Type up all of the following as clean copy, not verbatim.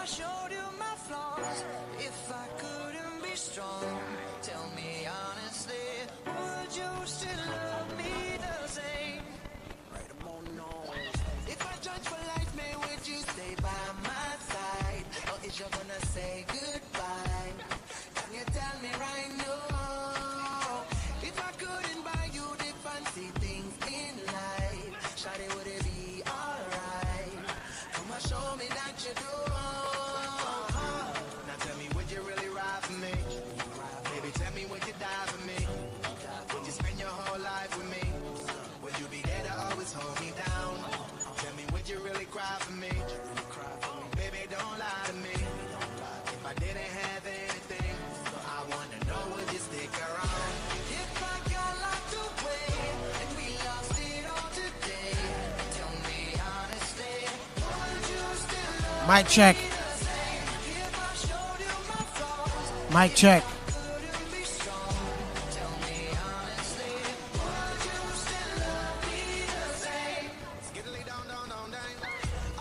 I showed you my flaws, if I couldn't be strong, tell me honestly, would you still love me the same? Right about now. If I judge for life, man, would you stay by my side? Or is you gonna say goodbye? Can you tell me right now? If I couldn't buy you the fancy things in life, shawty, would it be alright? Come on, show me that you do. Now tell me, would you really ride for me? Baby, tell me, would you die for me? Would you spend your whole life with me? Would you be there to always hold me down? Tell me, would you really cry for me? Baby, don't lie to me. If I didn't have anything, I wanna know, would you stick around? If I got locked away and we lost it all today, tell me honestly, would you still love Mic check. me the same? If I showed you my flaws, Mic check. couldn't be strong, tell me honestly, would you still love me the same? Skiddly down, down, down, down.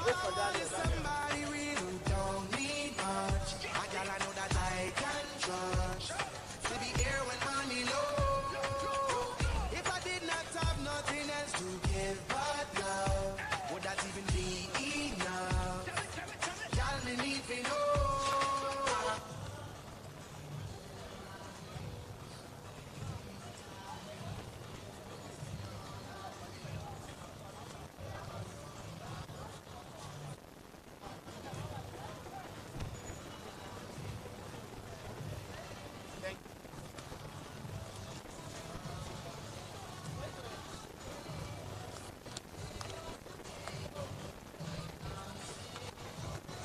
Oh, is somebody real who don't need much? A girl I know that I can trust. To be here when money low. If I did not have nothing else to give but love, would that even be enough? Y'all me need to know.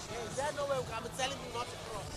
Is there no way I'm telling you not to cross?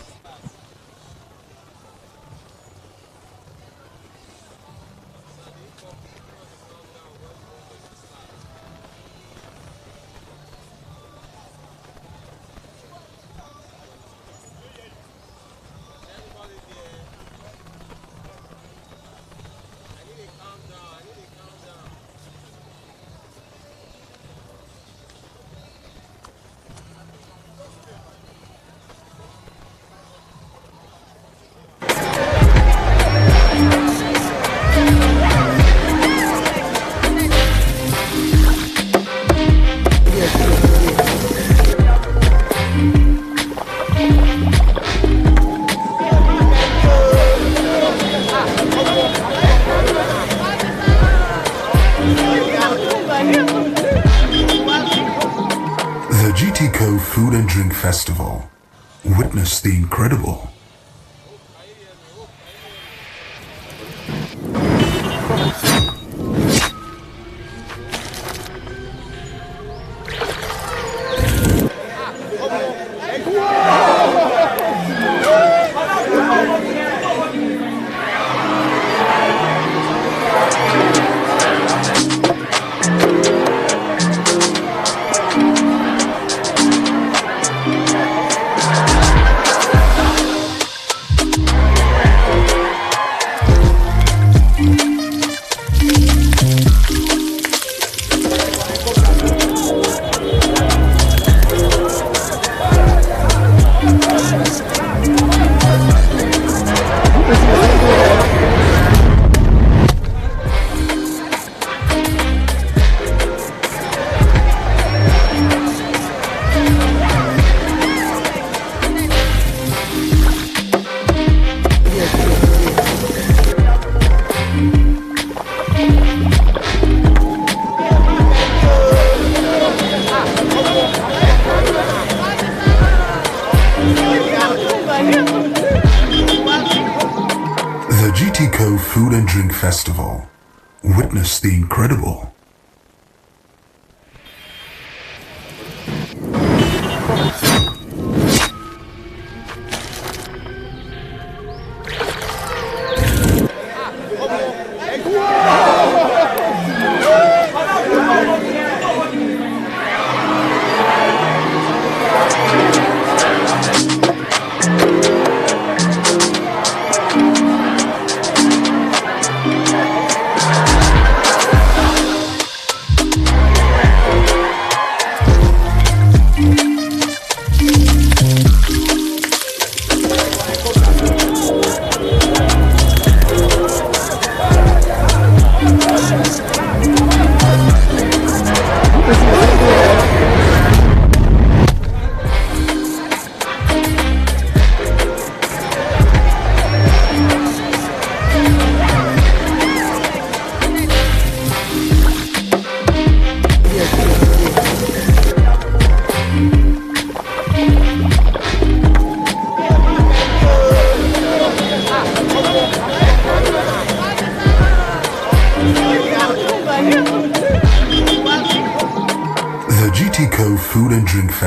The GTCO Food and Drink Festival. Witness the incredible. The GTCO Food and Drink Festival. Witness the incredible.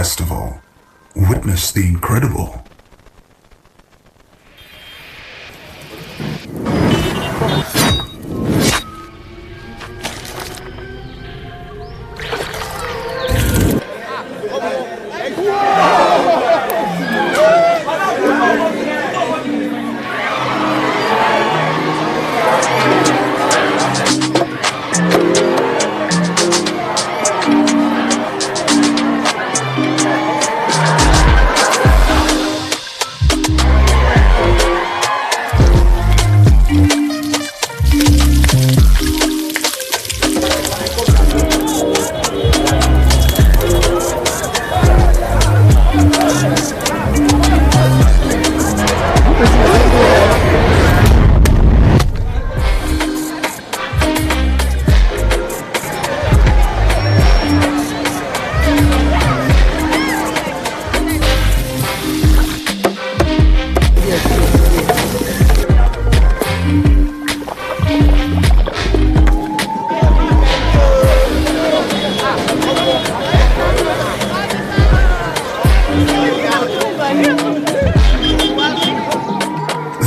Festival. Witness the incredible.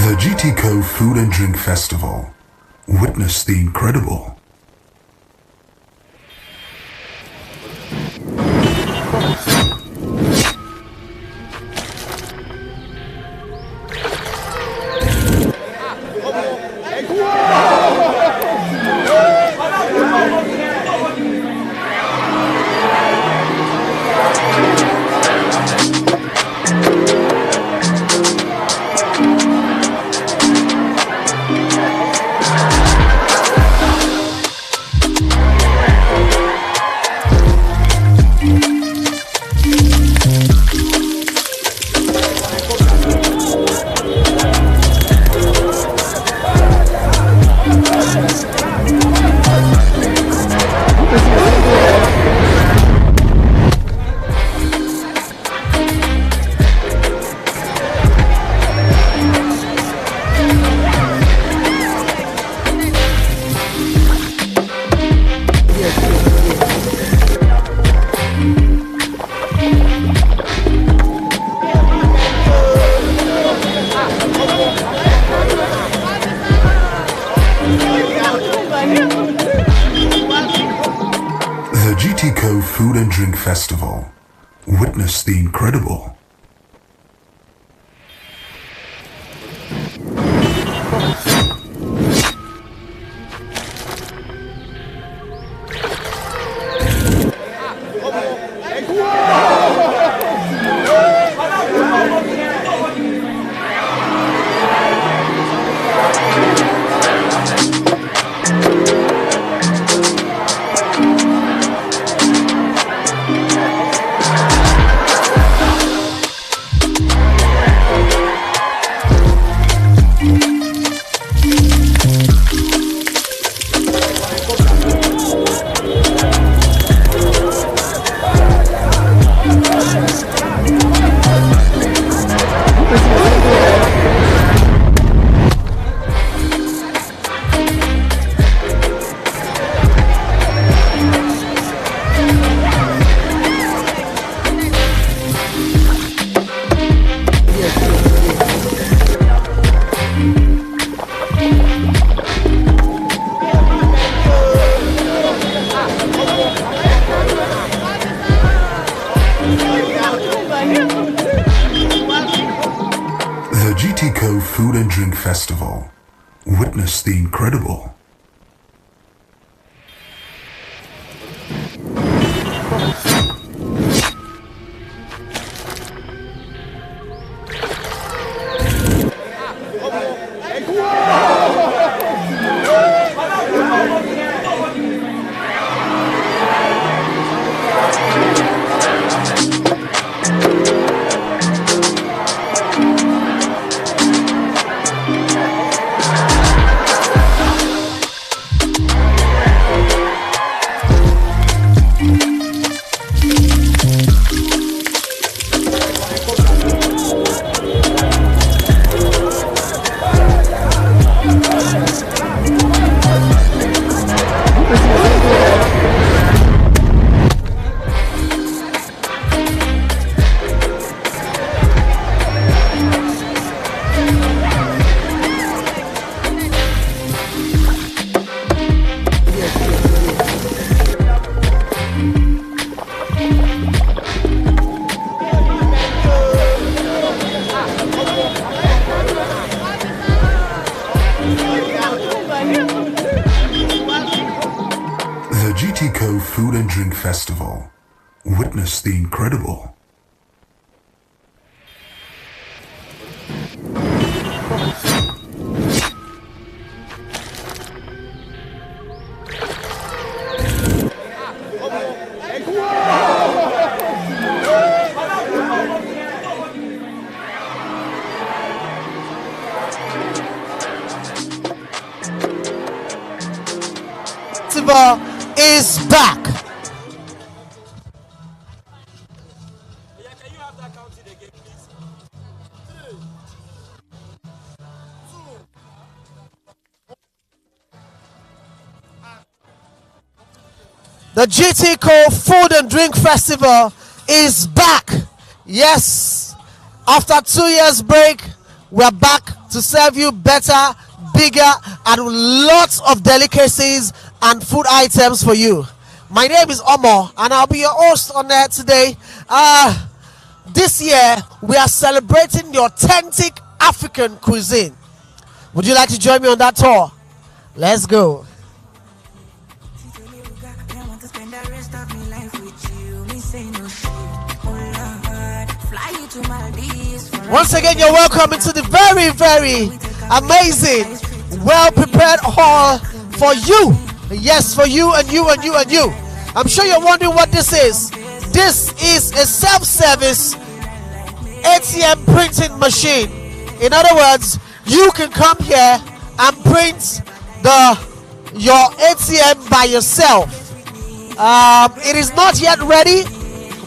The GTCO Food and Drink Festival. Witness the incredible. The GTCO Food and Drink Festival. Witness the incredible. The GTCO Food and Drink Festival. Witness the incredible. Festival. Witness the incredible. Is back. Can you have that counting again, please? 3, 2. The GTCO Food and Drink Festival is back. Yes, after 2 years break, we're back to serve you better, bigger, and lots of delicacies and food items for you. My name is Omo, and I'll be your host on there today. This year we are celebrating the authentic African cuisine. Would you like to join me on that tour? Let's go. Once again, you're welcome into the very, very amazing, well-prepared hall for you. Yes, for you and you and you and you. I'm sure you're wondering what this is. This is a self-service ATM printing machine. In other words, you can come here and print your ATM by yourself. It is not yet ready,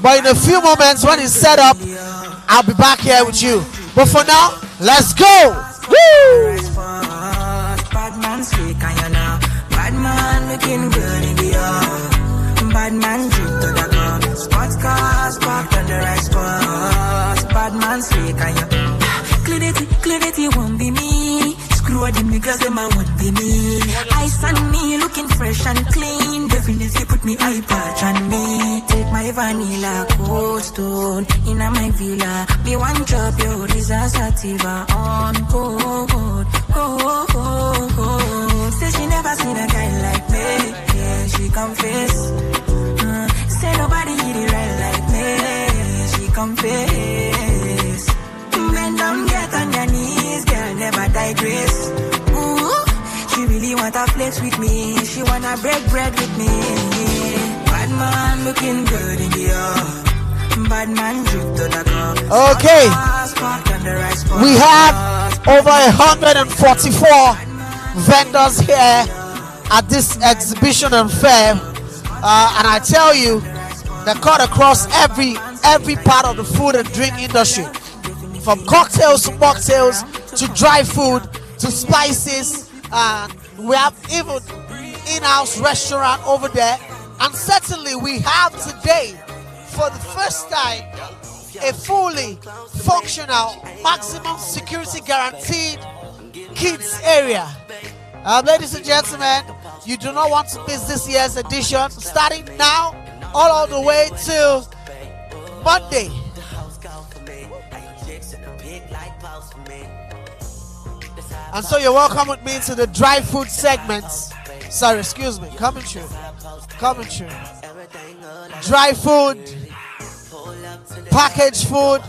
but in a few moments when it's set up, I'll be back here with you. But for now, let's go. Woo! Bad man looking good in the yard. Bad man drip to the cup. Sports cars parked on the right spot. Bad man slick and you clarity won't be me. Screw the niggas, them I won't be me. Ice on me, looking fresh and clean. Definitely put me eye patch on me. Take my vanilla cold stone in my villa. Me one chop yo, this a sativa on cold. Say she never seen a guy like me. Yeah, she confess. Say nobody hit it right like me. She confess. Men don't get on your knees, girl, never digress. Ooh, she really wanna flex with me. She wanna break bread with me. Bad man looking good in the yard. Bad man drip to the cup. Okay, we have over 144 vendors here at this exhibition and fair, and I tell you, they cut across every part of the food and drink industry, from cocktails to mocktails to dry food to spices, and we have even in-house restaurant over there. And certainly we have today, for the first time, a fully functional, maximum security guaranteed kids area. Ladies and gentlemen, you do not want to miss this year's edition, starting now all the way till Monday. And so you're welcome with me to the dry food segments. Sorry, excuse me, coming through. Dry food, packaged food,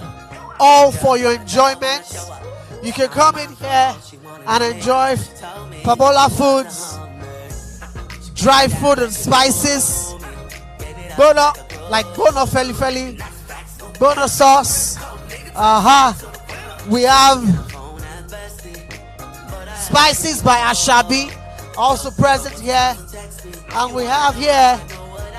all for your enjoyment. You can come in here and enjoy Pabola foods, dry food and spices, bono, like bono feli feli, bono sauce. We have spices by Ashabi, also present here. And we have here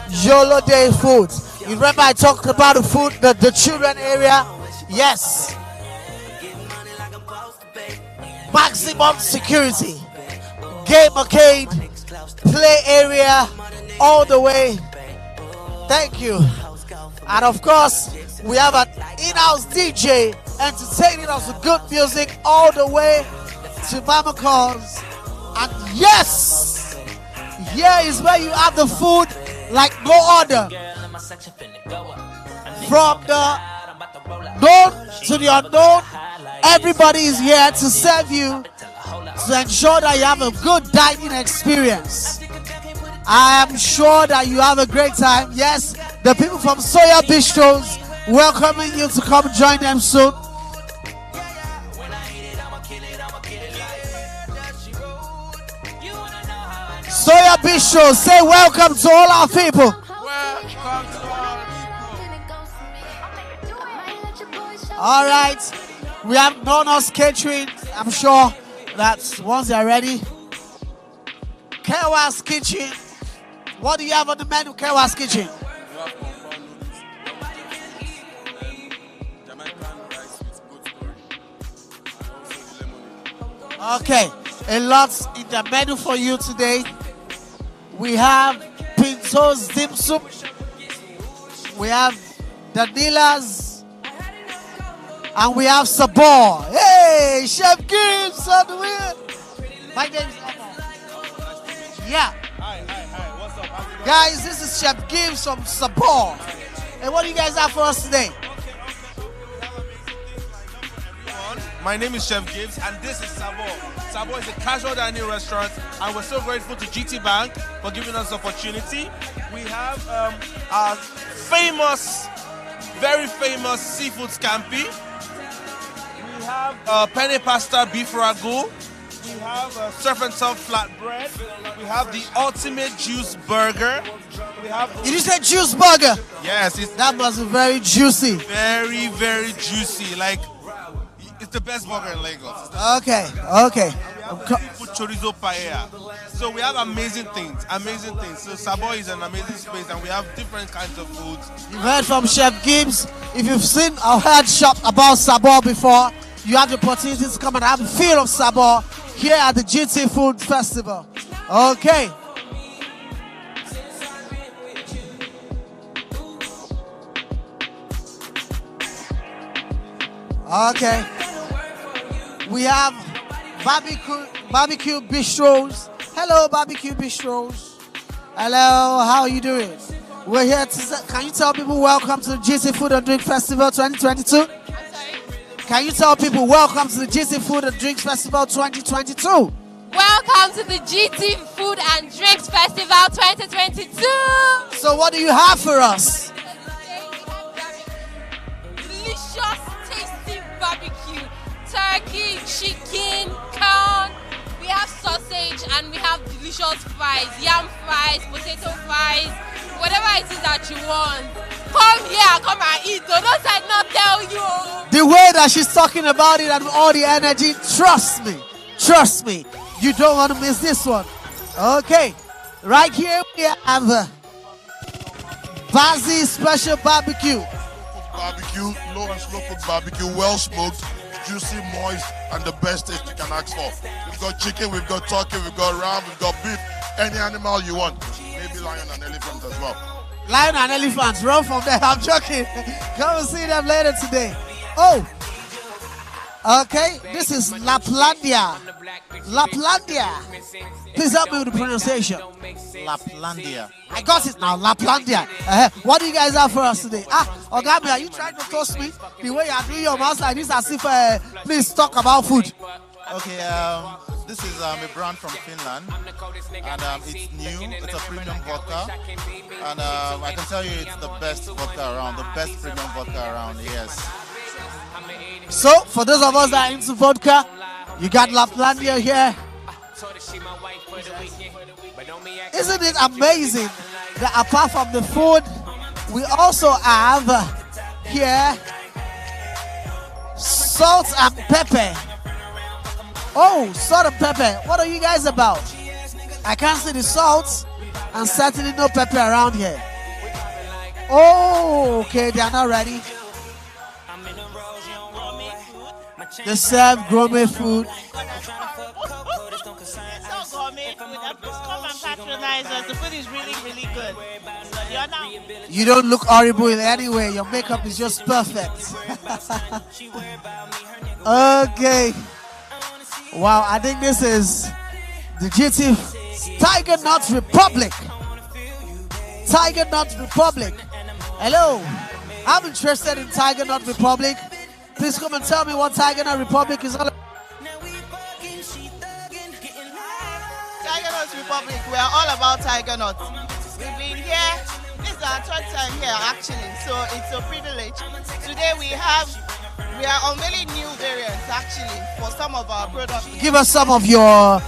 Yolo Day Foods. You remember I talked about the food, the children area? Yes. Maximum security, game arcade, play area, all the way. Thank you. And of course, we have an in-house DJ entertaining us with good music all the way to Mama Calls. And yes, here is where you have the food like no other. From the known to the unknown, everybody is here to serve you, to ensure that you have a good dining experience. I am sure that you have a great time. Yes, the people from Soya Bistros welcoming you to come join them soon. Soya Bistros, say welcome to all our people. Welcome to all people. All right, we have Nonos Catering. I'm sure that once they're ready. Kewa's Kitchen. What do you have on the menu, Kewa's Kitchen? We have compound noodles, Jamaican rice with goat curry, and also the lemonade. Okay, a lot in the menu for you today. We have Pinto's dim sum. We have Danila's. And we have Sabor. Hey, Chef Gibbs on the wheel. My name is Omar. Yeah. Hi, what's up? How's it going? Guys, this is Chef Gibbs from Sabor. And what do you guys have for us today? My name is Chef Gibbs, and this is Sabor. Sabor is a casual dining restaurant, and we're so grateful to GT Bank for giving us the opportunity. We have our famous, very famous seafood scampi. We have penne pasta beef ragu. We have surf and turf flatbread. We have the ultimate juice burger. We have. Did you say juice burger? Yes, it's That must be very juicy. very, very juicy. Like, it's the best burger in Lagos. Okay. Seafood chorizo paella. So we have amazing things. So Sabor is an amazing space, and we have different kinds of foods. You've heard from Chef Gibbs. If you've seen or heard shop about Sabor before, you have the opportunity to come and have a feel of Sabor here at the GT Food Festival. Okay. Okay. We have barbecue bistros. Hello, barbecue bistros. Hello, how are you doing? We're here to. Can you tell people welcome to the GT Food and Drink Festival 2022? I'm sorry? Can you tell people welcome to the GT Food and Drinks Festival 2022? Welcome to the GT Food and Drinks Festival 2022. So what do you have for us? Delicious, tasty barbecue, turkey, chicken, corn. We have sausage and we have delicious fries, yam fries, potato fries, whatever it is that you want. Come here, come and eat. Don't I not tell you? The way that she's talking about it and all the energy, trust me, you don't want to miss this one. Okay, right here we have Bazi Special Barbecue. Barbecue, low and slow cooked barbecue, well smoked, juicy, moist, and the best taste you can ask for. We've got chicken, we've got turkey, we've got ram, we've got beef, any animal you want. Maybe lion and elephant as well. Lion and elephants, run from there. I'm joking. Come and see them later today. Oh, okay. This is Laplandia. Please help me with the pronunciation. Laplandia. I got it now. Laplandia. What do you guys have for us today? Ogami, are you trying to toast me? The way you are doing your mouth like this, as if please talk about food. Okay, this is a brand from Finland, and it's new. It's a premium vodka, and I can tell you it's the best vodka around, the best premium vodka around. Yes. So, for those of us that are into vodka, you got Laplandia here. Isn't it amazing that apart from the food, we also have here salt and pepper. Oh, salt and pepper. What are you guys about? I can't see the salt and certainly no pepper around here. Oh, okay, they are not ready. They serve gourmet food. Come and patronize us. The food is really, really good. So You don't look horrible in any way. Your makeup is just perfect. Okay. Wow, I think this is the GT Tiger Nut Republic. Tiger Nut Republic. Hello. I'm interested in Tiger Nut Republic. Please come and tell me what Tiger Nut Republic is all about. Tiger Nut Notes Republic, we are all about tiger nuts. We've been here, this is our third time here actually, so it's a privilege. Today we are unveiling new variants actually for some of our products. Give us some of your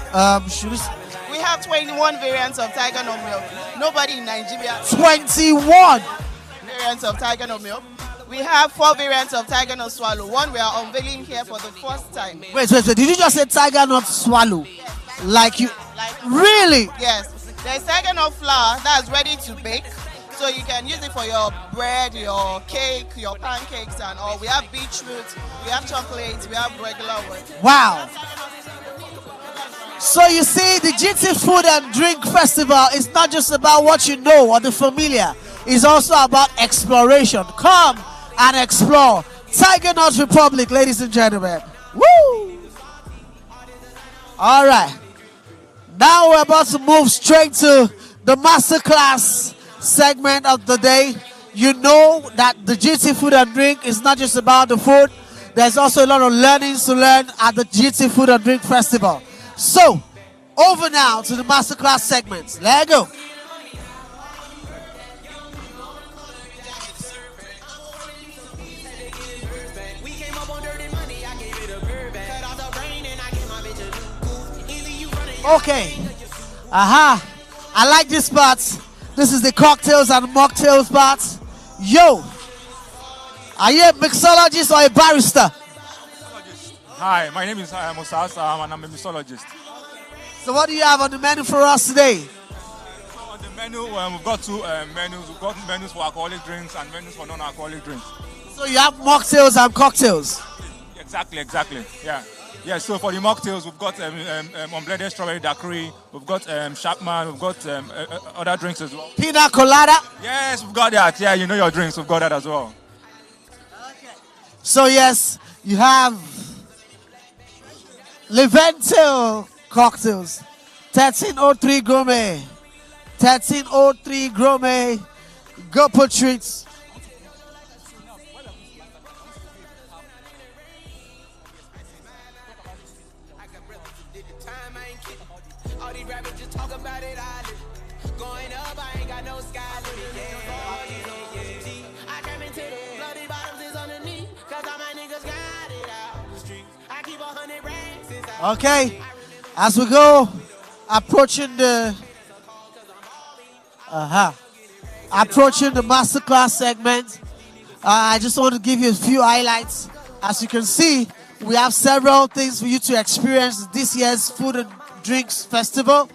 We have 21 variants of tiger nut milk. Nobody in Nigeria. 21 variants of tiger nut milk. We have 4 variants of tiger nut swallow. One we are unveiling here for the first time. Wait. Did you just say tiger nut swallow? Like really? Yes. There's tiger nut flour that's ready to bake. So you can use it for your bread, your cake, your pancakes and all. We have beetroot, we have chocolates, we have regular one. Wow. So you see, the GT Food and Drink Festival is not just about what you know or the familiar. It's also about exploration. Come and explore. Tiger Nut Republic, ladies and gentlemen. Woo! All right. Now we're about to move straight to the Masterclass segment of the day. You know that the GT Food and Drink is not just about the food. There's also a lot of learnings to learn at the GT Food and Drink Festival. So, over now to the Masterclass segments. Let go. Okay. Aha. I like this part. This is the cocktails and mocktails part. Yo. Are you a mixologist or a barista? Hi, my name is Mosas and I'm a mixologist. So what do you have on the menu for us today? On the menu, we've got 2 menus. We've got menus for alcoholic drinks and menus for non-alcoholic drinks. So you have mocktails and cocktails? Exactly. Yeah, so for the mocktails, we've got unblended strawberry daiquiri, we've got Chapman, we've got other drinks as well. Pina colada? Yes, we've got that. Yeah, you know your drinks, we've got that as well. Okay. So yes, you have Leventil cocktails, 1303 Gourmet, 1303 Gourmet, Gopher treats. Okay, as we go approaching the Masterclass segment, I just want to give you a few highlights. As you can see, we have several things for you to experience this year's Food and Drinks Festival.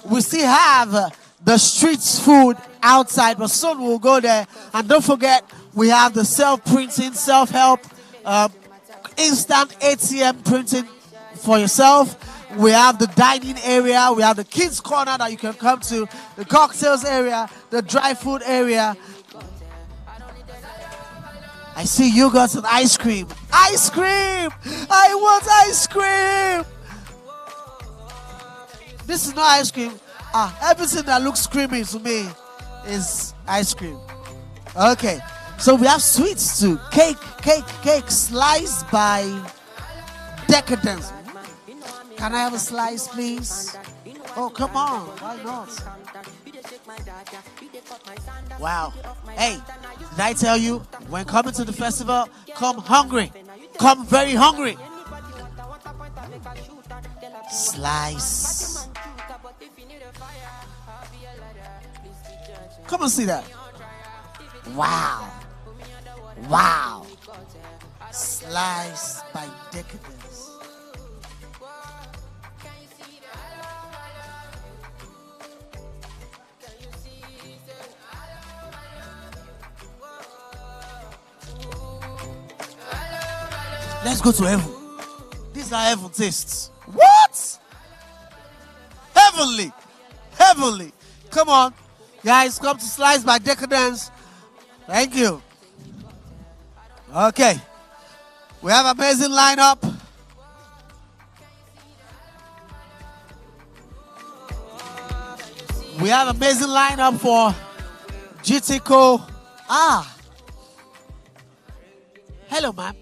We still have the streets food outside, but soon we'll go there. And don't forget, we have the self-printing, self-help, instant ATM printing for yourself. We have the dining area, we have the kids corner that you can come to, the cocktails area, the dry food area. I see yogurt and ice cream. Ice cream! I want ice cream! This is not ice cream. Everything that looks creamy to me is ice cream. Okay, so we have sweets too. Cake sliced by Decadence. Can I have a slice, please? Oh, come on. Why not? Wow. Hey, did I tell you, when coming to the festival, come hungry. Come very hungry. Slice. Come and see that. Wow. Wow. Slice by Decadence. Let's go to heaven. These are heaven tastes. What? Heavenly. Heavenly. Come on. Guys, come to Slice by Decadence. Thank you. Okay. We have amazing lineup. We have amazing lineup for GTCO. Hello, ma'am.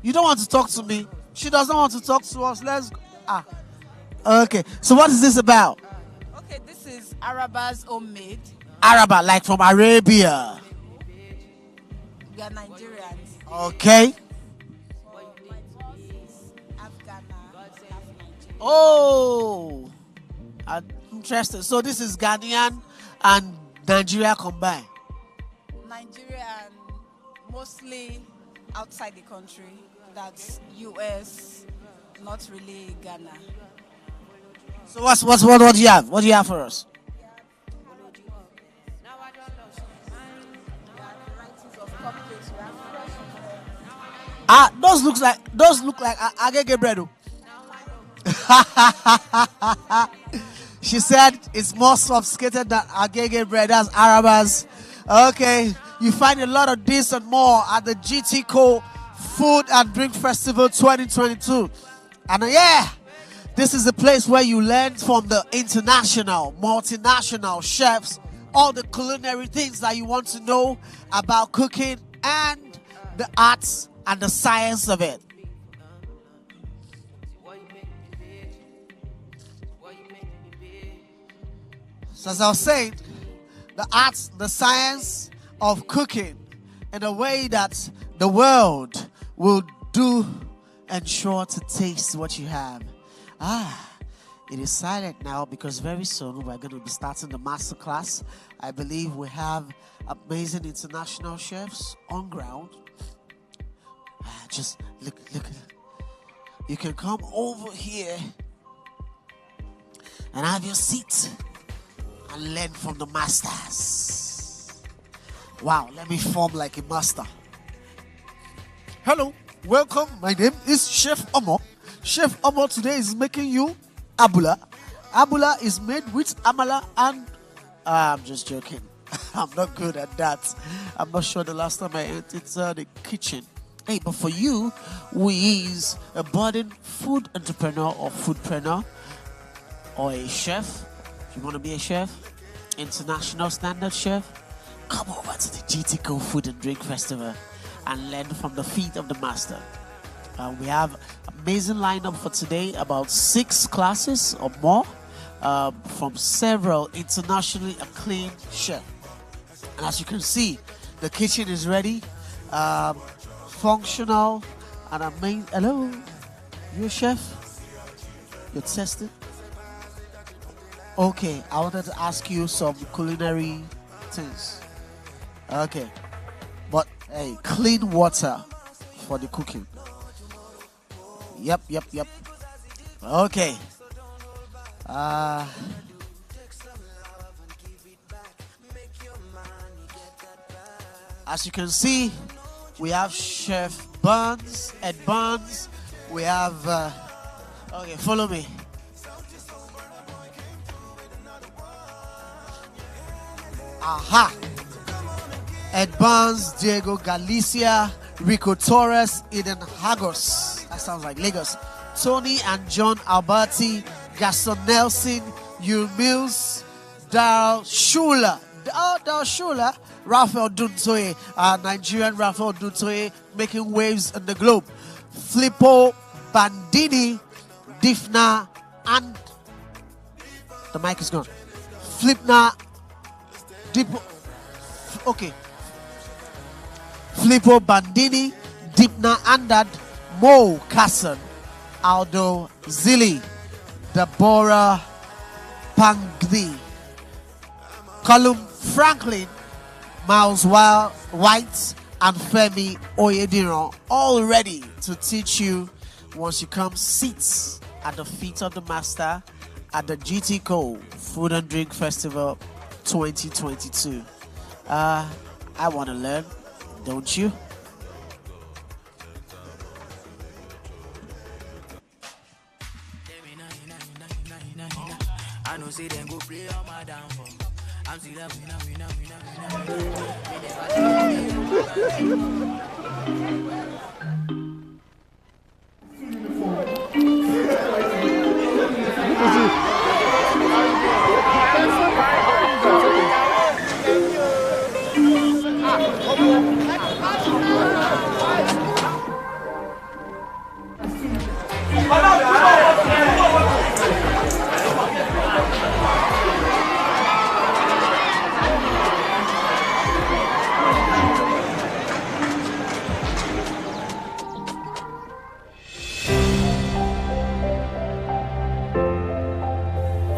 You don't want to talk to me. She doesn't want to talk to us. Let's go. Okay, so what is this about? Okay, this is Araba's homemade. Araba, like from Arabia. We are Nigerians. Okay. Oh, interesting. So this is Ghanaian and Nigeria combined. Nigeria and mostly outside the country. That's US, not really Ghana. So what do you have? What do you have for us? Those look like agege bread. She said it's more sophisticated than agege bread. That's Arabas. Okay, you find a lot of this and more at the GTCO Food and Drink Festival 2022. And this is the place where you learn from the international, multinational chefs, all the culinary things that you want to know about cooking and the arts and the science of it. So as I was saying, the arts, the science of cooking in a way that the world will do ensure to taste what you have. It is silent now because very soon we're going to be starting the masterclass. I believe we have amazing international chefs on ground. Just look. You can come over here and have your seat and learn from the masters. Wow, let me form like a master. Hello, welcome. My name is Chef Omo. Chef Omo today is making you abula. Abula is made with amala and I'm just joking. I'm not good at that. I'm not sure the last time I ate it's the kitchen. Hey, but for you, who is a budding food entrepreneur or foodpreneur or a chef, if you want to be a chef, international standard chef, come over to the GTCO Food and Drink Festival and learn from the feet of the master. We have amazing lineup for today, about 6 classes or more from several internationally acclaimed chefs. And as you can see, the kitchen is ready, functional, and amazing. Hello, you a chef? You're tested? Okay, I wanted to ask you some culinary things. Okay, but hey, clean water for the cooking. Yep. Okay. As you can see, we have Chef Baines, Ed Baines. We have, okay, follow me. Aha! Ed Baines, Diego Galicia, Rico Torres, Eden Hagos. That sounds like Lagos. Tony and John Alberti, Gaston Nelson, Yul Mills, Dal Shula. Dal Shula, Raphael Duntoye, Nigerian Raphael Duntoye, making waves in the globe. Filippo Bandini, Difna, and the mic is gone. Filippo Bandini, Dipna Andad, Mo Cason, Aldo Zilli, Deborah Pangdi, Colum Franklin, Miles White, and Femi Oyediro, all ready to teach you once you come sit at the feet of the master at the GTCO Food and Drink Festival 2022. I want to learn, don't you? I know say them go play on my downfall. I'm still up,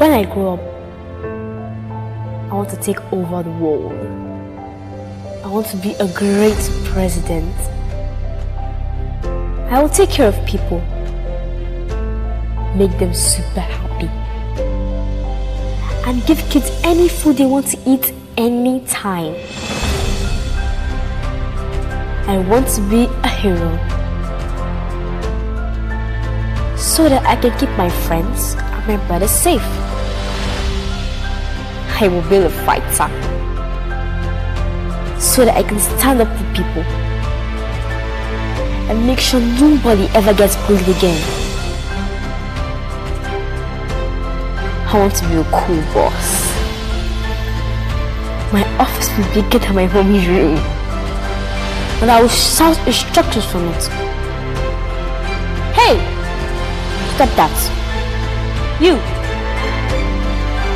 When I grow up, I want to take over the world. I want to be a great president. I will take care of people, make them super happy, and give kids any food they want to eat anytime. I want to be a hero so that I can keep my friends and my brothers safe. I will be a fighter so that I can stand up for people and make sure nobody ever gets bullied again. I want to be a cool boss. My office will be bigger than my mommy's room, and I will shout instructions from it. Hey! Stop that. You!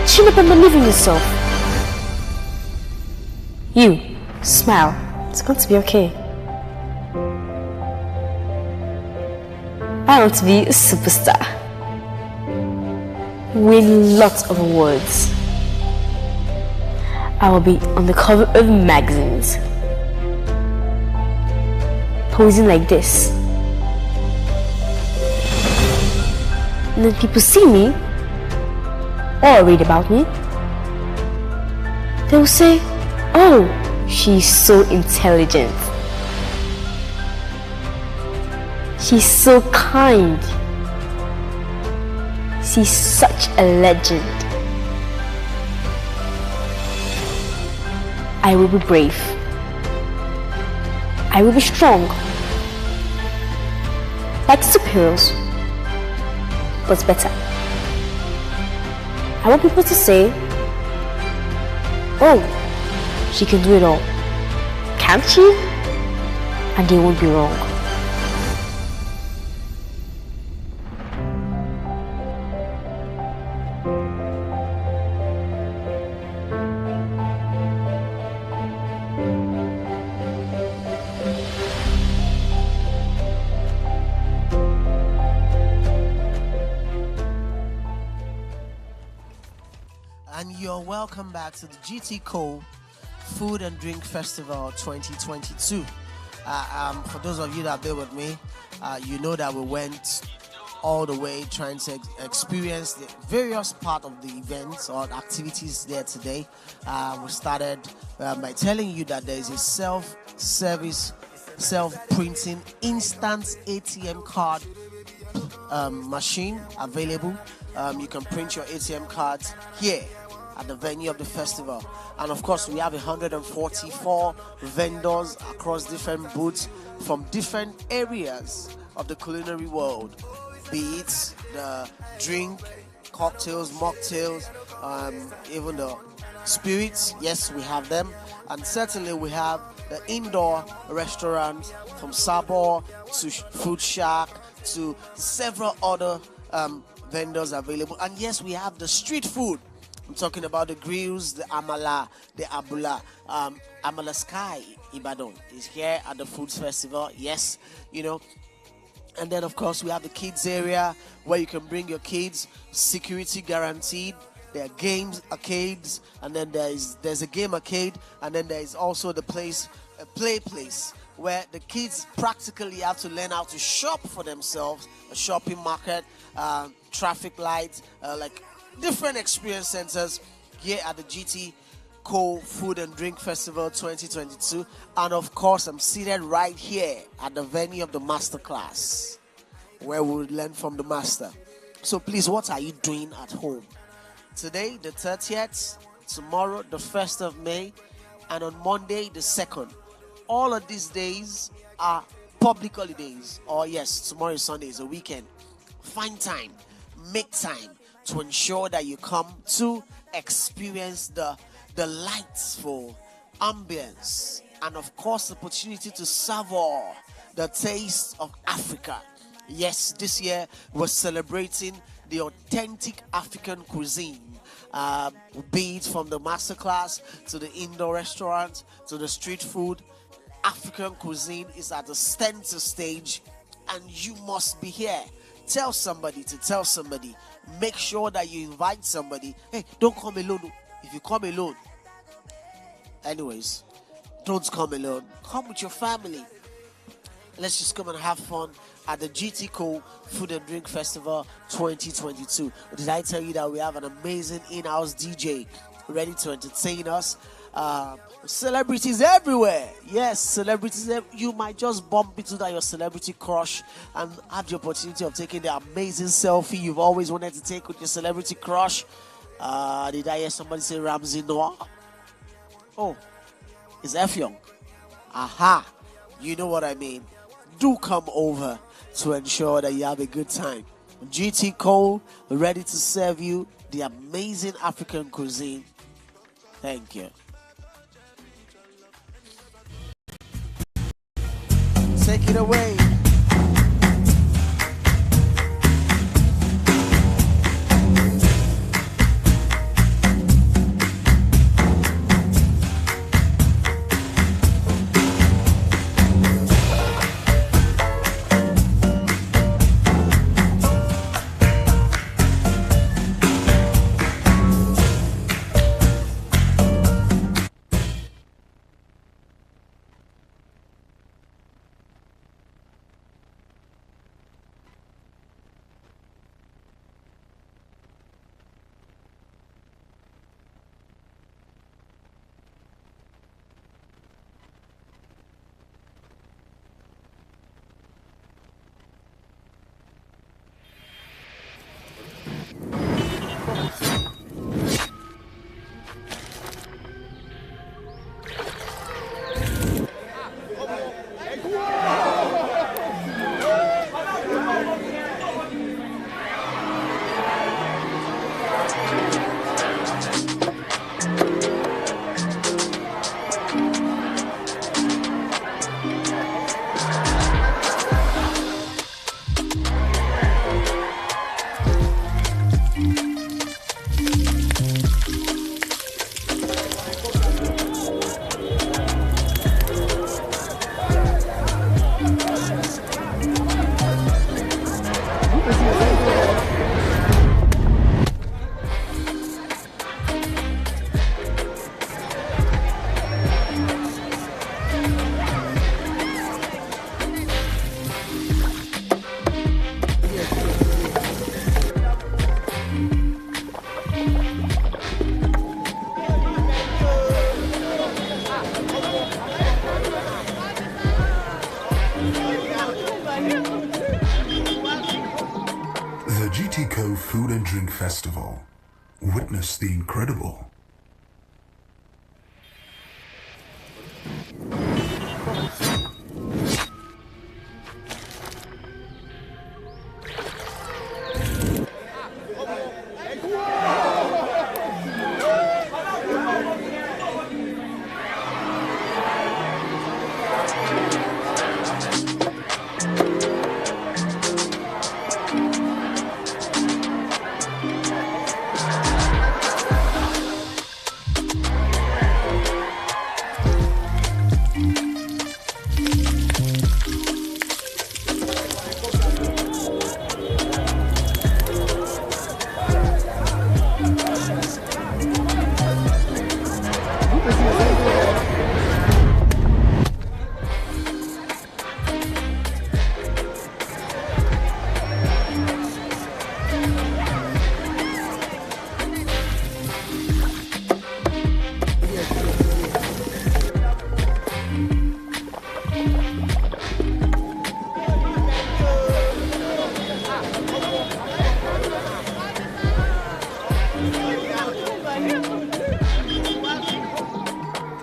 Chin up and believe in yourself. You! Smile. It's going to be okay. I want to be a superstar. Win lots of awards. I will be on the cover of magazines, posing like this. And then people see me or read about me. They will say, "Oh, she's so intelligent. She's so kind. She's such a legend." I will be brave. I will be strong. Like superheroes, but better. I want people to say, "Oh, she can do it all. Can't she?" And they won't be wrong. And you're welcome back to the GTCO Food and Drink Festival 2022. For those of you that bear with me, you know that we went all the way trying to experience the various part of the events or activities there today. We started by telling you that there is a self-service, self-printing instant ATM card machine available. You can print your ATM cards here at the venue of the festival. And of course, we have 144 vendors across different booths from different areas of the culinary world, be it the drink, cocktails, mocktails, even the spirits. Yes, we have them. And certainly we have the indoor restaurants from Sabo to Food Shack to several other vendors available. And yes, we have the street food. I'm talking about the grills, the amala, the abula. Amala Sky Ibadan is here at the Foods Festival. Yes, you know. And then, of course, we have the kids area where you can bring your kids, security guaranteed. There are games, arcades, and then there's a game arcade, and then there is also the place, a play place, where the kids practically have to learn how to shop for themselves, a shopping market, traffic lights, like different experience centers here at the GTCO Food and Drink Festival 2022. And of course, I'm seated right here at the venue of the Masterclass, where we'll learn from the master. So please, what are you doing at home? Today, the 30th, tomorrow, the 1st of May, and on Monday, the 2nd. All of these days are public holidays. Or yes, tomorrow is Sunday, it's a weekend. Find time, make time to ensure that you come to experience the delightful ambience and of course the opportunity to savor the taste of Africa. Yes, this year we're celebrating the authentic African cuisine, be it from the masterclass to the indoor restaurant to the street food. African cuisine is at the center stage, and you must be here tell somebody to tell somebody. Make sure that you invite somebody. Hey, don't come alone. If you come alone, anyways, don't come alone. Come with your family. Let's just come and have fun at the GTCO Food and Drink Festival 2022. Did I tell you that we have an amazing in-house DJ ready to entertain us? Celebrities everywhere. Yes, celebrities. You might just bump into that your celebrity crush and have the opportunity of taking the amazing selfie you've always wanted to take with your celebrity crush. Did I hear somebody say Ramsey Noah? Oh, it's Effiong. Aha, you know what I mean. Do come over to ensure that you have a good time. GTCO ready to serve you the amazing African cuisine. Thank you. Take it away. The GTCO Food and Drink Festival. Witness the incredible.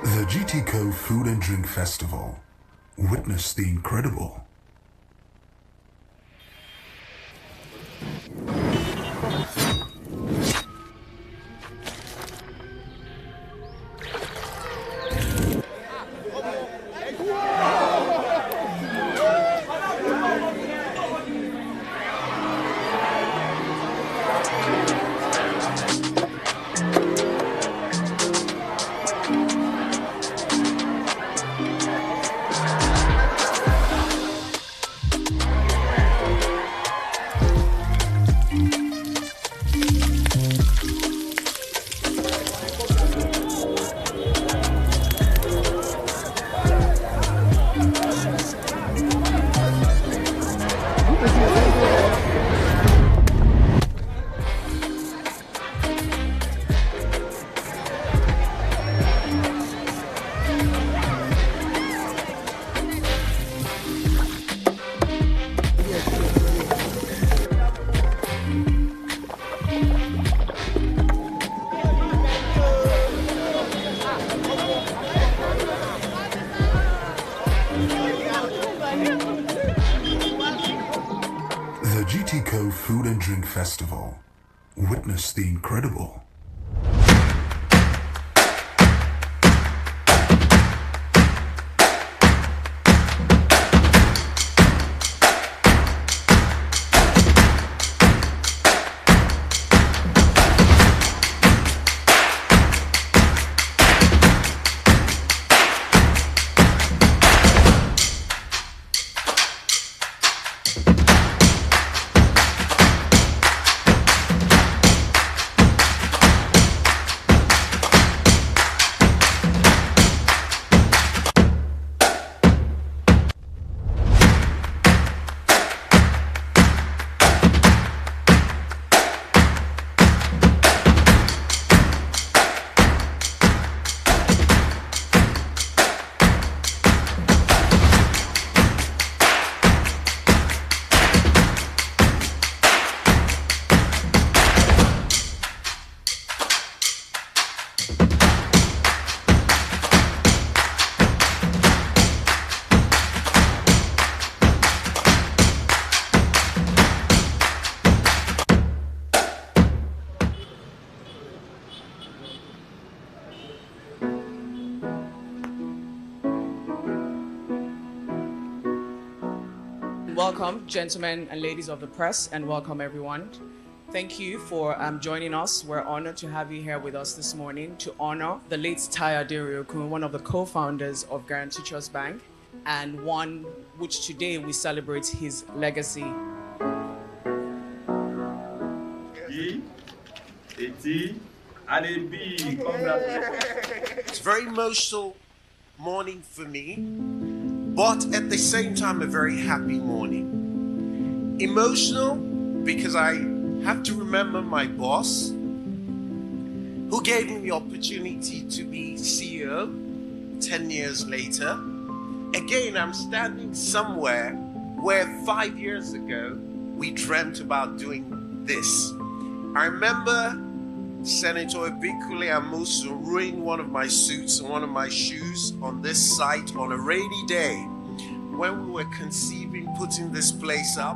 The GTCO Food and Drink Festival. Witness the incredible. The GTCO Food and Drink Festival. Witness the incredible. Welcome, gentlemen and ladies of the press, and welcome everyone. Thank you for joining us. We're honored to have you here with us this morning to honor the late Aderinokun, one of the co-founders of Guarantee Trust Bank, and one which today we celebrate his legacy. It's a very emotional morning for me, but at the same time a very happy morning. Emotional because I have to remember my boss who gave me the opportunity to be CEO 10 years later. Again, I'm standing somewhere where 5 years ago we dreamt about doing this. I remember Senator Ebikule Amusu ruined one of my suits and one of my shoes on this site on a rainy day when we were conceiving putting this place up.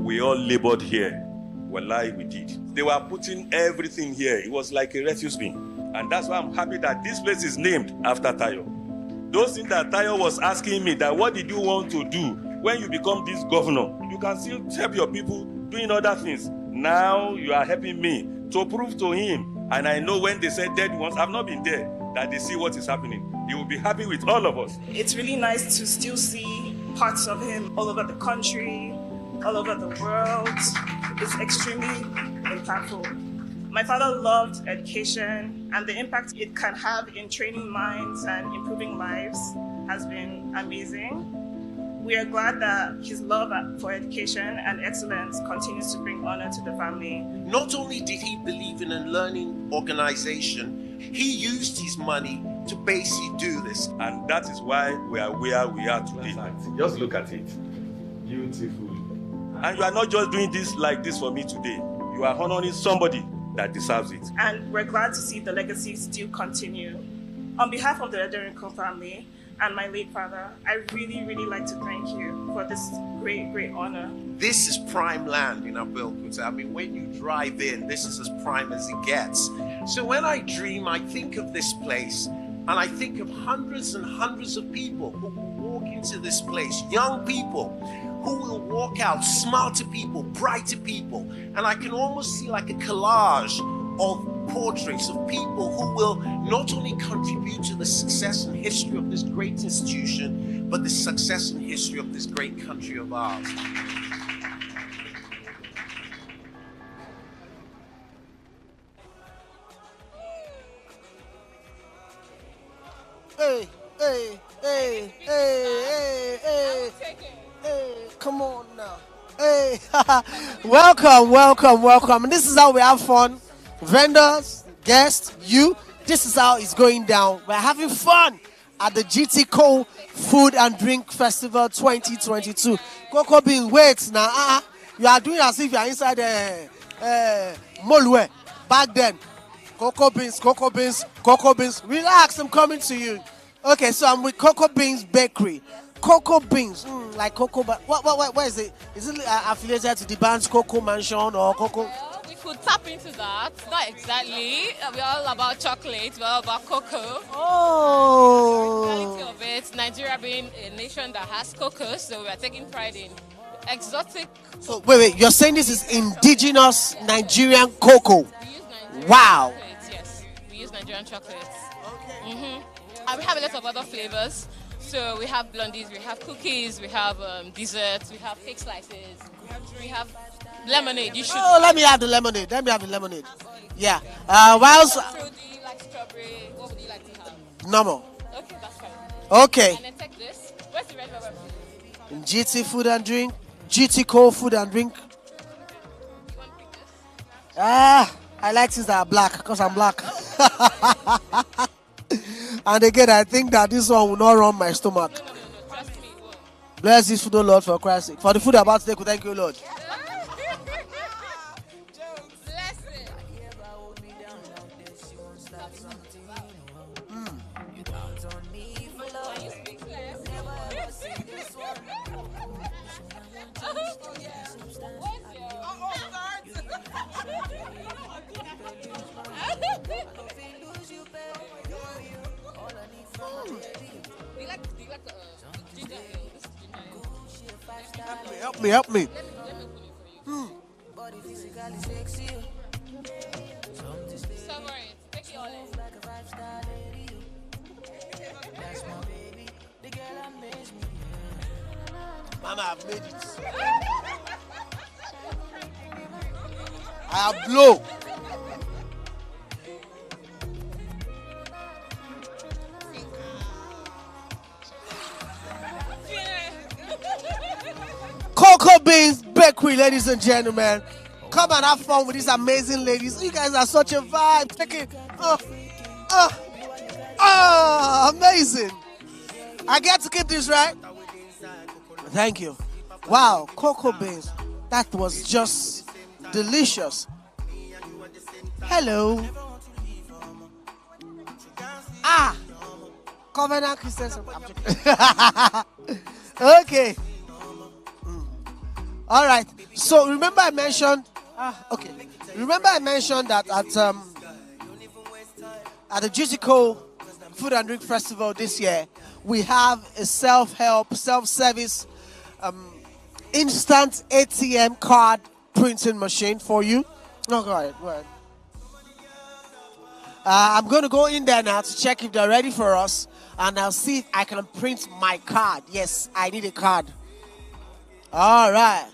We all labored here. Wallahi, we did. They were putting everything here. It was like a refuse bin. And that's why I'm happy that this place is named after Tayo. Those things that Tayo was asking me, that what did you want to do when you become this governor? You can still help your people doing other things. Now you are helping me to prove to him. And I know when they said dead ones, I've not been there, that they see what is happening. He will be happy with all of us. It's really nice to still see parts of him all over the country, all over the world. It's extremely impactful. My father loved education, and the impact it can have in training minds and improving lives has been amazing. We are glad that his love for education and excellence continues to bring honor to the family. Not only did he believe in a learning organization, he used his money to basically do this. And that is why we are where we are today. Just look at it. Beautiful. And you are not just doing this like this for me today. You are honoring somebody that deserves it. And we're glad to see the legacy still continue. On behalf of the Aderinokun family and my late father, I really, really like to thank you for this great, great honor. This is prime land in Abeokuta. I mean, when you drive in, this is as prime as it gets. So when I dream, I think of this place, and I think of hundreds and hundreds of people who will walk into this place, young people who will walk out, smarter people, brighter people. And I can almost see like a collage of portraits of people who will not only contribute to the success and history of this great institution, but the success and history of this great country of ours. Hey, hey, hey, hey, hey, hey, come on now. Hey, welcome, welcome, welcome. And this is how we have fun. Vendors, guests, you. This is how it's going down. We're having fun at the GTCO Food and Drink Festival 2022. Coco Beans, wait now. You are doing as if you are inside Molwe. Back then, Coco Beans, Coco Beans, Coco Beans. Relax, I'm coming to you. Okay, so I'm with Cocoa Beans Bakery. Cocoa Beans, like cocoa, but what is it? Is it affiliated to the band's Cocoa Mansion or Cocoa? Well, we could tap into that. Not exactly. We're all about chocolate. We're all about cocoa. Oh. The reality of it, Nigeria being a nation that has cocoa, so we are taking pride in exotic. So wait, you're saying this is indigenous Nigerian cocoa? Wow. Chocolates, yes, we use Nigerian chocolates. Okay. And we have a lot of other flavors. So we have blondies, we have cookies, we have desserts, we have cake slices, we have lemonade. You should. Oh, let me have the lemonade. Yeah. Whilst So do you like strawberry? What would you like to have? normal. Okay, that's fine. Okay. And then take this. Where's the red velvet? GT Food and Drink, GTCO Food and Drink. I like things that are black because I'm black. And again, I think that this one will not run my stomach. Bless this food, O Lord, for Christ's sake. For the food about to take, we thank you, Lord. Help me. Mama, I've made it. I have blow. Cocoa Beans Bakery, ladies and gentlemen. Come and have fun with these amazing ladies. You guys are such a vibe. Take it. Amazing. I get to keep this, right? Thank you. Wow, Cocoa Beans. That was just delicious. Hello. Covenant Christians. Okay. All right. So remember I mentioned. Remember I mentioned that at the GTCO Food and Drink Festival this year, we have a self-help, self-service, instant ATM card printing machine for you. No, go ahead. I'm going to go in there now to check if they're ready for us, and I'll see if I can print my card. Yes, I need a card. All right.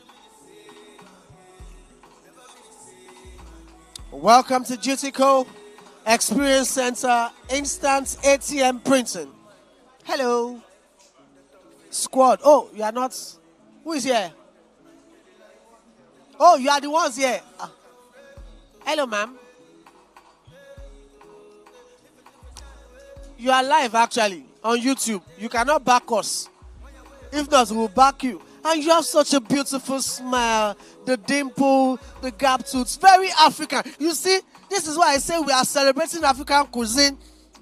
Welcome to GTCO Experience Center Instant ATM Printing. Hello. Squad. Oh, you are not. Who is here? Oh, you are the ones here. Hello, ma'am. You are live actually on YouTube. You cannot back us. If not, we'll back you. And you have such a beautiful smile, the dimple, the gap tooth, very African. You see, this is why I say we are celebrating African cuisine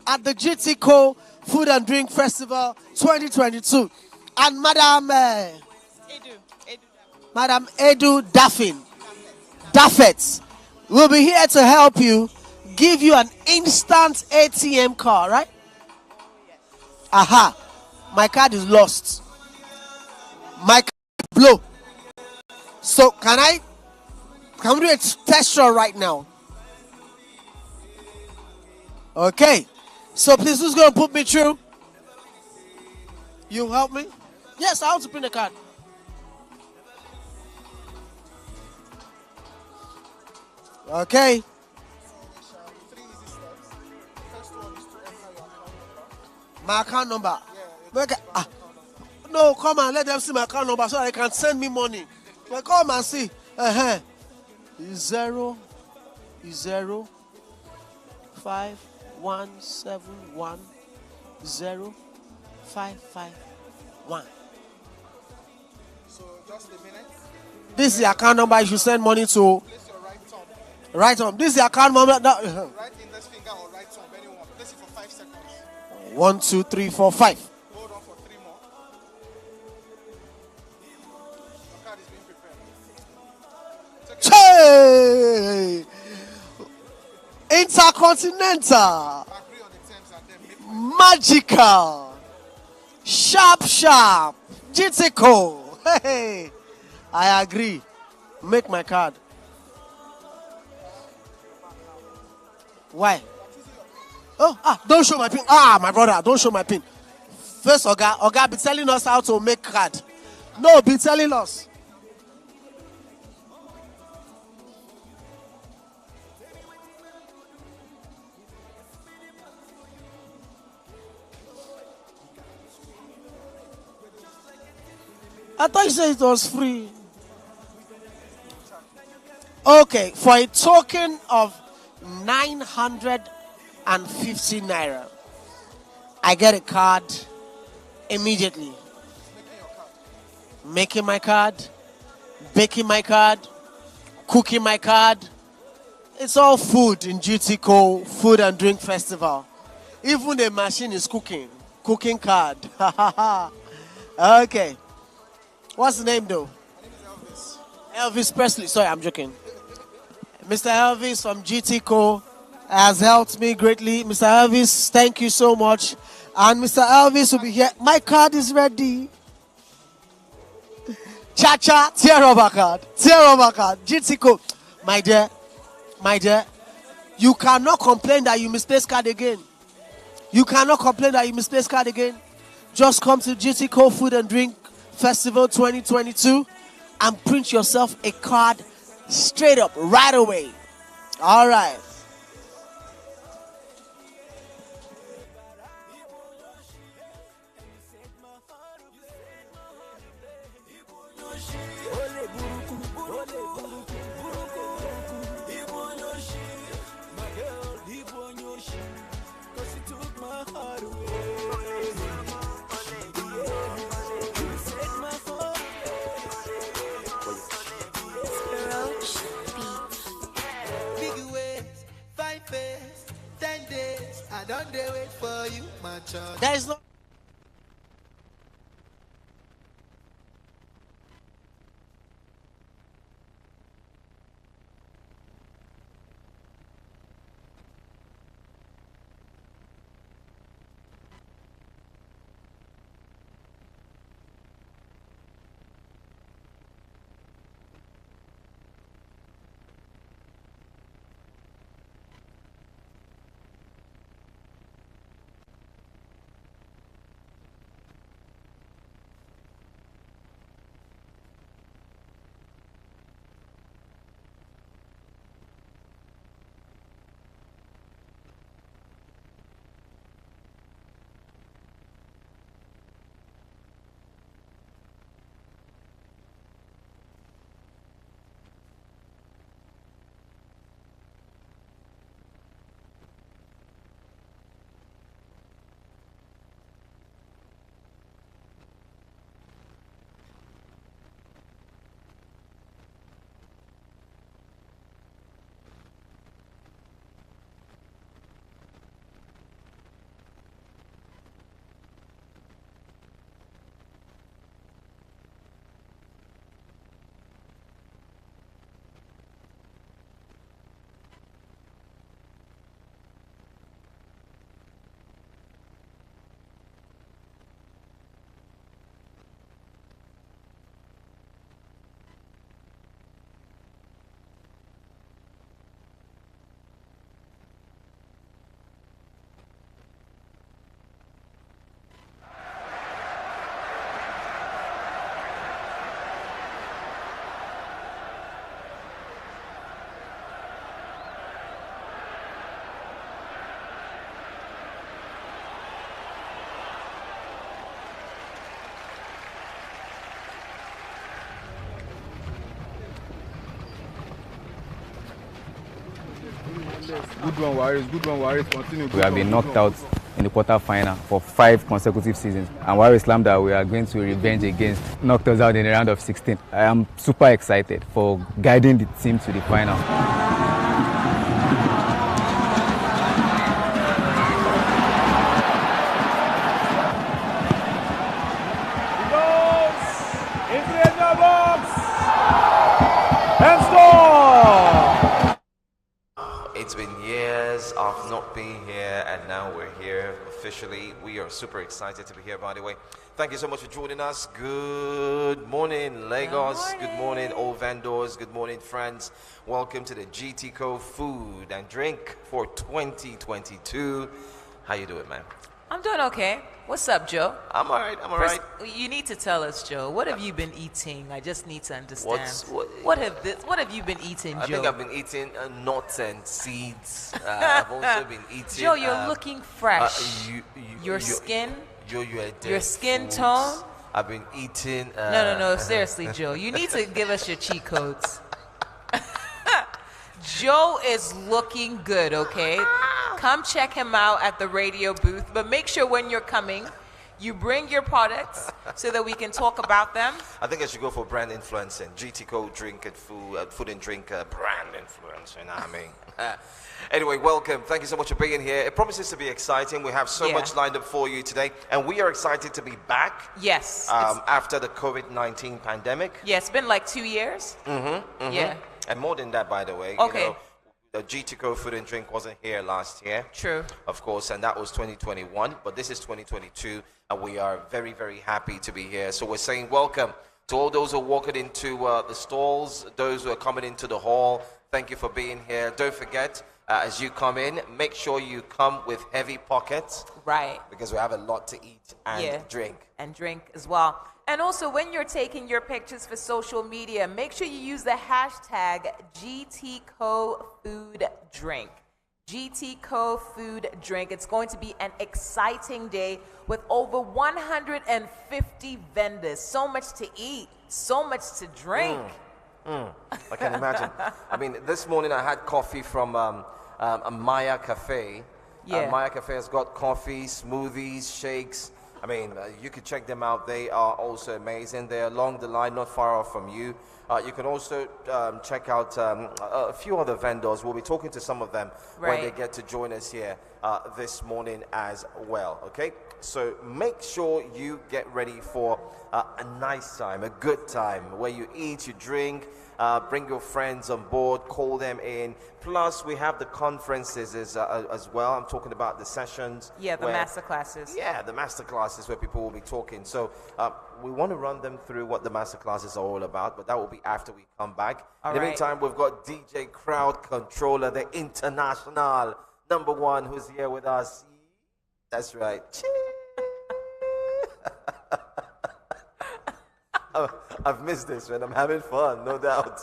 at the GTCO Food and Drink Festival 2022. And Madam Edu Daffet will be here to help you, give you an instant ATM card, right? Aha, my card is lost. My card is blow. So can we do a test run right now? Okay. So please, who's going to put me through? You help me? Yes, I want to print the card. Okay. My account number. No, come and let them see my account number so they can send me money. Well, come and see. 0 5 1 7 1 0 5 5 1. So just a minute. This is the account number you should send money to. Place your right thumb. Right on. This is the account number. Right index finger or right thumb, anyone. Place it for 5 seconds. 1, 2, 3, 4, 5. Hold on for 3 more. Your card is being prepared. Hey! Intercontinental. Magical. Sharp. GTCO. Hey. I agree. Make my card. Why? Oh, don't show my pin. My brother, don't show my pin. First, Oga be telling us how to make card. No, be telling us. I thought you said it was free. Okay, for a token of 950 naira, I get a card immediately. Making my card, baking my card, cooking my card. It's all food in GTCO Food and Drink Festival. Even the machine is cooking card. Okay. What's the name though? My name is Elvis Presley. Sorry, I'm joking. Mr. Elvis from GTCO has helped me greatly. Mr. Elvis, thank you so much. And Mr. Elvis will be here. My card is ready. Cha-cha, tear rubber card. GTCO. My dear, you cannot complain that you misplaced card again. Just come to GTCO Food and Drink Festival 2022 and print yourself a card straight up right away. All right. Don't they wait for you, my child? There is no. Good one, Warriors. Continue. We have been knocked out in the quarter-final for 5 consecutive seasons. And Warriors Lambda, we are going to revenge against knocked us out in the round of 16. I am super excited for guiding the team to the final. there, and now we're here officially. We are super excited to be here, by the way. Thank you so much for joining us. Good morning, Lagos. Good morning, all vendors. Good morning, friends. Welcome to the GTCO Food and Drink for 2022. How you doing, man? I'm doing okay. What's up, Joe? I'm all right. I'm all right. You need to tell us, Joe. What have you been eating? I just need to understand. What have you been eating, Joe? I think I've been eating nuts and seeds. I've also been eating. Joe, you're looking fresh. Your skin. Your skin tone. I've been eating. No. Seriously, Joe. You need to give us your cheat codes. Joe is looking good, okay? Come check him out at the radio booth, but make sure when you're coming, you bring your products so that we can talk about them. I think I should go for brand influencing. GTCO Drink and Food and Drink brand influence, you know what I mean? Anyway, welcome. Thank you so much for being here. It promises to be exciting. We have so much lined up for you today, and we are excited to be back. Yes. After the COVID-19 pandemic. Yeah, it's been like 2 years. Yeah. And more than that, by the way. Okay. You know, the GTCO Food and Drink wasn't here last year. True. Of course, and that was 2021, but this is 2022, and we are very, very happy to be here. So we're saying welcome to all those who are walking into the stalls, those who are coming into the hall. Thank you for being here. Don't forget, as you come in, make sure you come with heavy pockets. Right. Because we have a lot to eat and drink. And drink as well. And also, when you're taking your pictures for social media, make sure you use the hashtag GTCO Food Drink. GTCO Food Drink. It's going to be an exciting day with over 150 vendors. So much to eat, so much to drink. I can imagine. I mean, this morning I had coffee from a Maya Cafe. Maya Cafe has got coffee, smoothies, shakes. I mean, you can check them out. They are also amazing. They're along the line, not far off from you. You can also check out a few other vendors. We'll be talking to some of them when they get to join us here this morning as well, okay? So make sure you get ready for a nice time, a good time, where you eat, you drink, bring your friends on board, call them in. Plus, we have the conferences as well. I'm talking about the sessions. Yeah, the masterclasses. Yeah, the masterclasses where people will be talking. So we want to run them through what the masterclasses are all about, but that will be after we come back. In the meantime, we've got DJ Crowd Controller, the international #1, who's here with us. That's right. I've missed this, man. I'm having fun, no doubt.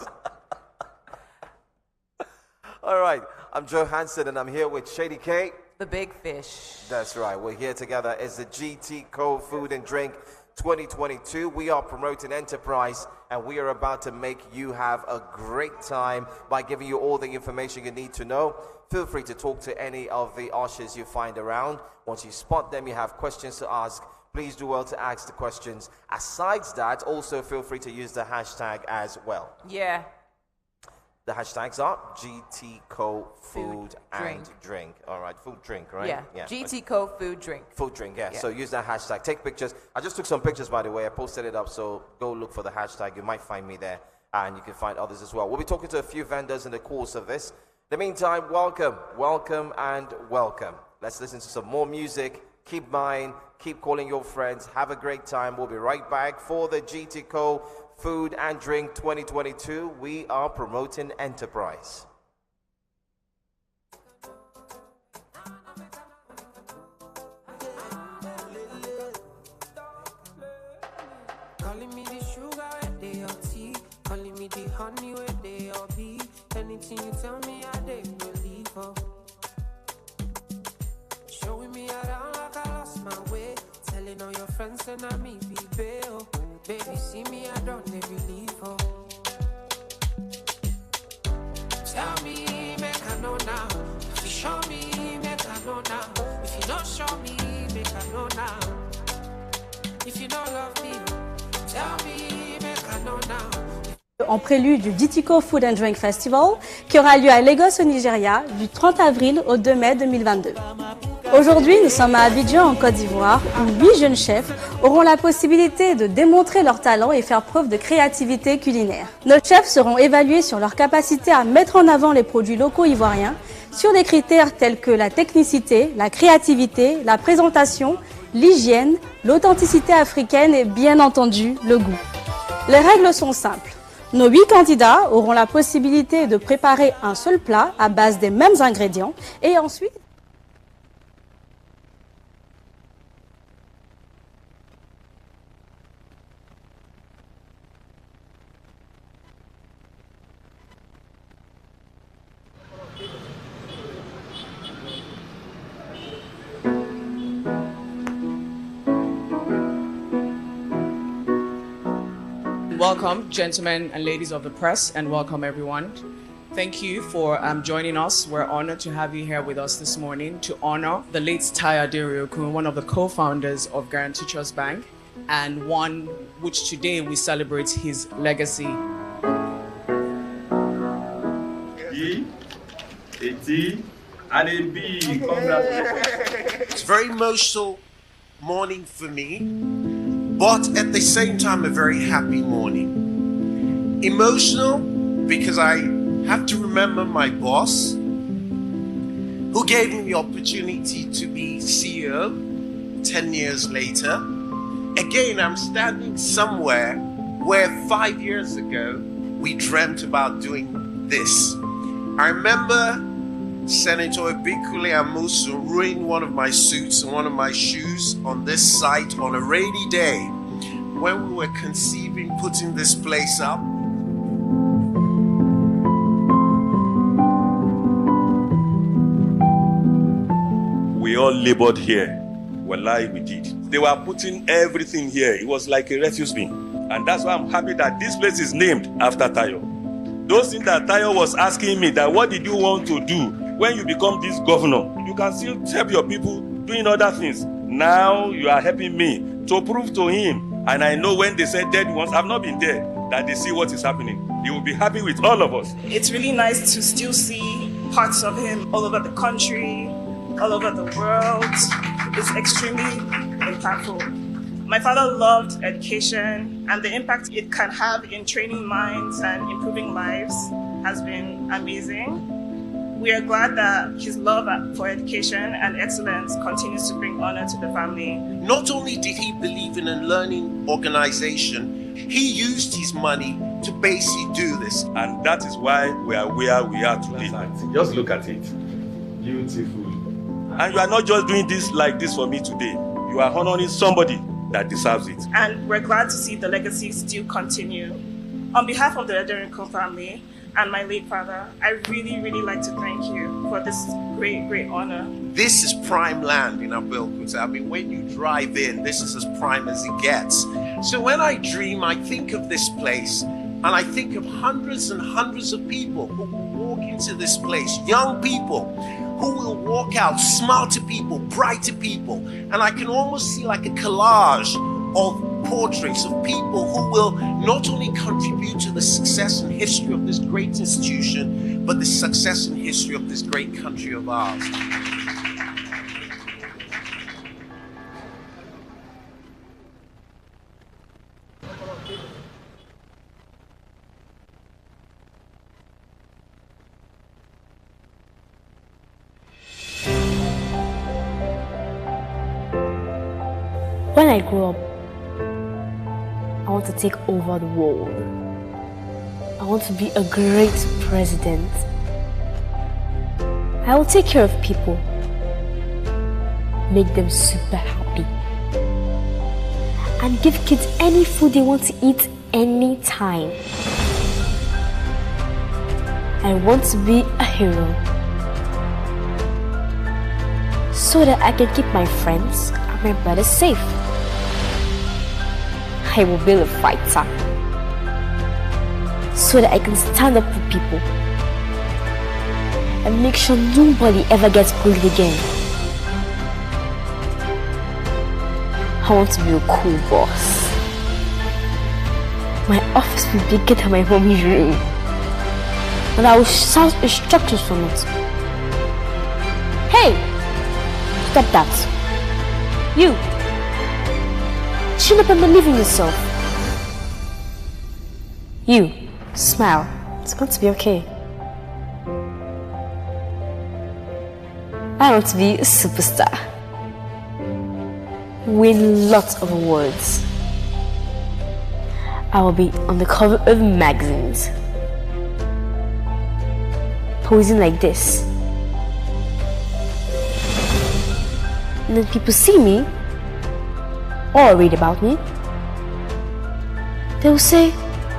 All right, I'm Joe Hansen, and I'm here with Shady K. The Big Fish. That's right. We're here together as the GTCO Food and Drink 2022. We are promoting enterprise, and we are about to make you have a great time by giving you all the information you need to know. Feel free to talk to any of the ushers you find around. Once you spot them, you have questions to ask. Please do well to ask the questions. Aside that, also feel free to use the hashtag as well. Yeah. The hashtags are GTCO Food and Drink. All right, food drink, right? Yeah. GTCO Food Drink. Food drink, yeah. So use that hashtag. Take pictures. I just took some pictures, by the way. I posted it up, so go look for the hashtag. You might find me there, and you can find others as well. We'll be talking to a few vendors in the course of this. In the meantime, welcome, and welcome. Let's listen to some more music. Keep buying, keep calling your friends. Have a great time. We'll be right back for the GTCO Food and Drink 2022. We are promoting enterprise. Calling me the sugar where they your tea, calling me the honey where they your bee. Anything you tell me, I dey believe her. Showing me around like I lost my way, telling all your friends and I me be bail. Baby, see me, I don't ever leave her. Tell me, make I know now. If you show me, make I know now. If you don't show me, make I know now. If you don't love me, tell me, make I know now. En prélude du GTCO Food and Drink Festival qui aura lieu à Lagos au Nigeria du 30 avril au 2 mai 2022. Aujourd'hui, nous sommes à Abidjan, en Côte d'Ivoire, où 8 jeunes chefs auront la possibilité de démontrer leur talent et faire preuve de créativité culinaire. Nos chefs seront évalués sur leur capacité à mettre en avant les produits locaux ivoiriens sur des critères tels que la technicité, la créativité, la présentation, l'hygiène, l'authenticité africaine et bien entendu le goût. Les règles sont simples. Nos 8 candidats auront la possibilité de préparer un seul plat à base des mêmes ingrédients et ensuite Welcome, gentlemen and ladies of the press, and welcome everyone. Thank you for joining us. We're honored to have you here with us this morning to honor the late Aderinokun, one of the co-founders of Guarantee Trust Bank, and one which today we celebrate his legacy. And a B. Congratulations. It's a very emotional morning for me, but at the same time, a very happy morning. Emotional because I have to remember my boss who gave me the opportunity to be CEO 10 years later. Again, I'm standing somewhere where 5 years ago we dreamt about doing this. I remember Senator Ebikule Amusu ruined one of my suits and one of my shoes on this site on a rainy day when we were conceiving putting this place up. We all labored here. Wallahi, we did. They were putting everything here. It was like a refuse bin. And that's why I'm happy that this place is named after Tayo. Those things that Tayo was asking me, that what did you want to do when you become this governor? You can still help your people doing other things. Now you are helping me to prove to him. And I know when they said dead ones, I've not been there, that they see what is happening. They will be happy with all of us. It's really nice to still see parts of him all over the country, all over the world. It's extremely impactful. My father loved education, and the impact it can have in training minds and improving lives has been amazing. We are glad that his love for education and excellence continues to bring honor to the family. Not only did he believe in a learning organization, he used his money to basically do this. And that is why we are where we are today. Just look at it. Beautiful. And you are not just doing this like this for me today. You are honoring somebody that deserves it. And we're glad to see the legacy still continue. On behalf of the Aderinokun family and my late father, I really like to thank you for this great honor. This is prime land in Abeokuta. I mean, when you drive in, this is as prime as it gets. So when I dream, I think of this place, and I think of hundreds and hundreds of people who will walk into this place, young people who will walk out, smarter people, brighter people. And I can almost see like a collage of portraits of people who will not only contribute to the success and history of this great institution, but the success and history of this great country of ours. When I grow up, I want to take over the world. I want to be a great president. I will take care of people, make them super happy, and give kids any food they want to eat anytime. I want to be a hero so that I can keep my friends and my brothers safe. I will be a fighter so that I can stand up for people and make sure nobody ever gets bullied again. I want to be a cool boss. My office will be bigger than my mommy's room, and I will shout instructions from it. Hey! Stop that. You. Chin up and believe in yourself. You. Smile. It's going to be okay. I want to be a superstar. Win lots of awards. I will be on the cover of magazines. Posing like this. And then people see me or read about me. They will say,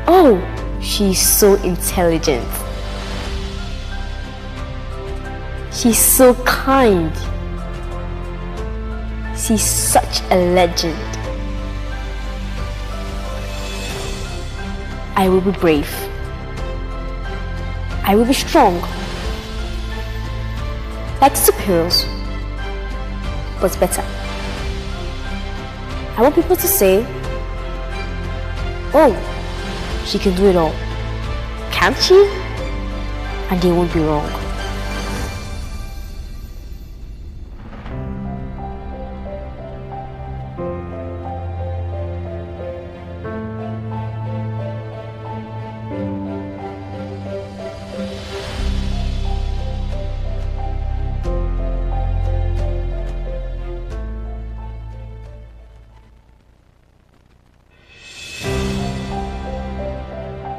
oh, she's so intelligent. She's so kind. She's such a legend. I will be brave. I will be strong. Like superheroes, but better. I want people to say, oh, she can do it all. Can't she? And they won't be wrong.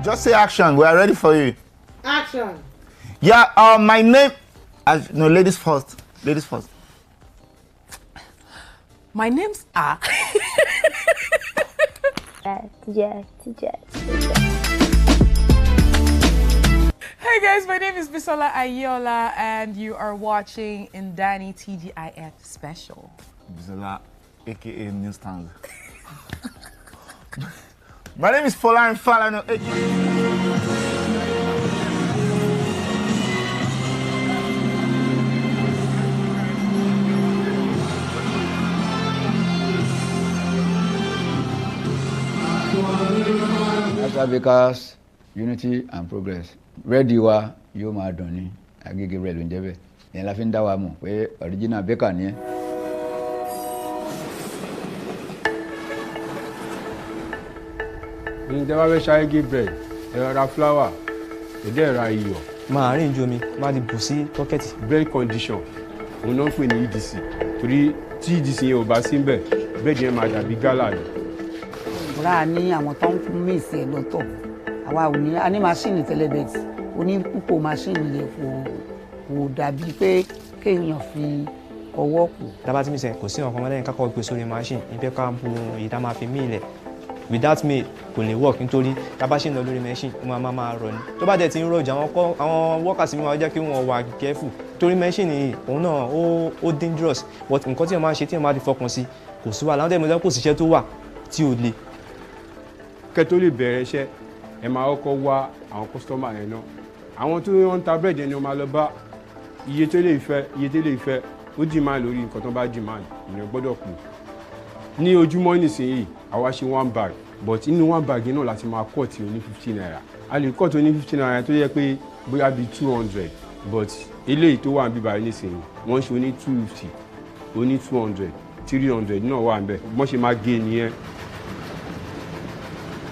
Just say action. We are ready for you. Action. Yeah. My name. No, ladies first. Ladies first. My name's A. Yes. Hey guys, my name is Bisola Ayola and you are watching Indani TGIF Special. Bisola, aka Newstands. My name is Folan Falano. Because unity and progress. Ready wa yo ma dun ni agege bread lo nje be. Yen la fi nda wa mo pé original baker ni e. Ìjọba fẹ́ ṣáyégé bread, ẹ̀rọ ra flour, ẹ̀dẹ́ ra iyọ̀. Máa arrange omi, máa di bù sí tọ́kẹ̀tì. Bread condition, òun náà ń pè ní EDC. Torí tí EDC yẹn ò bá sí ńbẹ̀, bread yẹn máa dàbí gálà ni. Bùrá ní àwọn tó ń fún míìsì ẹ̀ lọ́tọ̀. Àwa ò ní, a ní máṣíìnì tẹ́lẹ̀bẹ̀tì. Oní púpọ̀ máṣíìnì yẹn kò dàbí pé kéèyàn fi ọwọ́ kù. Dábàá tí mi sẹ́ kò sí ọ̀kan lẹ́yìn kákọ́ gbé sórí máṣíìnì, ìbẹ́ ká bu èyí tá máa fi mí ilẹ̀. Without me kò lè work nítorí tá bá ṣe ń lọ lórí machine ó máa rọ ni tó bá dẹ̀ ti ń rọjà àwọn workers mi máa jẹ́ kí wọ́n wà careful torí machine yìí òun náà ó dangerous but nǹkan tí wọ́n máa ń ṣe tí wọ́n máa ti fọkàn sí kò sí wà láwọn tẹ̀mọ́ jẹ́ kò síṣẹ́ tó wà tí ò le. Kẹ́ tó lè bẹ̀rẹ̀ iṣẹ́ ẹ máa kọ́kọ́ wá àwọn customer yẹn náà àwọn tó ń ta bread yẹn ni wọ́n máa lọ bá iye tó lè fẹ́ ó demand lórí nǹkan tó bá demand ìyẹn gbọ́dọ̀ kù ní ojúmọ́ nísìnyí àwa ṣe 1 bag but inú 1 bag náà láti máa cut oní 15 naira a lè cut oní 15 naira tó yẹ pé bóyá bíi 200 but eléyìí tó wà níbí báyìí nísìnyí wọ́n ṣe oní 250 oní 200 300 náà wà níbẹ̀ wọ́n ṣe máa gé nìyẹn.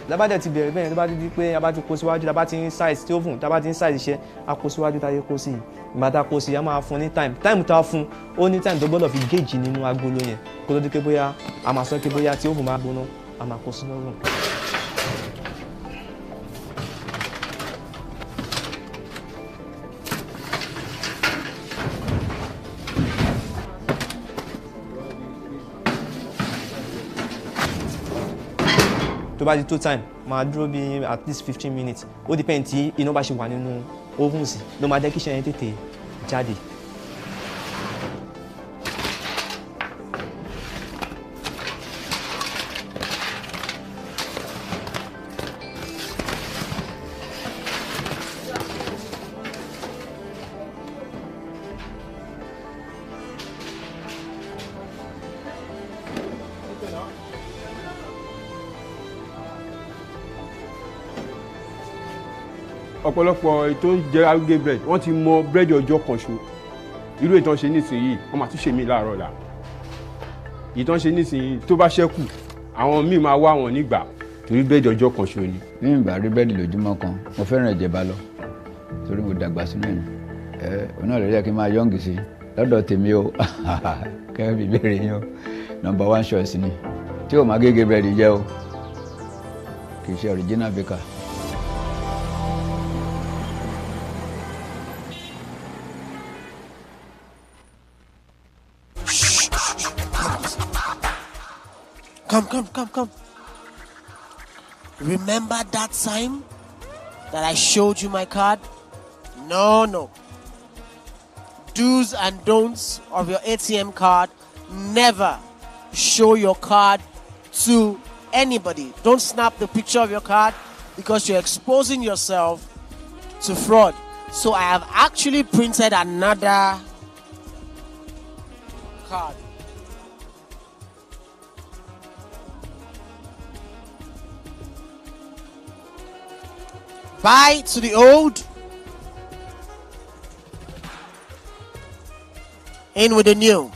Lábàdẹ̀ ti bẹ̀rẹ̀ bẹ́ẹ̀ tó bá ti di pé a bá ti kó síwájú tá bá ti ń size tí ó fún tá bá ti ń size iṣẹ́ a kó síwájú tá a yẹ kó sí ìgbà tá a kó sí a máa fún ní time tá a fún ó ní time tó gbọ́dọ̀ fi gauge nínú agolo yẹn kó tó di pé bóyá a máa sọ pé bóyá tí ó fún máa gbóná a máa kó sínú ọ̀run. tó bá di tó time máa dúró bí at least 15 minutes ó depend tí iná bá ṣe wà nínú oven sí ló máa jẹ́ kí iṣẹ́ yẹn tètè jáde. ọ̀pọ̀lọpọ̀ ètò ń jẹ arúgbó bread wọ́n ti mọ bread ọjọ́ kan ṣo irú ìtàn ṣe nísìnyí wọ́n máa tún ṣe mí láàárọ̀ la ìtàn ṣe nísìnyí tó bá ṣẹ́kù àwọn míì máa wá wọn nígbà torí bẹ́ẹ̀dì ọjọ́ kan ṣo ni. ní ìgbà rí bẹ́ẹ̀dì lójúmọ́ kan mo fẹ́ràn ìjẹba lọ torí mo dàgbà sínú ẹ̀ òun náà lè rí ẹ kí n máa yọ̀ǹgì sí lọ́dọ̀ tèmi o kẹ́hìn bí béèrè yín o number 1 choice ni tí o máa gégé bẹ́ẹ̀dì jẹ́ o kì í ṣe original baker. Come. Remember that time that I showed you my card? No. Do's and don'ts of your ATM card. Never show your card to anybody. Don't snap the picture of your card because you're exposing yourself to fraud. So I have actually printed another card. Bye to the old, in with the new.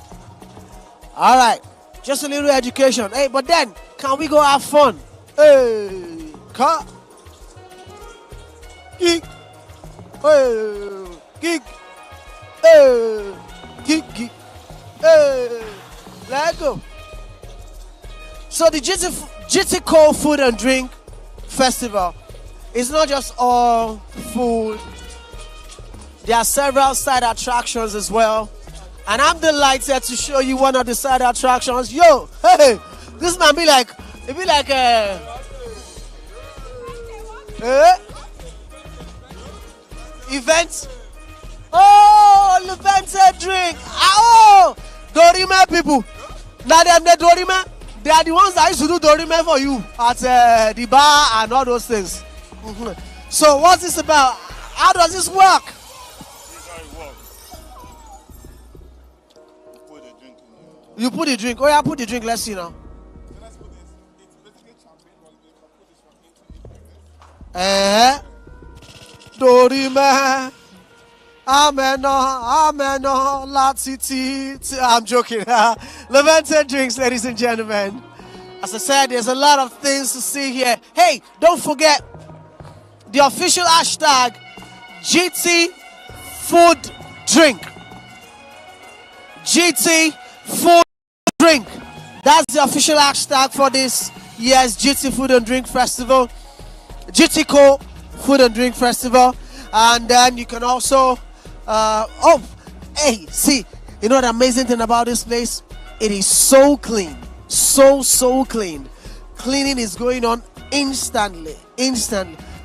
All right, just a little education. Hey, but then, can we go have fun? Hey, car. Geek. Hey, geek. Hey, geek. Hey, let's go. So the GTCO Food and Drink Festival, it's not just all food. There are several side attractions as well. And I'm delighted to show you one of the side attractions. Yo, hey, this man be like, it be like event. Oh, Levante drink. Oh, Dorime people. Now them the Dorime. They are the ones that used to do Dorime for you at the bar and all those things. So what's this about? How does this work? You put the drink. Oh yeah, put the drink. Let's see now. Dorime. Ameno, Latiti. I'm joking. Levante drinks, ladies and gentlemen. As I said, there's a lot of things to see here. Hey, don't forget the official hashtag GT Food Drink. GT Food Drink. That's the official hashtag for this year's GT Food and Drink Festival. GTCO Food and Drink Festival. And then you can also see, you know the amazing thing about this place? It is so clean. So clean. Cleaning is going on instantly.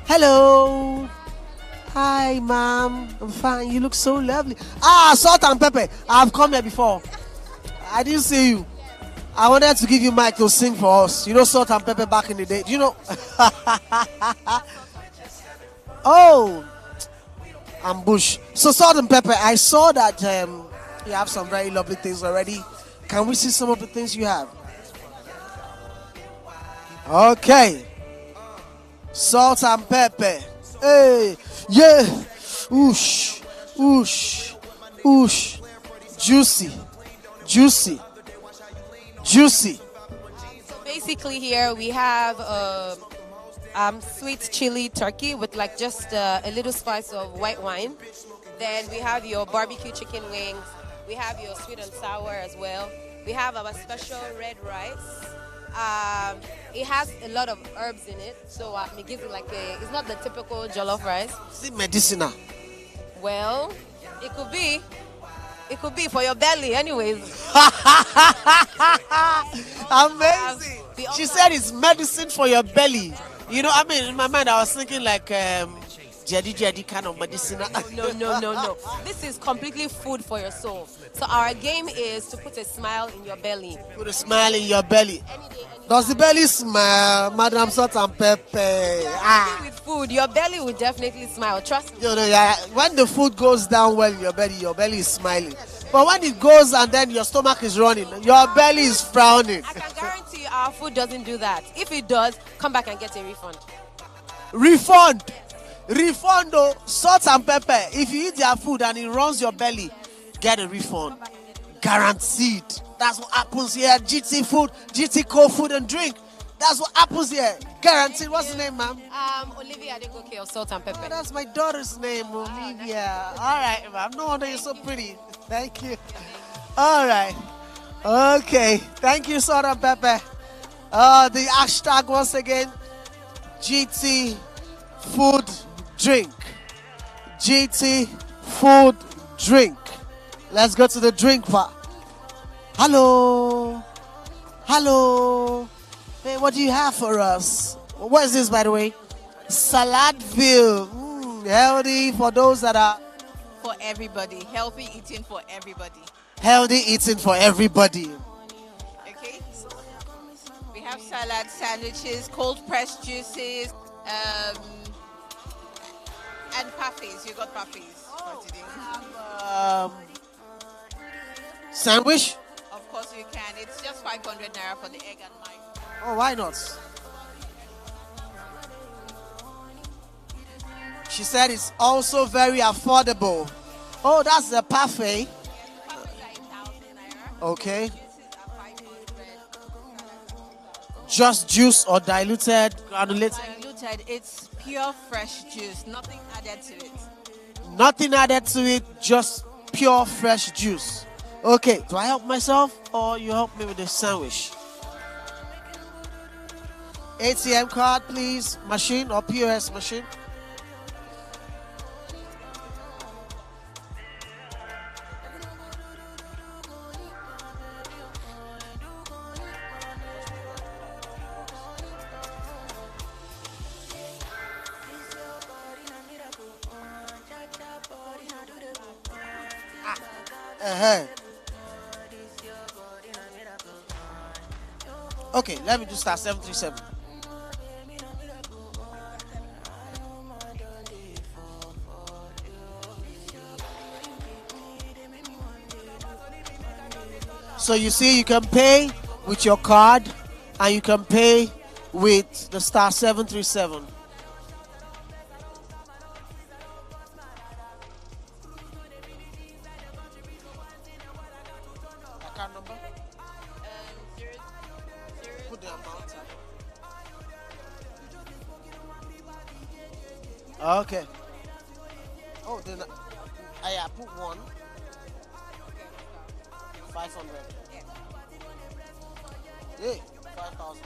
Hello. Hi, ma'am. I'm fine. You look so lovely. Salt and pepper. I've come here before. I didn't see you. I wanted to give you mic to sing for us. You know Salt and Pepper back in the day. Do you know? Oh, ambush. So Salt and Pepper, I saw that you have some very lovely things already. Can we see some of the things you have? Okay. Salt and Pepper. Hey, yeah. Oosh. Juicy. So basically here we have sweet chili turkey with like just a little spice of white wine. Then we have your barbecue chicken wings. We have your sweet and sour as well. We have our special red rice. It has a lot of herbs in it, so it gives it like it's not the typical jollof rice. Is it medicinal? Well, it could be. It could be for your belly, anyways. Amazing. She said it's medicine for your belly. You know, I mean, in my mind, I was thinking like jadi kind of medicine. No. This is completely food for your soul. So our game is to put a smile in your belly. Put a smile in your belly. Does the belly smile, Madam Salt and Pepper? With food, your belly will definitely smile. Trust me. When the food goes down well in your belly is smiling. But when it goes and then your stomach is running, your belly is frowning. I can guarantee you our food doesn't do that. If it does, come back and get a refund. Refund, Salt and Pepper. If you eat their food and it runs your belly, get a refund. Guaranteed. That's what happens here at GTCO Food and Drink. That's what happens here. Guaranteed. What's the name, ma'am? Olivia Adegoke of Salt and Pepper. Oh, that's my daughter's name, Olivia. All right, ma'am. No wonder you're so pretty. Thank you. All right. Okay. Thank you, Salt and Pepper. The hashtag once again, GT Food Drink. GT Food Drink. Let's go to the drink part. Hello. Hello. Hey, what do you have for us? What is this, by the way? Saladville. Healthy for those that are... For everybody. Healthy eating for everybody. Healthy eating for everybody. Okay. We have salad, sandwiches, cold pressed juices, and parfaits. You got parfaits for today. Sandwich? Of course you can. It's just 500 naira for the egg and mine. Oh, why not? She said it's also very affordable. Oh, that's the parfait. Okay. Just juice or diluted, granulated? Diluted. It's pure fresh juice. Nothing added to it. Nothing added to it, just pure fresh juice. Okay, do I help myself or you help me with the sandwich? ATM card, please. Machine or POS machine? Okay, let me do star 737. So you see, you can pay with your card and you can pay with the star 737. Account number? Put the amount. Okay. Oh, then I put one. 500. Yeah, 5,000.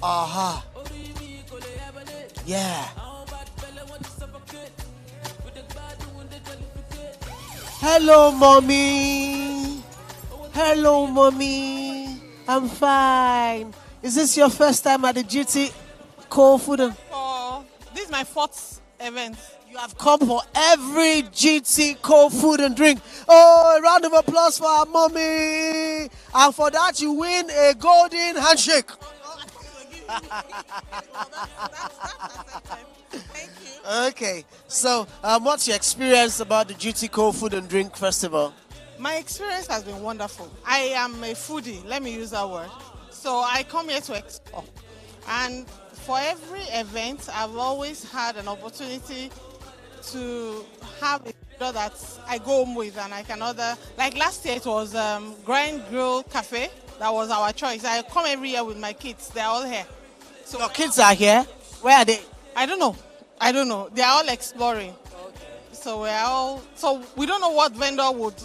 Aha. Yeah. Hello, mommy. Hello, mommy. I'm fine. Is this your first time at the GTCO Food? This is my fourth event. You have come for every GTCO Food and Drink. Oh, a round of applause for our mommy. And for that, you win a golden handshake. Thank you. Okay, so what's your experience about the GTCO Food and Drink Festival? My experience has been wonderful. I am a foodie, let me use that word. So I come here to explore. And for every event, I've always had an opportunity to have a order that I go home with and I can order. Like last year, it was Grind Grill Cafe. That was our choice. I come every year with my kids. They're all here. So your kids are here? Where are they? I don't know. They're all exploring. So we don't know what vendor would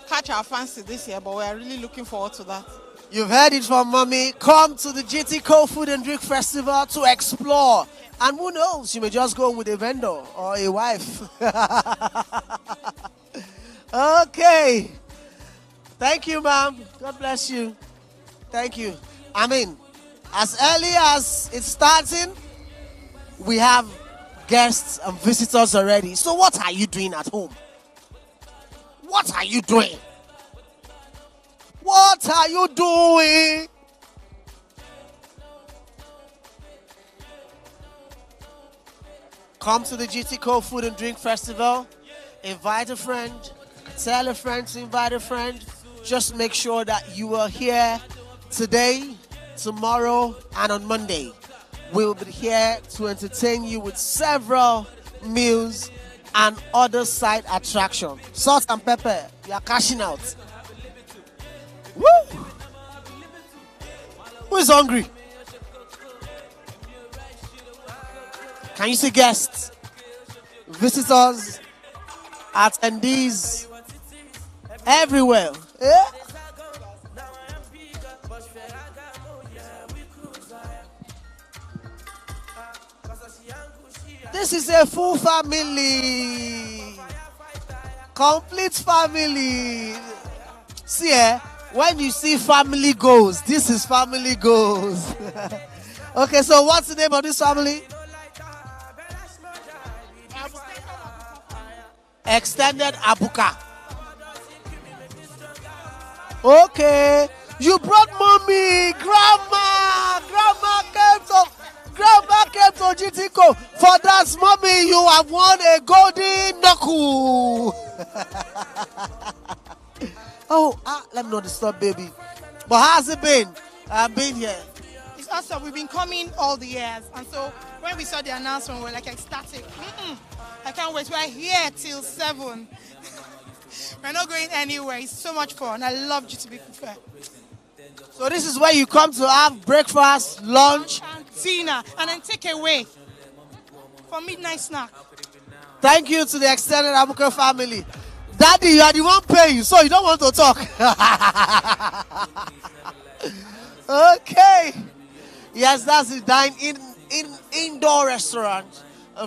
catch our fancy this year, but we are really looking forward to that. You've heard it from mommy. Come to the GTCO Food and Drink Festival to explore. And who knows, you may just go with a vendor or a wife. Okay. Thank you, ma'am. God bless you. Thank you. I mean, as early as it's starting, we have guests and visitors already. So what are you doing at home? What are you doing? What are you doing? Come to the GTCO Food and Drink Festival. Invite a friend. Tell a friend to invite a friend. Just make sure that you are here today, tomorrow, and on Monday. We will be here to entertain you with several meals and other side attractions. Salt and pepper, you are cashing out. Woo! Who is hungry? Can you see guests, visitors, attendees, everywhere? Yeah? This is a full family, complete family. See, when you see family goals, this is family goals. Okay, so what's the name of this family? Extended Abuka. Okay, you brought mommy, grandma came to GTCO. For that, mommy, you have won a golden knuckle. Let me not disturb baby. But how's it been? I've been here. It's awesome. We've been coming all the years. And so when we saw the announcement, we were like ecstatic. I can't wait. We're here till 7. We're not going anywhere. It's so much fun. I love GTB Buffet. So this is where you come to have breakfast, lunch, dinner, and then take away for midnight snack. Thank you to the extended Abuka family. Daddy, you are the one paying, so you don't want to talk. Okay. Yes, that's the dine-in indoor restaurant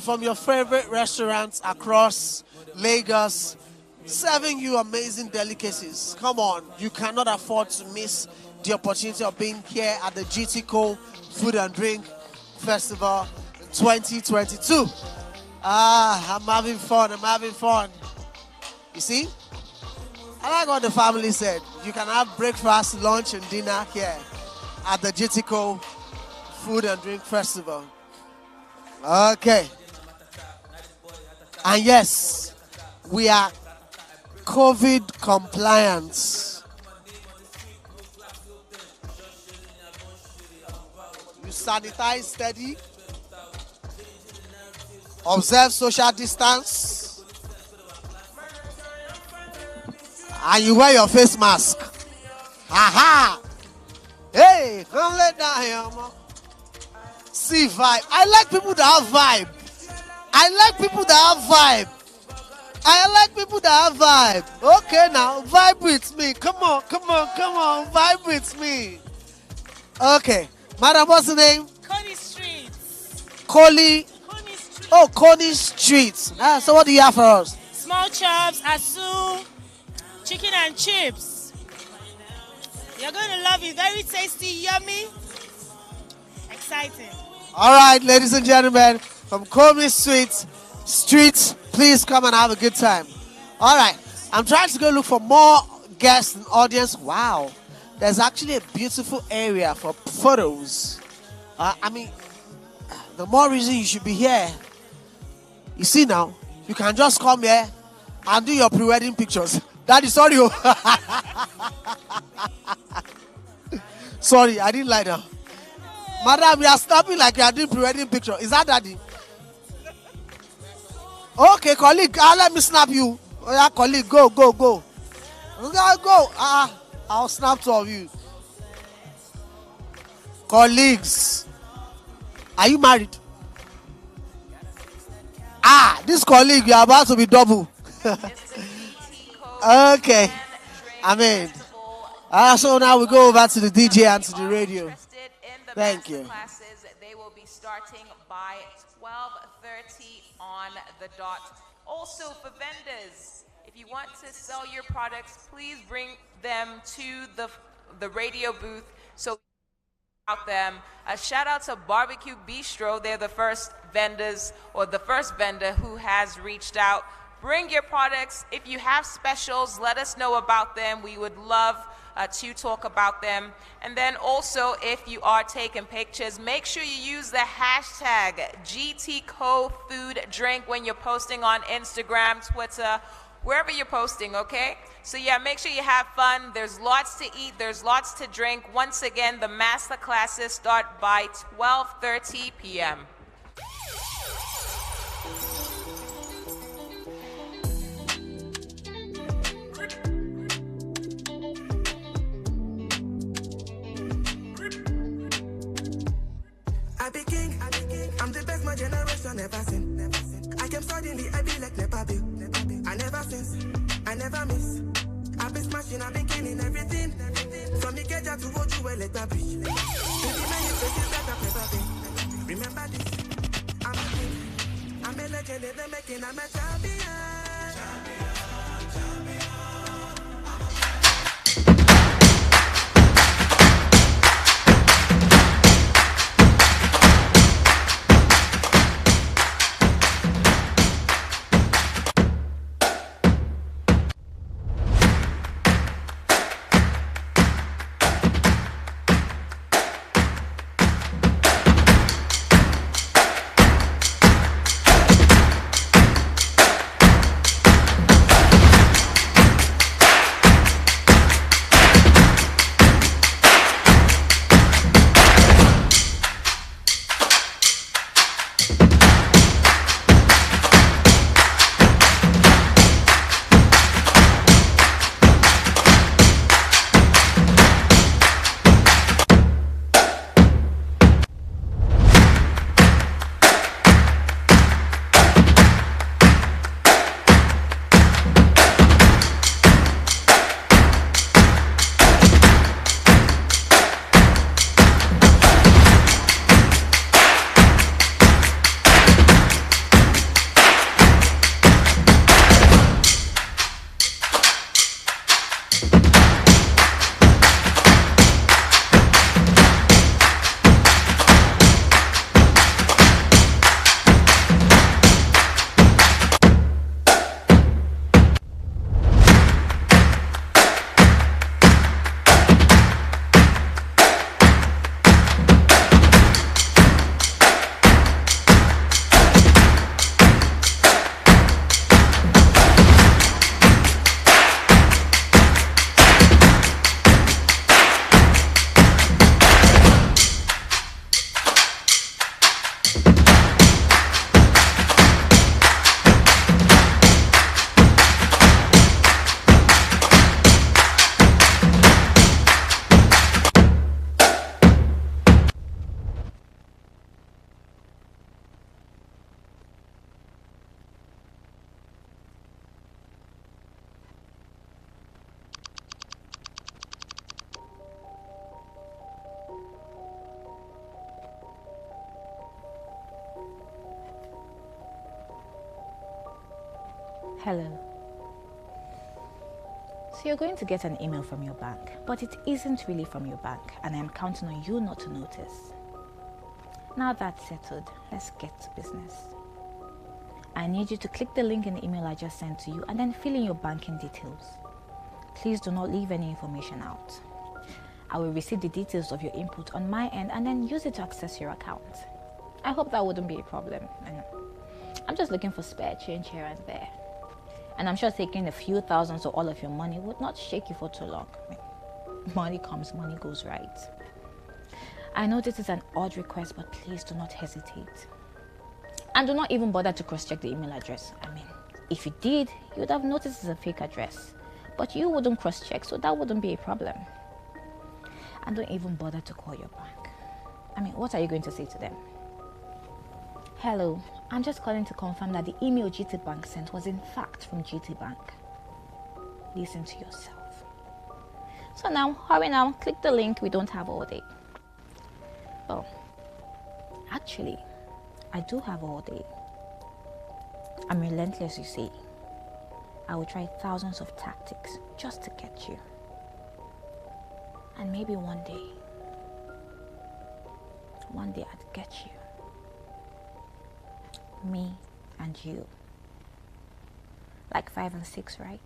from your favorite restaurants across Lagos, serving you amazing delicacies. Come on, you cannot afford to miss the opportunity of being here at the GTCO Food and Drink Festival 2022. I'm having fun. You see? I like what the family said. You can have breakfast, lunch, and dinner here at the GTCO Food and Drink Festival. Okay. And yes, we are COVID compliant. You sanitize steady. Observe social distance. And you wear your face mask. Aha! Hey, come let down here, man. See vibe. I like people that have vibe. Okay, now vibe with me. Come on. Vibe with me. Okay, madam, what's the name? Coney Street. Coney Street. So what do you have for us? Small chops, asu, chicken and chips. You're going to love it. Very tasty, yummy, exciting. All right, ladies and gentlemen, from Coney Street, please come and have a good time. All right, I'm trying to go look for more guests and audience. Wow, there's actually a beautiful area for photos. I mean, the more reason you should be here. You see now, you can just come here and do your pre-wedding pictures. Daddy, sorry. Sorry, I didn't lie down. Madam, you are snapping like you are doing pre-wedding picture. Is that Daddy? Okay, colleague, let me snap you. Oh yeah, colleague, go. Go. I'll snap two of you. Colleagues, are you married? This colleague, you are about to be double. Okay. I mean, so now we go over to the DJ and to the radio. Thank you. They will be starting by 12:30 on the dot. Also for vendors, if you want to sell your products, please bring them to the radio booth. So out them. A shout out to Barbecue Bistro. They're the first vendors, or the first vendor who has reached out. Bring your products. If you have specials, let us know about them. We would love to talk about them. And then also, if you are taking pictures, make sure you use the hashtag GTCO Food Drink when you're posting on Instagram, Twitter, wherever you're posting, okay? So yeah, make sure you have fun. There's lots to eat. There's lots to drink. Once again, the masterclasses start by 12:30 p.m. I be king, I'm the best my generation ever seen. I came suddenly, I be like Nepa Bill. I never since, I never miss. I be smashing, I be killing everything. From the Keja to Oju, well, let bridge. 50 many places that I've never been. Remember this, I'm a king. I'm a legend, they're making, I'm a champion. Hello. So you're going to get an email from your bank, but it isn't really from your bank, and I'm counting on you not to notice. Now that's settled, let's get to business. I need you to click the link in the email I just sent to you and then fill in your banking details. Please do not leave any information out. I will receive the details of your input on my end and then use it to access your account. I hope that wouldn't be a problem. I'm just looking for spare change here and there. And I'm sure taking a few thousands or all of your money would not shake you for too long. Money comes, money goes, right? I know this is an odd request, but please do not hesitate. And do not even bother to cross-check the email address. If you did, you would have noticed it's a fake address. But you wouldn't cross-check, so that wouldn't be a problem. And don't even bother to call your bank. What are you going to say to them? Hello, I'm just calling to confirm that the email GT Bank sent was in fact from GT Bank. Listen to yourself. So now, hurry now, click the link, we don't have all day. Oh, actually, I do have all day. I'm relentless, you see. I will try thousands of tactics just to get you. And maybe one day I'd get you. Me and you. Like 5 and 6, right?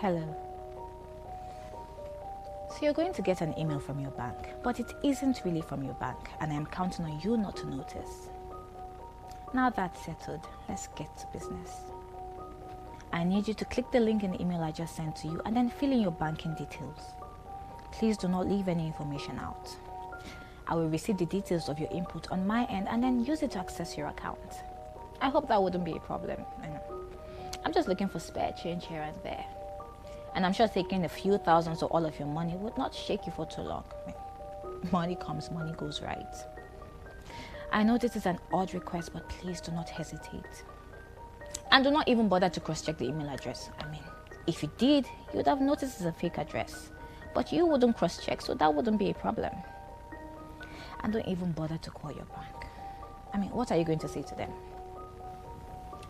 Hello. So you're going to get an email from your bank, but it isn't really from your bank, and I'm counting on you not to notice. Now that's settled, let's get to business. I need you to click the link in the email I just sent to you and then fill in your banking details. Please do not leave any information out. I will receive the details of your input on my end and then use it to access your account. I hope that wouldn't be a problem. I'm just looking for spare change here and there. And I'm sure taking a few thousands or all of your money would not shake you for too long. Money comes, money goes, right? I know this is an odd request, but please do not hesitate. And do not even bother to cross-check the email address. If you did, you would have noticed it's a fake address. But you wouldn't cross-check, so that wouldn't be a problem. And don't even bother to call your bank. What are you going to say to them?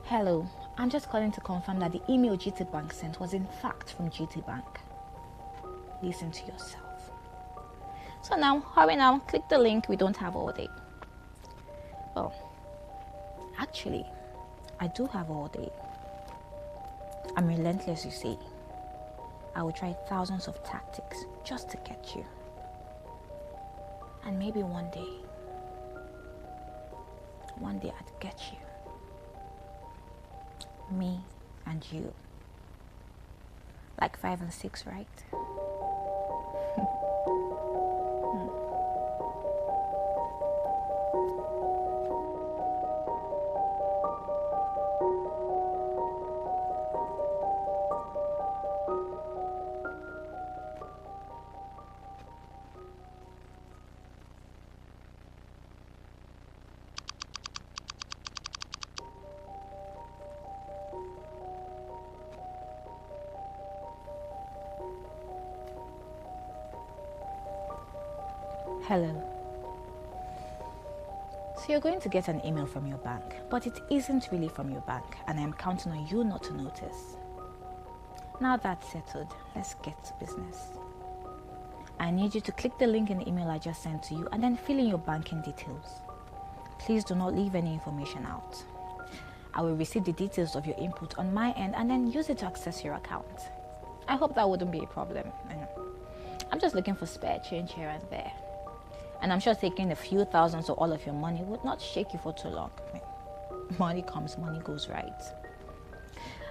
Hello, I'm just calling to confirm that the email GT Bank sent was in fact from GT Bank. Listen to yourself. So now, hurry now, click the link, we don't have all day. Oh, actually, I do have all day. I'm relentless, you see. I will try thousands of tactics just to get you. And maybe one day I'd get you. Me and you. Like 5 and 6, right? Hello. So you're going to get an email from your bank, but it isn't really from your bank, and I'm counting on you not to notice. Now that's settled, let's get to business. I need you to click the link in the email I just sent to you and then fill in your banking details. Please do not leave any information out. I will receive the details of your input on my end and then use it to access your account. I hope that wouldn't be a problem. I'm just looking for spare change here and there. And I'm sure taking a few thousands or all of your money would not shake you for too long. Money comes, money goes, right?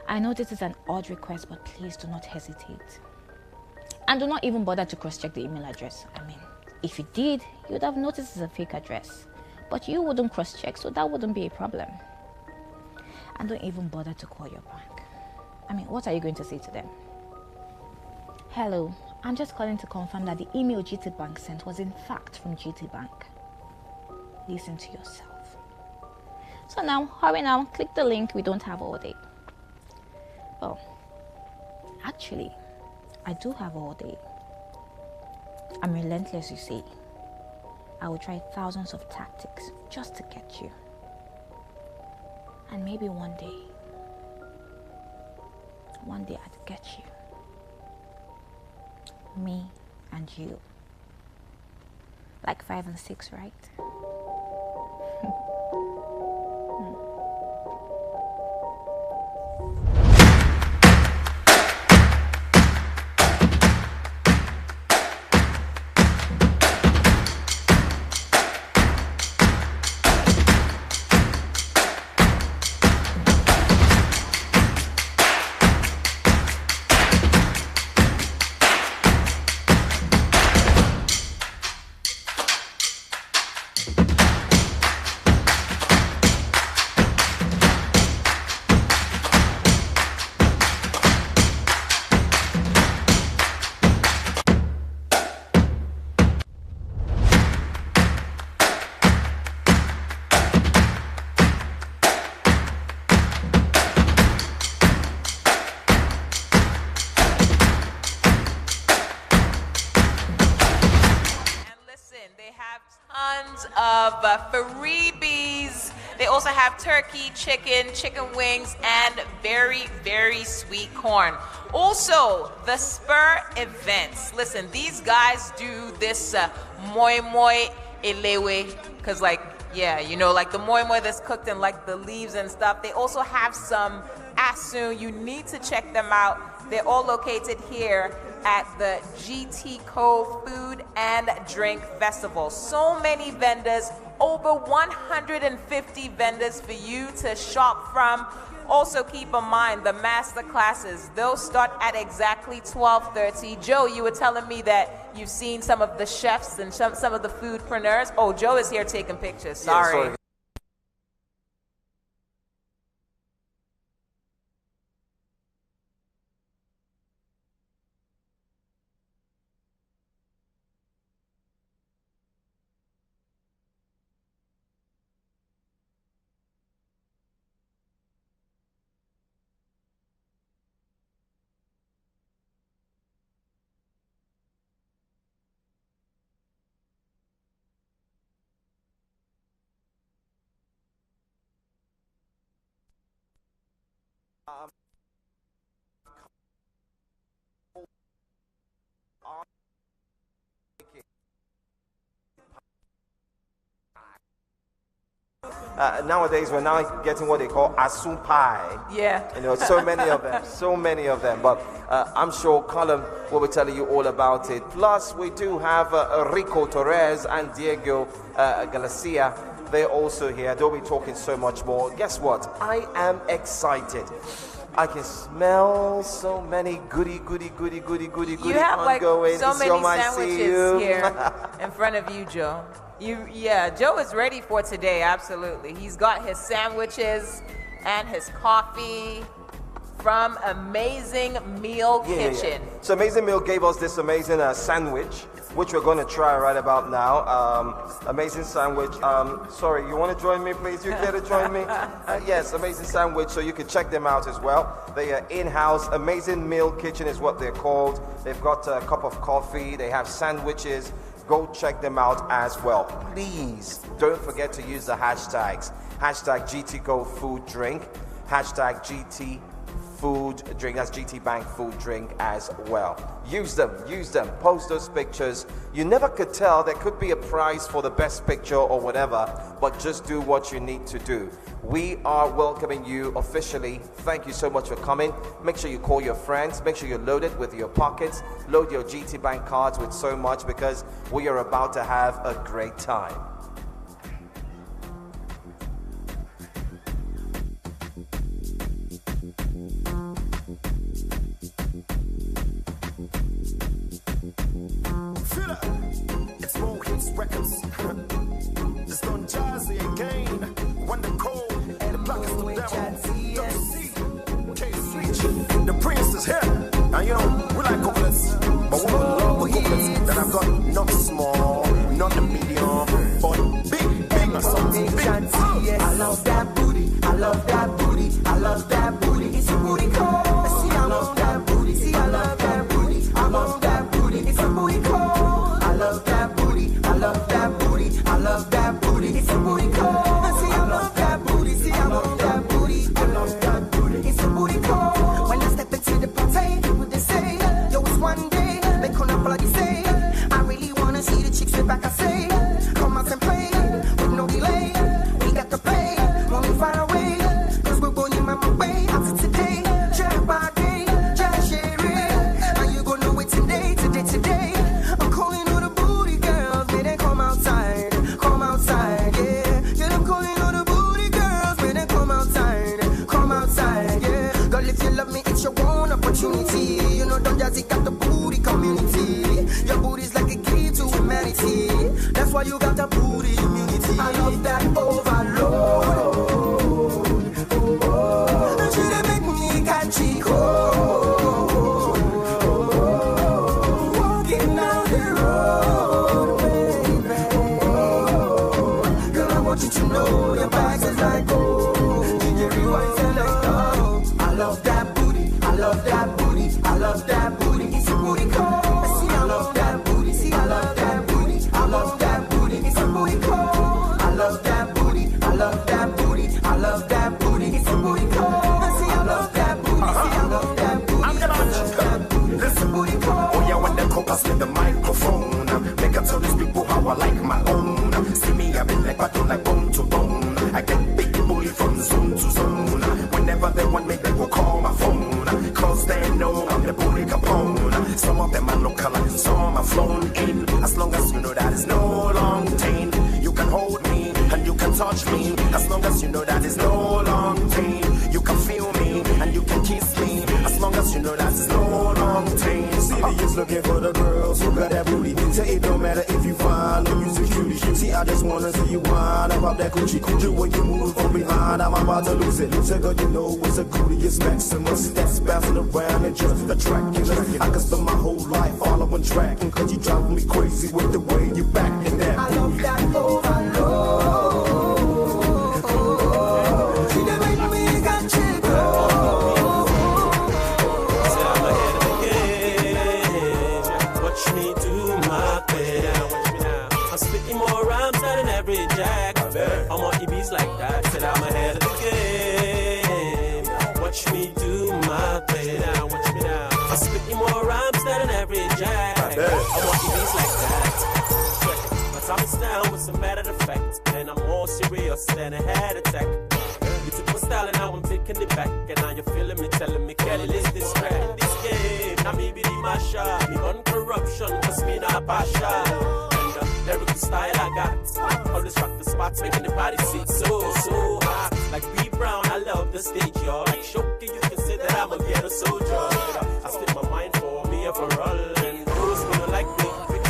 I know this is an odd request, but please do not hesitate. And do not even bother to cross-check the email address. If you did, you would have noticed it's a fake address. But you wouldn't cross-check, so that wouldn't be a problem. And don't even bother to call your bank. What are you going to say to them? Hello, I'm just calling to confirm that the email GT Bank sent was in fact from GT Bank. Listen to yourself. So now, hurry now, click the link, we don't have all day. Oh, actually, I do have all day. I'm relentless, you see. I will try thousands of tactics just to get you. And maybe one day I'd get you. Me and you. Like 5 and 6, right? Tons of freebies. They also have turkey, chicken wings, and very, very sweet corn. Also, the Spur events. Listen, these guys do this moi moi elewe, because like, yeah, you know, like the moi moi that's cooked in like the leaves and stuff. They also have some asu. You need to check them out. They're all located here at the GTCO Food and Drink Festival. So many vendors, over 150 vendors for you to shop from. Also keep in mind the masterclasses. They'll start at exactly 12:30. Joe, you were telling me that you've seen some of the chefs and some of the foodpreneurs. Oh, Joe is here taking pictures. Sorry. Yeah, sorry. Nowadays, we're now getting what they call asu pie. Yeah. You know, so many of them. But I'm sure Colin will be telling you all about it. Plus, we do have Rico Torres and Diego Galicia. They're also here. They'll be talking so much more. Guess what? I am excited. I can smell so many goody You have like ongoing. so many sandwiches here here in front of you, Joe. Joe is ready for today, absolutely. He's got his sandwiches and his coffee from Amazing Meal Kitchen. So Amazing Meal gave us this amazing sandwich, which we're going to try right about now. Amazing sandwich. Sorry, you want to join me, please? You care to join me? Yes, amazing sandwich. So you can check them out as well. They are in-house. Amazing Meal Kitchen is what they're called. They've got a cup of coffee. They have sandwiches. Go check them out as well. Please don't forget to use the hashtags. Hashtag GTCO Food Drink. Hashtag GT Food Drink. That's GT Bank Food Drink as well. Use them. Post those pictures. You never could tell. There could be a prize for the best picture or whatever, but just do what you need to do. We are welcoming you officially. Thank you so much for coming. Make sure you call your friends. Make sure you're loaded with your pockets. Load your GT Bank cards with so much, because we are about to have a great time. It's more hits records. It's done jazzy again. When the cold, the black is the devil. K-Switch. The prince is here. And you know, we like couplets. But we love the couplets that I've got not small, not the medium, but you got a booty immunity. I love that overload. And she dey make me catch it cold. Walking down the road, baby. Girl, I want you to know your bags is like gold. DJ rewind selector. I love that booty. I love that booty. I love that booty. It's a booty call. See, I love that booty. See, I love that booty. I love that booty. It's a booty call. I love that booty. I love that booty. I love that booty. It's a booty call. See, I love that booty. See, I love that booty. I love that booty. It's a booty call. Oh yeah, when the copas with the microphone, make up tell these people how I like my own. See me, I've been like battle like bone to bone. I can big bully from zone to zone. Whenever they want me, they will call my phone. Cause they know I'm the bully Capone. Some of them are local, some are flown in. As long as you know that it's no long pain. You can hold me and you can touch me. As long as you know that it's no long pain. You can feel me and you can kiss me. As long as you know that it's no long pain. City is looking for the girls who got that booty. Say it don't matter if you find or you security. See, I just wanna see you wind up that coochie. The way you move from behind, I'm about to lose it. Say, girl, you know it's a goodie, it's Maximus. That's bouncing around and just attracting. I can spend my whole life all on one track. Cause you driving me crazy with the way you back in that booty. I love that overload. She done make me got chick. Watch me do my thing. I'm spitting more rhymes than every jack. I'm on EBs like that. Said I'm ahead of the game. Watch me do my thing. Watch me now. I'm spitting more rhymes than every jack. I'm on EBs like that. My time is down with some matter of fact, and I'm more serious than a head attack. You took my style and now I'm taking it back. And now you're feeling me, telling me, Kelly, list this track. In this game, now me be the masher. Me on corruption, cause me not passion. And the lyrical style I got. Always rock the spots, making the body sit so hot. Like B Brown, I love the stage, y'all. Like Shoki, you can say that I'm a ghetto soldier. I spit my mind for me and for all. And those who don't like me,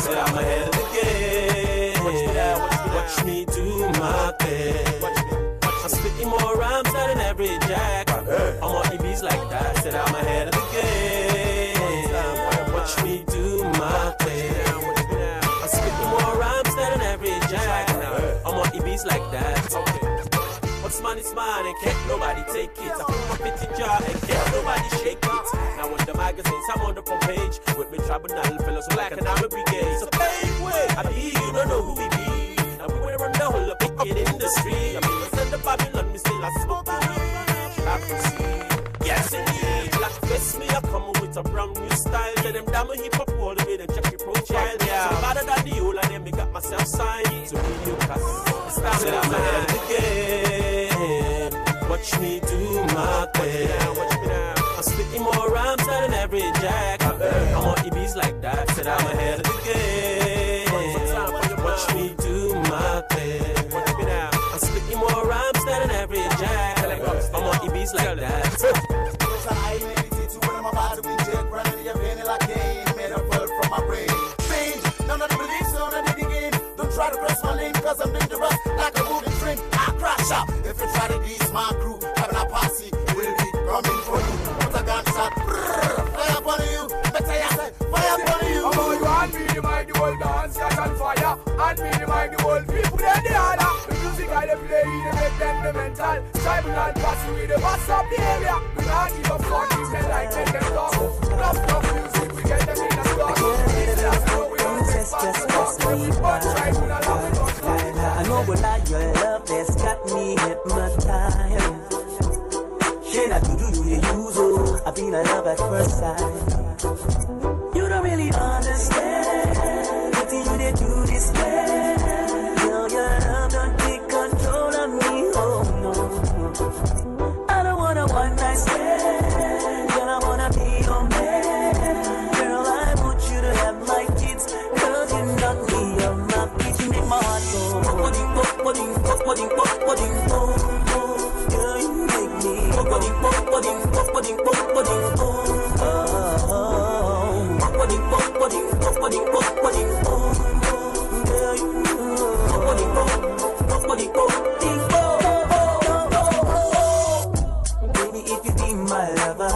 say I'm ahead of the game. Watch me do my thing. I'm spitting more rhymes than every jack. I'm on EBs like that. Said I'm ahead of the game. Watch me do my thing. I'm spitting more rhymes than every jack. I'm on EBs like that. What's mine is mine and can't nobody take it. I put my 50 jar and can't nobody shake it. Now in the magazines, I'm on the front page with me tribunal fellows who like an army brigade. So fake way, I be, you don't know who we be. Now we went around the whole of the industry. I mean, I send the Babylon, me still I smoke the weed. I can see, yes indeed. Black face me, I come with a brand new style. Let them damn a hip hop all the way, then check your profile. Yeah, so better than the old, and then me got myself signed. So we new cast, it's time that I'm ahead of the game. Watch me do my thing. Watch me now. I'm spitting more rhymes than every jack. I'm on EBs like that. Said I'm ahead of the game. Watch me do my thing. Watch me now. I'm spitting more rhymes than every jack. I'm on EBs like that. None of the beliefs, none of the game. Don't try to press my lane, cause I'm dangerous. Like a moving train, I crash up. If you try to diss my crew, having a posse, will be coming for you. Put a gunshot, fire upon you. Better you say, fire upon you. I'm on you and me, the mic, the whole dance, catch on fire. And me, the mic, the whole people, then the other. The music I play, they make them the mental. Tribal and posse, we the boss of the area. We not give a fuck, if they like, take them talk. Love music, we get them in a slot. I know but now your love that's got me hypnotized. Can I do you use oh? I've been a love at first sight. You don't really understand what you they do this way. Girl, your love don't take control of me, oh no. I don't wanna one night stand. Girl, I wanna be your man. Girl, I want you to have my kids. Cause you knock me on my feet. You make my heart go pudding, pudding, pudding, pudding, pudding. Girl, you make me pudding, pudding, pudding, pudding, pudding, pudding, pudding, pudding, pudding, pudding. Girl, you be my lover.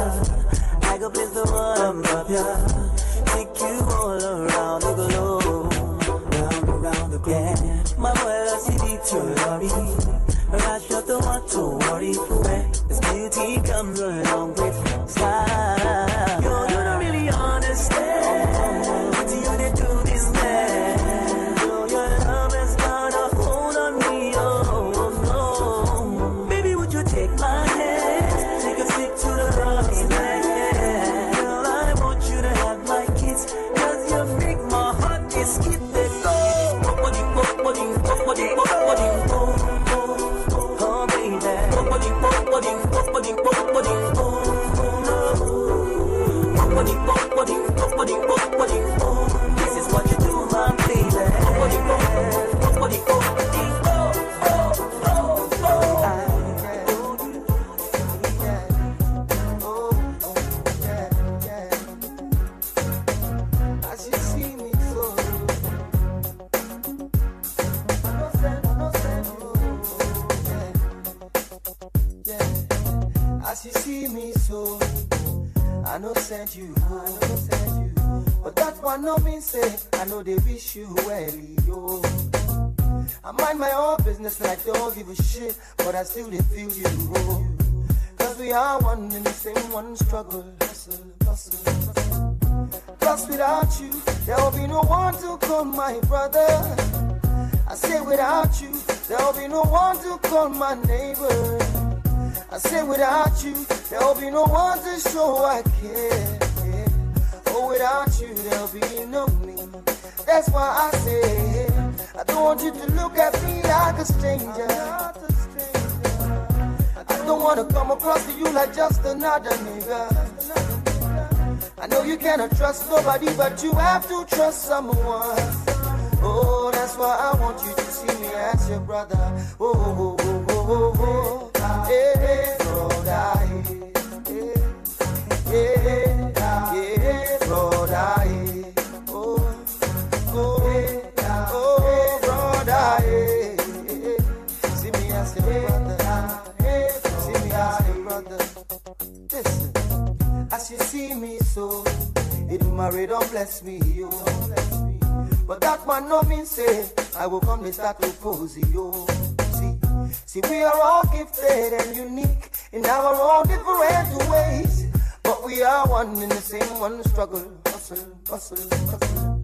I go place the one above ya. Take you all around the globe, round around the globe. Yeah. My boy, I see the Ferrari. I just don't want to worry for where this beauty comes along with style. You don't really understand what you did to this man. Your love has got a hold on me, oh no. Baby, would you take my hand, take a stick to the rocks, man. Girl, I want you to have my kiss, cause you make my heart just skip it. Oh, this is what you do, my baby. As you see me so, as you see me so, I know send you, but that one no mean say I know they wish you well, yo. I mind my own business and I don't give a shit, but I still they feel you, oh. Cause we are one in the same one struggle, hustle, hustle, hustle. Plus without you, there will be no one to call my brother. I say without you, there will be no one to call my neighbor. I say without you, there will be no one to show I care. Oh, without you, there'll be no me. That's why I say, I don't want you to look at me like a stranger. I don't want to come across to you like just another nigga. I know you cannot trust nobody, but you have to trust someone. Oh, that's why I want you to see me as your brother. Oh, oh, oh, oh, oh, oh. Hey, brother, hey, brother, oh, oh, brother, see me as your brother, see me as your brother. Listen, as you see me so, it marry don't bless me, yo. But that man no mean say I will come to start to pose, yo. See, we are all gifted and unique in our own different ways, but we are one in the same one struggle, hustle, hustle, hustle.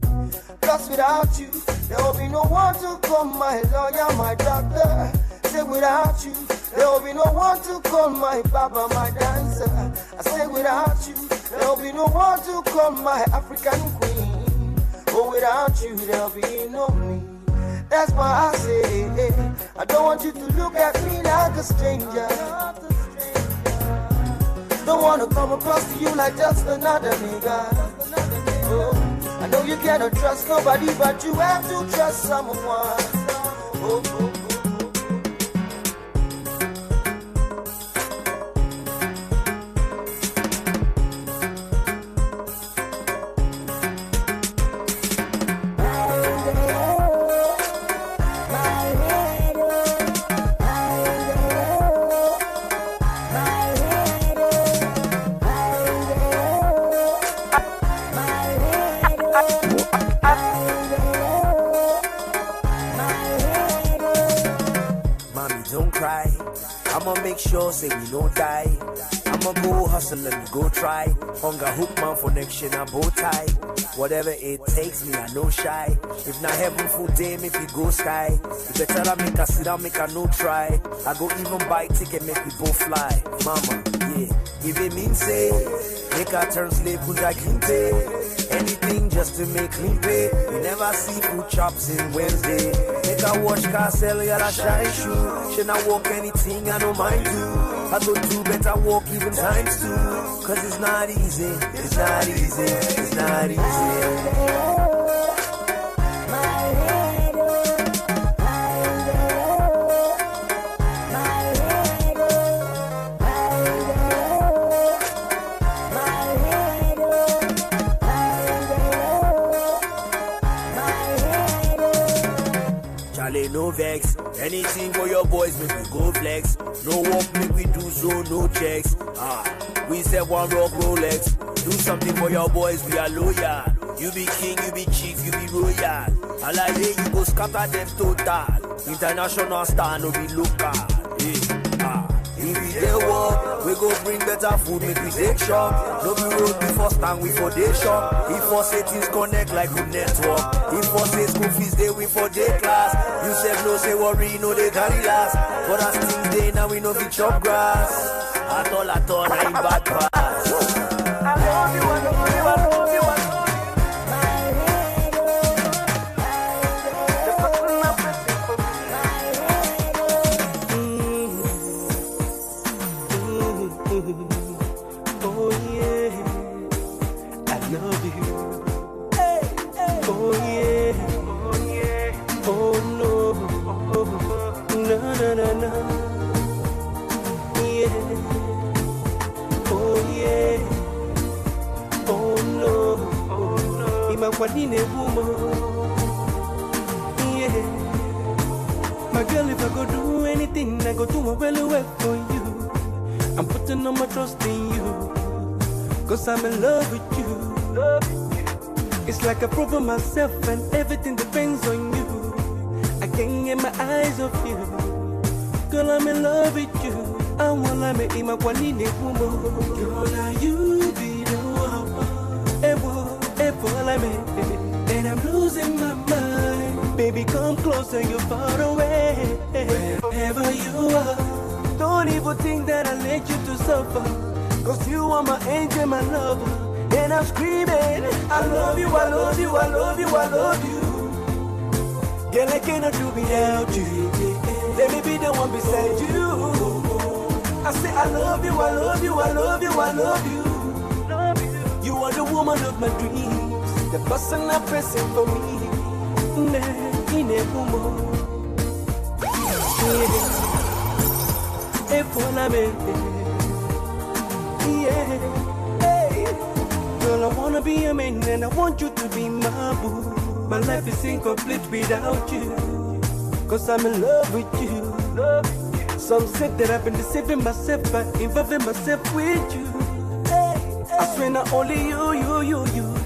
Plus without you, there will be no one to call my lawyer, my doctor. Say without you, there will be no one to call my baba, my dancer. I say without you, there will be no one to call my African queen. Oh, without you, there will be no me. That's why I say, I don't want you to look at me like a stranger. Don't want to come across to you like just another nigga. Oh, I know you cannot trust nobody, but you have to trust someone. Oh, oh. I'ma make sure, say we don't die. I'ma go hustle and go try. Hunger hook man for next year and bow tie. Whatever it takes me, I no shy. If not heaven full day, make we go sky. You better I make a sit down, make a no try. I go even buy ticket, make we both fly. Mama, yeah. If it means say, make a turn slave, put a clean pay. Anything just to make clean pay. We never see food chops in Wednesday. Make a watch car sell, y'all shine shoe. Should not walk anything, I don't mind do. I go do better walk even times two. Cause it's not easy, it's not easy, it's not easy. day, no vex. Anything for your boys, make we go flex. No work, make we do so, no checks. We set one rock Rolex. Do something for your boys, we are loyal. You be king, you be chief, you be royal. Alaye, you go scatter them total. International star, no be local. If we dey work, we go bring better food, make we take shop. No be road before stand, we for day shop. If for say things connect like good network. If for say school fees, they we for day class. You say no, say worry, no they carry last. But as things day, now we no be chop grass. At all, I ain't bad pass. I love you, I love you, I love you, I love you. Oh yeah, I love you. Oh yeah, oh yeah, oh no, no, no, no, no. Yeah, oh yeah, oh no, Imagine a woman. Yeah, my girl, if I go do anything, I go do my well work for you. I'm putting all my trust in you, cause I'm in love with you. It's like I prove myself and everything depends on you. I can't get my eyes off you. Girl, I'm in love with you. I want to make my quality woman. Girl, are you be the one? And I'm losing my mind. Baby, come closer, you're far away. Wherever you are. Don't even think that I let you to suffer, cause you are my angel, my lover. And I'm screaming, I love you, I love you, I love you, I love you. Girl, I cannot do without you. Let me be the one beside you. I say I love you, I love you, I love you, I love you. You are the woman of my dreams, the person I'm pressing for me. In a woman. Yeah, hey. Girl, I wanna be a man and I want you to be my boo. My life is incomplete without you, cause I'm in love with you. Some said that I've been deceiving myself by involving myself with you. I swear not only you.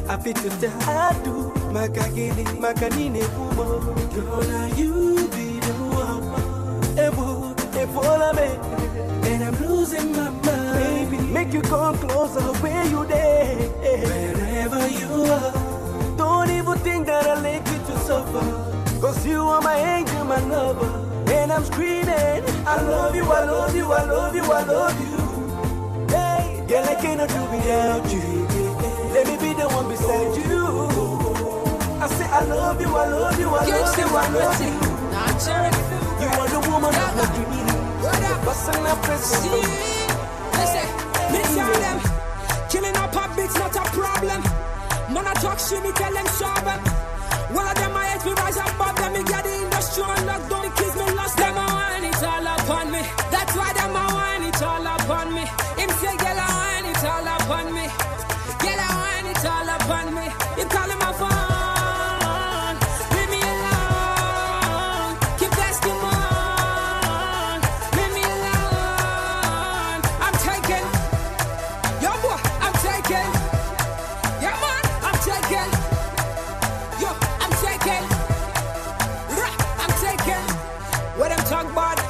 I feel to tell I do. My kanine woman. Girl, are you be the one? And I'm losing my mind. Baby, make you come closer where you there. Wherever you are. Don't even think that I let you to suffer, cause you are my angel, my lover. And I'm screaming, I love you, I love you, I love you, I love you. Hey, girl, I cannot do without you. Let me be the one beside you. I say I love you, I love you, I love you, I love you. You are the woman of my dreams. Listen, them killing up a bit's not a problem. Man, I talk shit, me tell them solve it. One of them I hate me rise above them. Me get the industry and lock down the kids, me lost them. I want it all upon me. That's why them I want it all upon me. Him say, girl, I want it all upon me. Girl, I want it all upon me. You call him my phone.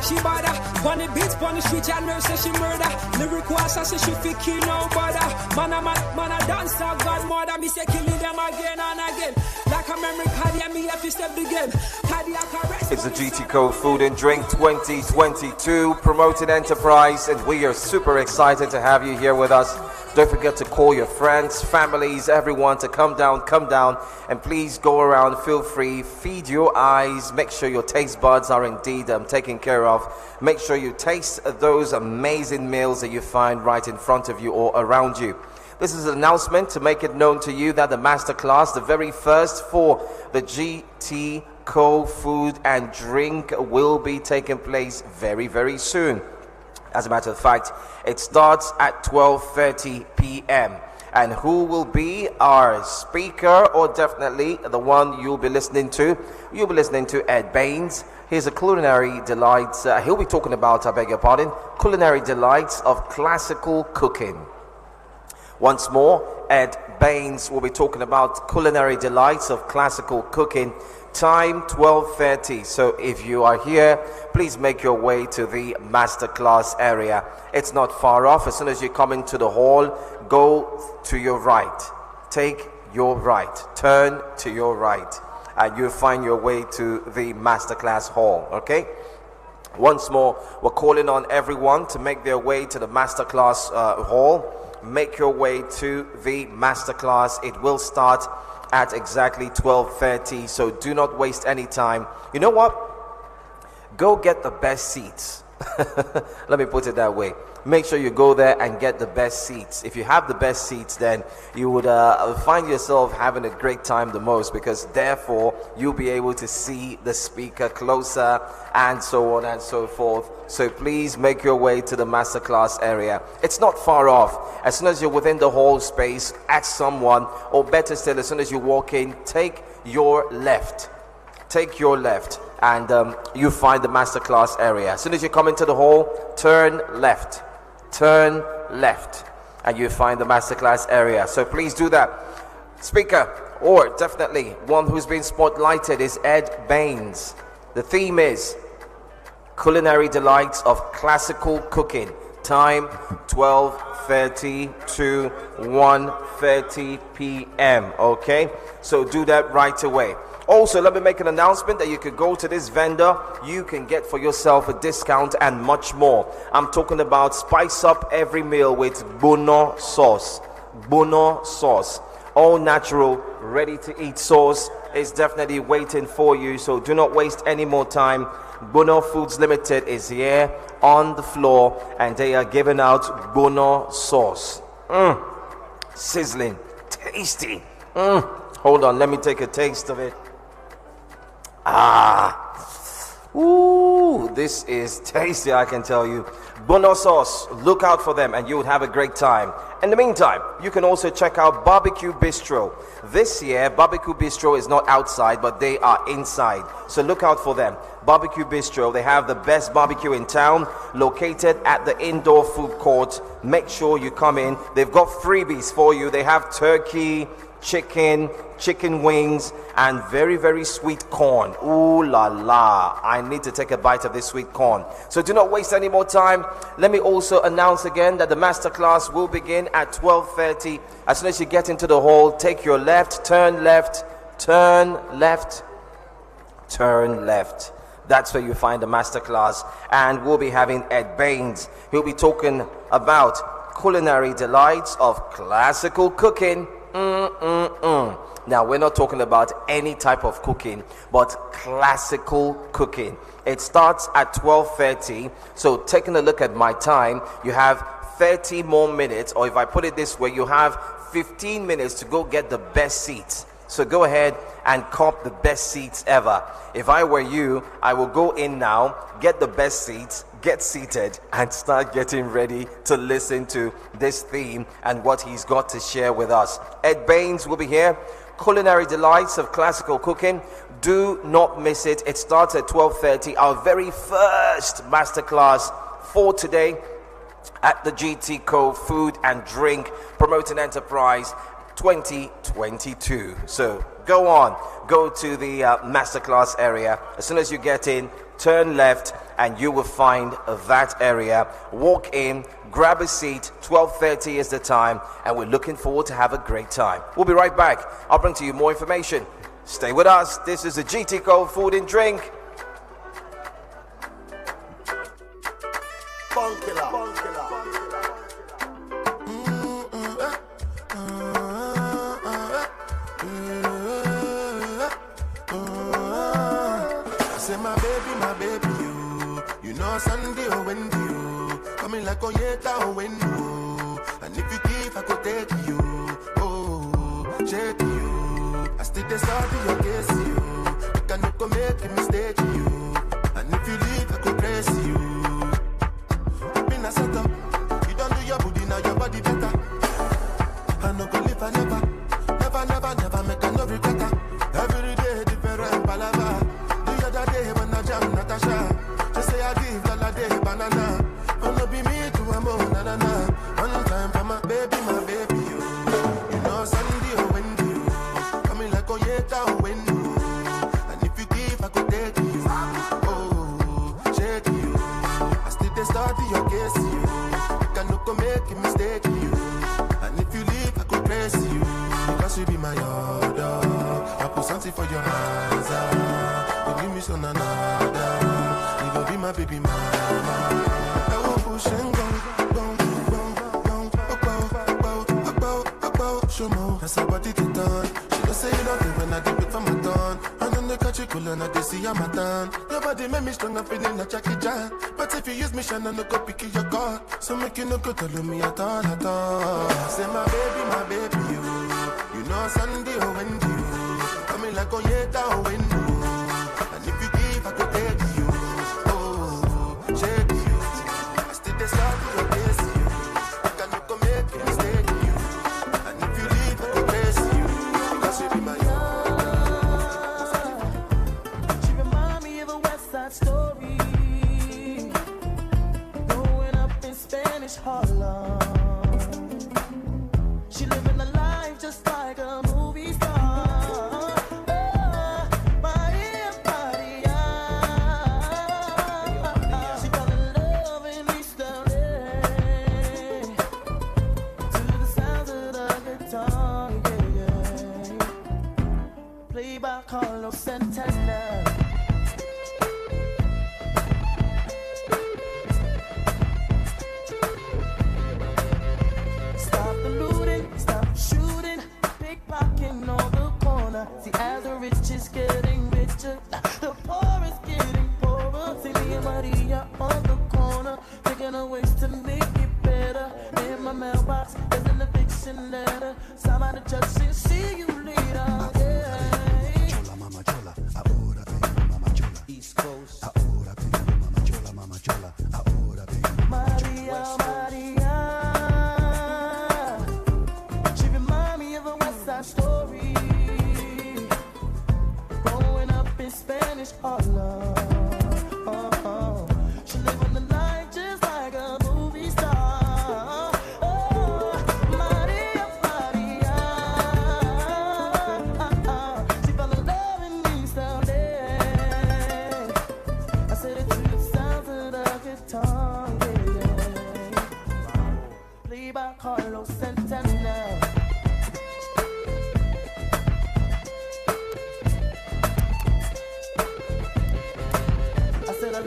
She bother, on the beats, on the street, and nurse say she murder. Lyrical assassin, she fit kill nobody. Man, a dancer, godmother. Me say killing them again and again. Like a memory card, yeah, me have to step the game. It's the GTCO Food and Drink 2022 promoted enterprise, and we are super excited to have you here with us. Don't forget to call your friends, families, everyone to come down, and please go around, feel free, feed your eyes, make sure your taste buds are indeed taken care of. Make sure you taste those amazing meals that you find right in front of you or around you. This is an announcement to make it known to you that the Masterclass, the very first for the GTCO Food and Drink, will be taking place very, very soon. As a matter of fact, it starts at 12:30 p.m. And who will be our speaker, or definitely the one you'll be listening to? You'll be listening to Baines. Here's a culinary delights. He'll be talking about, I beg your pardon, culinary delights of classical cooking. Once more, Ed Baines will be talking about culinary delights of classical cooking. Time 12:30. So if you are here, please make your way to the masterclass area. It's not far off. As soon as you come into the hall, go to your right. Take your right. Turn to your right. And you'll find your way to the masterclass hall. Okay? Once more, we're calling on everyone to make their way to the masterclass hall. Make your way to the masterclass. It will start at exactly 12:30, so do not waste any time. You know what? Go get the best seats. Let me put it that way. Make sure you go there and get the best seats. If you have the best seats, then you would find yourself having a great time the most, because therefore you'll be able to see the speaker closer and so on and so forth. So please make your way to the masterclass area. It's not far off. As soon as you're within the hall space, ask someone, or better still, as soon as you walk in, take your left. Take your left, and you find the masterclass area. As soon as you come into the hall, turn left. Turn left, and you find the masterclass area. So please do that. Speaker, or definitely one who's been spotlighted, is Ed Baines. The theme is culinary delights of classical cooking. Time 12:30 to 1:30 p.m. Okay, so do that right away. Also, let me make an announcement that you could go to this vendor. You can get for yourself a discount and much more. I'm talking about spice up every meal with Bono sauce. Bono sauce. All natural, ready to eat sauce is definitely waiting for you. So do not waste any more time. Bono Foods Limited is here on the floor, and they are giving out Bono sauce. Sizzling, tasty. Hold on, let me take a taste of it. Ooh, this is tasty, I can tell you. Bono sauce, look out for them and you would have a great time. In the meantime, you can also check out Barbecue Bistro. This year, Barbecue Bistro is not outside, but they are inside. So look out for them. Barbecue Bistro, they have the best barbecue in town, located at the indoor food court. Make sure you come in. They've got freebies for you. They have turkey, chicken wings, and very, very sweet corn. Ooh la la, I need to take a bite of this sweet corn. So do not waste any more time. Let me also announce again that the masterclass will begin at 12:30. As soon as you get into the hall, take your left, turn left, turn left, turn left. That's where you find the masterclass, and we'll be having Ed Baines. He'll be talking about culinary delights of classical cooking. Now, we're not talking about any type of cooking, but classical cooking. It starts at 12:30. So taking a look at my time, you have 30 more minutes, or if I put it this way, you have 15 minutes to go get the best seats. So go ahead and cop the best seats ever. If I were you, I will go in now, get the best seats, get seated, and start getting ready to listen to this theme and what he's got to share with us. Ed Baines will be here. Culinary delights of classical cooking. Do not miss it. It starts at 12:30. Our very first masterclass for today at the GTCO Food and Drink Promoting Enterprise 2022. So go on, go to the masterclass area. As soon as you get in, turn left and you will find that area. Walk in, grab a seat. 12:30 is the time, and we're looking forward to have a great time. We'll be right back. I'll bring to you more information. Stay with us. This is the GTCO Food and Drink. My baby, you know Sunday or Wendy, you coming like a yeta or window. And if you give, I could take you. Oh, shake you. I still decide to your case, you. You cannot go make a mistake, you. And if you leave, I could praise you. Been a setup. You don't do your booty, now your body better. I no go live, I never make a no regret. Every day different palava. The other day when I jam. case you. I can no go make a mistake you. And if you leave, I could praise you. Because you be my order. I put something for your hands. You give me some another. You go be my baby mama. I will push and go. Show more. That's how I did it done. She don't say nothing when I did it for my done. And then they catch you cool and I they see I'm a done. Your body make me strong, I'm feeling like Jackie Chan. But if you use me, Shannon, no go pick your card. So make you no go tell me at all, at all. Say my baby, you. You know Sunday or Wendy, you. Coming like oh yeah, down window. And if you give, I could take you. Oh, shake you. I still decide to replace you. I can no go make a mistake. Story growing up in Spanish Harlem. She living a life just like a movie star. Maria. She fell in love in East LA to the sounds of the guitar, yeah. Played by Carlos Santana. See, as the rich is getting richer, the poor is getting poorer. See me and Maria on the corner, thinking of ways to make it better. In my mailbox, there's an eviction letter. Somebody just said, see you later. Yeah. Chola, mama chola, ahora vengo, mama chola. East Coast, ahora vengo, mama chola, mama chola, ahora vengo, mama chola. Maria. She remind me of a West Side Story. Spanish Harlem. She living the life just like a movie star. Maria. She fell in love in East LA. I said it to the sounds of the guitar, yeah. Played by Carlos Santana.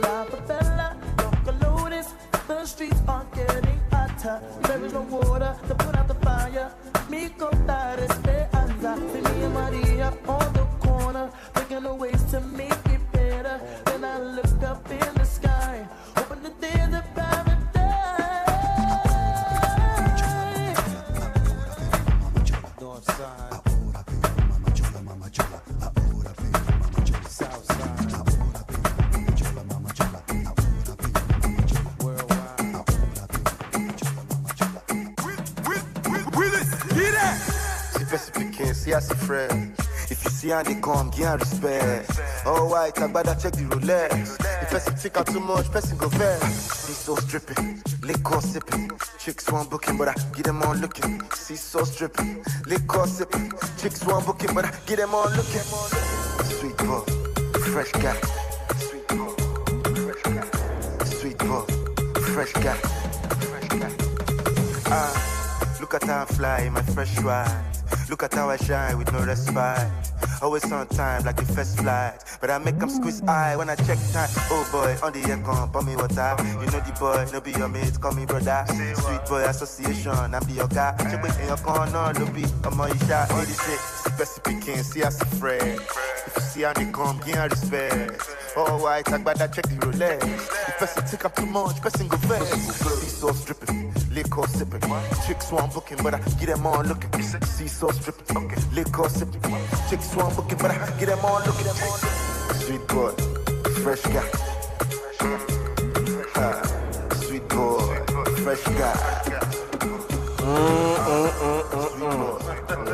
La favela, local lotus, the streets are getting hotter. There is no water to put out the fire. Mi contar esperanza. See me and Maria on the corner, thinking of ways to make it better. Then I look up in the sky, hoping that there's a paradise. North side, ahora vengo, mama chola, mama chola, ahora vengo, mama chola, south side. See as a friend. If you see how they come, give her respect. Oh, white, I better check the Rolex. If person take out too much, person go vex. See so stripping, liquor sipping. Chicks want booking, but I get them on looking. See so stripping, liquor sipping. Chicks want booking, but I get them on looking. Sweet boy, fresh guy. Sweet boy, fresh guy. Sweet boy, fresh guy. Look at how I fly in my fresh ride. Look at how I shine with no respite. Always on time like the first flight. But I make them squeeze eye when I check time. Oh boy, on the aircon, pour me water. You know the boy, no be your mate, call me brother. Sweet boy association, I'm the your guy. Check with in your corner, no be, I'm on your shot. 86, best speaking, see us a friend. If you see how they come, give her respect. Oh white, I better check the Rolex. If person take up too much, person go vex. See so stripping, liquor sipping. Chicks want booking, but I get them on looking. See so stripping, okay. Liquor sipping. Chicks want booking, but I get them on looking. Sweet boy, fresh guy. Sweet boy, fresh guy.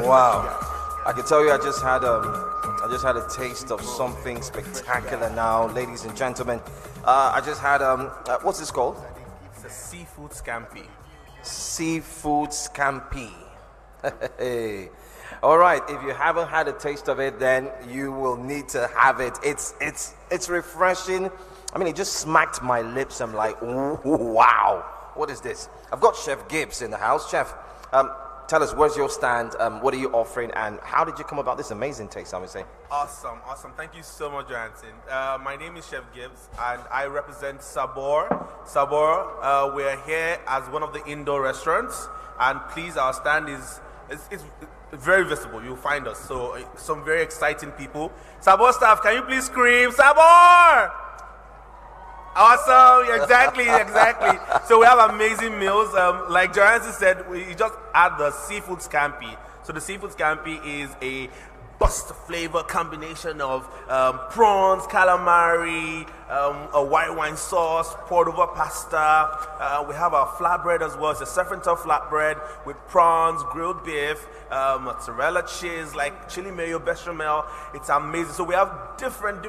Wow. I can tell you I just had a taste of something spectacular now, ladies and gentlemen. I just had what's this called? It's a seafood scampi. Seafood scampi. All right, if you haven't had a taste of it, then you will need to have it. It's refreshing. I mean, it just smacked my lips. I'm like, ooh, wow, what is this? I've got Chef Gibbs in the house. Chef, tell us, where's your stand? What are you offering? And how did you come about this amazing taste, I would say? Awesome. Thank you so much, Johansson. My name is Chef Gibbs, and I represent Sabor. Sabor, we're here as one of the indoor restaurants, and please, our stand is very visible. You'll find us. So, some very exciting people. Sabor staff, can you please scream, Sabor? Awesome, exactly. So we have amazing meals. Like Johansson said, we just add the seafood scampi. So the seafood scampi is a bust flavor combination of prawns, calamari, a white wine sauce, poured over pasta. We have our flatbread as well. It's a surf and turf flatbread with prawns, grilled beef, mozzarella cheese, like chili mayo, bechamel. It's amazing. So we have different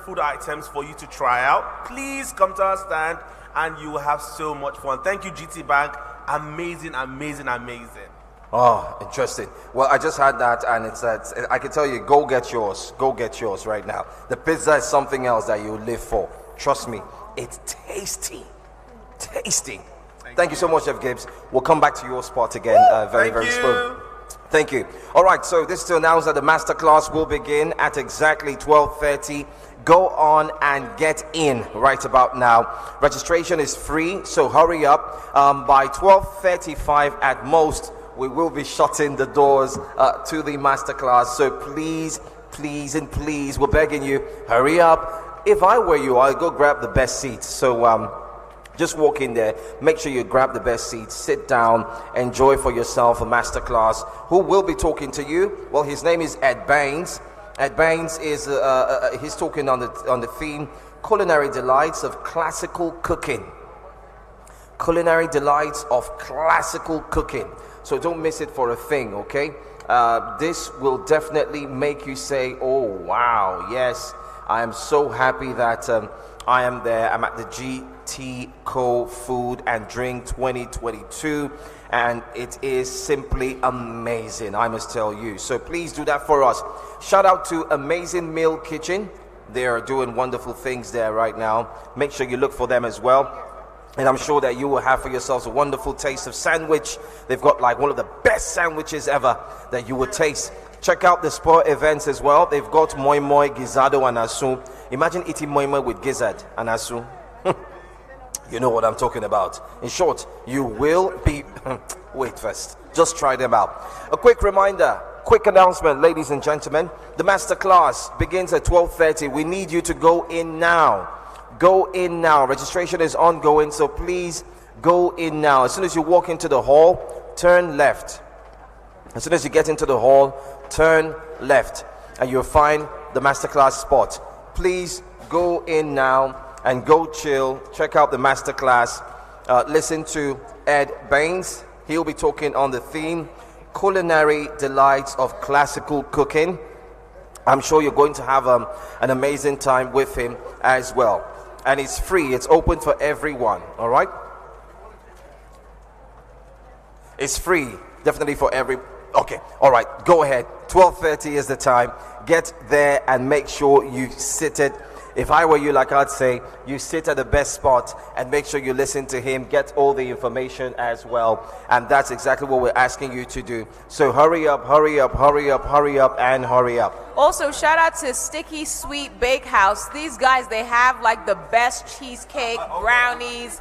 food items for you to try out. Please come to our stand and you will have so much fun. Thank you, GT Bank. Amazing. Oh, interesting. Well, I just had that, and it's I can tell you, go get yours right now. The pizza is something else that you live for. Trust me, it's tasty. Thank you so much, Chef Gibbs. We'll come back to your spot again very soon. Thank you. All right, so this is to announce that the masterclass will begin at exactly 12:30. Go on and get in right about now. Registration is free, so hurry up. By 12:35 at most, we will be shutting the doors to the masterclass. So please, we're begging you, hurry up. If I were you, I'd go grab the best seats. So just walk in there, make sure you grab the best seats, sit down, enjoy for yourself a masterclass. Who will be talking to you? Well, his name is Ed Baines. Ed Baines is he's talking on the theme Culinary Delights of Classical Cooking. Culinary Delights of Classical Cooking. So don't miss it for a thing, okay? This will definitely make you say, oh, wow, yes, I am so happy that I am there. I'm at the GTCO Food and Drink 2022, and it is simply amazing, I must tell you. So please do that for us. Shout out to Amazing Meal Kitchen. They are doing wonderful things there right now. Make sure you look for them as well. And I'm sure that you will have for yourselves a wonderful taste of sandwich. They've got like one of the best sandwiches ever that you would taste. Check out the sport events as well. They've got moi moi, gizzado, and asu. Imagine eating moi moi with gizzard and asu. You know what I'm talking about. In short, you will be... Wait first. Just try them out. A quick reminder, quick announcement, ladies and gentlemen. The masterclass begins at 12:30. We need you to go in now. Go in now. Registration is ongoing, so please go in now. As soon as you walk into the hall, turn left. As soon as you get into the hall, turn left, and you'll find the masterclass spot. Please go in now and go chill. Check out the masterclass. Listen to Ed Baines. He'll be talking on the theme Culinary Delights of Classical Cooking. I'm sure you're going to have an amazing time with him as well. And it's free. It's open for everyone. All right? It's free. Definitely for every... Okay. All right. Go ahead. 12:30 is the time. Get there and make sure you sit it. If I were you, like I'd say, you sit at the best spot and make sure you listen to him, get all the information as well. And that's exactly what we're asking you to do. So hurry up, and hurry up. Also, shout out to Sticky Sweet Bakehouse. These guys, they have like the best cheesecake, brownies.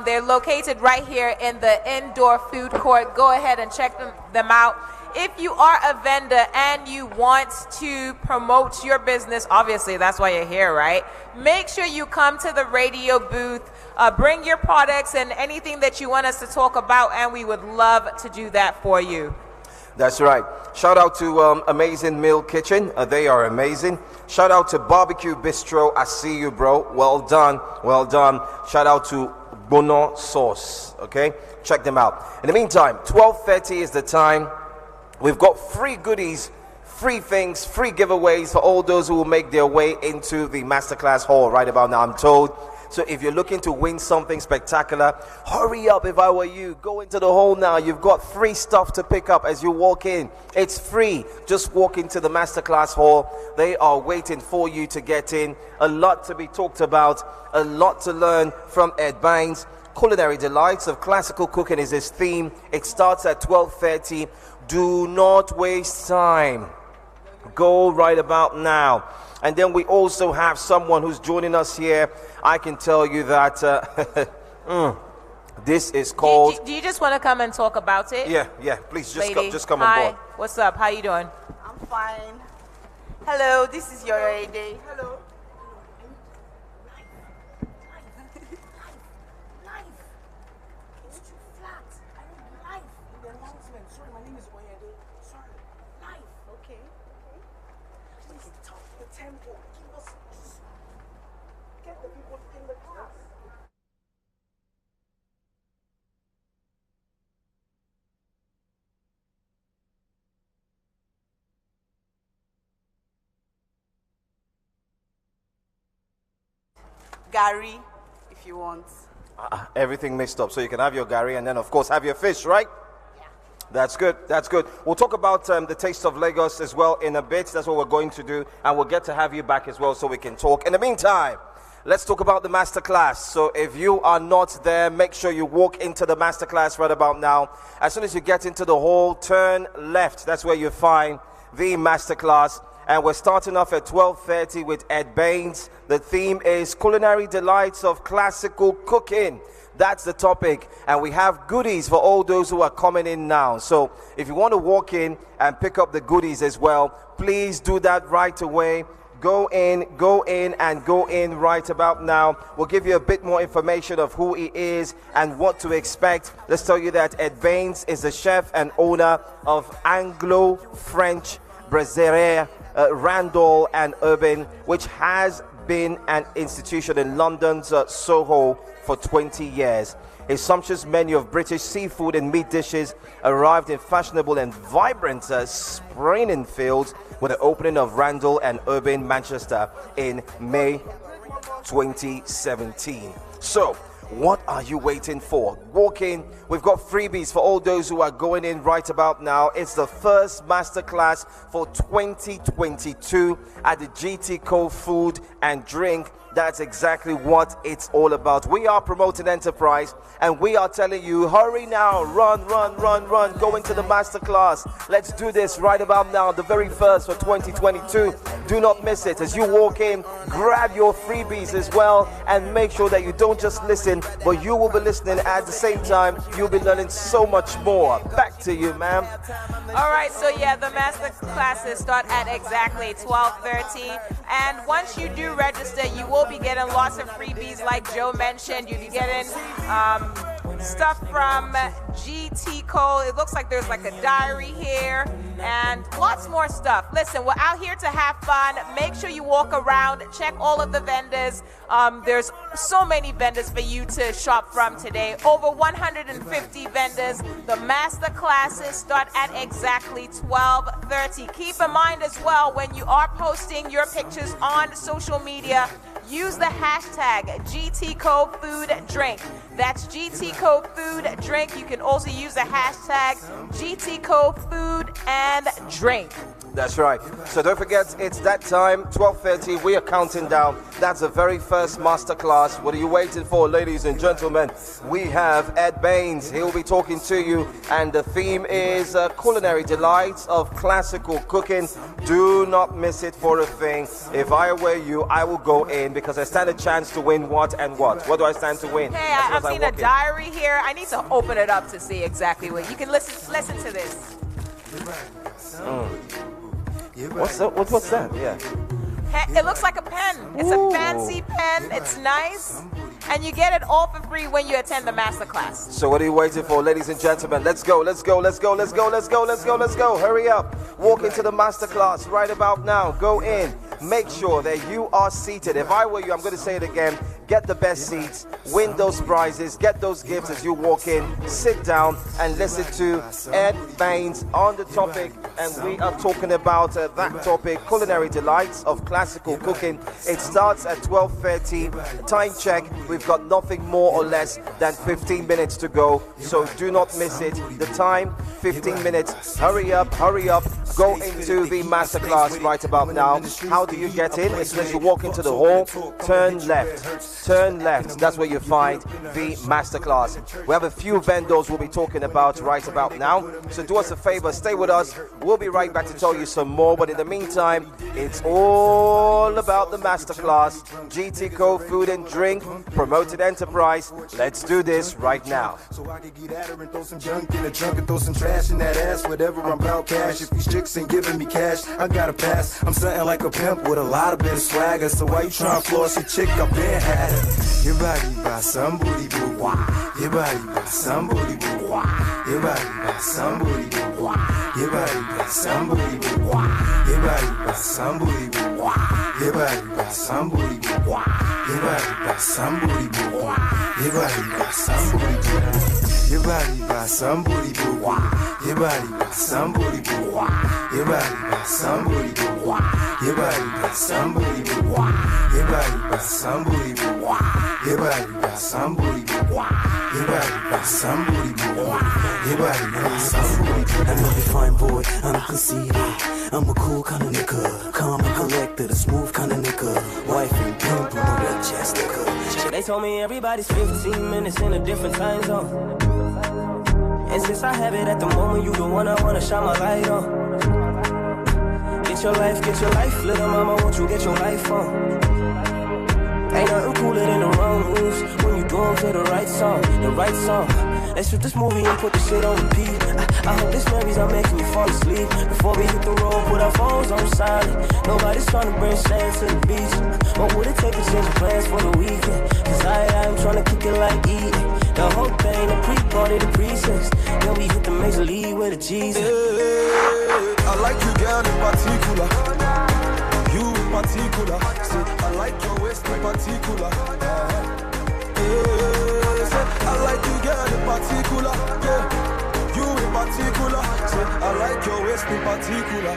They're located right here in the indoor food court. Go ahead and check them out. If you are a vendor and you want to promote your business, obviously that's why you're here, right? Make sure you come to the radio booth, bring your products and anything that you want us to talk about, and we would love to do that for you. That's right. Shout out to Amazing Meal Kitchen. They are amazing. Shout out to Barbecue Bistro. I see you, bro. Well done. Shout out to Bono Sauce. Okay? Check them out. In the meantime, 12:30 is the time. We've got free goodies, free things, free giveaways for all those who will make their way into the masterclass hall right about now. I'm told So if you're looking to win something spectacular, hurry up. If I were you, go into the hall now. You've got free stuff to pick up as you walk in. It's free. Just walk into the Masterclass hall. They are waiting for you to get in. A lot to be talked about, a lot to learn from Ed Baines. Culinary Delights of Classical Cooking is his theme. It starts at 12:30. Do not waste time. Go right about now. And then we also have someone who's joining us here. I can tell you that this is called... Do you just want to come and talk about it? Yeah. Please, just come Hi. on board. What's up? How you doing? I'm fine. Hello, this is your day. Hello. Gary, if you want. Everything mixed up. So you can have your gari and then, of course, have your fish, right? Yeah. That's good. That's good. We'll talk about the taste of Lagos as well in a bit. That's what we're going to do. And we'll get to have you back as well so we can talk. In the meantime, let's talk about the Masterclass. So if you are not there, make sure you walk into the Masterclass right about now. As soon as you get into the hall, turn left. That's where you find the Masterclass. And we're starting off at 12:30 with Ed Baines. The theme is Culinary Delights of Classical Cooking. That's the topic. And we have goodies for all those who are coming in now. So if you want to walk in and pick up the goodies as well, please do that right away. Go in right about now. We'll give you a bit more information of who he is and what to expect. Let's tell you that Ed Baines is the chef and owner of Anglo-French Brasserie Randall and Urban, which has been an institution in London's Soho for 20 years. A sumptuous menu of British seafood and meat dishes arrived in fashionable and vibrant Springing Fields with the opening of Randall and Urban Manchester in May 2017. So, what are you waiting for? Walk in. We've got freebies for all those who are going in right about now. It's the first masterclass for 2022 at the GTCO Food and Drink. That's exactly what it's all about. We are promoting enterprise and we are telling you, hurry now, run. Go into the masterclass. Let's do this right about now, the very first for 2022. Do not miss it. As you walk in, grab your freebies as well and make sure that you don't just listen, but you will be listening at the same time. You'll be learning so much more. Back to you, ma'am. All right, so yeah, the master classes start at exactly 12:30. And once you do register, you will be getting lots of freebies like Joe mentioned. You'll be getting stuff from GTCO. It looks like there's like a diary here and lots more stuff. Listen, we're out here to have fun. Make sure you walk around, check all of the vendors. There's so many vendors for you to shop from today. Over 150 vendors. The master classes start at exactly 12:30. Keep in mind as well, when you are posting your pictures on social media, use the hashtag GTCO Food Drink. That's GTCO Food Drink. You can also use the hashtag GTCO Food and Drink. That's right. So don't forget, it's that time, 12:30. We are counting down. That's the very first masterclass. What are you waiting for, ladies and gentlemen? We have Ed Baines. He'll be talking to you, and the theme is Culinary Delights of Classical Cooking. Do not miss it for a thing. If I were you, I will go in because I stand a chance to win what and what. What do I stand to win? Hey, I've seen a diary here. I need to open it up to see exactly what you can listen to this. What's that? Yeah. It looks like a pen. It's a fancy pen. It's nice. And you get it all for free when you attend the masterclass. So what are you waiting for, ladies and gentlemen? Let's go. Hurry up. Walk into the masterclass right about now. Go in. Make sure that you are seated. If I were you, I'm going to say it again. Get the best seats. Win those prizes. Get those gifts as you walk in. Sit down and listen to Ed Baines on the topic and we are talking about that topic, culinary delights of classical cooking. It starts at 12:30. Time check, we've got nothing more or less than 15 minutes to go, so do not miss it. The time, 15 minutes. Hurry up, go into the masterclass right about now. How do you get in? As soon as you walk into the hall, turn left. That's where you find the masterclass. We have a few vendors we'll be talking about right about now, so do us a favor, stay with us. We'll be right back to tell you some more, but in the meantime, it's all about the masterclass. GTCO Food and Drink, promoted enterprise. Let's do this right now. So I can get at her and throw some junk in the trunk and throw some trash in that ass. Whatever, I'm about cash. If these chicks ain't giving me cash, I gotta pass. I'm something like a pimp with a lot of bit of swagger. So why you trying to floss your chick? I've been had her. Your body by some booty boo. Your body by some booty boo. Your body by some booty boo. Your body by some booty boo. Your body by some booty boo. Your body by some booty boo. Your body by some booty boo. Your body by some booty boo. Your body by some booty boo. Your body by some booty boo. Your body by some booty boo. Your body by some booty boo. Your body by some booty boo. Your body by some booty boo. Your body by some booty boo. Your body by some booty boo. I know you fine boy, I'm conceited. I'm a cool kind of nigga, calm and collected, a smooth kind of nigga. Wife and pimp with a red chest nigga. They told me everybody's 15 minutes in a different time zone. And since I have it at the moment, you the one I wanna shine my light on. Get your life, little mama, won't you get your life on? Ain't nothing cooler than the wrong moves when you do them to the right song, Let's shoot this movie and put the shit on repeat. I hope this memories are making me fall asleep. Before we hit the road, put our phones on silent. Nobody's trying to bring sand to the beach. What would it take to change the plans for the weekend? Cause I'm trying to kick it like eating. The whole thing, the pre-party, the pre-sex. Then we hit the major league with a G's. I like you, girl, in particular. You in particular. Say, I like your waist in particular. I like you, girl, in particular. Yeah, you in particular. Say, I like your waist in particular.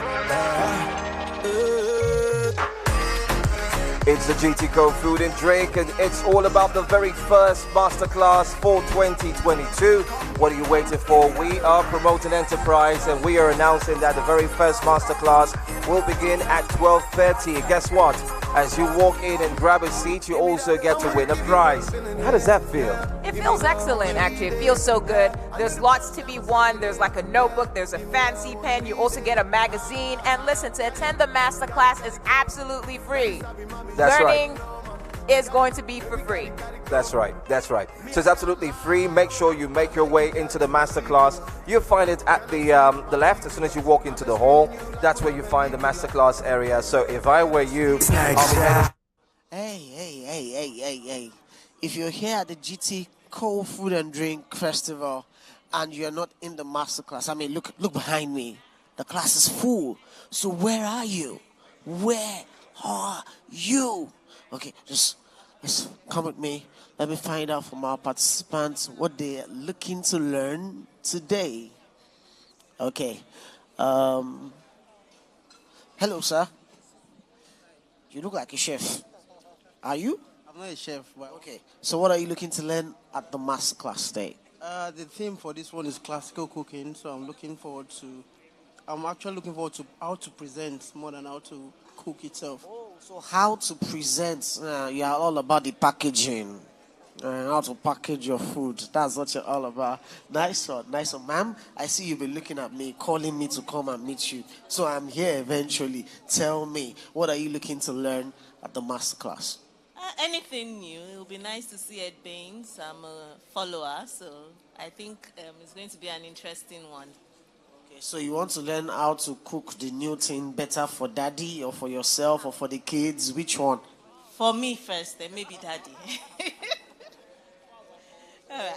It's the GTCO Food and Drink, and it's all about the very first masterclass for 2022. What are you waiting for? We are promoting enterprise, and we are announcing that the very first masterclass will begin at 12:30. And guess what? As you walk in and grab a seat, you also get to win a prize. How does that feel? It feels excellent, actually. It feels so good. There's lots to be won. There's like a notebook. There's a fancy pen. You also get a magazine. And listen, to attend the masterclass is absolutely free. That's Learning right. is going to be for free. That's right. So it's absolutely free. Make sure you make your way into the masterclass. You'll find it at the left as soon as you walk into the hall. That's where you find the masterclass area. So if I were you, Hey. If you're here at the GTCO Food and Drink Festival and you're not in the masterclass, I mean, look behind me. The class is full. So where are you? Where are you? Okay, just come with me. Let me find out from our participants what they're looking to learn today. Okay. Hello, sir. You look like a chef. Are you? I'm not a chef, but okay. So what are you looking to learn at the masterclass today? The theme for this one is classical cooking, so I'm actually looking forward to how to present more than how to cook itself. Oh, so how to present? You are all about the packaging. How to package your food. That's what you're all about. Nice one. Ma'am, I see you've been looking at me, calling me to come and meet you. So I'm here eventually. Tell me, what are you looking to learn at the masterclass? Anything new. It will be nice to see Ed Baines. I'm a follower, so I think it's going to be an interesting one. Okay, so you want to learn how to cook the new thing better for daddy or for yourself or for the kids? Which one? For me first, then maybe daddy.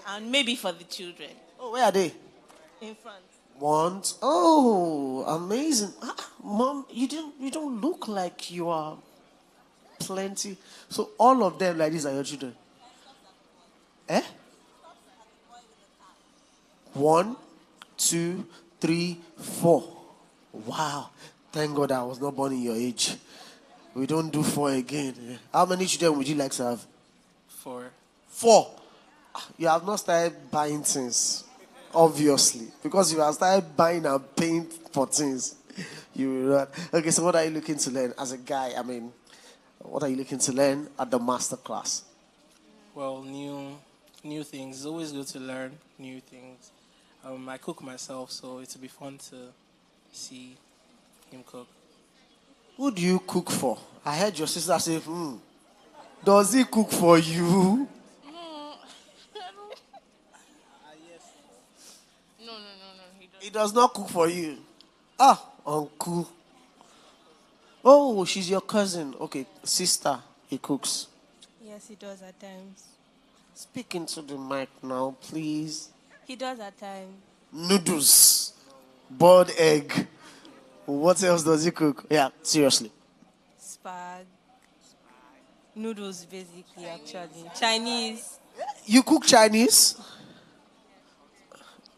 And maybe for the children. Oh, where are they? In front. Want? Oh, amazing. Mom, you don't look like you are plenty. So all of them like this are your children? Eh? 1, 2, 3, 4. Wow. Thank God I was not born in your age. We don't do 4 again. How many children would you like to have? 4. 4. You have not started buying things, obviously. Because you have started buying and paying for things. You will not. Okay, so what are you looking to learn as a guy? I mean, what are you looking to learn at the Masterclass? Well, new things. It's always good to learn new things. I cook myself, so it'll be fun to see him cook. Who do you cook for? I heard your sister say, does he cook for you? No. He does not cook for you. Ah, uncle. Oh, she's your cousin. Okay, sister, he cooks. Yes, he does at times. Speak into the mic now, please. He does at times. Noodles, boiled egg. What else does he cook? Yeah, seriously. Spag. Noodles, basically, actually. Chinese. You cook Chinese?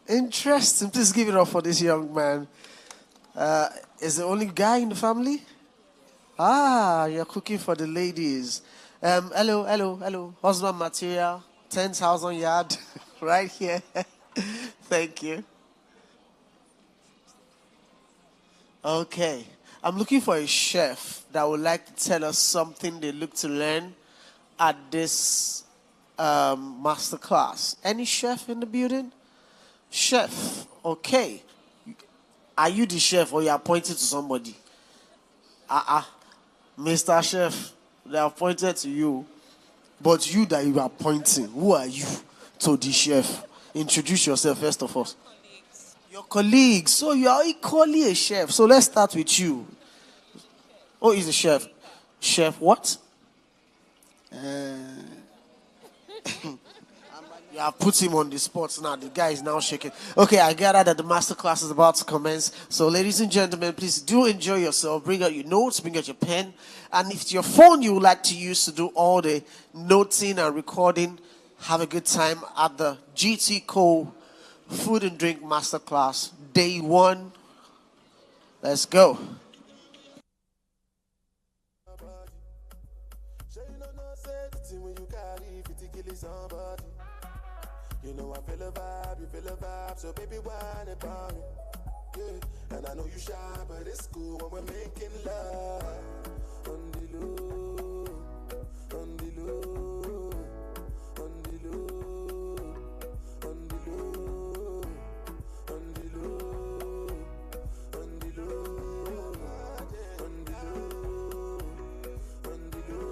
Interesting. Please give it up for this young man. Is the only guy in the family? Ah, you're cooking for the ladies. Hello. Husband material, 10,000 yard, right here. Thank you. Okay. I'm looking for a chef that would like to tell us something they look to learn at this masterclass. Any chef in the building? Chef, okay. Are you the chef or you are pointing to somebody? Mr. Chef, they are pointed to you. But you that you are pointing, who are you to the chef? Introduce yourself first of all. Your colleagues. So you are equally a chef. So let's start with you. Oh, he's a chef. Chef what? You have put him on the spot now. The guy is now shaking. Okay, I gather that the masterclass is about to commence. So ladies and gentlemen, please do enjoy yourself. Bring out your notes, bring out your pen. And if it's your phone you would like to use to do all the noting and recording, have a good time at the GTCO Food and Drink Masterclass, day 1. Let's go. You know I feel a vibe, you feel a vibe, so baby whine about me. Yeah, and I know you shy, but it's cool when we're making love. On the low, on the low, on the low, on the low, on the low, on the low, on the low, on the low.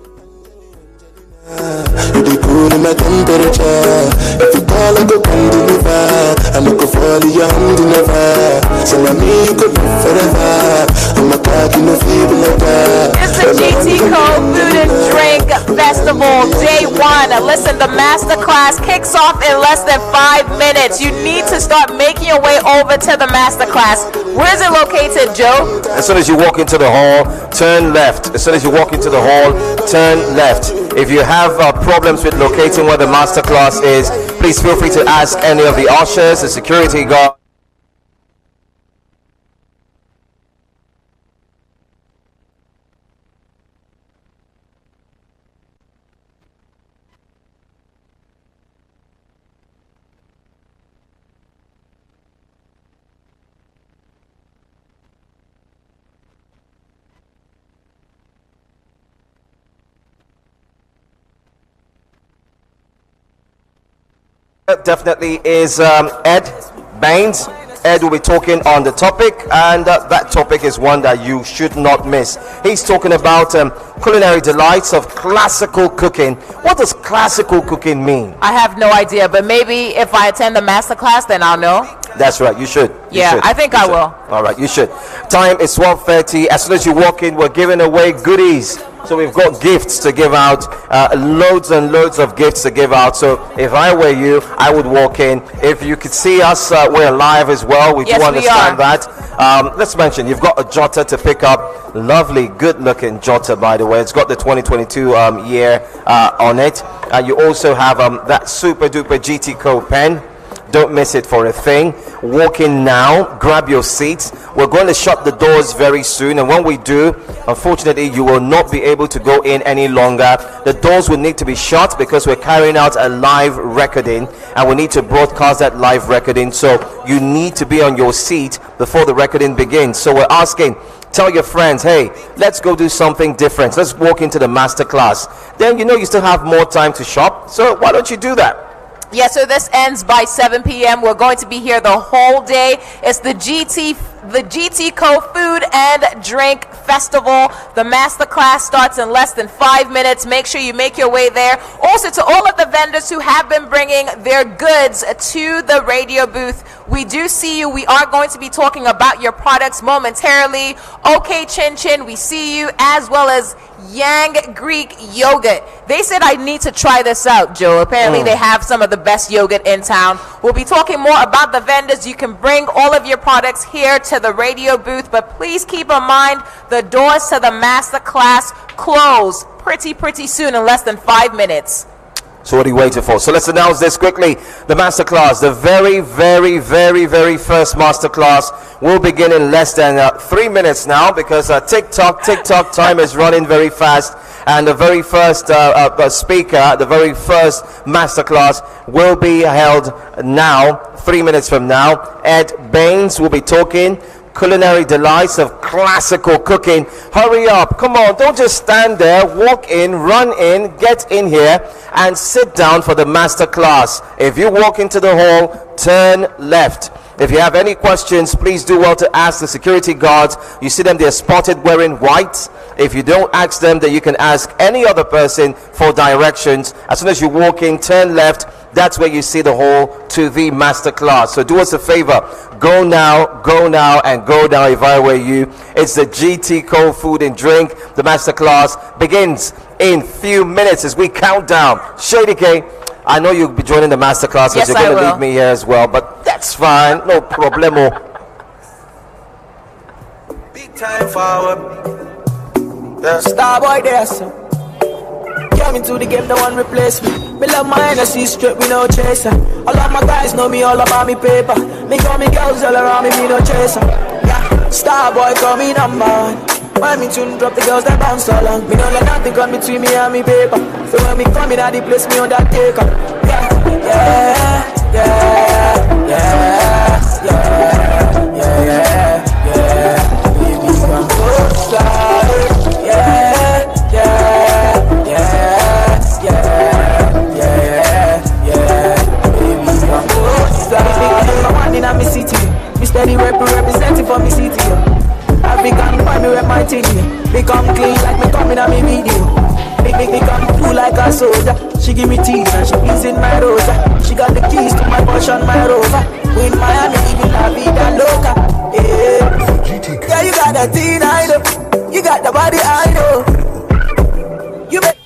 You be cool in my temperature. If you call, I go come deliver. I look for the young never. So my me could live forever. I'm a cock in the feeble like that. It's the GTCO Food and Drink Festival, day 1. Listen, the masterclass kicks off in less than 5 minutes. You need to start making your way over to the masterclass. Where is it located, Joe? As soon as you walk into the hall, turn left. As soon as you walk into the hall, turn left. If you have problems with locating where the masterclass is, please feel free to ask any of the ushers, the security guard. Definitely is Ed Baines. Ed will be talking on the topic, and that topic is one that you should not miss. He's talking about culinary delights of classical cooking. What does classical cooking mean? I have no idea, but maybe if I attend the masterclass, then I'll know. That's right, you should. I think I will. All right, you should. Time is 12:30. As soon as you walk in, we're giving away goodies. So we've got gifts to give out, loads and loads of gifts to give out. So if I were you, I would walk in. If you could see us, we're live as well. We do understand that. Let's mention, you've got a jotter to pick up. Lovely, good-looking jotter, by the way. It's got the 2022 year on it. You also have that super-duper GTCO pen. Don't miss it for a thing. Walk in now, grab your seats. We're going to shut the doors very soon, and when we do, unfortunately, you will not be able to go in any longer. The doors will need to be shut because we're carrying out a live recording, and we need to broadcast that live recording. So you need to be on your seat before the recording begins. So we're asking, tell your friends, hey, let's go do something different. Let's walk into the masterclass. Then you know you still have more time to shop. So why don't you do that? Yeah, so this ends by 7 p.m. We're going to be here the whole day. It's the GTCO Food and Drink Festival. The Masterclass starts in less than 5 minutes. Make sure you make your way there. Also, to all of the vendors who have been bringing their goods to the radio booth, we do see you. We are going to be talking about your products momentarily. OK Chin Chin, we see you, as well as Yang Greek yogurt. They said I need to try this out, Joe. Apparently they have some of the best yogurt in town. We'll be talking more about the vendors. You can bring all of your products here to the radio booth, but please keep in mind the doors to the Masterclass close pretty soon, in less than 5 minutes. So what are you waiting for? So let's announce this quickly. The masterclass, the very first masterclass will begin in less than 3 minutes now, because TikTok time is running very fast. And the very first speaker, the very first masterclass will be held now, 3 minutes from now. Baines will be talking. Culinary delights of classical cooking. Hurry up, come on, don't just stand there. Walk in, run in, get in here and sit down for the master class. If you walk into the hall, turn left. If you have any questions, please do well to ask the security guards. You see them, they're spotted wearing white. If you don't ask them, then you can ask any other person for directions. As soon as you walk in, turn left. That's where you see the hall to the master class. So do us a favor. Go now, and go now if I were you. It's the GTCO Food and Drink. The master class begins in few minutes as we count down. Shady K, I know you'll be joining the master class, because you're going to leave me here as well, but that's fine. No problemo. Big time forward. The star boy there, so. Came into the game, no one replace me. Me love my energy straight, we no chaser. All of my guys know me all about me paper. Me got me girls all around me, me no chaser. Yeah, star boy call me number one. When me tune drop, the girls that bounce along. Me don't let nothing come between me and me paper. So when me come in at the place, me on that taker. Yeah. Baby, come closer. In my city, me steady representing for me city. African boy, me rep my thing. Me come clean like me coming on me video. Me come cool like a soldier. She give me tea and she is in my rosa. She got the keys to my Porsche and my Rover. We in Miami, living la vida loca. Yeah, you got the teen, I know. You got the body, I know. You bet.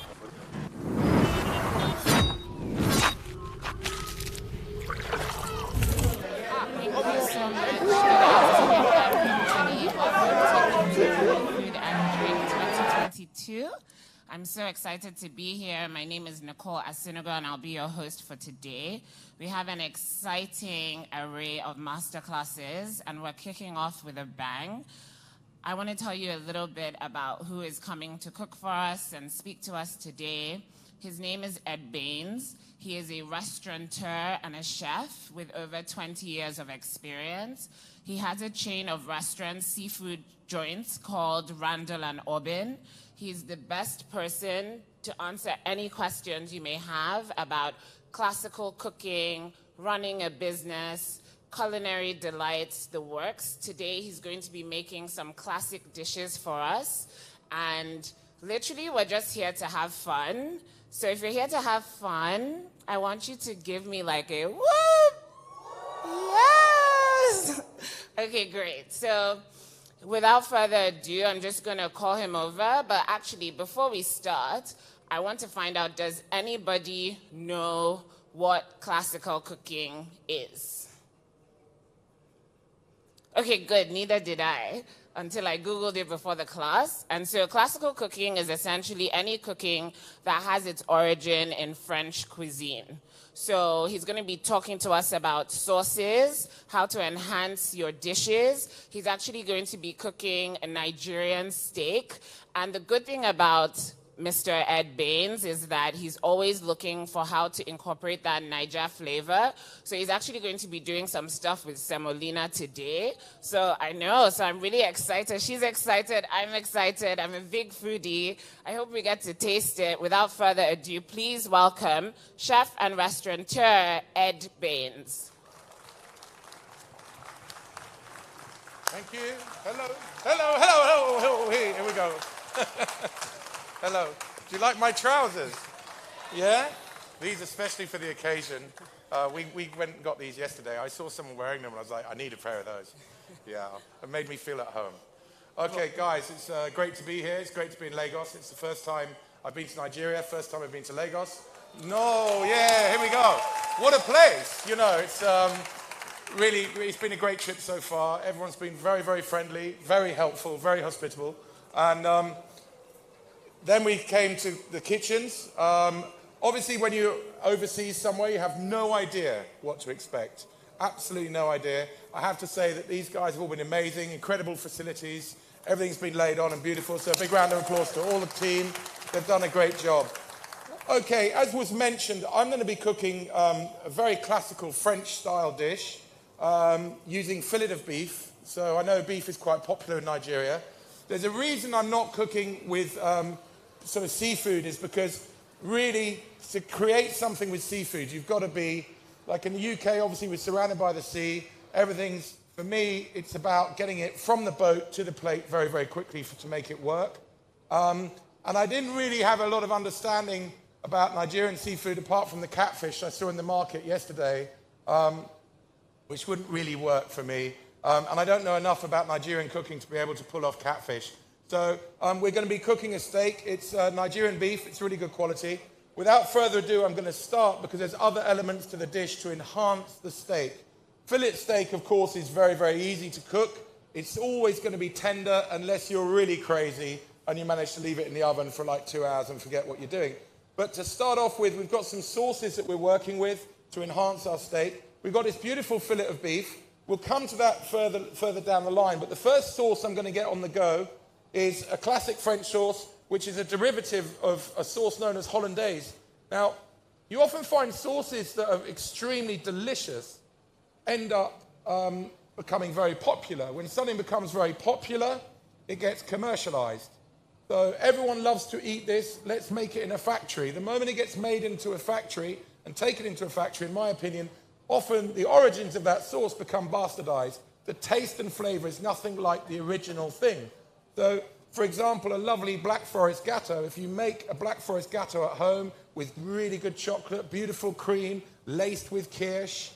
I'm so excited to be here. My name is Nicole Asinogo, and I'll be your host for today. We have an exciting array of masterclasses, and we're kicking off with a bang. I want to tell you a little bit about who is coming to cook for us and speak to us today. His name is Baines. He is a restaurateur and a chef with over 20 years of experience. He has a chain of restaurants, seafood joints called Randall and Aubin. He's the best person to answer any questions you may have about classical cooking, running a business, culinary delights, the works. Today, he's going to be making some classic dishes for us. And literally, we're just here to have fun. So if you're here to have fun, I want you to give me like a whoop. Yes. Okay, great. So without further ado, I'm just going to call him over. But actually, before we start, I want to find out, does anybody know what classical cooking is? Okay, good. Neither did I until I Googled it before the class. And so classical cooking is essentially any cooking that has its origin in French cuisine. So he's going to be talking to us about sauces, how to enhance your dishes. He's actually going to be cooking a Nigerian steak. And the good thing about Mr. Ed Baines is that he's always looking for how to incorporate that Niger flavor. So he's actually going to be doing some stuff with semolina today. So I'm really excited. She's excited, I'm excited. I'm a big foodie. I hope we get to taste it. Without further ado, please welcome chef and restaurateur Ed Baines. Thank you. Hello. Hello, hello, hello, hello. Here we go. Hello. Do you like my trousers? Yeah? These especially for the occasion. We went and got these yesterday. I saw someone wearing them and I was like, I need a pair of those. Yeah, it made me feel at home. Okay, guys, it's great to be here. It's great to be in Lagos. It's the first time I've been to Nigeria, first time I've been to Lagos. No, yeah, here we go. What a place. You know, it's really, it's been a great trip so far. Everyone's been very, very friendly, very helpful, very hospitable. And then we came to the kitchens. Obviously, when you're overseas somewhere, you have no idea what to expect. Absolutely no idea. I have to say that these guys have all been amazing, incredible facilities. Everything's been laid on and beautiful. So a big round of applause to all the team. They've done a great job. Okay, as was mentioned, I'm going to be cooking a very classical French-style dish using fillet of beef. So I know beef is quite popular in Nigeria. There's a reason I'm not cooking with sort of seafood is because really to create something with seafood, you've got to be, like in the UK, obviously we're surrounded by the sea. Everything's, for me, it's about getting it from the boat to the plate very, very quickly to make it work. And I didn't really have a lot of understanding about Nigerian seafood apart from the catfish I saw in the market yesterday, which wouldn't really work for me. And I don't know enough about Nigerian cooking to be able to pull off catfish. So we're going to be cooking a steak. It's Nigerian beef. It's really good quality. Without further ado, I'm going to start because there's other elements to the dish to enhance the steak. Fillet steak, of course, is very, very easy to cook. It's always going to be tender unless you're really crazy and you manage to leave it in the oven for like 2 hours and forget what you're doing. But to start off with, we've got some sauces that we're working with to enhance our steak. We've got this beautiful fillet of beef. We'll come to that further down the line. But the first sauce I'm going to get on the go is a classic French sauce, which is a derivative of a sauce known as Hollandaise. Now, you often find sauces that are extremely delicious end up becoming very popular. When something becomes very popular, it gets commercialized. So everyone loves to eat this. Let's make it in a factory. The moment it gets made into a factory and taken into a factory, in my opinion, often the origins of that sauce become bastardized. The taste and flavor is nothing like the original thing. So, for example, a lovely Black Forest Gâteau, if you make a Black Forest Gâteau at home with really good chocolate, beautiful cream, laced with kirsch,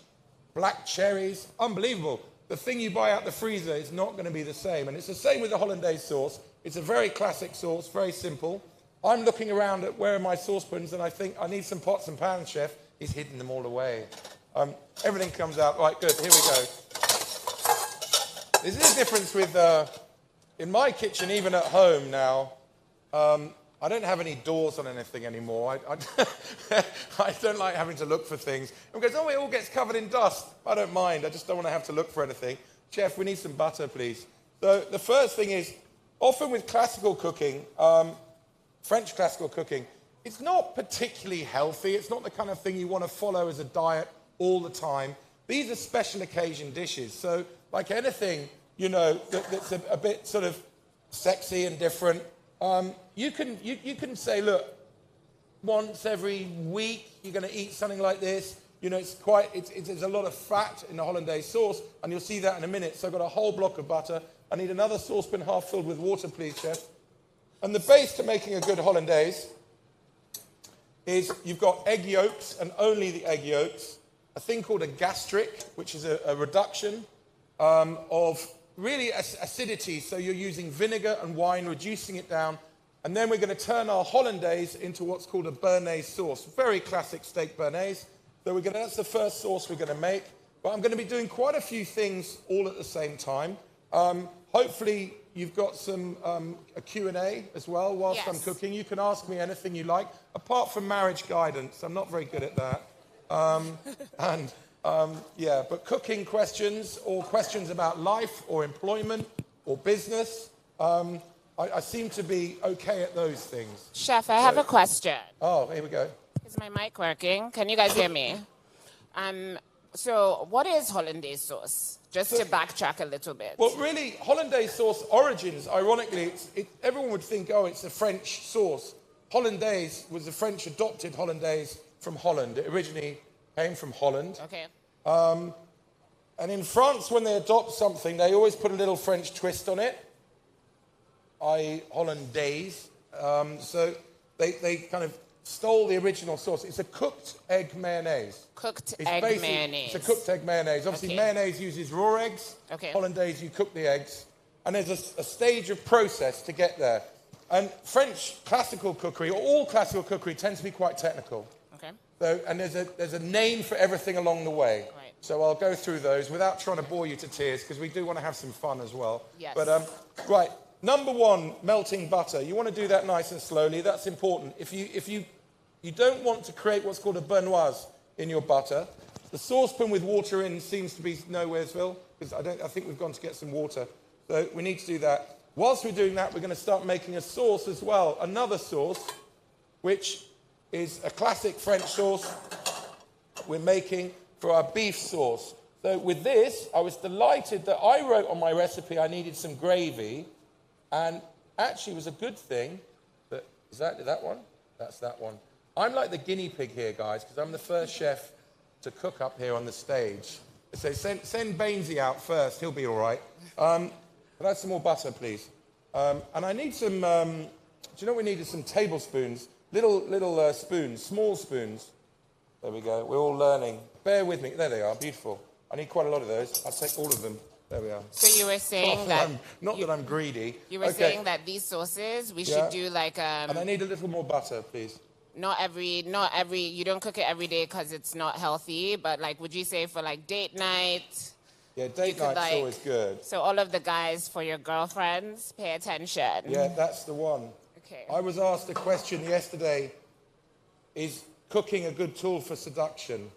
black cherries, unbelievable. The thing you buy out the freezer is not going to be the same. And it's the same with the Hollandaise sauce. It's a very classic sauce, very simple. I'm looking around at where are my saucepans and I think I need some pots and pans, chef. He's hidden them all away. Everything comes out. Right, good, here we go. This is the difference with, in my kitchen, even at home now, I don't have any doors on anything anymore. I don't like having to look for things. And because, oh, it all gets covered in dust. I don't mind. I just don't want to have to look for anything. Chef, we need some butter, please. So the first thing is, often with classical cooking, French classical cooking, it's not particularly healthy. It's not the kind of thing you want to follow as a diet all the time. These are special occasion dishes. So like anything, you know, that's a bit sort of sexy and different, you can say, look, once every week you're going to eat something like this. You know, there's a lot of fat in the Hollandaise sauce, and you'll see that in a minute. So I've got a whole block of butter. I need another saucepan half filled with water, please, chef. And the base to making a good Hollandaise is you've got egg yolks, and only the egg yolks, a thing called a gastric, which is a reduction of really acidity. So you're using vinegar and wine, reducing it down. And then we're going to turn our Hollandaise into what's called a béarnaise sauce. Very classic steak béarnaise. So that's the first sauce we're going to make. But I'm going to be doing quite a few things all at the same time. Hopefully, you've got some a Q&A as well whilst I'm cooking. You can ask me anything you like, apart from marriage guidance. I'm not very good at that. But cooking questions or questions about life or employment or business, I seem to be okay at those things. Chef, I have a question. Oh, here we go. Is my mic working? Can you guys hear me? So what is hollandaise sauce? Just to backtrack a little bit. Well, really, hollandaise sauce origins, ironically, everyone would think, oh, it's a French sauce. Hollandaise was the French adopted hollandaise from Holland. It originally came from Holland. Okay. And in France, when they adopt something, they always put a little French twist on it, i.e. hollandaise. So they kind of stole the original sauce. It's a cooked egg mayonnaise. Mayonnaise. It's a cooked egg mayonnaise. Obviously, mayonnaise uses raw eggs. Okay. Hollandaise, you cook the eggs. And there's a stage of process to get there. And French classical cookery, or all classical cookery, tends to be quite technical. Okay. So, and there's a name for everything along the way. Right. So I'll go through those without trying to bore you to tears, because we do want to have some fun as well. Yes. But, right, number one, melting butter. You want to do that nice and slowly. That's important. If you don't want to create what's called a beurnoise in your butter, the saucepan with water in seems to be nowheresville, because I think we've gone to get some water. So we need to do that. Whilst we're doing that, we're going to start making a sauce as well. Another sauce, which is a classic French sauce we're making for our beef sauce. So with this, I was delighted that I wrote on my recipe I needed some gravy, and actually it was a good thing. But is that one? That's that one. I'm like the guinea pig here, guys, because I'm the first chef to cook up here on the stage. So send Bainesy out first. He'll be all right. But add some more butter, please. And I need some, do you know what we needed? Some tablespoons, little spoons, small spoons. There we go. We're all learning. Bear with me. There they are. Beautiful. I need quite a lot of those. I'll take all of them. There we are. So you were saying that... Not that I'm greedy. You were saying that these sauces, we should do like... and I need a little more butter, please. Not every, you don't cook it every day because it's not healthy, but like, would you say for like date night? Yeah, date night's always good. So all of the guys for your girlfriends, pay attention. Yeah, that's the one. Okay. I was asked a question yesterday, is cooking a good tool for seduction?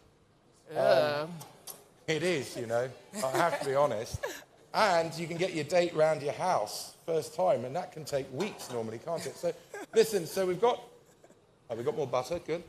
It is, you know, I have to be honest. And you can get your date round your house first time, and that can take weeks normally, can't it? So listen, so we've got more butter, good.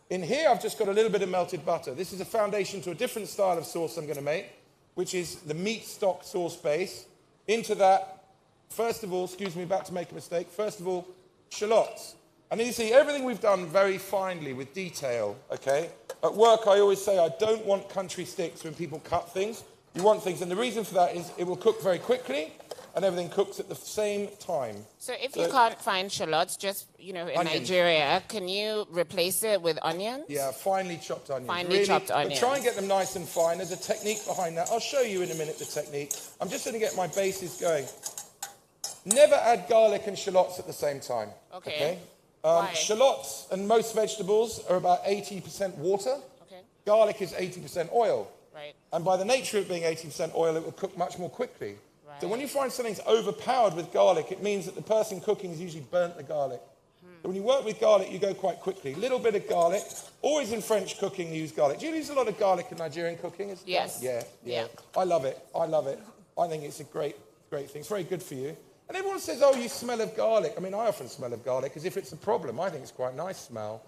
In here, I've just got a little bit of melted butter. This is a foundation to a different style of sauce I'm going to make, which is the meat stock sauce base. Into that, first of all, excuse me, about to make a mistake, first of all, shallots. And you see, everything we've done very finely with detail, okay? At work, I always say I don't want country sticks when people cut things. You want things, and the reason for that is it will cook very quickly, and everything cooks at the same time. So if you can't find shallots, just, you know, in onions. Nigeria, can you replace it with onions? Yeah, finely chopped onions. Finely chopped onions. But try and get them nice and fine. There's a technique behind that. I'll show you in a minute the technique. I'm just going to get my bases going. Never add garlic and shallots at the same time. Okay. Why? Shallots and most vegetables are about 80% water. Okay. Garlic is 80% oil. Right. And by the nature of it being 80% oil, it will cook much more quickly. Right. So when you find something's overpowered with garlic, it means that the person cooking has usually burnt the garlic. So when you work with garlic, you go quite quickly. Little bit of garlic. Always in French cooking, you use garlic. Do you use a lot of garlic in Nigerian cooking? Yes. Yeah. I love it. I think it's a great thing. It's very good for you. And everyone says, oh, you smell of garlic. I mean, I often smell of garlic as if it's a problem. I think it's quite a nice smell,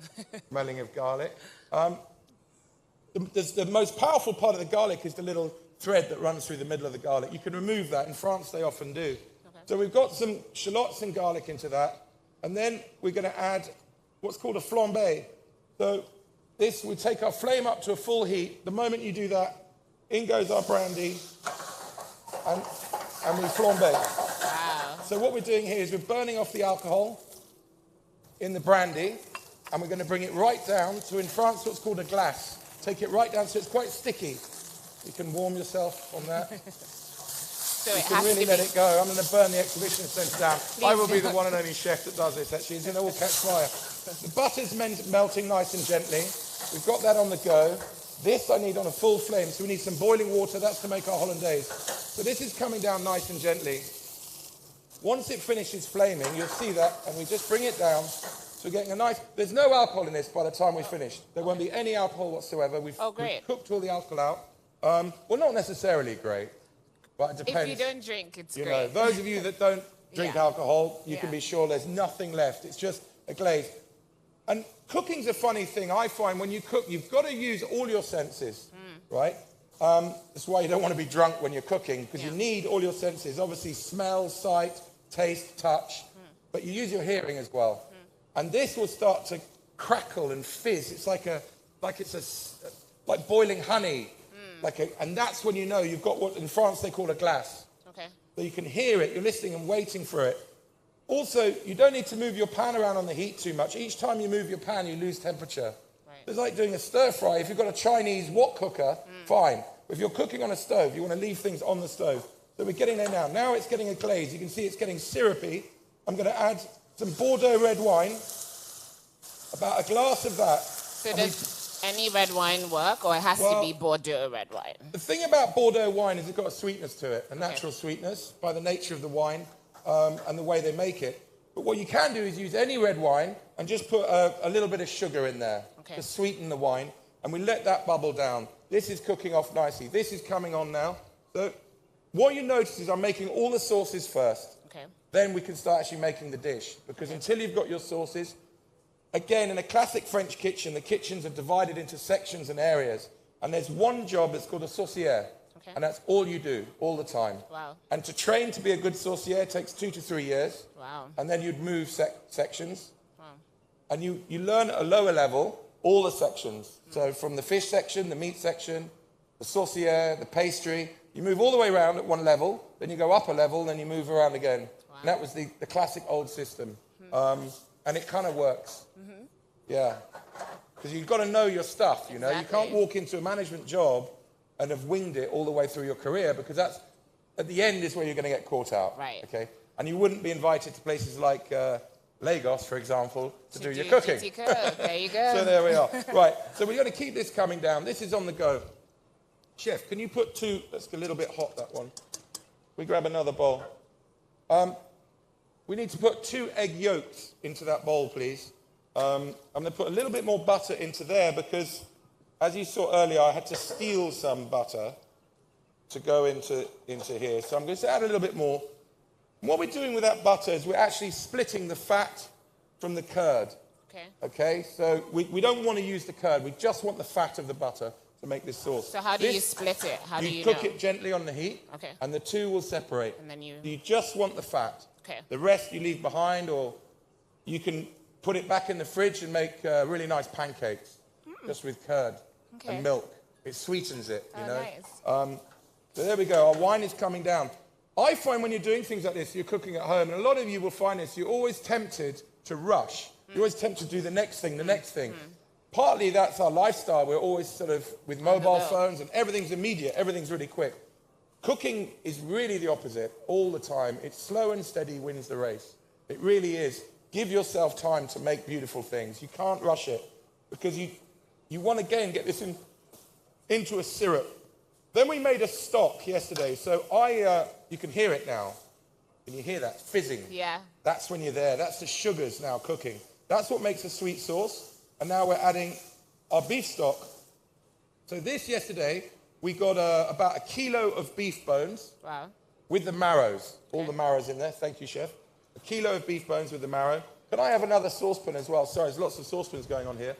smelling of garlic. The most powerful part of the garlic is the little thread that runs through the middle of the garlic. You can remove that. In France, they often do. Okay. So we've got some shallots and garlic into that. And then we're going to add what's called a flambé. So this, we take our flame up to a full heat. The moment you do that, in goes our brandy, and we flambé. Wow. So what we're doing here is we're burning off the alcohol in the brandy, and we're going to bring it right down to, in France, what's called a glace. Take it right down so it's quite sticky. You can warm yourself on that. So you can really let it go. I'm going to burn the exhibition centre down. I will be the one and only chef that does this, actually. It's going to all catch fire. The butter's melting nice and gently. We've got that on the go. This I need on a full flame, so we need some boiling water. That's to make our hollandaise. So this is coming down nice and gently. Once it finishes flaming, you'll see that, and we just bring it down. So we're getting a nice... There's no alcohol in this by the time we finish. There won't be any alcohol whatsoever. We've cooked all the alcohol out. Well, not necessarily great, but it depends. If you don't drink, it's great. great. Those of you that don't drink alcohol, you can be sure there's nothing left. It's just a glaze. And cooking's a funny thing. I find when you cook, you've got to use all your senses, right? That's why you don't want to be drunk when you're cooking, because you need all your senses. Obviously, smell, sight, taste, touch, but you use your hearing as well. And this will start to crackle and fizz. It's like boiling honey. And that's when you know you've got what in France they call a glace. Okay. So you can hear it, you're listening and waiting for it. Also, you don't need to move your pan around on the heat too much. Each time you move your pan, you lose temperature. Right. It's like doing a stir fry. If you've got a Chinese wok cooker, fine. If you're cooking on a stove, you want to leave things on the stove. So we're getting there now. Now it's getting a glaze. You can see it's getting syrupy. I'm going to add some Bordeaux red wine, about a glass of that. So does any red wine work, or it has to be Bordeaux red wine? The thing about Bordeaux wine is it's got a sweetness to it, a natural sweetness by the nature of the wine and the way they make it. But what you can do is use any red wine and just put a little bit of sugar in there to sweeten the wine, and we let that bubble down. This is cooking off nicely. This is coming on now. So what you notice is I'm making all the sauces first. Then we can start actually making the dish, because until you've got your sauces, again, in a classic French kitchen, the kitchens are divided into sections and areas, and there's one job that's called a saucier, and that's all you do, all the time. Wow. And to train to be a good saucier takes 2 to 3 years. Wow. And then you'd move sections. Wow. And you learn at a lower level all the sections. So from the fish section, the meat section, the saucier, the pastry, you move all the way around at one level, then you go up a level, then you move around again. Wow. And that was the classic old system. And it kind of works. Yeah. Because you've got to know your stuff, you know. You can't walk into a management job and have winged it all the way through your career, because that's, at the end, is where you're going to get caught out. Right. Okay. And you wouldn't be invited to places like Lagos, for example, to do your cooking. GTCO. There you go. So there we are. Right. So we're going to keep this coming down. This is on the go. Chef, can you put two? That's a little bit hot, that one. We grab another bowl. We need to put 2 egg yolks into that bowl, please. I'm going to put a little bit more butter into there because, as you saw earlier, I had to steal some butter to go into here. So I'm going to add a little bit more. And what we're doing with that butter is we're actually splitting the fat from the curd. Okay? So we don't want to use the curd. We just want the fat of the butter to make this sauce. So how do you split it? How do you cook it gently on the heat, and the two will separate. And then you just want the fat. Okay. The rest you leave behind, or you can put it back in the fridge and make really nice pancakes, just with curd and milk. It sweetens it, you know. Nice. So there we go. Our wine is coming down. I find when you're doing things like this, you're cooking at home, and a lot of you will find this, you're always tempted to rush. You're always tempted to do the next thing, the next thing. Partly that's our lifestyle. We're always sort of with mobile phones, and everything's immediate, everything's really quick. Cooking is really the opposite all the time. It's slow and steady wins the race. It really is. Give yourself time to make beautiful things. You can't rush it, because you want to, again, get this into a syrup. Then we made a stock yesterday. So you can hear it now. Can you hear that? Fizzing. Yeah. That's when you're there. That's the sugars now cooking. That's what makes a sweet sauce. And now we're adding our beef stock. So this yesterday, we got about 1 kilo of beef bones. Wow. With the marrows. All the marrows in there. Thank you, chef. 1 kilo of beef bones with the marrow. Can I have another saucepan as well? Sorry, there's lots of saucepans going on here.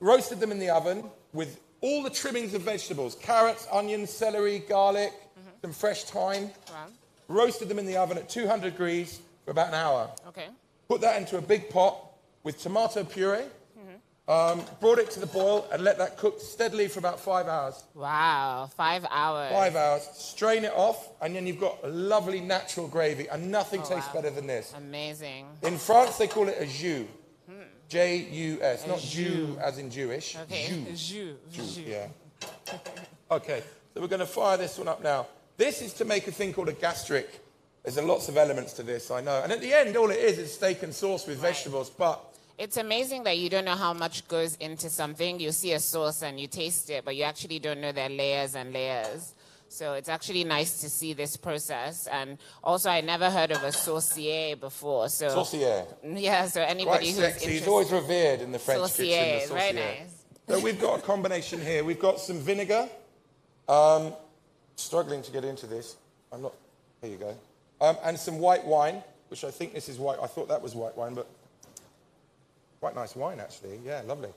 Roasted them in the oven with all the trimmings of vegetables. Carrots, onions, celery, garlic, some fresh thyme. Wow. Roasted them in the oven at 200 degrees for about an hour. Okay. Put that into a big pot with tomato puree. Brought it to the boil and let that cook steadily for about 5 hours. Wow, 5 hours. 5 hours. Strain it off, and then you've got a lovely natural gravy, and nothing tastes better than this. Amazing. In France, they call it a jus. J-U-S, not Jew as in Jewish. Okay. Jus. Yeah. Okay, so we're going to fire this one up now. This is to make a thing called a gastric. There's lots of elements to this, I know. And at the end, all it is steak and sauce with vegetables, but It's amazing that you don't know how much goes into something. You see a sauce and you taste it, but you actually don't know there are layers and layers. So it's actually nice to see this process. And also, I never heard of a saucier before. So Saucier. Yeah, so anybody who's sexy. He's always revered in the French kitchen. The saucier. Very nice. So we've got a combination here. We've got some vinegar. Struggling to get into this. I'm not. Here you go. And some white wine, which I think this is white. I thought that was white wine, but quite nice wine actually. Yeah, lovely.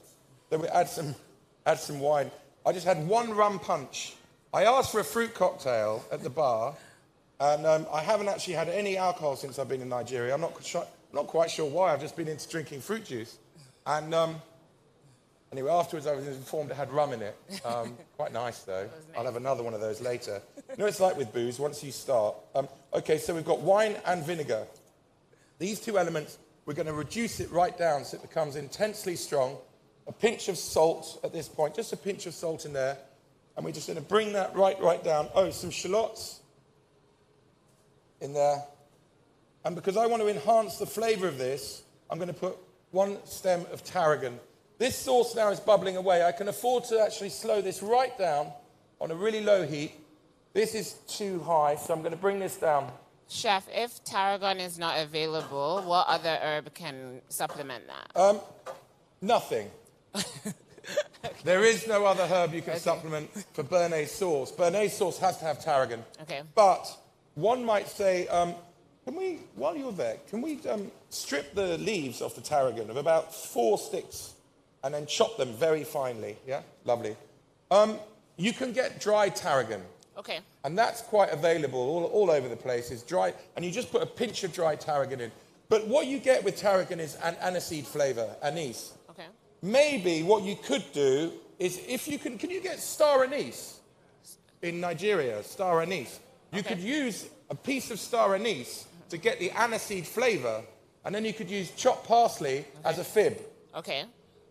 Then we add some wine. I just had one rum punch. I asked for a fruit cocktail at the bar, and I haven't actually had any alcohol since I've been in Nigeria. I'm not quite sure why. I've just been into drinking fruit juice. And anyway, afterwards I was informed it had rum in it. Quite nice, though. Nice. I'll have another one of those later. You know, it's like with booze, once you start. Okay, so we've got wine and vinegar. These two elements, we're going to reduce it right down so it becomes intensely strong. A pinch of salt at this point, just a pinch of salt in there. And we're just going to bring that right down. Oh, some shallots in there. And because I want to enhance the flavour of this, I'm going to put 1 stem of tarragon. This sauce now is bubbling away. I can afford to actually slow this right down on a really low heat. This is too high, so I'm going to bring this down. Chef, if tarragon is not available, what other herb can supplement that? Nothing. There is no other herb you can supplement for béarnaise sauce. Béarnaise sauce has to have tarragon. Okay. But one might say, can we, while you're there, can we strip the leaves off the tarragon of about 4 sticks and then chop them very finely? Yeah, lovely. You can get dry tarragon. Okay. And that's quite available all over the place. It's dry, and you just put a pinch of dry tarragon in. But what you get with tarragon is an aniseed flavour, anise. Okay. Maybe what you could do is, if you can you get star anise in Nigeria, star anise? You could use a piece of star anise to get the aniseed flavour, and then you could use chopped parsley as a fib. Okay.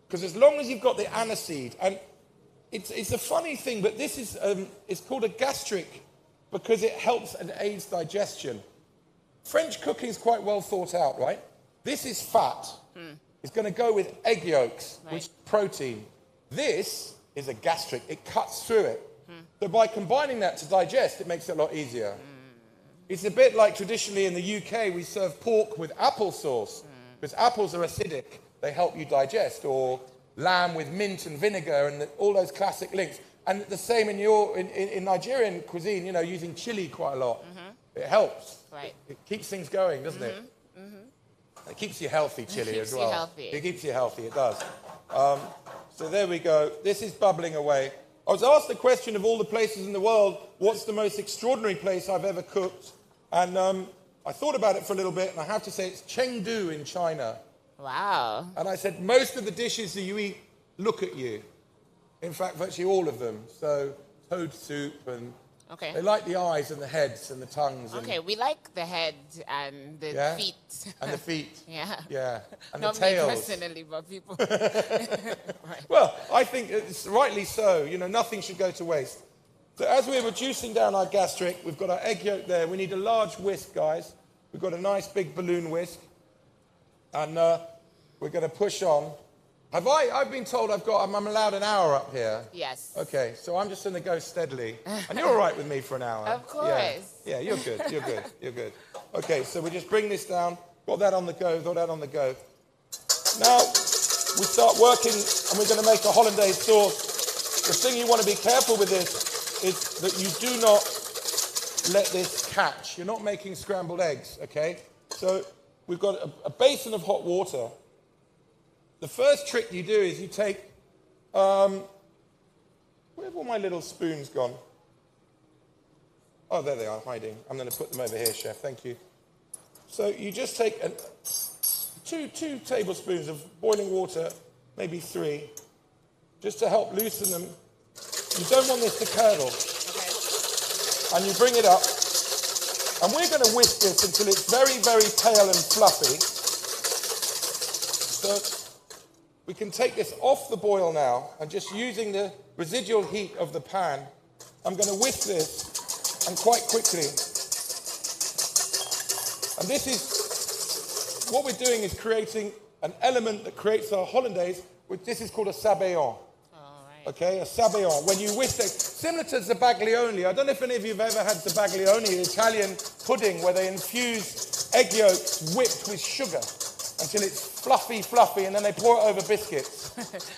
Because as long as you've got the aniseed, and it's a funny thing, but this is it's called a gastric because it helps and aids digestion. French cooking is quite well thought out, right? This is fat. It's going to go with egg yolks, which is protein. This is a gastric. It cuts through it. So by combining that to digest, it makes it a lot easier. It's a bit like traditionally in the UK, we serve pork with applesauce because apples are acidic. They help you digest. Or lamb with mint and vinegar and all those classic links. And the same in Nigerian cuisine, you know, using chili quite a lot. It helps. Right. It keeps things going, doesn't it? It keeps you healthy, chili, as well. It keeps you healthy, it does. So there we go. This is bubbling away. I was asked the question of all the places in the world, what's the most extraordinary place I've ever cooked? And I thought about it for a little bit, and I have to say it's Chengdu in China. Wow. And I said, most of the dishes that you eat look at you. In fact, virtually all of them. So toad soup and... Okay. They like the eyes and the heads and the tongues. And okay, we like the head and the feet. And the feet. Yeah. Yeah. And Not the tails. me personally, but people. Well, I think it's rightly so. You know, nothing should go to waste. So as we're reducing down our gastric, we've got our egg yolk there. We need a large whisk, guys. We've got a nice big balloon whisk. And we're going to push on. I've been told I'm allowed an hour up here. Yes. Okay, so I'm just going to go steadily. And you're all right with me for an hour? Of course. Yeah, you're good, you're good, you're good. Okay, so we just bring this down, got that on the go, got that on the go. Now, we start working, and we're going to make a hollandaise sauce. The thing you want to be careful with this is that you do not let this catch. You're not making scrambled eggs, okay? So we've got a basin of hot water. The first trick you do is you take, where have all my little spoons gone? Oh, there they are, hiding. I'm going to put them over here, Chef, thank you. So you just take two tablespoons of boiling water, maybe 3, just to help loosen them. You don't want this to curdle. Okay. And you bring it up, and we're going to whisk this until it's very, very pale and fluffy. So we can take this off the boil now, and just using the residual heat of the pan, I'm going to whisk this, and quite quickly. And this is, what we're doing is creating an element that creates our hollandaise, which this is called a sabayon. Okay, a sabayon. When you whisk it, similar to zabaglione. I don't know if any of you have ever had zabaglione, the Italian pudding where they infuse egg yolks whipped with sugar until it's fluffy, and then they pour it over biscuits.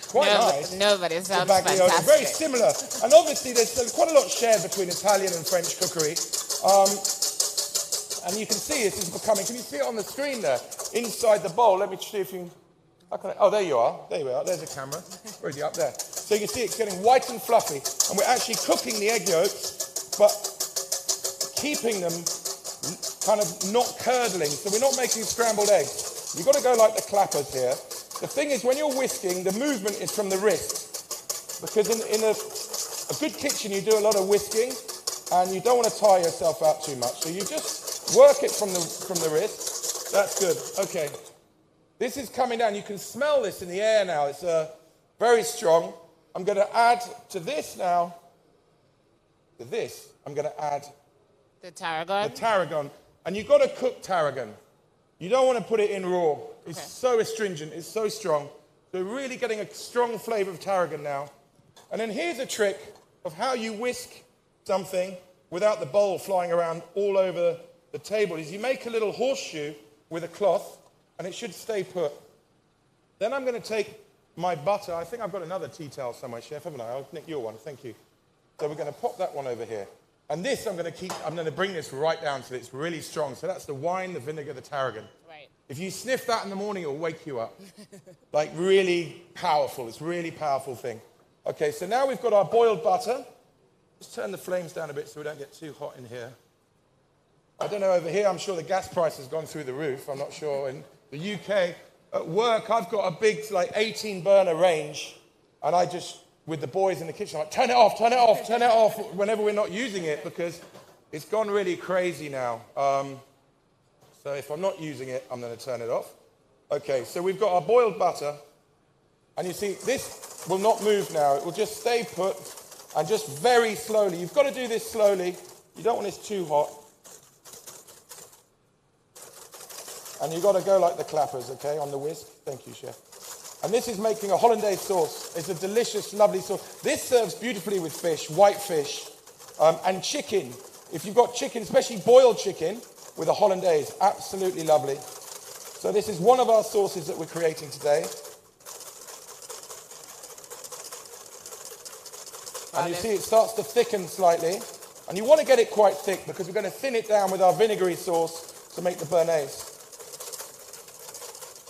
Quite nice. No, but it sounds zabaglione. fantastic. Very similar. And obviously there's quite a lot shared between Italian and French cookery. And you can see this is becoming, can you see it on the screen there? Inside the bowl, let me see if you can, oh, there you are. There we are. There's a camera. Already up there. So you can see it's getting white and fluffy. And we're actually cooking the egg yolks, but keeping them kind of not curdling. So we're not making scrambled eggs. You've got to go like the clappers here. The thing is, when you're whisking, the movement is from the wrist. Because in a good kitchen, you do a lot of whisking, and you don't want to tire yourself out too much. So you just work it from the wrist. That's good. Okay. This is coming down. You can smell this in the air now. It's very strong. I'm going to add to this now. To this, I'm going to add the tarragon. The tarragon. And you've got to cook tarragon. You don't want to put it in raw. It's so astringent. It's so strong. So we're really getting a strong flavour of tarragon now. And then here's a trick of how you whisk something without the bowl flying around all over the table. Is you make a little horseshoe with a cloth, and it should stay put. Then I'm going to take my butter. I think I've got another tea towel somewhere, Chef, haven't I? I'll nick your one. Thank you. So we're going to pop that one over here. And this I'm going to bring this right down so it's really strong. So that's the wine, the vinegar, the tarragon. Right. If you sniff that in the morning, it'll wake you up. Like really powerful. It's a really powerful thing. Okay, so now we've got our boiled butter. Just turn the flames down a bit so we don't get too hot in here. I don't know over here, I'm sure the gas price has gone through the roof. I'm not sure. In the UK, at work, I've got a big, like, 18-burner range, and I just, with the boys in the kitchen, I'm like, turn it off, turn it off, turn it off, whenever we're not using it, because it's gone really crazy now. So if I'm not using it, I'm going to turn it off. Okay, so we've got our boiled butter, and you see, this will not move now. It will just stay put, and just very slowly. You've got to do this slowly. You don't want this too hot. And you've got to go like the clappers, okay, on the whisk. Thank you, Chef. And this is making a hollandaise sauce. It's a delicious, lovely sauce. This serves beautifully with fish, white fish, and chicken. If you've got chicken, especially boiled chicken, with a hollandaise, absolutely lovely. So this is one of our sauces that we're creating today. And you see it starts to thicken slightly. And you want to get it quite thick because we're going to thin it down with our vinegary sauce to make the béarnaise.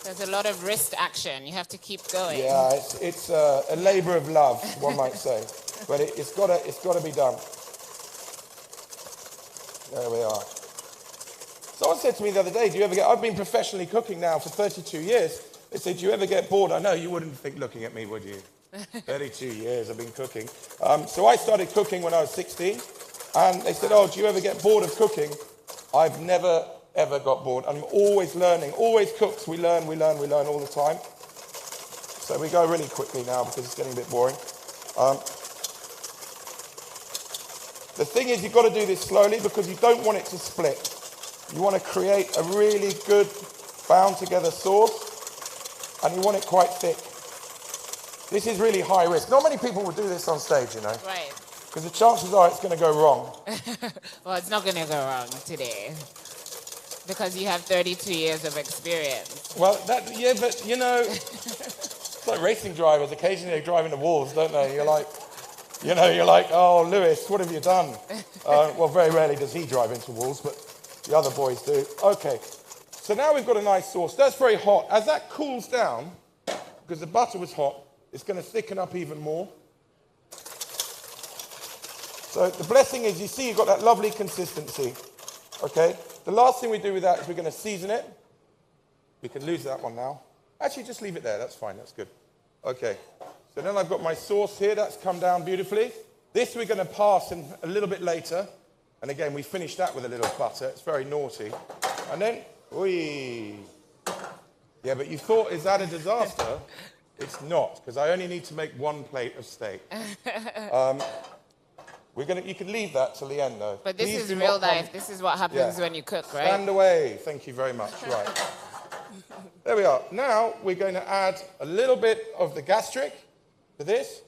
There's a lot of wrist action. You have to keep going. Yeah, it's a labour of love, one might say. But it's got to be done. There we are. Someone said to me the other day, I've been professionally cooking now for 32 years. They said, do you ever get bored? I know you wouldn't think looking at me, would you? 32 years I've been cooking. So I started cooking when I was 16. And they said, oh, do you ever get bored of cooking? I've never, ever got bored. I'm always learning. Always cooks. We learn all the time. So we go really quickly now because it's getting a bit boring. The thing is, you've got to do this slowly because you don't want it to split. You want to create a really good, bound together sauce, and you want it quite thick. This is really high risk. Not many people would do this on stage, you know. Right. Because the chances are it's going to go wrong. Well, it's not going to go wrong today. Because you have 32 years of experience. Well, yeah, but, you know, it's like racing drivers. Occasionally they drive into walls, don't they? You're like, oh, Lewis, what have you done? Well, very rarely does he drive into walls, but the other boys do. Okay, so now we've got a nice sauce. That's very hot. As that cools down, because the butter was hot, it's going to thicken up even more. So the blessing is, you see, you've got that lovely consistency. Okay, the last thing we do with that is we're going to season it. We can lose that one now. Actually, just leave it there. That's fine. That's good. Okay, so then I've got my sauce here. That's come down beautifully. This we're going to pass in a little bit later. And again, we finish that with a little butter. It's very naughty. And then, yeah, but you thought, is that a disaster? It's not, because I only need to make one plate of steak. You can leave that till the end, though. But this is real life. This is what happens when you cook, right? Stand away. Thank you very much. Right. There we are. Now we're going to add a little bit of the gastric to this.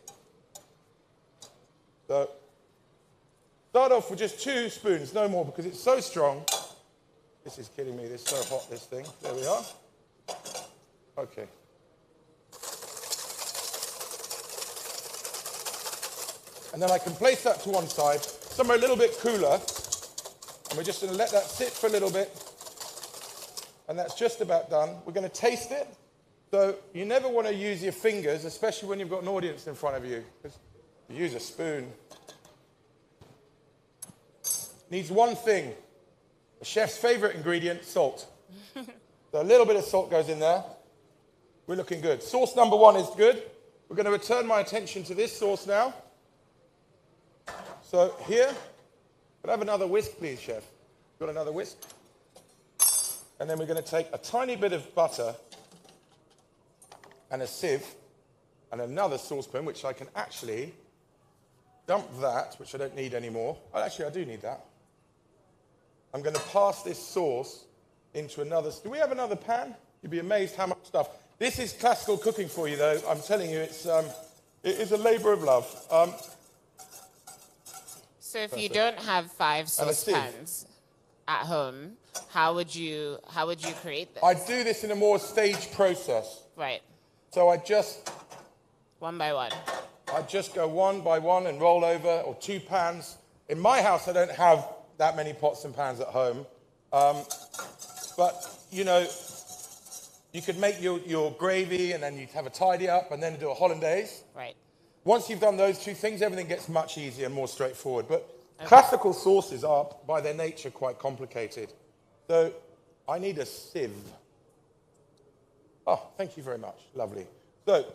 So start off with just 2 spoons, no more, because it's so strong. This is kidding me. This is so hot, this thing. There we are. Okay. And then I can place that to one side, somewhere a little bit cooler. And we're just going to let that sit for a little bit. And that's just about done. We're going to taste it. So you never want to use your fingers, especially when you've got an audience in front of you. Because you use a spoon. Needs one thing. A chef's favorite ingredient, salt. So a little bit of salt goes in there. We're looking good. Sauce number 1 is good. We're going to return my attention to this sauce now. So here, could I have another whisk, please, chef? Got another whisk? And then we're going to take a tiny bit of butter and a sieve and another saucepan, which I can actually dump that, which I don't need anymore. Oh, actually, I do need that. I'm going to pass this sauce into another. Do we have another pan? You'd be amazed how much stuff. This is classical cooking for you, though. I'm telling you, it is a labor of love. So if you don't have 5 saucepans at home, how would you create this? I do this in a more staged process. Right. So I just... One by one. I just go one by one and roll over, or 2 pans. In my house, I don't have that many pots and pans at home. But, you know, you could make your gravy and then you'd have a tidy up and then do a hollandaise. Right. Once you've done those 2 things, everything gets much easier and more straightforward. But classical sauces are, by their nature, quite complicated. So I need a sieve. Oh, thank you very much. Lovely. So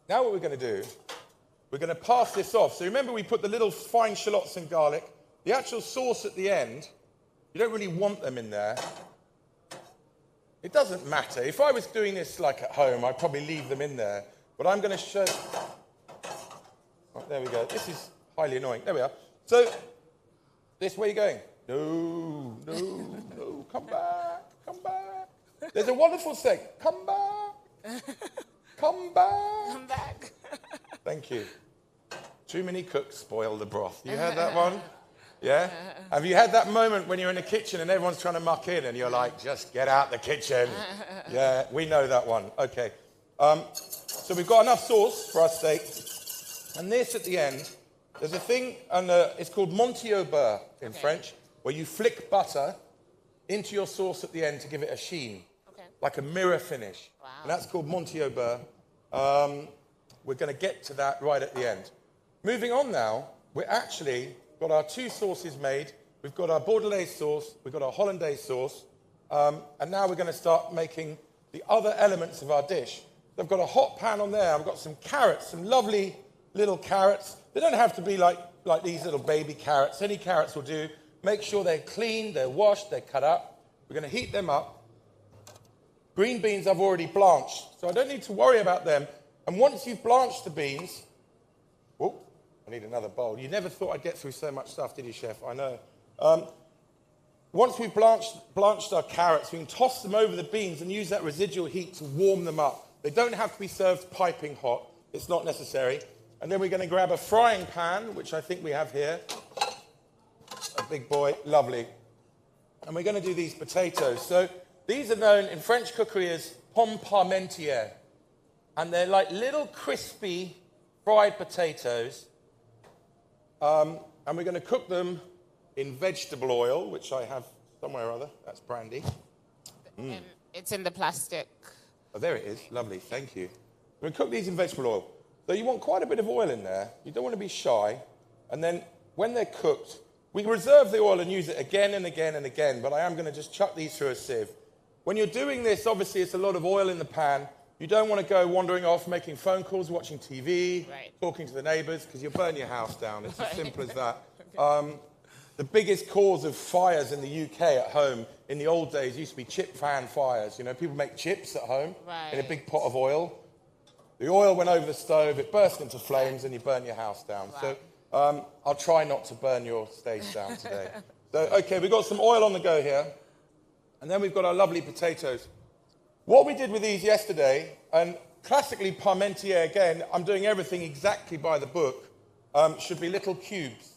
now what we're going to do, we're going to pass this off. So remember we put the little fine shallots and garlic. The actual sauce at the end, you don't really want them in there. It doesn't matter. If I was doing this like at home, I'd probably leave them in there. But I'm going to show... Right, there we go. This is highly annoying. There we are. So, this, where are you going? No, come back, come back. There's a wonderful saying, come back, come back. Come back. Thank you. Too many cooks spoil the broth. You heard that one? Yeah? Have you had that moment when you're in the kitchen and everyone's trying to muck in and you're like, just get out the kitchen? Yeah, we know that one. Okay. So we've got enough sauce for our steak. And this at the end, there's a thing, and it's called Monty au beurre in French, where you flick butter into your sauce at the end to give it a sheen, like a mirror finish. Wow. And that's called Monty au beurre. We're going to get to that right at the end. Moving on now, we're actually got our 2 sauces made. We've got our Bordelaise sauce, we've got our Hollandaise sauce, and now we're going to start making the other elements of our dish. So I've got a hot pan on there. I've got some carrots, some lovely little carrots. They don't have to be like these little baby carrots. Any carrots will do. Make sure they're clean, they're washed, they're cut up. We're going to heat them up. Green beans I've already blanched, so I don't need to worry about them. And once you've blanched the beans... Oh, I need another bowl. You never thought I'd get through so much stuff, did you, Chef? I know. Once we've blanched our carrots, we can toss them over the beans and use that residual heat to warm them up. They don't have to be served piping hot. It's not necessary. And then we're going to grab a frying pan, which I think we have here. A big boy. Lovely. And we're going to do these potatoes. So these are known in French cookery as pommes parmentières. And they're like little crispy fried potatoes. And we're going to cook them in vegetable oil, which I have somewhere or other. That's brandy. It's in the plastic. Oh, there it is. Lovely. Thank you. We're going to cook these in vegetable oil. So you want quite a bit of oil in there. You don't want to be shy. And then when they're cooked, we reserve the oil and use it again and again and again. But I am going to just chuck these through a sieve. When you're doing this, obviously it's a lot of oil in the pan. You don't want to go wandering off, making phone calls, watching TV, talking to the neighbours, because you'll burn your house down. It's as simple as that. The biggest cause of fires in the UK at home in the old days used to be chip fan fires. You know, people make chips at home in a big pot of oil. The oil went over the stove, it burst into flames, and you burn your house down. Wow. So I'll try not to burn your stage down today. So, okay, we've got some oil on the go here. And then we've got our lovely potatoes. What we did with these yesterday, and classically parmentier again, I'm doing everything exactly by the book, should be little cubes,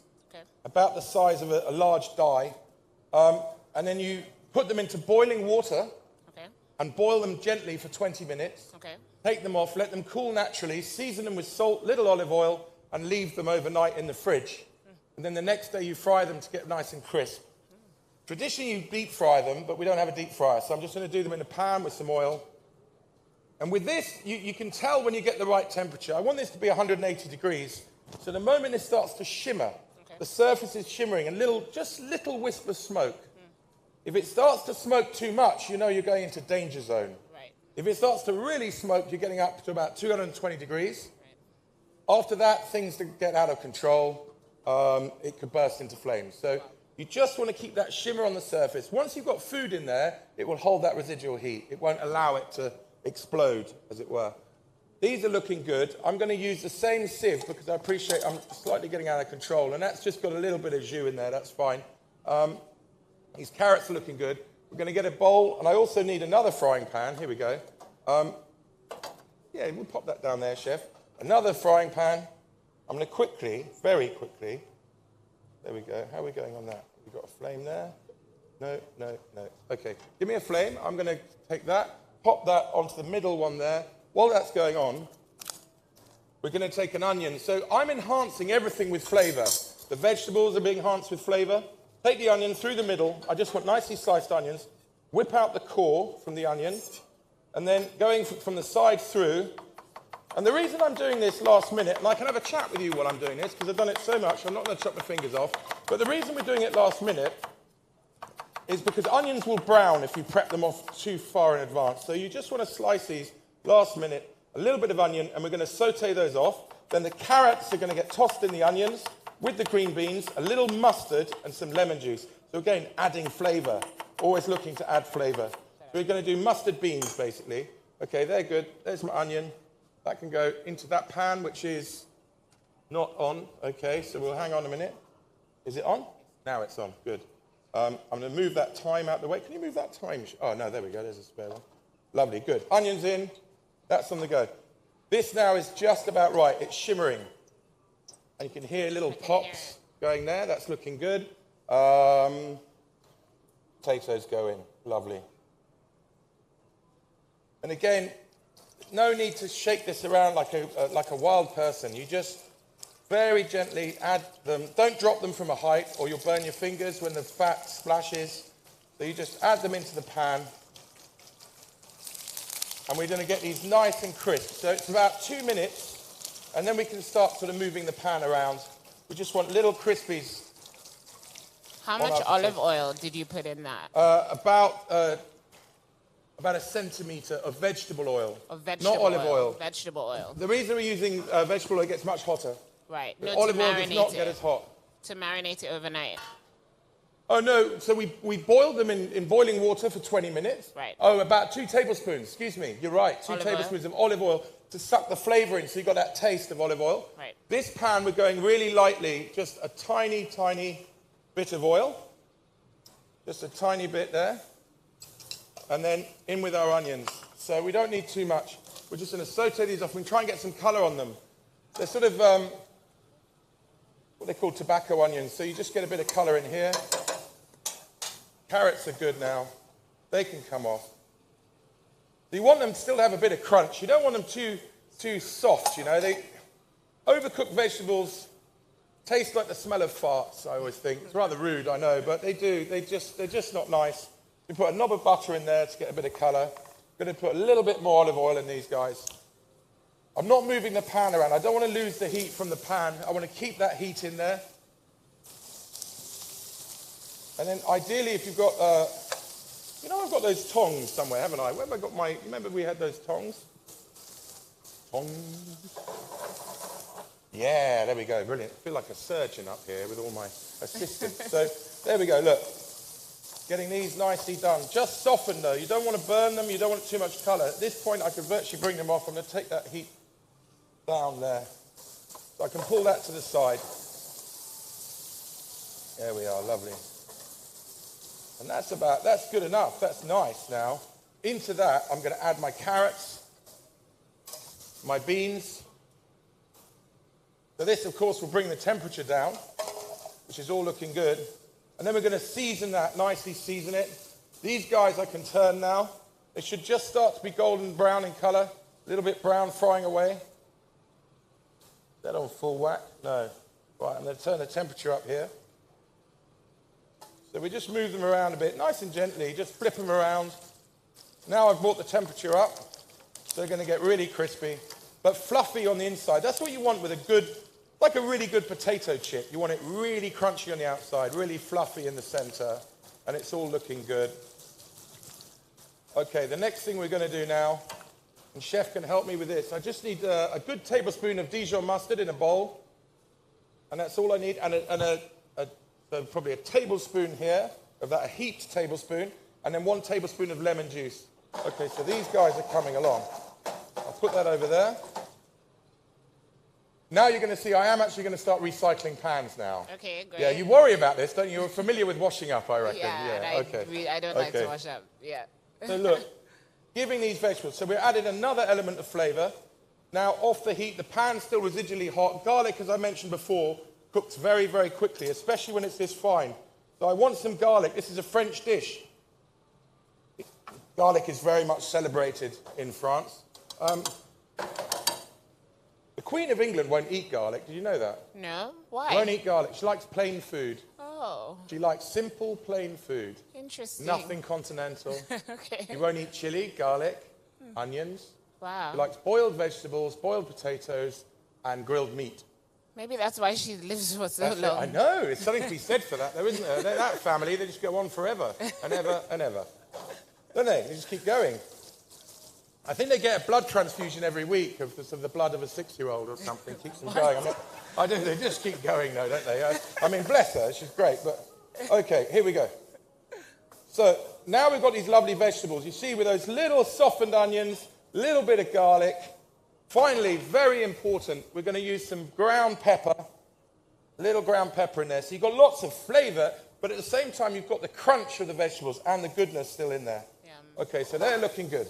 about the size of a large die. And then you put them into boiling water and boil them gently for 20 minutes. Take them off, let them cool naturally, season them with salt, little olive oil, and leave them overnight in the fridge. And then the next day you fry them to get nice and crisp. Traditionally you deep fry them, but we don't have a deep fryer, so I'm just going to do them in a pan with some oil. And with this, you can tell when you get the right temperature. I want this to be 180 degrees, so the moment it starts to shimmer, the surface is shimmering, and just little wisp of smoke. If it starts to smoke too much, you know you're going into danger zone. If it starts to really smoke, you're getting up to about 220 degrees. After that, things get out of control. It could burst into flames. So you just want to keep that shimmer on the surface. Once you've got food in there, it will hold that residual heat. It won't allow it to explode, as it were. These are looking good. I'm going to use the same sieve because I appreciate I'm slightly getting out of control, and that's just got a little bit of jus in there. That's fine. These carrots are looking good. We're going to get a bowl, and I also need another frying pan. Here we go. Yeah, we'll pop that down there, chef. Another frying pan. I'm going to quickly, very quickly, there we go. How are we going on that? We've got a flame there. No, no, no. Okay, give me a flame. I'm going to take that, pop that onto the middle one there. While that's going on, we're going to take an onion. So I'm enhancing everything with flavor. The vegetables are being enhanced with flavor. Take the onion through the middle. I just want nicely sliced onions. Whip out the core from the onion. And then going from the side through. And the reason I'm doing this last minute, and I can have a chat with you while I'm doing this, because I've done it so much, I'm not going to chop my fingers off. But the reason we're doing it last minute is because onions will brown if you prep them off too far in advance. So you just want to slice these last minute, a little bit of onion, and we're going to saute those off. Then the carrots are going to get tossed in the onions with the green beans, a little mustard, and some lemon juice. So again, adding flavor, always looking to add flavor. So we're going to do mustard beans, basically. Okay, they're good. There's my onion. That can go into that pan, which is not on. Okay, so we'll hang on a minute. Is it on? Now it's on. Good. I'm going to move that thyme out the way. Can you move that thyme? Oh, no, there we go. There's a spare one. Lovely, good. Onions in. That's on the go. This now is just about right. It's shimmering. And you can hear little pops going there. That's looking good. Potatoes go in. Lovely. And again, no need to shake this around like a wild person. You just very gently add them. Don't drop them from a height or you'll burn your fingers when the fat splashes. So you just add them into the pan. And we're going to get these nice and crisp. So it's about 2 minutes. And then we can start sort of moving the pan around. We just want little crispies. How much olive oil did you put in that? About a centimetre of vegetable oil. Of vegetable not olive oil. Vegetable oil. The reason we're using vegetable oil, it gets much hotter. Right. No, olive oil does not get as hot. To marinate it overnight. Oh, no. So we boiled them in boiling water for 20 minutes. Right. Oh, about 2 tablespoons. Excuse me. You're right. 2 tablespoons of olive oil to suck the flavour in so you've got that taste of olive oil. Right. This pan, we're going really lightly, just a tiny, tiny bit of oil. Just a tiny bit there. And then in with our onions. So we don't need too much. We're just going to saute these off. We can try and get some colour on them. They're sort of what they call tobacco onions. So you just get a bit of colour in here. Carrots are good now. They can come off. You want them to still have a bit of crunch. You don't want them too soft, you know. Overcooked vegetables taste like the smell of farts, I always think. It's rather rude, I know, but they do. They're just not nice. We put a knob of butter in there to get a bit of colour. Going to put a little bit more olive oil in these guys. I'm not moving the pan around. I don't want to lose the heat from the pan. I want to keep that heat in there. And then ideally, if you've got, you know, I've got those tongs somewhere, haven't I? Where have I got my, remember we had those tongs? Tongs. Yeah, there we go, brilliant. I feel like a surgeon up here with all my assistants. So there we go, look. Getting these nicely done. Just soften though, you don't want to burn them, you don't want too much colour. At this point I can virtually bring them off. I'm going to take that heat down there. So I can pull that to the side. There we are, lovely. And that's good enough, that's nice now. into that, I'm going to add my carrots, my beans. So this, of course, will bring the temperature down, which is all looking good. And then we're going to season that, nicely season it. These guys I can turn now. They should just start to be golden brown in color. A little bit brown frying away. Is that on full whack? No. Right, I'm going to turn the temperature up here. So we just move them around a bit, nice and gently, just flip them around. Now I've brought the temperature up, so they're going to get really crispy, but fluffy on the inside. That's what you want with a good, like a really good potato chip. You want it really crunchy on the outside, really fluffy in the center, and it's all looking good. Okay, the next thing we're going to do now, and Chef can help me with this, I just need a good tablespoon of Dijon mustard in a bowl, and that's all I need, and so probably a tablespoon here of that, a heaped tablespoon, and then 1 tablespoon of lemon juice. Okay, so these guys are coming along. I'll put that over there. Now you're going to see I am actually going to start recycling pans now. Okay, great. Yeah, you worry about this, don't you? You're familiar with washing up, I reckon. Yeah, okay. I don't like to wash up. Yeah. So look, giving these vegetables. So we're adding another element of flavor. Now off the heat, the pan's still residually hot. Garlic, as I mentioned before, cooks very, very quickly, especially when it's this fine. So I want some garlic. This is a French dish. Garlic is very much celebrated in France. The Queen of England won't eat garlic. Did you know that? No? Why? Won't eat garlic. She likes plain food. Oh. She likes simple, plain food. Interesting. Nothing continental. Okay. She won't eat chili, garlic, onions. Wow. She likes boiled vegetables, boiled potatoes, and grilled meat. Maybe that's why she lives for so That's long. it. I know. There's something to be said for that, though, isn't there? That family, they just go on forever and ever and ever. Don't they? They just keep going. I think they get a blood transfusion every week of the blood of a 6-year-old or something. Keeps them going. I don't. They just keep going, though, don't they? I mean, bless her. She's great. But okay, here we go. So now we've got these lovely vegetables. You see, with those little softened onions, a little bit of garlic. Finally, very important, we're going to use some ground pepper, a little ground pepper in there. So you've got lots of flavor, but at the same time, you've got the crunch of the vegetables and the goodness still in there. Okay, so they're looking good.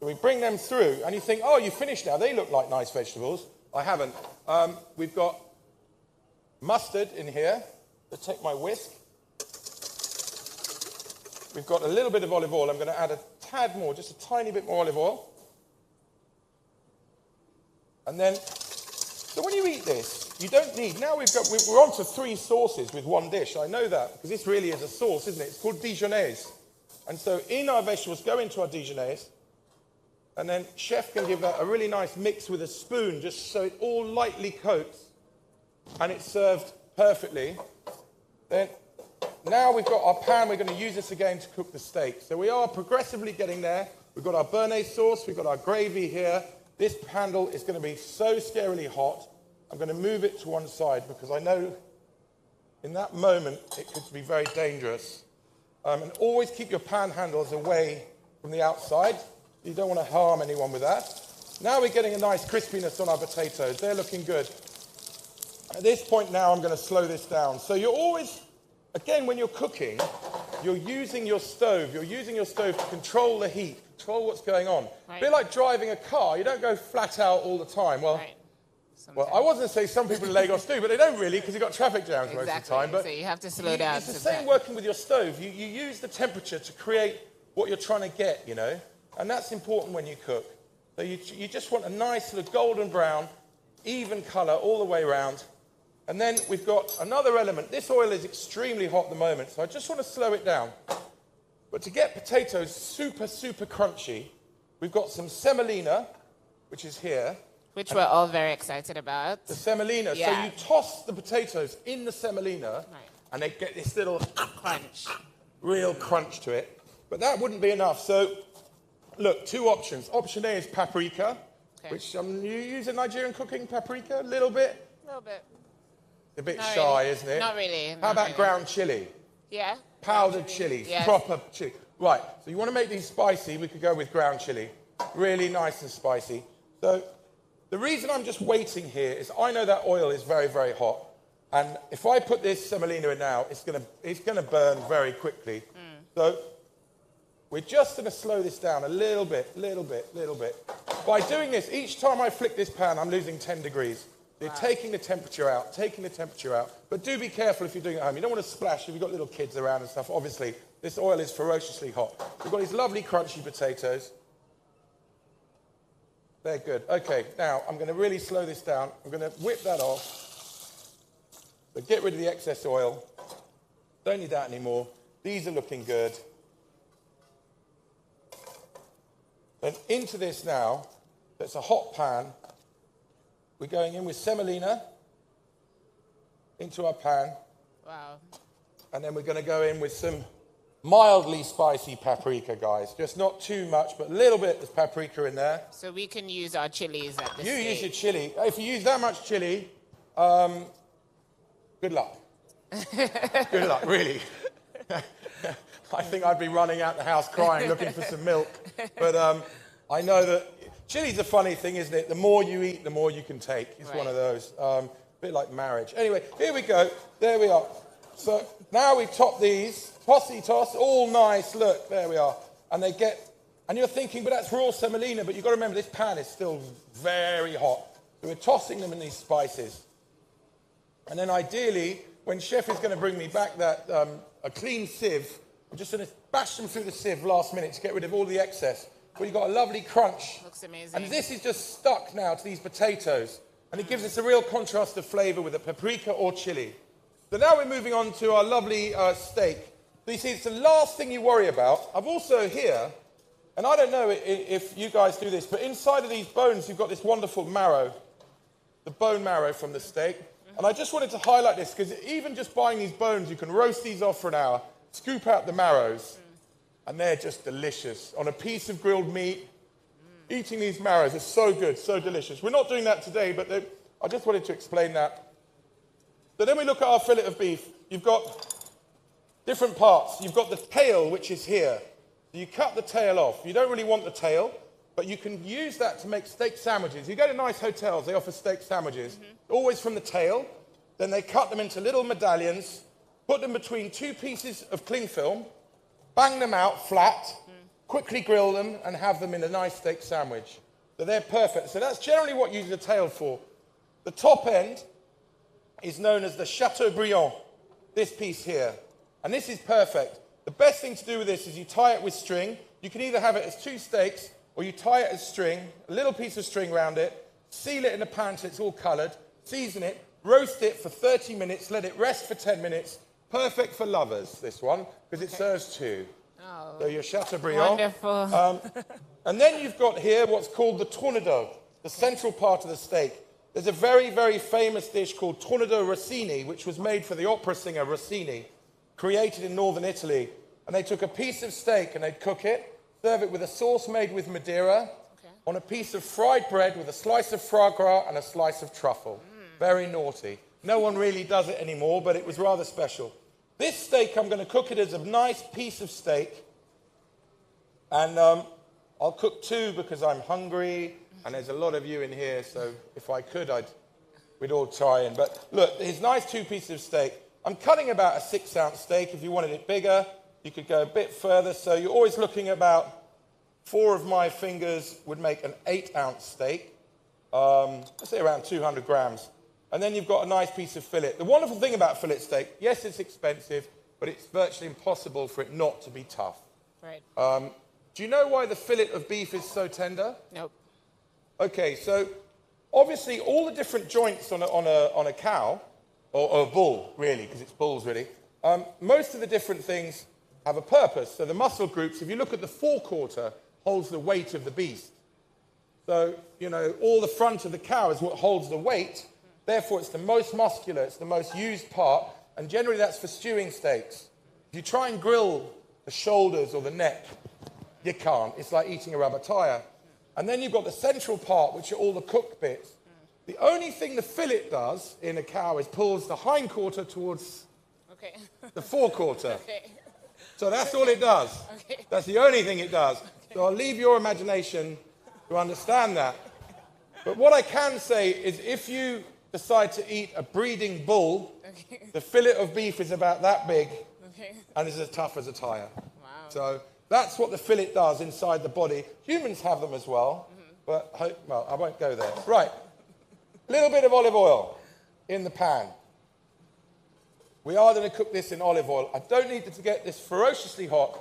So we bring them through, and you think, oh, you finished now. They look like nice vegetables. I haven't. We've got mustard in here. Let's take my whisk. We've got a little bit of olive oil. I'm going to add a tad more, just a tiny bit more olive oil. And then, so when you eat this, you don't need, now we're on to 3 sauces with one dish. I know that, because this really is a sauce, isn't it? It's called Dijonnaise. And so in our vegetables, go into our Dijonnaise, and then Chef can give that a really nice mix with a spoon, just so it all lightly coats, and it's served perfectly. Then, now we've got our pan, we're going to use this again to cook the steak. So we are progressively getting there. We've got our béarnaise sauce, we've got our gravy here. This handle is going to be so scarily hot, I'm going to move it to one side because I know in that moment it could be very dangerous. And always keep your pan handles away from the outside. You don't want to harm anyone with that. Now we're getting a nice crispiness on our potatoes. They're looking good. At this point now I'm going to slow this down. So you're always, again, when you're cooking, you're using your stove. You're using your stove to control the heat, control what's going on. Right. A bit like driving a car. You don't go flat out all the time. Well, well, I wasn't going to say some people in Lagos do, but they don't really because you've got traffic jams most of the time. But so you have to slow down. It's the same working with your stove. You use the temperature to create what you're trying to get, you know. And that's important when you cook. So you just want a nice sort of golden brown, even colour all the way around. And then we've got another element. This oil is extremely hot at the moment, so I just want to slow it down. But to get potatoes super, super crunchy, we've got some semolina, which is here. Which we're all very excited about. The semolina. Yeah. So you toss the potatoes in the semolina, and they get this little crunch, real crunch to it. But that wouldn't be enough. So, look, 2 options. Option A is paprika, which you use in Nigerian cooking, paprika, a little bit. A little bit. A bit Not shy, really. isn't it? Not really. How about ground chili? Yeah. Powdered chili, Yes. proper chili. Right, so you want to make these spicy, we could go with ground chili. Really nice and spicy. So the reason I'm just waiting here is I know that oil is very, very hot. And if I put this semolina in now, it's gonna burn very quickly. So we're just going to slow this down a little bit. By doing this, each time I flick this pan, I'm losing 10 degrees. You're taking the temperature out. But do be careful if you're doing it at home. You don't want to splash if you've got little kids around and stuff. Obviously, this oil is ferociously hot. We've got these lovely crunchy potatoes. They're good. Okay, now I'm going to really slow this down. I'm going to whip that off. So get rid of the excess oil. Don't need that anymore. These are looking good. And into this now, that's a hot pan. We're going in with semolina into our pan. Wow. And then we're going to go in with some mildly spicy paprika, guys. Just not too much, but a little bit of paprika in there. So we can use our chilies at this You stage. use your chili. If you use that much chili, good luck. Good luck, really. I think I'd be running out the house crying, looking for some milk. But I know that chili's a funny thing, isn't it? The more you eat, the more you can take. It's one of those. A bit like marriage. Anyway, here we go. There we are. So now we top these. Toss, all nice. Look, there we are. And they get... And you're thinking, but that's raw semolina. But you've got to remember, this pan is still very hot. So we're tossing them in these spices. And then ideally, when Chef is going to bring me back that a clean sieve, I'm just going to bash them through the sieve last minute to get rid of all the excess. But you've got a lovely crunch. Looks amazing. And this is just stuck now to these potatoes. And it gives us a real contrast of flavour with the paprika or chili. So now we're moving on to our lovely steak. So you see, it's the last thing you worry about. I've also here, and I don't know if you guys do this, but inside of these bones, you've got this wonderful marrow, the bone marrow from the steak. And I just wanted to highlight this, because even just buying these bones, you can roast these off for an hour, scoop out the marrows, and they're just delicious. On a piece of grilled meat, eating these marrows is so good, so delicious. We're not doing that today, but I just wanted to explain that. So then we look at our fillet of beef. You've got different parts. You've got the tail, which is here. So you cut the tail off. You don't really want the tail, but you can use that to make steak sandwiches. You go to nice hotels, they offer steak sandwiches, always from the tail. Then they cut them into little medallions, put them between two pieces of cling film, bang them out flat, quickly grill them, and have them in a nice steak sandwich. So they're perfect. So that's generally what you use the tail for. The top end is known as the Chateaubriand, this piece here. And this is perfect. The best thing to do with this is you tie it with string. You can either have it as two steaks, or you tie it as string, a little piece of string around it, seal it in a pan so it's all coloured, season it, roast it for 30 minutes, let it rest for 10 minutes. Perfect for lovers, this one, because it serves two. Oh, so your Chateaubriand. wonderful. And then you've got here what's called the tournedos, the central part of the steak. There's a very, very famous dish called tournedo Rossini, which was made for the opera singer Rossini, created in northern Italy. And they took a piece of steak and they'd cook it, serve it with a sauce made with Madeira, on a piece of fried bread with a slice of foie gras and a slice of truffle. Very naughty. No one really does it anymore, but it was rather special. This steak, I'm going to cook it as a nice piece of steak. And I'll cook two because I'm hungry, and there's a lot of you in here, so if I could, we'd all try in. But look, here's nice two pieces of steak. I'm cutting about a 6-ounce steak. If you wanted it bigger, you could go a bit further. So you're always looking about 4 of my fingers would make an 8-ounce steak. Let's say around 200 grams. And then you've got a nice piece of fillet. The wonderful thing about fillet steak, yes, it's expensive, but it's virtually impossible for it not to be tough. Right. Do you know why the fillet of beef is so tender? Nope. Okay, so obviously all the different joints on a cow, or a bull, really, because it's bulls, really, most of the different things have a purpose. So the muscle groups, if you look at the forequarter, holds the weight of the beast. So, you know, all the front of the cow is what holds the weight. Therefore, it's the most muscular, it's the most used part, and generally that's for stewing steaks. If you try and grill the shoulders or the neck, you can't. It's like eating a rubber tire. And then you've got the central part, which are all the cooked bits. The only thing the fillet does in a cow is pulls the hindquarter towards the forequarter. Okay. So that's all it does. Okay. That's the only thing it does. So I'll leave your imagination to understand that. But what I can say is if you decide to eat a breeding bull, the fillet of beef is about that big and is as tough as a tire. Wow. So That's what the fillet does inside the body. Humans have them as well, but I won't go there. Right, a little bit of olive oil in the pan. We are going to cook this in olive oil. I don't need to get this ferociously hot,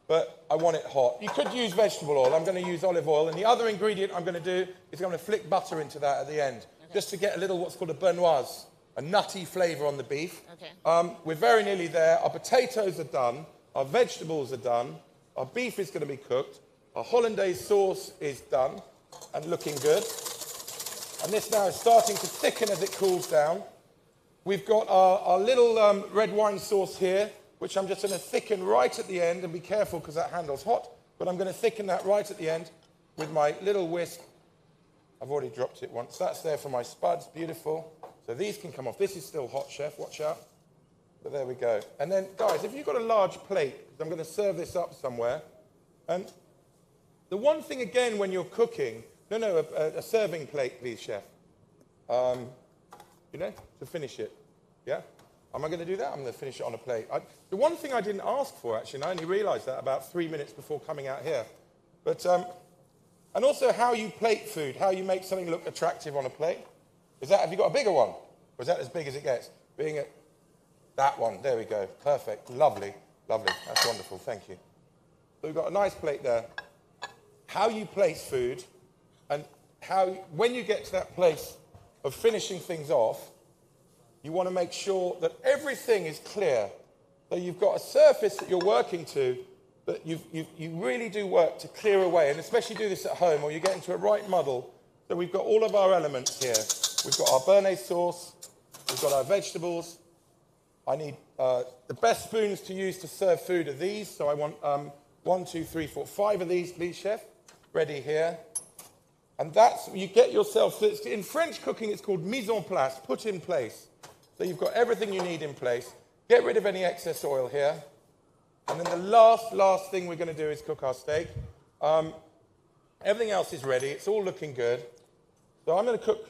but I want it hot. You could use vegetable oil. I'm going to use olive oil. And the other ingredient I'm going to do is I'm going to flick butter into that at the end, just to get a little what's called a beurnoise, a nutty flavour on the beef. Okay. We're very nearly there. Our potatoes are done. Our vegetables are done. Our beef is going to be cooked. Our hollandaise sauce is done and looking good. And this now is starting to thicken as it cools down. We've got our little red wine sauce here, which I'm just going to thicken right at the end, and be careful because that handle's hot, but I'm going to thicken that right at the end with my little whisk. I've already dropped it once. That's there for my spuds, beautiful. So these can come off. This is still hot, chef, watch out. But there we go. And then, guys, if you've got a large plate, I'm going to serve this up somewhere. And the one thing, again, when you're cooking, a serving plate, please, chef. To finish it. Yeah? Am I going to do that? I'm going to finish it on a plate. The one thing I didn't ask for, actually, and I only realised that about 3 minutes before coming out here, but, and also how you plate food, how you make something look attractive on a plate. Have you got a bigger one? Or is that as big as it gets? That one, there we go. Perfect. Lovely, lovely. That's wonderful, thank you. So we've got a nice plate there. How you place food, and when you get to that place of finishing things off, you want to make sure that everything is clear. So you've got a surface that you're working to, but you really do work to clear away, and especially do this at home or you get into a right muddle. So we've got all of our elements here. We've got our béarnaise sauce, we've got our vegetables. I need the best spoons to use to serve food are these, so I want 1, 2, 3, 4, 5 of these, please, chef. Ready here. And that's, you get yourself, so in French cooking it's called mise en place, put in place. So you've got everything you need in place. Get rid of any excess oil here. And then the last thing we're going to do is cook our steak. Everything else is ready. It's all looking good. So I'm going to cook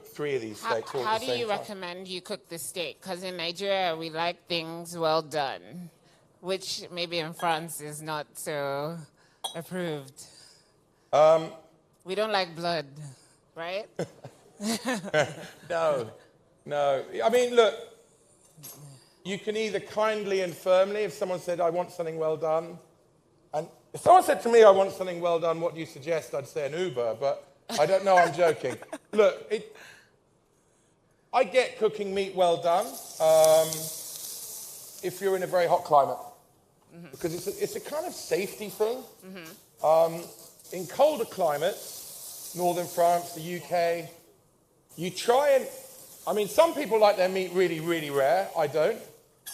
3 of these steaks all at the same time. How do you recommend you cook the steak? Because in Nigeria, we like things well done, which maybe in France is not so approved. We don't like blood, right? No. I mean, look, you can either kindly and firmly, if someone said, I want something well done, and if someone said to me, I want something well done, what do you suggest? I'd say an Uber, but I don't know, I'm joking. Look, I get cooking meat well done if you're in a very hot climate, because it's a kind of safety thing. In colder climates, northern France, the UK, you try and, I mean, some people like their meat really, really rare. I don't.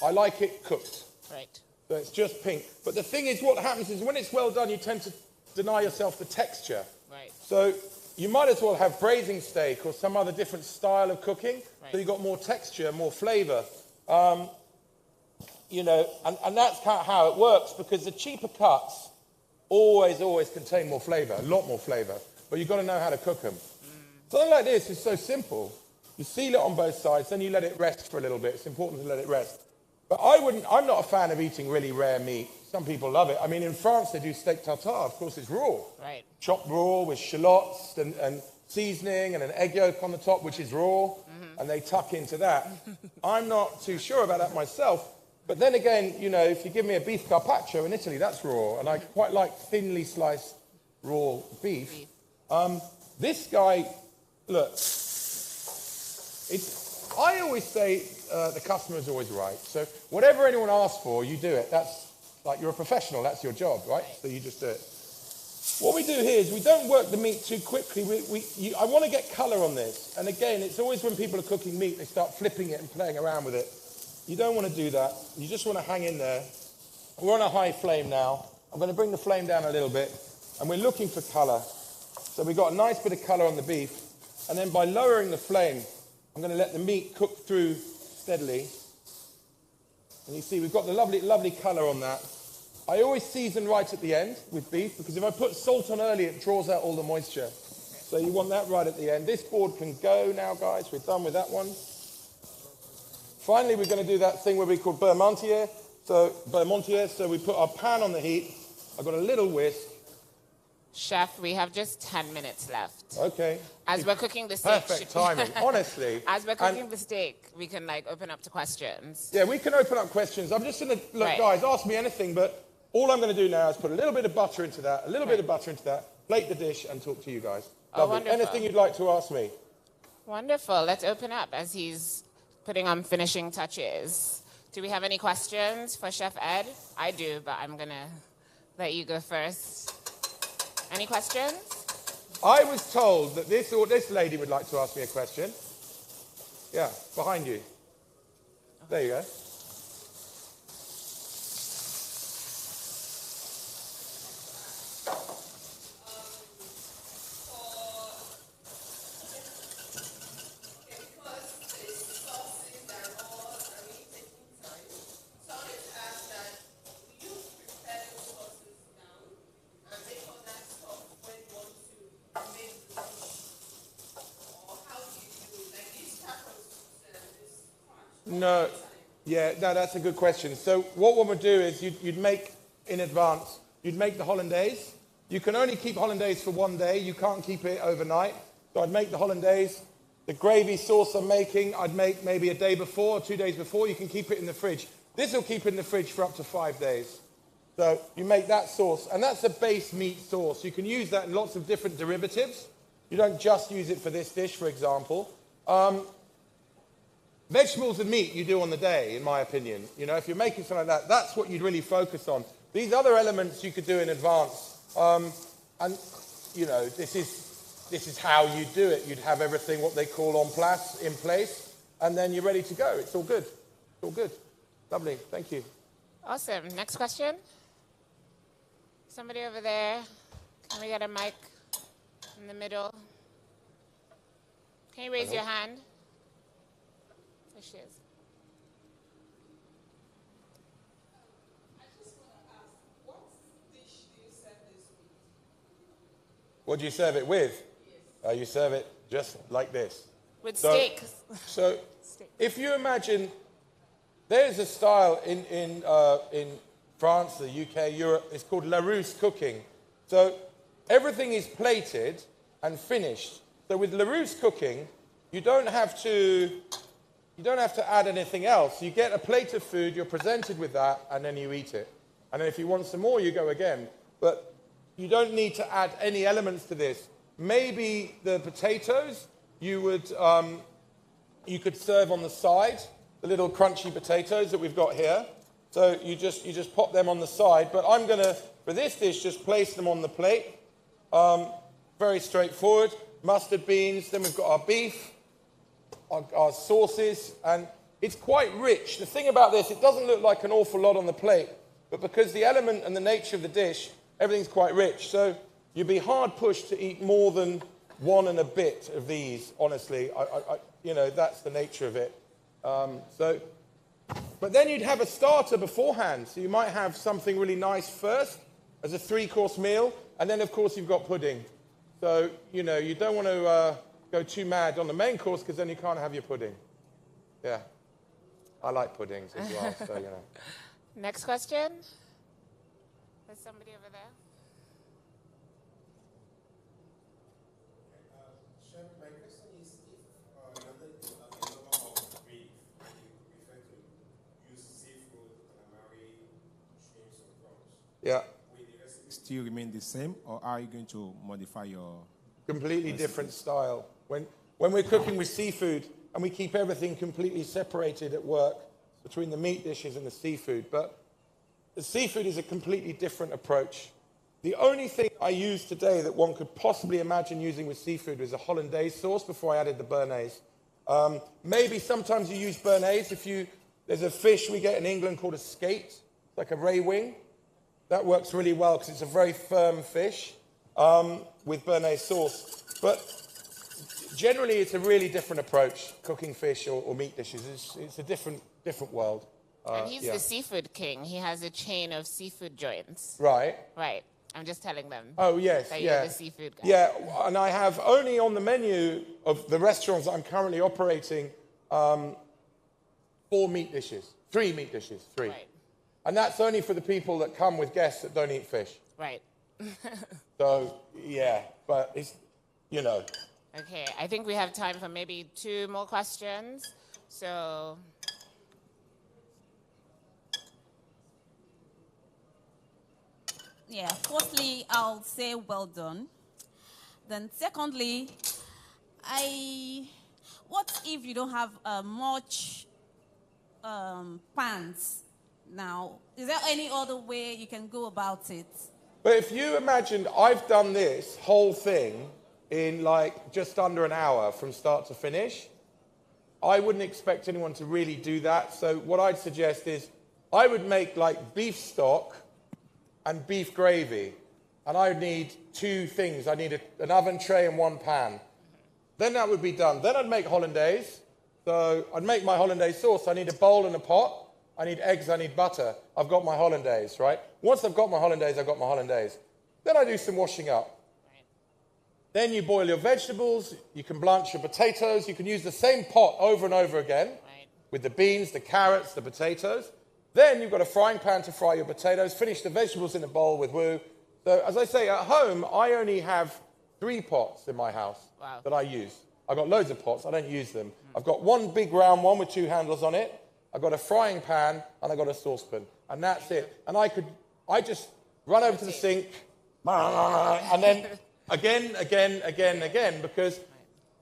I like it cooked. Right. So it's just pink. But the thing is, what happens is when it's well done, you tend to deny yourself the texture. Right. So you might as well have braising steak or some other different style of cooking, so you've got more texture, more flavour. And that's kind of how it works, because the cheaper cuts always contain more flavour, a lot more flavour, but you've got to know how to cook them. Something like this is so simple. You seal it on both sides, then you let it rest for a little bit. It's important to let it rest. But I'm not a fan of eating really rare meat. Some people love it. I mean, in France, they do steak tartare. Of course, it's raw. Right. Chopped raw with shallots and seasoning and an egg yolk on the top, which is raw, and they tuck into that. I'm not too sure about that myself. But then again, if you give me a beef carpaccio in Italy, that's raw. And I quite like thinly sliced raw beef. This guy, look, I always say the customer's always right. So whatever anyone asks for, you do it. That's like you're a professional. That's your job, right? So you just do it. What we do here is we don't work the meat too quickly. I want to get colour on this. And again, it's always when people are cooking meat, they start flipping it and playing around with it. You don't want to do that. You just want to hang in there. We're on a high flame now. I'm going to bring the flame down a little bit. And we're looking for colour. So we've got a nice bit of colour on the beef. And then by lowering the flame, I'm going to let the meat cook through steadily. And you see, we've got the lovely colour on that. I always season right at the end with beef, because if I put salt on early, it draws out all the moisture. So you want that right at the end. This board can go now, guys. We're done with that one. Finally, we're going to do that thing where we call beurre entier. So, Montier, so we put our pan on the heat. I've got a little whisk. Chef, we have just 10 minutes left. Okay. As we're cooking the steak. Perfect timing, honestly. As we're cooking the steak, we can like open up to questions. Yeah, we can open up questions. I'm just going to, look, guys, ask me anything, but all I'm going to do now is put a little bit of butter into that, a little bit of butter into that, plate the dish, and talk to you guys. Lovely. Wonderful. Anything you'd like to ask me? Wonderful. Let's open up as he's putting on finishing touches. Do we have any questions for Chef Ed? I do, but I'm going to let you go first. Any questions? I was told that this lady would like to ask me a question. Yeah, behind you. There you go. No, that's a good question. So what one would do is you'd make in advance, you'd make the hollandaise. You can only keep hollandaise for one day. You can't keep it overnight. So I'd make the hollandaise. The gravy sauce I'm making, I'd make maybe a day before or 2 days before. You can keep it in the fridge. This will keep it in the fridge for up to 5 days. So you make that sauce, and that's a base meat sauce. You can use that in lots of different derivatives. You don't just use it for this dish, for example. Vegetables and meat you do on the day, in my opinion. You know, if you're making something like that, that's what you'd really focus on. These other elements you could do in advance. And, you know, this is how you do it. You'd have everything, what they call en place, in place, and then you're ready to go. It's all good. It's all good. Lovely. Thank you. Awesome. Next question. Somebody over there. Can we get a mic in the middle? Can you raise your hand? There she is. What do you serve it with? You serve it just like this. With steak. So if you imagine, there's a style in France, the UK, Europe, it's called Larousse cooking. So everything is plated and finished. So with Larousse cooking, you don't have to add anything else. You get a plate of food, you're presented with that, and then you eat it. And then if you want some more, you go again. But you don't need to add any elements to this. Maybe the potatoes you could serve on the side, the little crunchy potatoes that we've got here. So you just pop them on the side. But I'm going to, for this dish, just place them on the plate. Very straightforward. Mustard beans, then we've got our beef, our sauces, and it's quite rich. The thing about this, it doesn't look like an awful lot on the plate, but because the element and the nature of the dish, everything's quite rich. So you'd be hard pushed to eat more than one and a bit of these, honestly. You know, that's the nature of it. But then you'd have a starter beforehand. So you might have something really nice first as a 3-course meal, and then, of course, you've got pudding. So, you know, you don't want to go too mad on the main course because then you can't have your pudding. Yeah. I like puddings as well, so, you know. Next question. There's somebody over there. Chef, my question is if you're going to have a number of beef and you prefer to use seafood, calamari, shrimps, or prawns. Yeah. Will the recipe still remain the same, or are you going to modify your completely different style? When we're cooking with seafood, and we keep everything completely separated at work between the meat dishes and the seafood, but the seafood is a completely different approach. The only thing I used today that one could possibly imagine using with seafood was a hollandaise sauce before I added the béarnaise. Maybe sometimes you use béarnaise there's a fish we get in England called a skate, like a ray wing. That works really well because it's a very firm fish with béarnaise sauce. But generally, it's a really different approach, cooking fish or meat dishes. It's a different world. And he's the seafood king. He has a chain of seafood joints. Right. Right. I'm just telling them. Oh, yes, that yeah. You're the seafood guy. Yeah, and I have only on the menu of the restaurants that I'm currently operating 4 meat dishes. 3 meat dishes, 3. Right. And that's only for the people that come with guests that don't eat fish. Right. So, yeah, but it's, you know. Okay, I think we have time for maybe 2 more questions. So, yeah, firstly, I'll say well done. Then secondly, what if you don't have much pans now? Is there any other way you can go about it? But if you imagined I've done this whole thing in like just under an hour from start to finish, I wouldn't expect anyone to really do that. So what I'd suggest is I would make like beef stock and beef gravy. And I would need 2 things. I need an oven tray and 1 pan. Then that would be done. Then I'd make hollandaise. So I'd make my hollandaise sauce. I need a bowl and a pot. I need eggs, I need butter. I've got my hollandaise, right? Once I've got my hollandaise, I've got my hollandaise. Then I do some washing up. Right. Then you boil your vegetables. You can blanch your potatoes. You can use the same pot over and over again with the beans, the carrots, the potatoes. Then you've got a frying pan to fry your potatoes. Finish the vegetables in a bowl with woo. So as I say, at home, I only have 3 pots in my house that I use. I've got loads of pots. I don't use them. I've got 1 big round one with 2 handles on it. I've got a frying pan, and I've got a saucepan. And that's it. And I just run over to the sink, and then again, because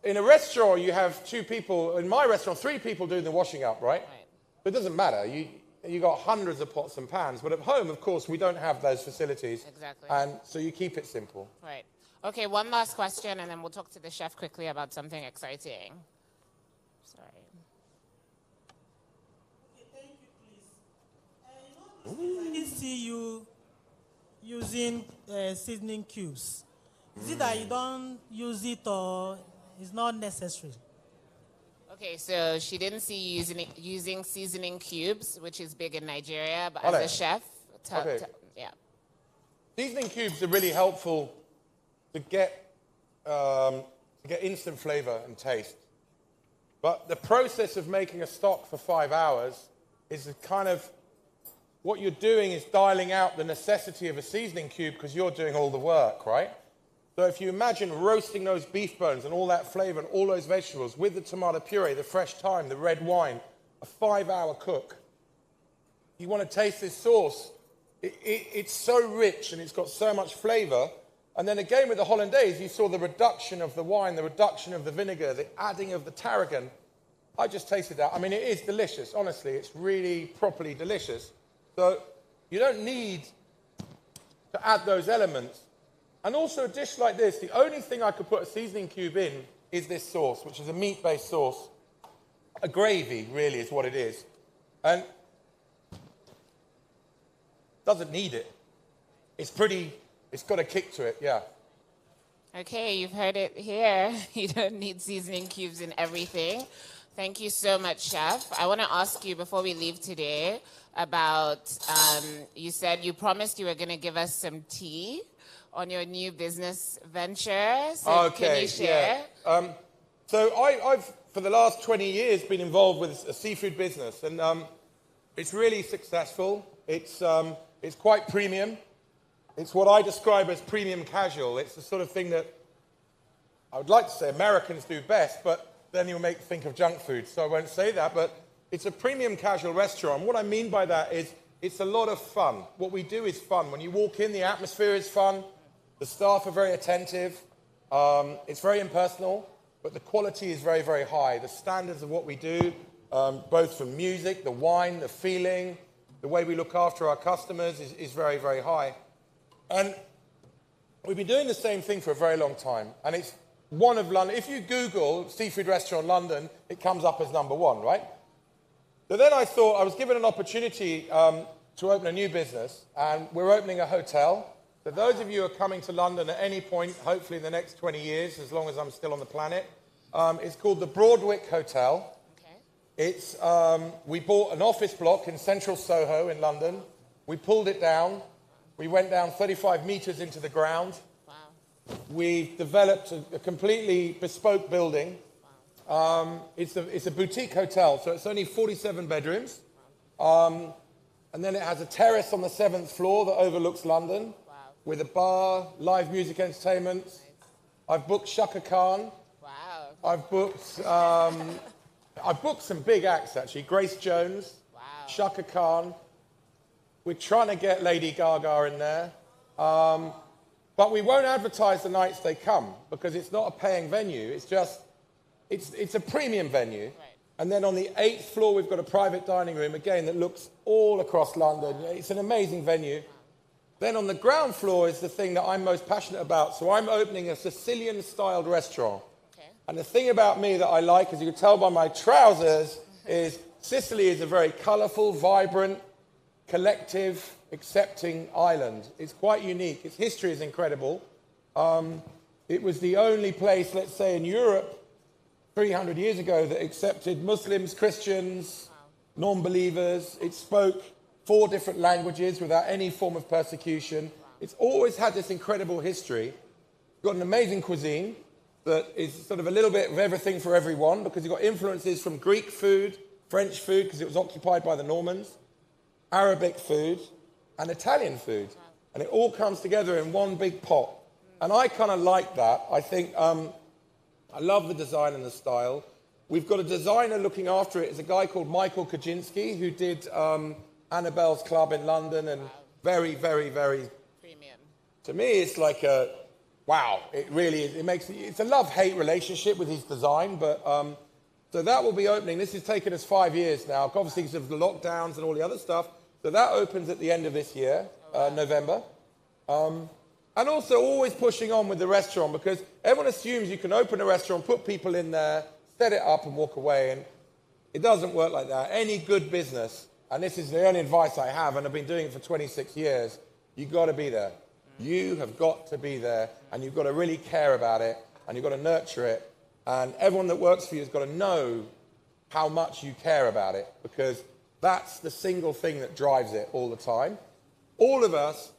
in a restaurant, you have 2 people. In my restaurant, 3 people doing the washing up, right? But it doesn't matter. You got hundreds of pots and pans. But at home, of course, we don't have those facilities. Exactly. And so you keep it simple. right. Okay, one last question, and then we'll talk to the chef quickly about something exciting. Sorry. I didn't see you using seasoning cubes. Is it that you don't use it or it's not necessary? Okay, so she didn't see you using seasoning cubes, which is big in Nigeria, but as a chef, yeah. Seasoning cubes are really helpful to get instant flavor and taste. But the process of making a stock for 5 hours is kind of, what you're doing is dialing out the necessity of a seasoning cube because you're doing all the work, right? So if you imagine roasting those beef bones and all that flavor and all those vegetables with the tomato puree, the fresh thyme, the red wine, a 5-hour cook. You want to taste this sauce. It's so rich and it's got so much flavor. And then again with the hollandaise, you saw the reduction of the wine, the reduction of the vinegar, the adding of the tarragon. I just tasted that. I mean, it is delicious, honestly. It's really properly delicious. So you don't need to add those elements. And also a dish like this, the only thing I could put a seasoning cube in is this sauce, which is a meat-based sauce. A gravy, really, is what it is. And doesn't need it. It's got a kick to it, yeah. Okay, you've heard it here. You don't need seasoning cubes in everything. Thank you so much, Chef. I want to ask you, before we leave today, about, you said you promised you were going to give us some tea on your new business venture. So can you share? Yeah. So I've, for the last 20 years, been involved with a seafood business, and it's really successful. It's quite premium. It's what I describe as premium casual. It's the sort of thing that I would like to say Americans do best, but then you'll make think of junk food, so I won't say that. But it's a premium casual restaurant. What I mean by that is it's a lot of fun. What we do is fun. When you walk in, the atmosphere is fun. The staff are very attentive. It's very impersonal, but the quality is very, very high. The standards of what we do, both from music, the wine, the feeling, the way we look after our customers is very, very high. And we've been doing the same thing for a very long time. And it's one of London. If you Google seafood restaurant London, it comes up as #1, right? So then I thought I was given an opportunity to open a new business, and we're opening a hotel. So those of you who are coming to London at any point, hopefully in the next 20 years, as long as I'm still on the planet, it's called the Broadwick Hotel. It's, we bought an office block in central Soho in London. We pulled it down. We went down 35 meters into the ground. Wow. We've developed a completely bespoke building. Wow. It's a boutique hotel, so it's only 47 bedrooms. And And then it has a terrace on the 7th floor that overlooks London with a bar, live music entertainment. I've booked Shaka Khan. Wow. I've booked some big acts, actually. Grace Jones, Shaka Khan. We're trying to get Lady Gaga in there. But we won't advertise the nights they come because it's not a paying venue. It's just, it's a premium venue. Right. And then on the 8th floor, we've got a private dining room, again, that looks all across London. It's an amazing venue. Then on the ground floor is the thing that I'm most passionate about. So I'm opening a Sicilian-styled restaurant. Okay. And the thing about me that I like, as you can tell by my trousers, is Sicily is a very colourful, vibrant, collective, accepting island. It's quite unique. Its history is incredible. It was the only place, let's say, in Europe 300 years ago that accepted Muslims, Christians, non-believers. It spoke 4 different languages without any form of persecution. It's always had this incredible history. It's got an amazing cuisine that is sort of a little bit of everything for everyone because you've got influences from Greek food, French food because it was occupied by the Normans, Arabic food, and Italian food. And it all comes together in one big pot. And I kind of like that. I think I love the design and the style. We've got a designer looking after it. It's a guy called Michael Kaczynski who did Annabelle's Club in London and very, very, very premium. To me, it's like a, wow, it really is. It's a love-hate relationship with his design, but so that will be opening. This has taken us 5 years now, obviously because of the lockdowns and all the other stuff. So that opens at the end of this year, November. And also always pushing on with the restaurant because everyone assumes you can open a restaurant, put people in there, set it up and walk away. And it doesn't work like that. Any good business, and this is the only advice I have, and I've been doing it for 26 years, you've got to be there. You have got to be there, and you've got to really care about it, and you've got to nurture it. And everyone that works for you has got to know how much you care about it because that's the single thing that drives it all the time. All of us,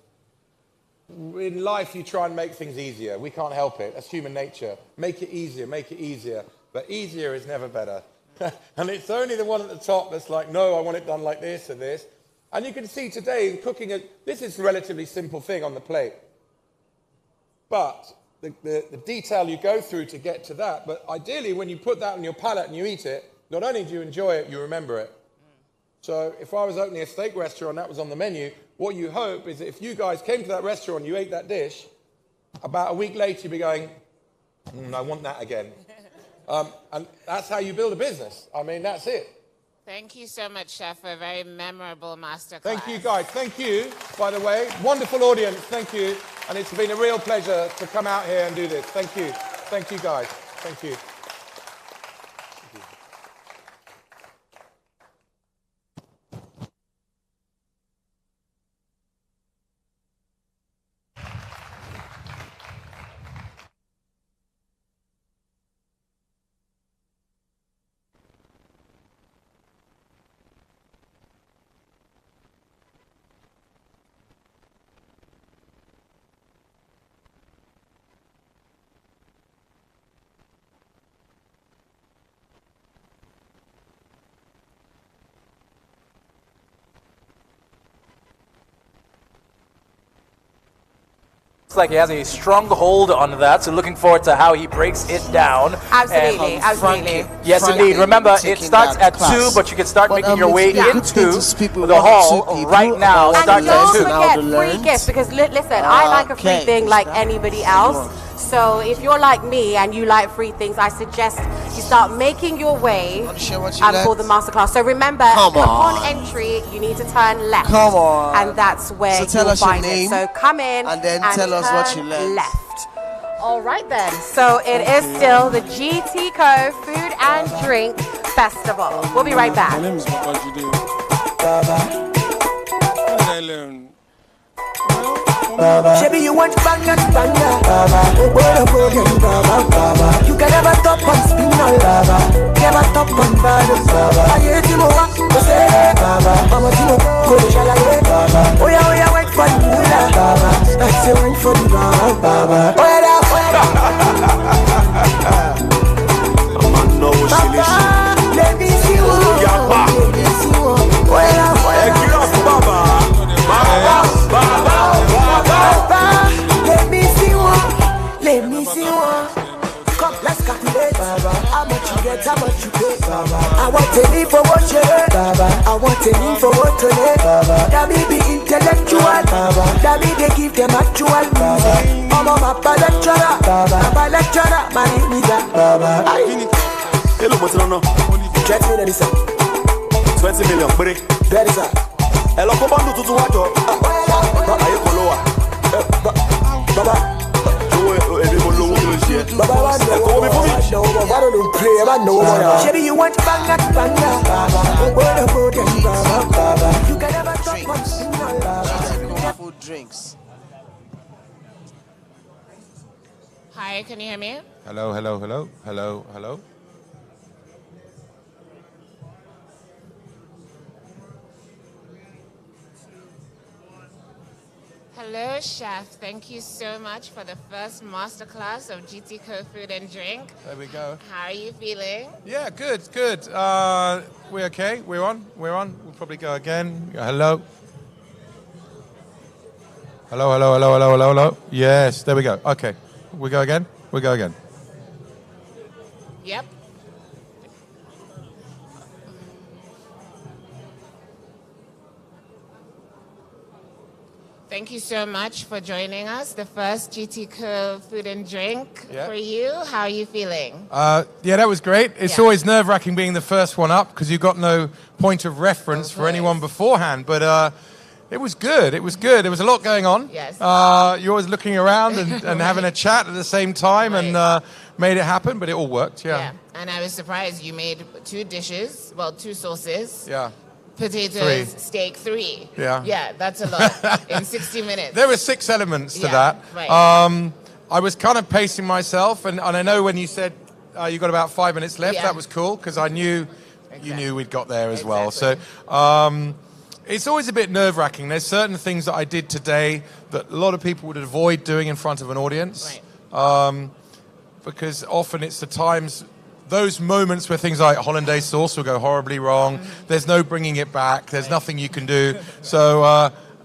in life, you try and make things easier. We can't help it. That's human nature. Make it easier, make it easier. But easier is never better. And it's only the one at the top that's like, no, I want it done like this or this. And you can see today, cooking, this is a relatively simple thing on the plate. But the detail you go through to get to that, but ideally when you put that on your palate and you eat it, not only do you enjoy it, you remember it. So if I was opening a steak restaurant and that was on the menu, what you hope is that if you guys came to that restaurant and you ate that dish, about a week later you'd be going, I want that again. And that's how you build a business. I mean, that's it. Thank you so much, Chef, for a very memorable masterclass. Thank you, guys. Thank you, by the way. Wonderful audience. Thank you. And it's been a real pleasure to come out here and do this. Thank you. Thank you, guys. Thank you. Like he has a strong hold on that, so looking forward to how he breaks it down. Absolutely, absolutely. Yes, indeed. Remember, it starts at 2, but you can start making your way into the hall right now. Starts at 2. And don't forget free gifts, because listen, I like a free thing like anybody else. So if you're like me and you like free things, I suggest you start making your way for the masterclass. So remember, upon entry, you need to turn left. And that's where you'll find it. So come in and then tell us what you learned. Left. All right then. So it is still the GTCO Food and Drink Festival. We'll be right back. My name is Shabby, you want to bang that banger? You can never stop on spin never stop on violence. I hate you, I say, I'm a timo, go to Shalaye. Oh yeah, wait for the moolah. I say, wait for the baba. I'm no shilishi. Let me see you. Get off, Baba. That me they give them actual news. I'm a Papa lecturer, my name is Hello, what's on? 20 million, sir. 20 million, break. That is sir. Hello, come on, do what? Are you follower? Baba. Maybe you want banga. You can never talk much. GTCO Food Drinks. Hi, can you hear me? Hello, hello, hello, hello, hello. Hello, Chef. Thank you so much for the first masterclass of GTCO Food and Drink. There we go. How are you feeling? Yeah, good. We're okay. We're on. We'll probably go again. Hello. Hello. Yes, there we go. Okay. We go again? Yep. Thank you so much for joining us. The first GTCO Food and Drink for you. How are you feeling? Yeah, that was great. It's always nerve-wracking being the first one up because you've got no point of reference for anyone beforehand. But it was good. There was a lot going on. Yes. You're always looking around and having a chat at the same time and made it happen, but it all worked, yeah. And I was surprised you made 2 dishes, two sauces. Yeah. Potatoes, 3. steak, 3. Yeah. Yeah, that's a lot in 60 minutes. There were 6 elements to that. Right. I was kind of pacing myself, and I know when you said you got about 5 minutes left, that was cool, because I knew you knew we'd got there as well. So it's always a bit nerve-wracking. There's certain things that I did today that a lot of people would avoid doing in front of an audience. Right. Because often it's the times... Those moments where things like hollandaise sauce will go horribly wrong. There's no bringing it back. There's nothing you can do. So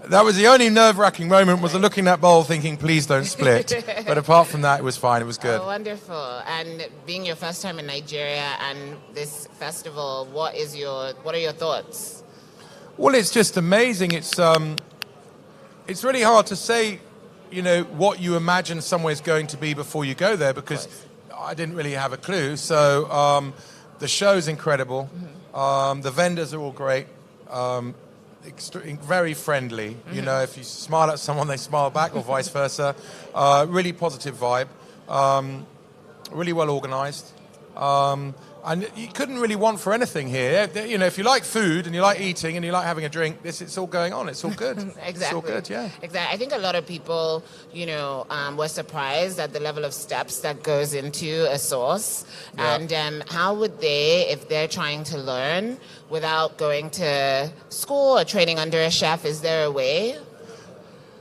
that was the only nerve-wracking moment, was looking at that bowl thinking, please don't split. But apart from that, it was fine. It was good. Oh, wonderful. And being your first time in Nigeria and this festival, what are your thoughts? Well, it's just amazing. It's really hard to say, what you imagine somewhere's going to be before you go there, because I didn't really have a clue. So the show's incredible. The vendors are all great. Very friendly. If you smile at someone, they smile back, or vice versa. Really positive vibe. Really well organized. And you couldn't really want for anything here. If you like food and you like eating and you like having a drink, it's all going on. It's all good. Exactly. It's all good, yeah. Exactly. I think a lot of people, were surprised at the level of steps that goes into a sauce. Yeah. And how would they, if they're trying to learn without going to school or training under a chef, is there a way?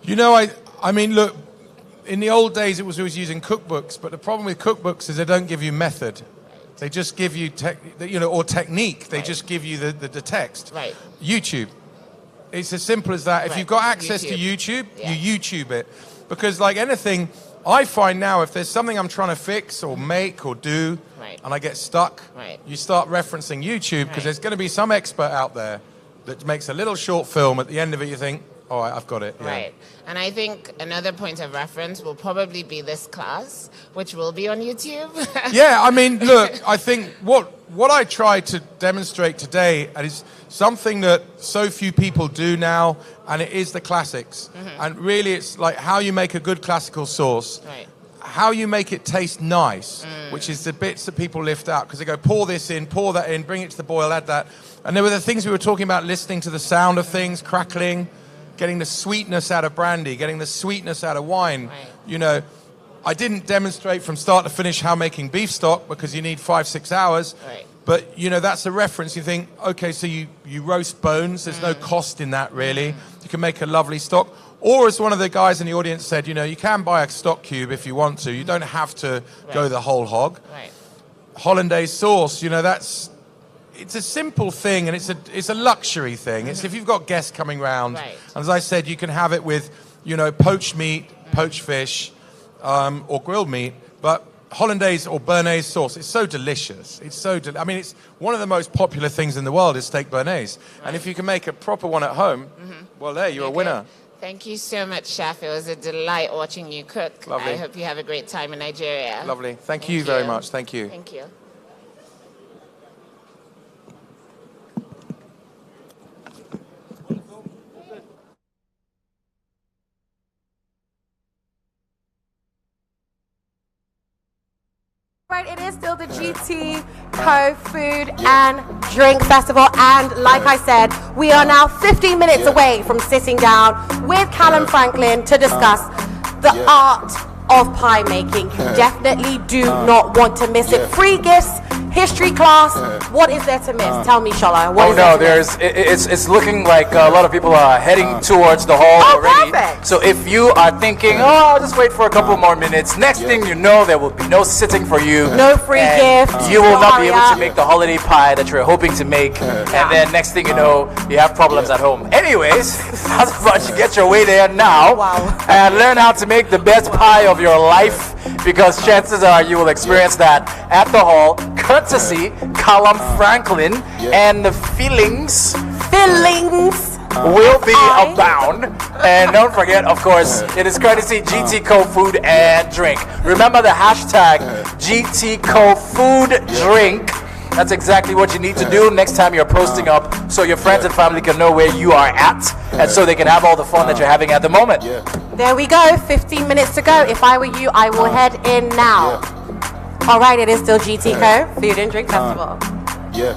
I mean, look, in the old days it was always using cookbooks, but the problem with cookbooks is they don't give you method. They just give you, or technique. They just give you the text. Right. YouTube. It's as simple as that. If you've got access to YouTube, you YouTube it. Because like anything, I find now if there's something I'm trying to fix or make or do, and I get stuck, you start referencing YouTube, because there's going to be some expert out there that makes a little short film. At the end of it, you think, all right, I've got it. Yeah. Right. And I think another point of reference will probably be this class, which will be on YouTube. Yeah, I mean, look, I think what I tried to demonstrate today is something that so few people do now, and it is the classics. And really, it's like how you make a good classical sauce. Right. How you make it taste nice, which is the bits that people lift out, because they go, pour this in, pour that in, bring it to the boil, add that. And there were the things we were talking about, listening to the sound of things, crackling, getting the sweetness out of brandy, getting the sweetness out of wine. Right. I didn't demonstrate from start to finish how making beef stock, because you need 5-6 hours. Right. But, that's a reference. You think, okay, so you roast bones. There's no cost in that, really. You can make a lovely stock. Or as one of the guys in the audience said, you can buy a stock cube if you want to. You don't have to go the whole hog. Right. Hollandaise sauce, it's a simple thing, and it's a luxury thing. It's if you've got guests coming round. Right. And as I said, you can have it with, poached meat, poached fish, or grilled meat. But hollandaise or béarnaise sauce, it's so delicious. It's it's one of the most popular things in the world is steak béarnaise. Right. And if you can make a proper one at home, well, there, you're a winner. Thank you so much, Chef. It was a delight watching you cook. Lovely. I hope you have a great time in Nigeria. Lovely. Thank you very much. Thank you. Thank you. Right, it is still the GTCO Food and Drink Festival, and like I said, we are now 15 minutes away from sitting down with Callum Franklin to discuss the art of pie making. You definitely do not want to miss it. Free gifts, history class. What is there to miss? Tell me, Shola. What is there to miss? It's looking like a lot of people are heading towards the hall already. Perfect. So if you are thinking, I'll just wait for a couple more minutes, next thing you know, there will be no sitting for you. No free gifts. You will not be able to make the holiday pie that you're hoping to make. And then next thing you know, you have problems at home. Anyways, how's about you get your way there now and learn how to make the best pie of your life, because chances are you will experience that at the hall, courtesy Callum Franklin, and the fillings will be abound. And don't forget, of course, it is courtesy GTCO Food and Drink. Remember the hashtag GTCO Food Drink. That's exactly what you need to do next time you're posting up, so your friends and family can know where you are at, and so they can have all the fun that you're having at the moment. There we go, 15 minutes to go. If I were you, I will head in now. All right, it is still GTCO Food and Drink Festival. Yeah.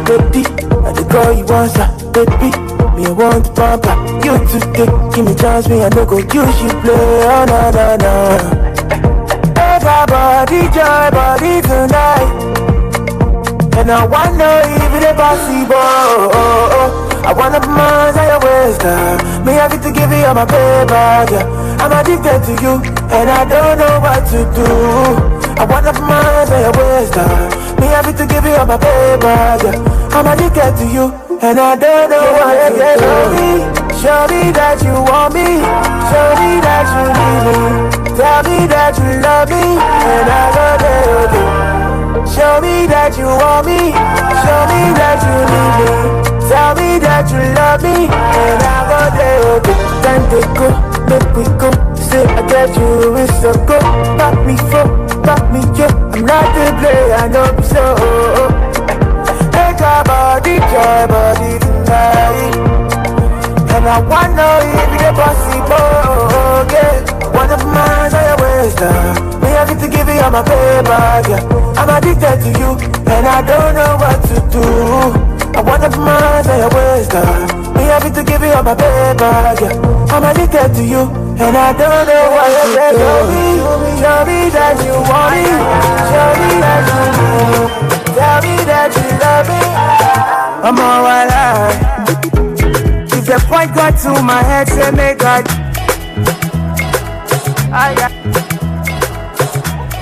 Baby, I the girl you want, baby. Me I want to pump up. You to give me chance, me I no go use you play. Oh no no no. Everybody joy body tonight, and I wanna if it possible. I wanna put my eyes on your waist, me I get to give you all my paper, yeah. I'm addicted to you, and I don't know what to do. I wanna put my eyes on your waist, me I get to give you all my paper, yeah. I'm addicted to you, and I don't know what to do. Show me that you want me, show me that you need me. Tell me that you love me, and I go there again. Show me that you want me, show me that you need me. Tell me that you love me, and I go there again. Time to go, make we go. Say I get you, it's a go. Back me for, back me up. I'm not the play, I know me so. Make our body joy, body tonight, and I wanna if it's possible, yeah. One of mine on your waist, me I get to give you all my paper, yeah. I'm addicted to you, and I don't know what to do. I wanna put my eyes on your waist, me I get to give you all my paper, yeah. I'm addicted to you, and I don't know what to do. Show me that you want me, show me that you need me. Tell me that you love me, I'm alright. If the point got to my head, say make God.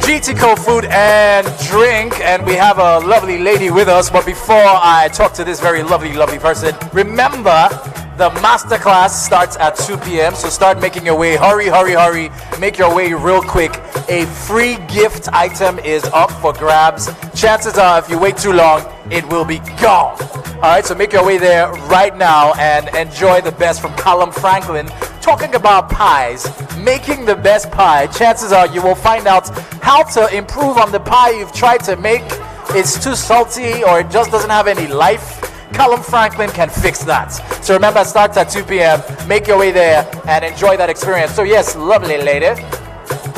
GTCO Food and Drink, and we have a lovely lady with us. But before I talk to this very lovely person, remember the masterclass starts at 2 p.m. So start making your way. Hurry, hurry, hurry. Make your way real quick. A free gift item is up for grabs. Chances are, if you wait too long, it will be gone. All right, so make your way there right now and enjoy the best from Callum Franklin, talking about pies, making the best pie. Chances are you will find out how to improve on the pie you've tried to make. It's too salty or it just doesn't have any life. Callum Franklin can fix that. So remember, it starts at 2 p.m. Make your way there and enjoy that experience. So yes, lovely lady,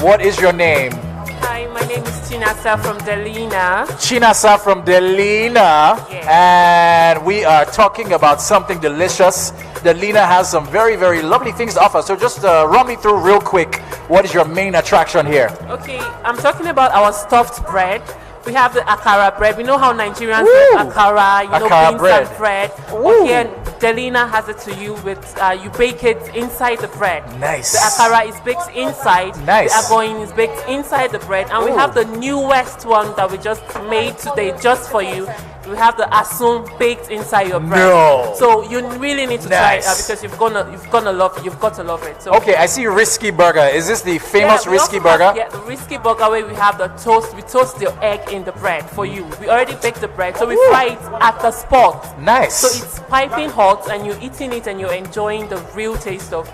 what is your name? Hi, my name is Chinasa from Delina. Chinasa from Delina. Yeah. And we are talking about something delicious. Delina has some very, very lovely things to offer. So just run me through real quick. What is your main attraction here? Okay, I'm talking about our stuffed bread. We have the akara bread. We know how Nigerians make akara, akara beans bread. and bread. Okay, and Delina has it to you with you bake it inside the bread. Nice. The akara is baked inside. Nice. The agoin is baked inside the bread, and we have the newest one that we just made today just for you. We have the asun baked inside your bread. No. So you really need to try it because you've got to love it. You've got to love it. So Okay, I see Risky Burger. Is this the famous Risky Burger? The Risky Burger where we have the toast. We toast your egg in the bread for you. We already baked the bread, so we fry it at the spot. Nice. So it's piping hot, and you're eating it, and you're enjoying the real taste of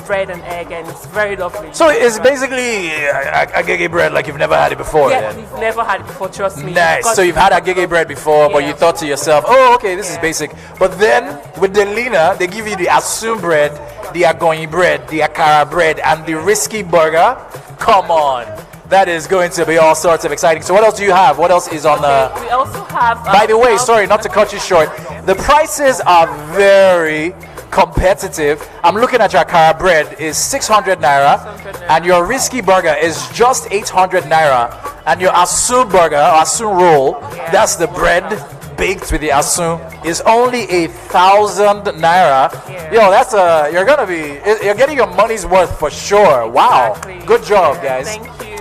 bread and egg, and it's very lovely. So it's basically agege bread like you've never had it before. Yeah, then. you've never had it before. Trust me. Nice. So you've had agege bread before, but you thought to yourself, "Oh, okay, this is basic." But then with the Lina, they give you the asun bread, the agoin bread, the akara bread, and the Risky Burger. Come on. That is going to be all sorts of exciting. So what else do you have? What else is on the... We also have... By the way, sorry, not to cut you short. The prices are very competitive. I'm looking at your akara bread is 600 naira, and your Risky Burger is just 800 naira, and your asun burger, asun roll, that's the bread baked with the asun, is only 1,000 naira. Yo, that's you're getting your money's worth for sure. Wow. Exactly. Good job, guys. Thank you.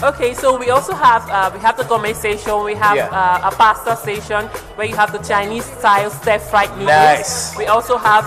Okay, so we also have the gourmet station. We have a pasta station where you have the Chinese style stir-fried noodles. Nice. We also have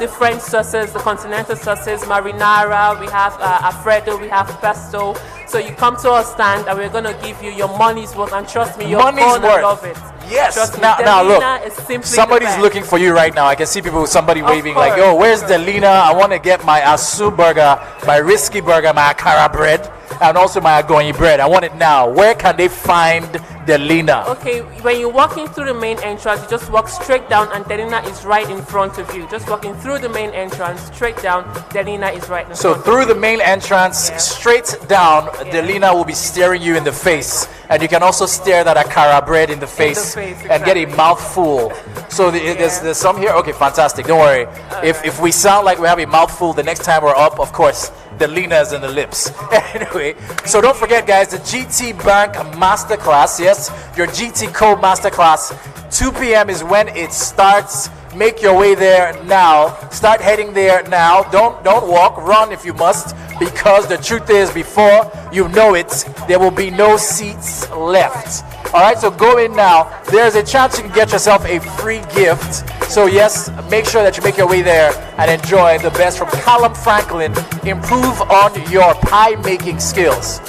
different sauces, the continental sauces, marinara. We have Alfredo. We have pesto. So you come to our stand, and we're gonna give you your money's worth. And trust me, you're gonna love it. Yes. Trust me, Now look, is simply somebody's looking for you right now. I can see somebody waving like, "Yo, where's Delina? I want to get my asun burger, my Risky Burger, my akara bread, and also my agoin bread. I want it now." Where can they find Delina? Okay, when you're walking through the main entrance, you just walk straight down, and Delina is right in front of you. Just walking through the main entrance, straight down, Delina is right in front. So through the main entrance, straight down, Delina will be staring you in the face, and you can also stare that akara bread in the face, and get a mouthful. So there's some here. Okay, fantastic. Don't worry. If we sound like we have a mouthful the next time we're up, of course, Delina is in the lips. Anyway, so don't forget, guys, the GT Bank Masterclass. Yes, your GTCO Masterclass. 2 p.m. is when it starts. Make your way there now. Start heading there now. Don't walk. Run if you must, because the truth is, before you know it, there will be no seats left. All right, so go in now. There's a chance you can get yourself a free gift. So yes, make sure that you make your way there and enjoy the best from Callum Franklin. Improve on your pie making skills.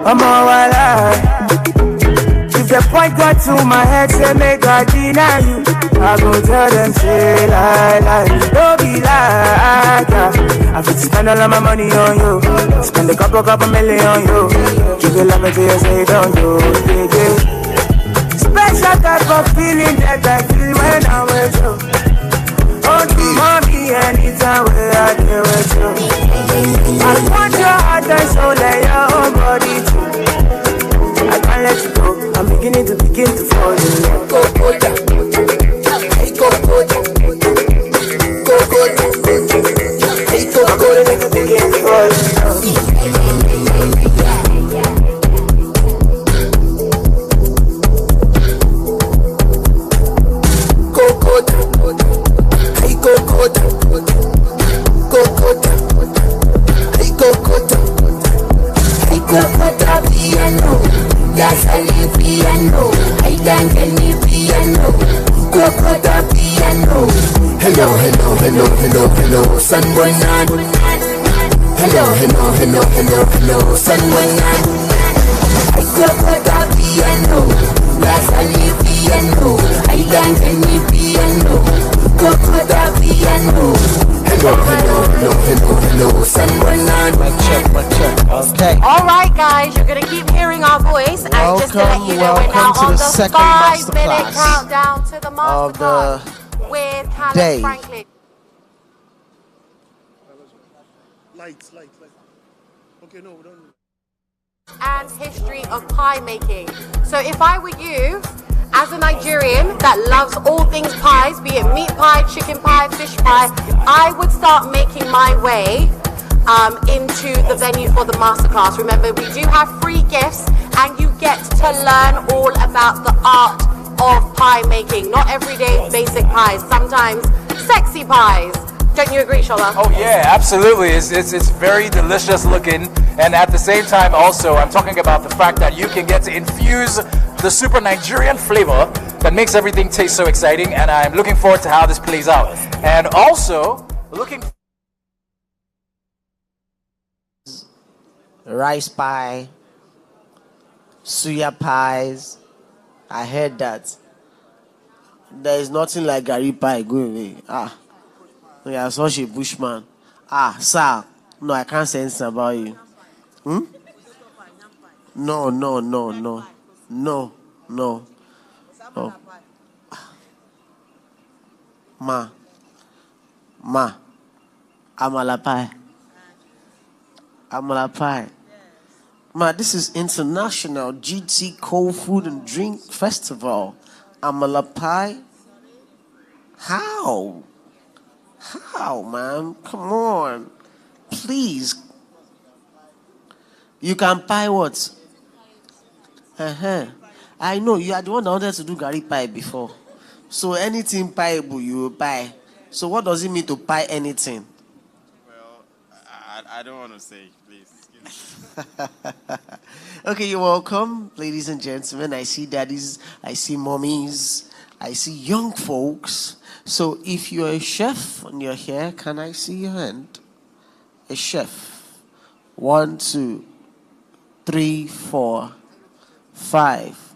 I'm all alive. If the point got to my head, say make I deny you, I go tell them say lie. Don't be like that. I fit spend all of my money on you, spend a couple million on you. Give you love until you say don't do. Special type of feeling that I feel when I'm with you. Oh, mommy, anytime where I deal with you. I want your heart and soul and your own body too. I can't let you go. I'm beginning to fall in love. Go, go, down. Hey, go, go, down. Go, go, down. Hey, go, go, down. Begin to fall in love. Go, go, down. Hey, go, go, down. Go, go, down. Hey, go, go, down. Hey, go, go, down. Piano. Yes, I live piano. I dance any piano. Go put the piano. Hello, hello, hello, hello, hello, sun boy nan. Hello, hello, hello, hello, hello, sun boy nan. I go put the piano. Yes, I live piano. I dance any piano. Go put the piano. Hello, hello, hello, hello, hello, sun boy nan. Check. Okay. All right, guys, you're gonna keep hearing our voice, and just to let you know, we're now on the 5-minute countdown to the Masterclass with Callum Franklin. Lights. Okay, no, we don't. And history of pie making. So if I were you, as a Nigerian that loves all things pies, be it meat pie, chicken pie, fish pie, I would start making my way into the venue for the masterclass. Remember, we do have free gifts and you get to learn all about the art of pie making. Not everyday basic pies, sometimes sexy pies. Don't you agree, Shola? Oh yeah, absolutely. It's very delicious looking, and at the same time also I'm talking about the fact that you can get to infuse the super Nigerian flavor that makes everything taste so exciting, and I'm looking forward to how this plays out. And also looking rice pie, suya pies. I heard that. There is nothing like gari pie. Go away. You are such a bushman. Sir. No, I can't say anything about you. No. Oh. Ma. Amala pie. Amala pie. Ma, this is International GTCO Food and Drink Festival. Amala pie? How? How, man? Come on. Please. You can pie what? I know, you are the one that wanted to do gari pie before. So anything pieable, you will pie. So what does it mean to pie anything? Well, I don't want to say, please. Okay, you're welcome, ladies and gentlemen. I see daddies, I see mommies, I see young folks. So if you're a chef and you're here, can I see your hand? A chef. 1, 2, 3, 4, 5.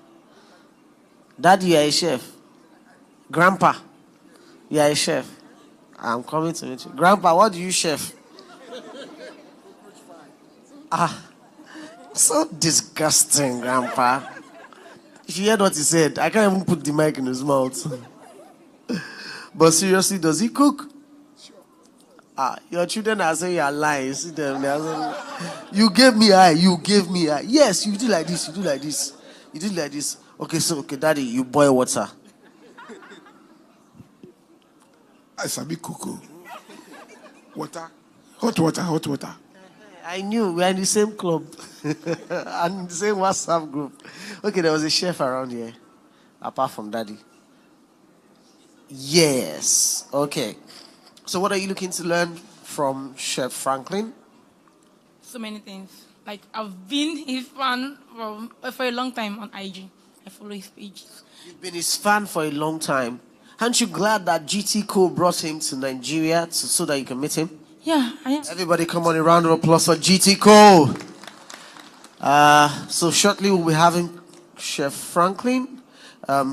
Daddy, you're a chef. Grandpa, you're a chef. I'm coming to meet you. Grandpa, what do you chef? So disgusting, Grandpa. If you heard what he said, I can't even put the mic in his mouth. But seriously, does he cook? Your children are saying you're lying. You see them, they are saying, you gave me eye, you gave me eye. Yes, you do like this, you do like this. You do like this. Okay, Daddy, you boil water. I sabi cook. Water. Hot water. I knew we're in the same club and the same WhatsApp group. Okay, there was a chef around here, apart from Daddy. Yes. Okay. So, what are you looking to learn from Chef Franklin? So many things. Like, I've been his fan for a long time on IG. I follow his pages. You've been his fan for a long time. Aren't you glad that GTCO brought him to Nigeria so that you can meet him? Yeah, I am. Everybody come on, a round of applause for GTCO. So shortly we'll be having Chef Franklin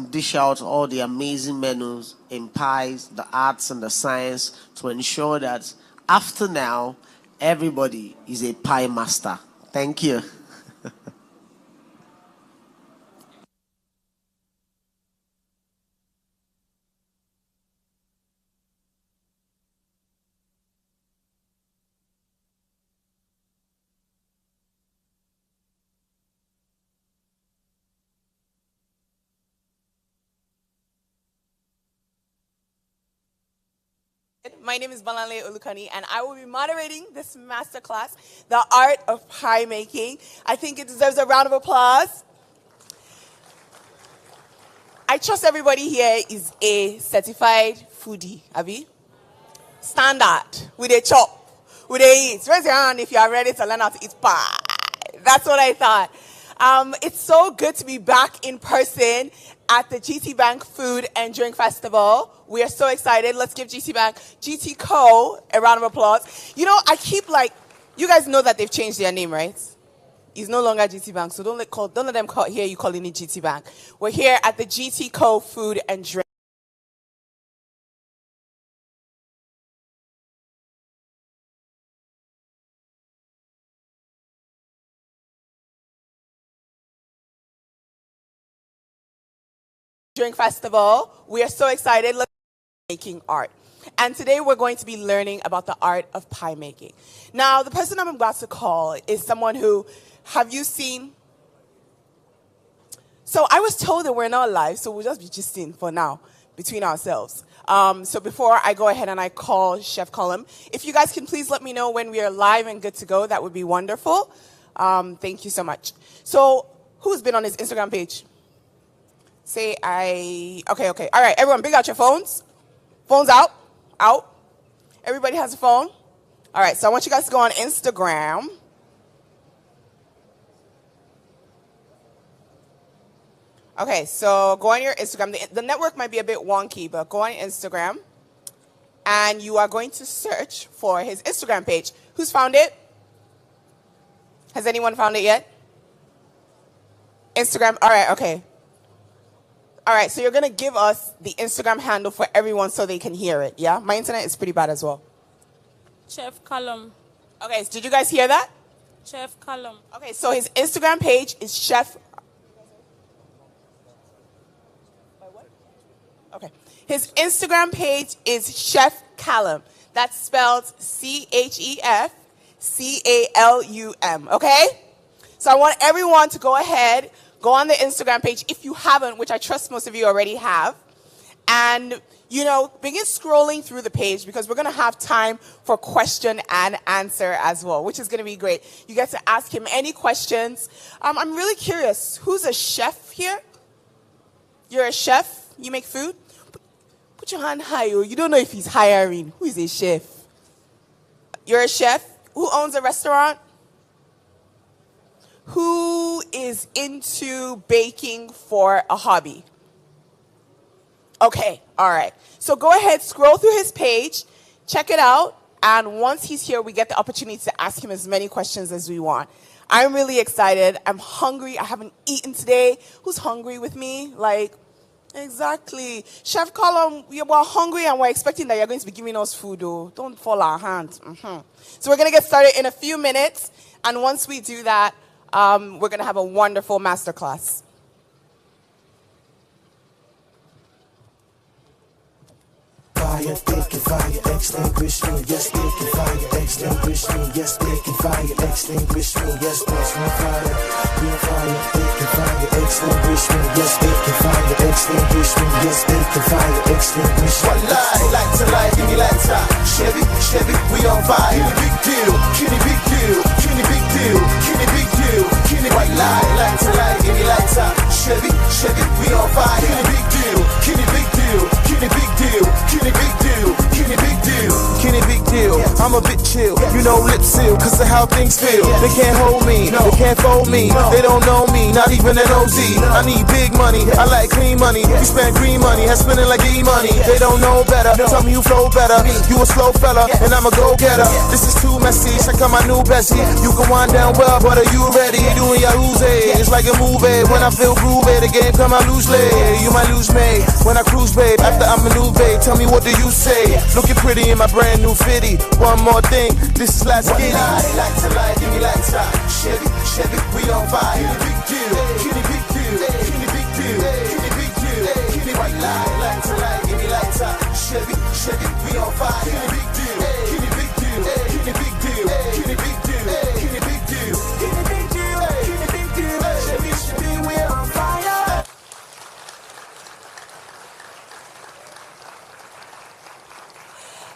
dish out all the amazing menus in pies, the arts and the science to ensure that after now, everybody is a pie master. Thank you. My name is Balanle Olukani, and I will be moderating this masterclass, The Art of Pie Making. I think it deserves a round of applause. I trust everybody here is a certified foodie, Abby. Standard, with a chop, with a eat. Raise your hand if you are ready to learn how to eat pie. That's what I thought. It's so good to be back in person at the GT Bank Food and Drink Festival. We are so excited. Let's give GTCO a round of applause. You know, you guys know that they've changed their name, right? It's no longer GT Bank, so don't let them hear you calling it GT Bank. We're here at the GTCO Food and Drink. Drink Festival. We are so excited. Let's making art. And today we're going to be learning about the art of pie making. Now, the person I'm about to call is someone who, have you seen? So I was told that we're not live, so we'll just be gisting for now between ourselves. So before I go ahead and I call Chef Cullum, if you guys can please let me know when we are live and good to go, that would be wonderful. Thank you so much. So who's been on his Instagram page? Say okay. All right, everyone, bring out your phones. Phones out. Everybody has a phone? All right, so I want you guys to go on Instagram. Okay, so go on your Instagram. The network might be a bit wonky, but go on Instagram. And you are going to search for his Instagram page. Who's found it? Has anyone found it yet? Instagram, all right, okay. All right, so you're going to give us the Instagram handle for everyone so they can hear it, yeah? My internet is pretty bad as well. Chef Cullum. Okay, so did you guys hear that? Chef Cullum. Okay, so his Instagram page is Chef... Okay. His Instagram page is Chef Callum. That's spelled ChefCallum, okay? So I want everyone to go ahead, go on the Instagram page if you haven't, which I trust most of you already have. And, you know, begin scrolling through the page because we're going to have time for question and answer as well, which is going to be great. You get to ask him any questions. I'm really curious. Who's a chef here? You're a chef? You make food? Put your hand high. You don't know if he's hiring. Who is a chef? You're a chef? Who owns a restaurant? Who is into baking for a hobby? Okay, all right. So go ahead, scroll through his page, check it out, and once he's here, we get the opportunity to ask him as many questions as we want. I'm really excited. I'm hungry. I haven't eaten today. Who's hungry with me? Like, exactly. Chef Cullum, we're hungry and we're expecting that you're going to be giving us food, though. Don't fall our hand. So we're going to get started in a few minutes, and once we do that, we're going to have a wonderful masterclass. Fire, taking fire, extinguish me, yes, taking fire, extinguish me, yes, taking fire, extinguish me, yes, there's no fire, real fire, taking fire, extinguish me, yes, taking fire, extinguish me, yes, taking fire, extinguish me. One light to light, give me lighter. Chevy, we on fire. Kenny big deal, Kenny big deal, Kenny big deal, Kenny big deal, Kenny white light to light, give me lighter. Chevy, we on fire. Kenny big deal, Kenny big deal, Kenny big deal, Kenny big deal, Kenny big deal, Kenny big deal. I'm a bit chill, you know, lip seal, cause of how things feel. They can't hold me, they can't fold me, they don't know me, not even an OZ. I need big money, I like clean money. You spend green money, I spend it like E-money. They don't know better, tell me you flow better. You a slow fella, and I'm a go-getter. This is too messy, check out my new Bessie. You can wind down well, but are you ready? Doing your Uzi, it's like a movie. When I feel groovy, the game come out loosely. You might lose me, when I cruise, babe. After I maneuver, tell me what do you say? Looking pretty in my brand new fitty. One more thing, this is last kitty. Light to light, give me lights out. Chevy, we on fire. Kenny big deal, Kenny big deal, Kenny big deal, Kenny big deal, Kenny white light to light, give me lights out. Chevy, we on fire. Kenny big deal, Kenny big deal, Kenny big deal, Kenny big deal, Kenny big deal, Kenny big deal, Kenny big deal, Chevy, we on fire.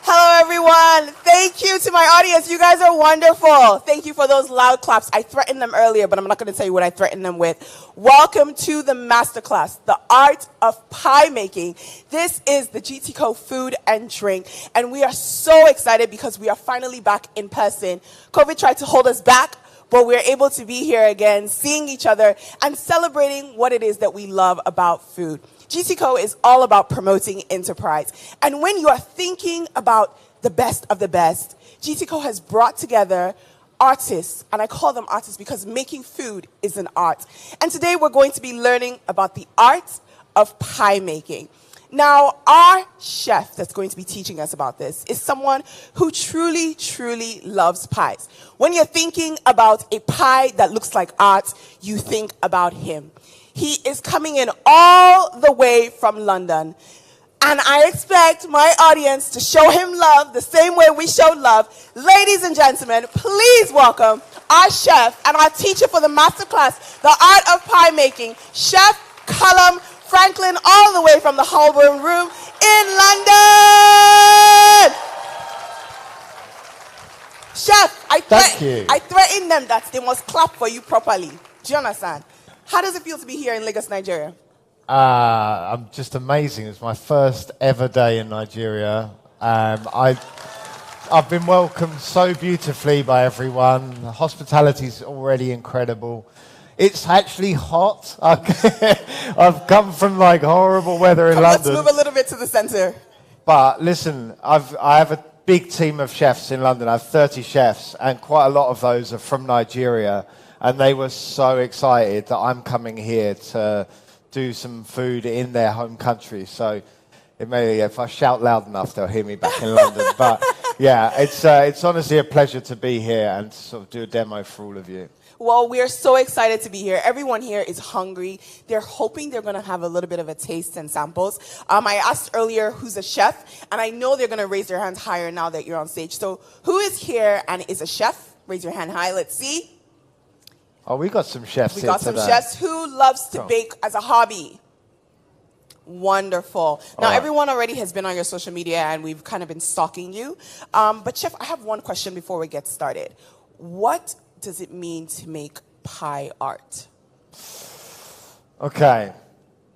Hello, everyone. Thank you to my audience. You guys are wonderful. Thank you for those loud claps. I threatened them earlier, but I'm not going to tell you what I threatened them with. Welcome to the Masterclass, the art of pie making. This is the GTCO Food and Drink, and we are so excited because we are finally back in person. COVID tried to hold us back, but we're able to be here again, seeing each other and celebrating what it is that we love about food. GTCO is all about promoting enterprise. And when you are thinking about the best of the best, GTCO has brought together artists, and I call them artists because making food is an art. And today we're going to be learning about the art of pie making. Now, our chef that's going to be teaching us about this is someone who truly, truly loves pies. When you're thinking about a pie that looks like art, you think about him. He is coming in all the way from London. And I expect my audience to show him love the same way we showed love. Ladies and gentlemen, please welcome our chef and our teacher for the masterclass, The Art of Pie Making, Chef Cullum Franklin, all the way from the Holborn Room in London. Chef, I threatened them that they must clap for you properly. Do you understand? How does it feel to be here in Lagos, Nigeria? I'm just amazing. It's my first ever day in Nigeria. I've been welcomed so beautifully by everyone. The hospitality's already incredible. It's actually hot. I've come from like horrible weather in London. Let's move a little bit to the center. But listen, I have a big team of chefs in London. I have 30 chefs, and quite a lot of those are from Nigeria. And they were so excited that I'm coming here to do some food in their home country. So it may, if I shout loud enough, they'll hear me back in London. But yeah, it's honestly a pleasure to be here and to sort of do a demo for all of you. Well, we are so excited to be here. Everyone here is hungry. They're hoping they're going to have a little bit of a taste and samples. I asked earlier who's a chef, and I know they're going to raise their hands higher now that you're on stage. So who is here and is a chef? Raise your hand high. Let's see. Oh, we got some chefs here We got some chefs. Who loves to bake as a hobby? Wonderful. Now, everyone already has been on your social media, and we've kind of been stalking you. But, Chef, I have one question before we get started. What does it mean to make pie art? Okay.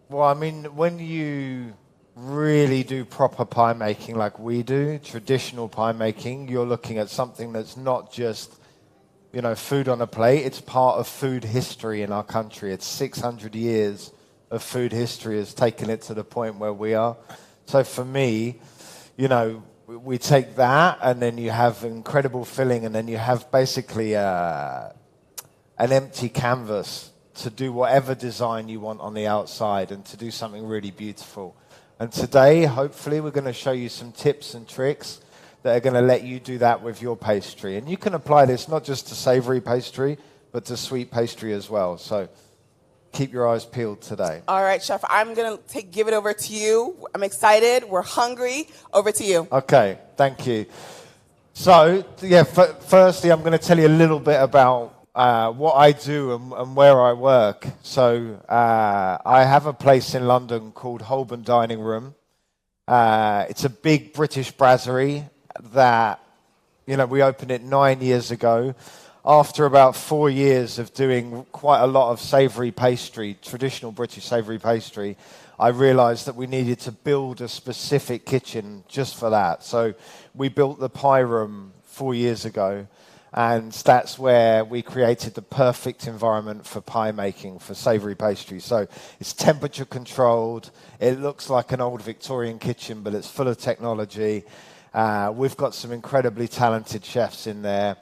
Well, I mean, when you really do proper pie making like we do, traditional pie making, you're looking at something that's not just, you know, food on a plate. It's part of food history in our country. It's 600 years of food history has taken it to the point where we are. So for me, you know, we take that, and then you have incredible filling, and then you have basically an empty canvas to do whatever design you want on the outside and to do something really beautiful. And today, hopefully, we're going to show you some tips and tricks that are going to let you do that with your pastry. And you can apply this not just to savory pastry, but to sweet pastry as well. So keep your eyes peeled today. All right, Chef, I'm going to give it over to you. I'm excited. We're hungry. Over to you. Okay, thank you. So, yeah, firstly, I'm going to tell you a little bit about what I do and where I work. So I have a place in London called Holborn Dining Room. It's a big British brasserie that, you know, we opened it 9 years ago. After about 4 years of doing quite a lot of savoury pastry, traditional British savoury pastry, I realised that we needed to build a specific kitchen just for that. So we built the pie room 4 years ago, and that's where we created the perfect environment for pie making, for savoury pastry. So it's temperature controlled. It looks like an old Victorian kitchen, but it's full of technology. We've got some incredibly talented chefs in there,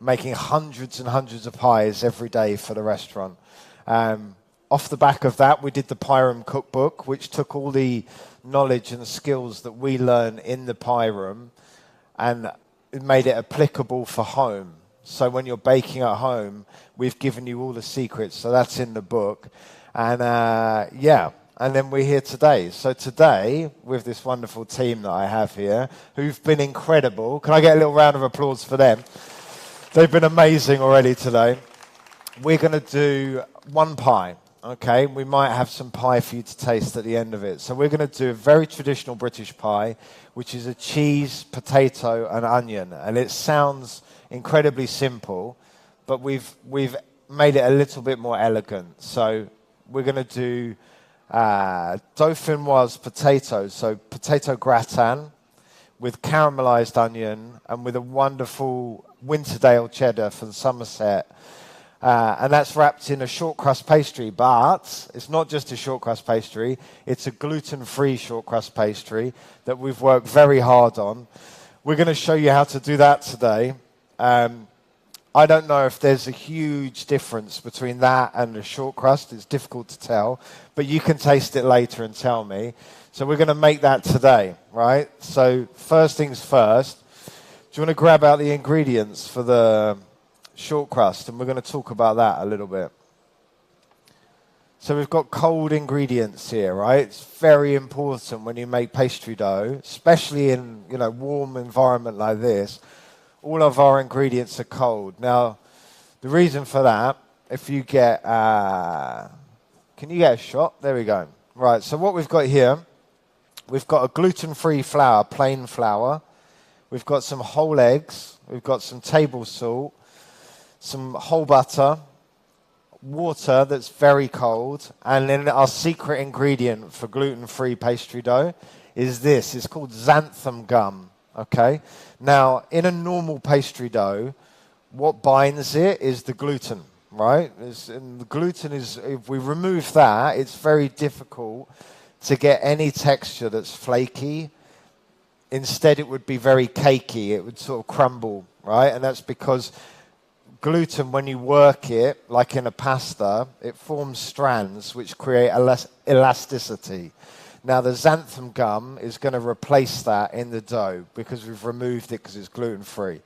making hundreds and hundreds of pies every day for the restaurant. Off the back of that, we did the Pie Room Cookbook, which took all the knowledge and skills that we learn in the pie room and it made it applicable for home. So when you're baking at home, we've given you all the secrets. So that's in the book. And yeah, and then we're here today. So today, with this wonderful team that I have here, who've been incredible. Can I get a little round of applause for them? They've been amazing already today. We're going to do one pie, okay? We might have some pie for you to taste at the end of it. So we're going to do a very traditional British pie, which is a cheese, potato, and onion. And it sounds incredibly simple, but we've made it a little bit more elegant. So we're going to do dauphinoise potatoes, so potato gratin with caramelized onion and with a wonderful Winterdale cheddar from Somerset. And that's wrapped in a short crust pastry, but it's not just a short crust pastry, it's a gluten-free short crust pastry that we've worked very hard on. We're going to show you how to do that today. I don't know if there's a huge difference between that and a short crust. It's difficult to tell, but you can taste it later and tell me. So we're going to make that today, right? So first things first, do you want to grab out the ingredients for the short crust? And we're going to talk about that a little bit. So we've got cold ingredients here, right? It's very important when you make pastry dough, especially in, you know, warm environment like this. All of our ingredients are cold. Now, the reason for that, if you get, can you get a shot? There we go. Right, so what we've got here, we've got a gluten-free flour, plain flour. We've got some whole eggs. We've got some table salt, some whole butter, water that's very cold, and then our secret ingredient for gluten-free pastry dough is this. It's called xanthan gum, okay? Now, in a normal pastry dough, what binds it is the gluten, right? And the gluten is, if we remove that, it's very difficult to get any texture that's flaky. Instead, it would be very cakey. It would sort of crumble, right? And that's because gluten, when you work it, like in a pasta, it forms strands which create elasticity. Now, the xanthan gum is going to replace that in the dough because we've removed it because it's gluten-free.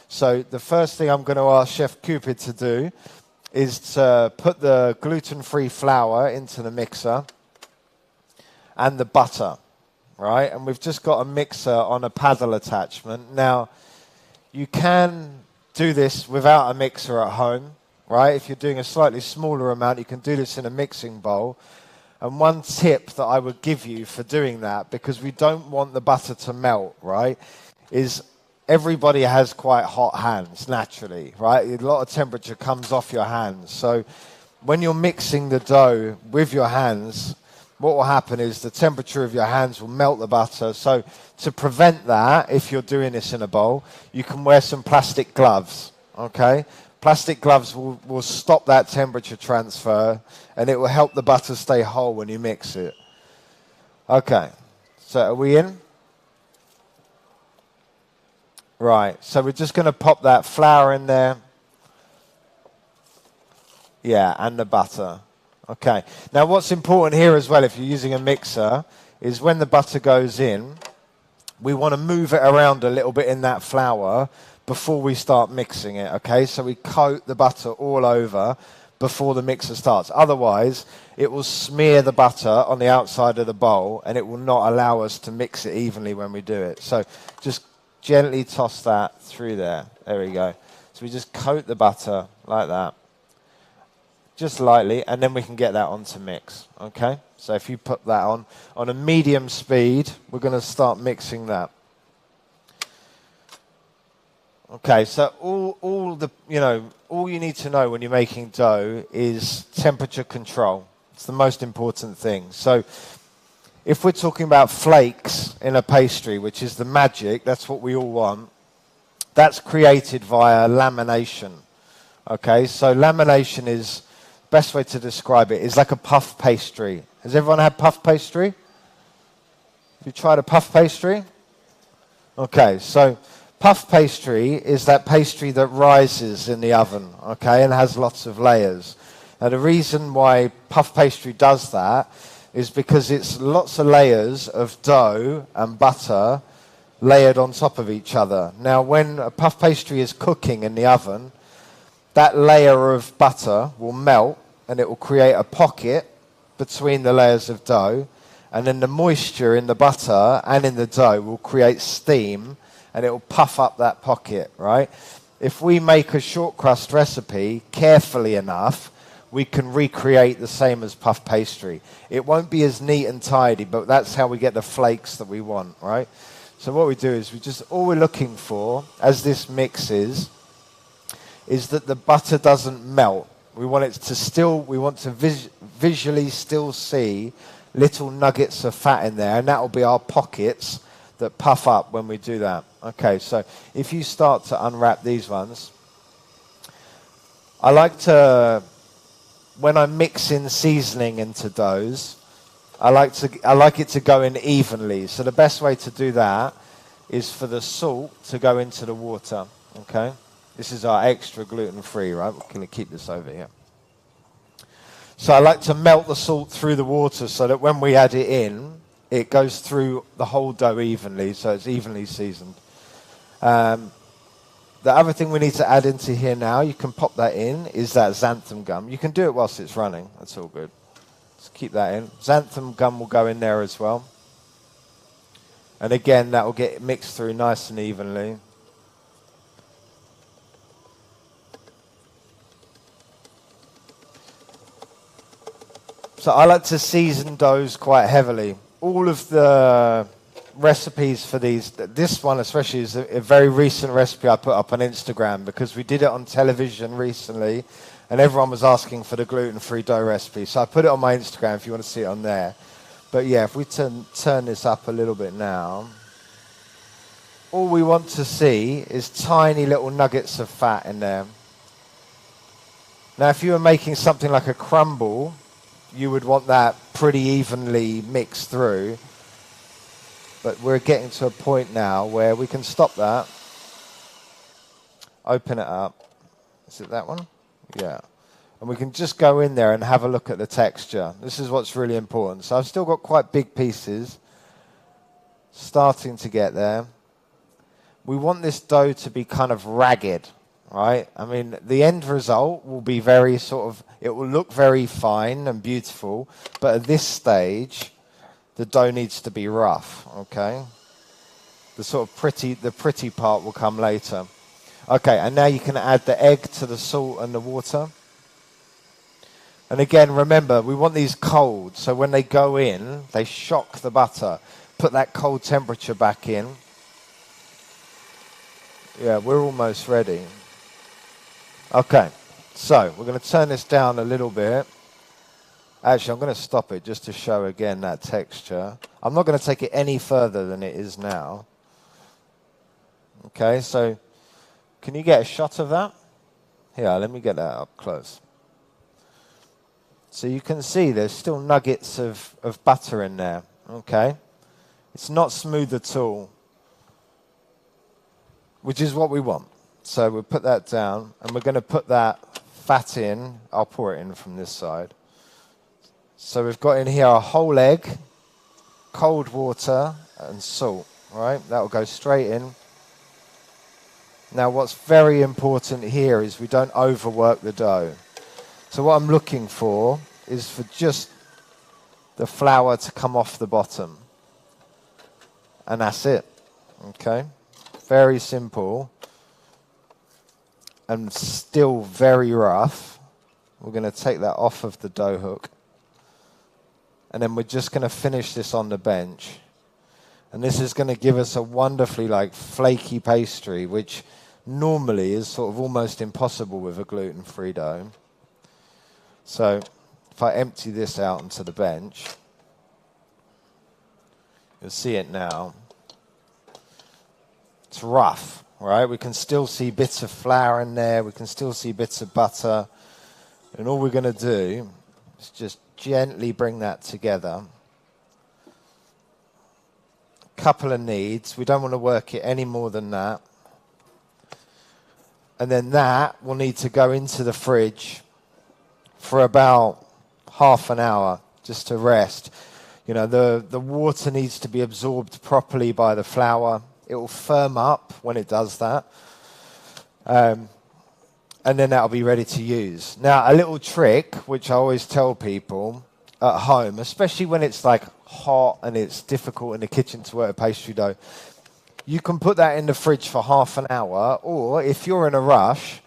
So the first thing I'm going to ask Chef Cupid to do is to put the gluten-free flour into the mixer and the butter, right? And we've just got a mixer on a paddle attachment. Now, you can do this without a mixer at home, right? If you're doing a slightly smaller amount, you can do this in a mixing bowl. And one tip that I would give you for doing that, because we don't want the butter to melt, right, is everybody has quite hot hands naturally, right? A lot of temperature comes off your hands. So when you're mixing the dough with your hands, what will happen is the temperature of your hands will melt the butter. So to prevent that, if you're doing this in a bowl, you can wear some plastic gloves, okay? Plastic gloves will stop that temperature transfer, and it will help the butter stay whole when you mix it. Okay, so are we in? Right, so we're just going to pop that flour in there. Yeah, and the butter. Okay, now what's important here as well, if you're using a mixer, is when the butter goes in, we want to move it around a little bit in that flour before we start mixing it, okay? So we coat the butter all over before the mixer starts. Otherwise, it will smear the butter on the outside of the bowl, and it will not allow us to mix it evenly when we do it. So just gently toss that through there. There we go. So we just coat the butter like that, just lightly, and then we can get that on to mix, okay? So if you put that on a medium speed, we're going to start mixing that. Okay, so all you need to know when you're making dough is temperature control. It's the most important thing. So if we're talking about flakes in a pastry, which is the magic, that's what we all want, that's created via lamination. Okay, so lamination is, best way to describe it, is like a puff pastry. Has everyone had puff pastry? Have you tried a puff pastry? Okay, so puff pastry is that pastry that rises in the oven, okay, and has lots of layers. Now, the reason why puff pastry does that is because it's lots of layers of dough and butter layered on top of each other. Now, when a puff pastry is cooking in the oven, that layer of butter will melt, and it will create a pocket between the layers of dough, and then the moisture in the butter and in the dough will create steam, and it will puff up that pocket, right? If we make a short crust recipe carefully enough, we can recreate the same as puff pastry. It won't be as neat and tidy, but that's how we get the flakes that we want, right? So what we do is all we're looking for as this mixes is that the butter doesn't melt. We want it to visually still see little nuggets of fat in there, and that will be our pockets that puff up when we do that. Okay, so if you start to unwrap these ones, I like to, when I'm mixing seasoning into doughs, I like it to go in evenly. So the best way to do that is for the salt to go into the water. Okay, this is our extra gluten-free, right? We're going to keep this over here. So I like to melt the salt through the water so that when we add it in, it goes through the whole dough evenly, so it's evenly seasoned. The other thing we need to add into here now, you can pop that in, is that xanthan gum. You can do it whilst it's running. That's all good. Just keep that in. Xanthan gum will go in there as well. And again, that will get mixed through nice and evenly. So I like to season doughs quite heavily. All of the recipes for these, this one especially is a very recent recipe I put up on Instagram because we did it on television recently and everyone was asking for the gluten-free dough recipe. So I put it on my Instagram if you want to see it on there. But yeah, if we turn this up a little bit now, all we want to see is tiny little nuggets of fat in there. Now, if you were making something like a crumble, you would want that pretty evenly mixed through. But we're getting to a point now where we can stop that, open it up. Is it that one? Yeah. And we can just go in there and have a look at the texture. This is what's really important. So I've still got quite big pieces, starting to get there. We want this dough to be kind of ragged, right? I mean, the end result will be very sort of, it will look very fine and beautiful, but at this stage, the dough needs to be rough, okay? The pretty part will come later. Okay, and now you can add the egg to the salt and the water. And again, remember, we want these cold, so when they go in, they shock the butter. Put that cold temperature back in. Yeah, we're almost ready. Okay, so we're going to turn this down a little bit. Actually, I'm going to stop it just to show again that texture. I'm not going to take it any further than it is now. Okay, so can you get a shot of that? Here, let me get that up close. So you can see there's still nuggets of butter in there. Okay, it's not smooth at all, which is what we want. So we'll put that down, and we're going to put that fat in. I'll pour it in from this side. So we've got in here a whole egg, cold water, and salt, right? That will go straight in. Now what's very important here is we don't overwork the dough. So what I'm looking for is for just the flour to come off the bottom. And that's it, okay? Very simple. And still very rough. We're going to take that off of the dough hook. And then we're just going to finish this on the bench. And this is going to give us a wonderfully flaky pastry, which normally is sort of almost impossible with a gluten-free dough. So if I empty this out onto the bench, you'll see it now. It's rough, right? We can still see bits of flour in there. We can still see bits of butter. And all we're going to do is just gently bring that together. Couple of kneads. We don't want to work it any more than that. And then that will need to go into the fridge for about half an hour just to rest. You know, the water needs to be absorbed properly by the flour. It will firm up when it does that. And then that'll be ready to use. Now, a little trick, which I always tell people at home, especially when it's hot and it's difficult in the kitchen to work a pastry dough, you can put that in the fridge for half an hour, or if you're in a rush,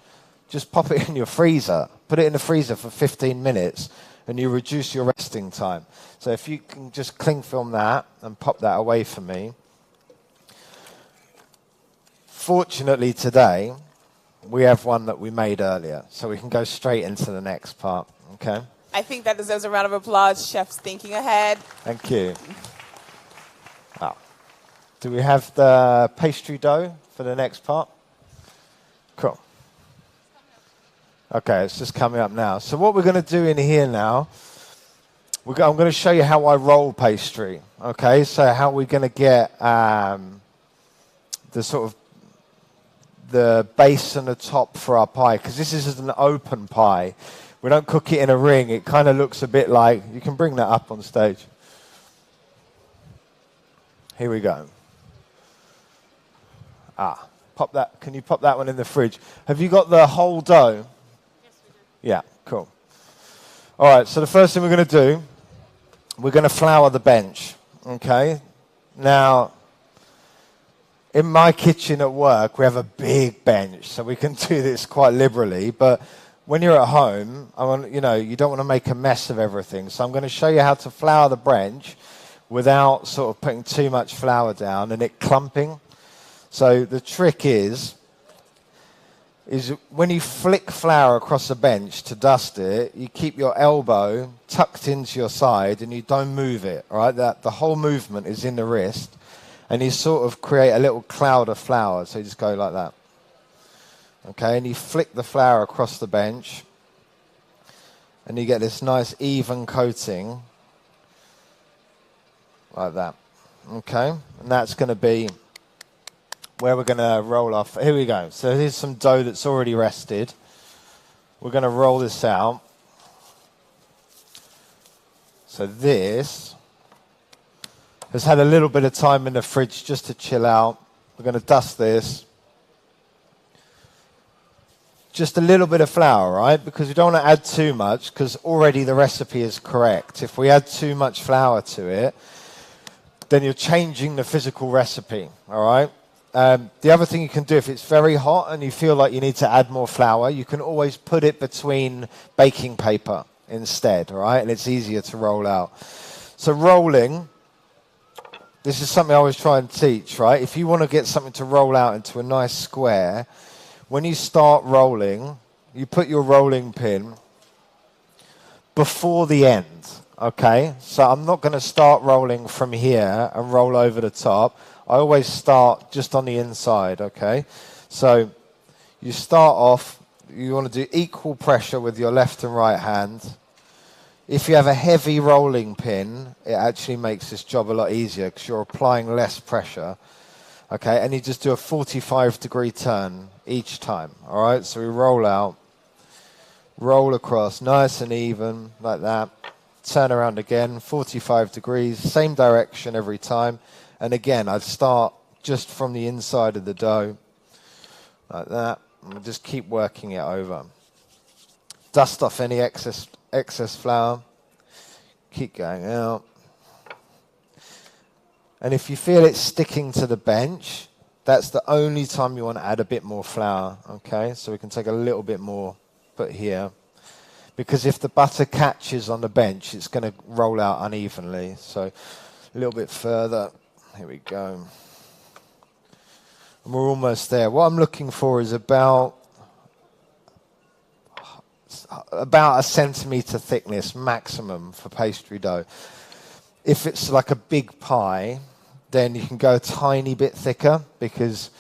just pop it in your freezer. Put it in the freezer for 15 minutes, and you reduce your resting time. So if you can just cling film that and pop that away for me. Fortunately today, we have one that we made earlier, so we can go straight into the next part, okay? I think that deserves a round of applause. Chef's thinking ahead. Thank you. Oh. Do we have the pastry dough for the next part? Cool. Okay, it's just coming up now. So what we're going to do in here now, I'm going to show you how I roll pastry, okay? So how we're going to get the sort of the base and the top for our pie, because this is an open pie. We don't cook it in a ring. It kind of looks a bit like, you can bring that up on stage. Here we go. Pop that. Can you pop that one in the fridge? Have you got the whole dough? Yes, we do. Yeah, cool. All right, so the first thing we're going to do, we're going to flour the bench, okay? Now, in my kitchen at work, we have a big bench, so we can do this quite liberally, but when you're at home, you don't want to make a mess of everything. So I'm going to show you how to flour the branch without sort of putting too much flour down and it clumping. So the trick is when you flick flour across the bench to dust it, you keep your elbow tucked into your side and you don't move it, all right? The whole movement is in the wrist, and you sort of create a little cloud of flour. So you just go like that. Okay, and you flick the flour across the bench, and you get this nice even coating, like that. Okay, and that's going to be where we're going to roll off. Here we go. So here's some dough that's already rested. We're going to roll this out. So this has had a little bit of time in the fridge just to chill out. We're going to dust this. Just a little bit of flour, right? Because we don't want to add too much, because already the recipe is correct. If we add too much flour to it, then you're changing the physical recipe, all right? The other thing you can do, if it's very hot and you feel like you need to add more flour, you can always put it between baking paper instead, all right? And it's easier to roll out. So rolling, this is something I always try and teach, right? If you want to get something to roll out into a nice square, when you start rolling, you put your rolling pin before the end, okay? So I'm not going to start rolling from here and roll over the top. I always start just on the inside, okay? So you start off, you want to do equal pressure with your left and right hand. If you have a heavy rolling pin, it actually makes this job a lot easier because you're applying less pressure. Okay, and you just do a 45-degree turn each time, all right? So we roll out, roll across, nice and even, like that. Turn around again, 45 degrees, same direction every time. And again, I'd start just from the inside of the dough, like that. And we'll just keep working it over. Dust off any excess flour. Keep going out. And if you feel it sticking to the bench, that's the only time you want to add a bit more flour, okay? So we can take a little bit more, put here. Because if the butter catches on the bench, it's going to roll out unevenly. So a little bit further. Here we go. And we're almost there. What I'm looking for is about a centimetre thickness maximum for pastry dough. If it's like a big pie, then you can go a tiny bit thicker because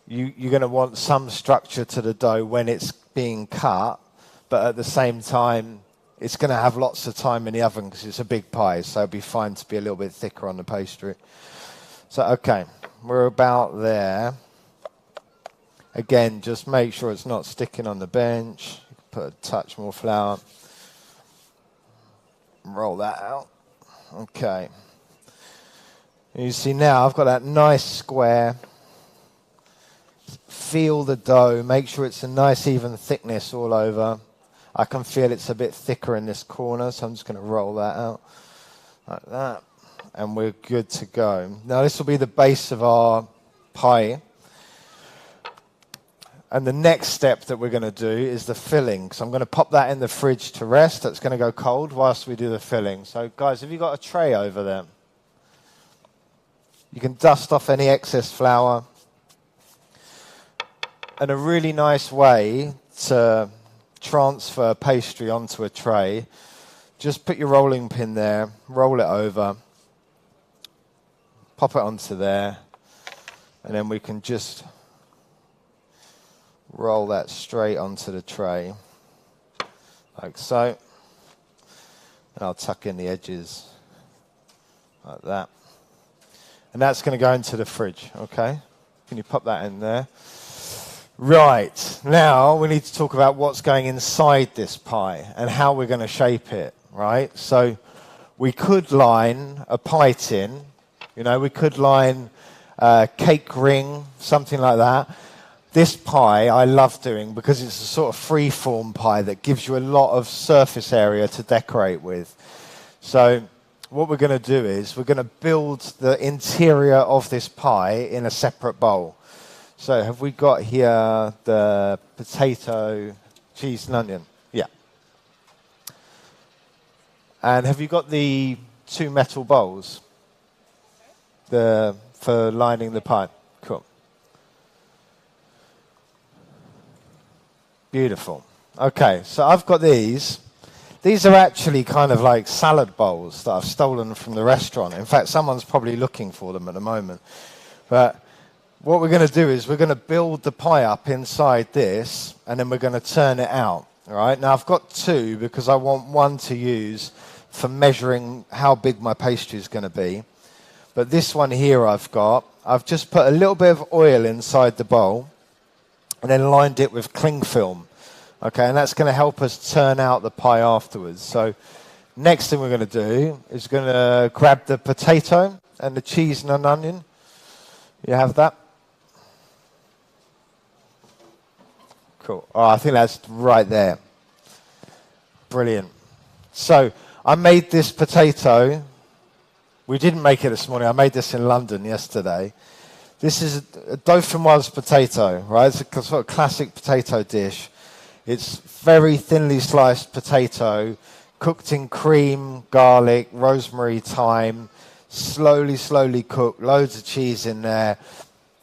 you're going to want some structure to the dough when it's being cut, but at the same time, it's going to have lots of time in the oven because it's a big pie, so it'd be fine to be a little bit thicker on the pastry. So, okay, we're about there. Again, just make sure it's not sticking on the bench. Put a touch more flour. Roll that out. Okay. You see now I've got that nice square. Feel the dough. Make sure it's a nice even thickness all over. I can feel it's a bit thicker in this corner, so I'm just going to roll that out like that. And we're good to go. Now this will be the base of our pie. And the next step that we're going to do is the filling. So I'm going to pop that in the fridge to rest. That's going to go cold whilst we do the filling. So guys, have you got a tray over there? You can dust off any excess flour. And a really nice way to transfer pastry onto a tray, just put your rolling pin there, roll it over, pop it onto there, and then we can just roll that straight onto the tray, like so. And I'll tuck in the edges, like that. And that's going to go into the fridge, okay? Can you pop that in there? Right, now we need to talk about what's going inside this pie and how we're going to shape it, right? So we could line a pie tin, you know, we could line a cake ring, something like that. This pie I love doing because it's a sort of free-form pie that gives you a lot of surface area to decorate with. So what we're going to do is we're going to build the interior of this pie in a separate bowl. So have we got here the potato Cheese and onion. Yeah. And have you got the 2 metal bowls? For lining the pie. Cool. Beautiful. Okay, so I've got these. These are actually kind of like salad bowls that I've stolen from the restaurant. In fact, someone's probably looking for them at the moment. But what we're going to do is we're going to build the pie up inside this, and then we're going to turn it out. All right. Now, I've got 2 because I want one to use for measuring how big my pastry is going to be. But this one here I've just put a little bit of oil inside the bowl and then lined it with cling film. Okay, and that's going to help us turn out the pie afterwards. So next thing we're going to do is going to grab the potato and the cheese and an onion. You have that? Cool. Oh, I think that's right there. Brilliant. So I made this potato. We didn't make it this morning. I made this in London yesterday. This is a dauphinoise potato, right? It's a sort of classic potato dish. It's very thinly sliced potato, cooked in cream, garlic, rosemary, thyme, slowly cooked, loads of cheese in there,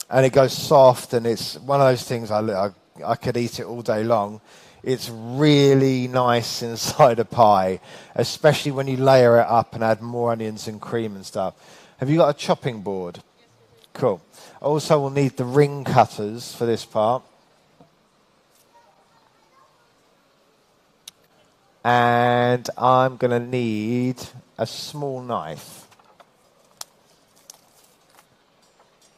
and it goes soft, and it's one of those things I could eat it all day long. It's really nice inside a pie, especially when you layer it up and add more onions and cream and stuff. Have you got a chopping board? Cool. Also, we'll need the ring cutters for this part. And I'm going to need a small knife.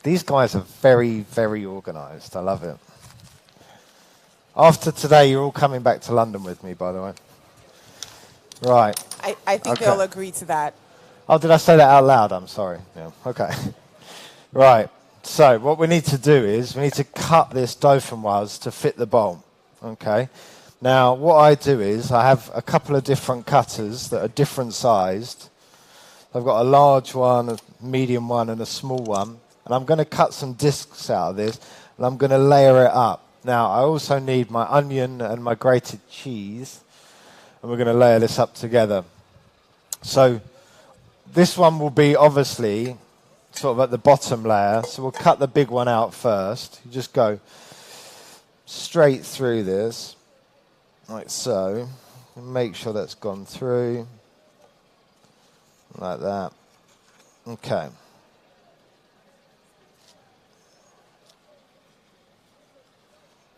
These guys are very, very organised. I love it. After today, you're all coming back to London with me, by the way. Right. I think they'll agree to that. Oh, did I say that out loud? I'm sorry. Yeah. Okay. Right. So what we need to do is we need to cut this dauphinoise to fit the bowl. Okay. Now, what I do is I have a couple of different cutters that are different sized. I've got a large one, a medium one, and a small one. And I'm going to cut some discs out of this, and I'm going to layer it up. Now, I also need my onion and my grated cheese, and we're going to layer this up together. So this one will be obviously sort of at the bottom layer, so we'll cut the big one out first. You just go straight through this, like so. Make sure that's gone through, like that. Okay.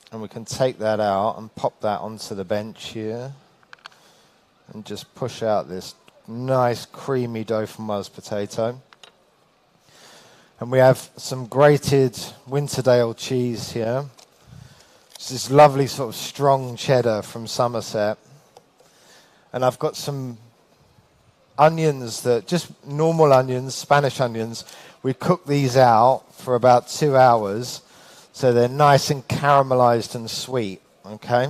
And we can take that out and pop that onto the bench here and just push out this nice creamy dauphinoise potato. And we have some grated Winterdale cheese here. It's this lovely sort of strong cheddar from Somerset. And I've got some onions that, just normal onions, Spanish onions. We cook these out for about 2 hours. So they're nice and caramelized and sweet, okay?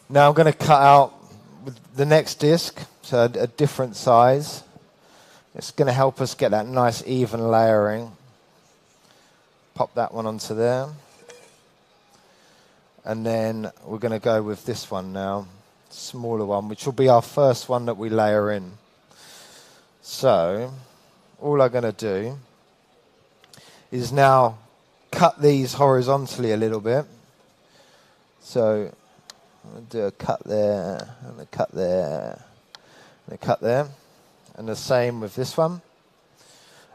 Now I'm going to cut out the next disc, so a different size. It's going to help us get that nice even layering. Pop that one onto there. And then we're going to go with this one now, smaller one, which will be our first one that we layer in. So all I'm going to do is now cut these horizontally a little bit. So I'll do a cut there, and a cut there, and a cut there. And the same with this one.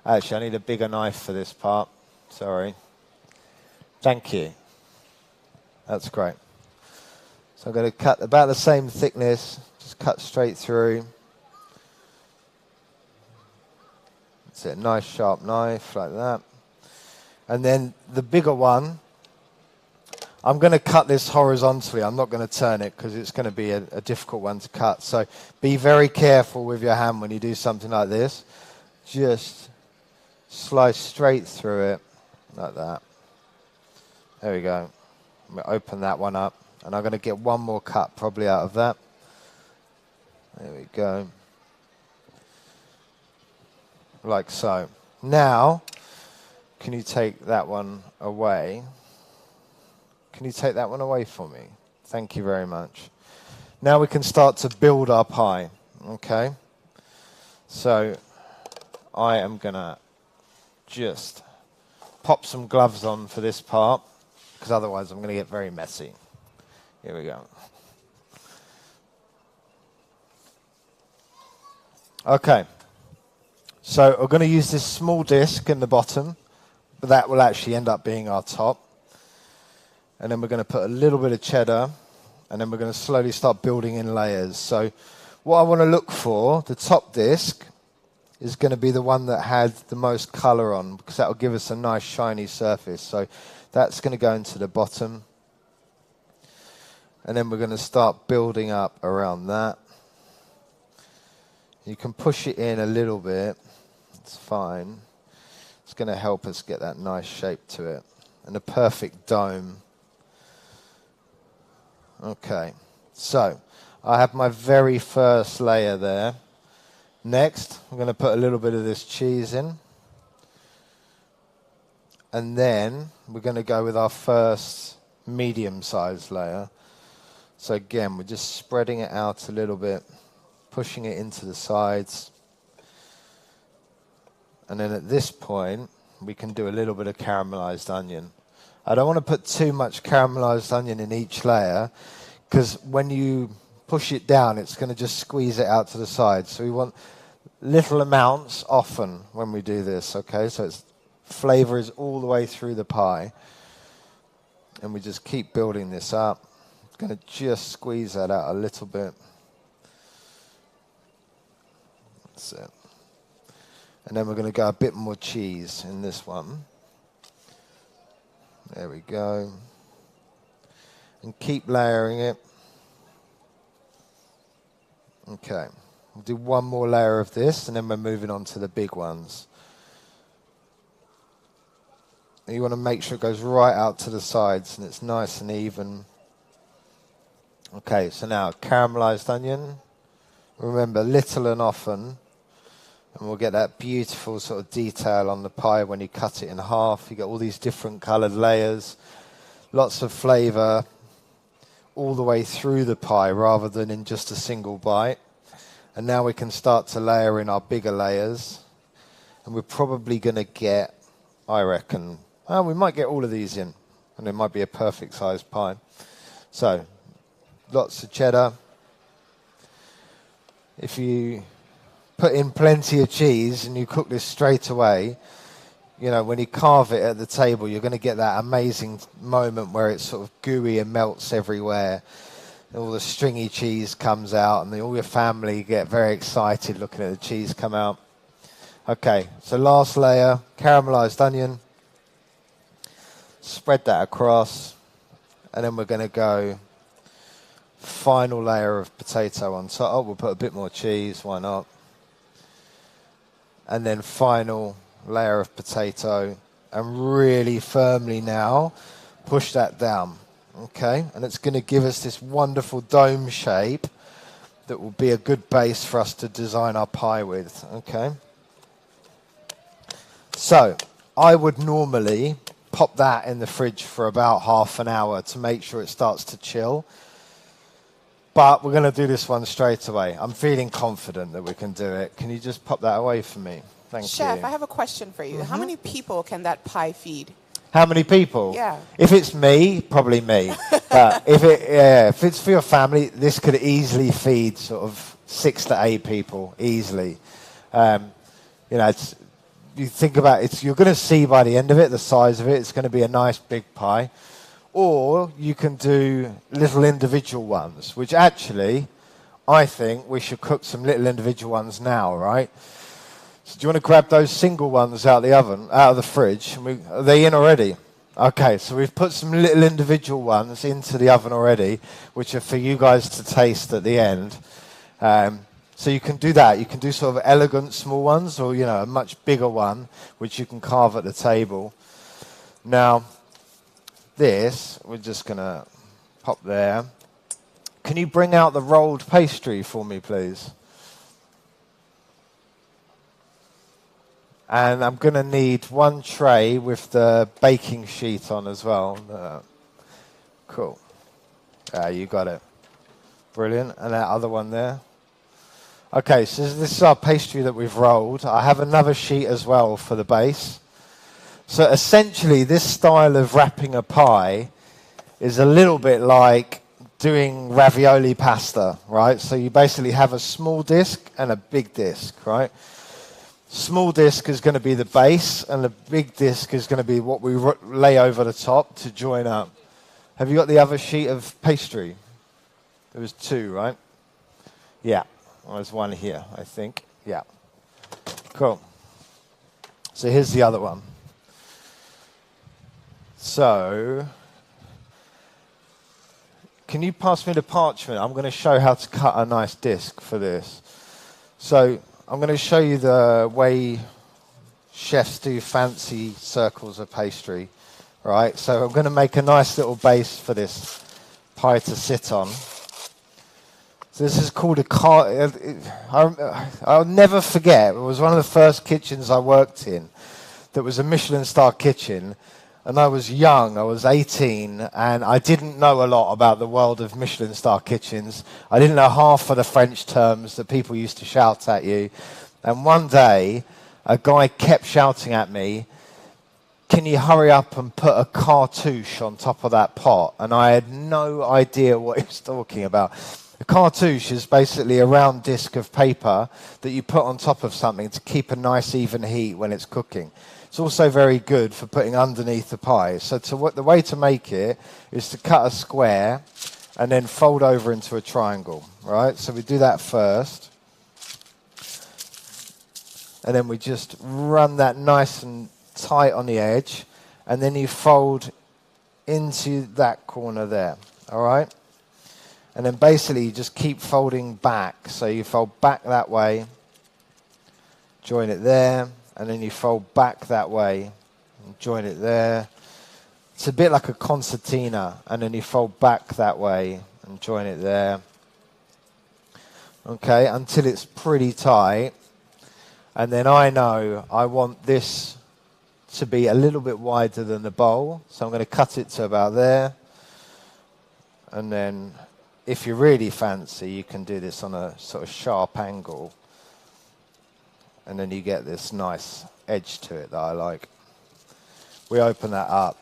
Actually, I need a bigger knife for this part. Sorry. Thank you. That's great. So I'm going to cut about the same thickness, just cut straight through. That's it, nice sharp knife like that. And then the bigger one, I'm going to cut this horizontally. I'm not going to turn it because it's going to be a difficult one to cut. So be very careful with your hand when you do something like this. Just slice straight through it like that. There we go. I'm going to open that one up. And I'm going to get one more cut probably out of that. There we go. Like so. Now, can you take that one away? Can you take that one away for me? Thank you very much. Now we can start to build our pie. Okay. So I am going to just pop some gloves on for this part, because otherwise I'm going to get very messy. Here we go. Okay. So we're going to use this small disc in the bottom, but that will actually end up being our top. And then we're going to put a little bit of cheddar, and then we're going to slowly start building in layers. So what I want to look for, the top disc, is going to be the one that had the most colour on, because that will give us a nice shiny surface. So that's going to go into the bottom. And then we're going to start building up around that. You can push it in a little bit. It's fine. It's going to help us get that nice shape to it. And a perfect dome. Okay. So I have my very first layer there. Next, I'm going to put a little bit of this cheese in. And then we're going to go with our first medium-sized layer. So again, we're just spreading it out a little bit, pushing it into the sides. And then at this point, we can do a little bit of caramelized onion. I don't want to put too much caramelized onion in each layer, because when you push it down, it's going to just squeeze it out to the side. So we want little amounts often when we do this, okay? So it's flavor is all the way through the pie. And we just keep building this up. I'm going to just squeeze that out a little bit. That's it. And then we're going to go a bit more cheese in this one. There we go. And keep layering it. Okay. We'll do one more layer of this, and then we're moving on to the big ones. And you want to make sure it goes right out to the sides, and it's nice and even. Okay, so now caramelized onion. Remember, little and often. And we'll get that beautiful sort of detail on the pie when you cut it in half. You get all these different coloured layers. Lots of flavour all the way through the pie rather than in just a single bite. And now we can start to layer in our bigger layers. And we're probably going to get, I reckon, we might get all of these in. And it might be a perfect sized pie. So, lots of cheddar. If you put in plenty of cheese and you cook this straight away, you know, when you carve it at the table, you're going to get that amazing moment where it's sort of gooey and melts everywhere. All the stringy cheese comes out, and all your family get very excited looking at the cheese come out. Okay, so last layer, caramelized onion. Spread that across, and then we're going to go final layer of potato on top. Oh, we'll put a bit more cheese, why not? And then final layer of potato, and really firmly now push that down. Okay, and it's going to give us this wonderful dome shape that will be a good base for us to design our pie with. Okay, so I would normally pop that in the fridge for about half an hour to make sure it starts to chill. But we're going to do this one straight away. I'm feeling confident that we can do it. Can you just pop that away for me? Thank you. Chef, I have a question for you. How many people can that pie feed? How many people? Yeah. If it's me, probably me. But if it's for your family, this could easily feed sort of 6 to 8 people, easily. You know, you think about it, you're going to see by the end of it, the size of it, it's going to be a nice big pie. Or you can do little individual ones, which actually, I think we should cook some little individual ones now, right? So do you want to grab those single ones out of the oven, out of the fridge? Are they in already? Okay, so we've put some little individual ones into the oven already, which are for you guys to taste at the end. So you can do that. You can do sort of elegant small ones, or, you know, a much bigger one, which you can carve at the table. Now, this, we're just going to pop there. Can you bring out the rolled pastry for me, please? And I'm going to need one tray with the baking sheet on as well. Cool. You got it. Brilliant. And that other one there. Okay, so this is our pastry that we've rolled. I have another sheet as well for the base. So essentially, this style of wrapping a pie is a little bit like doing ravioli pasta, right? So you basically have a small disc and a big disc, right? Small disc is going to be the base, and the big disc is going to be what we lay over the top to join up. Have you got the other sheet of pastry? There was 2, right? Yeah. Well, there's one here, I think. Yeah. Cool. So here's the other one. So, can you pass me the parchment? I'm going to show how to cut a nice disc for this. So, I'm going to show you the way chefs do fancy circles of pastry, right? So I'm going to make a nice little base for this pie to sit on. So this is called I'll never forget, it was one of the first kitchens I worked in that was a Michelin star kitchen, and I was young, I was 18, and I didn't know a lot about the world of Michelin star kitchens. I didn't know half of the French terms that people used to shout at you. And one day, a guy kept shouting at me, "Can you hurry up and put a cartouche on top of that pot?" And I had no idea what he was talking about. A cartouche is basically a round disc of paper that you put on top of something to keep a nice even heat when it's cooking. It's also very good for putting underneath the pie. So the way to make it is to cut a square and then fold over into a triangle, right? So we do that first. And then we just run that nice and tight on the edge. And then you fold into that corner there, all right? And then basically you just keep folding back. So you fold back that way, join it there, and then you fold back that way and join it there. It's a bit like a concertina, and then you fold back that way and join it there. Okay, until it's pretty tight. And then I know I want this to be a little bit wider than the bowl, so I'm going to cut it to about there. And then if you really fancy, you can do this on a sort of sharp angle. And then you get this nice edge to it that I like. We open that up.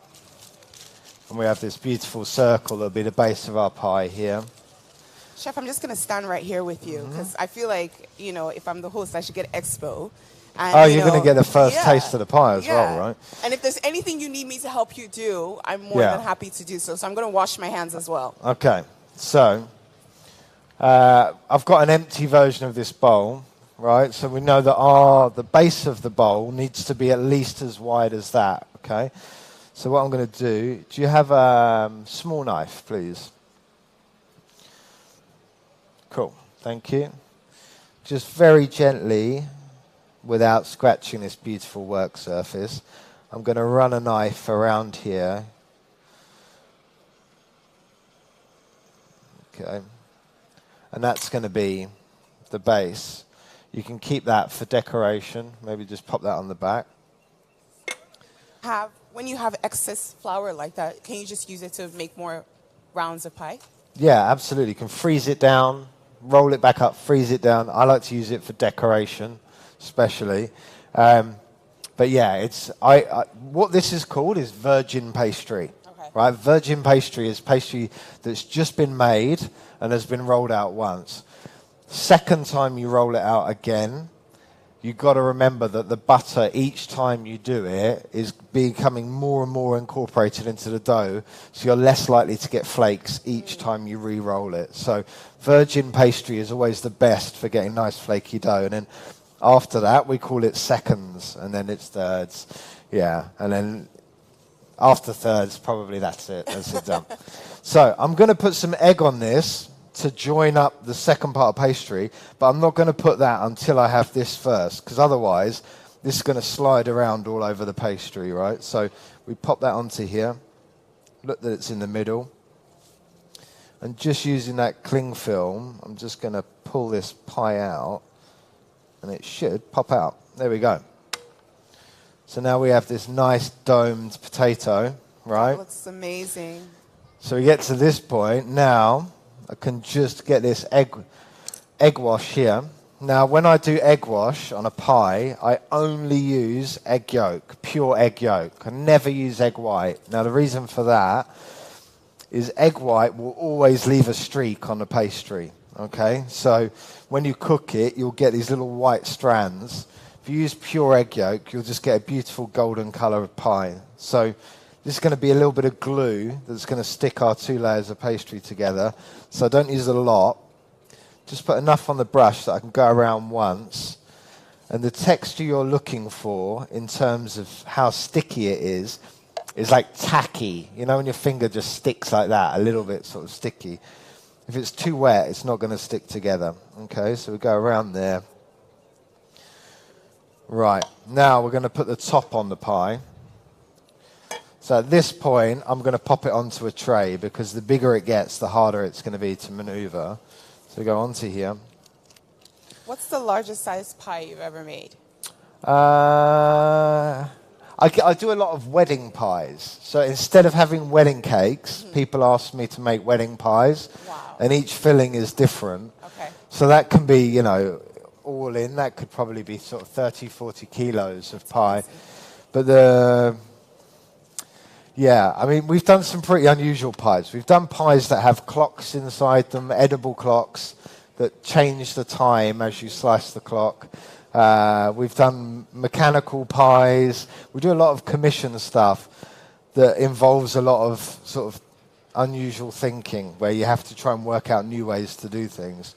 And we have this beautiful circle that'll be the base of our pie here. Chef, I'm just going to stand right here with you because I feel like, you know, if I'm the host, I should get expo. And, you're going to get the first taste of the pie as well, right? And if there's anything you need me to help you do, I'm more than happy to do so. So I'm going to wash my hands as well. Okay. So, I've got an empty version of this bowl, right? So we know that the base of the bowl needs to be at least as wide as that, okay? So what I'm going to do you have a small knife, please? Cool, thank you. Just very gently, without scratching this beautiful work surface, I'm going to run a knife around here. Okay. And that's going to be the base. You can keep that for decoration. Maybe just pop that on the back. When you have excess flour like that, can you just use it to make more rounds of pie? Yeah, absolutely. You can freeze it down, roll it back up, freeze it down. I like to use it for decoration, especially. But yeah, what this is called is virgin pastry. Okay. Right? Virgin pastry is pastry that's just been made and has been rolled out once. Second time you roll it out again, you've got to remember that the butter, each time you do it, is becoming more and more incorporated into the dough, so you're less likely to get flakes each time you re-roll it. So virgin pastry is always the best for getting nice flaky dough. And then after that, we call it seconds, and then it's thirds. Yeah, and then after thirds, probably that's it. That's it done. So I'm going to put some egg on this to join up the second part of pastry, but I'm not going to put that until I have this first, because otherwise this is going to slide around all over the pastry, right? So we pop that onto here. Look that it's in the middle. And just using that cling film, I'm just going to pull this pie out, and it should pop out. There we go. So now we have this nice domed potato, right? That looks amazing. So we get to this point. Now I can just get this egg wash here. Now when I do egg wash on a pie, I only use egg yolk, pure egg yolk. I never use egg white. Now the reason for that is egg white will always leave a streak on the pastry. Okay, so when you cook it, you'll get these little white strands. If you use pure egg yolk, you'll just get a beautiful golden colour of pie. So this is going to be a little bit of glue that's going to stick our 2 layers of pastry together. So don't use a lot. Just put enough on the brush that I can go around once. And the texture you're looking for in terms of how sticky it is like tacky. You know when your finger just sticks like that, a little bit sort of sticky. If it's too wet, it's not going to stick together. Okay, so we go around there. Right, now we're going to put the top on the pie. So at this point, I'm going to pop it onto a tray because the bigger it gets, the harder it's going to be to maneuver. So we go onto here. What's the largest size pie you've ever made? I do a lot of wedding pies. So instead of having wedding cakes, people ask me to make wedding pies. Wow. And each filling is different. Okay. So that can be, you know, all in. That could probably be sort of 30, 40 kilos of pie. But yeah, I mean, we've done some pretty unusual pies. We've done pies that have clocks inside them, edible clocks that change the time as you slice the clock. We've done mechanical pies. We do a lot of commission stuff that involves a lot of sort of unusual thinking where you have to try and work out new ways to do things.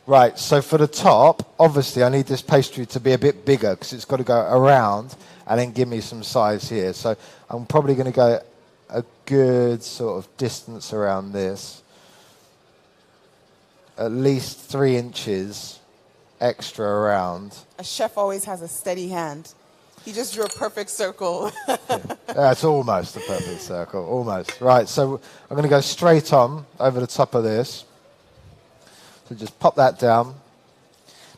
Right, so for the top, obviously I need this pastry to be a bit bigger because it's got to go around and then give me some size here. So I'm probably going to go a good sort of distance around this. At least 3 inches extra around. A chef always has a steady hand. He just drew a perfect circle. That's almost a perfect circle, almost. Right, so I'm going to go straight on over the top of this. So just pop that down.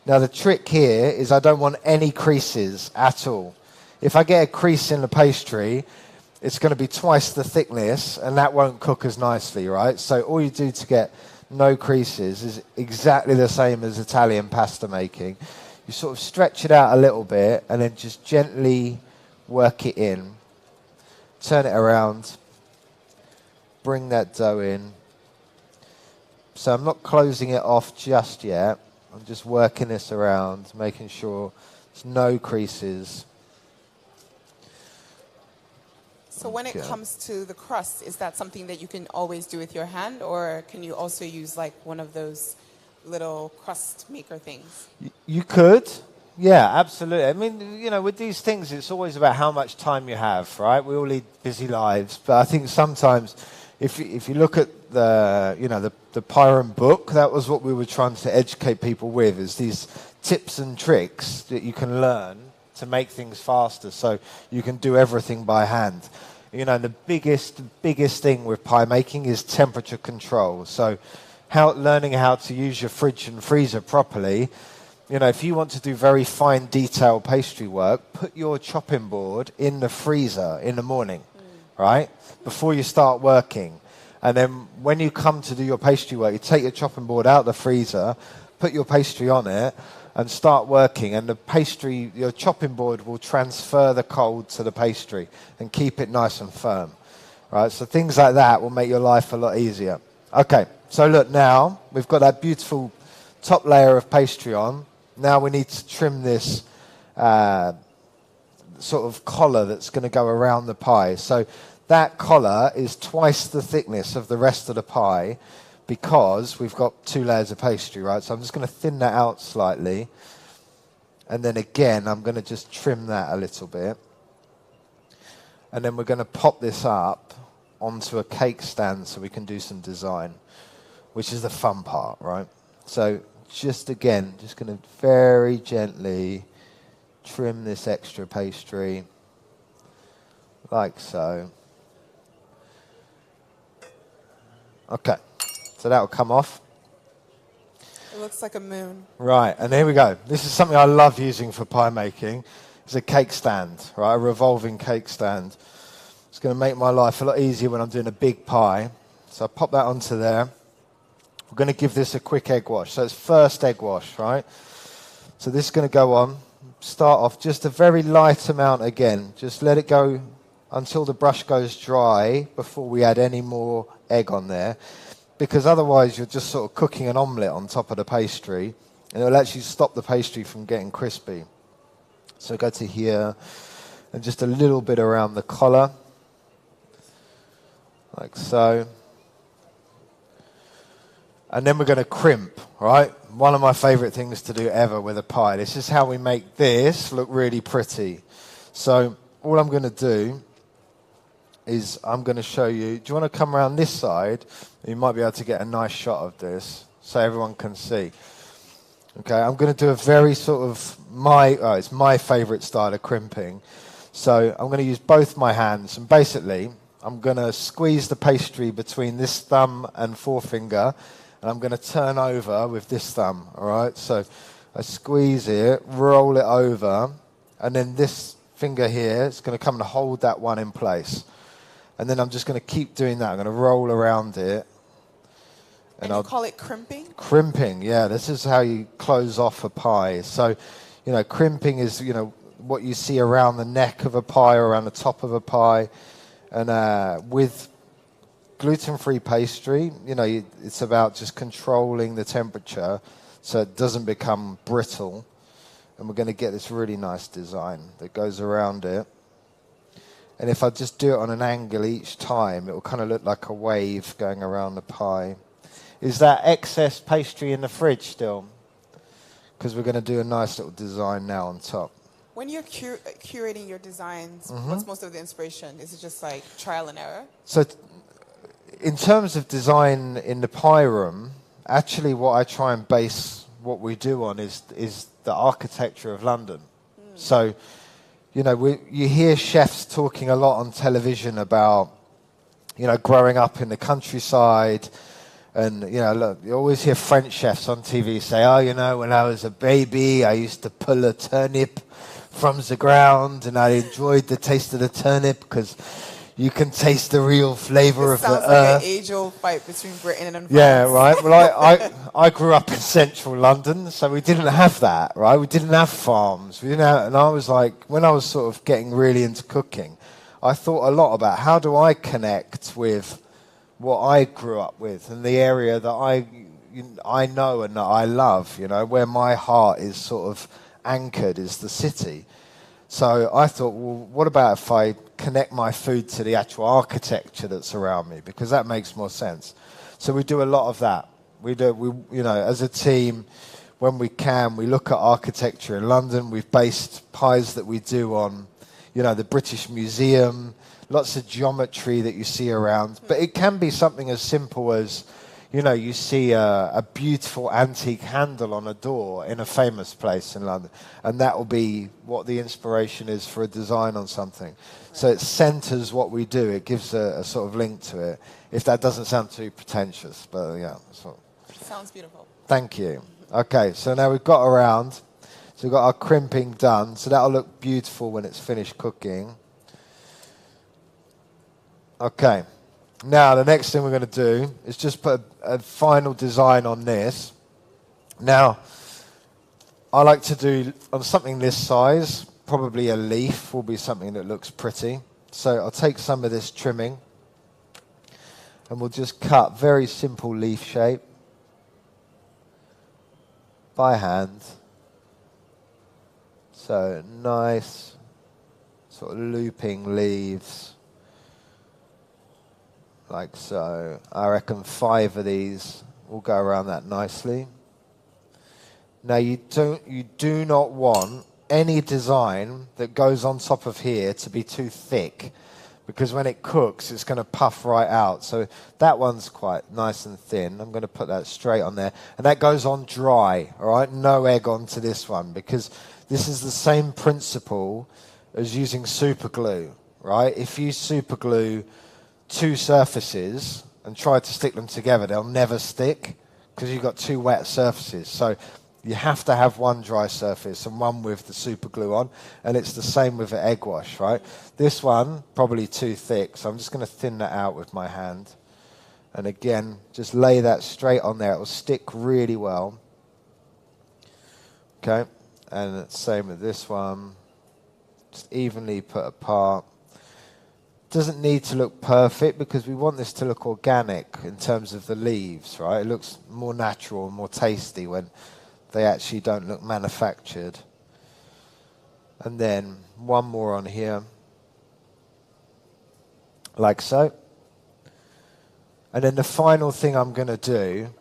Now the trick here is I don't want any creases at all. If I get a crease in the pastry, it's going to be twice the thickness and that won't cook as nicely, right? So all you do to get no creases is exactly the same as Italian pasta making. You sort of stretch it out a little bit and then just gently work it in. Turn it around. Bring that dough in. So I'm not closing it off just yet. I'm just working this around, making sure there's no creases. So when it comes to the crust, is that something that you can always do with your hand, or can you also use like one of those little crust maker things? You could. Yeah, absolutely. I mean, you know, with these things, it's always about how much time you have, right? We all lead busy lives. But I think sometimes if you look at the Pyram book, that was what we were trying to educate people with, is these tips and tricks that you can learn to make things faster so you can do everything by hand. You know, the biggest thing with pie making is temperature control. So learning how to use your fridge and freezer properly. You know, if you want to do very fine detailed pastry work, put your chopping board in the freezer in the morning, right? Before you start working. And then when you come to do your pastry work, you take your chopping board out of the freezer, put your pastry on it, and start working. And the pastry, your chopping board will transfer the cold to the pastry and keep it nice and firm, right? So things like that will make your life a lot easier. Okay, so look, now we've got that beautiful top layer of pastry on. Now we need to trim this sort of collar that's going to go around the pie. So that collar is twice the thickness of the rest of the pie because we've got 2 layers of pastry, right? So I'm just going to thin that out slightly. And then again, I'm going to just trim that a little bit. And then we're going to pop this up onto a cake stand so we can do some design, which is the fun part, right? So just going to very gently trim this extra pastry, like so. Okay, so that will come off. It looks like a moon. Right, and here we go. This is something I love using for pie making. It's a cake stand, right? A revolving cake stand. It's going to make my life a lot easier when I'm doing a big pie. So I pop that onto there. We're going to give this a quick egg wash. So it's first egg wash, right? So this is going to go on. Start off just a very light amount again. Just let it go until the brush goes dry before we add any more egg on there. Because otherwise you're just sort of cooking an omelette on top of the pastry. And it will actually stop the pastry from getting crispy. So go to here and just a little bit around the collar. Like so. And then we're going to crimp, right? One of my favorite things to do ever with a pie. This is how we make this look really pretty. So all I'm going to do is I'm going to show you. Do you want to come around this side? You might be able to get a nice shot of this so everyone can see. Okay, I'm going to do a very sort of it's my favorite style of crimping. So I'm going to use both my hands and basically I'm going to squeeze the pastry between this thumb and forefinger and I'm going to turn over with this thumb, all right? So I squeeze it, roll it over, and then this finger here is going to come and hold that one in place. And then I'm just going to keep doing that. I'm going to roll around it. And you call it crimping? Crimping, yeah. This is how you close off a pie. So, crimping is, what you see around the neck of a pie or around the top of a pie. And with gluten-free pastry, it's about just controlling the temperature so it doesn't become brittle. And we're going to get this really nice design that goes around it. And if I just do it on an angle each time, it will kind of look like a wave going around the pie. Is that excess pastry in the fridge still? Because we're going to do a nice little design now on top. When you're curating your designs, what's most of the inspiration? Is it just like trial and error? So in terms of design in the pie room, actually what I try and base what we do on is the architecture of London. So, you hear chefs talking a lot on television about, growing up in the countryside. And, look, you always hear French chefs on TV say, when I was a baby, I used to pull a turnip from the ground and I enjoyed the taste of the turnip because you can taste the real flavor of the earth. Sounds like an age-old fight between Britain and France. Yeah, right. Well, I grew up in central London, so we didn't have that, right? We didn't have farms. And I was like, when I was sort of getting really into cooking, I thought a lot about how do I connect with what I grew up with and the area that I know and that I love, where my heart is sort of anchored is the city. So I thought, well, what about if I connect my food to the actual architecture that's around me? Because that makes more sense. So we do a lot of that. We as a team, when we can, we look at architecture in London. We've based pies that we do on, the British Museum, lots of geometry that you see around. But it can be something as simple as, you see a beautiful antique handle on a door in a famous place in London. And that will be what the inspiration is for a design on something. So it centers what we do. It gives a sort of link to it. If that doesn't sound too pretentious, but yeah. Sounds beautiful. Thank you. Okay, so now we've got around. So we've got our crimping done. So that'll look beautiful when it's finished cooking. Okay. Now, the next thing we're going to do is just put a final design on this. Now, I like to do on something this size, probably a leaf will be something that looks pretty. So I'll take some of this trimming and we'll just cut very simple leaf shape by hand. So nice sort of looping leaves. Like so. I reckon 5 of these will go around that nicely. Now you do not want any design that goes on top of here to be too thick, because when it cooks it's going to puff right out. So that one's quite nice and thin. I'm going to put that straight on there, and that goes on dry. All right, no egg onto this one, because this is the same principle as using super glue. Right? If you super glue 2 surfaces and try to stick them together, they'll never stick because you've got 2 wet surfaces. So You have to have one dry surface and one with the super glue on, and it's the same with the egg wash, right? This one, probably too thick, so I'm just going to thin that out with my hand. And again, just lay that straight on there. It will stick really well. Okay, and the same with this one. Just evenly put apart. Doesn't need to look perfect because we want this to look organic in terms of the leaves, right? It looks more natural and more tasty when they actually don't look manufactured. And then one more on here, like so. And then the final thing I'm going to do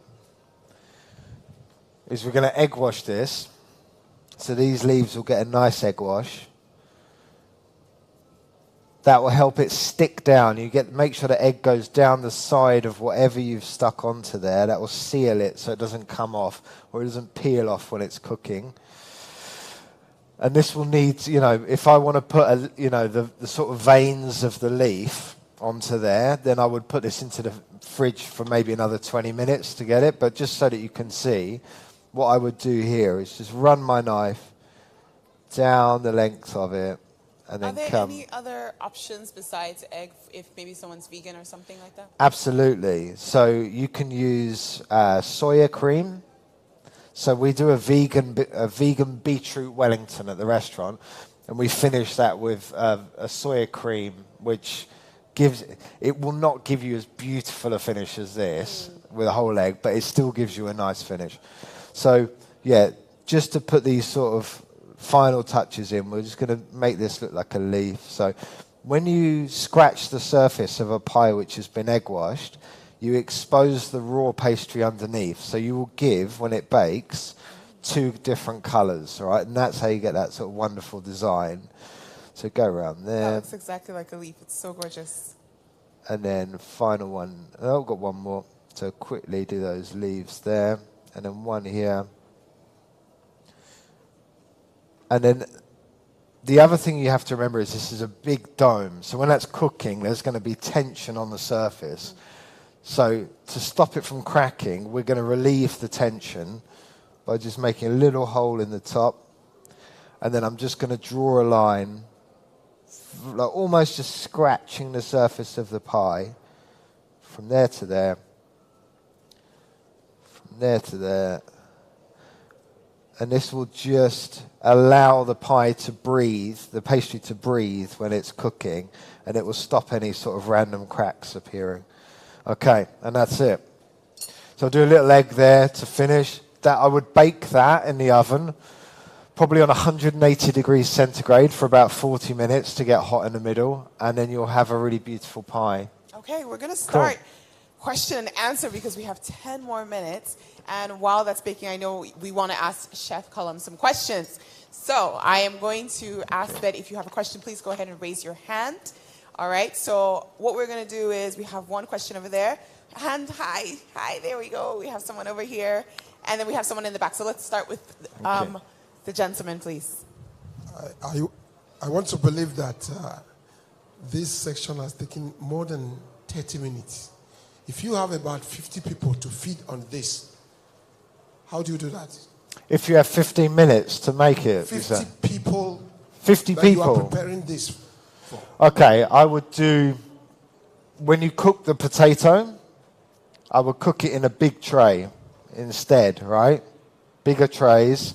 is we're going to egg wash this. So these leaves will get a nice egg wash. That will help it stick down. Make sure the egg goes down the side of whatever you've stuck onto there. That will seal it so it doesn't come off or it doesn't peel off when it's cooking. And this will need, if I want to put the sort of veins of the leaf onto there, then I would put this into the fridge for maybe another 20 minutes to get it. But just so that you can see, what I would do here is just run my knife down the length of it. And then Are there any other options besides egg if maybe someone's vegan or something like that? Absolutely. So you can use soya cream. So we do a vegan beetroot Wellington at the restaurant, and we finish that with a soya cream, which it will not give you as beautiful a finish as this with a whole egg, but it still gives you a nice finish. So yeah, just to put these sort of final touches in, we're just going to make this look like a leaf. So when you scratch the surface of a pie which has been egg washed, you expose the raw pastry underneath. So you will give, when it bakes, 2 different colours, right? And that's how you get that sort of wonderful design. So go around there. That looks exactly like a leaf. It's so gorgeous. And then final one. Oh, I've got one more. So quickly do those leaves there. And then one here. And then the other thing you have to remember is this is a big dome. So when that's cooking, there's going to be tension on the surface. So to stop it from cracking, we're going to relieve the tension by just making a little hole in the top. And then I'm just going to draw a line, like almost just scratching the surface of the pie from there to there, from there to there. And this will just allow the pie to breathe, the pastry to breathe when it's cooking, and it will stop any sort of random cracks appearing. Okay, and that's it. So I'll do a little egg there to finish. That I would bake that in the oven, probably on 180 degrees centigrade for about 40 minutes to get hot in the middle, and then you'll have a really beautiful pie. Okay, we're going to start question and answer because we have 10 more minutes. And while that's baking, I know we want to ask Chef Cullum some questions. So I am going to ask that if you have a question, please go ahead and raise your hand. All right, so what we're going to do is we have one question over there. Hand, hi, there we go. We have someone over here. And then we have someone in the back. So let's start with the gentleman, please. I want to believe that this section has taken more than 30 minutes. If you have about 50 people to feed on this, how do you do that? If you have 15 minutes to make it. 50 people 50 that people. you are preparing this for. Okay, I would do, when you cook the potato, I would cook it in a big tray instead, right? Bigger trays.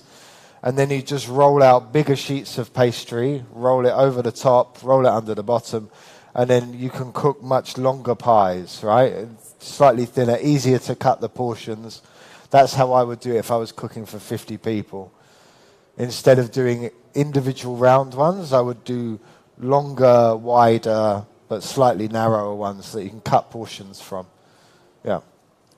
And then you just roll out bigger sheets of pastry, roll it over the top, roll it under the bottom, and then you can cook much longer pies, right? Slightly thinner, easier to cut the portions. That's how I would do it if I was cooking for 50 people. Instead of doing individual round ones, I would do longer, wider, but slightly narrower ones that you can cut portions from. Yeah.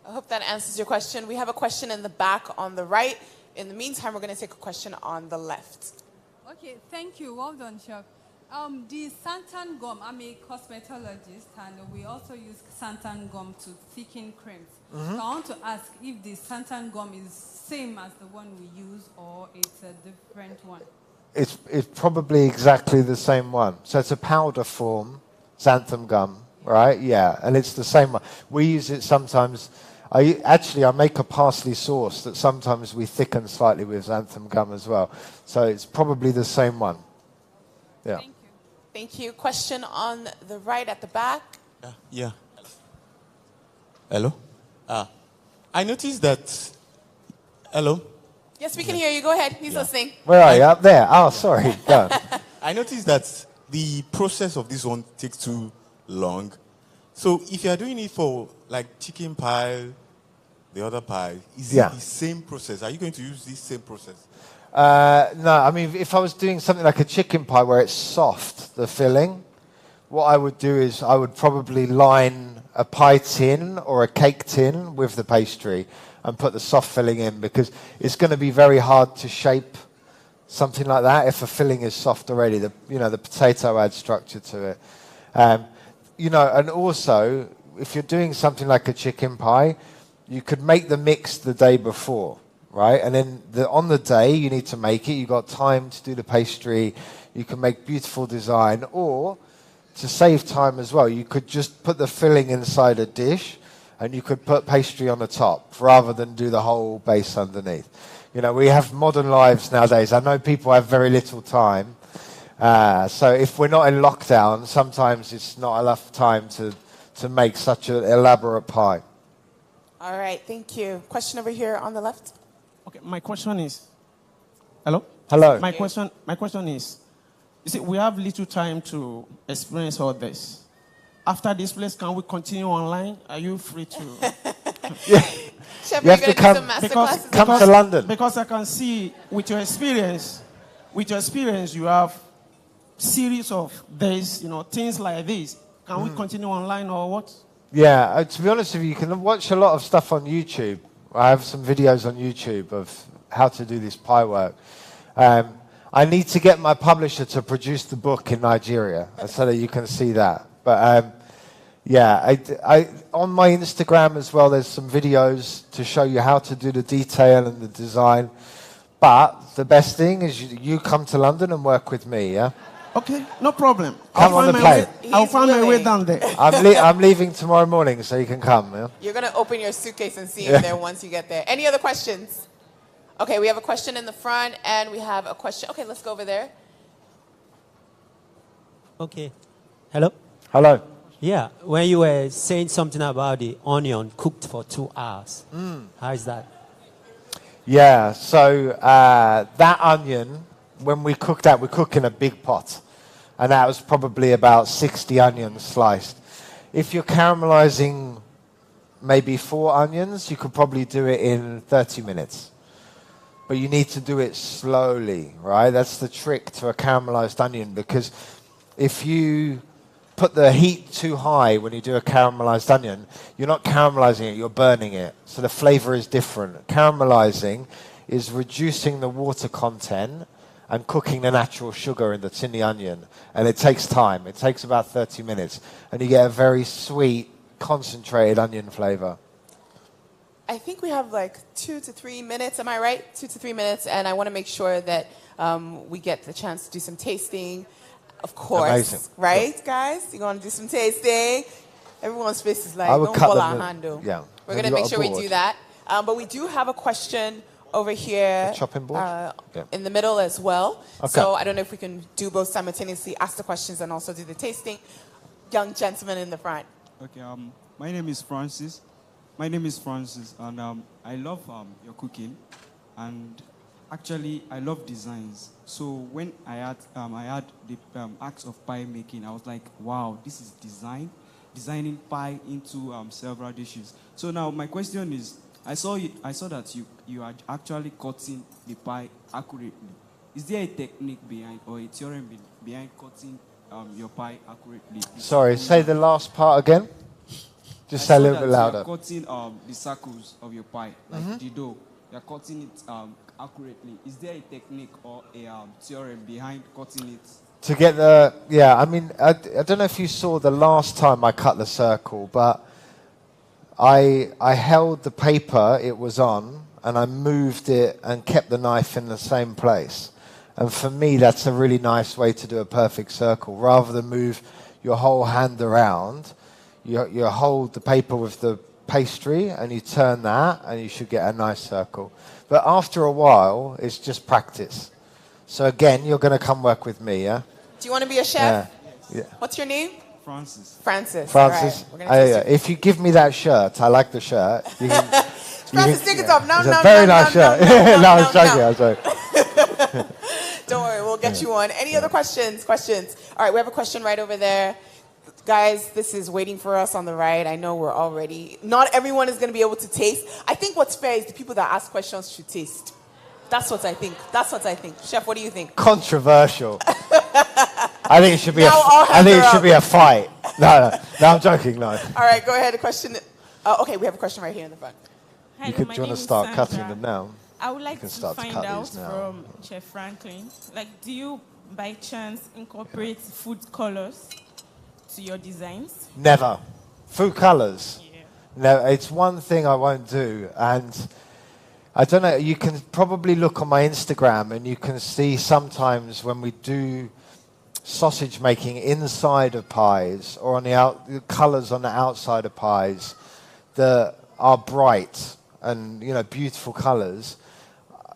I hope that answers your question. We have a question in the back on the right. In the meantime, we're going to take a question on the left. Okay, thank you. Well done, Chef. The santan gum, I'm a cosmetologist, and we also use santan gum to thicken creams. Mm-hmm. So I want to ask if the santan gum is same as the one we use, or it's a different one. It's probably exactly the same one. So it's a powder form, xanthan gum, right? Yeah, and it's the same one. We use it sometimes I make a parsley sauce that sometimes we thicken slightly with xanthan gum as well. So it's probably the same one. Yeah. Thank you. Question on the right at the back. Yeah. Hello? I noticed that... Hello? Yes, we can hear you. Go ahead. He's listening. Where are you? Up there? Oh, sorry. Go. I noticed that the process of this one takes too long. So if you are doing it for like chicken pie, the other pie, is it the same process? Are you going to use this same process? No, I mean, if I was doing something like a chicken pie where it's soft, the filling, what I would do is I would probably line a pie tin or a cake tin with the pastry and put the soft filling in, because it's going to be very hard to shape something like that if a filling is soft already. The potato adds structure to it. And also, if you're doing something like a chicken pie, you could make the mix the day before, right? And then on the day you need to make it. You've got time to do the pastry. You can make beautiful design, or to save time as well, you could just put the filling inside a dish and you could put pastry on the top rather than do the whole base underneath. We have modern lives nowadays. I know people have very little time. So if we're not in lockdown, sometimes it's not enough time to make such an elaborate pie. All right, thank you. Question over here on the left. Okay, my question is... Hello? Hello. My question is, you see, we have little time to experience all this. After this place, can we continue online? Are you free to... Chef, you have to come to London. Because I can see with your experience, you have series of days, things like this. Can we continue online or what? Yeah, to be honest with you can watch a lot of stuff on YouTube. I have some videos on YouTube of how to do this pie work. I need to get my publisher to produce the book in Nigeria so that you can see that. But I on my Instagram as well, there's some videos to show you how to do the detail and the design. But the best thing is you come to London and work with me, yeah? Okay, no problem. Come on the plane. I'll find my way down there. I'm leaving tomorrow morning, so you can come, yeah? You're going to open your suitcase and see him there once you get there. Any other questions? Okay, we have a question in the front, and we have a question. Okay, let's go over there. Okay. Hello? Hello. Yeah, when you were saying something about the onion cooked for 2 hours, how is that? Yeah, so that onion, when we cook that, we cook in a big pot. And that was probably about 60 onions sliced. If you're caramelizing maybe 4 onions, you could probably do it in 30 minutes. But you need to do it slowly, right? That's the trick to a caramelized onion, because if you put the heat too high when you do a caramelized onion, you're not caramelizing it, you're burning it. So the flavor is different. Caramelizing is reducing the water content and cooking the natural sugar that's in the onion. And it takes time. It takes about 30 minutes. And you get a very sweet, concentrated onion flavor. I think we have like 2 to 3 minutes. Am I right? 2 to 3 minutes. And I want to make sure that we get the chance to do some tasting. Of course. Amazing. Right, guys? You're going to do some tasting. Everyone's face is like, I would don't cut pull them our handle. Yeah. We're going to make sure we do that. But we do have a question over here in the middle as well. Okay. So I don't know if we can do both simultaneously, ask the questions and also do the tasting. Young gentleman in the front. Okay, my name is Francis. And I love your cooking, and actually I love designs. So when I had the acts of pie making, I was like, wow, this is designing pie into several dishes. So now my question is, I saw that you are actually cutting the pie accurately. Is there a technique behind or a theorem behind cutting your pie accurately? Sorry, say the last part again. Just say a little bit louder. You're cutting the circles of your pie, like the dough. You're cutting it accurately. Is there a technique or a theorem behind cutting it? To get the, I mean, I don't know if you saw the last time I cut the circle, but I held the paper it was on and I moved it and kept the knife in the same place. And for me, that's a really nice way to do a perfect circle. Rather than move your whole hand around, you hold the paper with the pastry and you turn that and you should get a nice circle. But after a while, it's just practice. So again, you're going to come work with me, yeah? Do you want to be a chef? Yeah. What's your name? Francis. Francis. Francis. All right. Yeah. If you give me that shirt, I like the shirt. You can, Francis, take it off. No, it's no, a very no, nice no, shirt. no, I'm joking. I'm joking. Don't worry, we'll get you one. Any other questions? All right, we have a question right over there. Guys, this is waiting for us on the right. I know we're all ready. Not everyone is going to be able to taste. I think what's fair is the people that ask questions should taste. That's what I think. Chef, what do you think? Controversial. I think it should be a fight. No, I'm joking. No. All right, go ahead. A question. Okay, we have a question right here in the front. Do you want to start cutting them now? I would like to find out now. from Chef Franklin, do you by chance incorporate food colors to your designs? Never. Food colors? Yeah. No, it's one thing I won't do. And I don't know, you can probably look on my Instagram and you can see sometimes when we do sausage making inside of pies or on the colors on the outside of pies that are bright and beautiful colors.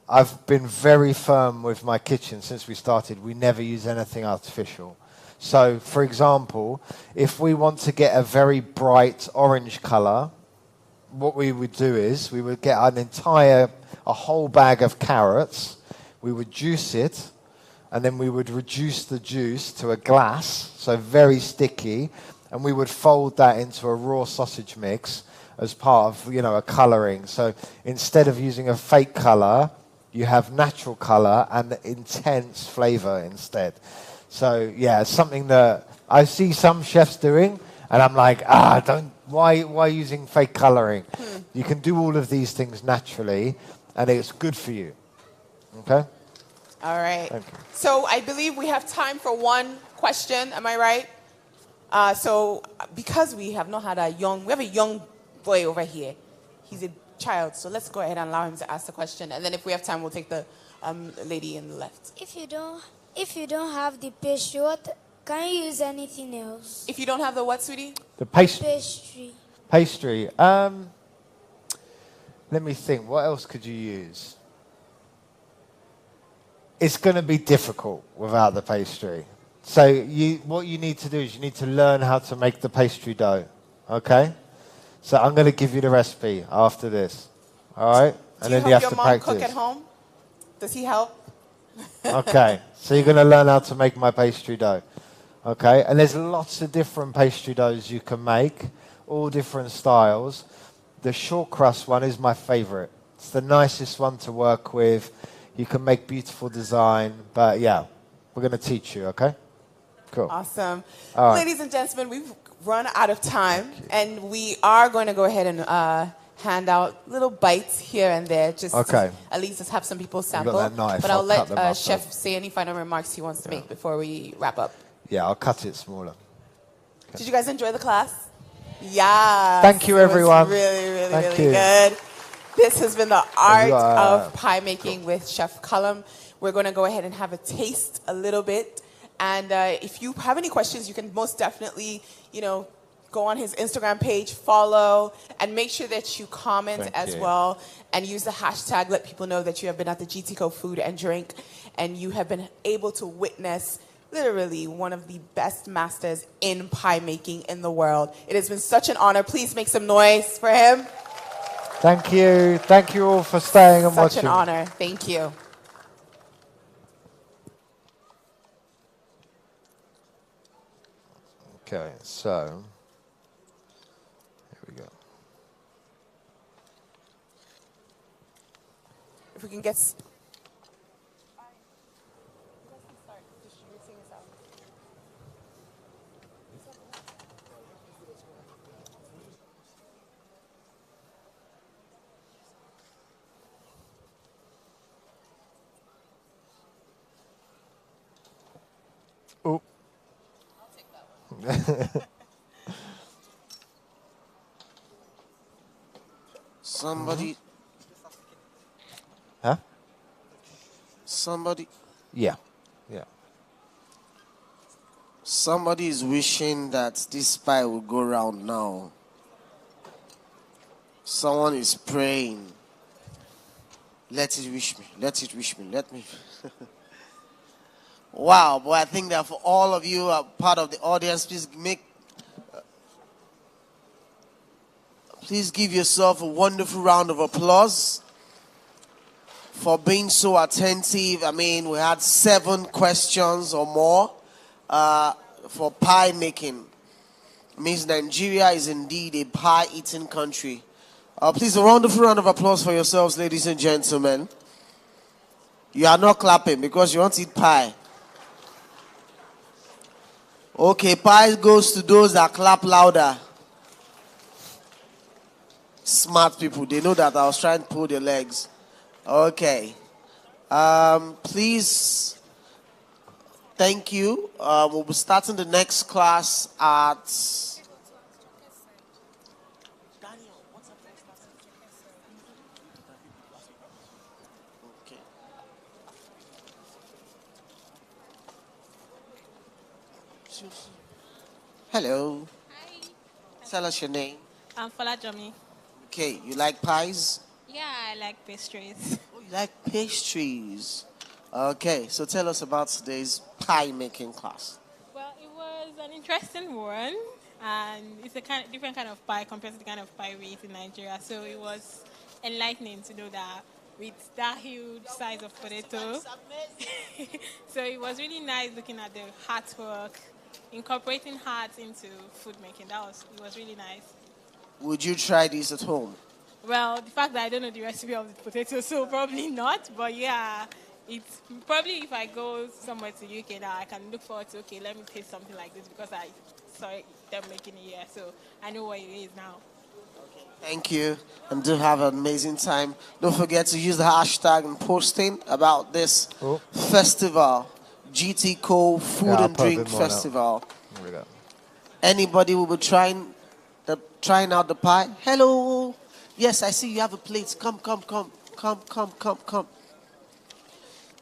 I've been very firm with my kitchen since we started. We never use anything artificial. So, for example, if we want to get a very bright orange color, what we would do is we would get a whole bag of carrots, we would juice it, and then we would reduce the juice to a glass, so very sticky, and we would fold that into a raw sausage mix as part of, a coloring. So instead of using a fake color, you have natural color and intense flavor instead. So yeah, it's something that I see some chefs doing, and I'm like, why using fake coloring? You can do all of these things naturally, and it's good for you. Okay? All right. Thank you. So I believe we have time for one question. Am I right? So because we have a young boy over here. He's a child, so let's go ahead and allow him to ask the question, and then if we have time, we'll take the lady in the left. If you don't have the pastry, can you use anything else? If you don't have the what, sweetie? The pastry. Pastry. Let me think. What else could you use? It's going to be difficult without the pastry. So what you need to do is you need to learn how to make the pastry dough. Okay? So I'm going to give you the recipe after this. All right? And then you have to practice. Do you help your mom cook at home? Does he help? Okay. So you're going to learn how to make my pastry dough. Okay? And there's lots of different pastry doughs you can make, all different styles. The short crust one is my favorite. It's the nicest one to work with. You can make beautiful design. But yeah, we're going to teach you, okay? Cool. Awesome. All right. Ladies and gentlemen, we've run out of time, and we are going to go ahead and hand out little bites here and there, just to at least have some people sample. That knife. But I'll let Chef say any final remarks he wants to make before we wrap up. Yeah, I'll cut it smaller. Okay. Did you guys enjoy the class? Yeah. Thank you, everyone. Really, really good. This has been the art of pie making with Chef Cullum. We're going to go ahead and have a taste a little bit. And if you have any questions, you can most definitely, go on his Instagram page, follow, and make sure that you comment as well. And use the hashtag, let people know that you have been at the GTCO Food and Drink, and you have been able to witness literally one of the best masters in pie making in the world. It has been such an honor. Please make some noise for him. Thank you. Thank you all for staying and watching. Such an honor. Thank you. Okay, so here we go. If we can get... Oh. Somebody. Huh? Somebody. Yeah. Somebody is wishing that this pie will go round now. Someone is praying. Let it reach me. Let it reach me. Let me. Wow, boy, I think that for all of you are part of the audience, please give yourself a wonderful round of applause for being so attentive. I mean, we had 7 questions or more for pie making. It means Nigeria is indeed a pie-eating country. Please, a wonderful round of applause for yourselves, ladies and gentlemen. You are not clapping because you want to eat pie. Okay, pie goes to those that clap louder. Smart people, they know that I was trying to pull their legs. Okay. Please, thank you. We'll be starting the next class at... Hello. Hi. Tell us your name. I'm Falajomi. Okay, you like pies? Yeah, I like pastries. Oh, you like pastries. Okay, so tell us about today's pie making class. Well, it was an interesting one, and it's a different kind of pie compared to the kind of pie we eat in Nigeria. So it was enlightening to know that with that huge size of potato. So it was really nice looking at the artwork, incorporating art into food making. It was really nice. Would you try this at home? Well, the fact that I don't know the recipe of the potato, so probably not. But yeah, it's probably if I go somewhere to UK now, I can look forward to, okay, let me taste something like this because I saw them making it here. So I know what it is now. Thank you, and do have an amazing time. Don't forget to use the hashtag and posting about this festival, GTCO Food and Drink Festival. Anybody will be trying out the pie? Hello. Yes, I see you have a plate. Come.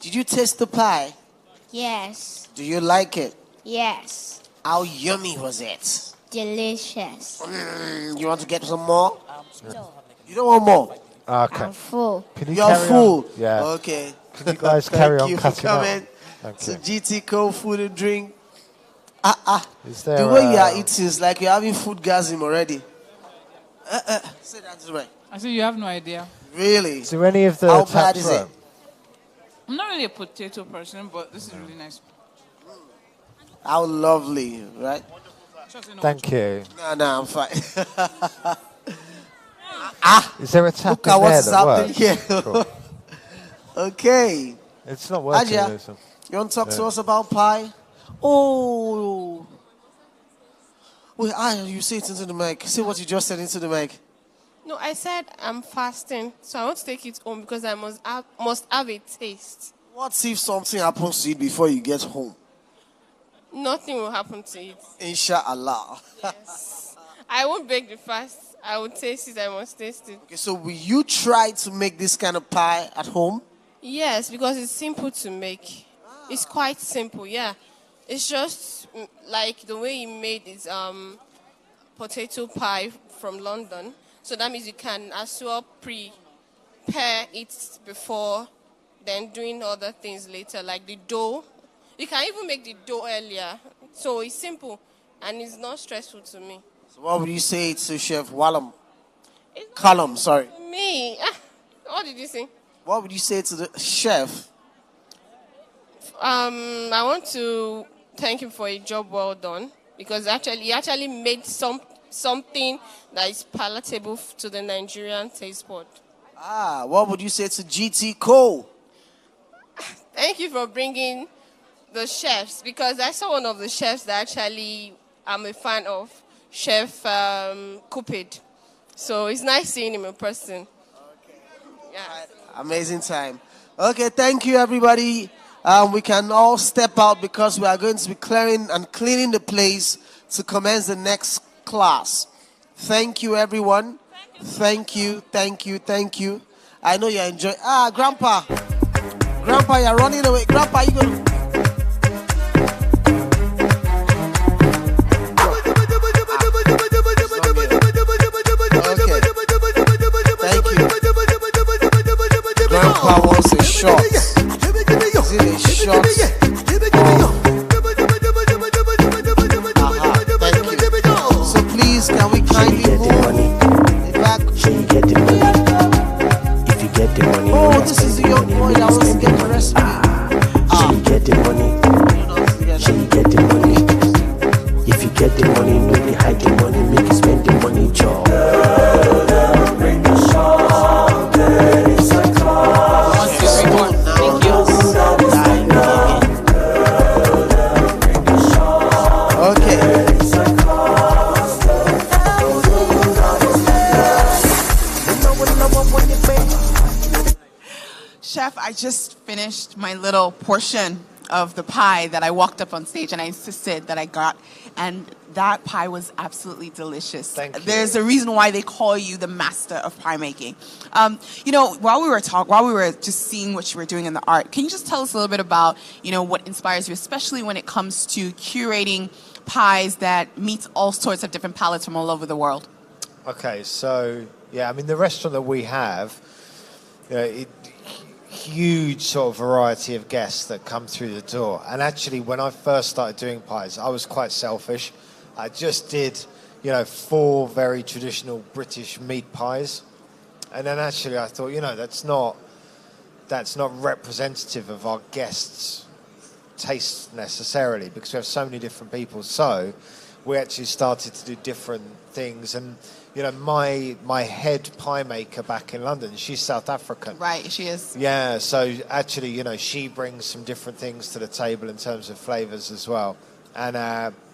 Did you taste the pie? Yes. Do you like it? Yes. How yummy was it? Delicious. You want to get some more? You don't want more? Okay. I'm full. You're full? Yeah. Okay. Can you guys carry on Thank you for cutting up? coming Thank to you. GTCO Food and Drink. Is there, The way you are eating is like you're having food gasm already. Say that to me. I said you have no idea. Really? Do any of the How tap bad is it? room? I'm not really a potato person, but this is really nice. How lovely, right? Thank you. No, I'm fine. Is there a tap Look in at there what's that happening works? here. Cool. Okay. It's not working. Aja, Listen. you want to talk to Yeah. us about pie? Oh. Wait, you say it into the mic. Say what you just said into the mic. No, I said I'm fasting, so I want to take it home because I must have a taste. What if something happens to it before you get home? Nothing will happen to it. Inshallah. Yes. I won't break the fast. I will taste it. I must taste it. Okay, so will you try to make this kind of pie at home? Yes, because it's simple to make. It's quite simple, yeah. It's just like the way he made his potato pie from London. So that means you can as well prepare it before, then doing other things later, like the dough. You can even make the dough earlier. So it's simple and it's not stressful to me. So what would you say to Chef Callum, sorry. Me? What did you say? What would you say to the chef? I want to thank him for a job well done because he actually made something that is palatable to the Nigerian taste bud. What would you say to GTCO? Thank you for bringing the chefs because I saw one of the chefs that actually I'm a fan of, Chef Cupid. So it's nice seeing him in person. Yeah. Amazing time. Okay, thank you, everybody. We can all step out because we are going to be clearing and cleaning the place to commence the next class. Thank you, everyone. Thank you. I know you enjoy. Grandpa, you're running away. Grandpa, you gonna? can we kindly move back? She get the money. If you get the money, oh, this is a young boy that wants to get the recipe. She get the money. She get the money. If you get the money, no they hide the money, make you spend the money, job. Bring the shop, there is a car. Thank you. Okay. Chef, I just finished my little portion of the pie that I walked up on stage and I insisted that I got, and that pie was absolutely delicious. Thank you. There's a reason why they call you the master of pie making. While we were just seeing what you were doing in the art, can you just tell us a little bit about, what inspires you, especially when it comes to curating pies that meet all sorts of different palates from all over the world? Okay, so the restaurant that we have, huge sort of variety of guests that come through the door. And actually, when I first started doing pies, I was quite selfish. I just did, 4 very traditional British meat pies. And then actually I thought, that's not representative of our guests' tastes necessarily, because we have so many different people. So we actually started to do different things. And my head pie maker back in London, she's South African. Right, she is. Yeah, so actually, she brings some different things to the table in terms of flavours as well. And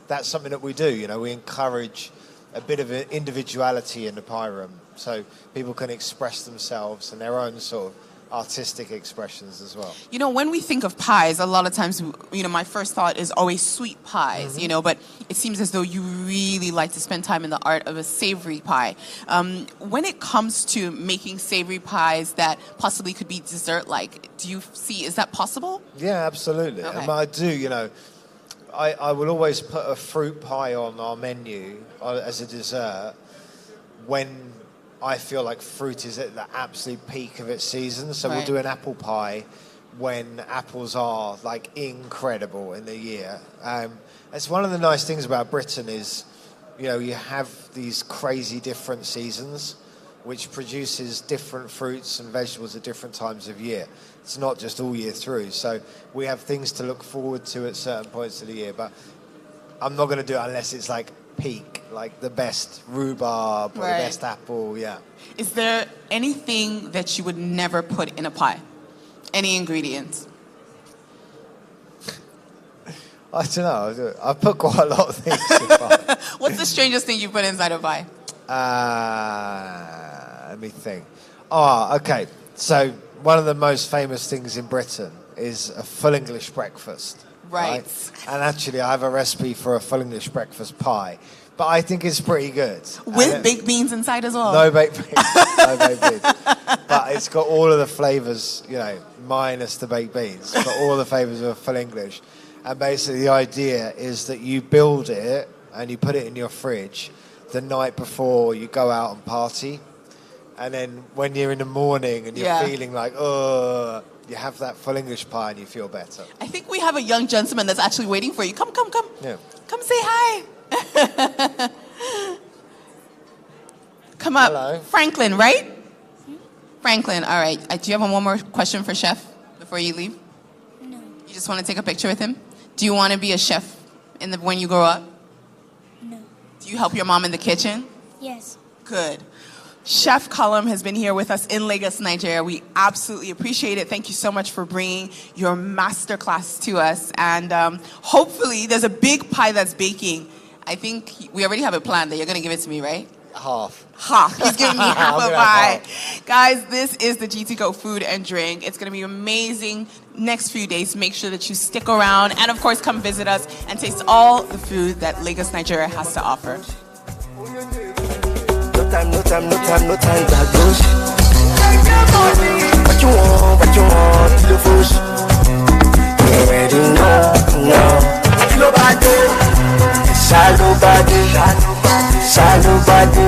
that's something that we do. We encourage a bit of individuality in the pie room so people can express themselves and their own sort of artistic expressions as well. When we think of pies, a lot of times, my first thought is always sweet pies, but it seems as though you really like to spend time in the art of a savory pie. When it comes to making savory pies that possibly could be dessert-like, is that possible? Yeah, absolutely. Okay. I do, I will always put a fruit pie on our menu as a dessert when I feel like fruit is at the absolute peak of its season. So we'll do an apple pie when apples are like incredible in the year. It's one of the nice things about Britain is, you have these crazy different seasons, which produces different fruits and vegetables at different times of year. It's not just all year through. So we have things to look forward to at certain points of the year. But I'm not going to do it unless it's like peak, like the best rhubarb or the best apple, yeah. Is there anything that you would never put in a pie? Any ingredients? I don't know. I put quite a lot of things in pie. What's the strangest thing you put inside a pie? Let me think. Oh, okay. So one of the most famous things in Britain is a full English breakfast. Right. And actually, I have a recipe for a full English breakfast pie, but I think it's pretty good. With baked beans inside as well? No baked beans. No baked beans. But it's got all of the flavours, minus the baked beans, but all the flavours of a full English. And basically, the idea is that you build it and you put it in your fridge the night before you go out and party. And then when you're in the morning and you're feeling like, you have that full English pie and you feel better. I think we have a young gentleman that's actually waiting for you. Come. Yeah. Come say hi. Come up. Hello. Franklin, right? Franklin, all right. Do you have one more question for Chef before you leave? No. You just want to take a picture with him? Do you want to be a chef when you grow up? No. Do you help your mom in the kitchen? Yes. Good. Chef Cullum has been here with us in Lagos, Nigeria. We absolutely appreciate it. Thank you so much for bringing your masterclass to us. And hopefully there's a big pie that's baking. I think we already have it planned that you're going to give it to me, right? Half. He's giving me half a pie. Guys, this is the GTCO Food and Drink. It's going to be amazing next few days. Make sure that you stick around. And, of course, come visit us and taste all the food that Lagos, Nigeria has to offer. No time, that goes. What you want, the push. You already know, no. Shallow body, follow again. Shallow body,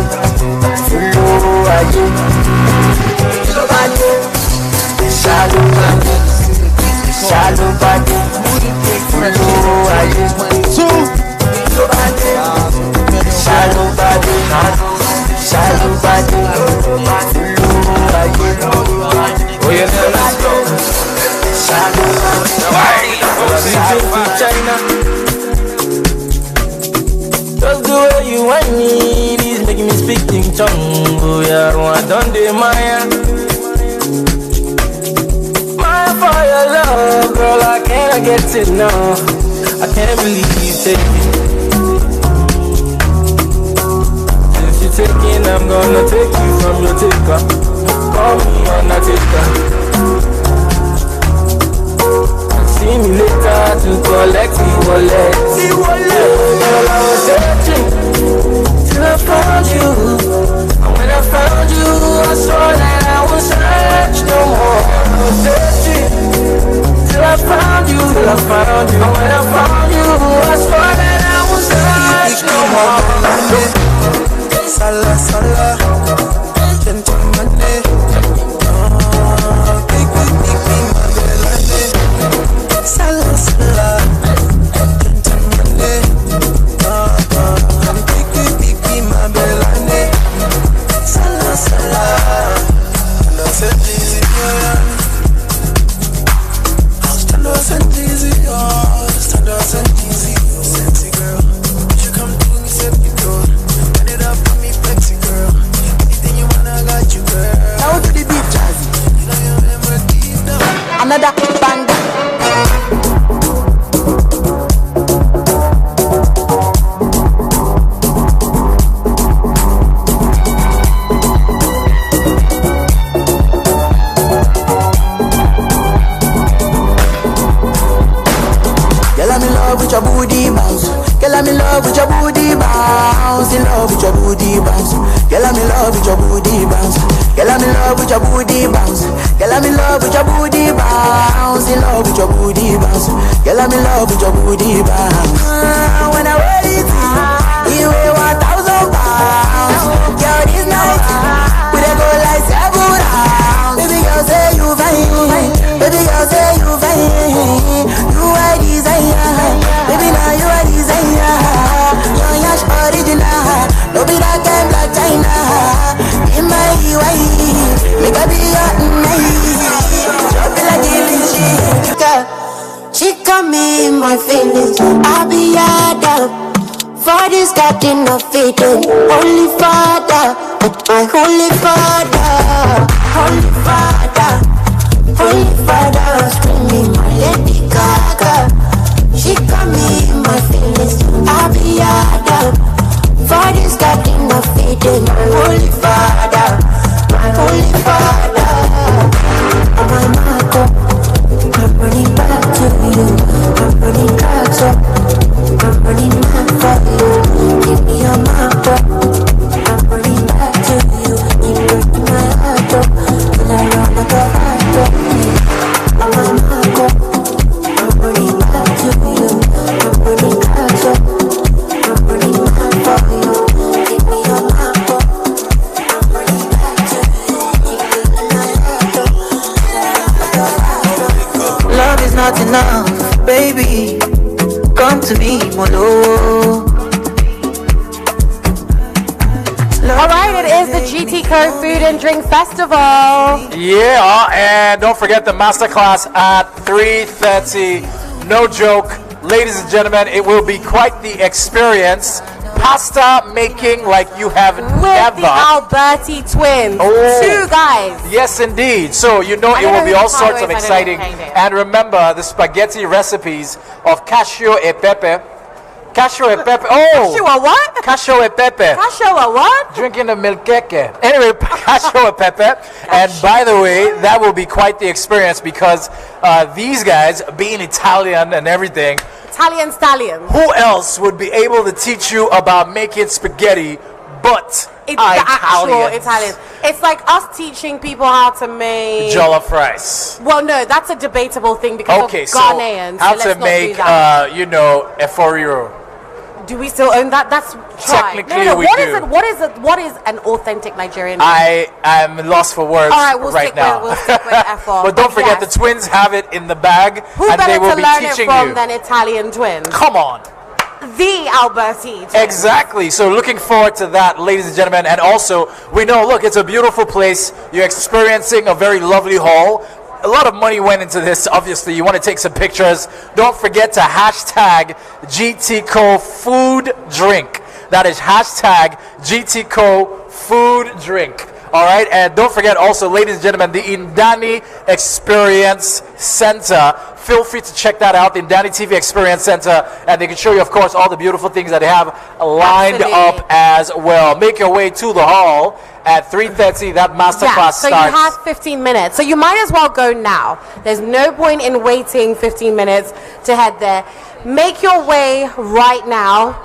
follow again. Shallow body. make things chong. Oh yeah, I done the Maya. Maya for your love, girl, I can't get it now. I can't believe you take it. If you're taking, I'm gonna take you from your taker. Call me on a taker. See me later to collect the wallet. Girl, I was searching till I found you. And when I found you, I saw that I was search no more. I was searching till I found you, till I found you. And when I found you, I saw that I was search no more. Sala, sala, gentleman, Sala, sala, gentleman, picky, my belane. Sala, sala, no sentence, stand up, sexy girl. You come to me, set the door. Turn it up for me, flexy girl. Anything you want, I got you, girl. Now to the beat, Jazzy. You know you remember deep down. Another band. With your booty bounce, girl, I'm in love with your booty bounce. In love with your booty bounce, girl, I'm in love with your booty bounce. Girl, I'm in love with your booty bounce. Girl, I'm in love with your booty bounce. In love with your booty bounce. Girl, I'm in love with your booty bounce. When I wear it, you weigh 1,000 pounds. Girl, this night we dey go like 7 rounds. Baby girl, say you fine. Baby girl, say you fine. You are desire. Baby, now you are desire. You're yash original. No be that kind Black China. In my way, make a be your night. Drop it like a girl. She got me in my feelings. I'll be your dog. For this got enough feeling. Holy Father, my holy Father. Holy Father, holy Father. Screaming my Lady Gaga. She got me in my feelings. I'll be your dog. For this got enough feeling. My holy Father, my holy Father. Oh my Marco, I'm running back to you. I'm running back so I'm running back for you. Give me your Marco. I'm running back to you. You break my heart up. Till I run like a heart up. Oh my Marco, I'm running back to you. I'm running back so I'm running back for you. Give me your Marco. I'm running back to you. You break my heart up. Love is not enough, baby. Come to me, Molo. Alright, it is the GTCO Food and Drink Festival. Yeah, and don't forget the Masterclass at 3:30. No joke. Ladies and gentlemen, it will be quite the experience. Pasta making like you have With never. the Alberti twins. Oh. 2 guys. Yes, indeed. So, you know, I it don't will know be who all the sorts Palo of is, I don't exciting. know who it. And remember, the spaghetti recipes of cashew e pepe. Cashew e pepe. Oh! Cashew a what? Cashew e pepe. Cashew a what? Drinking the milk cake. Anyway, cashew e pepe. And by the way, that will be quite the experience because these guys, being Italian and everything, Italian stallions. who else would be able to teach you about making spaghetti but It's the actual Italian. It's like us teaching people how to make jollof rice. Well, no, that's a debatable thing because Okay, of so Ghanaians. how so to let's make, not do that. you know, eforiro. Do we still own that? That's try. Technically, no, we what do. is it? What is an authentic Nigerian? I am lost for words All right, we'll right stick now. We'll stick with F4. But don't forget, yes. the twins have it in the bag, Who and better they will to be learn it teaching from you. than Italian twins? Come on. The Alberti twins. Exactly. So looking forward to that, ladies and gentlemen. And also, we know, look, it's a beautiful place. You're experiencing a very lovely hall. A lot of money went into this. Obviously, you want to take some pictures. Don't forget to hashtag GTCO Food Drink. That is hashtag GTCO Food Drink. All right, and don't forget also, ladies and gentlemen, the Indani Experience Center. Feel free to check that out, the Indani TV Experience Center, and they can show you, of course, all the beautiful things that they have lined up as well. Make your way to the hall at 3:30. That masterclass so starts. You have 15 minutes, so you might as well go now. There's no point in waiting 15 minutes to head there. Make your way right now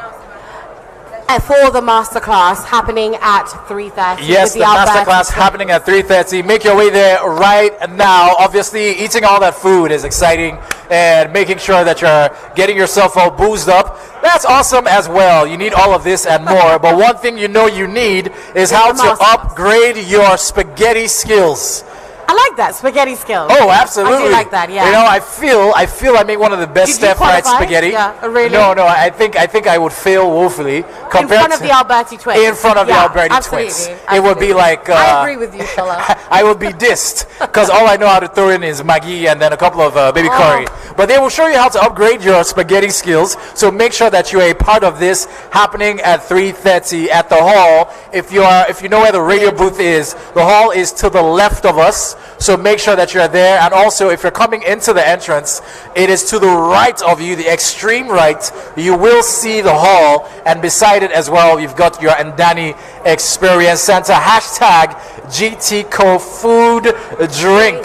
for the masterclass happening at 3:30. Yes, the masterclass happening at 3:30. Make your way there right now. Obviously, eating all that food is exciting, and making sure that you're getting yourself all boozed up, that's awesome as well. You need all of this and more. But one thing you know you need is how to upgrade your spaghetti skills. I like that, spaghetti skills. Oh, absolutely. I do like that, yeah. You know, I feel I make one of the best stir-fried spaghetti. Yeah, really? No, I think I would fail woefully compared in front of the Alberti twins. In front of the Alberti twins. Absolutely. It would be like I agree with you, Shola. I would be dissed because all I know how to throw in is Maggi and then a couple of baby curry. But they will show you how to upgrade your spaghetti skills. So make sure that you're a part of this happening at 3:30 at the hall. If you know where the radio booth is, the hall is to the left of us. So make sure that you're there. And also, if you're coming into the entrance, it is to the right of you, the extreme right. You will see the hall, and beside it as well, you've got your Indani Experience Center. Hashtag GTCO Food Drink.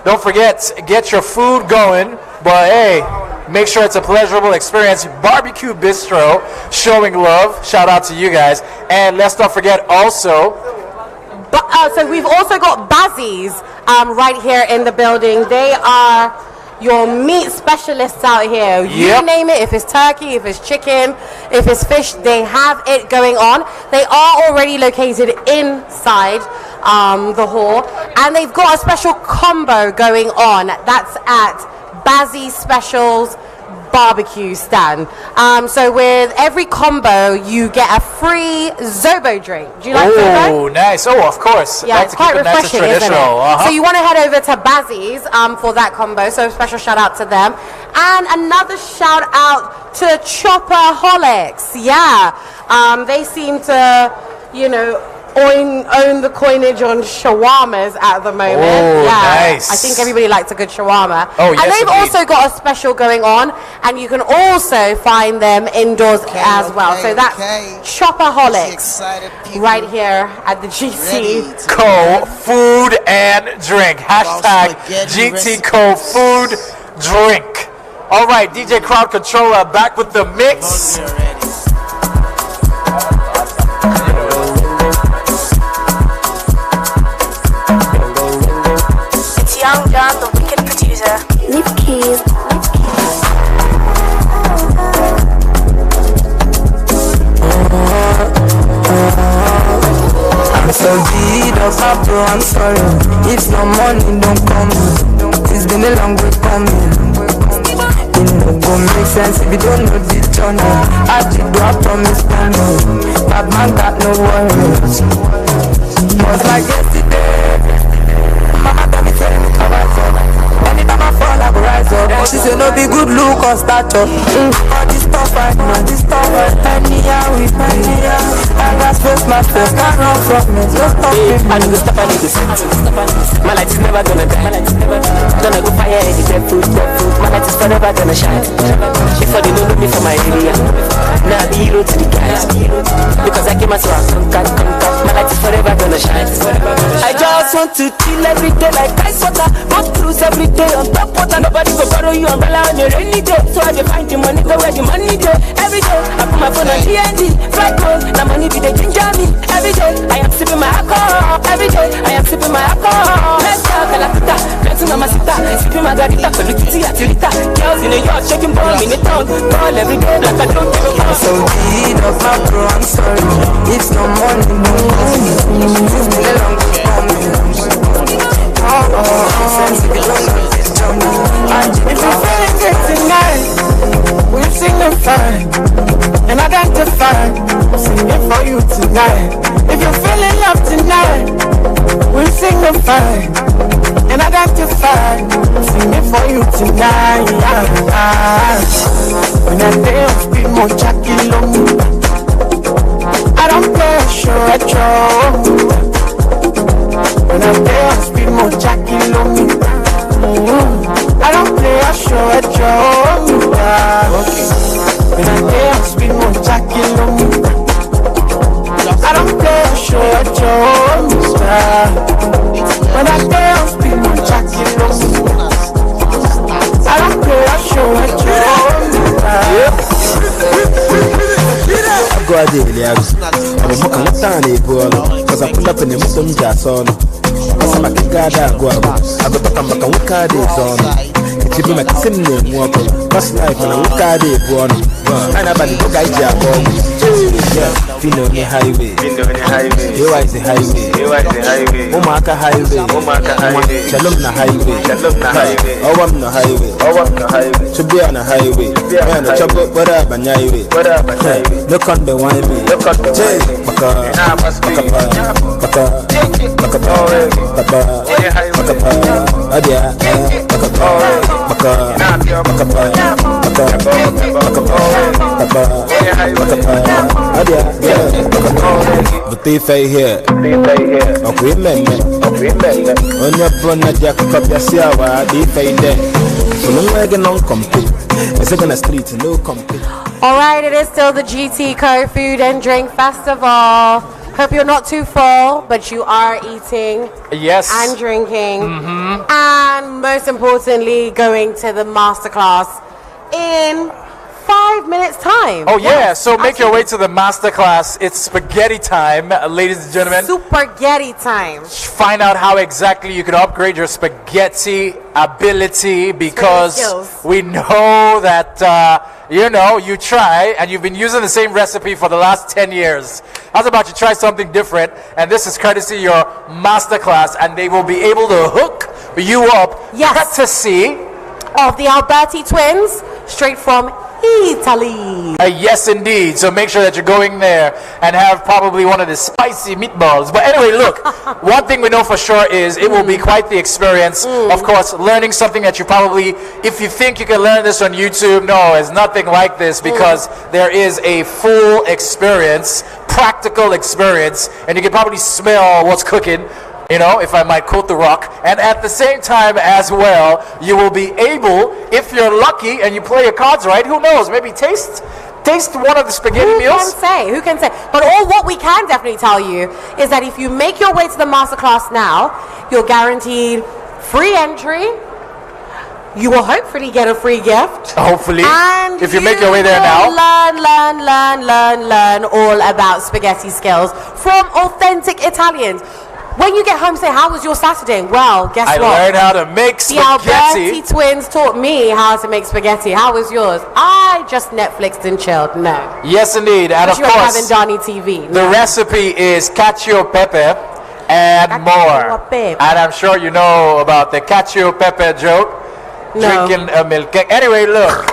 Don't forget, get your food going. But hey, make sure it's a pleasurable experience. Barbecue Bistro, showing love. Shout out to you guys. And let's not forget also, so we've also got Bazzies right here in the building. They are your meat specialists out here. You name it, if it's turkey, if it's chicken, if it's fish, they have it going on. They are already located inside the hall, and they've got a special combo going on. That's at Bazzy Specials barbecue stand. So with every combo, you get a free Zobo drink. Do you like Zobo? Oh, nice. Oh, of course. Yeah, it's quite refreshing, isn't it? So you want to head over to Bazzy's for that combo. So a special shout out to them. And another shout out to Chopperholics. Yeah. They seem to, own the coinage on shawarmas at the moment. Oh, nice. I think everybody likes a good shawarma. Oh, yes, and they've indeed. also got a special going on, and you can also find them indoors as well. So that's Chopperholics right here at the GTCO Food and Drink. Hashtag GTCO Food Drink. All right, DJ Crowd Controller back with the mix. Young John, the wicked producer. Lip keys. I'm so deed of my bro, I'm sorry. If no money don't come, it's been a long way coming. It no go make sense if you don't know the journey. I did do I promise money. Bad man got no worries. Was like yesterday. Mama tell me I rise up. Anytime I fall I go rise up. But she say no be good look or stature. All this stuff I know. Anyhow with I got space myself. Can't run from me. Just stop me. I need to stop. My light is never gonna die. Gonna go fire any dead food. My light is forever gonna shine. Before they know me from my area. Now I be hero to the guys. Because I came out so I conquer. My light is forever gonna shine. I just want to chill every day like ice water. Go cruise every day on top water. Nobody go borrow you umbrella on your rainy day. So I dey find the money, go where the money day. Every day I put my phone on DND. Flight mode, now money be the ginger me. Every day I am sipping my alcohol. Every day I am sipping my alcohol. Let's go, Calacutta, let's go, Mama Sita. Sipping my garita, Pelutiti, Atilita. Girls in New York shaking bomb in the town. Call every day like I don't give a fuck. So deed of my bro, I'm sorry. It's no money, no money. It's been a long way coming. If you're feeling good tonight, we'll signify and identify. I'm singing for you tonight. If you're feeling love tonight, we'll signify and identify. I'm singing for you tonight. When I day of speed, more Jackie Lomu. don't play a show at all. When I play, I speed more Jackie on me. I don't play a show at all. Okay. When I play, I speed more Jackie on me. I don't play a show at all. When I play, I speed more Jackie on me. I don't play a show at all. Go ahead, Elias. I'm a mock and tiny boy, because I pull up in the Muslim Jason. As I'm a Kigada, go out. I go back and back and look at it on. It's even like a similar walk. Past life and I look at it, one. And I'm a little guy, yeah, Fino on the highway. Here is the highway. Omaka highway. Shalom na highway. Oh, I'm the highway. To be on the highway. Man, I chop up whatever, highway. Look on the wine, but they say here, okay, men, on your brother, Jack, up your silver, they say there. So, no wagon on compete. It's a gonna street, no compete. All right, it is still the GTCO Food and Drink Festival. Hope you're not too full, but you are eating and drinking. And most importantly, going to the masterclass in 5 minutes time. Oh yeah, so make your way to the masterclass. It's spaghetti time, ladies and gentlemen. Spaghetti time. Find out how exactly you can upgrade your spaghetti ability, because we know that you try and you've been using the same recipe for the last 10 years. How's about you try something different? And this is courtesy your masterclass, and they will be able to hook you up courtesy of the Alberti twins, straight from Italy. Yes, indeed. So make sure that you're going there and have probably one of the spicy meatballs. But anyway, look, one thing we know for sure is it will be quite the experience. Of course, learning something that you probably, if you think you can learn this on YouTube, no, it's nothing like this, because there is a full experience, practical experience, and you can probably smell what's cooking. If I might quote The Rock. And at the same time as well, you will be able, if you're lucky and you play your cards right, who knows, maybe taste one of the spaghetti meals. Who can say? But what we can definitely tell you is that if you make your way to the masterclass now, you're guaranteed free entry. You will hopefully get a free gift. Hopefully. And if you make your way there now. Learn all about spaghetti skills from authentic Italians. When you get home, say, how was your Saturday? Well, guess what? I learned how to make spaghetti. The Alberti twins taught me how to make spaghetti. How was yours? I just Netflixed and chilled. No. Yes, indeed. And of course, having Donny TV. The recipe is cacio pepe and more. And I'm sure you know about the cacio pepe joke. No. Drinking a milk cake. Anyway, look,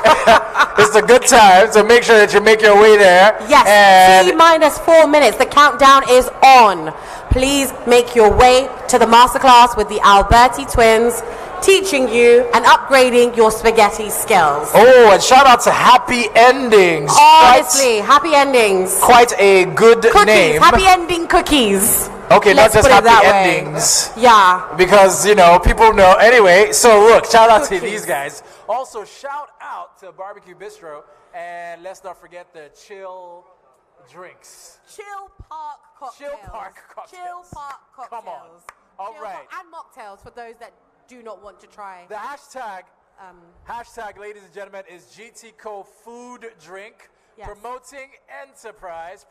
it's a good time, so make sure that you make your way there. Yes, T-4 minutes. The countdown is on. Please make your way to the masterclass with the Alberti twins, teaching you and upgrading your spaghetti skills. Oh, and shout out to Happy Endings. Honestly, Happy Endings. Quite a good name. Happy Ending Cookies. Okay, not just happy endings. Yeah. Because, people know. Anyway, so look, shout out to these guys. Also, shout out to Barbecue Bistro. And let's not forget the chill drinks. Chill Park cocktails. Chill Park cocktails. Come on. All right. And mocktails for those that do not want to try. The hashtag, ladies and gentlemen, is GTCO Food Drink. Yes. Promoting enterprise.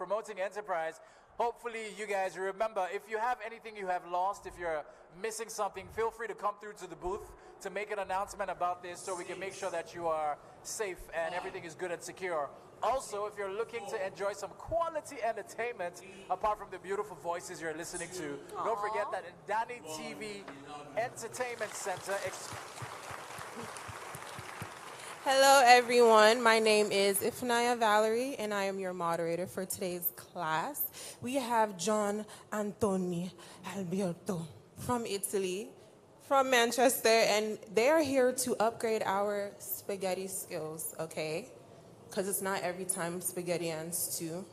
Hopefully you guys remember, if you have anything you have lost, if you're missing something, feel free to come through to the booth to make an announcement about this so we can make sure that you are safe and everything is good and secure. Also, if you're looking to enjoy some quality entertainment, apart from the beautiful voices you're listening to, don't forget that in Danny TV Entertainment Center. Hello, everyone. My name is Ifnaya Valerie, and I am your moderator for today's class. We have John Antoni Alberto from Italy, from Manchester, and they are here to upgrade our spaghetti skills, okay? Because it's not every time spaghetti and stew.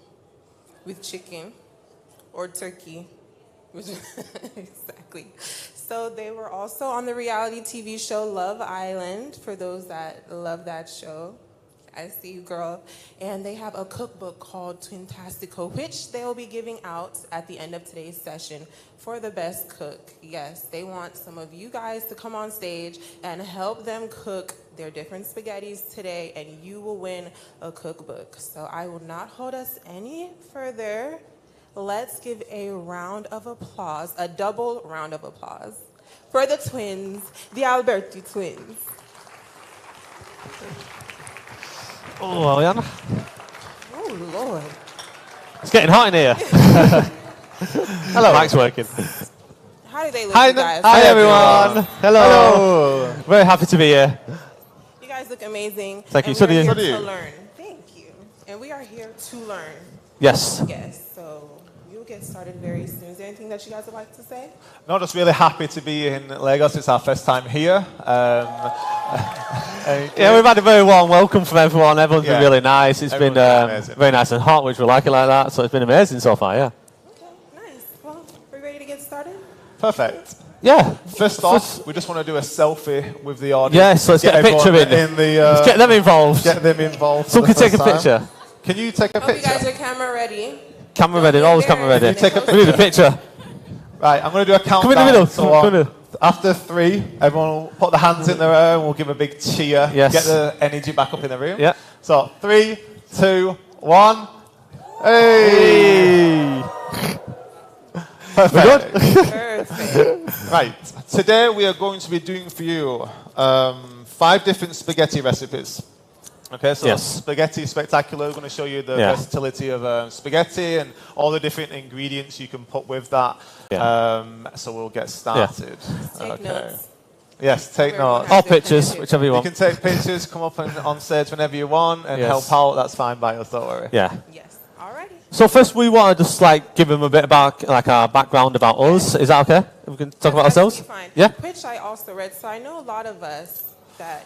with chicken or turkey. Exactly. So they were also on the reality TV show Love Island, for those that love that show. I see you, girl. And they have a cookbook called Twintastico, which they'll be giving out at the end of today's session for the best cook. Yes, they want some of you guys to come on stage and help them cook their different spaghettis today, and you will win a cookbook. So I will not hold us any further. Let's give a round of applause, a double round of applause, for the twins, the Alberti twins. Oh, Eliana. Oh, Lord. It's getting hot in here. Hello. Mike's working. How do they look, Hi, you guys? Hi, everyone. Hello. Very happy to be here. You guys look amazing. Thank you. And So we're do you. here to learn. Thank you. And we are here to learn. Yes. Yes. So you'll get started very soon. Is there anything that you guys would like to say? No, just really happy to be in Lagos. It's our first time here. Yeah, we've had a very warm welcome from everyone. Everyone's been really nice. It's been very nice and hot, which we like it like that. So it's been amazing so far, yeah. Well, are we ready to get started? Perfect. Yeah. First off, we just want to do a selfie with the audience. Yes, let's get a picture in. Let's get them involved. Get them involved. Someone can take a picture. Can you take a Hope you picture? guys are camera ready. Camera ready, always camera ready. We need a picture. Right, I'm going to do a countdown. Come in the middle. So Come in the middle. after 3, everyone will put their hands in the air and we'll give a big cheer. Yes. Get the energy back up in the room. Yeah. So 3, 2, 1. Hey! Perfect. Perfect. Right. Today we are going to be doing for you 5 different spaghetti recipes. Okay, so Yes. Spaghetti Spectacular. We're going to show you the Yeah. versatility of spaghetti and all the different ingredients you can put with that. Yeah. So we'll get started. Take notes. Yes, take notes. Or pictures, whichever you You want. can take pictures, come up on stage whenever you want, and Yes. help out. That's fine by us, don't worry. Yeah. Yes. Alrighty. So first, we want to just give them a bit about our background about us. Is that okay? We can talk about ourselves. Fine. Yeah. Which I also read. So I know a lot of us that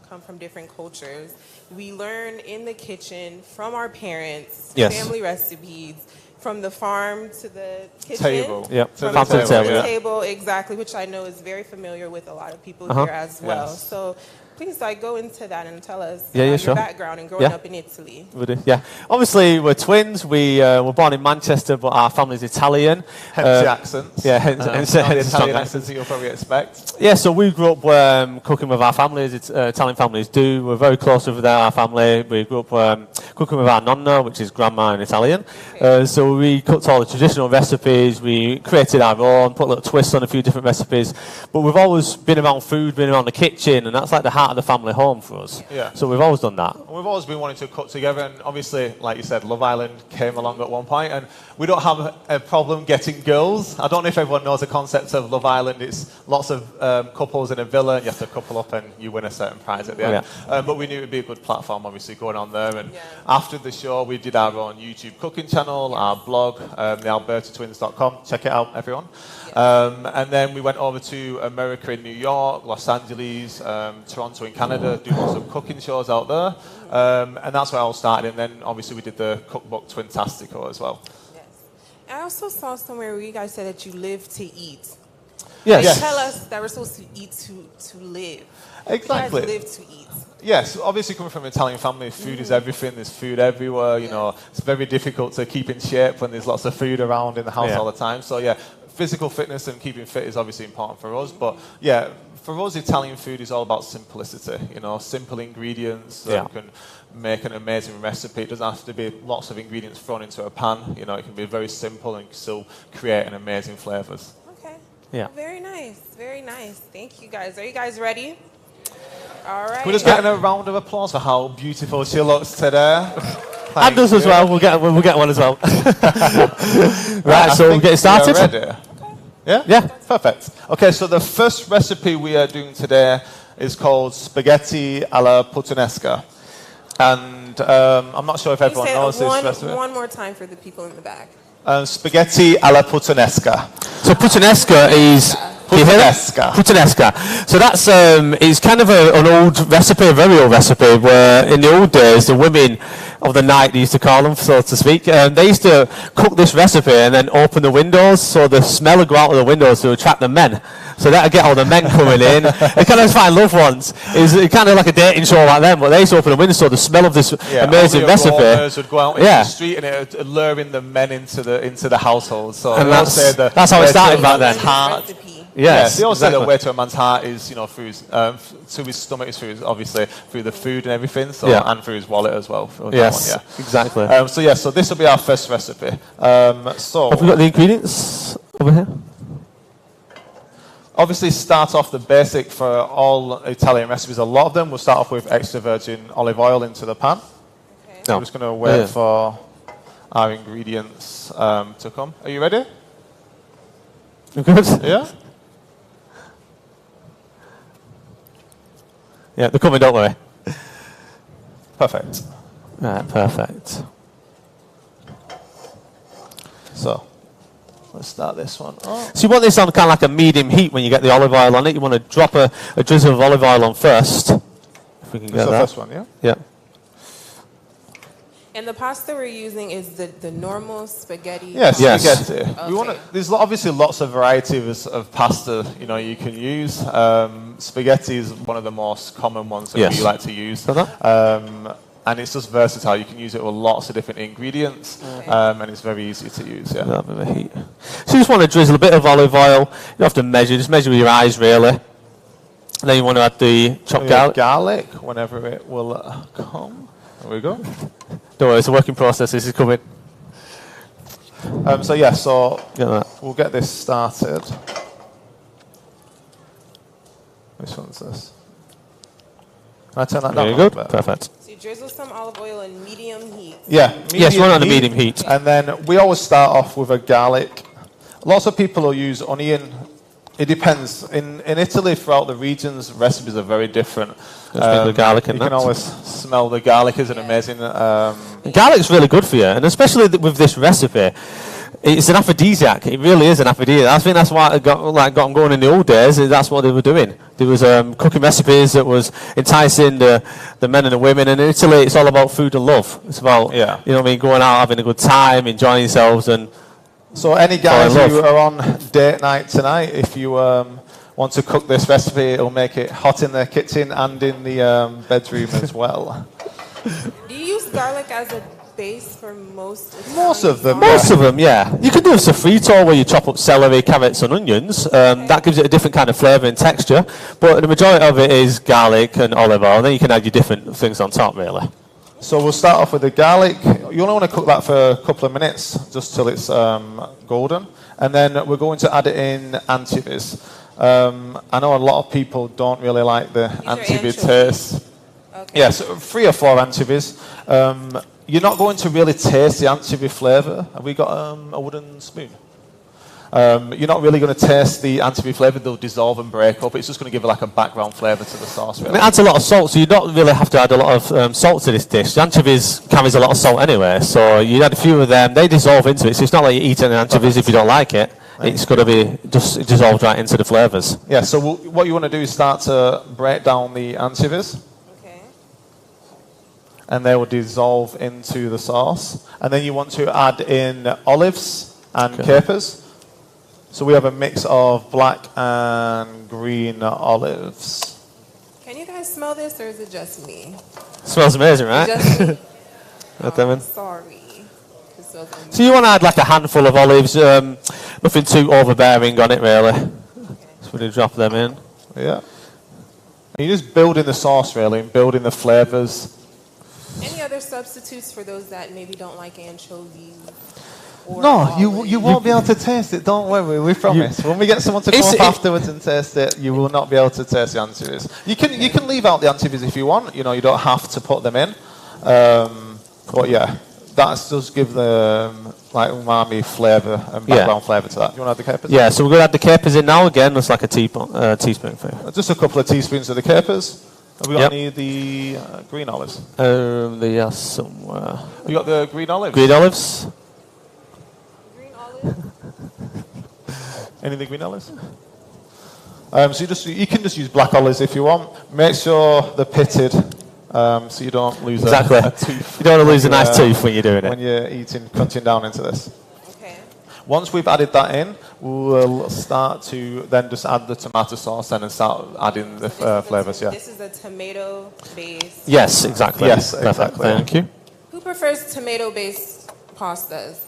come from different cultures. We learn in the kitchen from our parents, Yes. family recipes, from the farm to the kitchen. Table. Yep. From Farm to the table, the yeah. table, exactly, which I know is very familiar with a lot of people Uh-huh. here as well. Yes. So please go into that and tell us Yeah, your sure. background and growing up in Italy. We do, yeah. Obviously, we're twins. We were born in Manchester, but our family's Italian. Hence the accents. Yeah, hence not the the strong Italian accent. accents that you'll probably expect. Yeah, so we grew up cooking with our families. Italian families do. We're very close with our family. We grew up cooking with our nonna, which is grandma in Italian. So we cooked all the traditional recipes. We created our own, put a little twist on a few different recipes. But we've always been around food, been around the kitchen, and that's like the heart of the family home for us. Yeah. So we've always done that. We've always been wanting to cook together, and obviously, like you said, Love Island came along at one point, and we don't have a problem getting girls. I don't know if everyone knows the concept of Love Island. It's lots of couples in a villa, and you have to couple up, and you win a certain prize at the end. But we knew it would be a good platform, obviously, going on there. And after the show, we did our own YouTube cooking channel, our blog, thealbertitwins.com. Check it out, everyone. And then we went over to America in New York, Los Angeles, Toronto in Canada, doing lots of cooking shows out there. And that's where I all started. And then obviously we did the cookbook Twintastico as well. Yes. I also saw somewhere where you guys said that you live to eat. Yes. Like, tell us that we're supposed to eat to live. Exactly. You guys live to eat. Yes, obviously coming from an Italian family, food is everything. There's food everywhere. It's very difficult to keep in shape when there's lots of food around in the house all the time. So physical fitness and keeping fit is obviously important for us. But for us, Italian food is all about simplicity. Simple ingredients. You can make an amazing recipe. It doesn't have to be lots of ingredients thrown into a pan. It can be very simple and still create an amazing flavors. Okay. Yeah. Very nice. Very nice. Thank you guys. Are you guys ready? All right. We're just getting a round of applause for how beautiful she looks today. And us as well. We'll get one as well. Right, so we're getting started. We are ready. Yeah? Yeah. Perfect. Okay, so the first recipe we are doing today is called spaghetti alla puttanesca. And I'm not sure if everyone knows this recipe. One more time for the people in the back. Spaghetti alla puttanesca. So puttanesca is... Puttanesca. Puttanesca. So that's it's kind of an old recipe, a very old recipe, where in the old days the women of the night, they used to call them, so to speak. They used to cook this recipe and then open the windows, so the smell would go out of the windows to attract the men. So that'd get all the men coming in. They kind of find loved ones. It's kind of like a dating show like them, but they used to open the windows, so the smell of this amazing recipe. Would go out into the street and it would luring the men into the household. So and that's how it started back then. Heart. Yes, they also say exactly. the way to a man's heart is, through his, to his stomach is obviously through the food and everything, and through his wallet as well. Yes, exactly. So this will be our first recipe. Have we got the ingredients over here? Obviously, start off the basic for all Italian recipes. A lot of them will start off with extra virgin olive oil into the pan. Okay. I'm just going to wait for our ingredients to come. Are you ready? You good? Yeah. Yeah, they're coming, don't worry. Perfect. Right, perfect. So, let's start this one. So you want this on kind of like a medium heat when you get the olive oil on it. You want to drop a drizzle of olive oil on first. If we can get the that. first one, yeah? Yeah. And the pasta we're using is the normal spaghetti. Yes, spaghetti. Okay. We want there's obviously lots of varieties of pasta you can use. Spaghetti is one of the most common ones that we like to use. And it's just versatile. You can use it with lots of different ingredients, and it's very easy to use. Yeah. A bit of heat. So you just want to drizzle a bit of olive oil. You don't have to measure. Just measure with your eyes, really. And then you want to add the chopped garlic. Garlic, whenever it will come. There we go. Don't worry, it's a working process. This is coming. So we'll get this started. Which one's this? Can I turn that down? Very good. Perfect. So you drizzle some olive oil in medium heat. Yeah. Yes, run on a medium heat. And then we always start off with a garlic. Lots of people will use onion. It depends. In Italy, throughout the regions, recipes are very different. The garlic in you that. can always smell the garlic is an amazing. Garlic's really good for you, and especially with this recipe, it's an aphrodisiac. It really is an aphrodisiac. I think that's why it got them going in the old days. That's what they were doing. There was cooking recipes that was enticing the men and the women. And in Italy, it's all about food and love. It's about going out, having a good time, enjoying yourselves, and. So any guys who are on date night tonight, if you want to cook this recipe, it'll make it hot in the kitchen and in the bedroom as well. Do you use garlic as a base for most Italian Most of them. Most of them, yeah. You can do a sofrito where you chop up celery, carrots and onions. That gives it a different kind of flavour and texture. But the majority of it is garlic and olive oil. And then you can add your different things on top, really. So we'll start off with the garlic. You only want to cook that for a couple of minutes, just till it's golden. And then we're going to add it in anchovies. I know a lot of people don't really like the anchovy taste. Okay. Yes, 3 or 4 anchovies. You're not going to really taste the anchovy flavour. Have we got a wooden spoon? You're not really going to taste the anchovy flavour. They'll dissolve and break up. It's just going to give it like a background flavour to the sauce. Really. It adds a lot of salt, so you don't really have to add a lot of salt to this dish. The anchovies carries a lot of salt anyway, so you add a few of them. They dissolve into it, so it's not like you're eating anchovies if you don't like it. It's got to be just dissolved right into the flavours. Yeah, so what you want to do is start to break down the anchovies. Okay. And they will dissolve into the sauce. And then you want to add in olives and capers. So we have a mix of black and green olives. Can you guys smell this, or is it just me? Smells amazing, right? Just me? Sorry. It smells amazing. So you want to add like a handful of olives, nothing too overbearing on it, really. So we're going to drop them in. Yeah. And you're just building the sauce, really, and building the flavours. Any other substitutes for those that maybe don't like anchovies? No, you won't be able to taste it. Don't worry, we promise. When we get someone to come up afterwards and taste it, you will not be able to taste the anchovies. You can leave out the anchovies if you want. You don't have to put them in. But yeah, that does give the like umami flavour and background flavour to that. Do you want to add the capers? Yeah, so we're going to add the capers in now again. That's like a teaspoon. Just a couple of teaspoons of the capers. Have we got any of the green olives? They are somewhere. You got the green olives? Green olives. Any of the green olives? So you can just use black olives if you want. Make sure they're pitted. so you don't lose Exactly. a tooth. You don't want to lose a nice tooth when you're doing it. When you're crunching down into this. Okay. Once we've added that in, we'll start to then just add the tomato sauce and start adding the flavours. Yeah. This is a tomato base. Yes, exactly. Yes, Perfect. exactly. Thank you. Who prefers tomato-based pastas?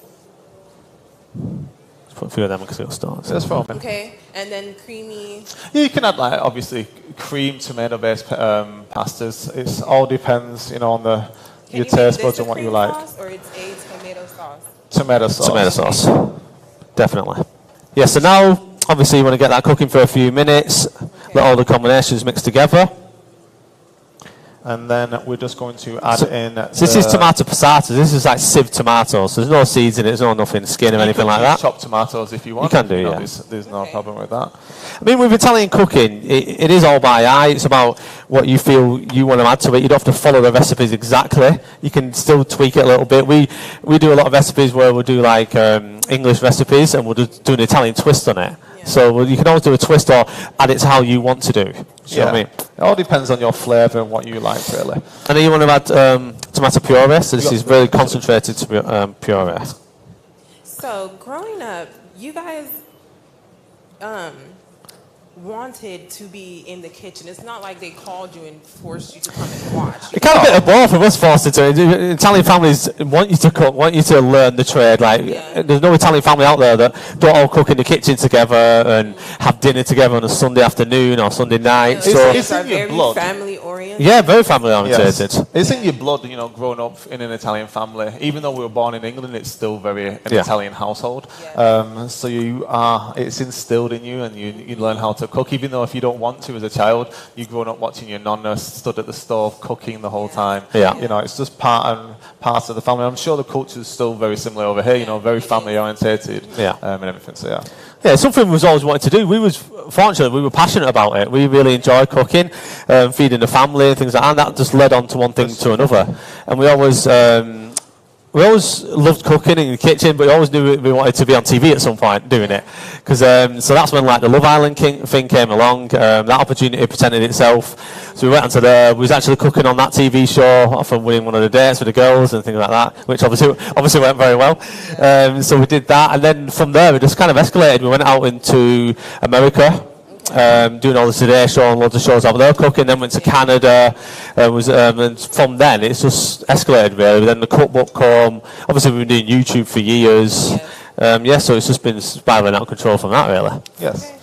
Let's put a few of them because it'll start. That's fine. Okay, and then creamy. Yeah, you can add like obviously cream tomato-based pastas. It all depends, on your taste buds and what you like. Sauce or it's a tomato sauce? Tomato sauce. Tomato sauce. Definitely. Yeah, so now, obviously, you want to get that cooking for a few minutes. Let all the combinations mix together. And then we're just going to add in... So this is tomato passata. This is like sieved tomatoes. So there's no seeds in it. There's no nothing, skin or anything like that. Chopped tomatoes if you want. You can do, yeah. There's no problem with that. I mean, with Italian cooking, it is all by eye. It's about what you feel you want to add to it. You don't have to follow the recipes exactly. You can still tweak it a little bit. We do a lot of recipes where we'll do like English recipes and we'll do an Italian twist on it. Yeah. So you can always do a twist or add it to how you want to do. You know what I mean? It all depends on your flavour and what you like, really. And then you want to add tomato puree. So this is really concentrated puree. So growing up, you guys wanted to be in the kitchen. It's not like they called you and forced you to come and watch. It kind of a bit of both of us forced into it. Italian families want you to cook, want you to learn the trade. Like, there's no Italian family out there that don't all cook in the kitchen together and have dinner together on a Sunday afternoon or Sunday night. So it's in your blood. Family oriented. Yeah, very family oriented. Yes. It's in your blood, growing up in an Italian family. Even though we were born in England, it's still very an Italian household. So it's instilled in you, and you learn how to cook, even though if you don't want to as a child, you've grown up watching your nonna stood at the stove cooking the whole time. Yeah. It's just part of the family. I'm sure the culture is still very similar over here, very family orientated and everything. So yeah, something we've always wanted to do. Fortunately, we were passionate about it. We really enjoy cooking, feeding the family and things like that. And that just led on to one thing to another. And we always loved cooking in the kitchen, but we always knew we wanted to be on TV at some point doing it. Because so that's when like the Love Island thing came along. That opportunity presented itself. So we went onto there. We was actually cooking on that TV show, often winning one of the dates with the girls and things like that, which obviously went very well. So we did that, and then from there it just kind of escalated. We went out into America. Doing all the Today Show and loads of shows over there cooking, then went to Canada, and from then it's just escalated really. Then the cookbook came. Obviously we've been doing YouTube for years. So it's just been spiraling out of control from that really. Yes.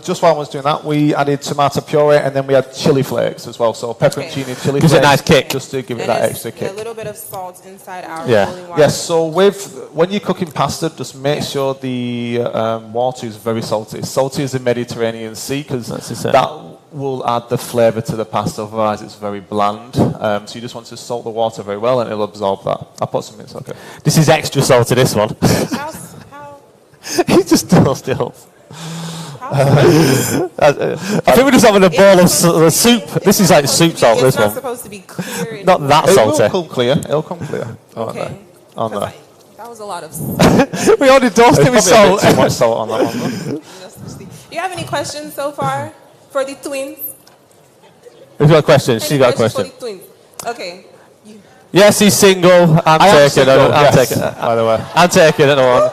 Just while I was doing that, we added tomato puree and then we had chili flakes as well. So pepperoncini chili flakes. Gives it a nice kick. Just to give it that extra kick. A little bit of salt inside our boiling water. Yes, so when you're cooking pasta, just make sure the water is very salty. Salty as the Mediterranean Sea, because that will add the flavour to the pasta, otherwise it's very bland. So you just want to salt the water very well and it'll absorb that. I'll put some in, it's okay. This is extra salty, this one. He's just still. I think we're just having a bowl of soup. This is like soup salt, this one. It's not supposed to be clear. Not that salty. It'll come clear. It'll come clear. Okay. On there. That was a lot of salt. We already dosed it with salt. Too much salt on that one. Do you have any questions so far for the twins? We've got a question. She's got a question. For the twins? Okay. Yes, he's single. I'm taking it. By the way. I'm taking it on.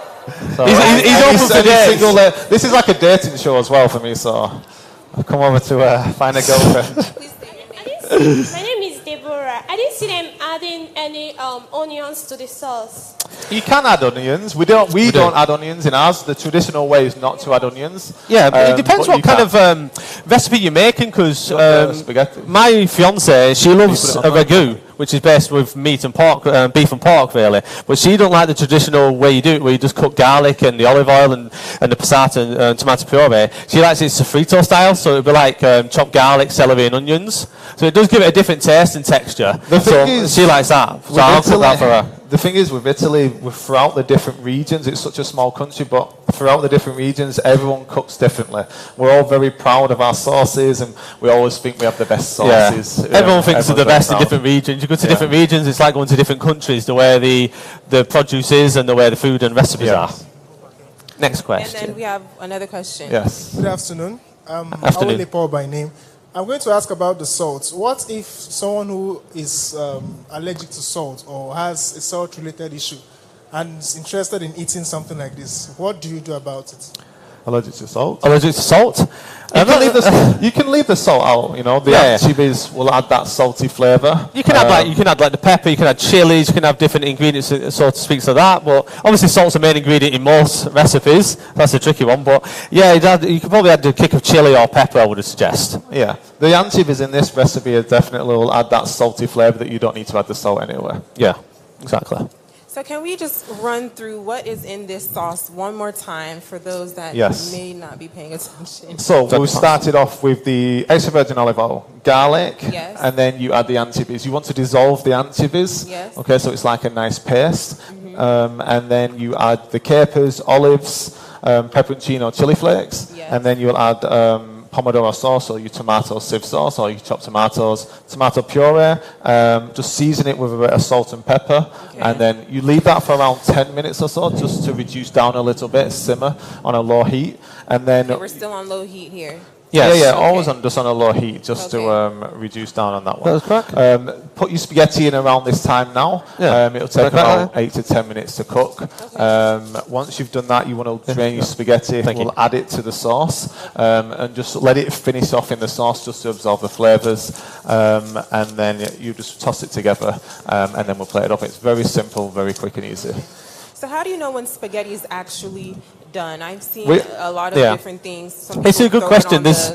So he's open for dates. This is like a dating show as well for me, so I've come over to find a girlfriend. My name is Deborah. I didn't see them adding any onions to the sauce. You can add onions. We don't add onions in ours. The traditional way is not to add onions. Yeah, but it depends what kind of recipe you're making, because my fiance, she loves a ragu, which is based with meat and pork, beef and pork really. But she don't like the traditional way you do it, where you just cook garlic and the olive oil and the passata and tomato puree. She likes it sofrito style, so it'd be like chopped garlic, celery and onions. So it does give it a different taste and texture. She likes that. So I'll cook that for her. The thing is with Italy, throughout the different regions, it's such a small country, but throughout the different regions, everyone cooks differently. We're all very proud of our sauces, and we always think we have the best sauces. Yeah. Everyone thinks they're the best in different regions. You go to different regions, it's like going to different countries, the way the produce is and the way the food and recipes are. Next question. And then we have another question. Yes. Good afternoon. Afternoon. Paul by name. I'm going to ask about the salt. What if someone who is allergic to salt or has a salt-related issue and is interested in eating something like this? What do you do about it? Allergic to salt? Allergic to salt? You can leave the salt out, you know. The anchovies will add that salty flavour. You can add like the pepper, you can add chilies, you can have different ingredients, so to speak, to that. But obviously salt's a main ingredient in most recipes. That's a tricky one. But yeah, you can probably add a kick of chili or pepper, I would suggest. Yeah. The anchovies in this recipe definitely will add that salty flavour that you don't need to add the salt anyway. Yeah, exactly. So can we just run through what is in this sauce one more time for those that may not be paying attention? So we started off with the extra virgin olive oil, garlic, and then you add the anchovies. You want to dissolve the anchovies, okay, so it's like a nice paste. And then you add the capers, olives, pepperoncino, chili flakes, and then you'll add pomodoro sauce or your tomato sieve sauce or your chopped tomatoes, tomato puree, just season it with a bit of salt and pepper, and then you leave that for around 10 minutes or so just to reduce down a little bit, simmer on a low heat, and then... Okay, we're still on low heat here. Yeah, always just on a low heat, just to reduce down on that one. That's correct. Put your spaghetti in around this time now. It'll take about 8 to 10 minutes to cook. Once you've done that, you want to drain your spaghetti. We'll add it to the sauce and just let it finish off in the sauce just to absorb the flavours. And then you just toss it together and then we'll plate it up. It's very simple, very quick and easy. So how do you know when spaghetti is actually done? I've seen a lot of different things. It's a good question. It's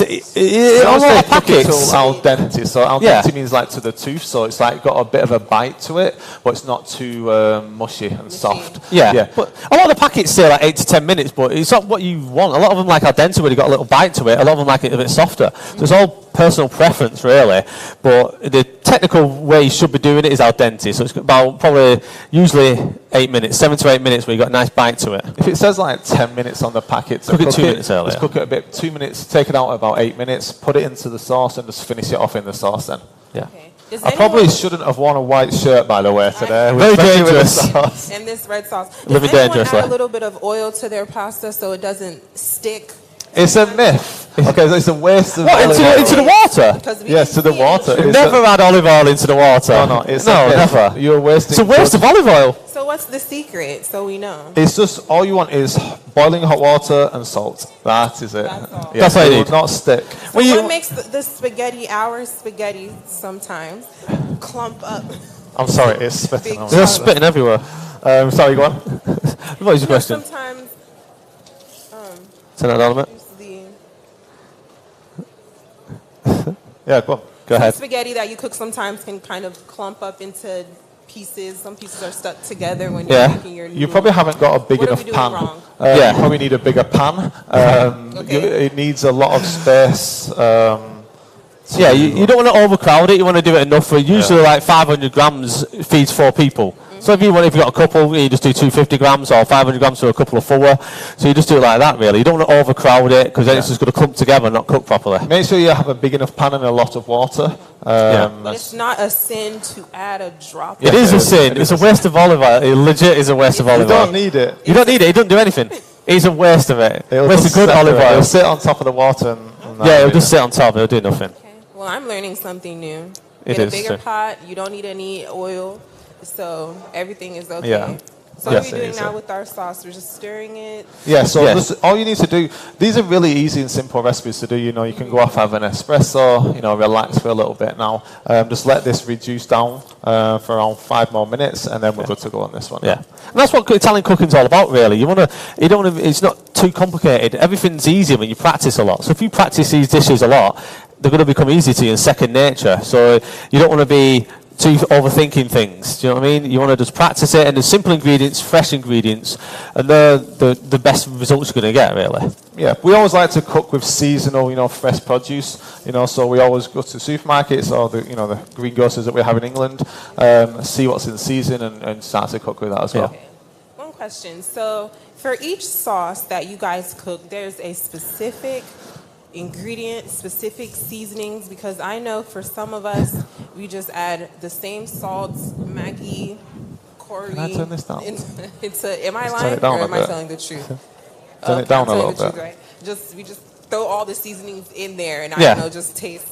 on the packets. Al dente. So al dente means like to the tooth. So it's like got a bit of a bite to it, but it's not too mushy and soft. Yeah. But a lot of the packets say like 8 to 10 minutes, but it's not what you want. A lot of them like al dente where you got a little bite to it. A lot of them like it a bit softer. So it's all personal preference really. But the technical way you should be doing it is al dente. So it's about probably usually 8 minutes, 7 to 8 minutes where you got a nice bite to it. If it says like 10 minutes on the packet, cook it 2 minutes earlier. Just cook it a bit, 2 minutes, take it out about 8 minutes, put it into the sauce and just finish it off in the sauce then. Yeah. I probably shouldn't have worn a white shirt, by the way, today. Very dangerous. And this red sauce. Living anyone dangerously. add a little bit of oil to their pasta so it doesn't stick? It's a myth. Okay, so it's a waste of olive oil. Into the water? Yes, to the water. Never add olive oil into the water. No, never. You're wasting. It's a waste of olive oil. So what's the secret so we know? It's just, all you want is boiling hot water and salt. That is it. That's all you need. It will not stick. So what makes the spaghetti, our spaghetti sometimes, clump up? I'm sorry, it's spitting. They're spitting everywhere. Sorry, go on. What is your question? Sometimes... Turn that down a bit. Yeah, go on. Go Some ahead. spaghetti that you cook sometimes can kind of clump up into pieces. Some pieces are stuck together when you're making your noodle. You probably haven't got a big enough pan. You probably need a bigger pan. It needs a lot of space. You don't want to overcrowd it. You want to do it enough for usually like 500 grams feeds 4 people. So if you've got a couple, you just do 250 grams or 500 grams for a couple of 4. So you just do it like that, really. You don't want to overcrowd it because then it's just going to clump together and not cook properly. Make sure you have a big enough pan and a lot of water. But it's not a sin to add a drop. It is a sin. It's a waste of olive oil. It legit is a waste of olive oil. You don't need it. You don't need it. It doesn't do anything. It's a waste of it. Waste of good olive oil. It'll sit on top of the water. It'll just sit on top. It'll do nothing. Well, I'm learning something new. It Get a is bigger true. pot. You don't need any oil. So everything is okay. Yeah. So what are we doing now with our sauce? We're just stirring it? Yeah, so all you need to do, these are really easy and simple recipes to do. You know, you can go off, have an espresso, relax for a little bit now. Just let this reduce down for around 5 more minutes, and then we're good to go on this one. Yeah, and that's what Italian cooking's all about, really. You don't want to. It's not too complicated. Everything's easier when you practice a lot. So if you practice these dishes a lot, they're going to become easy to you in second nature. So you don't want to be too overthinking things. Do you know what I mean? You want to just practice it, and the simple ingredients, fresh ingredients, and they're the best results you're going to get, really. Yeah, we always like to cook with seasonal, fresh produce. So we always go to supermarkets or the greengrocers that we have in England, see what's in season, and start to cook with that as well. Okay. One question. So for each sauce that you guys cook, there's a specific ingredient, specific seasonings, because I know for some of us, we just add the same salts, Maggi, curry. Can I turn this down? Am I Just lying turn it down or a am I bit. telling the truth? Turn it down a little bit. Right? We just throw all the seasonings in there and I Yeah. don't know, just taste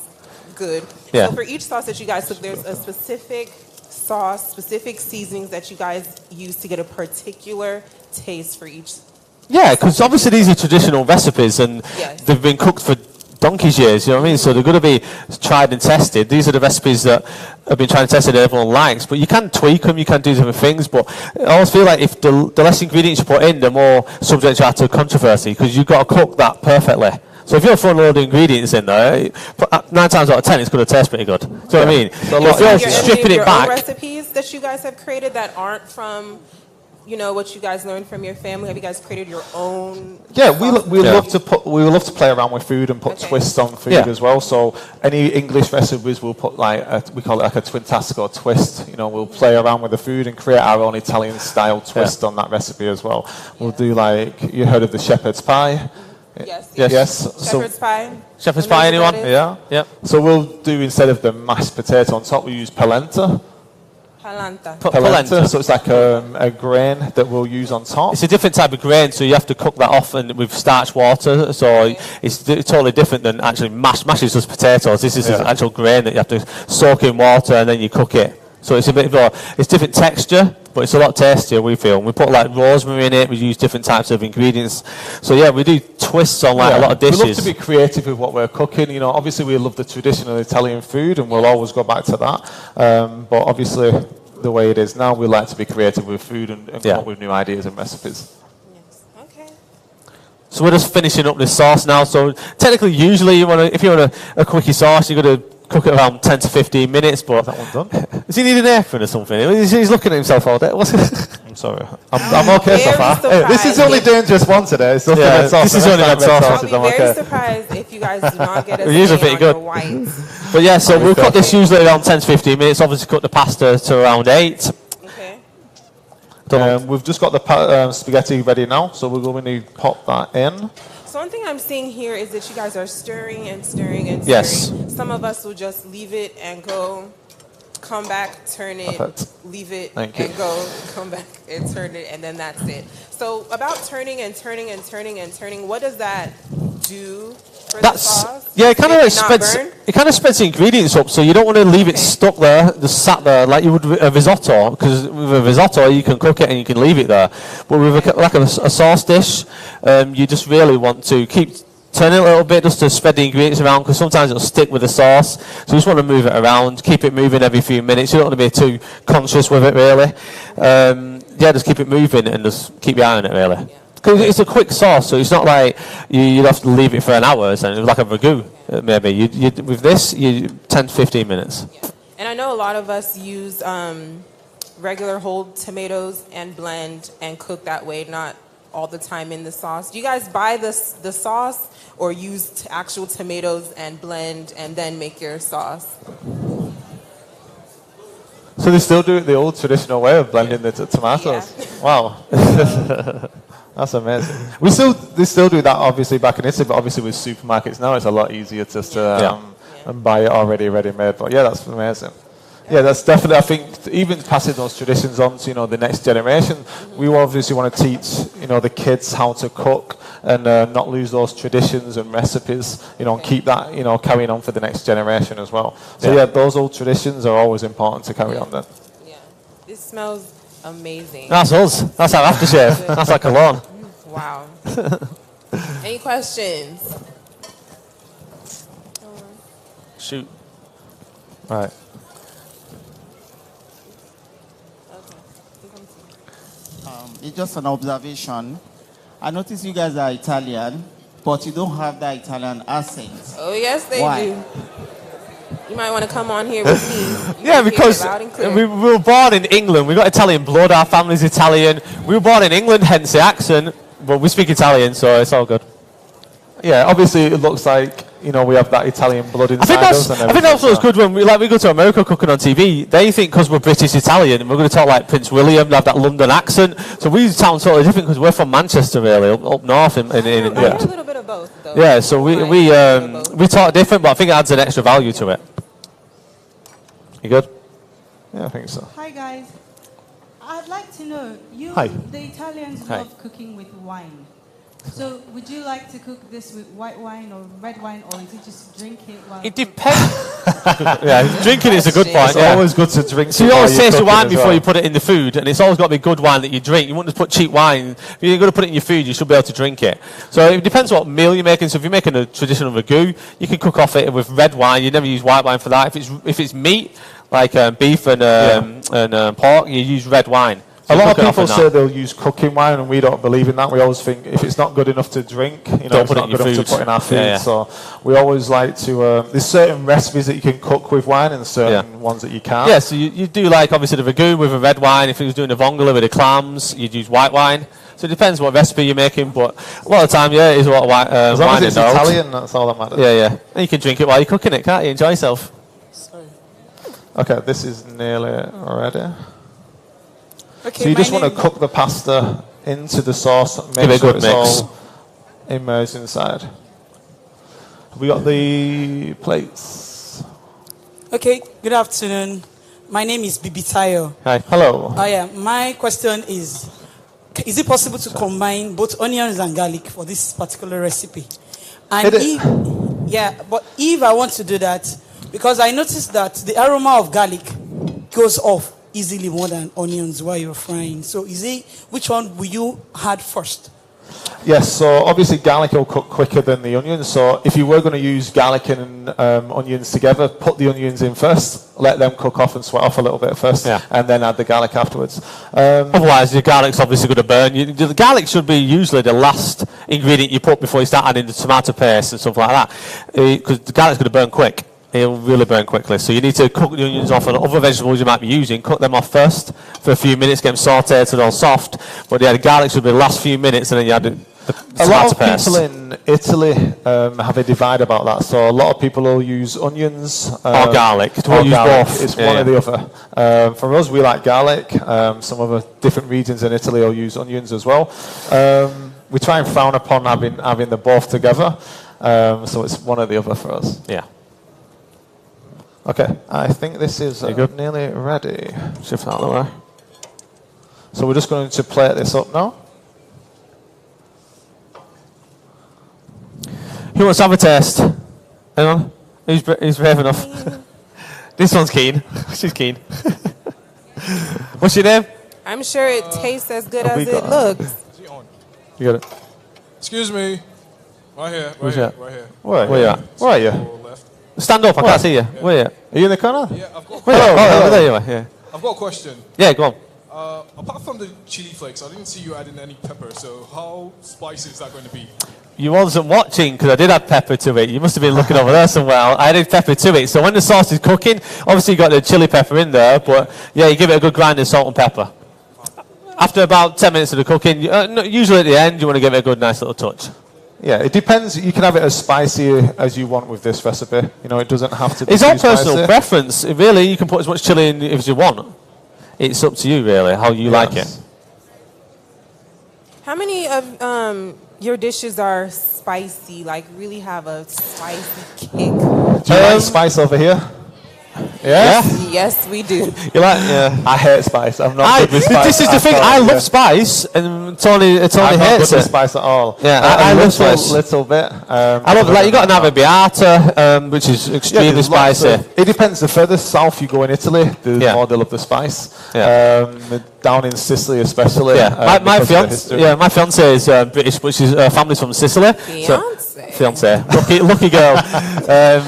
good. Yeah. So for each sauce that you guys took, there's a specific sauce, specific seasonings that you guys use to get a particular taste for each. Yeah, because obviously these are traditional recipes and they've been cooked for donkey's years, you know what I mean? So they're going to be tried and tested. These are the recipes that have been tried and tested that everyone likes. But you can tweak them, you can do different things. But I always feel like if the less ingredients you put in, the more subject you are to controversy because you've got to cook that perfectly. So if you're throwing a load of ingredients in there, 9 times out of 10 it's going to taste pretty good. Do you know what I mean? So if you're stripping it back... recipes that you guys have created that aren't from... what you guys learned from your family? Have you guys created your own? Yeah, we love to play around with food and put twists on food as well. So any English recipes, we'll put we call it like a twintastico twist. We'll play around with the food and create our own Italian style twist on that recipe as well. We'll do you heard of the shepherd's pie? Yes. Shepherd's pie. Shepherd's pie, anyone? Yeah. So we'll do, instead of the mashed potato on top, we use polenta. Polenta. So it's like a grain that we'll use on top. It's a different type of grain, so you have to cook that off with starch water. So it's totally different than actually mash. Mash is just potatoes. This is an actual grain that you have to soak in water and then you cook it. So it's a bit of it's different texture, but it's a lot tastier, we feel. We put like rosemary in it. We use different types of ingredients. So yeah, we do twists on a lot of dishes. We love to be creative with what we're cooking. Obviously we love the traditional Italian food, and we'll always go back to that. But obviously, the way it is now, we like to be creative with food and come up with new ideas and recipes. So we're just finishing up this sauce now. So technically, usually, if you want a quickie sauce, you're going to cook it around 10 to 15 minutes. But that one done? Does he need an apron or something? He's looking at himself all day. I'm sorry. I'm okay so far. Hey, this is the only dangerous one today. It's this is only red sauce. I'll be very surprised if you guys do not get a usually pretty good. But yeah, so we'll cook this usually around 10 to 15 minutes. Obviously, cook the pasta to around 8. We've just got the spaghetti ready now, so we're going to pop that in. So one thing I'm seeing here is that you guys are stirring and stirring and stirring. Yes. Some of us will just leave it and go, come back, turn it, leave it, and go, come back and turn it, and then that's it. So about turning and turning and turning and turning, what does that do for the sauce? Yeah, it kind of spreads the ingredients up, so you don't want to leave it stuck there, just sat there like you would with a risotto, because with a risotto you can cook it and you can leave it there. But with a sauce dish, you just really want to keep turning it a little bit just to spread the ingredients around, because sometimes it'll stick with the sauce. So you just want to move it around, keep it moving every few minutes. You don't want to be too conscious with it, really. Just keep it moving and just keep your eye on it, really. Because it's a quick sauce, so it's not like you'd have to leave it for an hour, so it's like a ragu, maybe. With this, 10 to 15 minutes. Yeah. And I know a lot of us use regular whole tomatoes and blend and cook that way, not all the time in the sauce. Do you guys buy the sauce or use actual tomatoes and blend and then make your sauce? So they still do it the old traditional way of blending the tomatoes? Yeah. Wow. That's amazing. They still do that obviously back in Italy, but obviously with supermarkets now it's a lot easier just to buy it already ready-made. But yeah, that's amazing. Yeah, that's definitely, I think, even passing those traditions on to, the next generation, we obviously want to teach, the kids how to cook and not lose those traditions and recipes, and keep that, carrying on for the next generation as well. So yeah, those old traditions are always important to carry on then. Yeah. This smells amazing. That's us. That's our aftershave. That's like cologne. Wow. Any questions? Shoot. Right. It's just an observation. I notice you guys are Italian, but you don't have that Italian accent. Oh, yes, they do. You might want to come on here with me. Yeah, because we were born in England. We've got Italian blood. Our family's Italian. We were born in England, hence the accent. But we speak Italian, so it's all good. Yeah, obviously it looks like, we have that Italian blood inside us. I think that's what's good when we go to America cooking on TV. They think because we're British Italian, and we're going to talk like Prince William and have that London accent. So we sound totally different because we're from Manchester, really, up north in England. I have a little bit of both, though. Yeah, so we talk different, but I think it adds an extra value to it. You good? Yeah, I think so. Hi, guys. I'd like to know, Hi. the Italians love cooking with wine. So, would you like to cook this with white wine or red wine, or is it just drink it while... It depends. Yeah, drinking is a good point. It's always good to drink. So you always taste the wine before you put it in the food, and it's always got to be good wine that you drink. You wouldn't just put cheap wine. If you're going to put it in your food, you should be able to drink it. So it depends what meal you're making. So if you're making a traditional ragu, you can cook off it with red wine. You never use white wine for that. If it's meat, like beef and pork, you use red wine. A lot of people say they'll use cooking wine, and we don't believe in that. We always think if it's not good enough to drink, you know, it's not good enough to put in our food. So we always like to. There's certain recipes that you can cook with wine, and certain ones that you can't. Yeah, so you do like obviously the ragu with a red wine. If you was doing a vongole with the clams, you'd use white wine. So it depends what recipe you're making, but a lot of the time, it is a lot of white as long wine as it's Italian, that's all that matters. Yeah. And you can drink it while you're cooking it, can't you? Enjoy yourself. Sorry. Okay, this is nearly ready. Okay, so you just want to cook the pasta into the sauce, make sure it's all immersed inside. Have we got the plates? Okay, good afternoon. My name is Bibitayo. Hi. Hello. My question is it possible to combine both onions and garlic for this particular recipe? And if I want to do that, because I noticed that the aroma of garlic goes off easily more than onions while you're frying. So which one will you add first? Yes, so obviously garlic will cook quicker than the onions. So if you were going to use garlic and onions together, put the onions in first, let them cook off and sweat off a little bit first, and then add the garlic afterwards. Otherwise, your garlic's obviously going to burn. The garlic should be usually the last ingredient you put before you start adding the tomato paste and stuff like that, because the garlic's going to burn quick. It'll really burn quickly. So you need to cook the onions off and other vegetables you might be using. Cook them off first for a few minutes, get them sauteed so they're all soft. But the garlic should be the last few minutes, and then you add the a lot of people in Italy have a divide about that. So a lot of people will use onions or garlic. Or use both. It's one or the other. For us, we like garlic. Some other different regions in Italy will use onions as well. We try and frown upon having the both together. So it's one or the other for us. Yeah. Okay, I think this is nearly ready. Shift that out of the way. So we're just going to plate this up now. Who wants to have a taste? Hang on. Who's brave enough? This one's keen. She's keen. What's your name? I'm sure it tastes as good as it looks. You got it. Excuse me. Right here. Where's Right that? here. Where are you? Where are you? Stand up, I can't see you. Where are you? Are you in the corner? Yeah, I've got. Hello. There you are. Yeah. I've got a question. Yeah, go on. Apart from the chili flakes, I didn't see you adding any pepper. So how spicy is that going to be? You wasn't watching because I did add pepper to it. You must have been looking over there somewhere. I added pepper to it. So when the sauce is cooking, obviously you got the chili pepper in there, but you give it a good grind of salt and pepper. After about 10 minutes of the cooking, usually at the end, you want to give it a good, nice little touch. Yeah, it depends. You can have it as spicy as you want with this recipe. You know, it doesn't have to be It's too all personal spicy. preference. Really, you can put as much chili in as you want. It's up to you, really, how you like it. How many of your dishes are spicy, like really have a spicy kick? Do you like spice over here? Yeah? Yes, we do. You like? Yeah. I hate spice. I'm not good with spice. This is the thing. I love spice, and Tony I'm hates not good it. with spice at all. Yeah, I love spice. Little bit. I love like you got an arrabbiata, which is extremely spicy. It depends. The further south you go in Italy, the more they love the spice. Down in Sicily, especially. Yeah, my fiance is British, but she's family's from Sicily. Fiance, lucky girl.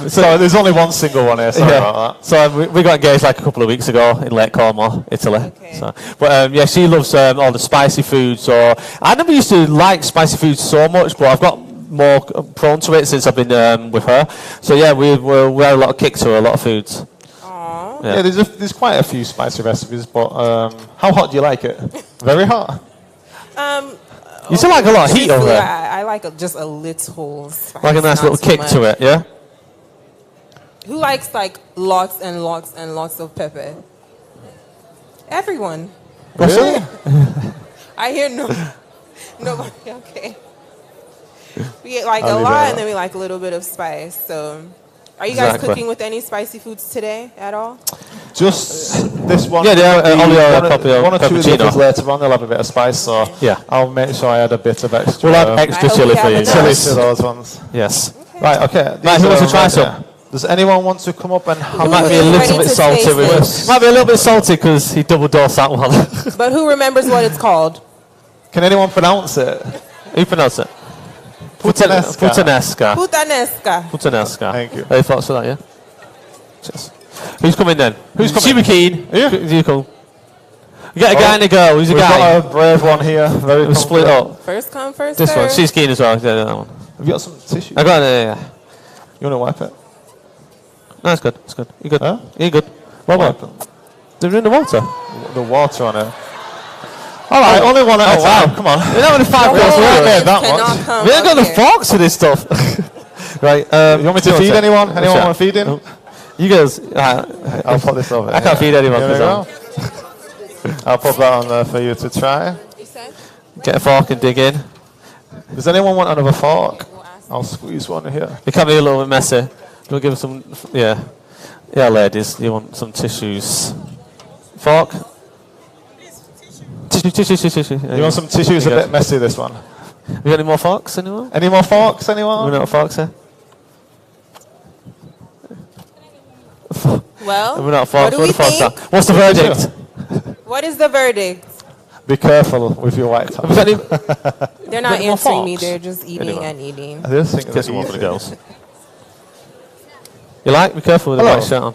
So there's only one single one here. Sorry about that. So we got engaged like a couple of weeks ago in Lake Como, Italy. Okay. So, but she loves all the spicy food. So I never used to like spicy food so much, but I've got more prone to it since I've been with her. So yeah, we have a lot of kick to a lot of foods. Yeah, there's quite a few spicy recipes, but how hot do you like it? Very hot. You still like a lot of heat over there. I like just a little spice. Like a nice little kick to it, yeah? Who likes like lots and lots and lots of pepper? Everyone. Really? I hear nobody. Okay. We like a lot, and then we like a little bit of spice. So, are you guys cooking with any spicy foods today at all? Just this one. Yeah, one or two of the others later on, they'll have a bit of spice, so yeah. I'll make sure I add a bit of extra. We'll add extra chili for you. Chili to those ones. Yes. Right, okay. Right, who wants to try some? Does anyone want to come up and have It might be a little bit salty with us. Might be a little bit salty because he double dosed that one. But who remembers what it's called? Can anyone pronounce it? Who pronounce it? Puttanesca. Puttanesca. Thank you. Any thoughts for that, yeah? Cheers. Who's coming then? Who's coming? Super keen. You come. You get a guy and a girl. Who's a guy? We've got a brave one here. Very split up. First come, first This serve. one. She's keen as well. Yeah, that one. Have you got some tissue? I got it. Yeah. You want to wipe it? No, it's good. It's good. You're good. Huh? You're good. Well. They're in the water. The water on it. All right, only one at a time. Come on. We're not only 5 girls. We ain't made that cannot much. come We ain't got up the forks for this stuff. Right. You want me to feed anyone? Anyone want to feed in? You guys. I'll put this over. I can't feed anyone. Here we go. I'll put that on there for you to try. Get a fork and dig in. Does anyone want another fork? I'll squeeze one here. It can be a little bit messy. We'll give some. Yeah, ladies. You want some tissues? Fork. Tissue. You want some tissue? It's a bit messy, this one. You got any more forks, anyone? Any more forks, anyone? We're not forks here. Well, we're not forks. what do we think? What's the verdict? What is the verdict? Be careful with your white tongue. They're not answering me. They're just eating and eating. I just think get some more for the girls. You like? Be careful with the white shirt on.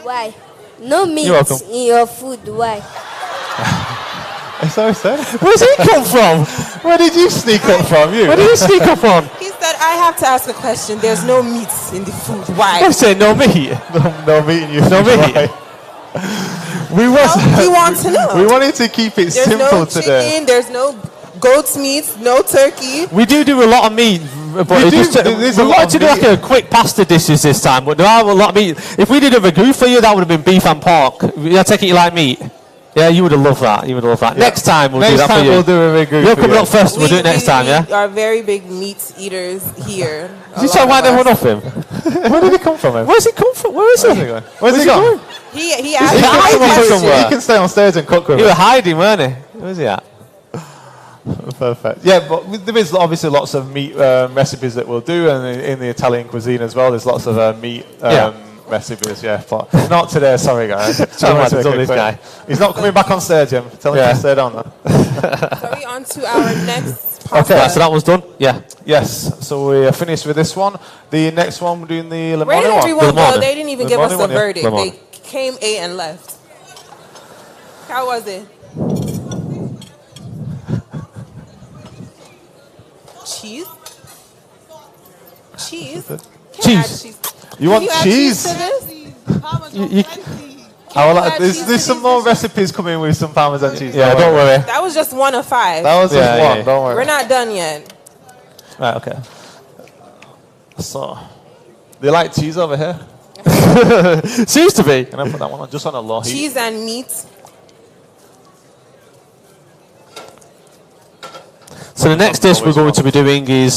Why? No meat You're welcome. in your food. Why? That's what I said. Where's he come from? Where did you sneak up from? Where did you sneak up from? He said, I have to ask a question. There's no meat in the food. Why? I said no meat. No meat in your No food. meat. Right. We want to know. We wanted to keep it There's simple no today. chicken. There's no goat's meat. No turkey. We do a lot of meat, but we wanted to do like a quick pasta dishes this time, but there are a lot of meat. If we did a ragu for you, that would have been beef and pork. I take it you like meat. Yeah, you would have loved that. You would have loved that. Yeah. Next time we'll do Next that time for you. we'll do a ragu You're for coming you. up first. We'll do it next time, yeah? We are very big meat eaters here. Did you try to wind everyone off him? Where did he come from? Where's he come from? Where is he? Where's he going? He asked He somewhere. can stay on stage and cook with You us. were hiding, weren't he? Where's he at? Perfect. Yeah, but there is obviously lots of meat recipes that we'll do, and in the Italian cuisine as well, there's lots of meat recipes. Yeah, but not today. Sorry, guys. This guy. He's not coming back on stage, Jim. Tell him to stay down there. So we on to our next pasta. Okay, so that one's done. Yeah. Yes. So we are finished with this one. The next one, we're doing the lemon Where did one. everyone go? They didn't even give us the verdict. Lemon. They came, ate, and left. How was it? Cheese? Cheese? Can I add cheese? You want Can add cheese? to this? There's some more recipes coming with some Parmesan cheese. Yeah, don't worry. That was just 1 of 5. That was just one. Don't worry. We're not done yet. Right, okay. So, do you like cheese over here? Seems to be. Can I put that one on? Just on a low heat. Cheese and meat. So the next dish we're going to be doing is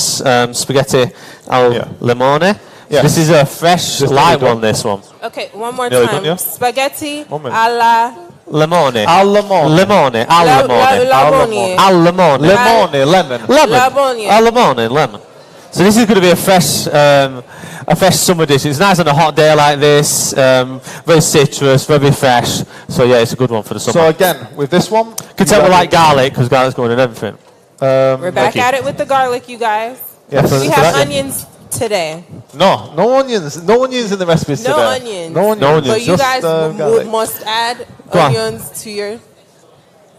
spaghetti al limone. Yeah. This is a fresh, light one, this one. Okay, one more Nearly time. done, yeah? Spaghetti 1 minute. alla... Limone. Al limone. Limone. Al limone. Labone. Al limone. Limone, lemon. Lemon. Labone. Al limone, lemon. So this is going to be a fresh summer dish. It's nice on a hot day like this. Very citrus, very fresh. So yeah, it's a good one for the summer. So again, with this one, can tell we like garlic because garlic's going in everything. We're back at it with the garlic, you guys. Yeah, we have onions today. No onions. No onions in the recipes No today. onions. No onions. No onions. But you Just, guys garlic. must add Go on. onions to your...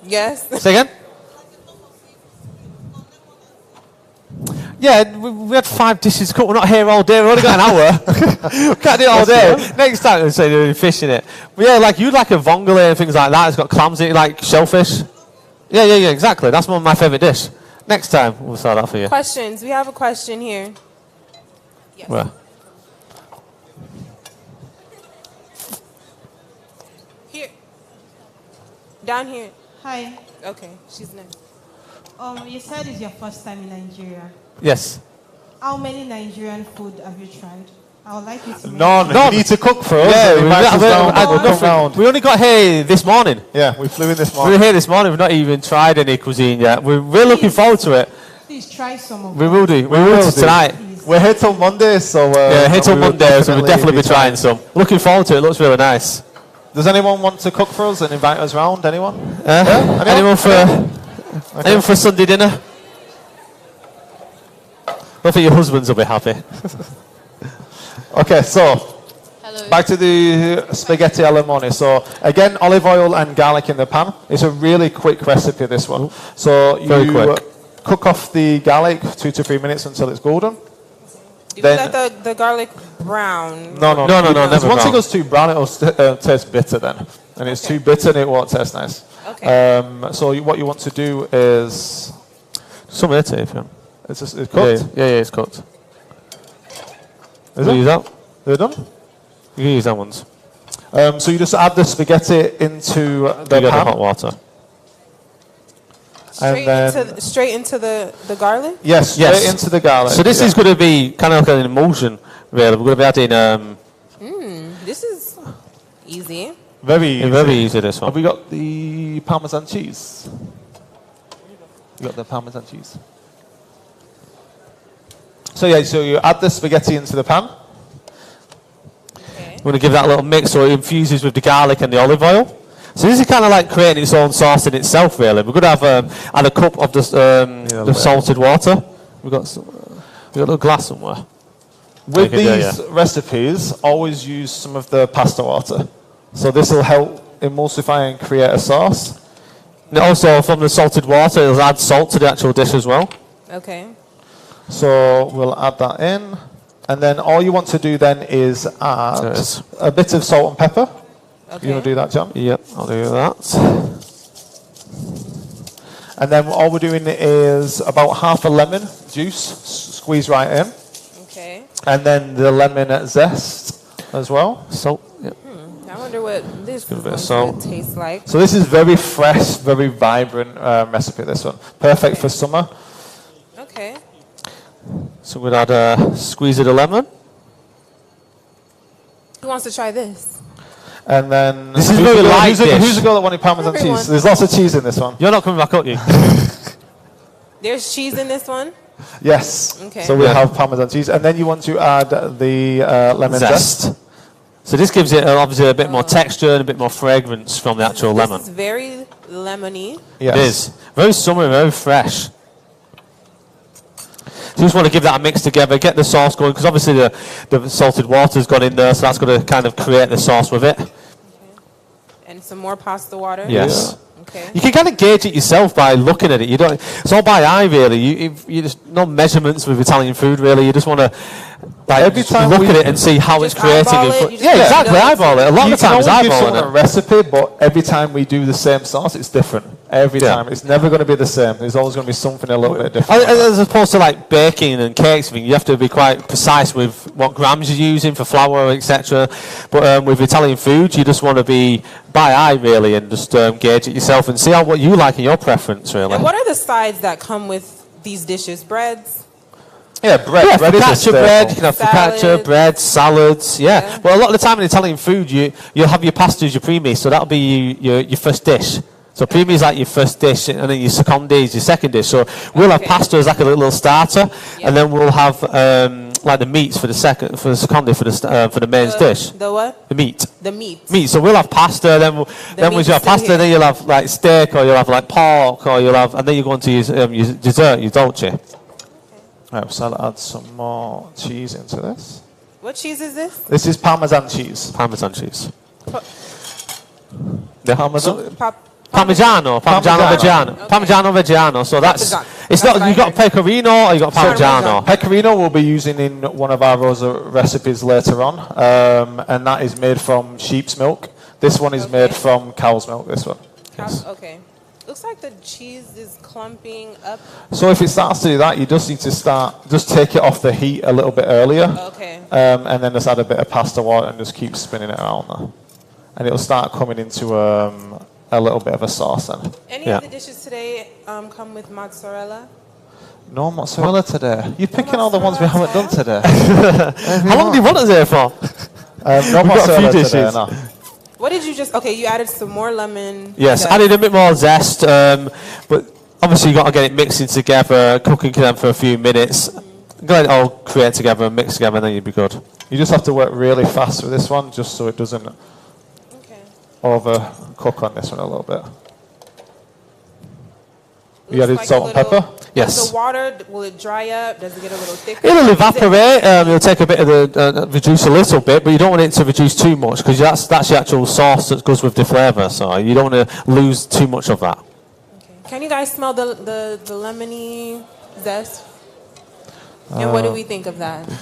Yes? Say again? Yeah, we had 5 dishes cooked. We're not here all day. We've only got an hour. We can't do it all day. Next time we'll say there's fish in it. But yeah, like you'd like a vongole and things like that. It's got clams in it, like shellfish. Yeah, exactly. That's one of my favourite dish. Next time we'll start that for you. Questions. We have a question here. Yes. Where? Here. Down here. Hi. Okay, she's next. You said it's your first time in Nigeria. Yes. How many Nigerian food have you tried? I would like you to. None. You need to cook for us. Yeah, we only got here this morning. Yeah, we flew in this We morning. were here this morning. We've not even tried any cuisine yet. We're looking forward to it. Please try some of We will do. We will tonight. We're here till Monday, so yeah, here till we will Monday, so we'll definitely be trying some. Looking forward to it. It looks really nice. Does anyone want to cook for us and invite us round? Anyone? Anyone for Sunday dinner? I think your husbands will be happy. Okay, so back to the spaghetti alla mone. So again, olive oil and garlic in the pan. It's a really quick recipe, this one. So Very you quick. cook off the garlic 2 to 3 minutes until it's golden. Do you let the garlic brown? No, never Once brown. it goes too brown, it'll taste bitter then. And it's too bitter and it won't taste nice. Okay. So what you want to do is... Some here too, if you want. It's cooked? Yeah, it's cooked. Is Will it? you use that? They're done? You can use that ones. So you just add the spaghetti into the You got pan. the hot water. Straight into the garlic? Yes, straight into the garlic. So this is going to be kind of like an emulsion, really. We're going to be adding... This is easy. Very easy. Very easy, this one. Have we got the Parmesan cheese? You got the Parmesan cheese. So yeah, so you add the spaghetti into the pan. We're going to give that a little mix so it infuses with the garlic and the olive oil. So this is kind of like creating its own sauce in itself, really. We're going to have add a cup of the salted water. We've got a little glass somewhere. With these recipes, always use some of the pasta water. So this will help emulsify and create a sauce. And also, from the salted water, it'll add salt to the actual dish as well. Okay. So we'll add that in. And then all you want to do then is add a bit of salt and pepper. Okay. You want to do that, John? Yep, I'll do that. And then all we're doing is about half a lemon juice, squeeze right in. Okay. And then the lemon zest as well. Salt, yep. I wonder what this a bit of is salt. going to taste like. So this is very fresh, very vibrant recipe, this one. Perfect for summer. Okay. So we'll add a squeeze of the lemon. Who wants to try this? And then... This is very light who's dish. the girl that wanted Parmesan Everyone. cheese? There's lots of cheese in this one. You're not coming back up, you. There's cheese in this one? Yes. Okay. So we'll have Parmesan cheese. And then you want to add the lemon zest. So this gives it obviously a bit more texture and a bit more fragrance from the actual lemon. It's very lemony. Yes. It is. Very summery, very fresh. So you just want to give that a mix together, get the sauce going, because obviously the salted water's gone in there, so that's going to kind of create the sauce with it. Okay. And some more pasta water? Yes. Okay. You can kind of gauge it yourself by looking at it. You don't. It's all by eye, really. You just no measurements with Italian food, really. You just want to Every time look we- at it and see how it's creating. eyeball it, you just Yeah, exactly. Eyeball it. A lot You of the can time it's always give eyeballing someone a it. recipe, but every time we do the same sauce, it's different. Every time. It's never going to be the same. There's always going to be something a little bit different. As opposed to like baking and cakes, you have to be quite precise with what grams you're using for flour, etc. But with Italian food, you just want to be by eye, really, and just gauge it yourself and see what you like and your preference, really. And what are the sides that come with these dishes? Breads? Yeah, bread. Yeah, bread is a focaccia staple. bread, you can have focaccia, Salad. bread, salads, yeah. Well, a lot of the time in Italian food, you'll have your pasta as your primi, so that'll be your first dish. So primi is like your first dish, and then your seconde is your second dish. So we'll have pasta as like a little starter, and then we'll have like the meats for the seconde for the main dish. The what? The meat. The meat. Meat. So we'll have pasta, then once meat's you have still pasta, here. then you'll have like steak, or you'll have like pork, or you'll have, and then you go on to your dessert, your dolce. Right, so I'll add some more cheese into this. What cheese is this? This is Parmesan cheese. Parmesan cheese. Parmesan? Parmigiano Reggiano. Parmigiano Reggiano. So that's Parmesan. it's not. You got pecorino or you got Parmigiano. Pecorino we'll be using in one of our rosa recipes later on, and that is made from sheep's milk. This one is made from cow's milk. This one. Yes. Okay. Looks like the cheese is clumping up. So if it starts to do that, you just need to just take it off the heat a little bit earlier. Okay. And then just add a bit of pasta water and just keep spinning it around there. And it'll start coming into a little bit of a sauce then. Any of the dishes today come with mozzarella? No mozzarella today. You're picking all the ones we haven't done today. How long do you want us here for? No We've got a few mozzarella dishes. today, no. What did you just? Okay, you added some more lemon. Yes, zest. added a bit more zest, but obviously you've got to get it mixing together, cooking them for a few minutes. Let it all create together and mix together, and then you'd be good. You just have to work really fast with this one, just so it doesn't overcook on this one a little bit. You added like salt and pepper? Yes. Does the water, will it dry up? Does it get a little thicker? It'll evaporate. It'll take a bit of the reduce a little bit, but you don't want it to reduce too much because that's the actual sauce that goes with the flavour. So you don't want to lose too much of that. Can you guys smell the lemony zest? And what do we think of that? Do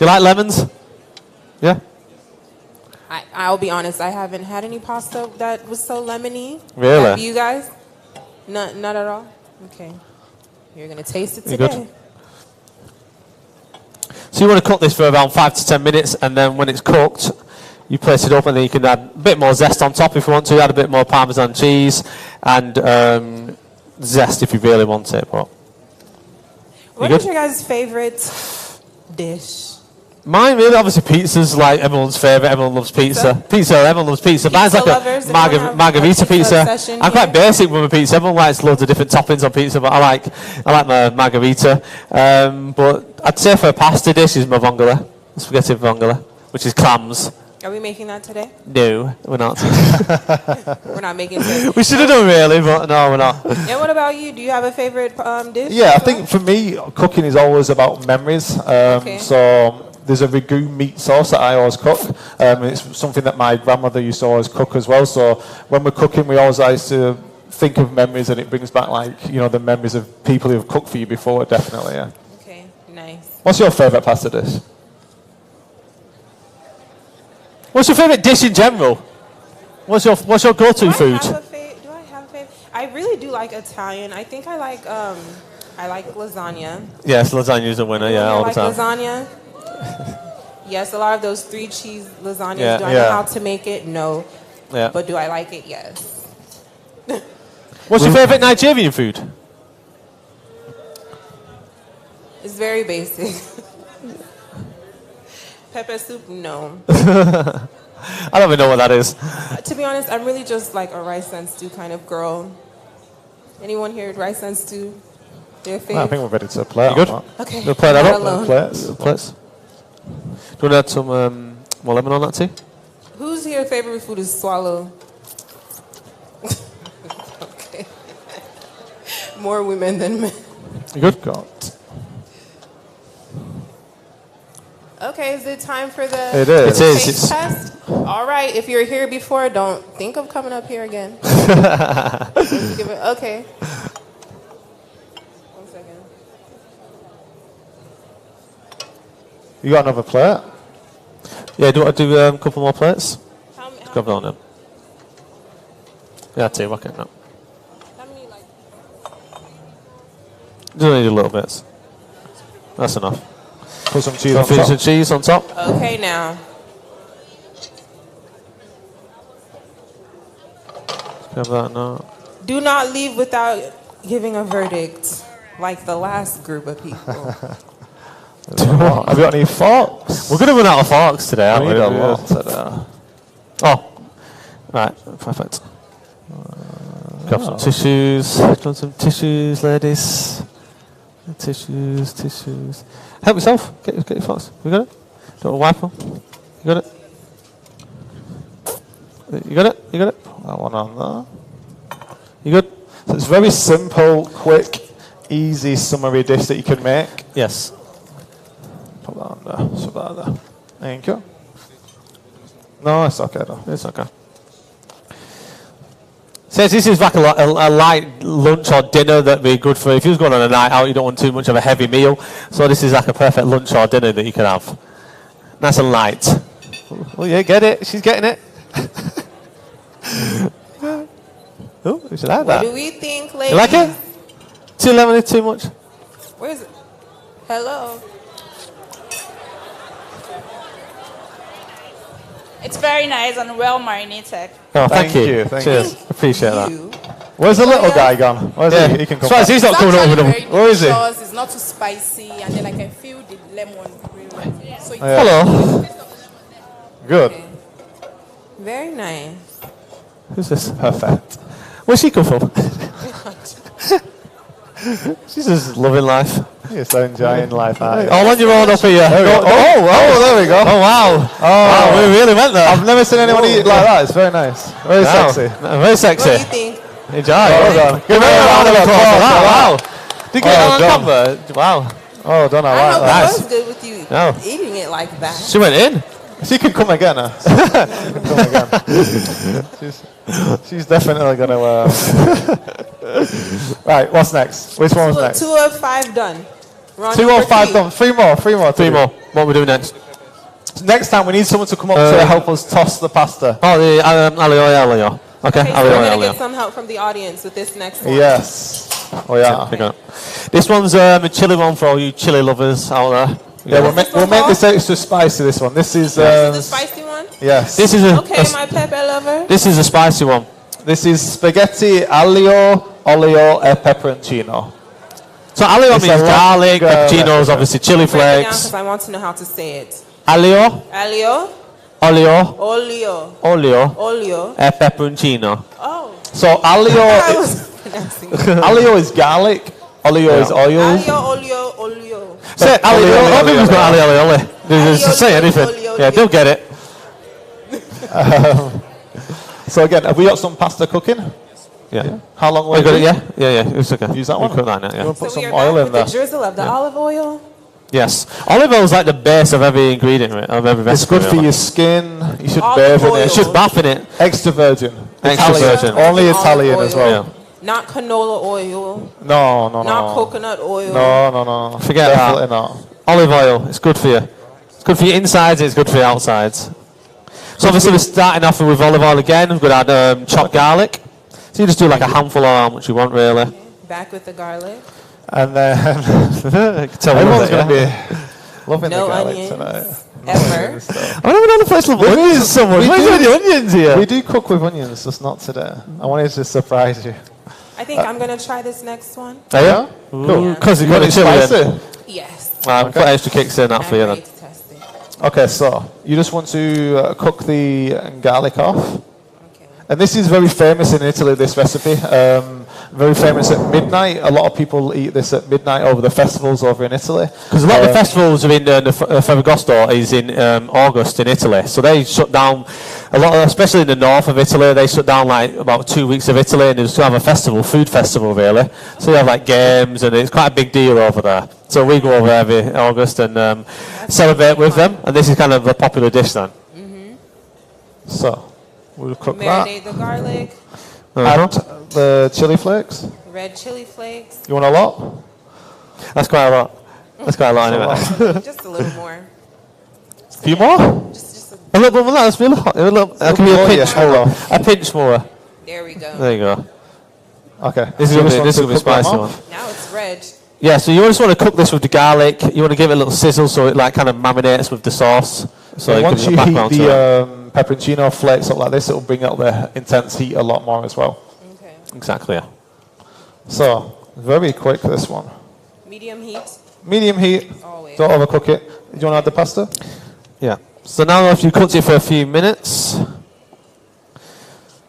you like lemons? Yeah. I'll be honest. I haven't had any pasta that was so lemony. Really? Have you guys? Not at all. Okay. You're gonna taste it You today. good? So you want to cook this for around 5 to 10 minutes, and then when it's cooked, you place it up, and then you can add a bit more zest on top if you want to. Add a bit more Parmesan cheese and zest if you really want it. But What is your guys' favorite dish? mine really, obviously, pizza's like everyone's favourite. Everyone loves pizza. Everyone loves pizza. Mine's like lovers? a Anyone have margarita a pizza pizza. obsession I'm quite basic with my pizza. Everyone likes loads of different toppings on pizza, but I like my margarita. But I'd say for a pasta dish is my vongole, spaghetti vongole, which is clams. Are we making that today? No, we're not. We're not making it. We should have done really, but no, we're not. And what about you? Do you have a favorite dish? Yeah, I think for me, cooking is always about memories. So there's a ragu meat sauce that I always cook. It's something that my grandmother used to always cook as well. So when we're cooking, we always like to think of memories, and it brings back the memories of people who have cooked for you before. Definitely, yeah. Okay, nice. What's your favourite pasta dish? What's your favourite dish in general? What's your go-to food? Do I have a favorite? I really do like Italian. I think I like lasagna. Yes, lasagna is a winner. Yeah, all the time. Lasagna. Yes, a lot of those 3 cheese lasagnas. Yeah, Do I know how to make it? No. Yeah. But do I like it? Yes. What's your favourite Nigerian food? It's very basic. Pepper soup? No. I don't even know what that is. To be honest, I'm really just like a rice and stew kind of girl. Anyone here rice and stew? Their favorite? I think we're ready to play. You good? Okay. We'll play that Not up. alone. Plates. Do you want to add some more lemon on that too? Whose here favorite food is swallow? Okay. More women than men. You good? God. Okay, is it time for the It is. taste test? All right, if you're here before, don't think of coming up here again. Okay. 1 second. You got another plate? Yeah, do you want to do a couple more plates? Let's grab that on then. Yeah, 2, okay, no. Just need a little bit. That's enough. Put some cheese on top. Some cheese on top. Okay, now. Grab that now. Do not leave without giving a verdict, like the last group of people. Have you got any forks? We're going to run out of forks today, aren't we? need a lot today. Oh, right, perfect. Grab some tissues. Do you want some tissues, ladies? Tissues. Help yourself. Get your forks. You got it? Do you want to wipe them? You got it? You got it? Put that one on there. You good? So it's very simple, quick, easy, summery dish that you can make. Yes. Put that on there. So that there. Thank you. No, it's okay though. It's okay. Says this is like a light lunch or dinner that'd be good for if you're going on a night out. You don't want too much of a heavy meal, so this is like a perfect lunch or dinner that you can have. Nice and light. Oh yeah, get it. She's getting it. Oh, we should have that. What do we think, ladies? You like it? Too lemony, too much? Where is it? Hello. It's very nice and well marinated. Oh, thank you. Thank Cheers. you. Appreciate that. Where's the little guy gone? Where's he? He can come back. He's not coming over with them. Where is he? It's not too spicy, and then I can feel the lemon. Really. So Hello. Good. Okay. Very nice. Who's this? Perfect. Where's she come from? She's just loving life. You're so enjoying life, aren't you? All on your own up here. There we go. There we go. Oh, wow. Oh, wow, we really went there. I've never seen anyone eat like that. It's very nice. Very sexy. Very sexy. What do you think? Enjoy. Well done. Give her a round of applause for that. Wow. Did you get it on done. camera? Wow. Oh, done. I I like know, that. but what's good with you No. eating it like that? She went in. She can come again. She's definitely going to. Right, what's next? Which one was next? 2 or 5 done. 2 or 5 done. 3 more. 3 more. Three more. What are we doing next? Next time we need someone to come up to help us toss the pasta. Oh, the alio. Okay, Okay, so we're going to alio. get some help from the audience with this next one. Yes. Oh yeah. Pick it up. This one's a chili one for all you chili lovers out there. Yeah, we'll make this extra spicy. This one. This is. This is the spicy one? Yes. This is a. Okay, my pepper lover. This is a spicy one. This is spaghetti aglio, olio, e peperoncino. So aglio It's means a garlic, long, pepperoncinos, obviously chili Break it down flakes. because I want to know how to say it. Aglio, Aglio, olio, olio, e peperoncino. Oh. So aglio, I was pronouncing it. aglio is garlic. Olio is oil. Olio. Say aglio. All people's got aglio. Just say anything. Yeah, they'll get it. So again, have we got some pasta cooking? Yeah. How long Oh, will you got it it? Yeah. It's okay. Use that You one? cook that now, You yeah. want to put So some we are oil back in with there? the drizzle of the olive oil. Yes. Olive oil is like the base of every ingredient of every recipe. It's good for really. your skin. You should Olive bathe in oil. it. You should bath in it. Extra virgin. Extra Italian. virgin. Only Olive Italian oil. as well. Yeah. Not canola oil. No. Not coconut oil. No. Forget Definitely that. not. Olive oil. It's good for you. It's good for your insides. It's good for your outsides. So obviously we're starting off with olive oil again. We're going to add chopped garlic. So you just do like a handful or how much you want really. Back with the garlic. And then Everyone's everyone's going to be loving No the garlic onions. tonight. Ever. I've never done the place love onions so much. Where's the onions here? We do cook with onions, just not today. I wanted to surprise you. I think I'm going to try this next one. Oh, yeah? Cool. Because You you've got want it it chili in. spicy? Yes. Put extra kicks in that for you I'm then. ready to test it. Okay, so you just want to cook the garlic off. And this is very famous in Italy, this recipe. Very famous at midnight. A lot of people eat this at midnight over the festivals over in Italy. Because a lot of the festivals are in Ferragosto is in August in Italy. So they shut down a lot, especially in the north of Italy. They shut down like about 2 weeks of Italy, and they just have a festival, food festival really. So they have like games, and it's quite a big deal over there. So we go over every August and celebrate with them. And this is kind of a popular dish then. So we'll cook Marinate the garlic. Add the chili flakes. Red chili flakes. You want a lot? That's quite a lot. That's quite a lot anyway. Just a little more. A few more? Just A little bit more. That's really hot. That can be a pinch more. A pinch more. There we go. There you go. Okay. This is So going you to just be want to cook them spicy off? one. Now it's red. Yeah, so you just want to cook this with the garlic. You want to give it a little sizzle so it like kind of marinates with the sauce. So And it once gives you a heat background to it. the pepperoncino flakes up like this, it'll bring out the intense heat a lot more as well. Exactly, yeah. So, very quick this one. Medium heat. Medium heat. Always. Don't overcook it. Do you want to add the pasta? Yeah. So now after you cooked it for a few minutes,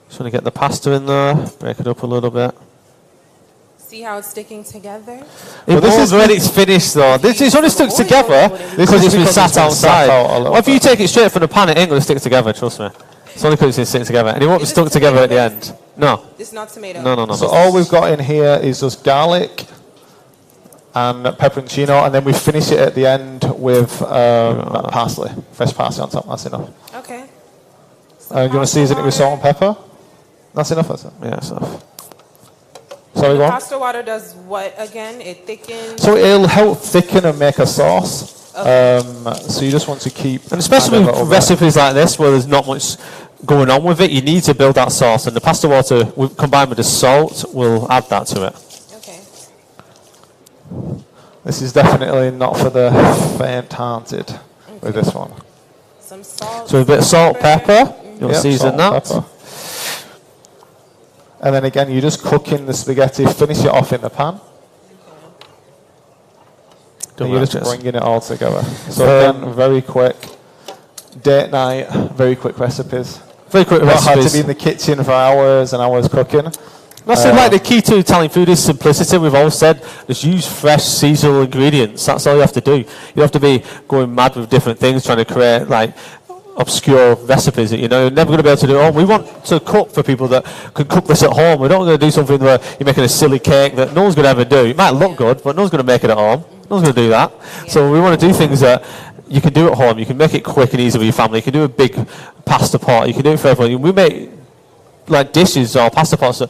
just want to get the pasta in there, break it up a little bit. See how it's sticking together? This is when it's finished though. This is only stuck together because it's been sat outside. Well, if you take it straight from the pan, it ain't going to stick together, trust me. It's only because it's sitting together. And it won't be stuck together at the end. No. It's not tomato. No. So all we've got in here is just garlic and pepperoncino, and then we finish it at the end with parsley, fresh parsley on top. That's enough. Okay. Do you want to season it with salt and pepper? That's enough, that's it. Yeah, that's enough. Sorry, go on. Pasta water does what again? It thickens. So it'll help thicken and make a sauce. So you just want to keep... And especially with recipes like this where there's not much going on with it, you need to build that sauce. And the pasta water combined with the salt will add that to it. Okay. This is definitely not for the faint-hearted with this one. Some salt. So a bit of salt, pepper. You want to season that. Pepper. And then again, you just cook in the spaghetti, finish it off in the pan. And you're just bringing it all together. So again, very quick date night, very quick recipes. Very quick recipes. Not hard to be in the kitchen for hours and hours cooking. That's like the key to Italian food is simplicity. We've all said just use fresh seasonal ingredients. That's all you have to do. You have to be going mad with different things, trying to create like obscure recipes that you're never going to be able to do at home. We want to cook for people that can cook this at home. We're not going to do something where you're making a silly cake that no one's going to ever do. It might look good, but no one's going to make it at home. No one's going to do that. Yeah. So we want to do things that you can do at home. You can make it quick and easy with your family. You can do a big pasta pot. You can do it for everyone. We make like dishes or pasta pots that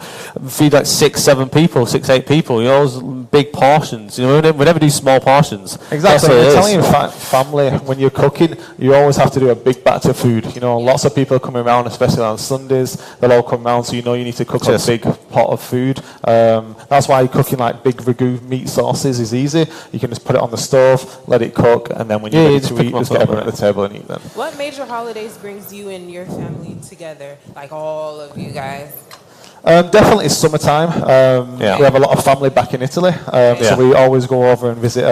feed like 6, 8 people, those big portions. We never do small portions. Exactly. In Italian family, when you're cooking, you always have to do a big batch of food. Lots of people come around, especially on Sundays. They'll all come around, so you need to cook a big pot of food. That's why cooking like big ragu meat sauces is easy. You can just put it on the stove, let it cook, and then when you're ready to eat, just get everyone at the table and eat them. What major holidays brings you and your family together? Like all of you guys? Definitely summertime. We have a lot of family back in Italy, so we always go over and visit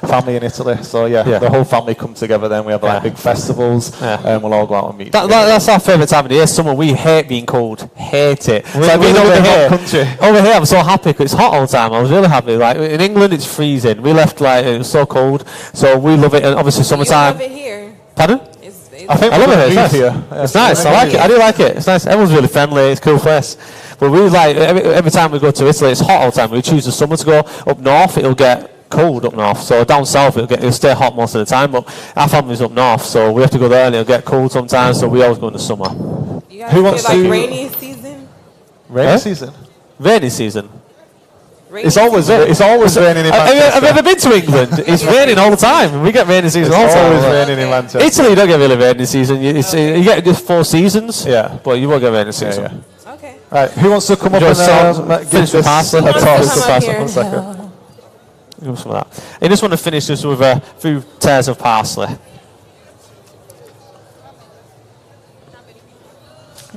family in Italy. So the whole family come together. Then we have like big festivals, and we'll all go out and meet. That's our favourite time of the year. Summer, we hate being cold. Hate it. We're over here, I'm so happy because it's hot all the time. I was really happy. Like in England, it's freezing. We left it was so cold, so we love it. And obviously, summertime. You love it here. Pardon? I think I love it. It's nice. Here. It's nice. I like it. I do like it. It's nice. Everyone's really friendly. It's a cool place. But we like every time we go to Italy, it's hot all the time. We choose the summer to go up north. It'll get cold up north. So down south, it'll stay hot most of the time. But our family's up north, so we have to go there, and it'll get cold sometimes. So we always go in the summer. You guys wants to rainy season? Rainy season. Rainy season. It's always raining in Manchester. Have you ever been to England? It's raining all the time. We get rainy season all the time. It's always raining in Manchester. Italy, you don't get really rainy season. You get just 4 seasons. Yeah, but you won't get rainy season. Okay. Right, who wants to come up and give this pasta? a toss? 1 second. Give us some of that. I just want to finish this with a few tears of parsley.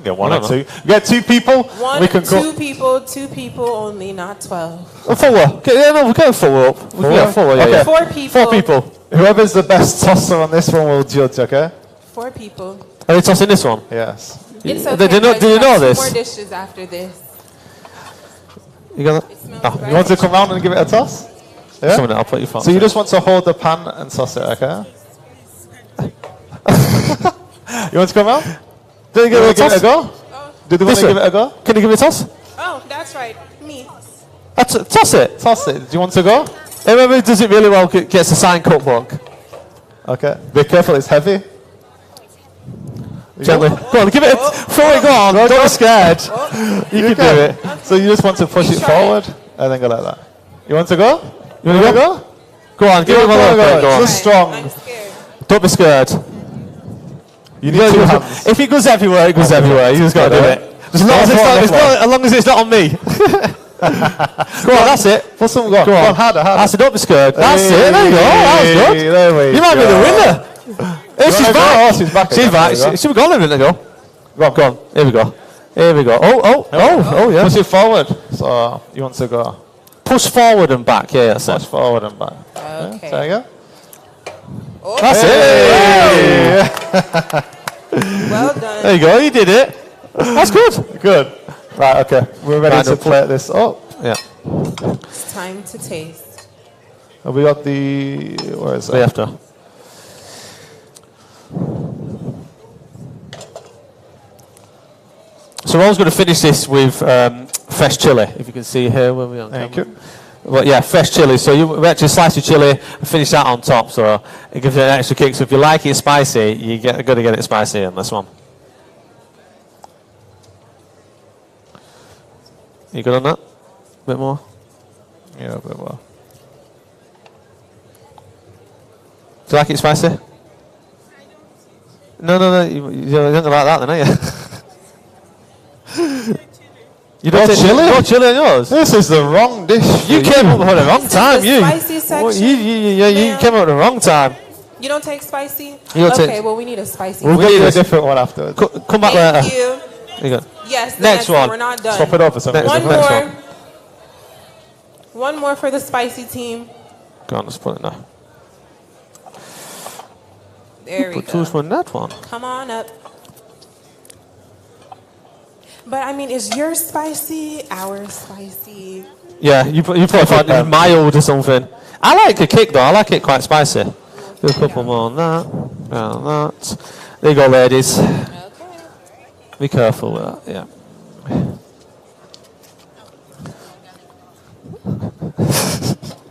Get 1 or 2. You get 2 people. One, we can 2 people, 2 people only, not 12. 4. We'll get 4 up. We'll get 4. Okay. 4 people. 4 people. Whoever's the best tosser on this one will judge. Okay. 4 people. Are they tossing this one? Yes. It's okay. Do you know this? 2 more dishes after this. You got that? You want to come round and give it a toss? Yeah. I'll put your phone. So you just want to hold the pan and toss it, okay? You want to come round? Do you give it a go? Do they want to give it a go? Can you give it a toss? Oh, that's right. Me. Toss it. Toss it. Do you want to go? Whoever does it really well gets a signed cookbook. Okay. Be careful, it's heavy. Gently. Go on, give it throw it, go on. Don't be scared. You can do it. So you just want to push it forward and then go like that. You want to go? You want to go? Go on, give it one more go. Go. Just strong. Don't be scared. You need 2 hands. If it goes everywhere, it goes everywhere. You just got to do it. As long as it's not on me. Go on, that's it. Put some go on, harder. That's it, don't be scared. That's it, there you go. That was good. There you might be the winner. Hey, she's back. She's back. She's back. Should we go a minute ago? Go on. Here we go. Oh, yeah. Push it forward. So you want to go. Push forward and back. Yeah, that's it. Push forward and back. Okay. Yeah, there you go. That's it. Well done. There you go. You did it. That's good. Good. Right. Okay. We're ready to plate this up. Yeah. It's time to taste. Have we got the? Where is it? We have to. So I was going to finish this with fresh chili. If you can see here where we are. Thank you. Well, yeah, fresh chili. So we actually slice your chili and finish that on top. So it gives it an extra kick. So if you like it spicy, you got to get it spicy on this one. You good on that? A bit more? Yeah, a bit more. Do you like it spicy? No. You don't like that then, are you? You don't chili? No chili on yours? This is the wrong dish. You came up at the wrong time. You came up at the wrong time. You don't take spicy? Okay, well, we need a spicy. We'll get you a different one afterwards. Come back later. Thank you. There you go. Yes, the next one. We're not done. Swap it over. One more. One more for the spicy team. Go on, let's put it now. There we put go. tools for that one. Come on up. But I mean, is yours spicy? Ours spicy? Yeah, you probably find it mild or something. I like a kick though. I like it quite spicy. Do a couple more on that. And that. There you go, ladies. Be careful with that. Yeah.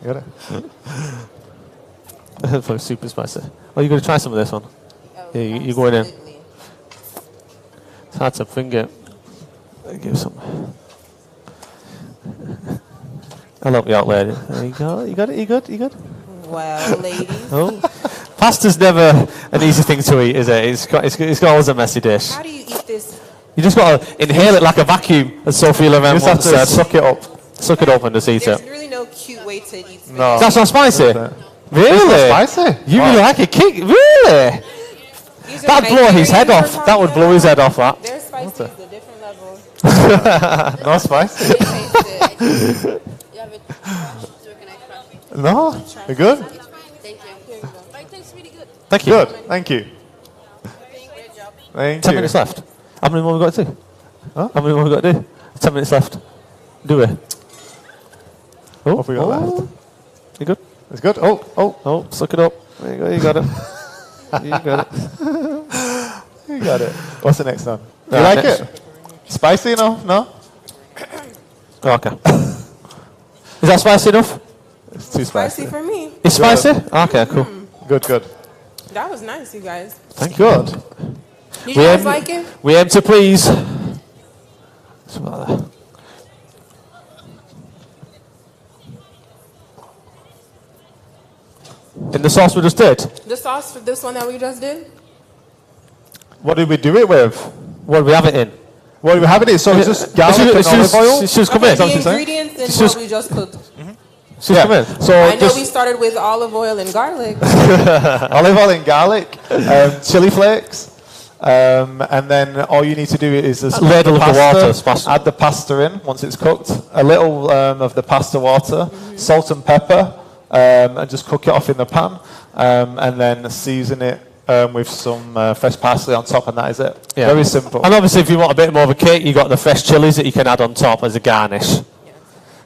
Got it. That's super spicy. Oh, you're going to try some of this one? Yeah, you're going in. It's hard to finger. Give some. I'll help you out, lady. There you go. You got it? You good? You good? Well, ladies. Oh. Pasta's never an easy thing to eat, is it? It's got always a messy dish. How do you eat this? You just got to inhale it like a vacuum, as Sophie Levin You just have once to said. suck it up. Suck it up and just eat There's it. really no cute way to eat spaghetti. No. That's not spicy? Really? It's not spicy? You really like a kick? Really? That'd blow his head off. That would blow his head off, that. Their spicy is a different level. Not spicy. No, you're good. Thank you. Good. Thank you. Thank 10 you. minutes left. How many more have we got to do? Huh? How many more have we got to do? 10 minutes left. Do we? Oh, What have we got left? You good? It's good. Oh, suck it up. There you go. You got it. You got it. You got it. What's the next one? You Right, like next. it? Spicy enough? No? Okay. Is that spicy enough? It's too spicy. Spicy for me. It's spicy? Okay, cool. Good, good. That was nice, you guys. Thank you. Good. Did you guys like it? We aim to please. In the sauce we just did? The sauce for this one that we just did? What did we do it with? What did we have it in? What did we have it in? So it's just garlic and olive oil? She's come Okay, in. the ingredients and what we just cooked. She's come in. So I know just we started with olive oil and garlic. olive oil and garlic, chili flakes, and then all you need to do is just Ladle of the water, pasta. add the pasta in once it's cooked, a little of the pasta water, salt and pepper, and just cook it off in the pan, and then season it with some fresh parsley on top, and that is it. Yeah. Very simple. And obviously, if you want a bit more of a cake, you got the fresh chilies that you can add on top as a garnish.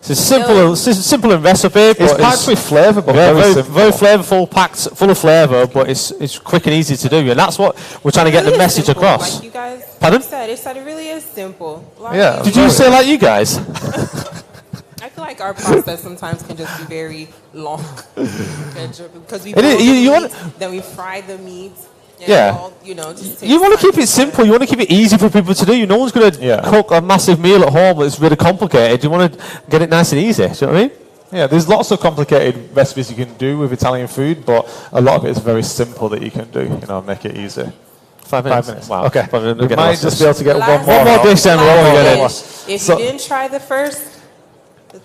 So it's simple in recipe. It's packed with flavour, but very simple. Very flavourful, packed full of flavour, but it's quick and easy to do, and that's what we're trying to get the message simple, across. Like you guys Pardon? said, it really is simple. Yeah. Did you say like you guys? I feel like our process sometimes can just be very long because we It is- boil the you meat, want- then we fry the meat. And Yeah. all, just You want to keep it simple. You want to keep it easy for people to do. No one's going to cook a massive meal at home that's really complicated. You want to get it nice and easy. Do you know what I mean? Yeah, there's lots of complicated recipes you can do with Italian food, but a lot of it is very simple that you can do. Make it easy. 5 minutes. Wow. Okay. Probably We get might lost just this. be able to get Last one more dish then. Last We'll get it. dish. If So- you didn't try the first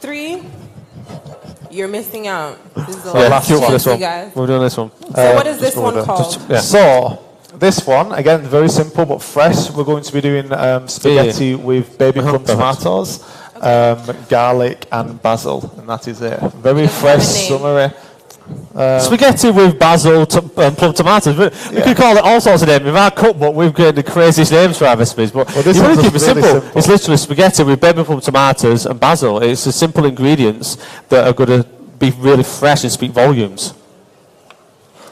3, you're missing out. This is the Yeah, last cute for chance, this you one. guys. We're doing this one. So what is this one called? Yeah. So, this one, again, very simple but fresh. We're going to be doing spaghetti with baby plum tomatoes, garlic and basil, and that is it. Very fresh, summery. Spaghetti with basil, plum tomatoes. We could call it all sorts of names. In our cookbook, we've created the craziest names for our recipes. But Well, this you want one's to keep it really simple. simple. It's literally spaghetti with baby plum tomatoes and basil. It's the simple ingredients that are going to be really fresh and speak volumes.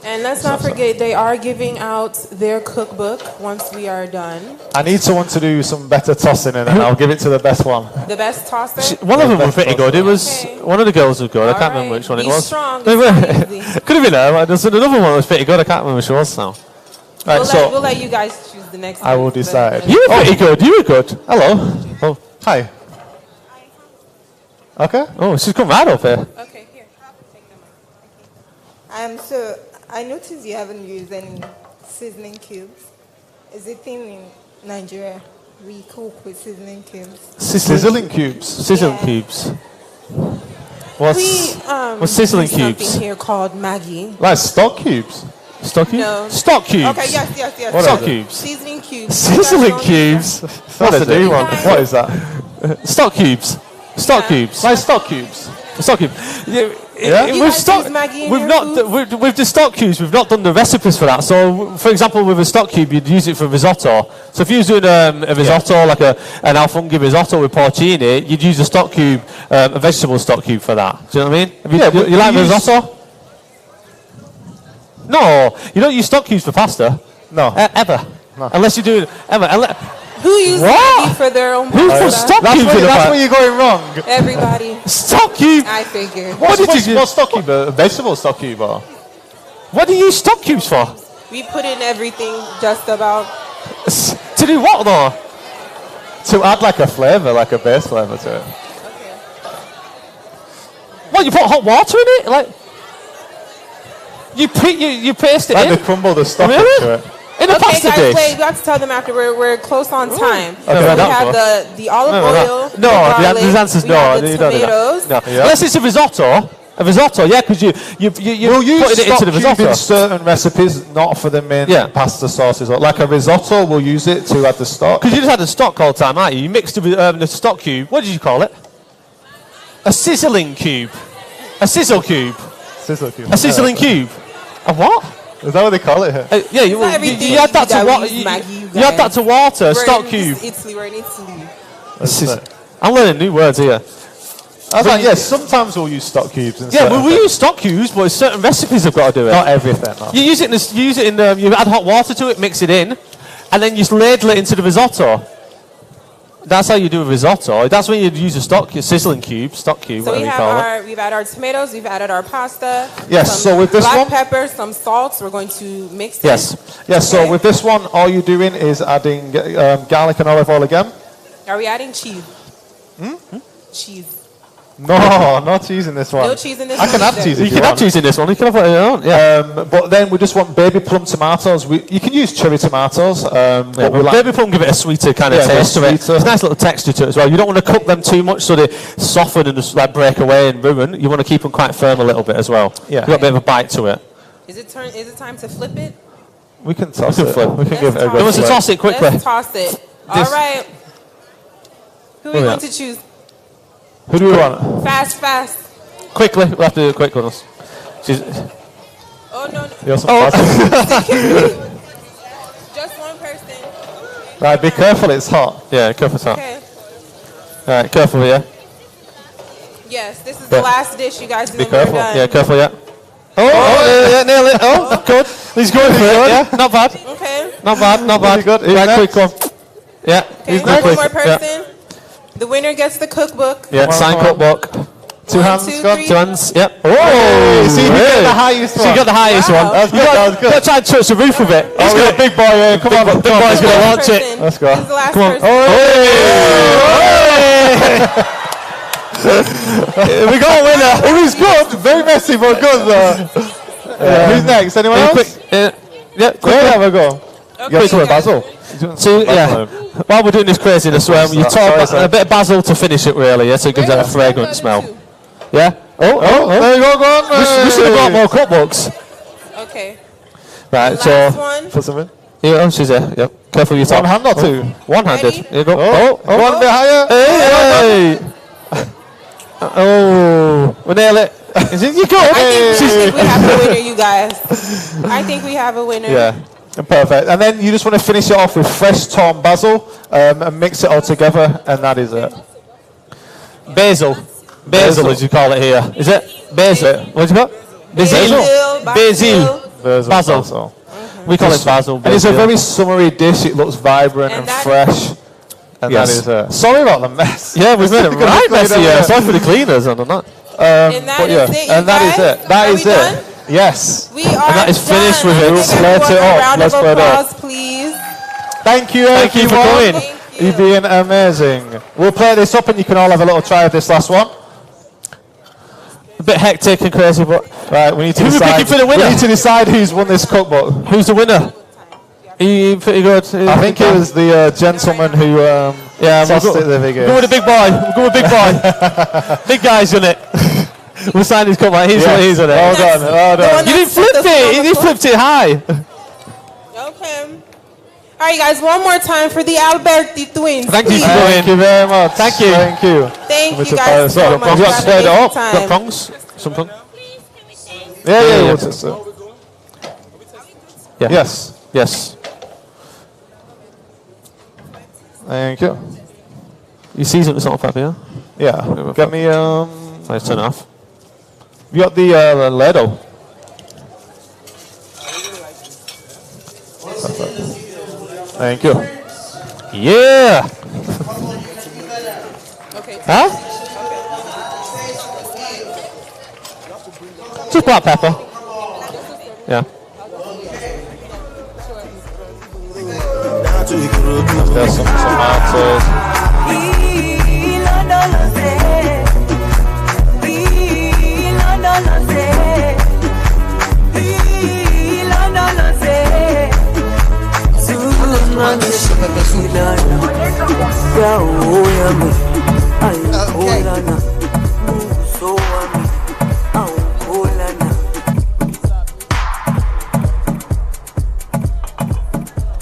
And let's not forget, they are giving out their cookbook once we are done. I need someone to do some better tossing, and then I'll give it to the best one. The best tosser? One of them was pretty good. It was one of the girls was good. I can't remember which one it Be was. strong. Could have been her. But there's another one that was pretty good. I can't remember which it was now. Right, We'll let you guys choose the next one. I will decide. You were pretty good. You were good. Hello. Oh, hi. Okay. Oh, she's come right up here. Okay, here. So I noticed you haven't used any seasoning cubes. Is it thing in Nigeria we cook with seasoning cubes? Sizzling cubes. Sizzling cubes. What's sizzling do cubes? something here called Maggie. Like stock cubes. Stock cubes? No. Stock cubes. Okay, yes. What Stock is it? cubes. Seasoning cubes. Sizzling cubes. That's a new one. What is that? Stock cubes. Stock cubes. Like stock cubes. Stock cube. Yeah? You guys use Maggi in We've your not foods? with the stock cubes. We've not done the recipes for that. So, for example, with a stock cube, you'd use it for risotto. So, if you was doing a risotto, like an alfunghi risotto with porcini, you'd use a stock cube, a vegetable stock cube for that. Do you know what I mean? You like risotto? No, you don't use stock cubes for pasta. No, ever. No. Unless you do ever. Who uses Maggi for their own Who pasta? put stock cubes in That's where you're going wrong. Everybody. Stock cube. I figured. What did you What stock cube? A vegetable stock cube or? What do you use stock cubes for? We put in everything just about. To do what though? To add like a flavour, like a base flavour to it. What, you put hot water in it? Like you paste it like in? they crumble the stock Really? into it. In a pasta guys, dish? wait, we have to tell them after we're close on time. Okay, So we have the olive oil. No, the garlic, the answer's we no. have the You don't do tomatoes. that. No. Unless it's a risotto. A risotto, yeah, because you We'll use putting it stock into the cube risotto. in certain recipes, not for the main pasta sauces. Like a risotto, we'll use it to add the stock. Because you just had the stock all the time, aren't you? You mixed the stock cube. What did you call it? A sizzling cube. A sizzle cube. Sizzle cube. A sizzling cube. A what? Is that what they call it here? Yeah, you add that to water. You add that to water. A stock cube. We're in Italy. I'm learning new words here. I was like, yeah, sometimes we'll use stock cubes. Yeah, well, we use stock cubes, but certain recipes have got to do it. Not everything. No. You use it in you add hot water to it, mix it in, and then you just ladle it into the risotto. That's how you do a risotto. That's when you use a sizzling cube, stock cube, So whatever you call it. we've added our tomatoes, we've added our pasta. Yes, some so with this black one- pepper, some salts. We're going to mix it. Yes, so with this one, all you're doing is adding garlic and olive oil again. Are we adding cheese? Cheese. No, no cheese in this one. No cheese in this I can one add either. cheese if You you can want. have cheese in this one. You can have what you want. Yeah. But then we just want baby plum tomatoes. You can use cherry tomatoes. But we like Baby plum give it a sweeter kind of taste to it. It's a nice little texture to it as well. You don't want to cook them too much so they soften and just like break away and ruin. You want to keep them quite firm a little bit as well. Yeah. You've got a bit of a bite to it. Is it time to flip it? we can toss We can it. flip. We can give it a Who good wants to flip. toss it quickly? Let's toss it. All right. Who are we Oh, yeah. going to choose? Who do we want? Fast. Quickly. We'll have to do it quick on us. Oh, no. You're so fast. Just one person. Right, be careful, it's hot. Yeah, careful, it's hot. Okay. All right, careful, yeah. Yes, this is Yeah. the last dish, you guys. Be then we're careful. done. Yeah, careful, yeah. Yeah, nail it. Oh, good. He's going for it. Yeah, not bad. Okay. Not bad. Good. Who's Right, next? quick one. Yeah. Okay, Quick. one more Yeah. person. The winner gets the cookbook. Yeah, sign cookbook. Two hands, two, Scott. three. 2 hands. Yep. Hey, see, you got the highest So you one. got the highest one. That's good, You that was good. got to try and touch the roof of it. Oh, we got a big boy here. Come on, Big boy's going to launch it. Person. Let's go. Who's the last Come on. Oh, we got a winner. It was good. Very messy, but good though. Who's next? Anyone else? Quick. Yeah, quick. Go have a go. Okay, Go for you it, Basil. So, yeah, while we're doing this craziness, you talk a bit of basil to finish it, really, yeah, so it gives that a fragrant smell. Yeah? Oh, there you go, go on. We should have got more cookbooks. Okay. Right, so. Last one. Put some in. Yeah, she's there. Yep. Careful you talk. One hand or two? One-handed. Ready? Here you go. One bit higher. Hey! Oh, we nail it. Is it? You go. I think we have a winner, you guys. I think we have a winner. Yeah. Perfect. And then you just want to finish it off with fresh torn basil and mix it all together, and that is it. Basil. Basil, as you call it here. Is it? Basil. What's it called? Basil. Basil. We call it basil. And it's a very summery dish. It looks vibrant and fresh. And that is it. Sorry about the mess. Yeah, we've made it right messy. Sorry for the cleaners and that. And that is it, you and that is guys? it. That Are is we it. done? Yes. We are And that is finished done. with it. Let's give Let everyone it a up. round Let's of put it up. applause, please. Thank you, Thank you for everyone. coming. You've been amazing. We'll play this up and you can all have a little try of this last one. A bit hectic and crazy, but Right, we need to Who are we decide. picking for the winner? We need to decide who's won this cookbook. who's the winner? Are you pretty good? I think it was the gentleman who tossed it the biggest. Go with the big boy. We'll go with big boy. Big guy's on it. We'll sign his cup like he's on it. Well done, well done. You didn't flip it. You didn't flip it high. Okay. All right, guys, one more time for the Alberti twins. Thank you please. for coming. Thank you very much. Thank you. Thank you. Thank you Mr. guys so Paris. much. Have you got for to spread it having up? time. Got prongs? Some prongs? Yeah. We'll test it. Yeah. Yes. Thank you. You season with salt and pepper, yeah? Yeah. Get me Nice, turn off. You got the ladle. Thank you. Yeah. Okay. Huh? Just black pepper. Yeah. There's some tomatoes.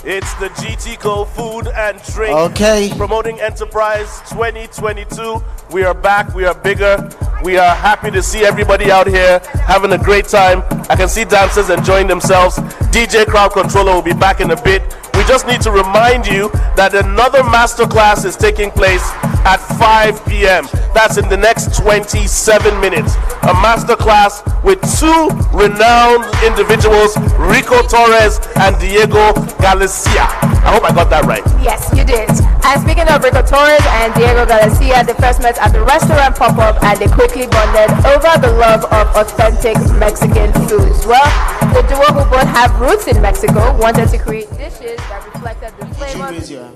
It's the GTCO Food and Drink Promoting Enterprise 2022. We are back. We are bigger. We are happy to see everybody out here having a great time. I can see dancers enjoying themselves. DJ Crowd Controller will be back in a bit. We just need to remind you that another masterclass is taking place at 5 p.m. That's in the next 27 minutes. A masterclass with two renowned individuals, Rico Torres and Diego Galicia. I hope I got that right. Yes, you did. And speaking of Rico Torres and Diego Galicia, they first met at the restaurant pop-up and they quickly bonded over the love of authentic Mexican foods. Well, the duo, who both have roots in Mexico, wanted to create dishes that reflected the flavor.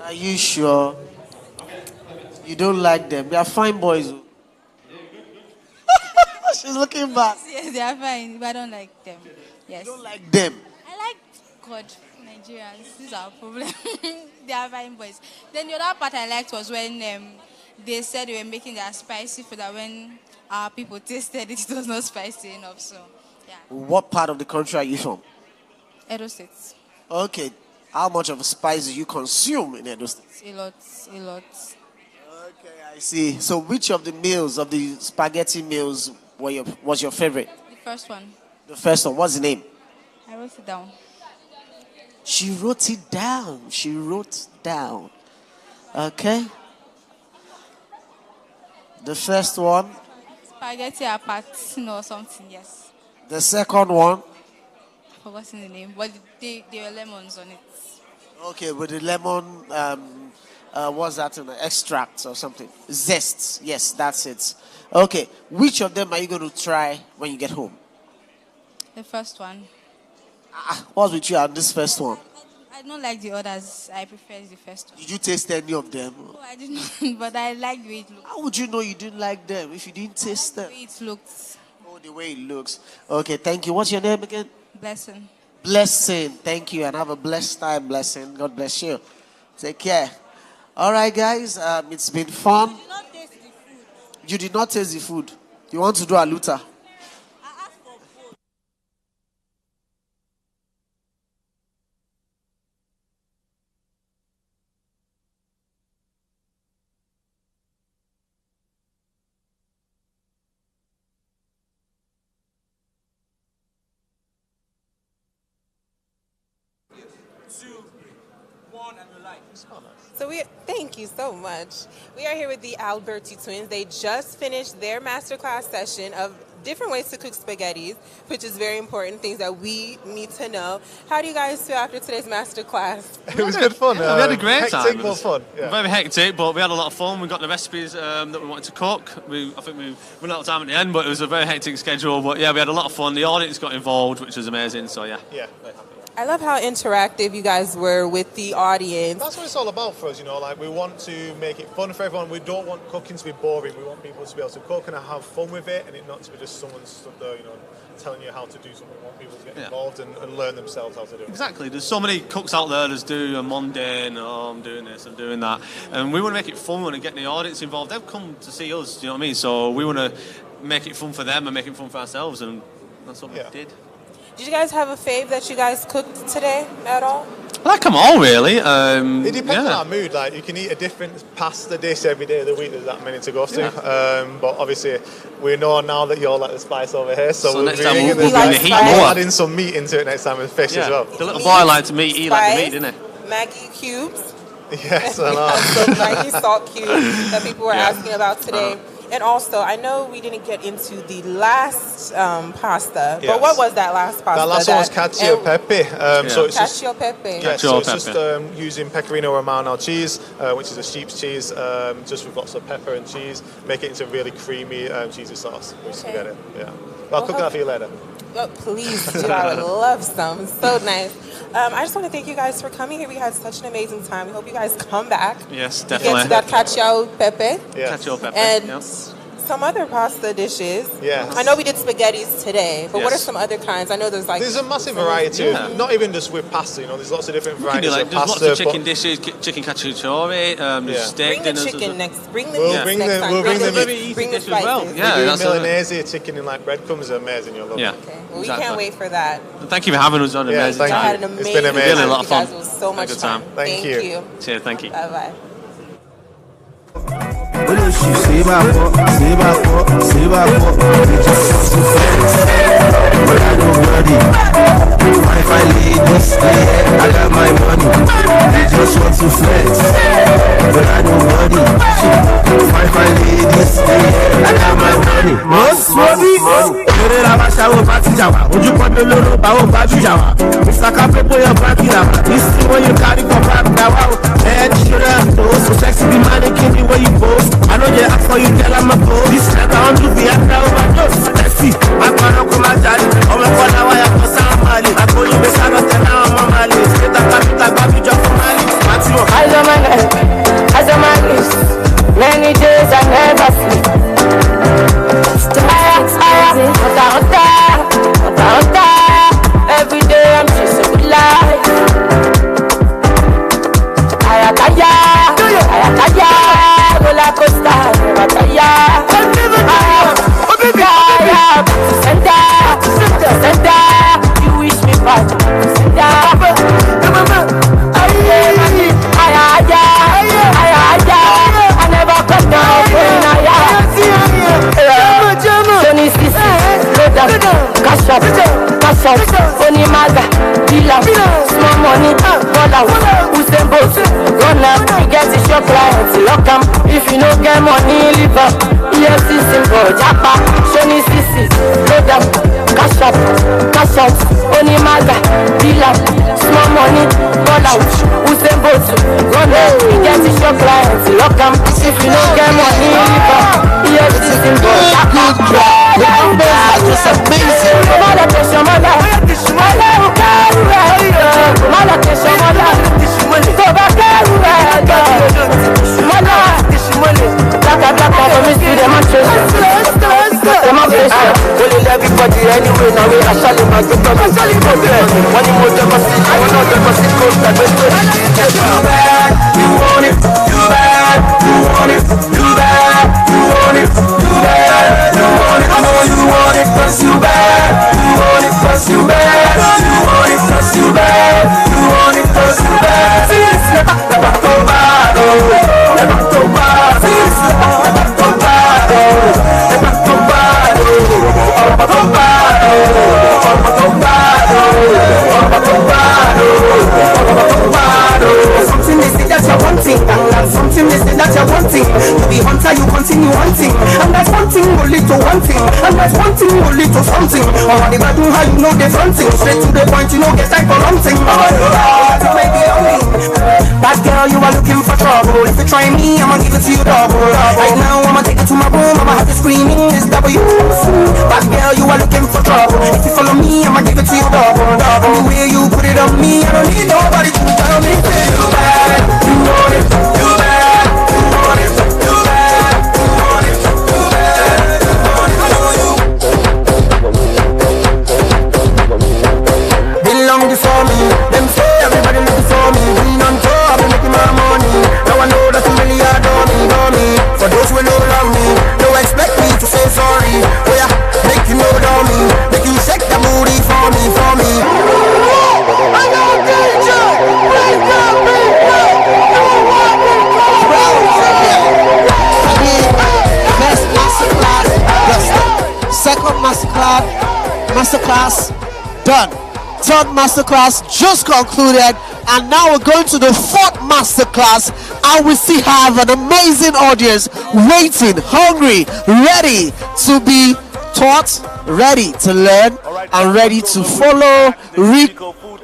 Are you sure? You don't like them? They are fine boys. She's looking back. Yes, they are fine, but I don't like them. Yes. You don't like them? I like God, Nigerians. This is our problem. They are fine boys. Then the other part I liked was when they said they were making their spicy food, that when our people tasted it, it was not spicy enough. So, yeah. What part of the country are you from? Edo State. Okay. How much of spice do you consume in Edo State? A lot. Okay, I see. So which of the meals, of the spaghetti meals, was your favorite? The first one. The first one. What's the name? I wrote it down. She wrote it down. She wrote down. Okay. The first one. Spaghetti apatino or something, yes. The second one. I've forgotten the name, but there were lemons on it. Okay, with the lemon, what's that? Extract or something? Zest. Yes, that's it. Okay, which of them are you going to try when you get home? The first one. What's with you on this first one? I don't like the others. I prefer the first one. Did you taste any of them? No, I didn't, but I like the way it looks. How would you know you didn't like them if you didn't taste them? The way it looks. Oh, the way it looks. Okay, thank you. What's your name again? Blessing. Blessing. Thank you, and have a blessed time, Blessing. God bless you. Take care. All right, guys. It's been fun. You did not taste the food. You want to do a luta? So thank you so much. We are here with the Alberti twins. They just finished their masterclass session of different ways to cook spaghettis, which is very important, things that we need to know. How do you guys feel after today's masterclass? It was good fun. Yeah, we had a great time. Hectic, but fun. Yeah. Very hectic, but we had a lot of fun. We got the recipes that we wanted to cook. I think we ran out of time at the end, but it was a very hectic schedule. But yeah, we had a lot of fun. The audience got involved, which was amazing. So yeah. Yeah. I love how interactive you guys were with the audience. That's what it's all about for us, like we want to make it fun for everyone. We don't want cooking to be boring. We want people to be able to cook and have fun with it, and it not to be just someone stood there, telling you how to do something. We want people to get involved and learn themselves how to do it. Exactly. There's so many cooks out there that do a mundane, I'm doing this, I'm doing that. And we want to make it fun and get the audience involved. They've come to see us, do you know what I mean? So we want to make it fun for them and make it fun for ourselves, and that's what we did. Did you guys have a fave that you guys cooked today at all? I like them all, really. It depends on our mood. Like, you can eat a different pasta dish every day of the week. There's that many to go to. But obviously, we know now that you're like the spice over here. So next time we'll bring the heat more. Add in some meat into it next time with fish as well. The little boy liked to eat like the meat, didn't he? Maggi cubes. Yes, I know. So Maggi salt cubes that people were asking about today. And also, I know we didn't get into the last pasta, but what was that last pasta? That last one was cacio pepe. So it's cacio pepe. Yeah, so it's just using pecorino romano cheese, which is a sheep's cheese, just with lots of pepper and cheese. Make it into a really creamy cheesy sauce with spaghetti. Yeah, I'll cook that for you later. Oh, please do. I would love some. So nice. I just want to thank you guys for coming here. We had such an amazing time. We hope you guys come back. Yes, definitely. Get to that cacio pepe. Cacio pepe. And some other pasta dishes. Yeah. I know we did spaghettis today, but what are Yes. some other kinds? I know there's like... There's a massive variety, not even just with pasta, you know, there's lots of different varieties of there's pasta. lots of chicken dishes, chicken cacciatore, there's steak Bring the dinners. chicken next. Bring the We'll meat bring next the- time. we'll bring the meat. Bring the spices. Yeah, we do that's Milanese chicken in like breadcrumbs are amazing. You'll love Yeah. it. Well, we can't wait for that. Thank you for having us on. Yeah, Amazing thank I time. had an amazing It's been amazing. Really a lot of time. fun. You guys, it was so much Good fun. time. Thank you. Cheers, thank you. Bye-bye. If I lead this day, I got my money. They just want to flex, but I don't worry. If I lead this day, I got my money. Money. Lere la basha wo party jawa. Oju kodo loro ba wo baju jawa. Mr. Cafe boy your back in our. This is what you carry for back now. Head shoulder toes, so sexy be mannequin the way you pose. I know they ask for you, tell I'm a pose. This is like I want to be at now overdose. Let's see, I can't come out jolly. Oh my God, now I have to sound mali. I call you the son of the now I'm mali. Straight up capital, baby, just for mali. As a man is, many days I never sleep. Every day I'm chasing good life. Ayakaya, roller coaster, center, you wish me back, I never come down Johnny Sisi, cash up, Oni Maga, dealer, small money, ball out, Usain Bolt, run up, you get the shop clients, lock 'em, if you no get money, leave up, EFC symbol, Japa, Johnny Sisi, load up, cash out, Oni Maga, dealer, small money, ball out, Usain Bolt, run up, you get the shop clients, lock 'em, if you no get money, leave up, EFC symbol, Japa, just amazing. Everybody anyway, now we actually must get them. One more deposit, one deposit cost that we you bad, you want it, you bad, you want it, you bad, you want it, you bad, you want it, I know you want it, cause you bad, you want it, cause you bad, you want it, cause you bad, you want it, cause you bad. Never go bad, never go bad, never go bad, never go bad, something they say that you're wanting, and that's something they say that you're wanting. To be hunter, you continue hunting, and that's one thing will lead to one thing, and that's one thing will lead to something. Or the bad how you know they're fronting, straight to the point, you know get time for something. Bad girl, you are looking for trouble. If you try me, I'ma give it to you double. Right now, I'ma take it to my room, I'ma have you screaming this W. Bad girl, you are looking for trouble. If you follow me, I'ma give it to you double. And the way you put it on me, I don't need nobody to tell me. You bad, you want it, you bad, you want it, you bad, you want it, you bad, you want it, I know you. Been long before me, them say everybody looking for me. Been on top, I've been making my money. Now I know that you really adore me. For those who know love me, don't expect me to say sorry. Oh yeah, make you know down me, make you shake that booty for me. I got DJ. masterclass done. Third masterclass just concluded, and now we're going to the fourth masterclass, and we still have an amazing audience waiting, hungry, ready to be taught, ready to learn, and ready to follow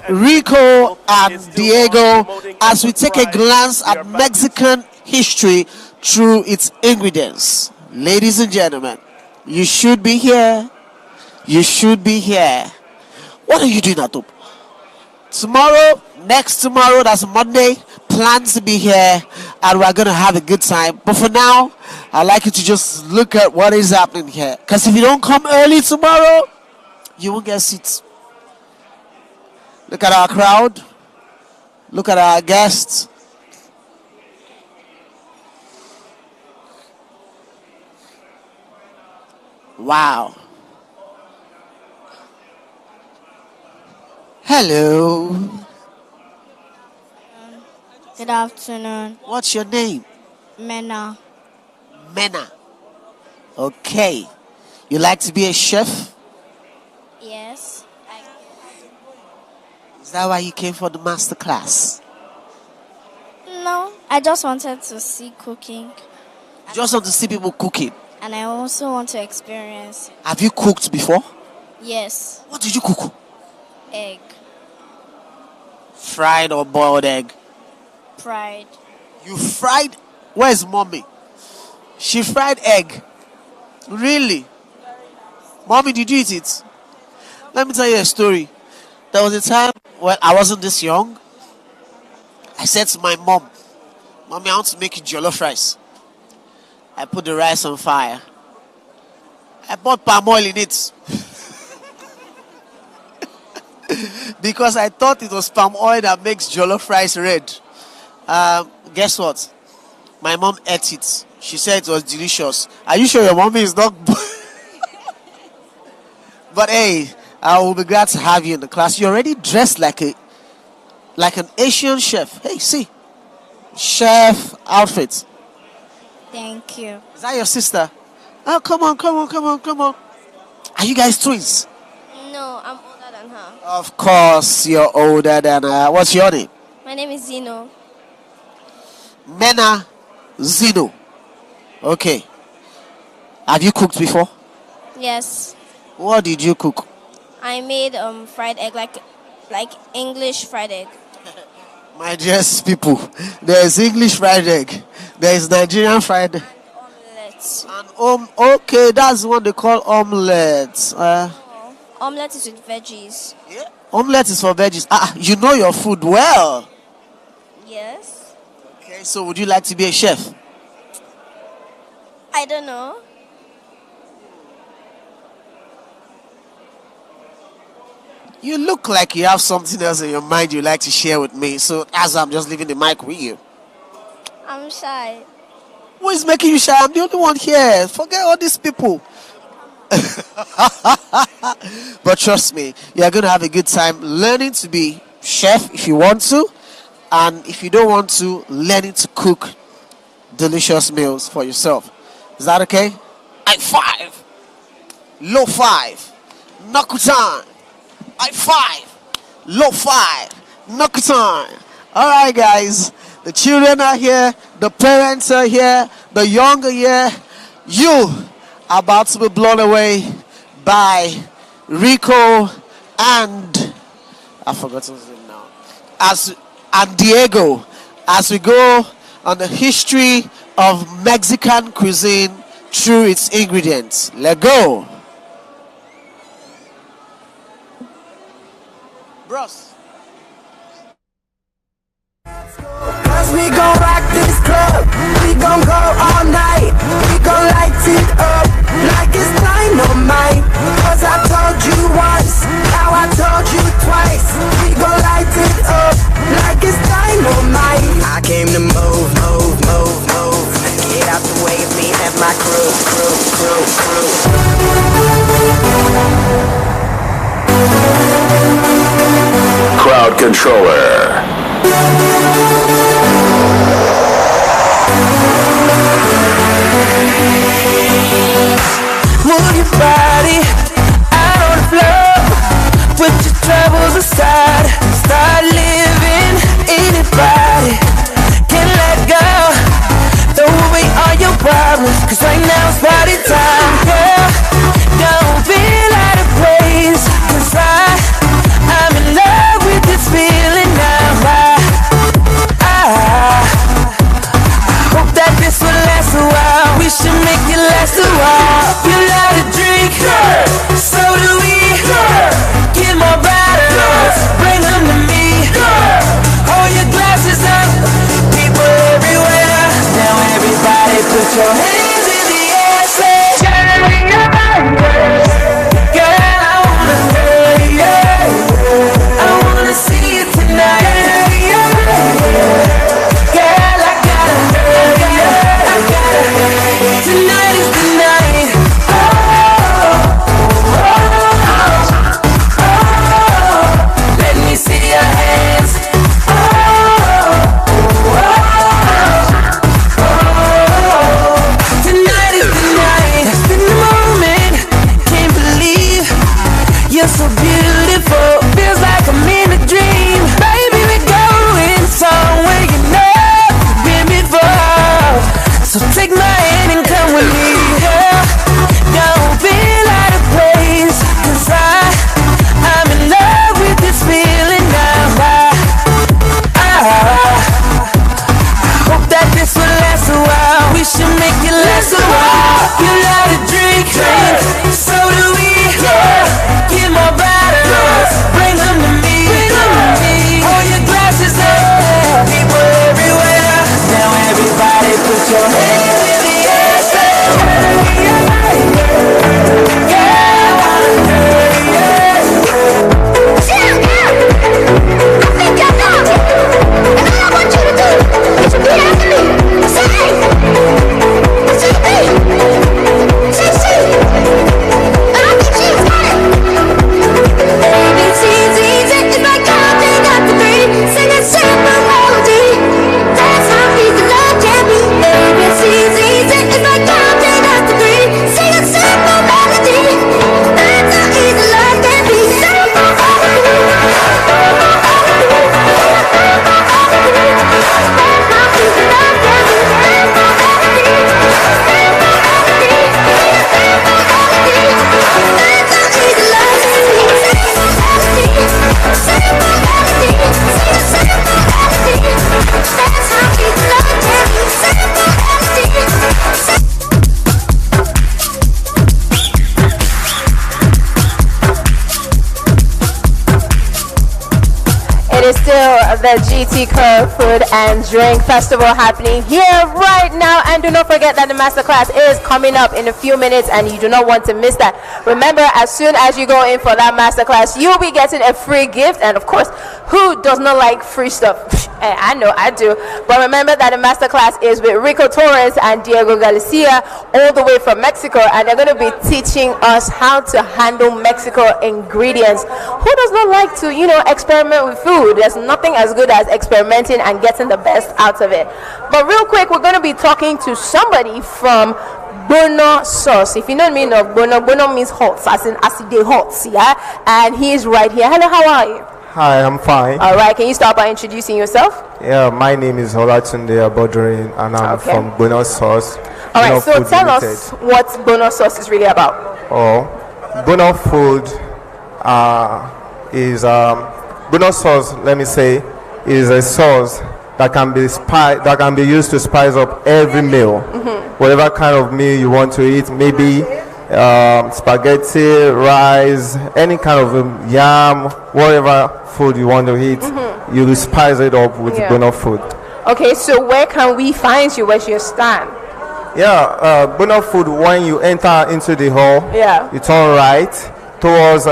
Rico and Diego as we take a glance at Mexican history through its ingredients. Ladies and gentlemen, you should be here. You should be here. What are you doing at home? Tomorrow, next tomorrow, that's Monday, plans to be here, and we're going to have a good time. But for now, I'd like you to just look at what is happening here. Because if you don't come early tomorrow, you won't get seats. Look at our crowd. Look at our guests. Wow. Hello. Good afternoon. What's your name? Mena. Mena. Okay. You like to be a chef? Yes. Is that why you came for the master class? No, I just wanted to see cooking. You just want to see people cooking? And I also want to experience. Have you cooked before? Yes. What did you cook? Egg. Fried or boiled egg? Fried. You fried? Where's mommy? She fried egg. Really? Mommy, did you eat it? Let me tell you a story. There was a time when I wasn't this young. I said to my mom, Mommy, I want to make you jollof rice. I put the rice on fire. I put palm oil in it. Because I thought it was palm oil that makes jollof rice red. Guess what? My mom ate it. She said it was delicious. Are you sure your mommy is not? But hey, I will be glad to have you in the class. You're already dressed like an Asian chef. Hey, see, chef outfit. Thank you. Is that your sister? Oh, come on. Are you guys twins? No, I'm older than her. Of course, you're older than her. What's your name? My name is Zino. Mena Zino. Okay. Have you cooked before? Yes. What did you cook? I made fried egg, like English fried egg. My dearest people, there is English fried egg. There is Nigerian fried egg. Omelette. Okay, that's what they call omelette. Omelette is with veggies. Yeah. Omelette is for veggies. You know your food well. Yes. Okay, so would you like to be a chef? I don't know. You look like you have something else in your mind you'd like to share with me. So as I'm just leaving the mic with you. I'm shy. Who is making you shy? I'm the only one here. Forget all these people. But trust me, you're going to have a good time learning to be chef if you want to. And if you don't want to, learning to cook delicious meals for yourself. Is that okay? High five. Low five. Nakutan. High five. Low five. Nakutan. All right, guys. The children are here. The parents are here. The young are here. You are about to be blown away by Rico and I forgot his name now. And Diego, as we go on the history of Mexican cuisine through its ingredients. Let's go. Bros. Cause we gon' rock this club. We gon' go all night. We gon' light it up like it's dynamite. Cause I told you once, now I told you twice. We gon' light it up like it's dynamite. I came to move. Get out the way of me and my crew. Crowd controller. Move your body out on the floor. so beautiful, feels like I'm in a dream. Baby, we're going somewhere you never been before. So take my hand and come with me, girl. Don't feel out of place, 'cause I'm in love with this feeling now. I hope that this will last a while. We should make it last a while. You love to drink, so do we. Yeah, get more bottles, bring them to me. Hold your glasses up, people everywhere. Now everybody put your hands in the air. The GTCO Food and Drink Festival happening here right now, and do not forget that the masterclass is coming up in a few minutes, and you do not want to miss that. Remember, as soon as you go in for that masterclass, you'll be getting a free gift, and of course, who does not like free stuff? I know I do. But remember that the masterclass is with Rico Torres and Diego Galicia, all the way from Mexico, and they're going to be teaching us how to handle Mexico ingredients. Who does not like to, experiment with food? There's nothing as good as experimenting and getting the best out of it. But real quick, we're going to be talking to somebody from Bono Sauce. If you know the meaning of Bono, Bono means hot, as in acid hot, yeah? And he's right here. Hello, how are you? Hi, I'm fine. All right, can you start by introducing yourself? Yeah, my name is Olatunde Abodorin, and I'm from Bono Sauce. All right, so tell us what Bono Sauce is really about. Bono Food is Bono Sauce. Let me say, is a sauce that can be used to spice up every meal, whatever kind of meal you want to eat. Maybe spaghetti, rice, any kind of yam, whatever food you want to eat, you will spice it up with Bono Food. Okay, so where can we find you? Where's your stand? Bono Food, when you enter into the hall, you turn right towards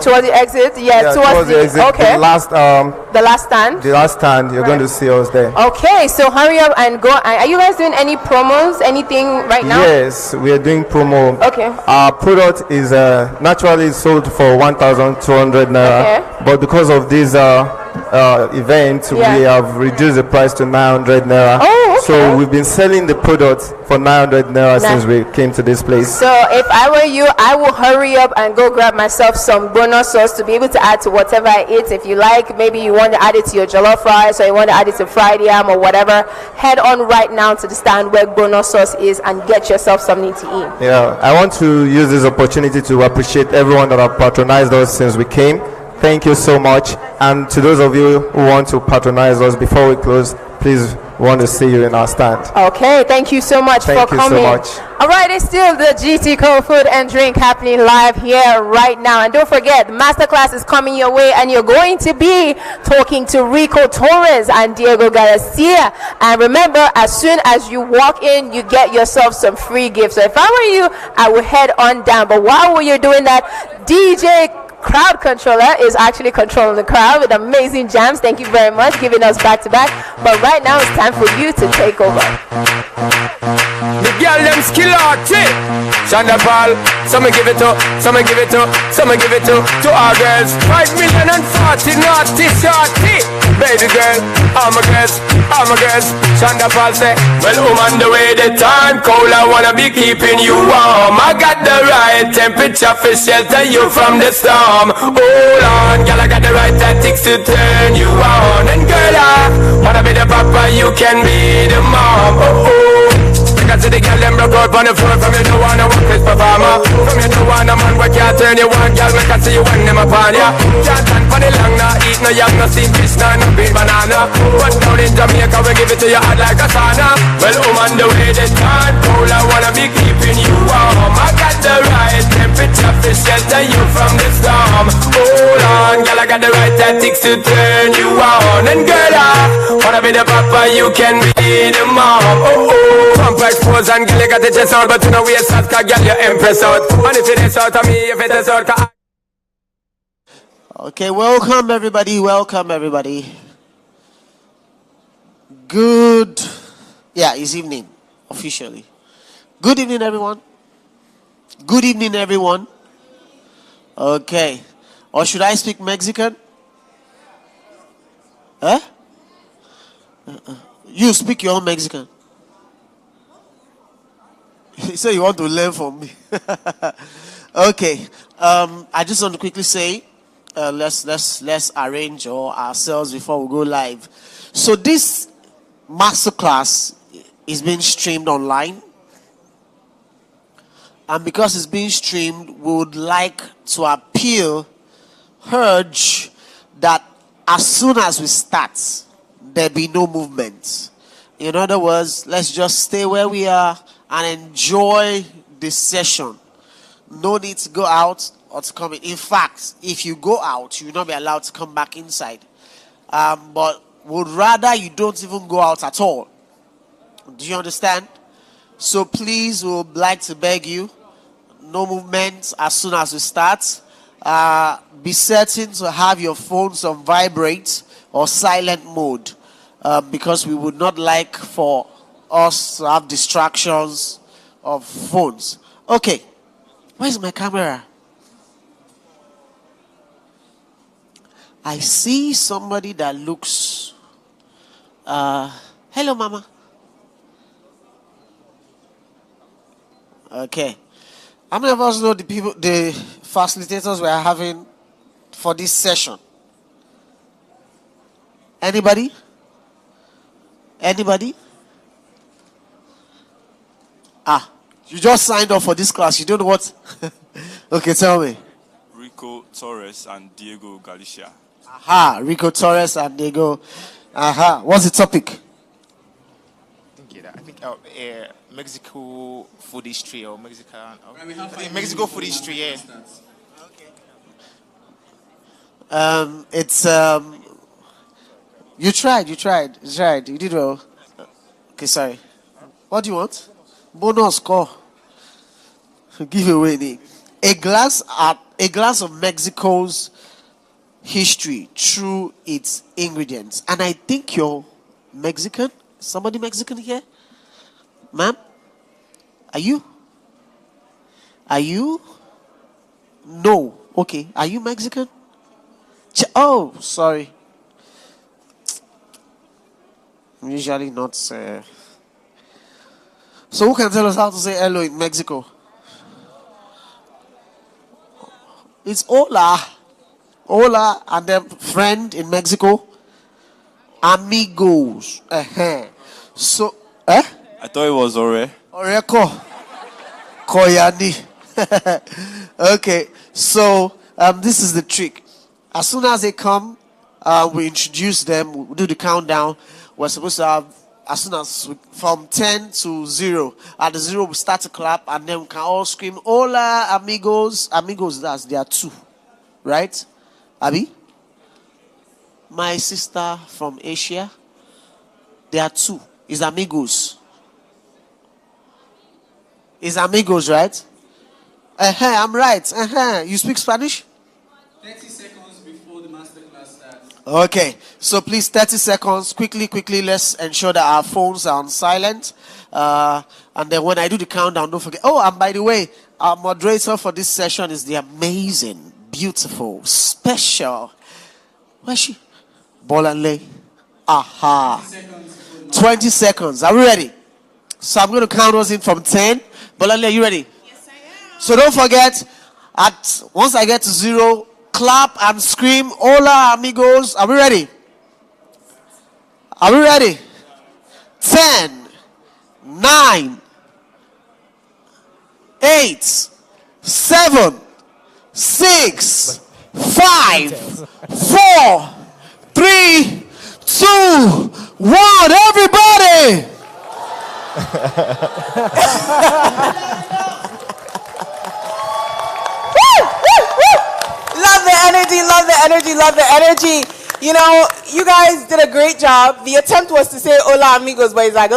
towards the exit, towards the exit. Okay. The last stand. The last stand. You're going to see us there. Okay, so hurry up and go. Are you guys doing any promos? Anything right now? Yes, we are doing promo. Okay. Our product is naturally sold for 1,200 naira, but because of this event, we have reduced the price to 900 naira. Oh, okay. So we've been selling the product for 900 naira since we came to this place. So if I were you, I will hurry up and go grab myself some Bono sauce to be able to add to whatever I eat. If you like, maybe you want to add it to your jollof rice, or you want to add it to fried yam or whatever, head on right now to the stand where Bono sauce is and get yourself something to eat. Yeah, I want to use this opportunity to appreciate everyone that have patronized us since we came. Thank you so much. And to those of you who want to patronize us before we close, please, we want to see you in our stand. Okay, thank you so much for coming. Thank you so much. All right, it's still the GTCO Food and Drink happening live here right now. And don't forget, the masterclass is coming your way, and you're going to be talking to Rico Torres and Diego Garcia. And remember, as soon as you walk in, you get yourself some free gifts. So if I were you, I would head on down. But while you're doing that, DJ Crowd Controller is actually controlling the crowd with amazing jams. Thank you very much, giving us back to back. But right now it's time for you to take over. The girl them skill out, Shonda Paul, some give it to, some give it to, some give it to our girls. 5,040,000 naughty shorty. Baby girl, I'm a guess. Shonda Paul say, well, on the way the time cold, I wanna be keeping you warm. I got the right temperature for shelter you from the storm. Hold on, girl, I got the right tactics to turn you on. And girl, I wanna be the papa, you can be the mom. Because the girl them broke out on the floor. From you don't wanna work this performer. From you don't wanna man where can't turn you on. Girl, we can see you when them upon ya. Can't stand for the long, nah. Eat no yam, no steamed fish, no bean banana. But down in Jamaica, we give it to you hot like a sauna. Well, on the way the time cold, I wanna be keeping you warm. I got the right temperature to shelter you from the storm. Hold on, girl, I got the right tactics to turn you on. And girl, I wanna be the papa, you can be the mom. Pump expose and girl, you got the chest out, but you know we are sad, cause girl, you impress out. And if it is out of me, if it is out, cause Okay, welcome everybody. Good, it's evening, officially. Good evening, everyone. Okay, or should I speak Mexican? Huh? You speak your own Mexican. You say you want to learn from me. Okay, I just want to quickly say, let's arrange ourselves before we go live. So this masterclass is being streamed online, and because it's being streamed, we would like to urge that as soon as we start, there be no movement. In other words, let's just stay where we are and enjoy this session. No need to go out or to come in. In fact, if you go out, you will not be allowed to come back inside. But would rather you don't even go out at all. Do you understand? So please, we would like to beg you, no movement as soon as we start. Be certain to have your phones on vibrate or silent mode, because we would not like for us to have distractions of phones. Okay, where's my camera? I see somebody that looks hello mama. Okay, how many of us know the facilitators we are having for this session? Anybody? You just signed up for this class. You don't know what? Okay, tell me. Rico Torres and Diego Galicia. Aha, Rico Torres and Diego. Aha, what's the topic? I think Mexico food history or Mexican. Mexico food history, yeah. It's you tried. You did well. Okay, sorry. What do you want? Bonus score. Give away a glass of Mexico's history through its ingredients. And I think you're Mexican. Somebody Mexican here? Ma'am? Are you? No. Okay. Are you Mexican? Oh, sorry. I'm usually not. So who can tell us how to say hello in Mexico? It's hola. Hola, and then friend in Mexico. Amigos. So, I thought it was Ore. Oreko. Koyani. Okay, so this is the trick. As soon as they come, we introduce them, we do the countdown. We're supposed to have, as soon as from 10 to 0. At the 0, we start to clap, and then we can all scream, hola, amigos. Amigos, there are 2, right? Abi? My sister from Asia, there are 2. It's amigos. It's amigos, right? I'm right. You speak Spanish? 30 seconds before the masterclass starts. Okay, so please 30 seconds. Quickly, let's ensure that our phones are on silent. And then when I do the countdown, don't forget. Oh, and by the way, our moderator for this session is the amazing, beautiful, special. Where's she? Bolanle. Aha. 20 seconds. Are we ready? So I'm going to count us in from 10. Bolanle, are you ready? Yes, I am. So don't forget, once I get to 0, clap and scream, hola amigos. Are we ready? Are we ready? 10, 9, 8, 7, 6, 5, 4, 3, 2, 1. Everybody! Love the energy, love the energy, love the energy. You know, you guys did a great job. The attempt was to say hola amigos, but it's like,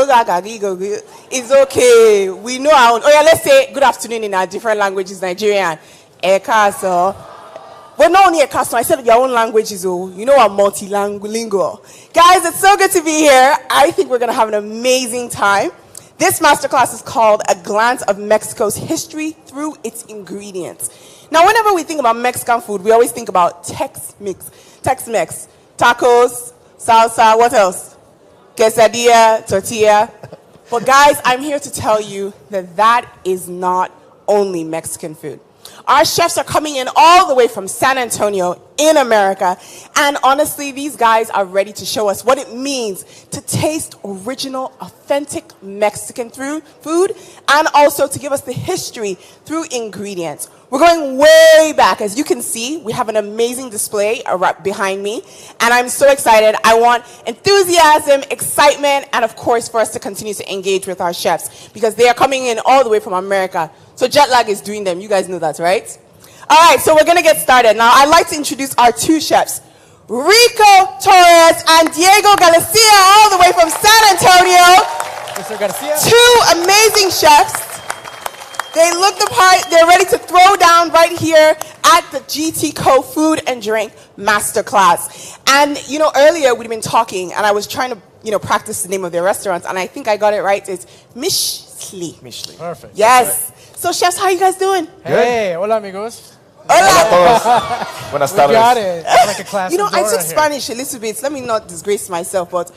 it's okay. We know our own. Oh yeah, let's say good afternoon in our different languages, Nigerian. Ekaso. But not only Ekaso, I said your own languages, you know, I'm multilingual. Guys, it's so good to be here. I think we're going to have an amazing time. This masterclass is called A Glance of Mexico's History Through Its Ingredients. Now, whenever we think about Mexican food, we always think about Tex-Mex, tacos, salsa, what else? Quesadilla, tortilla. But guys, I'm here to tell you that that is not only Mexican food. Our chefs are coming in all the way from San Antonio in America. And honestly, these guys are ready to show us what it means to taste original, authentic Mexican food, and also to give us the history through ingredients. We're going way back. As you can see, we have an amazing display right behind me. And I'm so excited. I want enthusiasm, excitement, and of course, for us to continue to engage with our chefs because they are coming in all the way from America. So jet lag is doing them. You guys know that, right? All right, so we're going to get started. Now, I'd like to introduce our two chefs, Rico Torres and Diego Galicia, all the way from San Antonio. Mr. Garcia. Two amazing chefs. They look the part. They're ready to throw down right here at the GTCO Food and Drink Masterclass. And, you know, earlier we'd been talking, and I was trying to, you know, practice the name of their restaurants, and I think I got it right. It's Mishli. Mishli. Perfect. Yes. So, chefs, how are you guys doing? Hey, hola, amigos. Hola. Buenas tardes. We got it. It's like a class. You know, I took Spanish a little bit. Let me not disgrace myself, but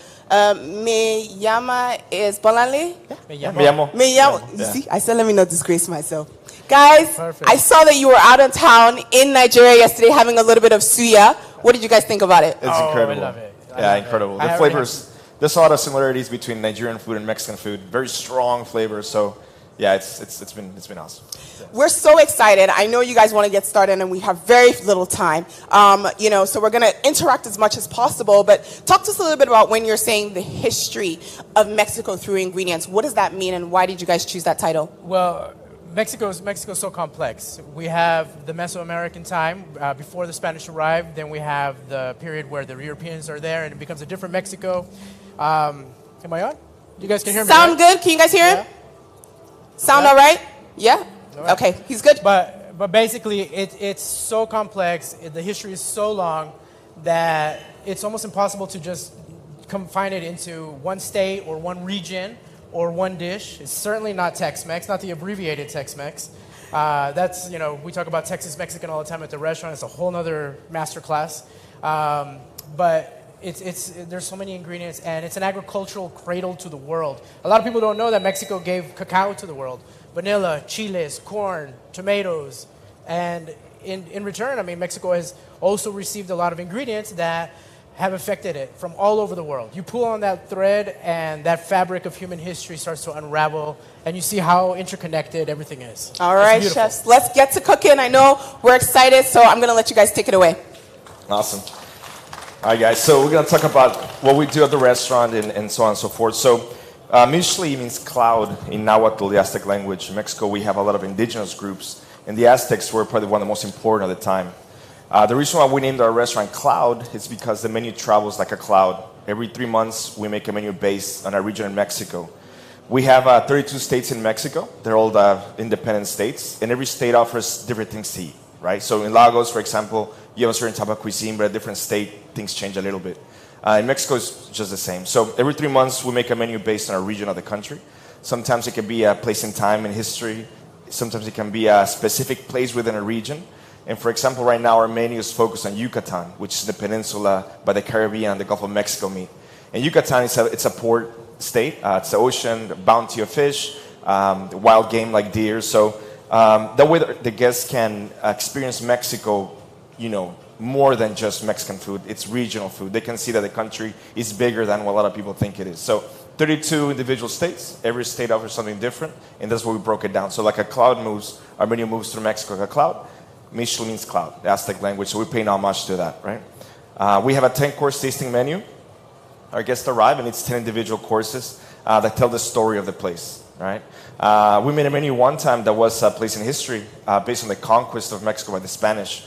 me llama es Bolanle? Me llamo. Me llamo. You see, I said let me not disgrace myself. Guys, I saw that you were out of town in Nigeria yesterday having a little bit of suya. What did you guys think about it? It's incredible. I love it. Yeah, incredible. The flavors, there's a lot of similarities between Nigerian food and Mexican food. Very strong flavors, so yeah, it's been awesome. We're so excited. I know you guys want to get started, and we have very little time. You know, so we're going to interact as much as possible. But talk to us a little bit about when you're saying the history of Mexico through ingredients. What does that mean, and why did you guys choose that title? Well, Mexico's so complex. We have the Mesoamerican time before the Spanish arrived. Then we have the period where the Europeans are there, and it becomes a different Mexico. Am I on? You guys can hear me? Sound good? Can you guys hear him? Sound all right? Yeah. Right. Okay, he's good. But basically, it's so complex. The history is so long that it's almost impossible to just confine it into one state or one region or one dish. It's certainly not Tex-Mex, not the abbreviated Tex-Mex. That's, you know, we talk about Texas Mexican all the time at the restaurant. It's a whole nother masterclass. But there's so many ingredients, and it's an agricultural cradle to the world. A lot of people don't know that Mexico gave cacao to the world. Vanilla, chiles, corn, tomatoes. And in return, I mean, Mexico has also received a lot of ingredients that have affected it from all over the world. You pull on that thread, and that fabric of human history starts to unravel, and you see how interconnected everything is. All right, chefs, let's get to cooking. I know we're excited, so I'm going to let you guys take it away. Awesome. All right, guys, so we're going to talk about what we do at the restaurant and so on and so forth. So Mixli means cloud in Nahuatl, the Aztec language. In Mexico, we have a lot of indigenous groups, and the Aztecs were probably one of the most important at the time. The reason why we named our restaurant Cloud is because the menu travels like a cloud. Every 3 months, we make a menu based on a region in Mexico. We have 32 states in Mexico. They're all independent states, and every state offers different things to eat, right? So in Lagos, for example, you have a certain type of cuisine, but a different state, things change a little bit. In Mexico, it's just the same. So every 3 months, we make a menu based on a region of the country. Sometimes it can be a place in time in history. Sometimes it can be a specific place within a region. And for example, right now our menu is focused on Yucatan, which is the peninsula by the Caribbean and the Gulf of Mexico meet. And Yucatan it's a port state. It's the ocean, the bounty of fish, wild game like deer. So that way the guests can experience Mexico, more than just Mexican food. It's regional food. They can see that the country is bigger than what a lot of people think it is. So 32 individual states. Every state offers something different, and that's where we broke it down. So like our menu moves through Mexico like a cloud. Michelin means cloud, the Aztec language, so we're paying homage to that, right? We have a 10-course tasting menu. Our guests arrive, and it's 10 individual courses that tell the story of the place, right? We made a menu one time that was a place in history based on the conquest of Mexico by the Spanish.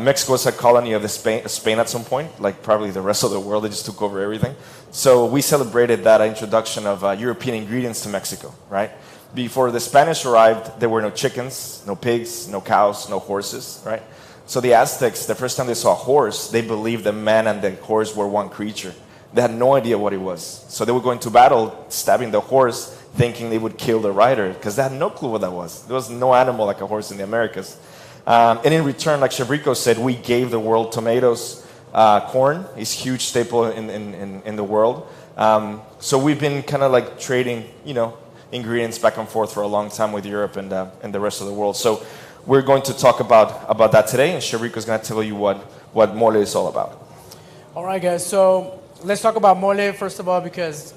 Mexico was a colony of Spain at some point, like probably the rest of the world. They just took over everything. So we celebrated that introduction of European ingredients to Mexico, right? Before the Spanish arrived, there were no chickens, no pigs, no cows, no horses, right? So the Aztecs, the first time they saw a horse, they believed the man and the horse were one creature. They had no idea what it was. So they were going to battle, stabbing the horse, thinking they would kill the rider, because they had no clue what that was. There was no animal like a horse in the Americas. And in return, like Chef Rico said, we gave the world tomatoes. Corn is a huge staple in the world. So we've been kind of like trading, ingredients back and forth for a long time with Europe and the rest of the world. So we're going to talk about that today, and Chef Rico is going to tell you what mole is all about. All right, guys. So let's talk about mole, first of all, because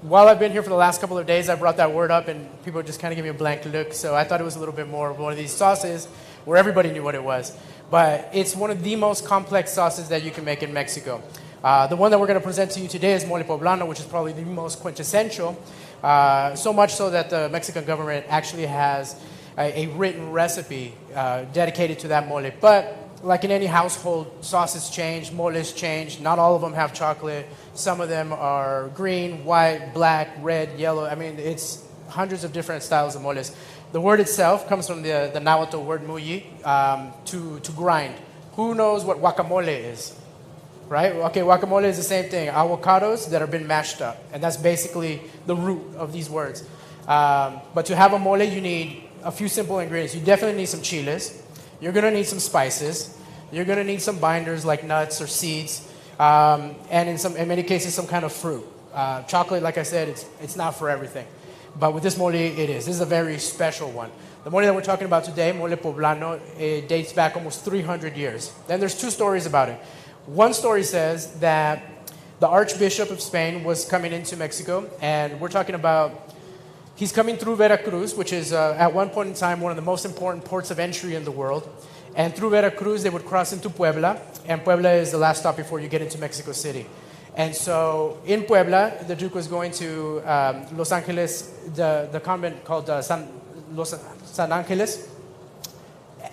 while I've been here for the last couple of days, I brought that word up, and people just kind of give me a blank look. So I thought it was a little bit more of one of these sauces where everybody knew what it was. But it's one of the most complex sauces that you can make in Mexico. The one that we're going to present to you today is mole poblano, which is probably the most quintessential. So much so that the Mexican government actually has a written recipe dedicated to that mole. But like in any household, sauces change, moles change. Not all of them have chocolate. Some of them are green, white, black, red, yellow. I mean, it's hundreds of different styles of moles. The word itself comes from the Nahuatl word muyi, to grind. Who knows what guacamole is? Right? Okay, guacamole is the same thing. Avocados that have been mashed up. And that's basically the root of these words. But to have a mole, you need a few simple ingredients. You definitely need some chiles. You're going to need some spices. You're going to need some binders like nuts or seeds. And in many cases, some kind of fruit. Chocolate, like I said, it's not for everything. But with this mole, it is. This is a very special one. The mole that we're talking about today, mole poblano, it dates back almost 300 years. Then there's two stories about it. One story says that the Archbishop of Spain was coming into Mexico, and we're talking about he's coming through Veracruz, which is at one point in time one of the most important ports of entry in the world. And through Veracruz, they would cross into Puebla, and Puebla is the last stop before you get into Mexico City. And so in Puebla, the Duke was going to Los Angeles, the convent called San Angeles.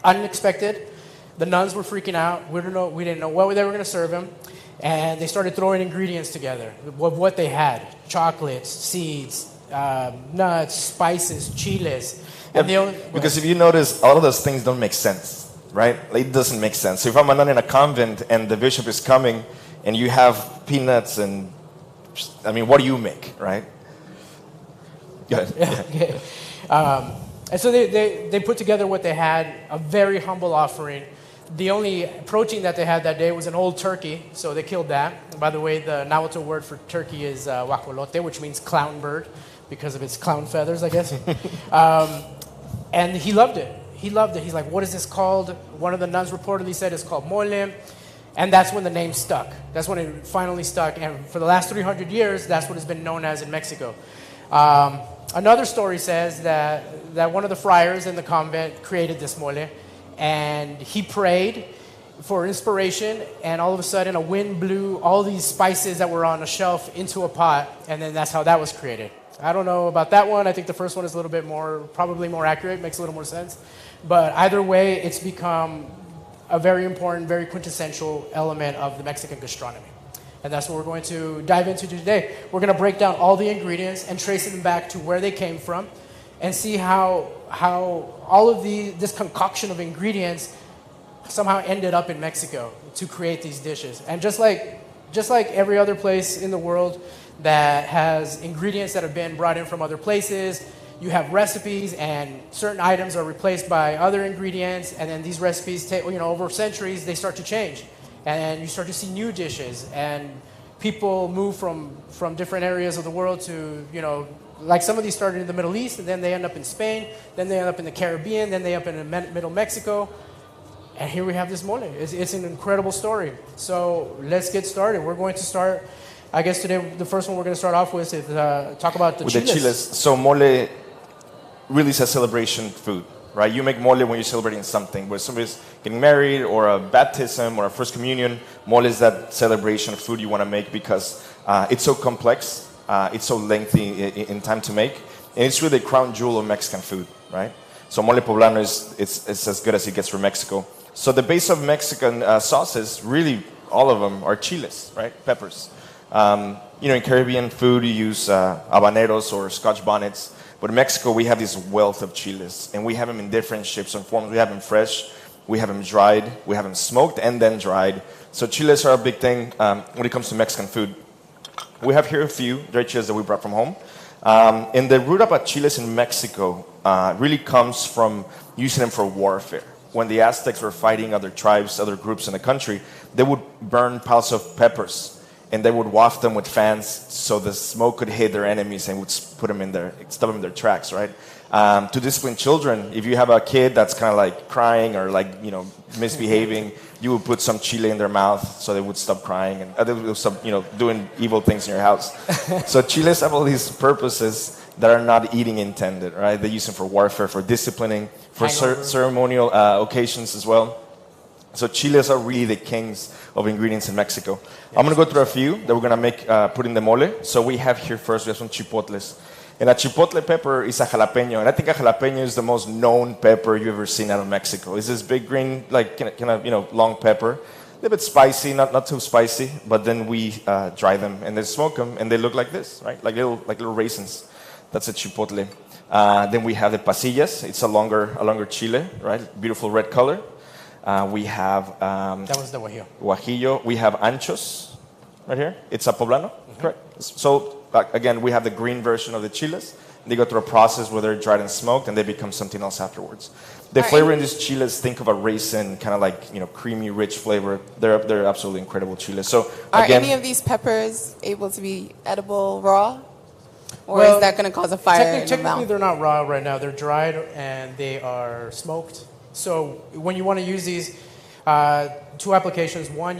Unexpected. The nuns were freaking out. We didn't know what they were going to serve him. And they started throwing ingredients together, what they had. Chocolates, seeds, nuts, spices, chiles. And because if you notice, all of those things don't make sense, right? It doesn't make sense. So if I'm a nun in a convent and the bishop is coming and you have peanuts and, what do you make, right? Go ahead. Okay. And so they put together what they had, a very humble offering. The only protein that they had that day was an old turkey, so they killed that. And by the way, the Nahuatl word for turkey is guajolote, which means clown bird, because of its clown feathers, I guess. And he loved it. He's like, what is this called? One of the nuns reportedly said it's called mole. And that's when the name stuck. That's when it finally stuck. And for the last 300 years, that's what it's been known as in Mexico. Another story says that one of the friars in the convent created this mole. And he prayed for inspiration. And all of a sudden, a wind blew all these spices that were on a shelf into a pot. And then that's how that was created. I don't know about that one. I think the first one is a little bit probably more accurate. Makes a little more sense. But either way, it's become a very important, very quintessential element of the Mexican gastronomy. And that's what we're going to dive into today. We're going to break down all the ingredients and trace them back to where they came from and see how all of this concoction of ingredients somehow ended up in Mexico to create these dishes. And just like every other place in the world that has ingredients that have been brought in from other places, you have recipes, and certain items are replaced by other ingredients, and then these recipes, over centuries, they start to change, and you start to see new dishes, and people move from different areas of the world to, like some of these started in the Middle East, and then they end up in Spain, then they end up in the Caribbean, then they end up in middle Mexico, and here we have this mole. It's an incredible story. So let's get started. We're going to start, I guess today, the first one we're going to start off with is talk about the chiles. The chiles. So mole really is a celebration food, right? You make mole when you're celebrating something, where somebody's getting married or a baptism or a first communion. Mole is that celebration food you want to make because it's so complex, it's so lengthy in time to make, and it's really the crown jewel of Mexican food, right? So mole poblano it's as good as it gets from Mexico. So the base of Mexican sauces, really all of them are chiles, right? Peppers. In Caribbean food you use habaneros or Scotch bonnets. But in Mexico, we have this wealth of chiles, and we have them in different shapes and forms. We have them fresh, we have them dried, we have them smoked and then dried. So chiles are a big thing when it comes to Mexican food. We have here a few dried chiles that we brought from home. And the root about chiles in Mexico really comes from using them for warfare. When the Aztecs were fighting other tribes, other groups in the country, they would burn piles of peppers. And they would waft them with fans so the smoke could hit their enemies and would stop them in their tracks, right? To discipline children, if you have a kid that's kind of like crying or misbehaving, you would put some chile in their mouth so they would stop crying and they would stop, doing evil things in your house. So chiles have all these purposes that are not eating intended, right? They use them for warfare, for disciplining, for ceremonial occasions as well. So chiles are really the kings of ingredients in Mexico. Yes. I'm going to go through a few that we're going to make put in the mole. So we have here first, we have some chipotles. And a chipotle pepper is a jalapeno. And I think a jalapeno is the most known pepper you've ever seen out of Mexico. It's this big green, long pepper. A little bit spicy, not too spicy. But then we dry them and then smoke them. And they look like this, right? Like little raisins. That's a chipotle. Then we have the pasillas. It's a longer chile, right? Beautiful red color. We have that was the guajillo. Guajillo. We have anchos right here. It's a poblano, correct? So again, we have the green version of the chiles. They go through a process where they're dried and smoked, and they become something else afterwards. The flavor in these chiles, think of a raisin, kind of like creamy, rich flavor. They're absolutely incredible chiles. So are again, any of these peppers able to be edible raw, or is that going to cause a fire? Technically, they're not raw right now. They're dried and they are smoked. So when you want to use these, two applications. One,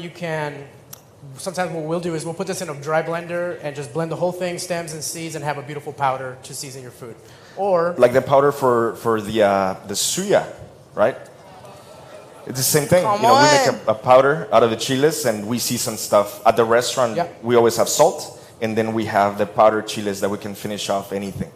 sometimes what we'll do is we'll put this in a dry blender and just blend the whole thing, stems and seeds, and have a beautiful powder to season your food. Or like the powder for the suya, right? It's the same thing. We make a powder out of the chiles and we season stuff. At the restaurant, we always have salt, and then we have the powdered chiles that we can finish off anything.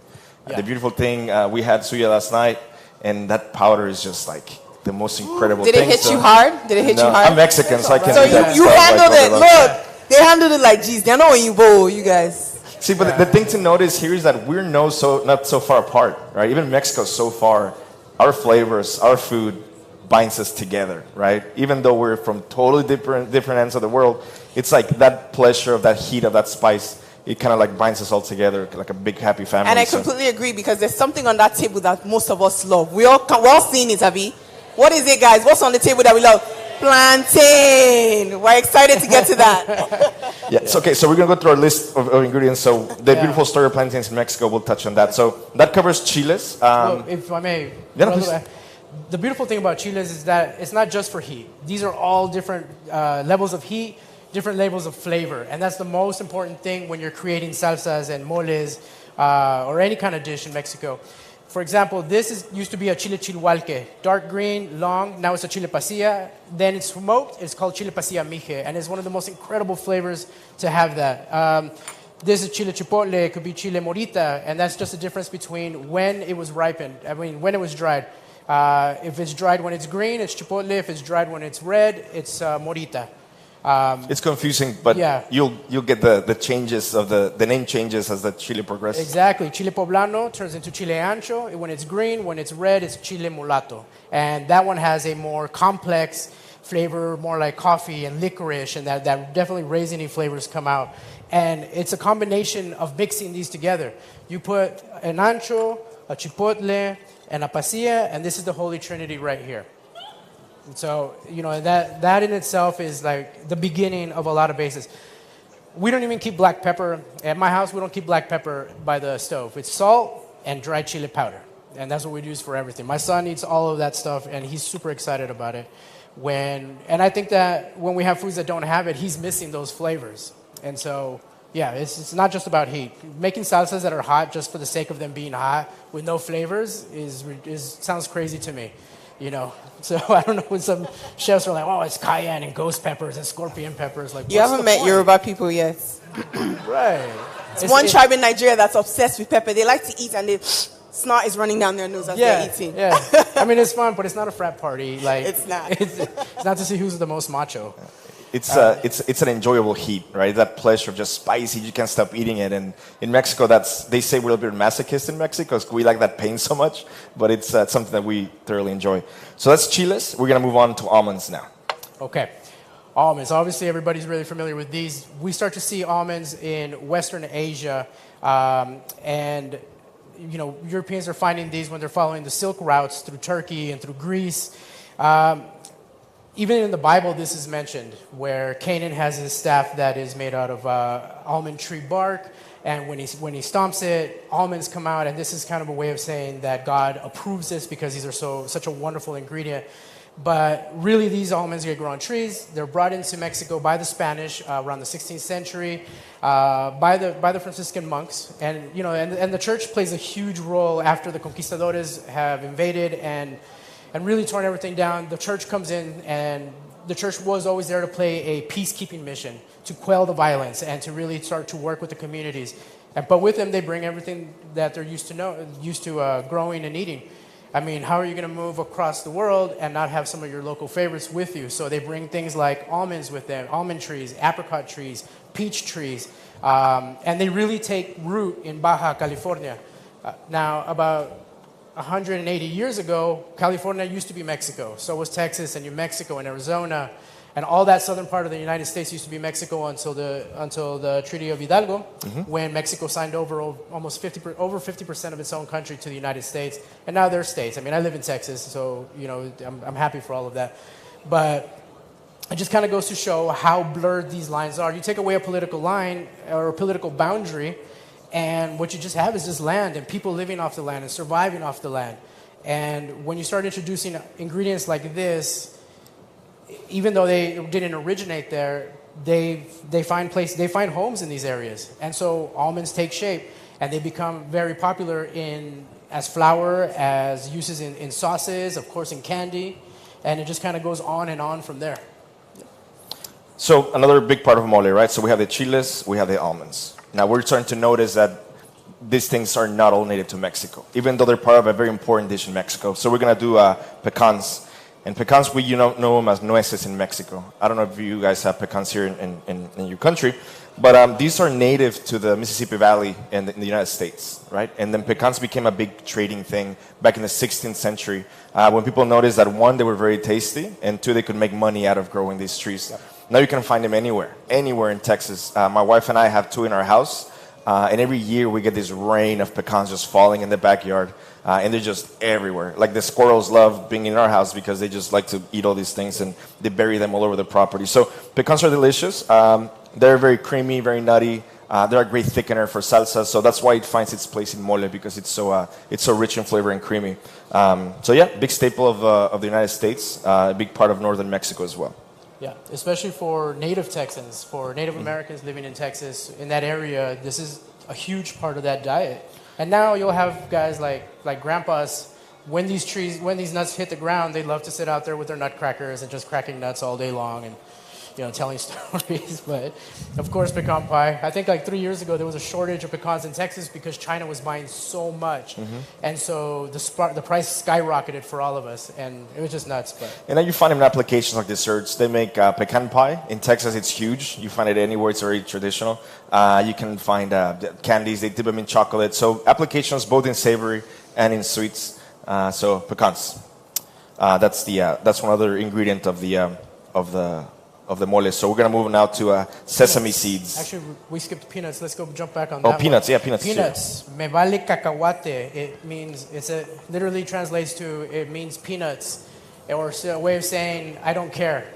The beautiful thing, we had suya last night, and that powder is just like the most incredible thing. Did it hit you hard? Did it hit you hard? I'm Mexican, so I can't. So you handled it. Look, they handled it like, geez, they're not in you bowl, you guys. See, but the thing to notice here is that we're not so far apart, right? Even Mexico so far, our flavors, our food binds us together, right? Even though we're from totally different ends of the world, it's like that pleasure of that heat of that spice. It kind of like binds us all together like a big happy family. And I completely agree, because there's something on that table that most of us love. We're all seeing it, Abby. What is it, guys? What's on the table that we love? Plantain. We're excited to get to that. Yes. Okay, so we're going to go through our list of ingredients. So the beautiful story of plantains in Mexico, we'll touch on that. So that covers chiles. If I may, the beautiful thing about chiles is that it's not just for heat. These are all different levels of heat, different levels of flavor. And that's the most important thing when you're creating salsas and moles or any kind of dish in Mexico. For example, used to be a chile chilhualque, dark green, long. Now it's a chile pasilla. Then it's smoked. It's called chile pasilla mije, and it's one of the most incredible flavors to have that. This is chile chipotle. It could be chile morita, and that's just the difference between when it was ripened. I mean, when it was dried. If it's dried when it's green, it's chipotle. If it's dried when it's red, it's morita. It's confusing, but you'll get the changes of the name changes as the chile progresses. Exactly. Chile poblano turns into chile ancho. When it's green, when it's red, it's chile mulato. And that one has a more complex flavor, more like coffee and licorice, and that definitely raisiny flavors come out. And it's a combination of mixing these together. You put an ancho a chipotle, and a pasilla, and this is the Holy Trinity right here. And so, that in itself is like the beginning of a lot of bases. We don't even keep black pepper. At my house, we don't keep black pepper by the stove. It's salt and dried chili powder. And that's what we use for everything. My son eats all of that stuff, and he's super excited about it. And I think that when we have foods that don't have it, he's missing those flavors. And so, yeah, it's not just about heat. Making salsas that are hot just for the sake of them being hot with no flavors sounds crazy to me. So I don't know when some chefs are like, oh, it's cayenne and ghost peppers and scorpion peppers. Like, you haven't met Yoruba people yet. Right. It's one tribe in Nigeria that's obsessed with pepper. They like to eat and snot is running down their nose as they're eating. Yeah. I mean, it's fun, but it's not a frat party. Like, it's not. It's not to see who's the most macho. It's an enjoyable heat, right? That pleasure of just spicy, you can't stop eating it. And in Mexico, they say we're a little bit masochist in Mexico because we like that pain so much, but it's something that we thoroughly enjoy. So that's chiles. We're going to move on to almonds now. Okay. Almonds. Obviously, everybody's really familiar with these. We start to see almonds in Western Asia, and Europeans are finding these when they're following the Silk routes through Turkey and through Greece. Even in the Bible, this is mentioned, where Canaan has his staff that is made out of almond tree bark, and when he stomps it, almonds come out, and this is kind of a way of saying that God approves this because these are such a wonderful ingredient. But really, these almonds get grown on trees. They're brought into Mexico by the Spanish around the 16th century, by the Franciscan monks, and the church plays a huge role after the conquistadores have invaded and really torn everything down. The church comes in, and the church was always there to play a peacekeeping mission, to quell the violence and to really start to work with the communities. But with them, they bring everything that they're used to growing and eating. I mean, how are you going to move across the world and not have some of your local favorites with you? So they bring things like almonds with them, almond trees, apricot trees, peach trees, and they really take root in Baja California. Now, about 180 years ago, California used to be Mexico. So was Texas and New Mexico and Arizona. And all that southern part of the United States used to be Mexico until the Treaty of Hidalgo, when Mexico signed over almost 50% of its own country to the United States. And now they're states. I mean, I live in Texas, so I'm happy for all of that. But it just kind of goes to show how blurred these lines are. You take away a political line or a political boundary, and what you just have is just land and people living off the land and surviving off the land. And when you start introducing ingredients like this, even though they didn't originate there, they find homes in these areas. And so almonds take shape, and they become very popular as flour, as uses in sauces, of course in candy, and it just kind of goes on and on from there. So another big part of mole, right? So we have the chiles, we have the almonds. Now we're starting to notice that these things are not all native to Mexico, even though they're part of a very important dish in Mexico. So we're going to do pecans. And pecans, we know them as nueces in Mexico. I don't know if you guys have pecans here in your country, but these are native to the Mississippi Valley in the United States, right? And then pecans became a big trading thing back in the 16th century when people noticed that, one, they were very tasty, and two, they could make money out of growing these trees. Yep. Now you can find them anywhere in Texas. My wife and I have 2 in our house, and every year we get this rain of pecans just falling in the backyard. And they're just everywhere. Like the squirrels love being in our house because they just like to eat all these things, and they bury them all over the property. So pecans are delicious. They're very creamy, very nutty. They're a great thickener for salsa. So that's why it finds its place in mole, because it's so rich in flavor and creamy. So yeah, big staple of the United States, a big part of northern Mexico as well. Yeah, especially for native Texans, for Native Americans living in Texas, in that area, this is a huge part of that diet. And now you'll have guys like grandpas, when these nuts hit the ground, they love to sit out there with their nutcrackers and just cracking nuts all day long and telling stories. But of course, pecan pie. I think like 3 years ago there was a shortage of pecans in Texas because China was buying so much, and so the price skyrocketed for all of us, and it was just nuts. But and then you find them in applications like desserts. They make pecan pie in Texas. It's huge. You find it anywhere. It's very traditional. You can find candies. They dip them in chocolate. So applications both in savory and in sweets. So pecans. That's one other ingredient of the of the mole. So we're going to move now to sesame seeds. Actually, we skipped peanuts. Let's go jump back on Oh, that peanuts. one. Yeah, peanuts. Peanuts. Me vale cacahuate. It means, literally translates to, it means peanuts. Or a way of saying, I don't care.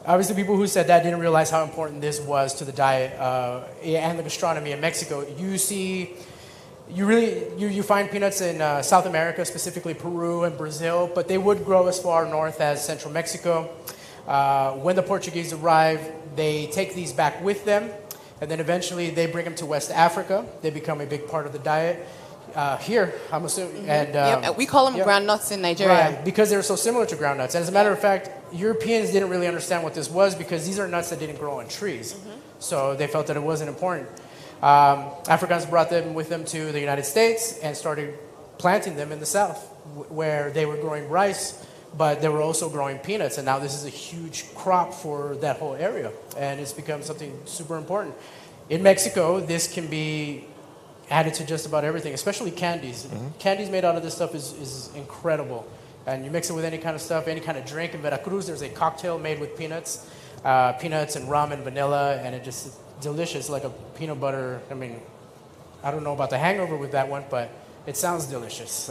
Obviously, people who said that didn't realize how important this was to the diet and the gastronomy in Mexico. You find peanuts in South America, specifically Peru and Brazil, but they would grow as far north as central Mexico. When the Portuguese arrive, they take these back with them, and then eventually they bring them to West Africa. They become a big part of the diet. Here, I'm assuming. And, we call them groundnuts in Nigeria. Right, because they're so similar to groundnuts. And as a matter of fact, Europeans didn't really understand what this was because these are nuts that didn't grow on trees. So they felt that it wasn't important. Africans brought them with them to the United States and started planting them in the South, where they were growing rice, but they were also growing peanuts. And now this is a huge crop for that whole area. And it's become something super important. In Mexico, this can be added to just about everything, especially candies. Candies made out of this stuff is incredible. And you mix it with any kind of stuff, any kind of drink. In Veracruz, there's a cocktail made with peanuts and rum and vanilla, and it just is delicious, like a peanut butter. I mean, I don't know about the hangover with that one, but it sounds delicious.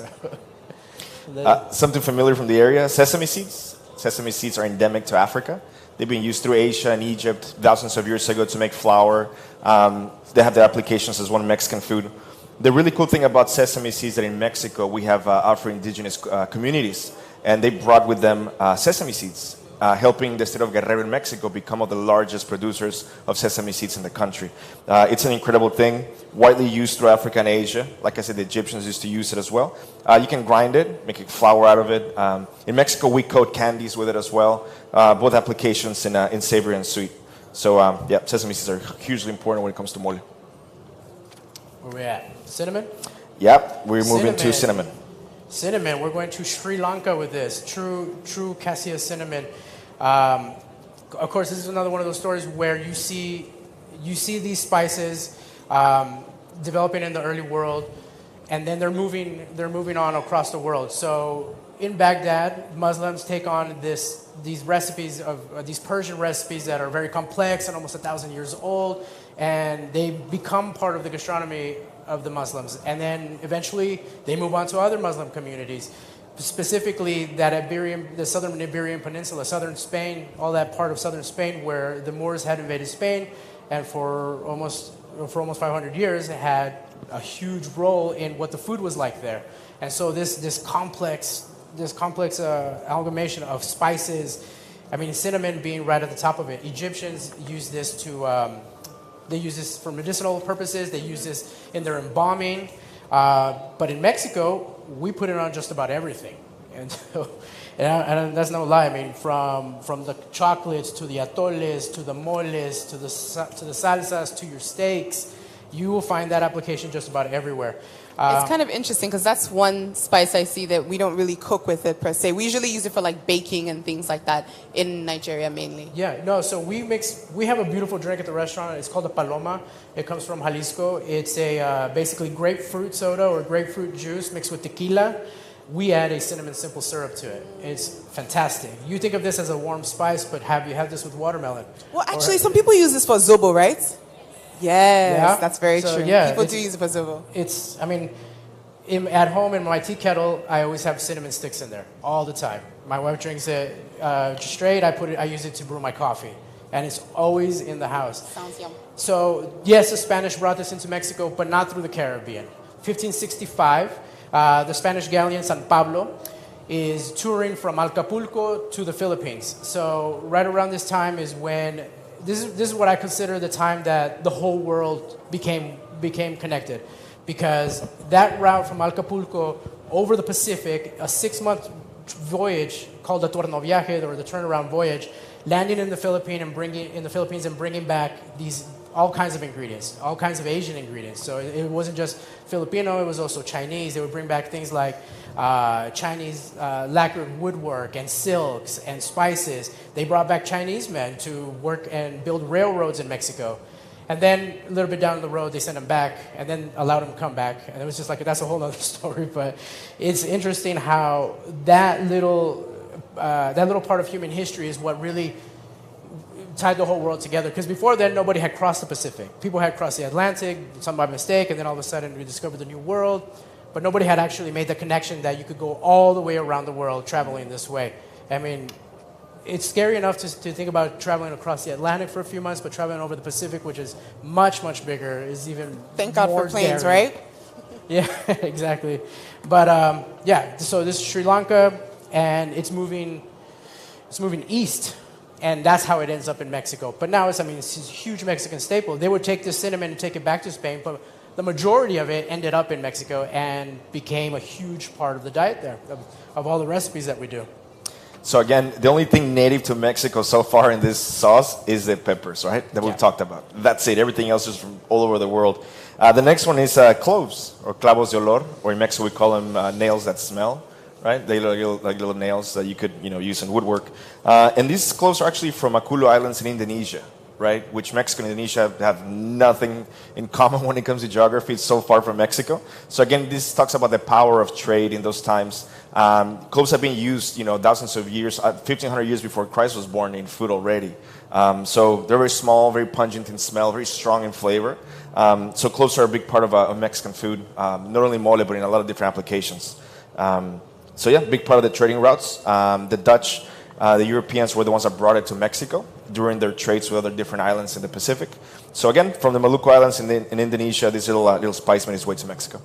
Something familiar from the area, sesame seeds. Sesame seeds are endemic to Africa. They've been used through Asia and Egypt thousands of years ago to make flour. They have their applications as one Mexican food. The really cool thing about sesame seeds that in Mexico we have Afro-Indigenous communities, and they brought with them sesame seeds, helping the state of Guerrero in Mexico become one of the largest producers of sesame seeds in the country. It's an incredible thing, widely used through Africa and Asia. Like I said, the Egyptians used to use it as well. You can grind it, make flour out of it. In Mexico, we coat candies with it as well. Both applications in savory and sweet. So yeah, sesame seeds are hugely important when it comes to mole. Where we at? Cinnamon? Yep, we're moving to cinnamon. Cinnamon, we're going to Sri Lanka with this. True cassia cinnamon. Of course, this is another one of those stories where you see these spices developing in the early world, and then they're moving on across the world. So in Baghdad, Muslims take on these recipes of these Persian recipes that are very complex and almost 1,000 years old, and they become part of the gastronomy of the Muslims. And then eventually they move on to other Muslim communities, specifically the southern Iberian Peninsula, southern Spain, all that part of southern Spain where the Moors had invaded Spain, and for almost 500 years had a huge role in what the food was like there. And so this complex amalgamation of spices, I mean, cinnamon being right at the top of it. Egyptians use this they use this for medicinal purposes. They use this in their embalming. But in Mexico, we put it on just about everything. And that's no lie. I mean, from the chocolates to the atoles to the moles to the salsas to your steaks, you will find that application just about everywhere. It's kind of interesting because that's one spice I see that we don't really cook with it per se. We usually use it for like baking and things like that in Nigeria mainly. Yeah, no, so we have a beautiful drink at the restaurant. It's called a paloma. It comes from Jalisco. It's a basically grapefruit soda or grapefruit juice mixed with tequila. We add a cinnamon simple syrup to it. It's fantastic. You think of this as a warm spice, but you have this with watermelon. Well, actually, some people use this for zobo, right? Yes, that's very true. Yeah, people do use it for zobo. At home in my tea kettle, I always have cinnamon sticks in there all the time. My wife drinks it straight. I use it to brew my coffee, and it's always in the house. Sounds yum. So yes, the Spanish brought this into Mexico, but not through the Caribbean. 1565, the Spanish galleon San Pablo is touring from Acapulco to the Philippines. So right around this time is when this is what I consider the time that the whole world became connected, because that route from Acapulco over the Pacific, a 6-month voyage called the Torno Viaje, or the turnaround voyage, landing in the Philippines and bringing back all kinds of ingredients, all kinds of Asian ingredients. So it wasn't just Filipino, it was also Chinese. They would bring back things like Chinese lacquered woodwork and silks and spices. They brought back Chinese men to work and build railroads in Mexico. And then a little bit down the road, they sent them back and then allowed them to come back. And it was just like, that's a whole other story. But it's interesting how that little that little part of human history is what really tied the whole world together. Because before then, nobody had crossed the Pacific. People had crossed the Atlantic, some by mistake, and then all of a sudden we discovered the New World. But nobody had actually made the connection that you could go all the way around the world traveling this way. I mean, it's scary enough to think about traveling across the Atlantic for a few months, but traveling over the Pacific, which is much, much bigger, is even Thank God more for planes, scary. right? Yeah, exactly. But yeah, so this is Sri Lanka, and it's moving east, and that's how it ends up in Mexico. But now it's a huge Mexican staple. They would take this cinnamon and take it back to Spain, but the majority of it ended up in Mexico and became a huge part of the diet there, of all the recipes that we do. So again, the only thing native to Mexico so far in this sauce is the peppers, right? That we've talked about. That's it. Everything else is from all over the world. The next one is cloves, or clavos de olor, or in Mexico we call them nails that smell, right? They look like little nails that you could use in woodwork. And these cloves are actually from Makulu Islands in Indonesia, right? Which Mexico and Indonesia have nothing in common when it comes to geography. It's so far from Mexico. So again, this talks about the power of trade in those times. Cloves have been used, thousands of years, 1,500 years before Christ was born in food already. So they're very small, very pungent in smell, very strong in flavor. So cloves are a big part of Mexican food, not only mole, but in a lot of different applications. So yeah, big part of the trading routes. The Dutch, the Europeans were the ones that brought it to Mexico during their trades with other different islands in the Pacific. So again, from the Maluku Islands in Indonesia, this little spice made its way to Mexico.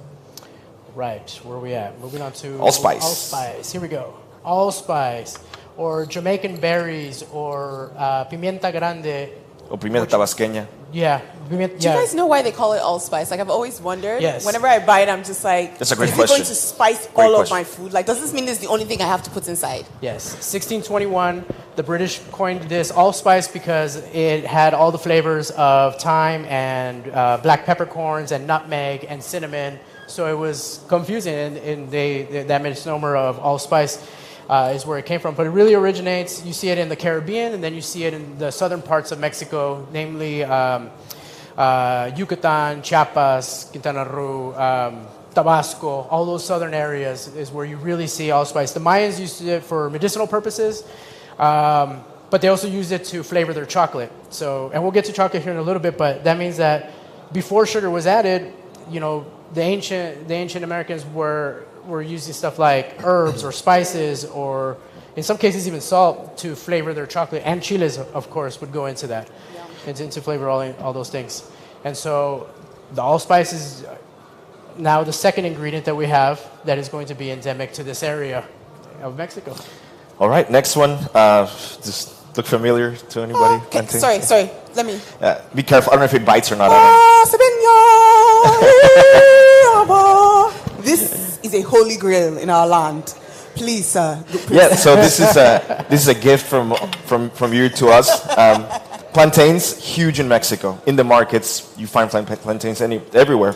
Right, where are we at? Moving on to allspice. Allspice, here we go. Allspice, or Jamaican berries, or pimienta grande. O pimienta tabasqueña. Yeah. Do you guys know why they call it allspice? Like, I've always wondered. Yes. Whenever I buy it, I'm just like, that's a great is question. it going to spice all of my food? Like, does this mean this is the only thing I have to put inside? Yes. 1621, the British coined this allspice because it had all the flavors of thyme and black peppercorns and nutmeg and cinnamon. So it was confusing, and that misnomer of allspice is where it came from. But it really originates, you see it in the Caribbean, and then you see it in the southern parts of Mexico, namely Yucatan, Chiapas, Quintana Roo, Tabasco, all those southern areas is where you really see allspice. The Mayans used it for medicinal purposes, but they also used it to flavor their chocolate. So, and we'll get to chocolate here in a little bit, but that means that before sugar was added, the ancient Americans were using stuff like herbs or spices, or in some cases even salt, to flavor their chocolate. And chiles, of course, would go into that, into flavor all those things. And so the allspice is now the second ingredient that we have that is going to be endemic to this area of Mexico. All right, next one. Just look familiar to anybody? Okay, sorry. Let me. Be careful. I don't know if it bites or not. This is a holy grail in our land. Please, sir. Yeah. So this is a gift from you to us. Plantains, huge in Mexico. In the markets, you find plantains everywhere.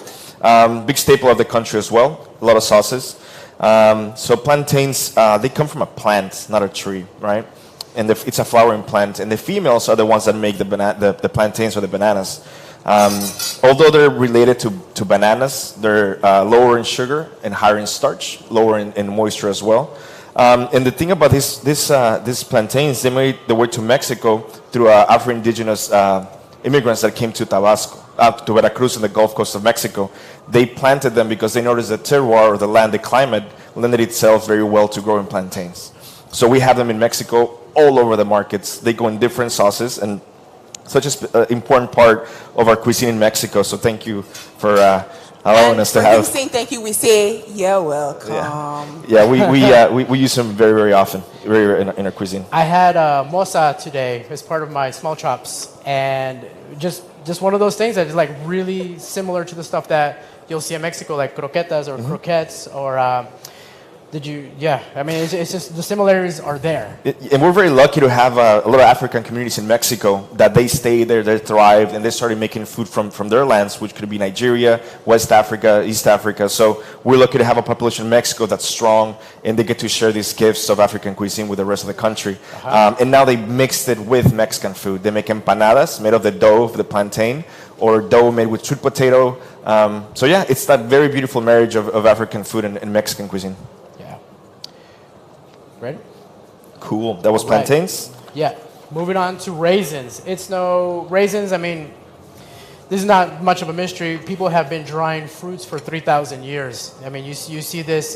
Big staple of the country as well. A lot of sauces. So plantains, they come from a plant, not a tree, right? And it's a flowering plant. And the females are the ones that make the plantains or the bananas. Although they're related to bananas, they're lower in sugar and higher in starch, lower in moisture as well. And the thing about these plantains, they made their way to Mexico through Afro-Indigenous immigrants that came to Tabasco, to Veracruz in the Gulf Coast of Mexico. They planted them because they noticed the terroir, or the land, the climate, lended itself very well to growing plantains. So we have them in Mexico all over the markets. They go in different sauces, and such an important part of our cuisine in Mexico. So thank you for allowing us to have. For saying thank you, we say you're welcome. Yeah, we use them very, very often in our cuisine. I had mosa today as part of my small chops, and just one of those things that is like really similar to the stuff that you'll see in Mexico, like croquetas or croquettes or. I mean, it's just the similarities are there. And we're very lucky to have a lot of African communities in Mexico that they stayed there, they thrived, and they started making food from their lands, which could be Nigeria, West Africa, East Africa. So we're lucky to have a population in Mexico that's strong, and they get to share these gifts of African cuisine with the rest of the country. And now they mixed it with Mexican food. They make empanadas made of the dough of the plantain, or dough made with sweet potato. So yeah, it's that very beautiful marriage of African food and Mexican cuisine. Ready? Cool. That was Right. plantains? Yeah. Moving on to raisins. Raisins, I mean, this is not much of a mystery. People have been drying fruits for 3,000 years. I mean, you see this,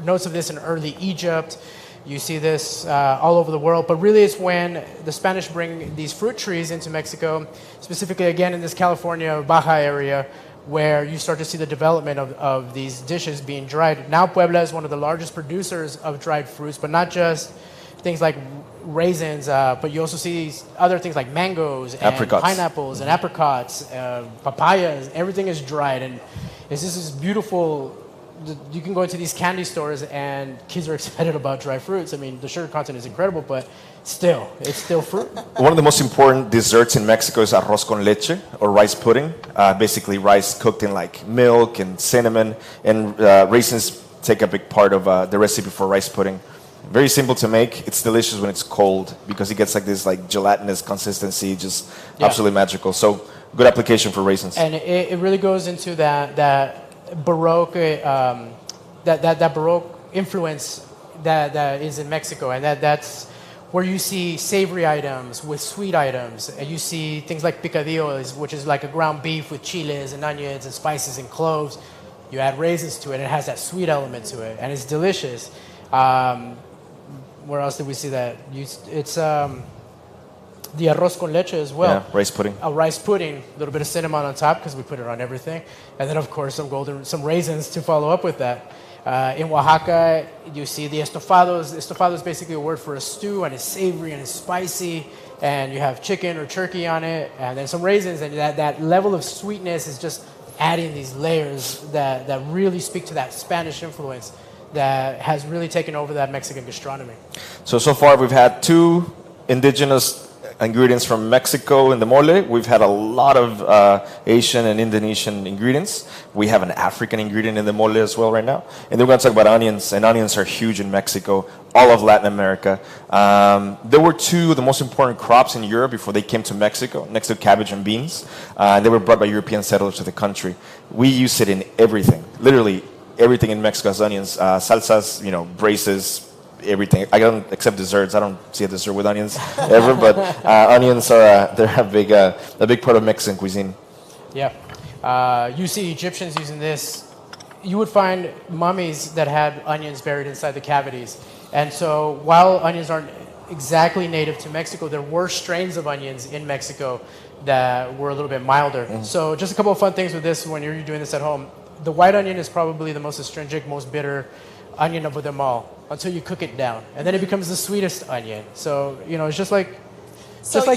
notes of this in early Egypt. You see this all over the world. But really it's when the Spanish bring these fruit trees into Mexico, specifically again in this California, Baja area, where you start to see the development of these dishes being dried. Now Puebla is one of the largest producers of dried fruits, but not just things like raisins, but you also see other things like mangoes and Apricots. pineapples and apricots, papayas. Everything is dried, and it's just this beautiful. You can go into these candy stores, and kids are excited about dry fruits. I mean, the sugar content is incredible, but still, it's still fruit. One of the most important desserts in Mexico is arroz con leche, or rice pudding. Basically, rice cooked in like milk and cinnamon, and raisins take a big part of the recipe for rice pudding. Very simple to make. It's delicious when it's cold because it gets like this like gelatinous consistency, just absolutely magical. So good application for raisins. And it really goes into that Baroque, that Baroque influence that is in Mexico, and that's where you see savory items with sweet items, and you see things like picadillos, which is like a ground beef with chiles and onions and spices and cloves. You add raisins to it, and it has that sweet element to it, and it's delicious. Where else did we see that? It's the arroz con leche as well. Yeah, rice pudding. A rice pudding, a little bit of cinnamon on top because we put it on everything, and then of course some raisins to follow up with that. In Oaxaca, you see the estofados. Estofado is basically a word for a stew, and it's savory and it's spicy, and you have chicken or turkey on it, and then some raisins, and that level of sweetness is just adding these layers that really speak to that Spanish influence that has really taken over that Mexican gastronomy. So far we've had 2 indigenous ingredients from Mexico in the mole. We've had a lot of Asian and Indonesian ingredients. We have an African ingredient in the mole as well right now. And then we're going to talk about onions, and onions are huge in Mexico, all of Latin America. There were 2 of the most important crops in Europe before they came to Mexico, next to cabbage and beans. They were brought by European settlers to the country. We use it in everything, literally everything in Mexico has onions, salsas, braces, everything. I don't accept desserts. I don't see a dessert with onions ever, but onions are they're a big part of Mexican cuisine. Yeah, you see Egyptians using this. You would find mummies that had onions buried inside the cavities, and so while onions aren't exactly native to Mexico, there were strains of onions in Mexico that were a little bit milder. So just a couple of fun things with this when you're doing this at home. The white onion is probably the most astringent, most bitter onion of them all until you cook it down, and then it becomes the sweetest onion. So it's just like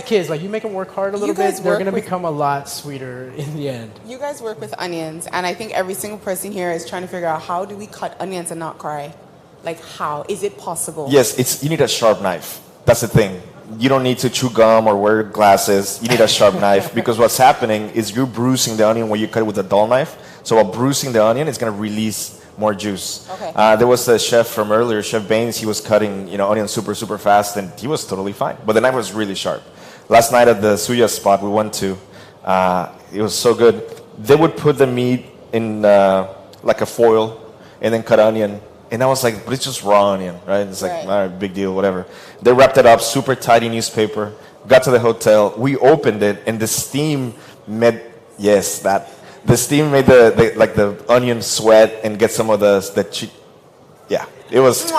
kids. Like you make them work hard a little bit, they're going to become a lot sweeter in the end. You guys work with onions, and I think every single person here is trying to figure out how do we cut onions and not cry? Like how is it possible? Yes, you need a sharp knife. That's the thing. You don't need to chew gum or wear glasses. You need a sharp knife because what's happening is you're bruising the onion when you cut it with a dull knife. So while bruising the onion, it's going to release more juice. Okay. There was a chef from earlier, Chef Baines. He was cutting onions super fast, and he was totally fine. But the knife was really sharp. Last night at the suya spot we went to, it was so good. They would put the meat in like a foil and then cut onion. And I was like, but it's just raw onion, right? It's like, all right, big deal, whatever. They wrapped it up, super tidy newspaper. Got to the hotel, we opened it, and the steam made the steam made the onion sweat and get some of it was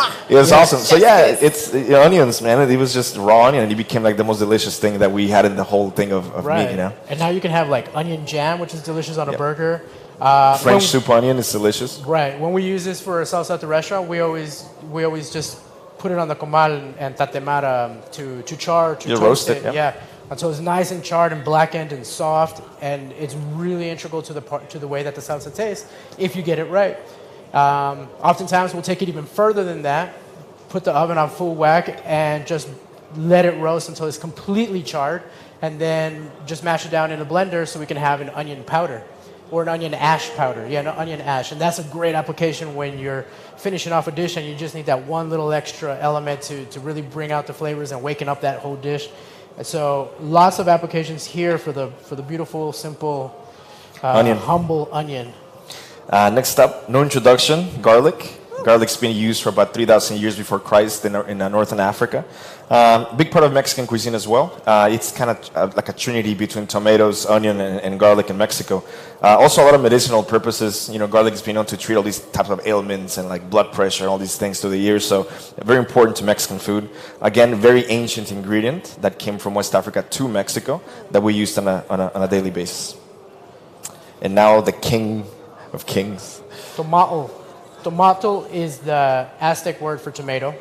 awesome. So it's onions, man. It was just raw onion, and it became like the most delicious thing that we had in the whole thing of meat, And now you can have like onion jam, which is delicious on a burger. French soup onion is delicious. Right. When we use this for salsa at the restaurant, we always just put it on the comal and tatemar to char, to roast it. Until it's nice and charred and blackened and soft, and it's really integral to the way that the salsa tastes if you get it right. Oftentimes we'll take it even further than that, put the oven on full whack, and just let it roast until it's completely charred, and then just mash it down in a blender so we can have an onion powder. Or an onion ash powder. An onion ash. And that's a great application when you're finishing off a dish and you just need that one little extra element to really bring out the flavors and waken up that whole dish. And so lots of applications here for the beautiful, simple, humble onion. Next up, no introduction, garlic. Garlic's been used for about 3,000 years before Christ in northern Africa. Big part of Mexican cuisine as well. It's kind of like a trinity between tomatoes, onion, and garlic in Mexico. Also a lot of medicinal purposes. You know, garlic has been known to treat all these types of ailments and like blood pressure and all these things through the years. So very important to Mexican food. Again, very ancient ingredient that came from West Africa to Mexico that we used on a daily basis. And now the king of kings. Tomato. Tomato is the Aztec word for tomato.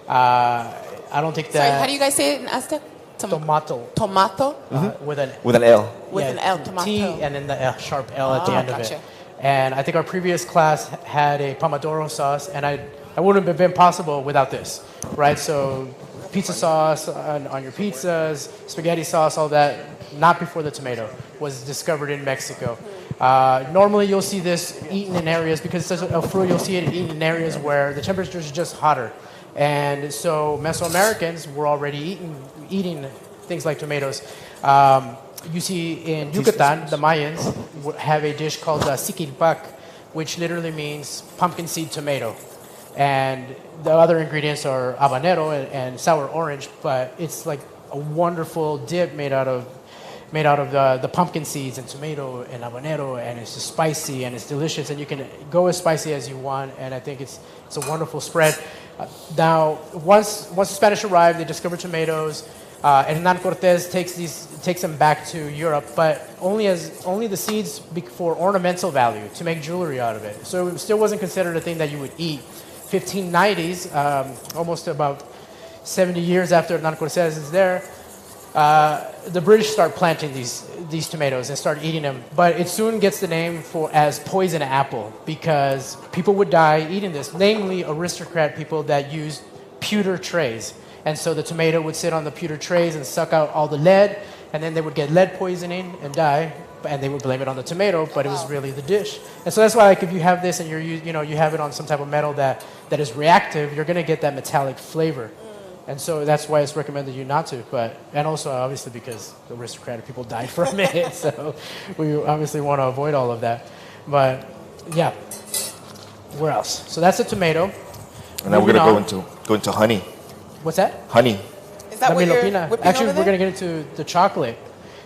I don't think that... Sorry, how do you guys say it in Aztec? Tomato. Tomato? With an L. With an L, tomato. T and then the sharp L at the end gotcha. of it. And I think our previous class had a pomodoro sauce, and I wouldn't have been possible without this, right? So pizza sauce on your pizzas, spaghetti sauce, all that, not before the tomato, was discovered in Mexico. Normally you'll see this eaten in areas, because it's a fruit, you'll see it eaten in areas where the temperature is just hotter. And so Mesoamericans were already eating things like tomatoes. You see in Yucatan, the Mayans have a dish called siquilpac, which literally means pumpkin seed tomato. And the other ingredients are habanero and sour orange, but it's like a wonderful dip made out of the pumpkin seeds and tomato and habanero, and it's just spicy and it's delicious, and you can go as spicy as you want, and I think it's a wonderful spread. Now, once the Spanish arrived, they discovered tomatoes. Hernan Cortez takes them back to Europe, but only the seeds for ornamental value, to make jewelry out of it. So it still wasn't considered a thing that you would eat. 1590s, almost about 70 years after Hernan Cortez is there, the British start planting these tomatoes and start eating them. But it soon gets the name as poison apple, because people would die eating this, namely aristocrat people that used pewter trays. And so the tomato would sit on the pewter trays and suck out all the lead, and then they would get lead poisoning and die, and they would blame it on the tomato, but it was really the dish. And so that's why, like, if you have this and you have it on some type of metal that is reactive, you're going to get that metallic flavor. And so that's why it's recommended you not to. And also, obviously, because the aristocratic people died from it, so we obviously want to avoid all of that. But, yeah. Where else? So that's a tomato. And now we're going to go into honey. What's that? Honey. Is that what you're whipping Actually, over we're there? going to get into the chocolate.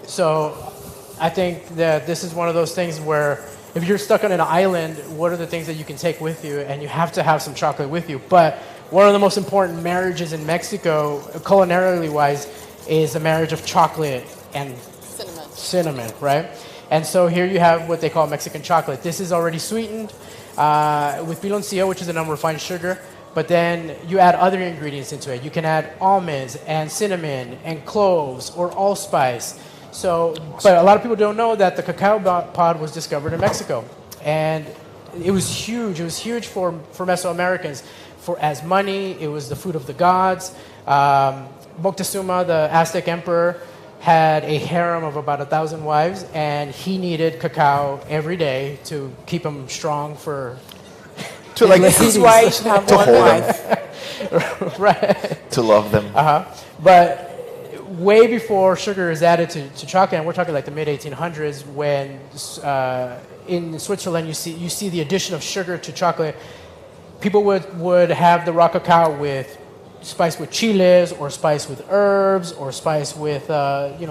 So I think that this is one of those things where if you're stuck on an island, what are the things that you can take with you? And you have to have some chocolate with you. But one of the most important marriages in Mexico, culinarily wise, is the marriage of chocolate and cinnamon, right? And so here you have what they call Mexican chocolate. This is already sweetened with piloncillo, which is an unrefined sugar. But then you add other ingredients into it. You can add almonds and cinnamon and cloves or allspice. But a lot of people don't know that the cacao pod was discovered in Mexico. And it was huge. It was huge for Mesoamericans. As money, it was the food of the gods. Moctezuma, the Aztec emperor, had a harem of about 1,000 wives, and he needed cacao every day to keep him strong for... This is why you should have one wife. Right. To love them. But way before sugar is added to chocolate, and we're talking like the mid-1800s, when in Switzerland you see the addition of sugar to chocolate. People would have the raw cacao with spice with chiles, or spice with herbs, or spice with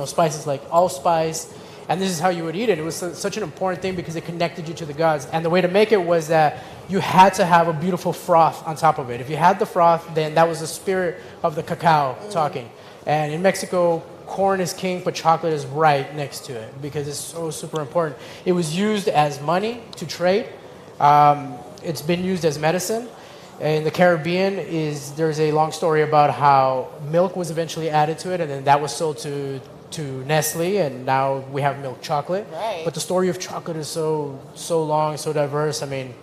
spices like allspice. And this is how you would eat it. It was such an important thing because it connected you to the gods. And the way to make it was that you had to have a beautiful froth on top of it. If you had the froth, then that was the spirit of the cacao talking. And in Mexico, corn is king, but chocolate is right next to it because it's so super important. It was used as money to trade. It's been used as medicine. In the Caribbean, there's a long story about how milk was eventually added to it, and then that was sold to Nestle, and now we have milk chocolate. Right. But the story of chocolate is so long, so diverse. I mean,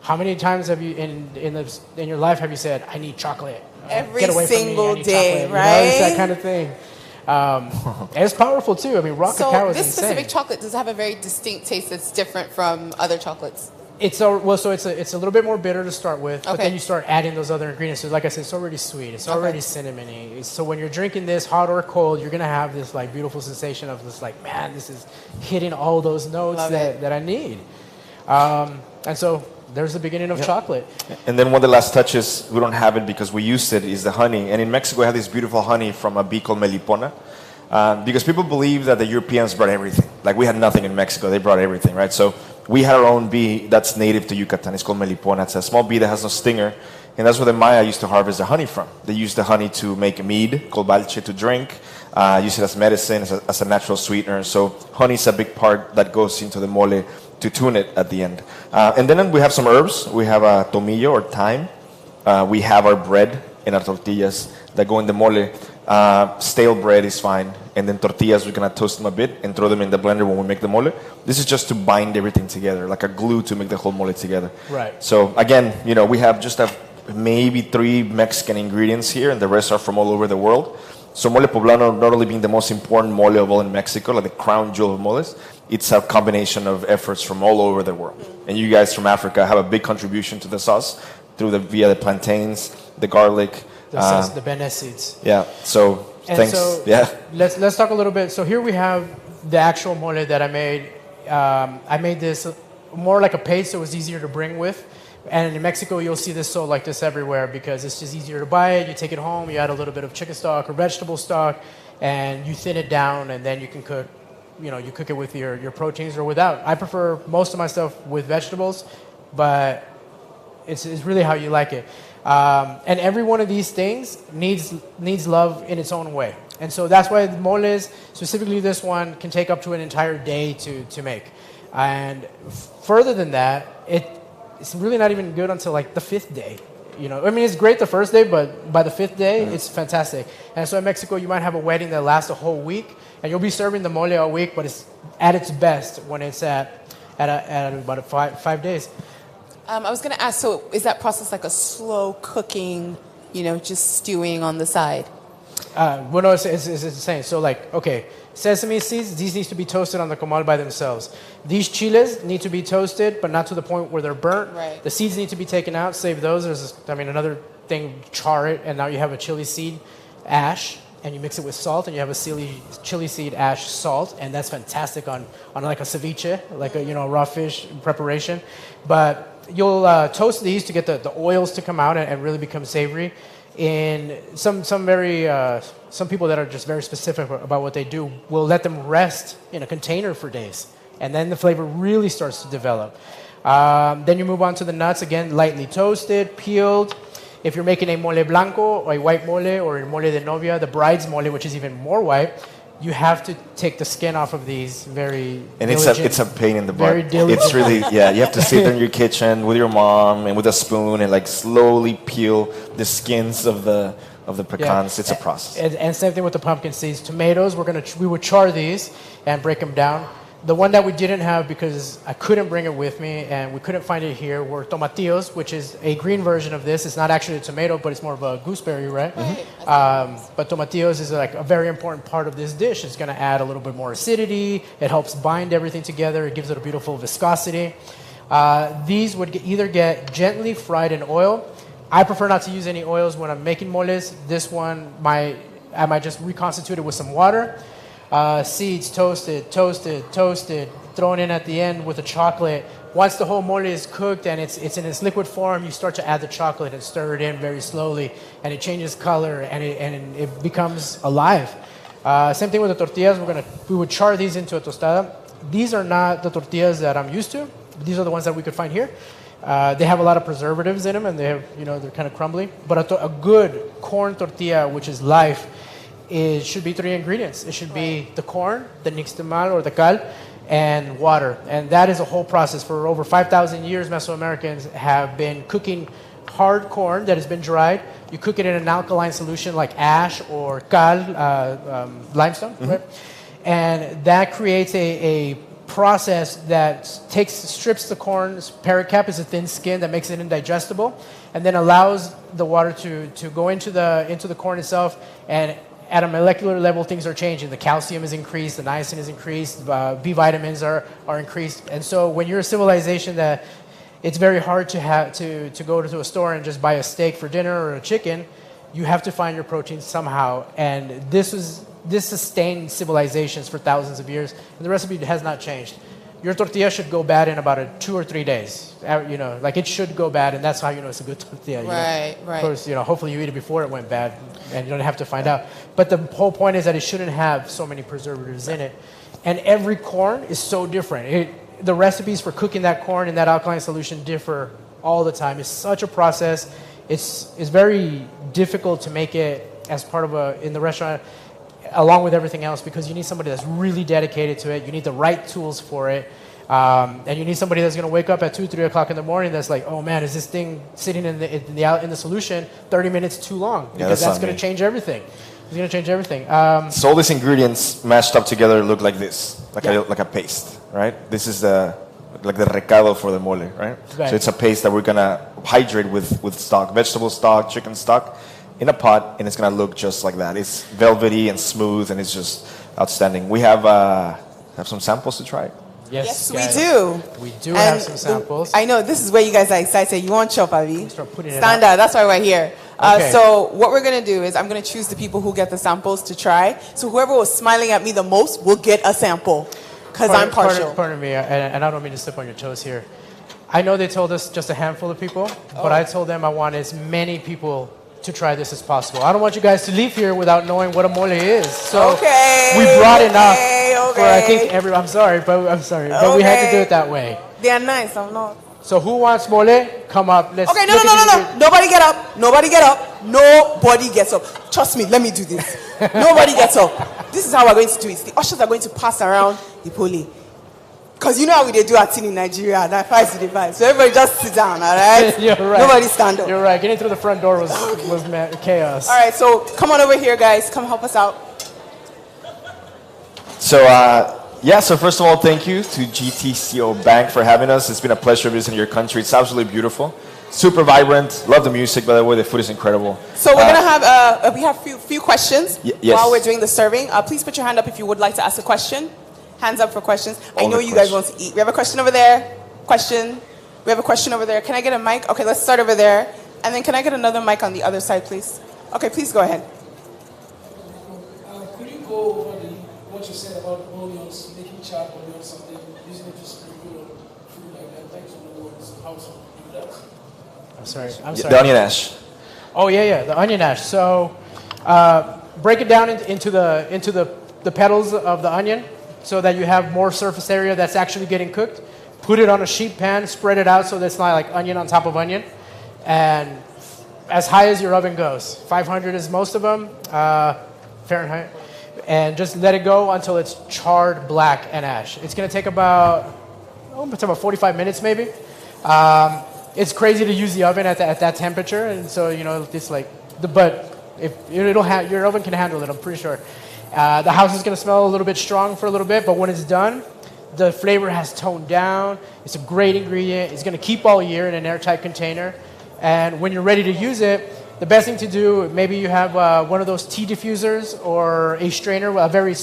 how many times have you in your life have you said, "I need chocolate"? Every Get away single from me, I need day, chocolate. right? It's that kind of thing. And it's powerful too. I mean, raw cacao is this insane. specific chocolate does have a very distinct taste that's different from other chocolates. It's a little bit more bitter to start with, but Okay. then you start adding those other ingredients. So like I said, it's already sweet. It's already cinnamony. So when you're drinking this, hot or cold, you're gonna have this like beautiful sensation of this like, man, this is hitting all those notes that I need. And so there's the beginning of chocolate. And then one of the last touches, we don't have it because we used it, is the honey. And in Mexico, we have this beautiful honey from a bee called melipona. Because people believe that the Europeans brought everything. Like we had nothing in Mexico, they brought everything, right? So we had our own bee that's native to Yucatan. It's called melipona. It's a small bee that has no stinger. And that's where the Maya used to harvest the honey from. They used the honey to make mead, called balche, to drink. Use it as medicine, as a natural sweetener. So honey is a big part that goes into the mole to tune it at the end. And then we have some herbs. We have a tomillo or thyme. We have our bread and our tortillas that go in the mole. Stale bread is fine. And then tortillas, we're going to toast them a bit and throw them in the blender when we make the mole. This is just to bind everything together, like a glue to make the whole mole together. Right. So again, we have maybe 3 Mexican ingredients here, and the rest are from all over the world. So mole poblano, not only being the most important mole of all in Mexico, like the crown jewel of moles, it's a combination of efforts from all over the world. And you guys from Africa have a big contribution to the sauce via the plantains, the garlic, the Baines seeds. Yeah. So thanks. So yeah. Let's talk a little bit. So here we have the actual mole that I made. I made this more like a paste, so it was easier to bring with. And in Mexico, you'll see this sold like this everywhere because it's just easier to buy it. You take it home, you add a little bit of chicken stock or vegetable stock, and you thin it down, and then you can cook. You cook it with your proteins or without. I prefer most of my stuff with vegetables, but it's really how you like it. And every one of these things needs love in its own way. And so that's why the moles, specifically this one, can take up to an entire day to make. And further than that, it's really not even good until like the 5th day. It's great the first day, but by the 5th day, it's fantastic. And so in Mexico, you might have a wedding that lasts a whole week, and you'll be serving the mole all week, but it's at its best when it's at about 5 days. I was going to ask, so is that process like a slow cooking, just stewing on the side? Well, no, it's insane. So, sesame seeds, these need to be toasted on the comal by themselves. These chiles need to be toasted, but not to the point where they're burnt. Right. The seeds need to be taken out, save those. Another thing, char it, and now you have a chili seed ash, and you mix it with salt, and you have a chili seed ash salt, and that's fantastic on like a ceviche, like a raw fish preparation. But you'll toast these to get the oils to come out and really become savory. In some people that are just very specific about what they do will let them rest in a container for days, and then the flavor really starts to develop. Then you move on to the nuts, again, lightly toasted, peeled. If you're making a mole blanco or a white mole or a mole de novia, the bride's mole, which is even more white, you have to take the skin off of these very and diligent, it's a pain in the butt. very diligent. It's really, you have to sit there in your kitchen with your mom and with a spoon and slowly peel the skins of the pecans. It's a process. And same thing with the pumpkin seeds. Tomatoes, we would char these and break them down. The one that we didn't have because I couldn't bring it with me and we couldn't find it here were tomatillos, which is a green version of this. It's not actually a tomato, but it's more of a gooseberry, right? But tomatillos is like a very important part of this dish. It's going to add a little bit more acidity. It helps bind everything together. It gives it a beautiful viscosity. These would either get gently fried in oil. I prefer not to use any oils when I'm making moles. This one, I might just reconstitute it with some water. Seeds toasted, thrown in at the end with the chocolate. Once the whole mole is cooked and it's in its liquid form, you start to add the chocolate and stir it in very slowly, and it changes color and it becomes alive. Same thing with the tortillas. We would char these into a tostada. These are not the tortillas that I'm used to. These are the ones that we could find here. They have a lot of preservatives in them, and they're kind of crumbly. But a good corn tortilla, which is life, it should be 3 ingredients. It should be the corn, the nixtamal or the cal, and water. And that is a whole process. For over 5,000 years, Mesoamericans have been cooking hard corn that has been dried. You cook it in an alkaline solution like ash or cal, limestone, right? And that creates a process that strips the corn's pericarp, is a thin skin that makes it indigestible, and then allows the water to go into the corn itself. And at a molecular level, things are changing. The calcium is increased, the niacin is increased, B vitamins are increased. And so when you're a civilization that it's very hard to go to a store and just buy a steak for dinner or a chicken, you have to find your protein somehow. And this sustained civilizations for thousands of years, and the recipe has not changed. your tortilla should go bad in about 2 or 3 days. Like it should go bad, and that's how you know it's a good tortilla. Right. Of course, hopefully you eat it before it went bad, and you don't have to find out. But the whole point is that it shouldn't have so many preservatives in it. And every corn is so different. The recipes for cooking that corn in that alkaline solution differ all the time. It's such a process. It's very difficult to make it as part of in the restaurant, along with everything else, because you need somebody that's really dedicated to it. You need the right tools for it. And you need somebody that's going to wake up at 2, 3 o'clock in the morning that's like, oh man, is this thing sitting in the solution 30 minutes too long? Because that's going to change everything. It's going to change everything. So all these ingredients mashed up together look like this, like a paste, right? This is like the recado for the mole, right? So it's a paste that we're going to hydrate with stock, vegetable stock, chicken stock, in a pot, and it's going to look just like that. It's velvety and smooth, and it's just outstanding. We have some samples to try. Yes, we do. We do have some samples. I know, this is where you guys are excited. You want chop, Abby? Start putting it Standard, that's why we're here. Okay. So what we're going to do is I'm going to choose the people who get the samples to try. So whoever was smiling at me the most will get a sample, because I'm partial. Pardon me, and I don't mean to step on your toes here. I know they told us just a handful of people, but I told them I want as many people to try this as possible. I don't want you guys to leave here without knowing what a mole is. So we brought enough for I think everyone. I'm sorry, but we had to do it that way. They are nice. I'm not. So who wants mole? Come up. Let's. Okay, no. Nobody get up. Nobody get up. Nobody gets up. Trust me. Let me do this. Nobody gets up. This is how we're going to do it. The ushers are going to pass around the pole. Because you know how they do at in Nigeria, that 5 to the 5. So everybody just sit down, all right? You're right. Nobody stand up. You're right. Getting through the front door was chaos. All right, so come on over here, guys. Come help us out. So, so first of all, thank you to GTCO Bank for having us. It's been a pleasure visiting your country. It's absolutely beautiful. Super vibrant. Love the music, by the way. The food is incredible. So we're going to have, we have few questions yes. while we're doing the serving. Please put your hand up if you would like to ask a question. Hands up for questions. I know you guys want to eat. We have a question over there. Question. We have a question over there. Can I get a mic? Okay, let's start over there. And then can I get another mic on the other side, please? Okay, please go ahead. Could you go over what you said about onions, making chopped onions, something, using it to sprinkle food like that? Thanks for the words. How to do that? I'm sorry. The onion ash. Oh yeah, the onion ash. So break it down into the petals of the onion, so that you have more surface area that's actually getting cooked. Put it on a sheet pan, spread it out so that it's not like onion on top of onion. And as high as your oven goes. 500 is most of them, Fahrenheit. And just let it go until it's charred black and ash. It's gonna take about 45 minutes maybe. It's crazy to use the oven at that temperature, and so it's like but if your oven can handle it, I'm pretty sure. The house is going to smell a little bit strong for a little bit, but when it's done, the flavor has toned down. It's a great ingredient. It's going to keep all year in an airtight container. And when you're ready to use it, the best thing to do, maybe you have one of those tea diffusers or a strainer, a very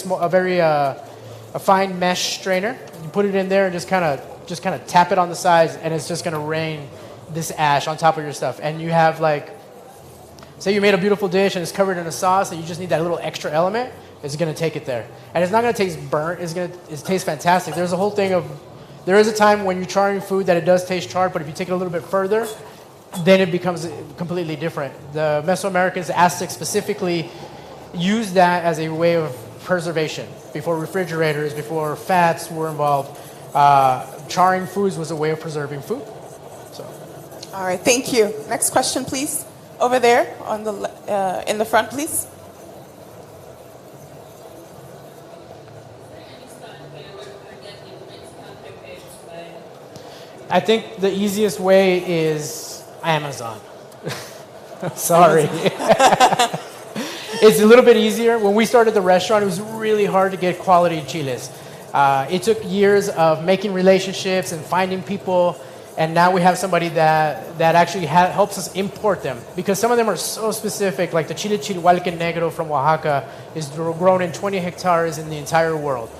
fine mesh strainer. You put it in there and just kind of tap it on the sides, and it's just going to rain this ash on top of your stuff. And you have say you made a beautiful dish and it's covered in a sauce, and you just need that little extra element. It's going to take it there. And it's not going to taste burnt. It tastes fantastic. There's a whole thing of, there is a time when you're charring food that it does taste charred, but if you take it a little bit further, then it becomes completely different. The Mesoamericans, the Aztecs specifically, used that as a way of preservation. Before refrigerators, before fats were involved, charring foods was a way of preserving food. So. All right, thank you. Next question, please. Over there on the in the front, please. I think the easiest way is Amazon. Sorry. It's a little bit easier. When we started the restaurant, it was really hard to get quality chiles. It took years of making relationships and finding people, and now we have somebody that actually helps us import them, because some of them are so specific, like the chile chilhualque negro from Oaxaca is grown in 20 hectares in the entire world.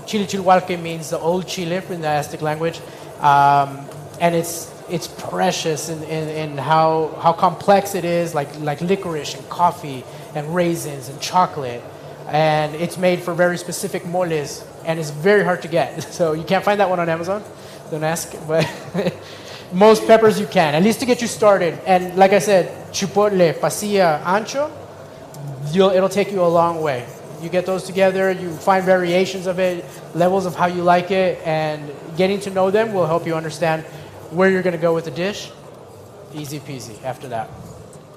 Chile chilhualque means the old Chile in the Aztec language. And it's precious in how complex it is, like licorice and coffee and raisins and chocolate. and it's made for very specific moles, and it's very hard to get. So you can't find that one on Amazon. Don't ask, but most peppers you can, at least to get you started. And like I said, chipotle, pasilla, ancho, it'll take you a long way. You get those together, you find variations of it, levels of how you like it, and getting to know them will help you understand where you're going to go with the dish. Easy peasy after that.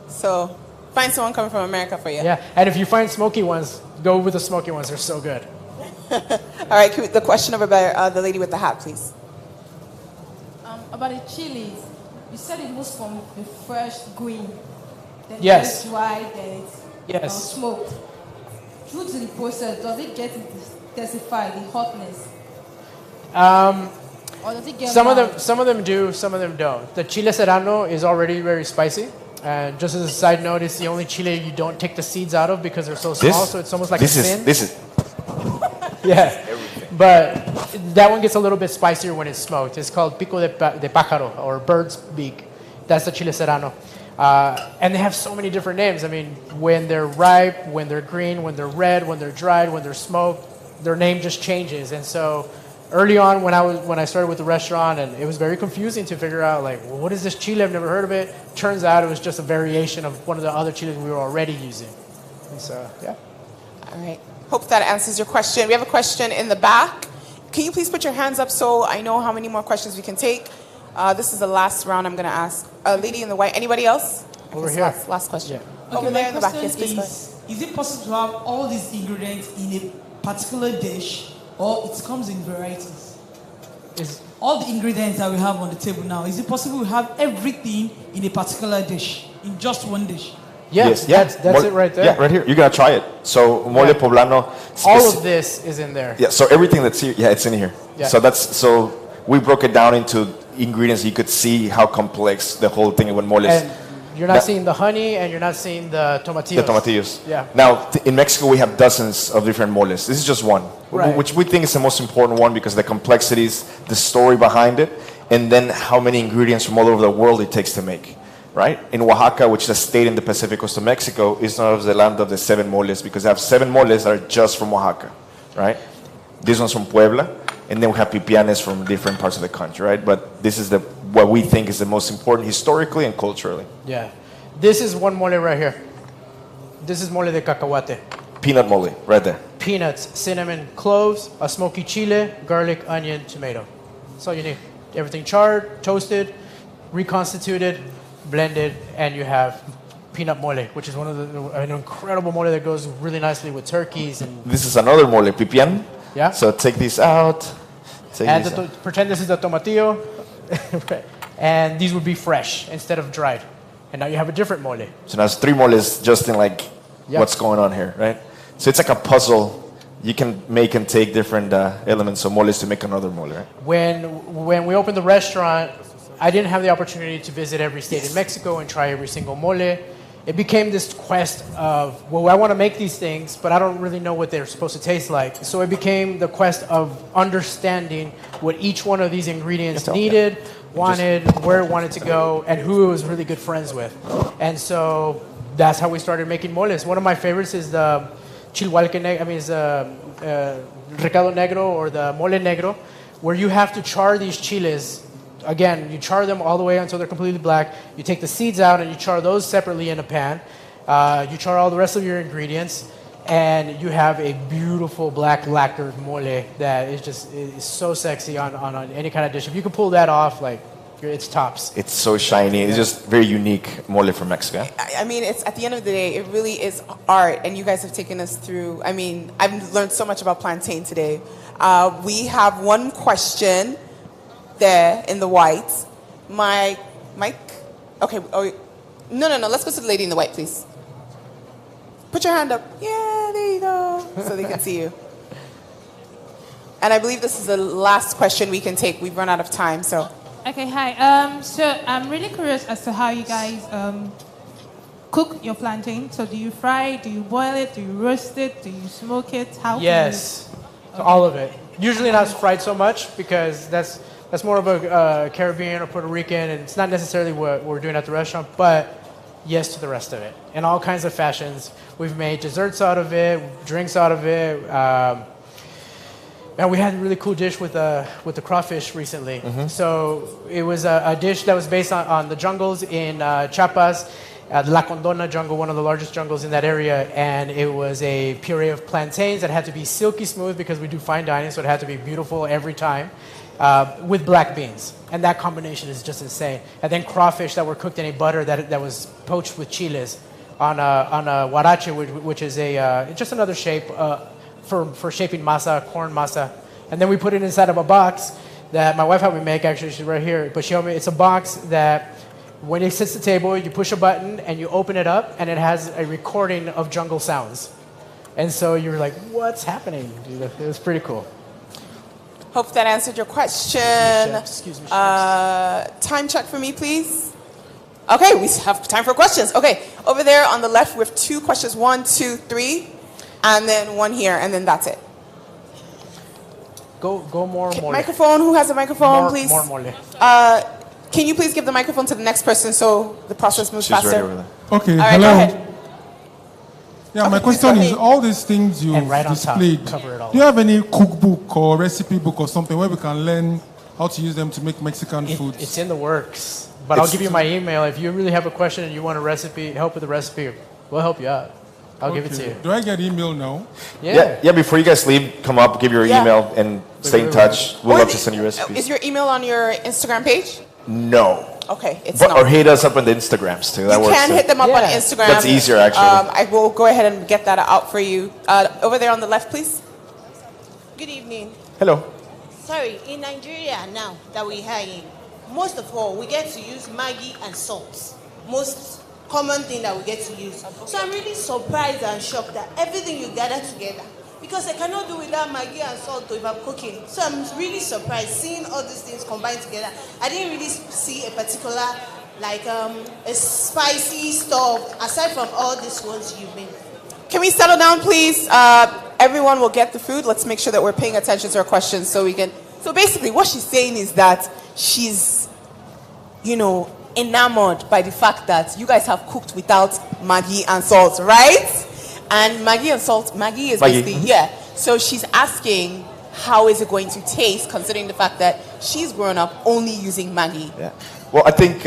So find someone coming from America for you. Yeah, and if you find smoky ones, go with the smoky ones. They're so good. All right, the question over by the lady with the hat, please. About the chilies, you said it was from the fresh green. Then Yes. it's dried, then it's smoked. Due to the process, does it get intensified, the hotness? Or does it get Some mild? of them do, some of them don't. The chile serrano is already very spicy. And just as a side note, it's the only chile you don't take the seeds out of because they're so small, so it's almost like a sin. This is. Yeah. But that one gets a little bit spicier when it's smoked. It's called pico de pájaro, or bird's beak. That's the chile serrano. And they have so many different names. I mean, when they're ripe, when they're green, when they're red, when they're dried, when they're smoked, their name just changes. And so early on when I started with the restaurant, and it was very confusing to figure out, like, well, what is this chile? I've never heard of it. Turns out it was just a variation of one of the other chiles we were already using. And so, yeah. All right. Hope that answers your question. We have a question in the back. Can you please put your hands up so I know how many more questions we can take? This is the last round I'm going to ask. Lady in the white. Anybody else? Over here. Last question. Yeah. Over there in the back. Yes, question please. is it possible to have all these ingredients in a particular dish, or it comes in varieties? All the ingredients that we have on the table now, is it possible to have everything in a particular dish, in just one dish? Yes, that's it right there. Yeah, right here. You gotta try it. So mole poblano. All of this is in there. Yeah. So everything that's here, it's in here. Yeah. So we broke it down into ingredients. You could see how complex the whole thing with mole is. And you're not seeing the honey, and you're not seeing the tomatillos. The tomatillos. Yeah. Now, in Mexico, we have dozens of different moles. This is just one, Right. which we think is the most important one because the complexities, the story behind it, and then how many ingredients from all over the world it takes to make. Right? In Oaxaca, which is a state in the Pacific coast of Mexico, is known as the land of the 7 moles because they have 7 moles that are just from Oaxaca. Right? This one's from Puebla, and then we have pipianes from different parts of the country. Right? But this is what we think is the most important historically and culturally. Yeah. This is one mole right here. This is mole de cacahuate. Peanut mole, right there. Peanuts, cinnamon, cloves, a smoky chile, garlic, onion, tomato. That's all you need. Everything charred, toasted, reconstituted, blended, and you have peanut mole, which is an incredible mole that goes really nicely with turkeys. And This is another mole, pipián. Yeah. So take this out. Pretend this is the tomatillo, and these would be fresh instead of dried. And now you have a different mole. So now it's 3 moles just in Yep. what's going on here, right? So it's like a puzzle. You can make and take different elements of moles to make another mole, right? When we opened the restaurant, I didn't have the opportunity to visit every state in Mexico and try every single mole. It became this quest of, well, I want to make these things, but I don't really know what they're supposed to taste like. So it became the quest of understanding what each one of these ingredients needed, wanted, where it wanted to go, and who it was really good friends with. And so that's how we started making moles. One of my favorites is the chilhualque negro, recado negro, or the mole negro, where you have to char these chiles. Again, you char them all the way until they're completely black. You take the seeds out and you char those separately in a pan. You char all the rest of your ingredients, and you have a beautiful black lacquered mole that is so sexy on any kind of dish. If you can pull that off, it's tops. It's so shiny. It's just very unique mole from Mexico. I mean, it's at the end of the day, it really is art, and you guys have taken us through. I mean, I've learned so much about plantain today. We have one question there in the white. Mike? Okay. No. Let's go to the lady in the white, please. Put your hand up. Yeah, there you go. So they can see you. And I believe this is the last question we can take. We've run out of time, so. Okay, hi. So I'm really curious as to how you guys cook your plantain. So do you fry it? Do you boil it? Do you roast it? Do you smoke it? How? Yes, all of it. Usually not fried so much because that's more of a Caribbean or Puerto Rican, and it's not necessarily what we're doing at the restaurant. But yes to the rest of it in all kinds of fashions. We've made desserts out of it, drinks out of it. And we had a really cool dish with the crawfish recently. So it was a dish that was based on the jungles in Chiapas, the La Condona jungle, one of the largest jungles in that area. And it was a puree of plantains that had to be silky smooth because we do fine dining, so it had to be beautiful every time, with black beans. And that combination is just insane. And then crawfish that were cooked in a butter that was poached with chiles on a huarache, which is just another shape for shaping masa, corn masa. And then we put it inside of a box that my wife helped me make. Actually, she's right here. But she helped me. It's a box that when it sits at the table, you push a button and you open it up, and it has a recording of jungle sounds. And so you're like, what's happening? It was pretty cool. Hope that answered your question. Excuse me. Time check for me, please. Okay, we have time for questions. Okay, over there on the left, we have 2 questions. 1, 2, 3, and then 1 here, and then that's it. Go more. Microphone. Who has a microphone, please? More. Can you please give the microphone to the next person so the process moves faster? Right over there. Okay, all right, hello. Go ahead. Yeah, Okay, my question is, all these things you right displayed, cover it all. do you have any cookbook or recipe book or something where we can learn how to use them to make Mexican food? It's in the works, but I'll give you my email. If you really have a question and you want a recipe, help with the recipe, we'll help you out. I'll give it to you. Do I get email now? Yeah. Before you guys leave, come up, give your email, and stay in touch. We'll love to send you recipes. Is your email on your Instagram page? No. Okay, it's But, not. or hit us up on the Instagrams too. That You works. can hit them up on Instagram. That's easier, actually. I will go ahead and get that out for you. Over there on the left, please. Good evening. Hello. Sorry, in Nigeria now that we are in, most of all, we get to use Maggi and salt. Most common thing that we get to use. So I'm really surprised and shocked that everything you gather together, because I cannot do without Maggi and salt if I'm cooking. So I'm really surprised seeing all these things combined together. I didn't really see a particular, like a spicy stuff, aside from all these ones you made. Can we settle down, please? Everyone will get the food. Let's make sure that we're paying attention to her questions so we can. So basically, what she's saying is that she's, enamored by the fact that you guys have cooked without Maggi and salt, right? And Maggi and salt, Maggi is basically, So she's asking, how is it going to taste, considering the fact that she's grown up only using Maggi? Yeah. Well, I think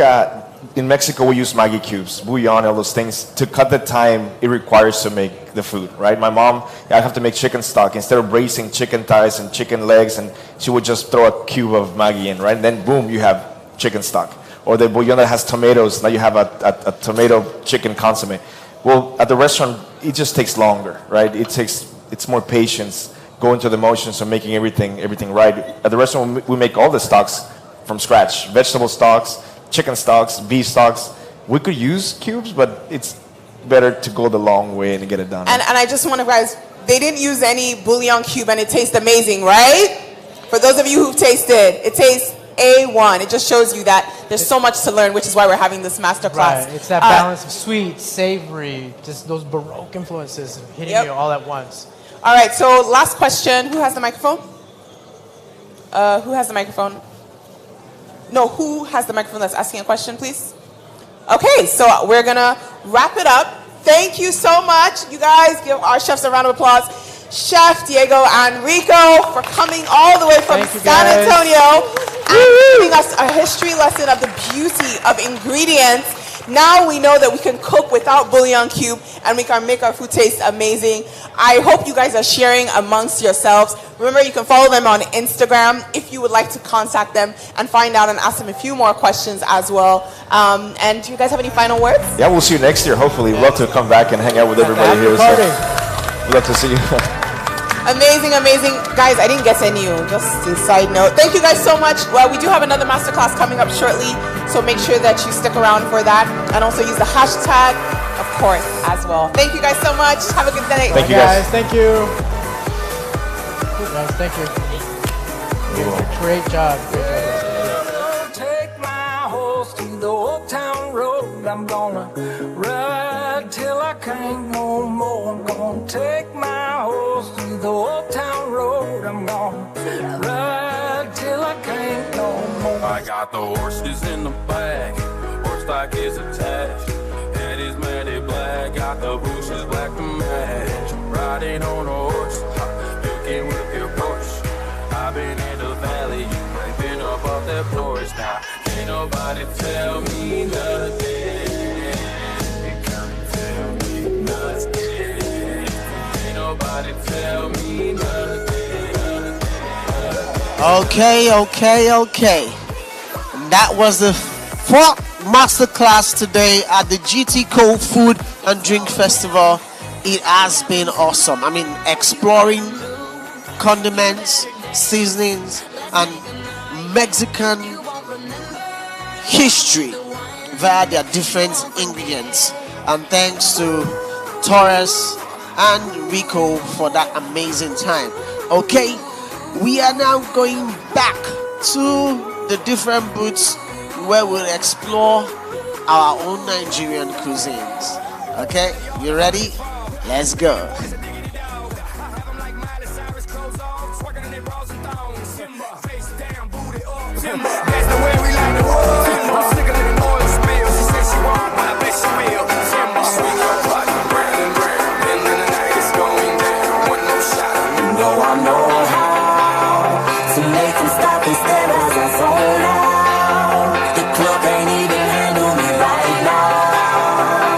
in Mexico we use Maggi cubes, bouillon, all those things. To cut the time it requires to make the food, right? My mom, I have to make chicken stock. Instead of braising chicken thighs and chicken legs, and she would just throw a cube of Maggi in, right? And then boom, you have chicken stock. Or the bouillon that has tomatoes, now you have a tomato chicken consomme. Well, at the restaurant, it just takes longer, right? It's more patience, going through the motions of making everything right. At the restaurant, we make all the stocks from scratch. Vegetable stocks, chicken stocks, beef stocks. We could use cubes, but it's better to go the long way and get it done. And I just want to guys, they didn't use any bouillon cube and it tastes amazing, right? For those of you who've tasted, it tastes A1. It just shows you that there's so much to learn, which is why we're having this masterclass. Right. It's that balance of sweet, savory, just those Baroque influences hitting you all at once. All right, so last question. Who has the microphone? Who has the microphone? No, who has the microphone that's asking a question, please? Okay, so we're going to wrap it up. Thank you so much. You guys give our chefs a round of applause. Chef Diego and Rico for coming all the way from San Antonio and giving us a history lesson of the beauty of ingredients. Now we know that we can cook without bouillon cube and we can make our food taste amazing. I hope you guys are sharing amongst yourselves. Remember, you can follow them on Instagram if you would like to contact them and find out and ask them a few more questions as well. And do you guys have any final words? Yeah, we'll see you next year, hopefully. We'd love to come back and hang out with everybody here. So we'd love to see you. Amazing, amazing. Guys, I didn't get to any, just a side note. Thank you guys so much. Well, we do have another masterclass coming up shortly, so make sure that you stick around for that. And also use the hashtag, of course, as well. Thank you guys so much. Have a good day. Thank you, guys. Thank you. Good, guys. Thank you. Great job. Take my horse to the old town road. I'm gonna ride till I can't no more. I'm gonna take my horse to the old town road. I'm gonna ride till I can't no more. I got the horses in the back, horse stock is attached, and tell me nothing. Come tell me nothing. Ain't nobody tell me nothing. Okay. And that was the fourth masterclass today at the GTCO Food and Drink Festival. It has been awesome. I mean, exploring condiments, seasonings, and Mexican history via their different ingredients. And thanks to Torres and Rico for that amazing time. Okay, we are now going back to the different booths where we'll explore our own Nigerian cuisines. Okay, you ready? Let's go. That's the way we like to roll. Slicker than an oil spill. She said she won't, but I bet she will. Sweet girl, pot, brown, and then the night is going down. One more shot. You know I know how to make them stop and stare as I zone out. The club ain't even handle me right now.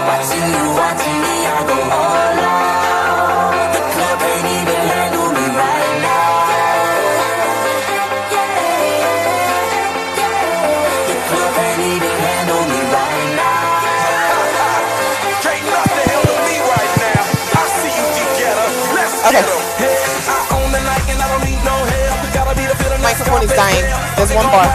Watching me, I go all out. The club ain't even handle me right now. Okay. Microphone is dying. There's one bar.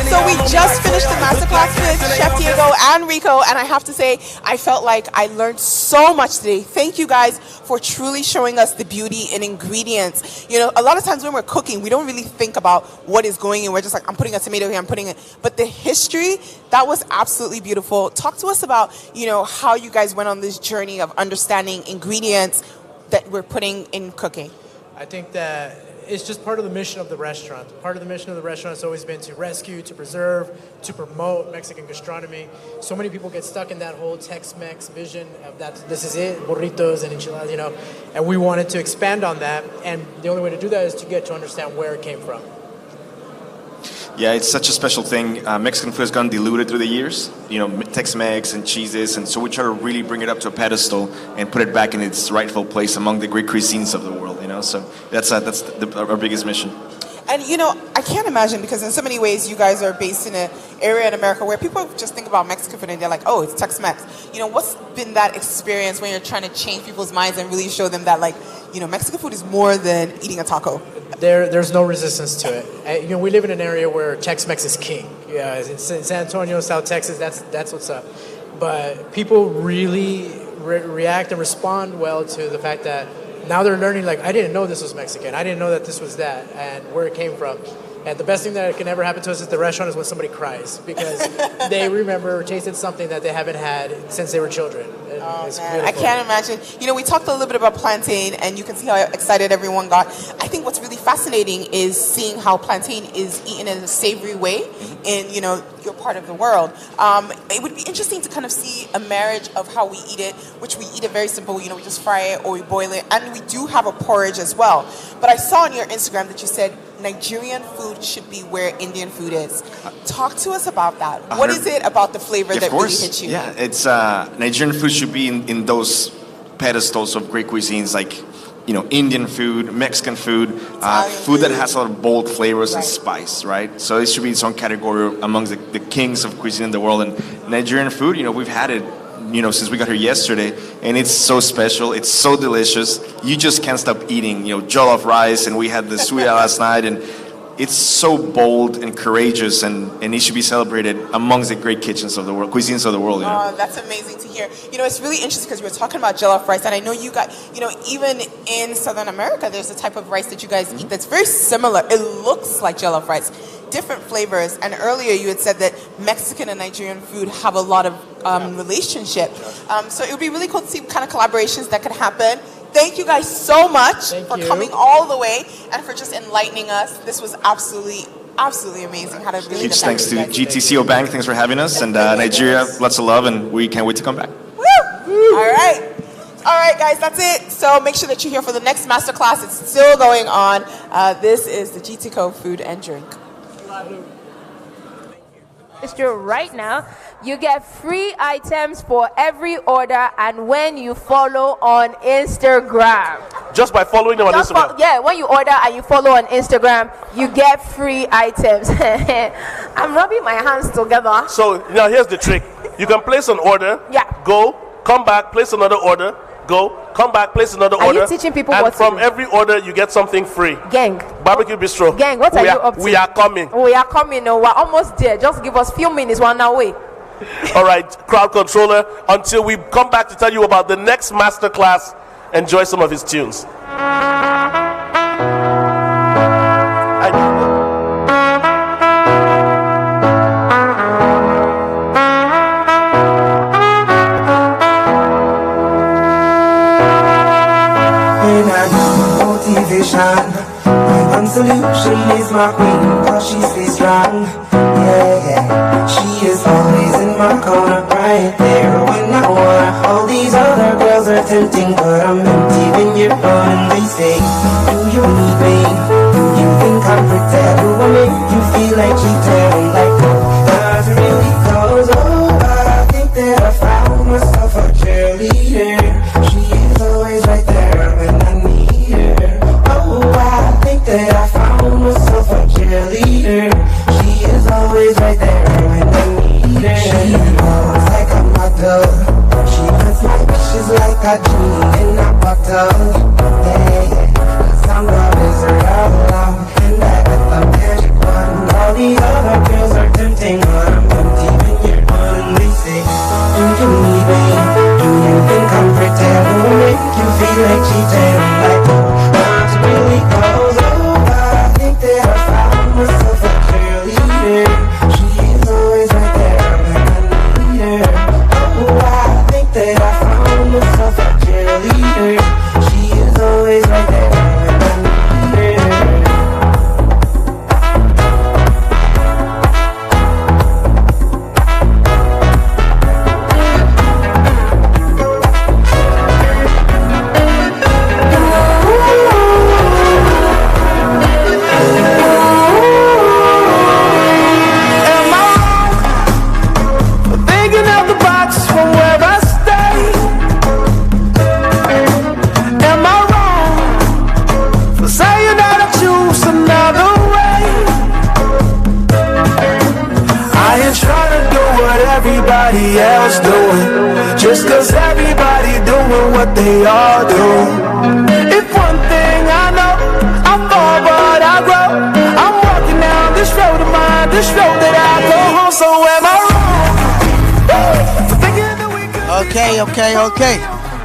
So we just finished the masterclass with Chef Diego and Rico, and I have to say, I felt like I learned so much today. Thank you guys for truly showing us the beauty in ingredients. You know, a lot of times when we're cooking, we don't really think about what is going in. We're just like, I'm putting a tomato here, I'm putting it. But the history, that was absolutely beautiful. Talk to us about, you know, how you guys went on this journey of understanding ingredients that we're putting in cooking. I think that it's just part of the mission of the restaurant. Part of the mission of the restaurant has always been to rescue, to preserve, to promote Mexican gastronomy. So many people get stuck in that whole Tex-Mex vision of that this is it, burritos and enchiladas, you know. And we wanted to expand on that, and the only way to do that is to get to understand where it came from. Yeah, it's such a special thing. Mexican food has gotten diluted through the years, you know, Tex-Mex and cheeses, and so we try to really bring it up to a pedestal and put it back in its rightful place among the great cuisines of the world, you know, so that's our biggest mission. And, you know, I can't imagine, because in so many ways you guys are based in an area in America where people just think about Mexican food and they're like, oh, it's Tex-Mex. You know, what's been that experience when you're trying to change people's minds and really show them that, like, you know, Mexican food is more than eating a taco? There's no resistance to it. You know, we live in an area where Tex-Mex is king. Yeah, in San Antonio, South Texas, that's what's up. But people really react and respond well to the fact that now they're learning, like, I didn't know this was Mexican. I didn't know that this was that, and where it came from. And the best thing that can ever happen to us at the restaurant is when somebody cries, because they remember or tasted something that they haven't had since they were children. It's Man, I can't imagine. You know, we talked a little bit about plantain, and you can see how excited everyone got. I think what's really fascinating is seeing how plantain is eaten in a savory way in, you know, your part of the world. It would be interesting to kind of see a marriage of how we eat it, which we eat it very simple. You know, we just fry it or we boil it, and we do have a porridge as well. But I saw on your Instagram that you said Nigerian food should be where Indian food is. Talk to us about that. What is it about the flavor that really hits you? Yeah, it's Nigerian food should be in those pedestals of great cuisines, like, you know, Indian food, Mexican food, food that has a lot of bold flavors and spice, right? So it should be its own category amongst the kings of cuisine in the world. And Nigerian food, you know, we've had it, you know, since we got here yesterday, and it's so special, it's so delicious. You just can't stop eating, you know, jollof rice, and we had the suya last night, and it's so bold and courageous, and it should be celebrated amongst the great kitchens of the world, cuisines of the world. You know? Oh, that's amazing to hear. You know, it's really interesting because we were talking about jollof rice, and I know you got, you know, even in Southern America, there's a type of rice that you guys eat that's very similar. It looks like jollof rice, different flavors. And earlier you had said that Mexican and Nigerian food have a lot of relationship. So it would be really cool to see kind of collaborations that could happen. Thank you guys so much for coming all the way and for just enlightening us. This was absolutely amazing. Had a really Huge thanks to GTCO Bank. Thanks for having us. And Nigeria, lots of love, and we can't wait to come back. Woo! All right. All right, guys, that's it. So make sure that you're here for the next masterclass. It's still going on. This is the GTCO Food and Drink. It's true. Right now, you get free items for every order and when you follow on Instagram. Just by following them on Instagram? Yeah, when you order and you follow on Instagram, you get free items. I'm rubbing my hands together. So now here's the trick. You can place an order, go, come back, place another order, go, come back, place another order. Are you teaching people and what to from do? every order, you get something free. Gang. Barbecue Bistro. Gang, what are you up to? We are coming. We are coming. Oh, we're almost there. Just give us a few minutes. We're on our way. All right, crowd controller, until we come back to tell you about the next masterclass, enjoy some of his tunes. My one solution is my queen, cause she stays strong. Yeah, she is always in my corner, right there when I wanna. All these other girls are tempting, but I'm empty when you're gone. They say, do you need me? Do you think I'm pretend? Do I make you feel like cheating? I'm like, does it really cause? Oh, I think that I found myself a cheerleader. She is always right there when I need her. Oh, I think that I found myself a cheerleader. She is always right there when I need her. She knows like a model. She puts my wishes like a genie in a bottle. Yeah, some lovers are all alone, and I got the magic one. All the other girls are tempting, but I'm empty when you're gone. They say, do you need me? Do you think I'm pretend? Will make you feel like cheating? I'm like, not really, cause oh, I think that I found myself a cheerleader. She is always right there when I need her. Oh, I think that I found myself a cheerleader. She is always right there when I need her. Everybody else doing, just cause everybody doing what they all do. If one thing I know, I fall but I grow. I'm walking down this road of mine, this road that I go home. So am I wrong? Okay.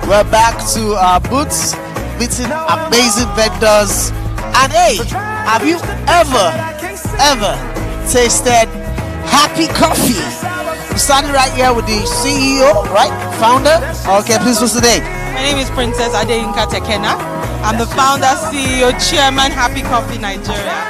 We're back to our booths, meeting amazing vendors. And hey, have you ever tasted Happy Coffee? I'm standing right here with the CEO, right? Founder? Okay, please, what's the name? My name is Princess Aderinokun. I'm the founder, CEO, chairman, Happy Coffee Nigeria.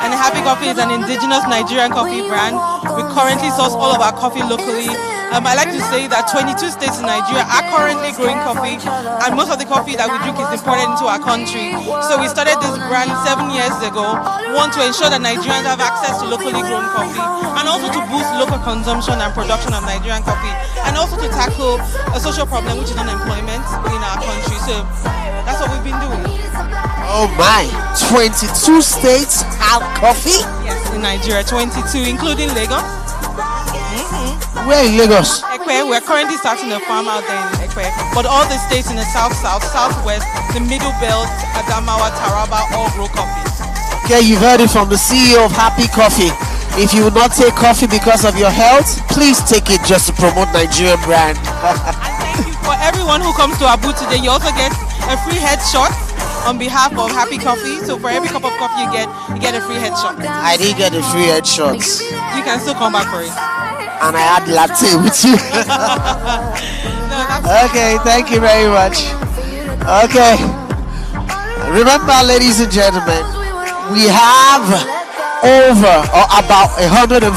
And Happy Coffee is an indigenous Nigerian coffee brand. We currently source all of our coffee locally. I like to say that 22 states in Nigeria are currently growing coffee, and most of the coffee that we drink is imported into our country. So we started this brand 7 years ago, one, to ensure that Nigerians have access to locally grown coffee, and also to boost local consumption and production of Nigerian coffee, and also to tackle a social problem, which is unemployment in our country. So that's what we've been doing. Oh my, 22 states have coffee? Yes, in Nigeria, 22, including Lagos. Where in Lagos? Ekwe, we're currently starting a farm out there in Ekwe, but all the states in the south, southwest, the middle belt, Adamawa, Taraba, all grow coffee. Okay, you've heard it from the CEO of Happy Coffee. If you will not take coffee because of your health, please take it just to promote Nigerian brand. Thank you for everyone who comes to our booth today. You also get a free headshot on behalf of Happy Coffee. So for every cup of coffee you get a free headshot. I did get a free headshot. You can still come back for it. And I had latte with you. Okay, thank you very much. Okay. Remember, ladies and gentlemen, we have about 150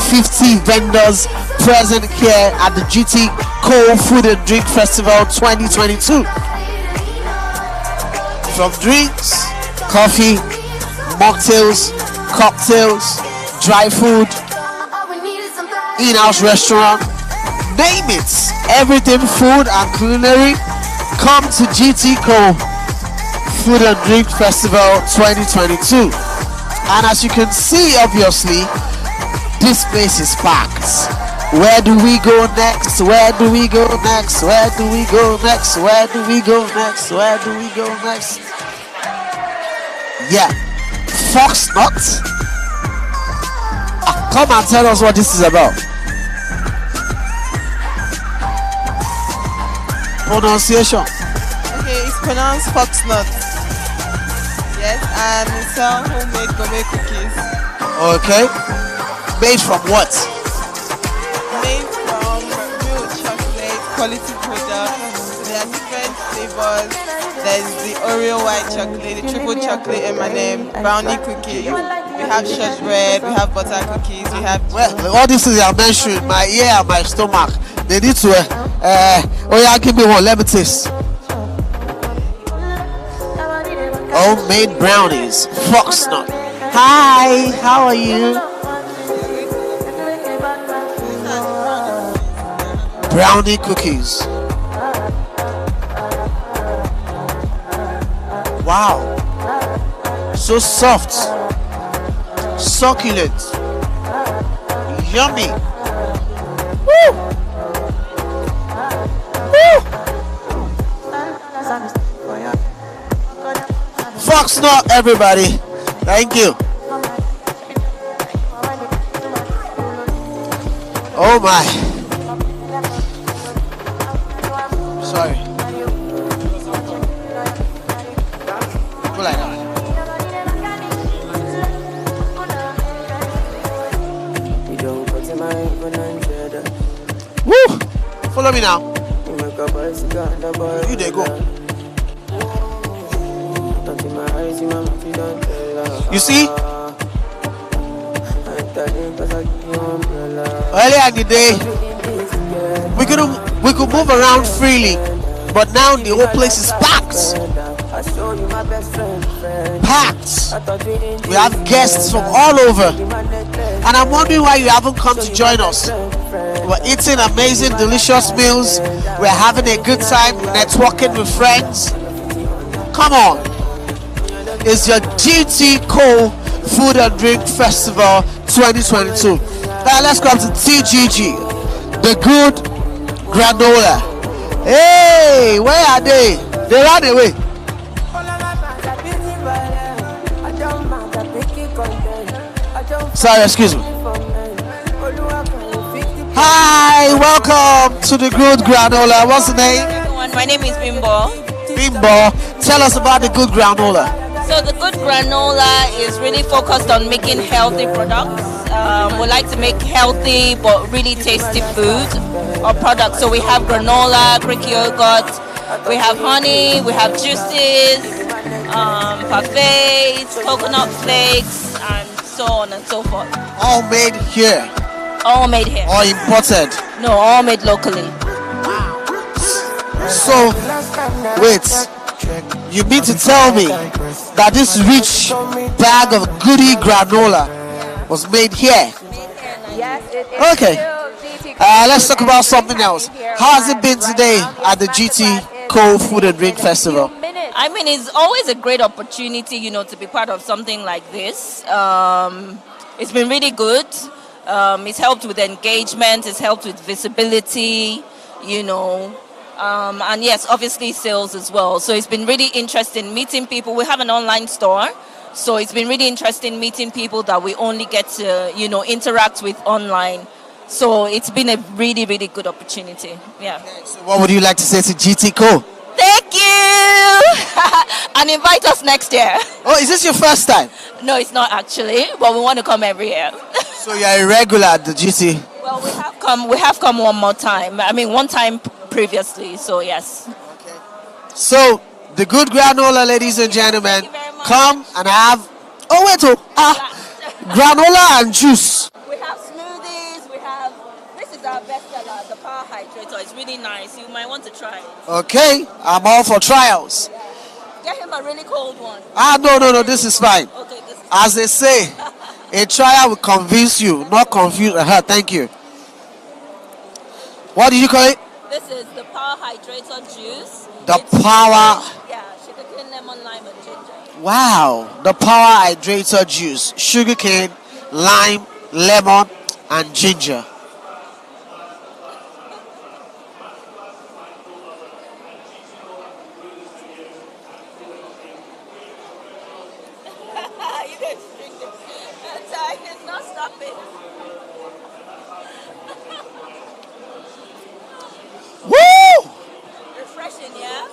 vendors present here at the GTCO Food and Drink Festival 2022. From drinks, coffee, mocktails, cocktails, dry food, in-house restaurant, name it. Everything food and culinary. Come to GTCO Food and Drink Festival 2022. And as you can see, obviously, this place is packed. Where do we go next? Where do we go next? Where do we go next? Where do we go next? Where do we go next? Yeah. Fox Nut? Come and tell us what this is about. Pronunciation. Okay, it's pronounced foxnut. Yes, and we sell homemade gourmet cookies. Okay. Made from what? Made from real chocolate, quality products. There are different flavors. There's the Oreo white chocolate, the triple chocolate M&M, brownie cookies. We have shortbread, we have butter cookies, we have... Well, all this is I mentioned, my ear and my stomach. They need to, oh yeah, give me one, let me taste. Homemade brownies, fox nut. Hi, how are you? Brownie cookies. Wow, so soft, succulent, yummy. Woo! Fox nut, everybody. Thank you. Oh my. Sorry. Go like that. Woo! Follow me now. You there go. You see? Earlier in the day, we could move around freely, but now the whole place is packed. Packed. We have guests from all over, and I'm wondering why you haven't come to join us. We're eating amazing, delicious meals. We're having a good time, networking with friends. Come on. It's your GTCO Food and Drink Festival 2022. Now let's come to TGG, the good granola. Hey, where are they? They ran away. Sorry, excuse me. Hi, welcome to the good granola. What's the name? My name is Bimbo. Bimbo, tell us about the good granola. So the good granola is really focused on making healthy products. We like to make healthy but really tasty food or products. So we have granola, Greek yogurt, we have honey, we have juices, parfaits, coconut flakes, and so on and so forth. All made here? All made here. Or imported? No, all made locally. So, wait. You mean to tell me that this rich bag of goody granola was made here? Okay. Let's talk about something else. How has it been today at the GTCO Food and Drink Festival? I mean, it's always a great opportunity, to be part of something like this. It's been really good. It's helped with engagement. It's helped with visibility, and yes, obviously sales as well. So it's been really interesting meeting people. We have an online store, so it's been really interesting meeting people that we only get to, interact with online. So it's been a really, really good opportunity. Yeah. So what would you like to say to GTCO? Thank you! And invite us next year. Oh, is this your first time? No, it's not actually, but we want to come every year. So you're a regular at the GT? Well, we have come one more time. I mean, one time previously, so yes. Okay. So, the good granola, ladies and gentlemen, come and have, granola and juice. We have smoothies, this is our bestseller, the power hydrator. It's really nice. You might want to try it. Okay, I'm all for trials. Get him a really cold one. No, this is fine. Okay, this is As they say, a trial will convince you, not confuse her. Thank you. What did you call it? This is the Power Hydrator juice. The It's Power. Yeah, sugarcane, lemon, lime, and ginger. Wow, the Power Hydrator juice, sugarcane, lime, lemon, and ginger. You guys drink it. It's not stopping. Woo! Refreshing, yeah?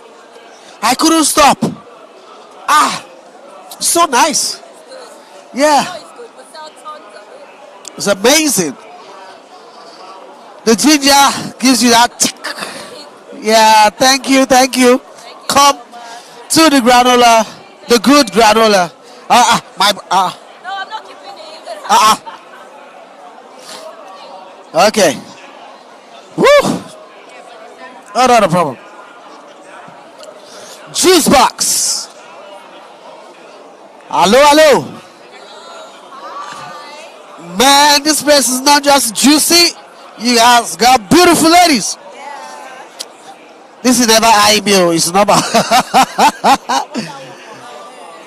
I couldn't stop. So nice. Yeah. It's amazing. The ginger gives you that. Yeah, thank you. Come to the granola, the good granola. No, I'm not keeping it. Okay. Woo! Oh, not a problem. Juice box. Hello. Man, this place is not just juicy. You guys got beautiful ladies. This is never high meal. It's not.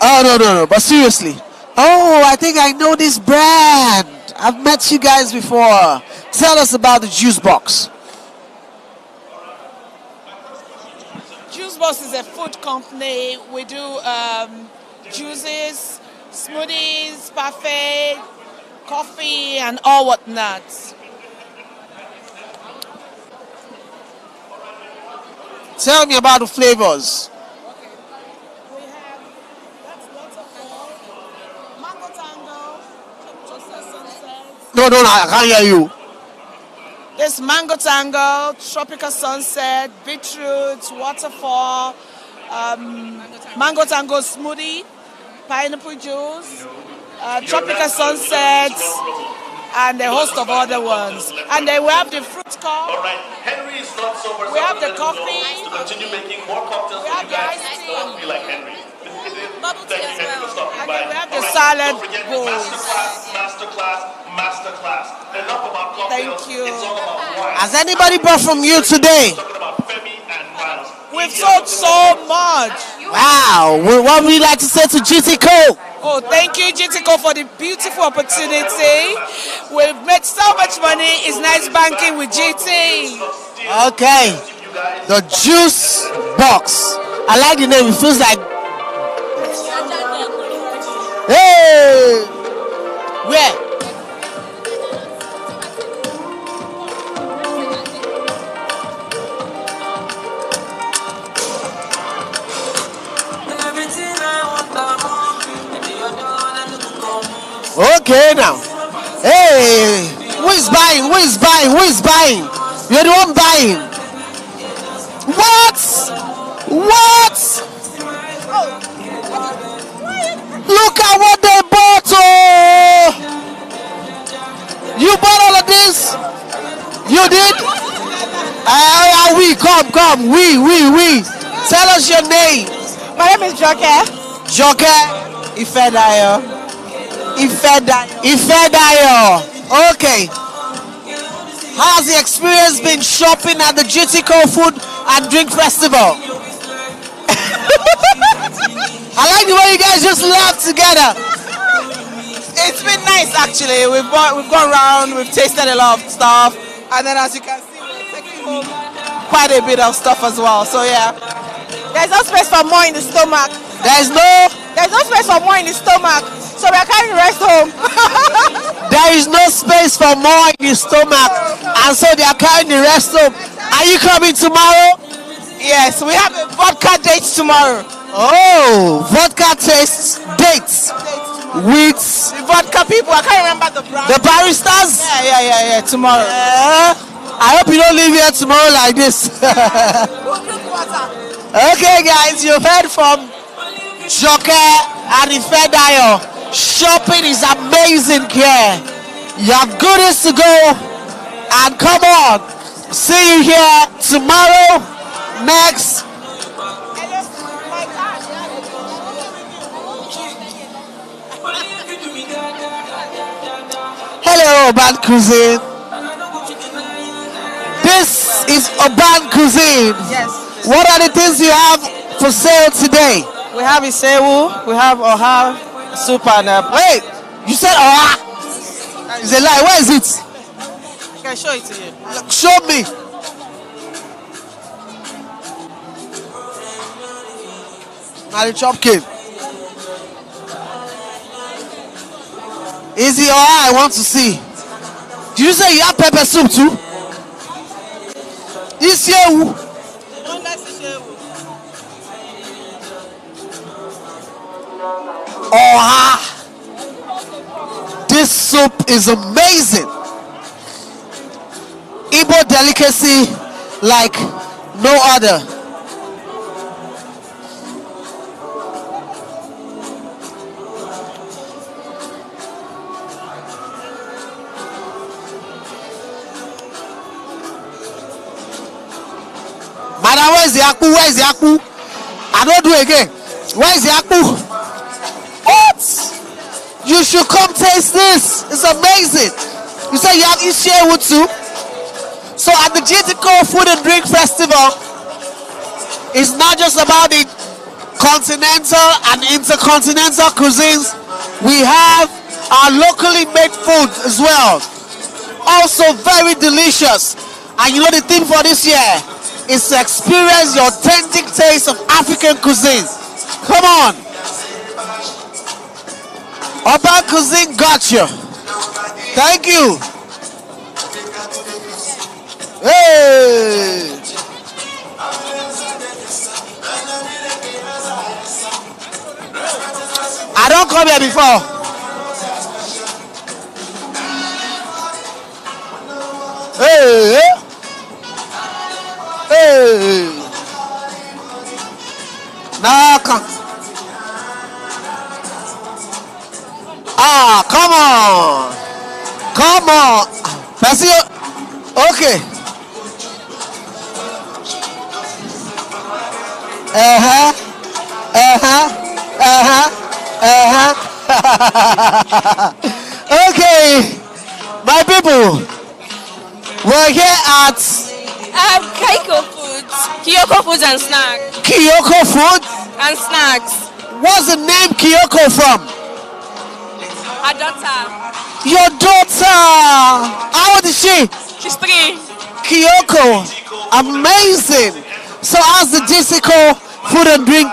Oh, no. But seriously. Oh, I think I know this brand. I've met you guys before. Tell us about the juice box. Juice Box is a food company. We do juices, smoothies, parfait, coffee, and all whatnot. Tell me about the flavors. No, I can't hear you. There's Mango Tango, Tropical Sunset, Beetroot, Waterfall, Mango Tango Smoothie, Pineapple Juice, Tropical Sunset, and a host of other ones. And then we have the fruit cup. All right, Henry is not sober. We have the coffee. To continue making more cocktails We for have you the guys. iced tea. Don't be like Henry. Bubble tea as well. And then we have the salad bowls. Masterclass. Enough about cocktails. Thank you. It's all about wine. Has anybody bought from you today? We've sold so much. Wow. What would you like to say to GTCO? Oh, thank you, GTCO, for the beautiful opportunity. We've made so much money. It's nice banking with GT. Okay. The juice box. I like the name. It feels like. Hey. Where? Okay now. Hey, who is buying? You're the one buying. What? Look at what they bought. Oh, you bought all of this? You did? We come. We. Tell us your name. My name is Joke. Ifedayo. Okay. How's the experience been shopping at the GTCO Food and Drink Festival? I like the way you guys just laugh together. It's been nice actually. We've gone around, we've tasted a lot of stuff, and then as you can see, we're taking home quite a bit of stuff as well. So yeah. There's no space for more in the stomach. There's no space for more in the stomach. So we are carrying the rest home. There is no space for more in the stomach, and so they are carrying the rest home. Are you coming tomorrow? Yes, we have a vodka date tomorrow. Oh, vodka taste dates with the vodka people. I can't remember the brand. The baristas? Yeah. Tomorrow. I hope you don't leave here tomorrow like this. Okay, guys, you've heard from Joke and Ifedayo. Shopping is amazing here. You have goodies to go, and come on, see you here tomorrow. Next. urban cuisine. This is urban cuisine. Yes. What are the things you have for sale today? We have isewu, we have oha soup and wait, you said oha? It's a lie. Where is it? I can show it to you. Show me. Now the chop came. Is it oha I want to see? Did you say you have pepper soup too? Isewu. Oha! This soup is amazing. Igbo delicacy like no other. Madam, where is the akpu? Where is the akpu? I don't do it again. Where is the akpu? What? You should come taste this. It's amazing. You say you have Ishewu too? So at the GTCO Food and Drink Festival, it's not just about the continental and intercontinental cuisines. We have our locally made food as well. Also very delicious. And you know the theme for this year is to experience the authentic taste of African cuisine. Come on. Urban cuisine got you. Thank you. Hey. I don't come here before. Hey. Hey. Now come. Ah, come on. Come on. That's it. Okay. Okay, my people, we're here at Kyoko Foods and Snacks. Kyoko Food And Snacks. What's the name Kyoko from? Her daughter. Your daughter. How old is she? She's 3. Kyoko. Amazing. So how's the GTCO Food and Drink?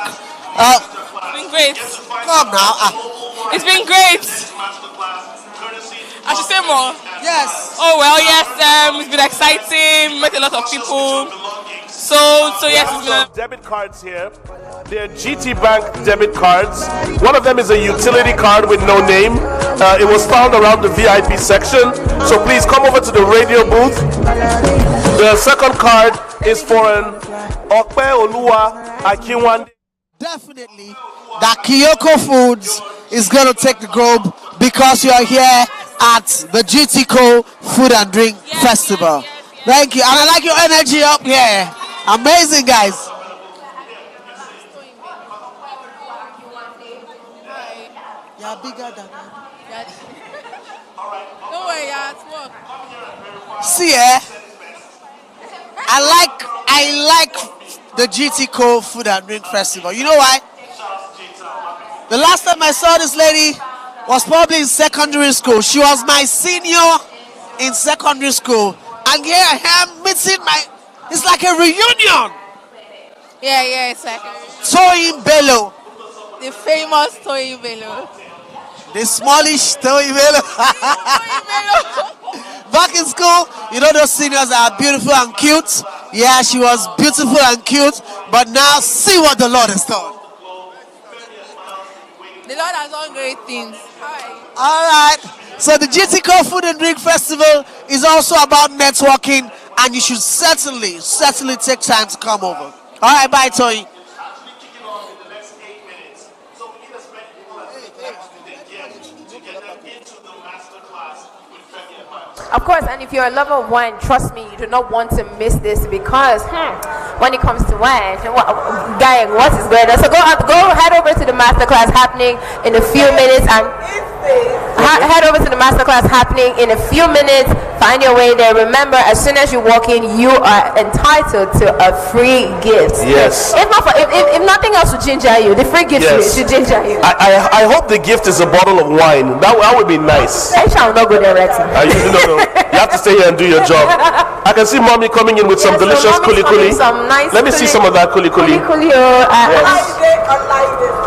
It's been great. Come now. It's been great. I should say more. Yes. Oh well, yes. It's been exciting. Met a lot of people. So yes, it's been. Debit cards here. They're GT Bank debit cards. One of them is a utility card with no name. It was found around the VIP section. So please come over to the radio booth. The second card is for an Okpe Oluwa Akinwande. Definitely that Kyoko Foods is going to take the globe because you are here at the GTCO Food and Drink Festival. Thank you. And I like your energy up here. Amazing, guys. You're bigger than Don't worry, yeah, it's work. See, I like the GTCO Food and Drink Festival. You know why? The last time I saw this lady was probably in secondary school. She was my senior in secondary school. And here I am meeting it's like a reunion. Yeah, it's like Toyin Bello. the famous Toyin Bello. The smallish Toyin Bello. Back in school, you know those seniors are beautiful and cute. Yeah, she was beautiful and cute. But now see what the Lord has done. The Lord has done great things. All right. So the GTCO Food and Drink Festival is also about networking, and you should certainly take time to come over. All right, bye, Toyin. Of course, and if you're a lover of wine, trust me, you do not want to miss this because when it comes to wine, guy, what is going on? So go head over to the masterclass happening in a few minutes, and head over to the masterclass happening in a few minutes. Find your way there. Remember, as soon as you walk in, you are entitled to a free gift. Yes. If nothing else to ginger you, the free gift should ginger you. I hope the gift is a bottle of wine. That would be nice. I shall not go there, Retty. No. You have to stay here and do your job. I can see mommy coming in with some delicious kuli kuli. Let me see some of that kuli kuli.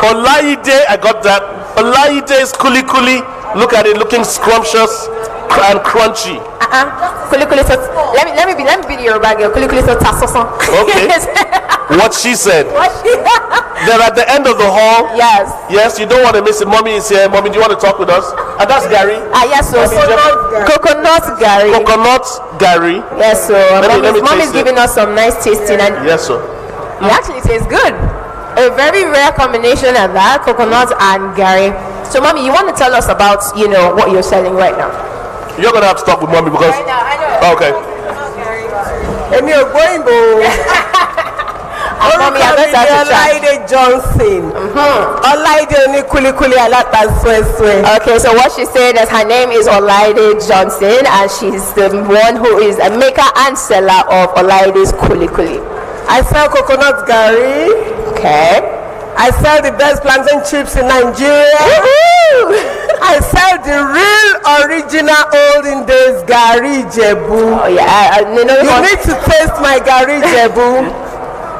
Olaide, I got that. Olaide's kuli kuli. Look at it, looking scrumptious and crunchy. Kuli kuli. So let me be the Yoruba girl. Kuli kuli so tasoson. Okay. What she said. They're at the end of the hall. Yes. Yes, you don't want to miss it. Mommy is here. Mommy, do you want to talk with us? And that's Gary. Yes, so coconut Gary. Coconut Gary. Yes, so mommy's giving us some nice tasting, and yes, sir. It actually tastes good. A very rare combination of that, coconut and Gary. So, mommy, you want to tell us about, what you're selling right now? You're gonna have to talk with mommy because. I know. Okay. Olaide Johnson. Olaide ni kulikuli alata sweswe. Okay, so what she said is her name is Olaide Johnson, and she's the one who is a maker and seller of Olaide's kulikuli. I sell coconut gari. Okay. I sell the best plantain chips in Nigeria. I sell the real original olden days gari jebu. Oh yeah, you need to taste my gari jebu.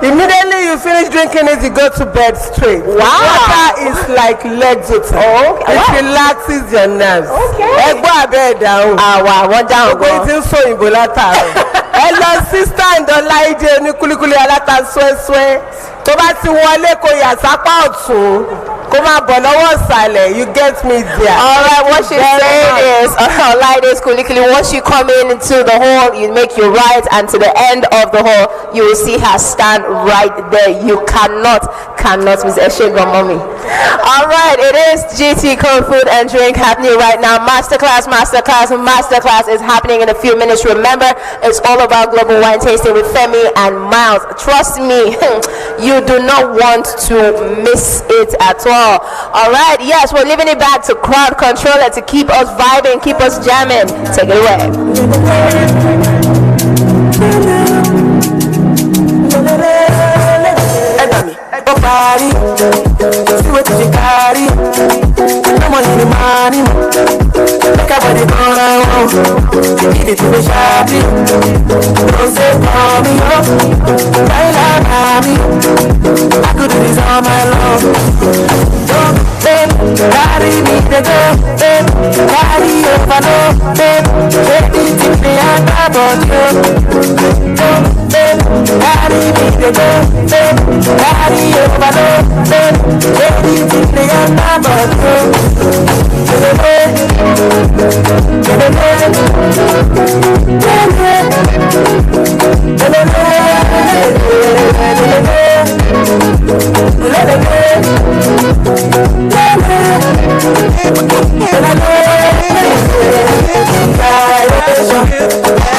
Immediately you finish drinking it, you go to bed straight. Wow. Water is like Lexotan. Oh, okay. It relaxes your nerves. Okay. Wow, one down. Hello, sister and Olaide ni kulikuli alata sweswe. Tó bá ti wọlé kó yà sápá ọ̀tún. Kó má bọ̀ lọ́wọ́ ìsàlẹ̀. You get me there. All right, what she's saying is, Olaide's kulikuli. Once you come into the hall, you make your right, and to the end of the hall, you will see her stand right there. You cannot miss a shade of mommy. All right, it is GTCO Food and Drink happening right now. Masterclass is happening in a few minutes. Remember, it's all about global wine tasting with Femi and Miles. Trust me, you do not want to miss it at all. All right, yes, we're leaving it back to crowd controller to keep us vibing, keep us jamming. Take it away. Body, see what you carry. No money, the money. Make a body go around. Give it to the shabby. Don't say call me up. Me. I could do this all my long. Don't carry me the girl. Carry over no. Everything they are about you. Don't carry me the girl. Carry over no. Everything they are about you.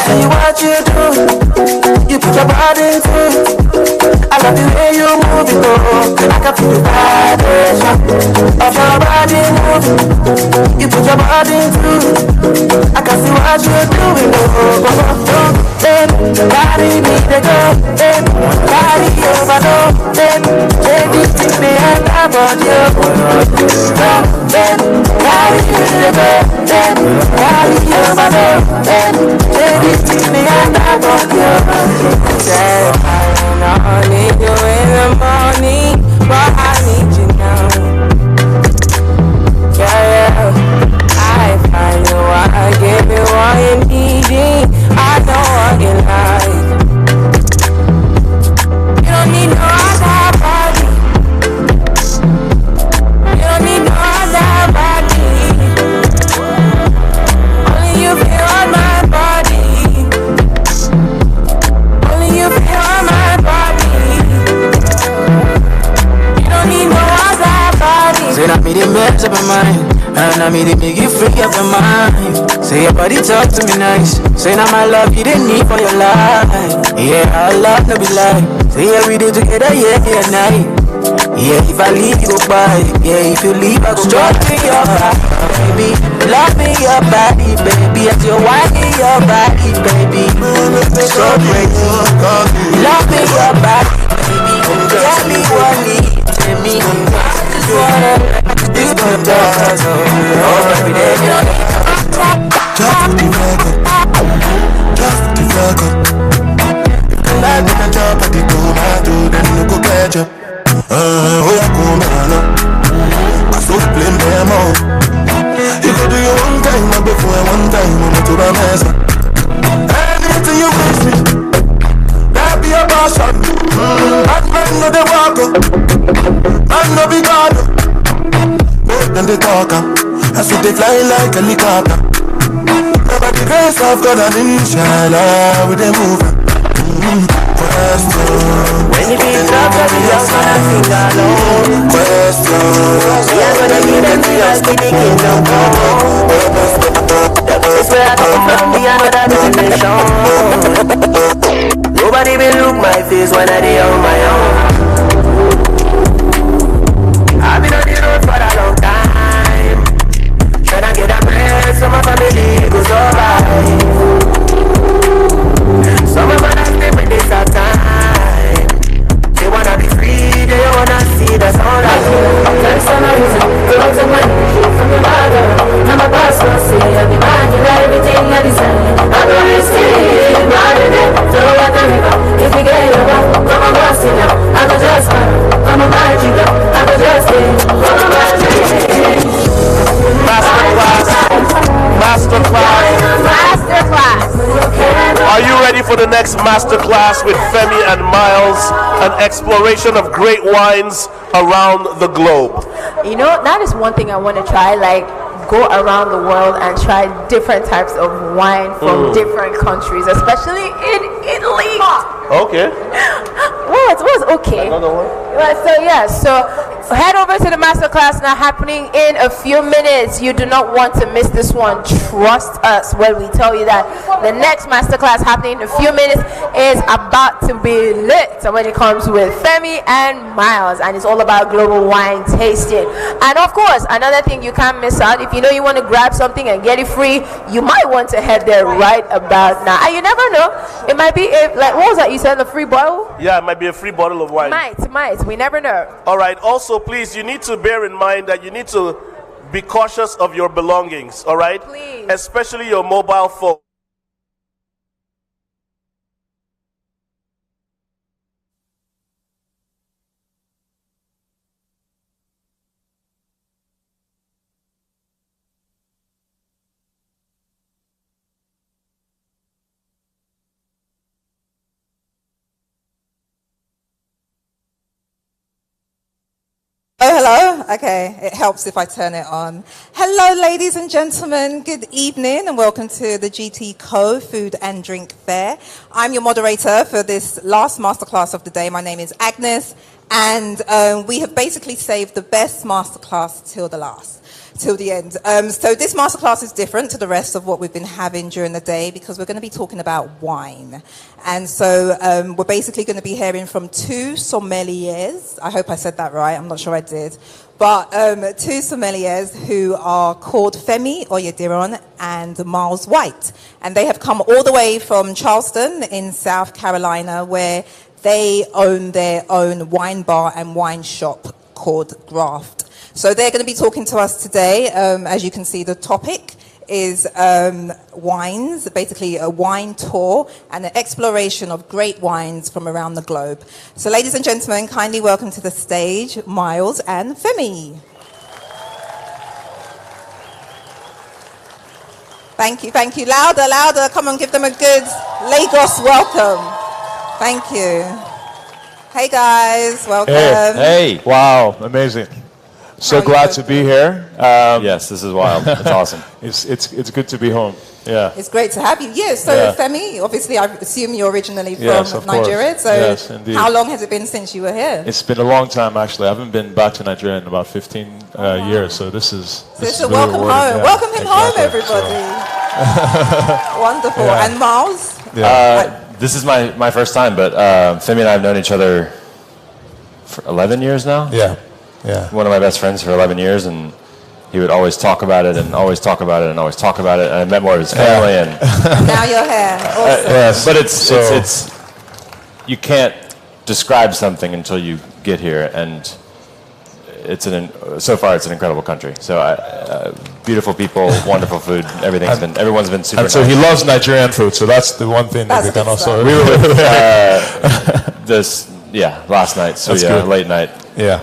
See what you do, you put your body into it. I love the way you move it, oh. I can feel the vibration of your body moving. You put your body into it. I can see what you're doing, oh. Body me the girl, body over, no. Everything they have about you. Body me the girl, body over, no. Everything they have about you. I need you in the morning, but I need you now. Yeah, I find you, I give you all you need. I know what you like. You don't need no other body. You don't need no other body. Only you feel on my body. Only you feel on my body. You don't need no other body. Say that me the mess up my mind, and I me the make you free up your mind. Say your body talk to me nice. Say now my love you didn't need for your life. Yeah, our love no be lie. Say every day together, yeah, night. Yeah, if I leave you go by. Yeah, if you leave I go straight to your heart. baby. Love me your body, baby. As you're whining your body, baby. So crazy. Love me your body, baby. Tell me what needs me. I just wanna this good does. Oh, baby, then you just the record. Just the record. Like when I jump at the tomato, then you go catch up. Oh, yeah, come on. I saw the blame them all. You could do your one time, but before one time, I'm to the mess. Anything you wish me, that be a passion. Bad man know they walk up, man no be God. More than they talk up, I see they fly like a helicopter. By the grace of God and inshallah, we they move. Question. When you beat up, baby, just wanna sing along. Question. We are gonna give them to us, we the kingdom come. This where I come from, we are not a destination. Nobody will look my face when I dey on my own. I've been on the road for a long time, trying to get a break so my family goes alright. Some of us stay with this at time. They wanna be free, they wanna see the sunlight. Thanks for my reason, drugs and money, from your mother. Now my boss will say, I'll be mine, you got everything I design. I'm gonna stay, riding it, throw out the river. If you get it wrong, come on, boss, you know. I go just fine, come on, mind you know. I go just stay, come on, mind you know. Masterclass. Are you ready for the next masterclass with Femi and Miles? An exploration of great wines around the globe. You know, that is one thing I want to try, like go around the world and try different types of wine from different countries, especially in Italy. Okay. What was okay? Another one? So head over to the masterclass now, happening in a few minutes. You do not want to miss this one. Trust us when we tell you that the next masterclass happening in a few minutes is about to be lit. So when it comes with Femi and Miles, and it's all about global wine tasting. And of course, another thing you can't miss out, if you know you want to grab something and get it free, you might want to head there right about now. And you never know, it might be like, what was that you said, a free bottle? Yeah, it might be a free bottle of wine. Might. We never know. All right. Also, please, you need to bear in mind that you need to be cautious of your belongings. All right? Please. Especially your mobile phone. Oh, hello. Okay, it helps if I turn it on. Hello, ladies and gentlemen. Good evening and welcome to the GTCO Food and Drink Fair. I'm your moderator for this last masterclass of the day. My name is Agnes, and we have basically saved the best masterclass till the end. So this masterclass is different to the rest of what we've been having during the day because we're going to be talking about wine. And so we're basically going to be hearing from two sommeliers. I hope I said that right. I'm not sure I did. But two sommeliers who are called Femi Oyediran and Miles White. And they have come all the way from Charleston in South Carolina, where they own their own wine bar and wine shop called Graft. So they're going to be talking to us today. As you can see, the topic is wines, basically a wine tour and an exploration of great wines from around the globe. So ladies and gentlemen, kindly welcome to the stage, Miles and Femi. Thank you. Louder. Come on, give them a good Lagos welcome. Thank you. Hey guys, welcome. Hey. Wow, amazing. So glad to be here. Yes, this is wild. It's awesome. It's good to be home. Yeah. It's great to have you. Yeah, so Femi, obviously I assume you're originally from Nigeria. Course. So yes, indeed. How long has it been since you were here? It's been a long time, actually. I haven't been back to Nigeria in about 15 years. So this is a welcome home. Yeah. Welcome him home, everybody. So. Wonderful. Yeah. And Miles? This is my first time, but Femi and I have known each other for 11 years now. Yeah. One of my best friends for 11 years, and he would always talk about it and always talk about it and always talk about it. And I met more of his family. And now you're here. Awesome. yes, but it's you can't describe something until you get here, and so far it's an incredible country. So beautiful people, wonderful food, everyone's been super. And so nice. he loves Nigerian food. So that's the one thing that we can also. We were with last night. So That's good. Late night. Yeah,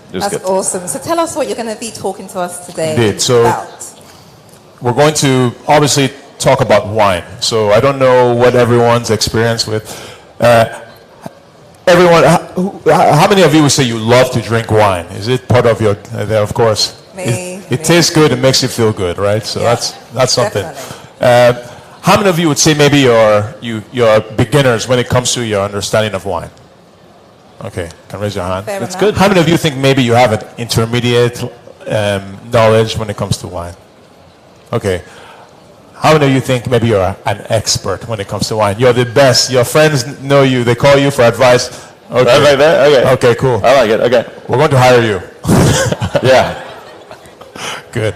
it was That's good. awesome. So tell us what you're going to be talking to us today Indeed. So about. we're going to obviously talk about wine. So I don't know what everyone's experience with. Everyone, how many of you would say you love to drink wine? Is it part of your? Of course. It tastes good. It makes you feel good, right? So that's something. How many of you would say maybe you're beginners when it comes to your understanding of wine? Okay, can raise your hand. That's good. How many of you think maybe you have an intermediate knowledge when it comes to wine? Okay. How many of you think maybe you're an expert when it comes to wine? You're the best. Your friends know you. They call you for advice. Okay. Right like that? Okay. Okay, cool. I like it. Okay. We're going to hire you. Yeah. Good.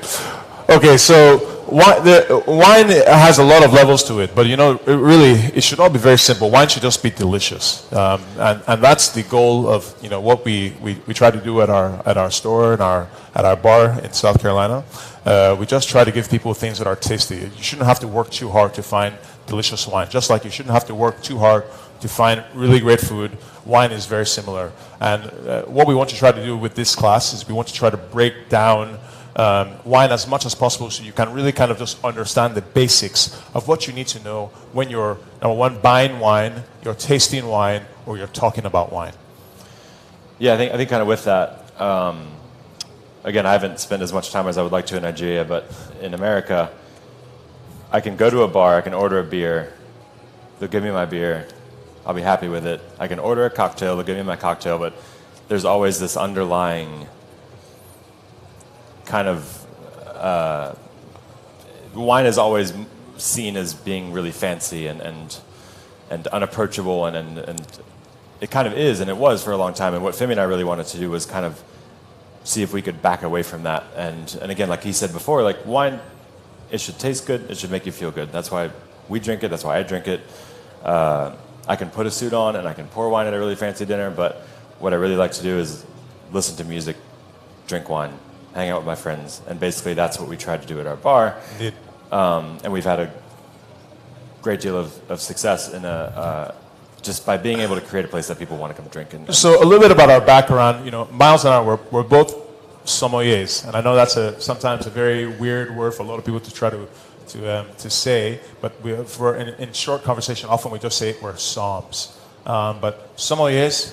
Okay, so wine has a lot of levels to it, but it should all be very simple. Wine should just be delicious, and that's the goal of what we try to do at our store and at our bar in South Carolina. We just try to give people things that are tasty. You shouldn't have to work too hard to find delicious wine, just like you shouldn't have to work too hard to find really great food. Wine is very similar, and what we want to try to do with this class is we want to try to break down wine as much as possible, so you can really kind of just understand the basics of what you need to know when you're, number one, buying wine, you're tasting wine, or you're talking about wine. Yeah, I think kind of with that, again, I haven't spent as much time as I would like to in Nigeria, but in America, I can go to a bar, I can order a beer, they'll give me my beer, I'll be happy with it. I can order a cocktail, they'll give me my cocktail, but there's always this underlying kind of wine is always seen as being really fancy and unapproachable, and it kind of is, and it was for a long time. And what Femi and I really wanted to do was kind of see if we could back away from that. And again, like he said before, like wine, it should taste good, it should make you feel good. That's why we drink it, that's why I drink it. I can put a suit on and I can pour wine at a really fancy dinner, but what I really like to do is listen to music, drink wine, hang out with my friends, and basically that's what we try to do at our bar. Indeed. And we've had a great deal of success in just by being able to create a place that people want to come drink in. So a little bit about our background. Miles and I, we're both sommeliers, and I know that's sometimes a very weird word for a lot of people to try to say, but in short conversation, often we just say we're somms. But sommeliers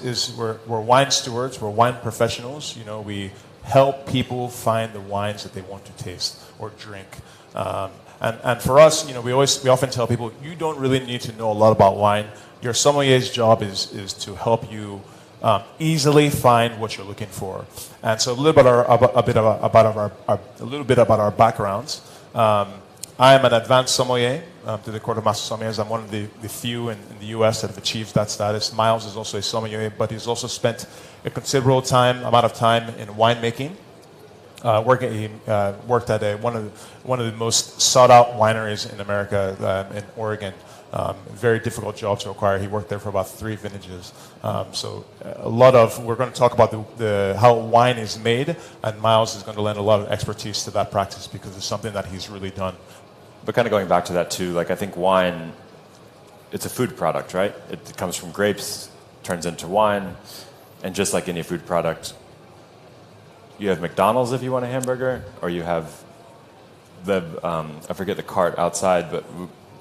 we're wine stewards, we're wine professionals. We help people find the wines that they want to taste or drink. And for us, we often tell people, you don't really need to know a lot about wine. Your sommelier's job is to help you easily find what you're looking for. And so a little bit about our backgrounds. I am an advanced sommelier to the Court of Master Sommeliers. I'm one of the few in the U.S. that have achieved that status. Miles is also a sommelier, but he's also spent a considerable amount of time in winemaking. He worked at one of the most sought-out wineries in America, in Oregon. Very difficult job to acquire. He worked there for about 3 vintages. We're going to talk about how wine is made, and Miles is going to lend a lot of expertise to that practice because it's something that he's really done. But kind of going back to that too, like I think wine, it's a food product, right? It comes from grapes, turns into wine, and just like any food product, you have McDonald's if you want a hamburger, or you have I forget the cart outside, but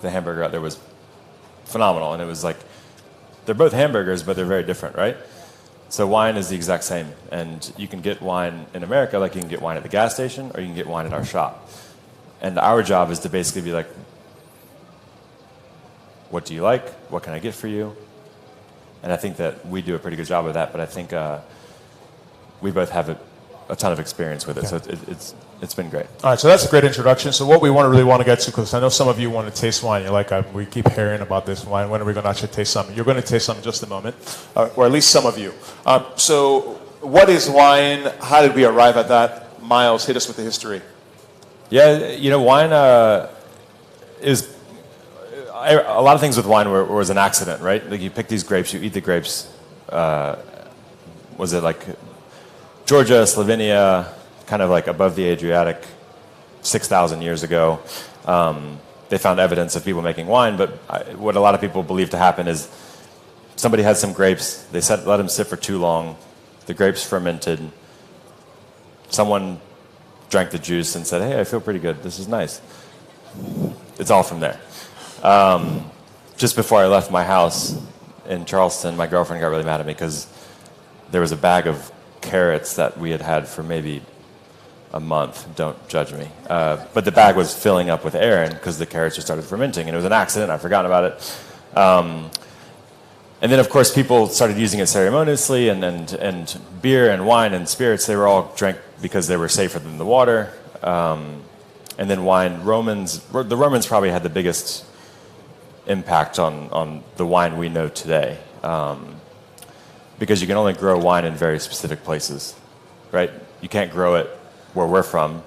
the hamburger out there was phenomenal, and it was like, they're both hamburgers, but they're very different, right? So wine is the exact same, and you can get wine in America like you can get wine at the gas station, or you can get wine at our shop. And our job is to basically be like, what do you like? What can I get for you? And I think that we do a pretty good job of that, but I think we both have a ton of experience with it, so it's been great. All right, so that's a great introduction. So what we really want to get to, because I know some of you want to taste wine. You're like, we keep hearing about this wine. When are we going to actually taste some? You're going to taste some in just a moment, or at least some of you. So what is wine? How did we arrive at that? Miles, hit us with the history. Yeah, wine is a lot of things with wine was an accident, right? Like you pick these grapes, you eat the grapes. Was it like Georgia, Slovenia, kind of like above the Adriatic, 6,000 years ago? They found evidence of people making wine, but what a lot of people believe to happen is somebody had some grapes, they let them sit for too long, the grapes fermented, someone drank the juice and said, hey, I feel pretty good, this is nice. It's all from there. Just before I left my house in Charleston, my girlfriend got really mad at me because there was a bag of carrots that we had had for maybe a month. Don't judge me. But the bag was filling up with air because the carrots just started fermenting, and it was an accident. I'd forgotten about it. And then, of course, people started using it ceremoniously, and beer and wine and spirits, they were all drank because they were safer than the water. And then wine, the Romans probably had the biggest impact on the wine we know today. Because you can only grow wine in very specific places, right? You can't grow it where we're from.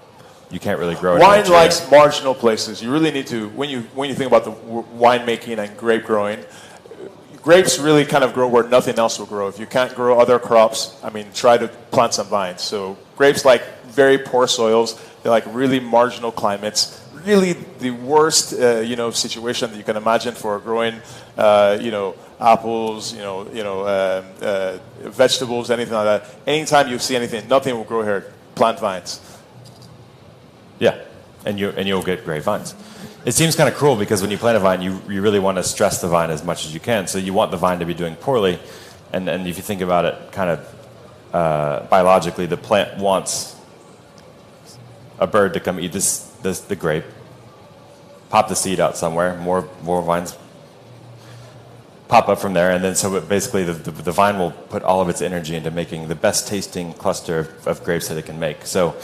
You can't really grow it. Wine likes marginal places. You really need to, when you think about the winemaking and grape growing, grapes really kind of grow where nothing else will grow. If you can't grow other crops, try to plant some vines. So grapes like very poor soils. They like really marginal climates. Really the worst, situation that you can imagine for growing, apples, vegetables, anything like that. Anytime you see anything, nothing will grow here. Plant vines. Yeah, and you'll get great vines. It seems kind of cruel because when you plant a vine, you really want to stress the vine as much as you can. So you want the vine to be doing poorly, and if you think about it, kind of biologically, the plant wants a bird to come eat the grape, pop the seed out somewhere, more vines pop up from there, and then so basically the vine will put all of its energy into making the best tasting cluster of grapes that it can make. So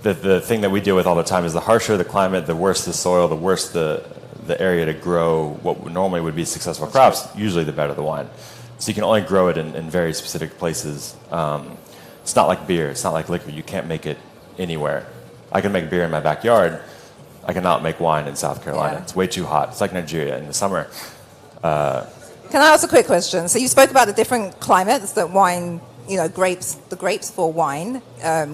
the thing that we deal with all the time is the harsher the climate, the worse the soil, the worse the area to grow what normally would be successful crops, usually the better the wine. So you can only grow it in very specific places. It's not like beer, it's not like liquor, you can't make it anywhere. I can make beer in my backyard, I cannot make wine in South Carolina. Yeah. It's way too hot. It's like Nigeria in the summer. Can I ask a quick question? So you spoke about the different climates that wine, the grapes for wine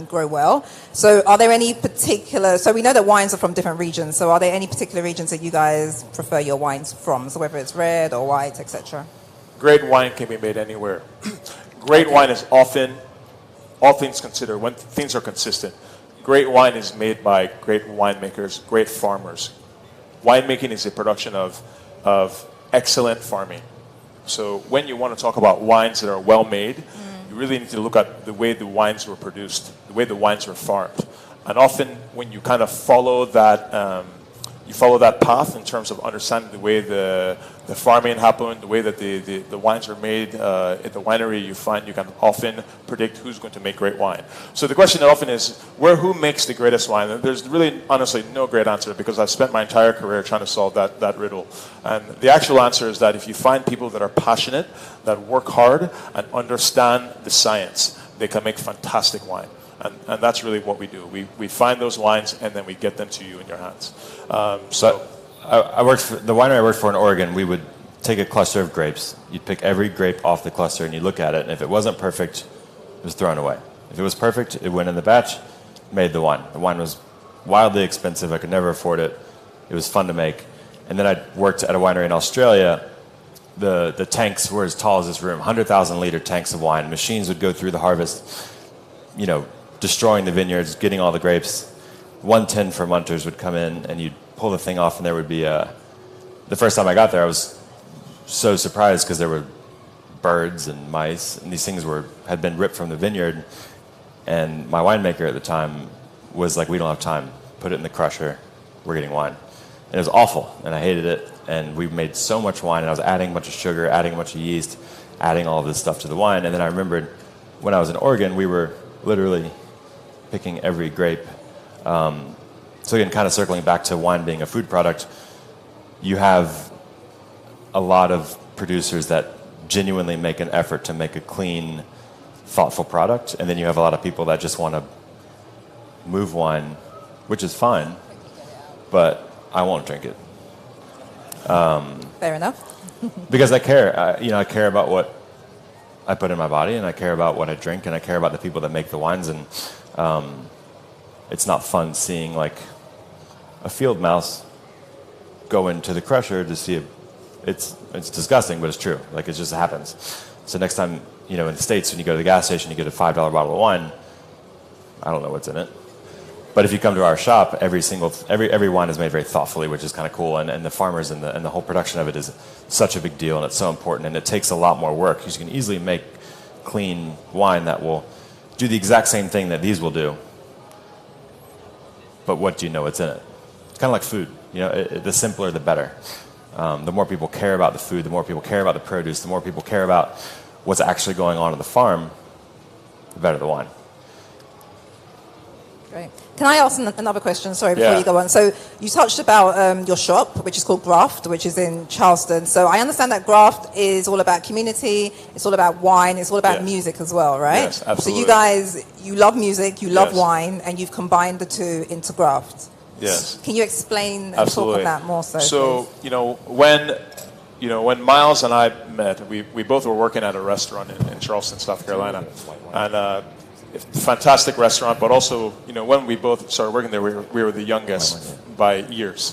grow well. So are there any particular, so we know that wines are from different regions, so are there any particular regions that you guys prefer your wines from? So whether it's red or white, etc. Great wine can be made anywhere. Great wine is often, all things considered, when things are consistent, great wine is made by great winemakers, great farmers. Winemaking is a production of excellent farming. So when you want to talk about wines that are well made, you really need to look at the way the wines were produced, the way the wines were farmed. And often when you kind of follow that path in terms of understanding the way the farming happened, the way that the wines are made at the winery, you can often predict who's going to make great wine. So the question often is, who makes the greatest wine? And there's really, honestly, no great answer because I've spent my entire career trying to solve that riddle. And the actual answer is that if you find people that are passionate, that work hard, and understand the science, they can make fantastic wine. And that's really what we do. We find those wines and then we get them to you in your hands. I worked for the winery I worked for in Oregon. We would take a cluster of grapes. You'd pick every grape off the cluster and you look at it. And if it wasn't perfect, it was thrown away. If it was perfect, it went in the batch, made the wine. The wine was wildly expensive. I could never afford it. It was fun to make. And then I worked at a winery in Australia. The tanks were as tall as this room, 100,000 liter tanks of wine. Machines would go through the harvest, destroying the vineyards, getting all the grapes. 110 fermenters would come in, and you'd pull the thing off, and there would be the first time I got there, I was so surprised because there were birds and mice, and these things had been ripped from the vineyard. And my winemaker at the time was like, "We don't have time. Put it in the crusher. We're getting wine." And it was awful, and I hated it. And we made so much wine, and I was adding a bunch of sugar, adding a bunch of yeast, adding all of this stuff to the wine. And then I remembered when I was in Oregon, we were literally picking every grape. So again, kind of circling back to wine being a food product, you have a lot of producers that genuinely make an effort to make a clean, thoughtful product, and then you have a lot of people that just want to move wine, which is fine, but I won't drink it. Fair enough. Because I care. I care about what I put in my body, and I care about what I drink, and I care about the people that make the wines. And it's not fun seeing like a field mouse go into the crusher to see it's disgusting, but it's true. Like, it just happens. So next time, in the States, when you go to the gas station, you get a $5 bottle of wine. I don't know what's in it. But if you come to our shop, every wine is made very thoughtfully, which is kind of cool. And the farmers and the whole production of it is such a big deal, and it's so important. And it takes a lot more work, because you can easily make clean wine that will do the exact same thing that these will do. But what do you know what's in it? It's kind of like food. The simpler, the better. The more people care about the food, the more people care about the produce, the more people care about what's actually going on in the farm, the better the wine. Great. Can I ask another question? Sorry, before you go on. So you touched about your shop, which is called Graft, which is in Charleston. So I understand that Graft is all about community, it's all about wine, it's all about music as well, right? Yes, absolutely. So you guys, you love music, you love wine, and you've combined the two into Graft. Yes. Can you explain and Absolutely. talk on that more so? So, when Miles and I met, we both were working at a restaurant in Charleston, South Carolina. And fantastic restaurant, but also, when we both started working there, we were the youngest by years.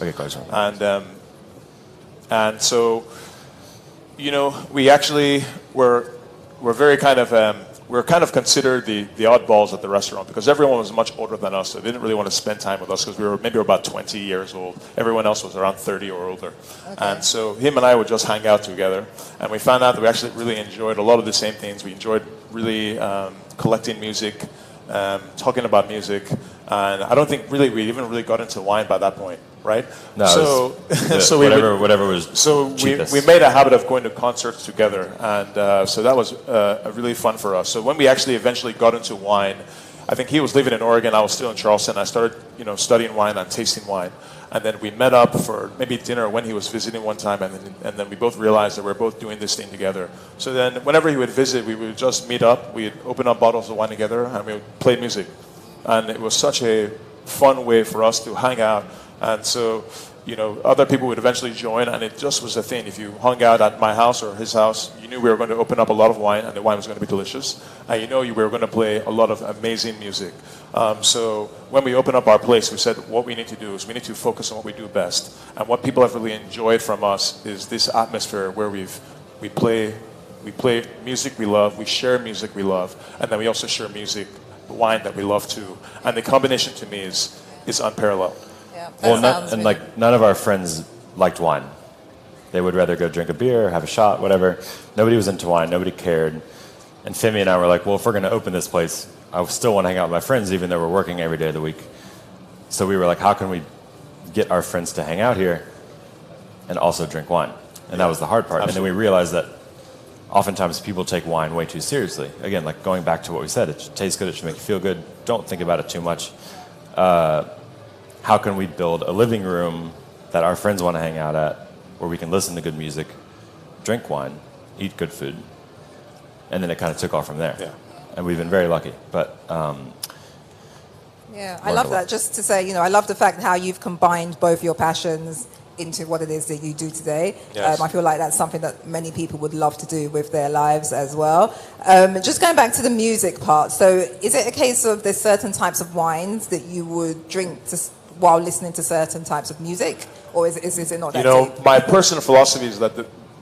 And so, we actually were very kind of we were kind of considered the oddballs at the restaurant, because everyone was much older than us, so they didn't really want to spend time with us, because we were about 20 years old. Everyone else was around 30 or older. Okay. And so him and I would just hang out together, and we found out that we actually really enjoyed a lot of the same things. We enjoyed really collecting music, talking about music, and I don't think we even really got into wine by that point, right? No, so whatever was cheapest. we made a habit of going to concerts together, and so that was really fun for us. So when we actually eventually got into wine, I think he was living in Oregon, I was still in Charleston. I started studying wine and tasting wine, and then we met up for maybe dinner when he was visiting one time, and then we both realized that we were both doing this thing together. So then whenever he would visit, we would just meet up, we'd open up bottles of wine together, and we would play music. And it was such a fun way for us to hang out. And so, other people would eventually join, and it just was a thing. If you hung out at my house or his house, you knew we were going to open up a lot of wine, and the wine was going to be delicious. And you were going to play a lot of amazing music. So when we opened up our place, we said what we need to do is we need to focus on what we do best. And what people have really enjoyed from us is this atmosphere where we play music we love, we share music we love, and then we also share wine that we love too. And the combination to me is unparalleled. Yeah, none of our friends liked wine. They would rather go drink a beer, have a shot, whatever. Nobody was into wine. Nobody cared. And Femi and I were like, well, if we're going to open this place, I still want to hang out with my friends, even though we're working every day of the week. So we were like, how can we get our friends to hang out here and also drink wine? And that was the hard part. Absolutely. And then we realized that oftentimes people take wine way too seriously. Again, like going back to what we said, it should taste good, it should make you feel good. Don't think about it too much. How can we build a living room that our friends want to hang out at, where we can listen to good music, drink wine, eat good food? And then it kind of took off from there. Yeah. And we've been very lucky. But yeah, I love that. Just to say, I love the fact how you've combined both your passions into what it is that you do today. Yes. I feel like that's something that many people would love to do with their lives as well. Just going back to the music part, so is it a case of there's certain types of wines that you would drink while listening to certain types of music, or is it not that deep? My personal philosophy is that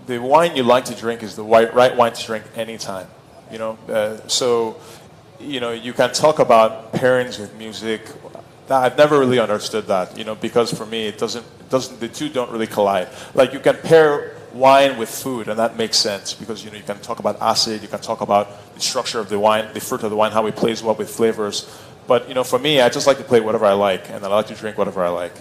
the wine you like to drink is the right wine to drink anytime. So you can talk about pairings with music. I've never really understood that, because for me it doesn't. The two don't really collide. Like, you can pair wine with food, and that makes sense, because you can talk about acid, you can talk about the structure of the wine, the fruit of the wine, how it plays well with flavors. But for me, I just like to play whatever I like, and then I like to drink whatever I like.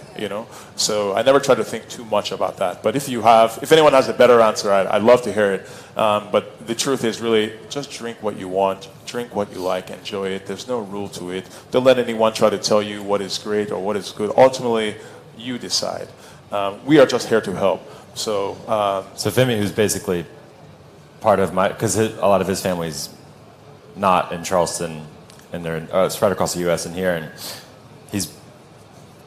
So I never try to think too much about that. But if anyone has a better answer, I'd love to hear it. But the truth is, really, just drink what you want, drink what you like, enjoy it. There's no rule to it. Don't let anyone try to tell you what is great or what is good. Ultimately, you decide. We are just here to help. So Femi, who's basically part of because a lot of his family's not in Charleston, and they're spread across the U.S. and here, and he's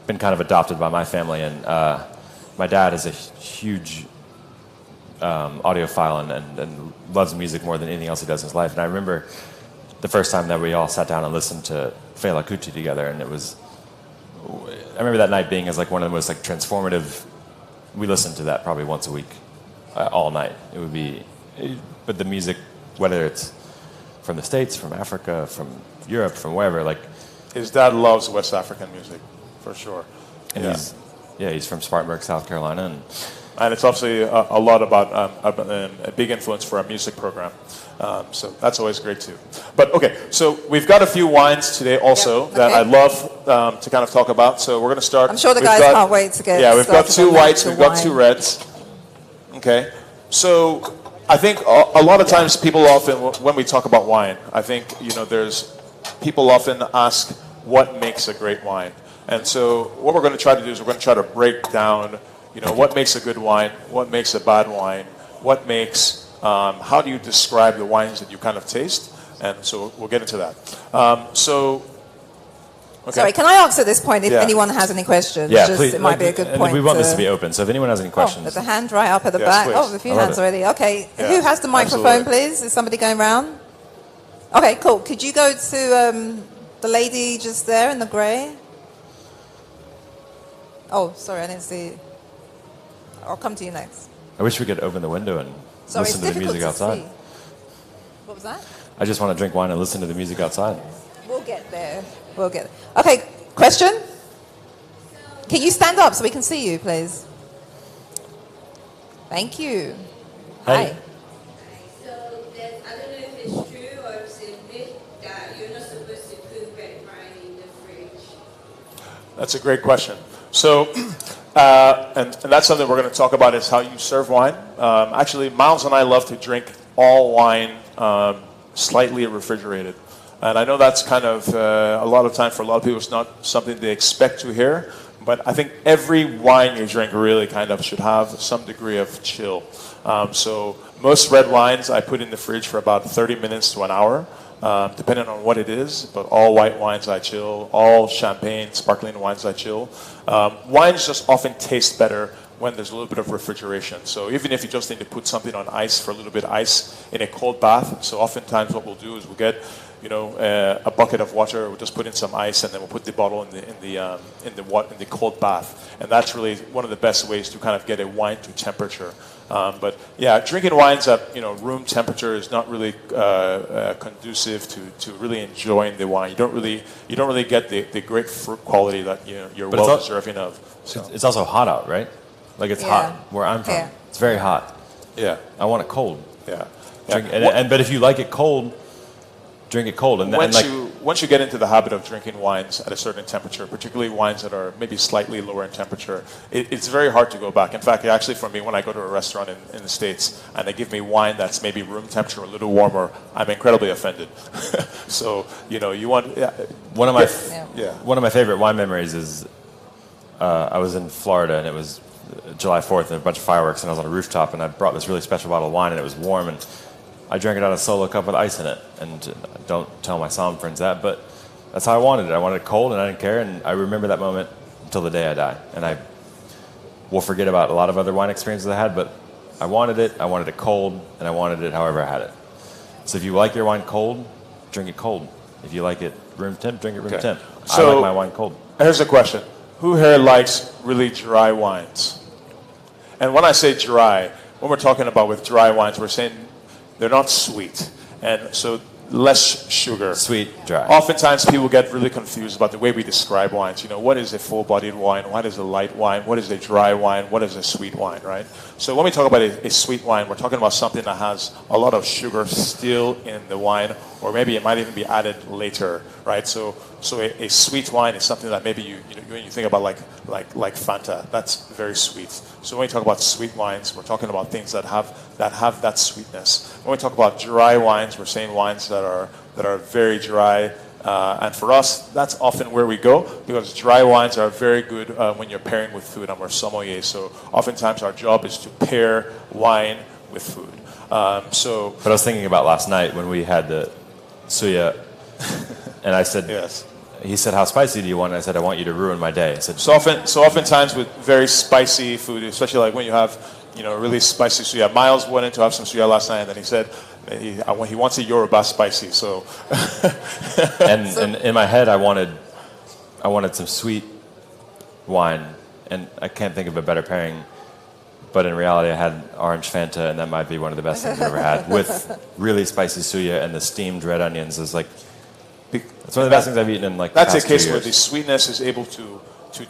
been kind of adopted by my family, and my dad is a huge audiophile and loves music more than anything else he does in his life. And I remember the first time that we all sat down and listened to Fela Kuti together, and I remember that night being as like one of the most like transformative. We listened to that probably once a week, all night. It would be, but the music, whether it's from the States, from Africa, from Europe, from wherever, like His dad loves West African music, for sure. and he's from Spartanburg, South Carolina, And it's obviously a lot about a big influence for our music program. So that's always great too. But okay, so we've got a few wines today also that I'd love to kind of talk about. So we're going to start. I'm sure the guys can't wait to get we've got started 2 on whites, the we've got wine. 2 reds. Okay, so I think a lot of times people often, when we talk about wine, I think, people often ask what makes a great wine. And so what we're going to try to do is we're going to try to break down what makes a good wine, what makes a bad wine, what makes, how do you describe the wines that you kind of taste? And so we'll get into that. Sorry, can I ask at this point if anyone has any questions? Yeah, please. It might be a good point. We want this to be open, so if anyone has any questions. There's a hand right up at the Yes, back. please. Oh, a few I love hands it. already. Okay, Yeah, who has the microphone, absolutely. please? Is somebody going round? Okay, cool. Could you go to the lady just there in the grey? Oh, sorry, I didn't see. I'll come to you next. I wish we could open the window and Sorry, listen to it's the difficult music to outside. see. What was that? I just want to drink wine and listen to the music outside. We'll get there. We'll get there. Okay, question? Can you stand up so we can see you, please? Thank you. Hey. So that, I don't know if it's true or if it's a myth that you're not supposed to put red wine in the fridge. That's a great question. So, and that's something we're going to talk about is how you serve wine. Actually, Miles and I love to drink all wine slightly refrigerated. And I know that's kind of a lot of time for a lot of people, it's not something they expect to hear. But I think every wine you drink really kind of should have some degree of chill. So most red wines I put in the fridge for about 30 minutes to an hour, depending on what it is. But all white wines I chill, all champagne, sparkling wines I chill. Wines just often taste better when there's a little bit of refrigeration. So even if you just need to put something on ice for a little bit of ice in a cold bath. So oftentimes what we'll do is we'll get a bucket of water. We'll just put in some ice, and then we'll put the bottle in the cold bath. And that's really one of the best ways to kind of get a wine to temperature. But yeah, drinking wines at room temperature is not really conducive to really enjoying the wine. You don't really get the great fruit quality that you're But it's well deserving of. So. It's also hot out, right? Like it's hot where I'm from. Yeah. It's very hot. Yeah. I want it cold. Yeah. Drink, but if you like it cold, drink it cold. And Once you get into the habit of drinking wines at a certain temperature, particularly wines that are maybe slightly lower in temperature, it's very hard to go back. In fact, actually for me, when I go to a restaurant in the States and they give me wine that's maybe room temperature or a little warmer, I'm incredibly offended. So, you want... Yeah. One of my favorite wine memories is I was in Florida and it was July 4th and a bunch of fireworks, and I was on a rooftop and I brought this really special bottle of wine and it was warm, and I drank it out of a solo cup with ice in it. And don't tell my Somm friends that, but that's how I wanted it. I wanted it cold and I didn't care, and I remember that moment until the day I die. And I will forget about a lot of other wine experiences I had, but I wanted it cold, and I wanted it however I had it. So if you like your wine cold, drink it cold. If you like it room temp, drink it room temp. So, I like my wine cold. Here's a question. Who here likes really dry wines? And when I say dry, when we're talking about with dry wines, we're saying they're not sweet. And so less sugar. Sweet, dry. Oftentimes people get really confused about the way we describe wines. What is a full-bodied wine? What is a light wine? What is a dry wine? What is a sweet wine, right? So when we talk about a sweet wine, we're talking about something that has a lot of sugar still in the wine, or maybe it might even be added later, right? So a sweet wine is something that maybe when you think about like Fanta, that's very sweet. So when we talk about sweet wines, we're talking about things that have that sweetness. When we talk about dry wines, we're saying wines that are very dry. And for us, that's often where we go, because dry wines are very good when you're pairing with food, and we're sommeliers. So oftentimes our job is to pair wine with food. But I was thinking about last night when we had the suya, and I said, yes. he said, "How spicy do you want?" And I said, "I want you to ruin my day." I said, So oftentimes with very spicy food, especially like when you have, really spicy suya. Miles wanted to have some suya last night, and then he said he wants a Yoruba spicy. So, and in my head, I wanted some sweet wine, and I can't think of a better pairing. But in reality, I had orange Fanta, and that might be one of the best things I've ever had, with really spicy suya and the steamed red onions. Is like it's one of the best things I've eaten in like. That's the a past case 2 where years. the sweetness is able to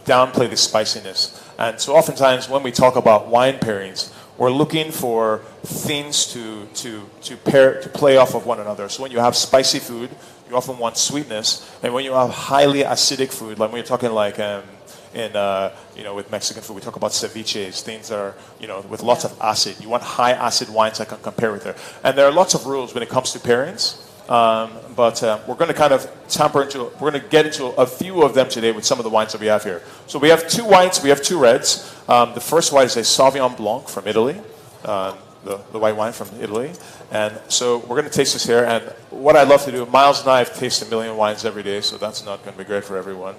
downplay the spiciness. And so oftentimes when we talk about wine pairings, we're looking for things to play off of one another. So when you have spicy food, you often want sweetness, and when you have highly acidic food, like when you're talking like with Mexican food, we talk about ceviches, things that are with lots of acid. You want high acid wines that can compare with there. And there are lots of rules when it comes to pairings. But we're going to kind of we're going to get into a few of them today with some of the wines that we have here. So we have 2 whites, we have 2 reds. The first white is a Sauvignon Blanc from Italy, the white wine from Italy. And so we're going to taste this here. And what I love to do, Miles and I have tasted 1 million wines every day, so that's not going to be great for everyone.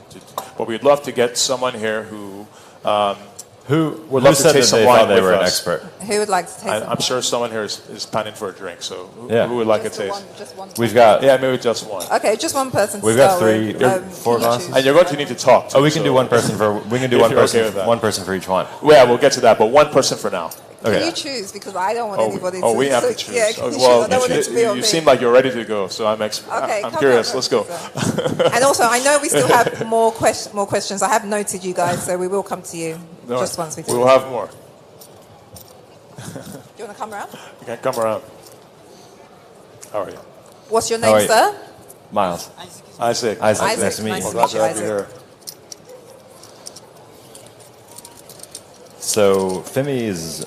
But we'd love to get someone here who would love to said taste that some they wine thought they with were an us. expert? Who would like to taste I'm sure someone here is planning for a drink. So Yeah. who would like a taste? Just one. We've got maybe just one. Okay, just one person. To We've got start 3, with. 4 glasses. And you're going to need to talk. Oh, we can do one person for one If you're person okay with that. one person for each wine. Yeah, we'll get to that, but one person for now. Can you choose? Because I don't want anybody to. we have to choose. Yeah, can you choose? Well, I don't want it to be on you me. seem like you're ready to go, so I'm Okay, I'm come curious. on, Let's go. And also, I know we still have more questions. I have noted you guys, so we will come to you No, just once we will have more. Do you want to come around? You can come around. How are you? What's your How are name, you? sir? Miles. Isaac. Nice to meet you. Well, glad to have you here. So Femi is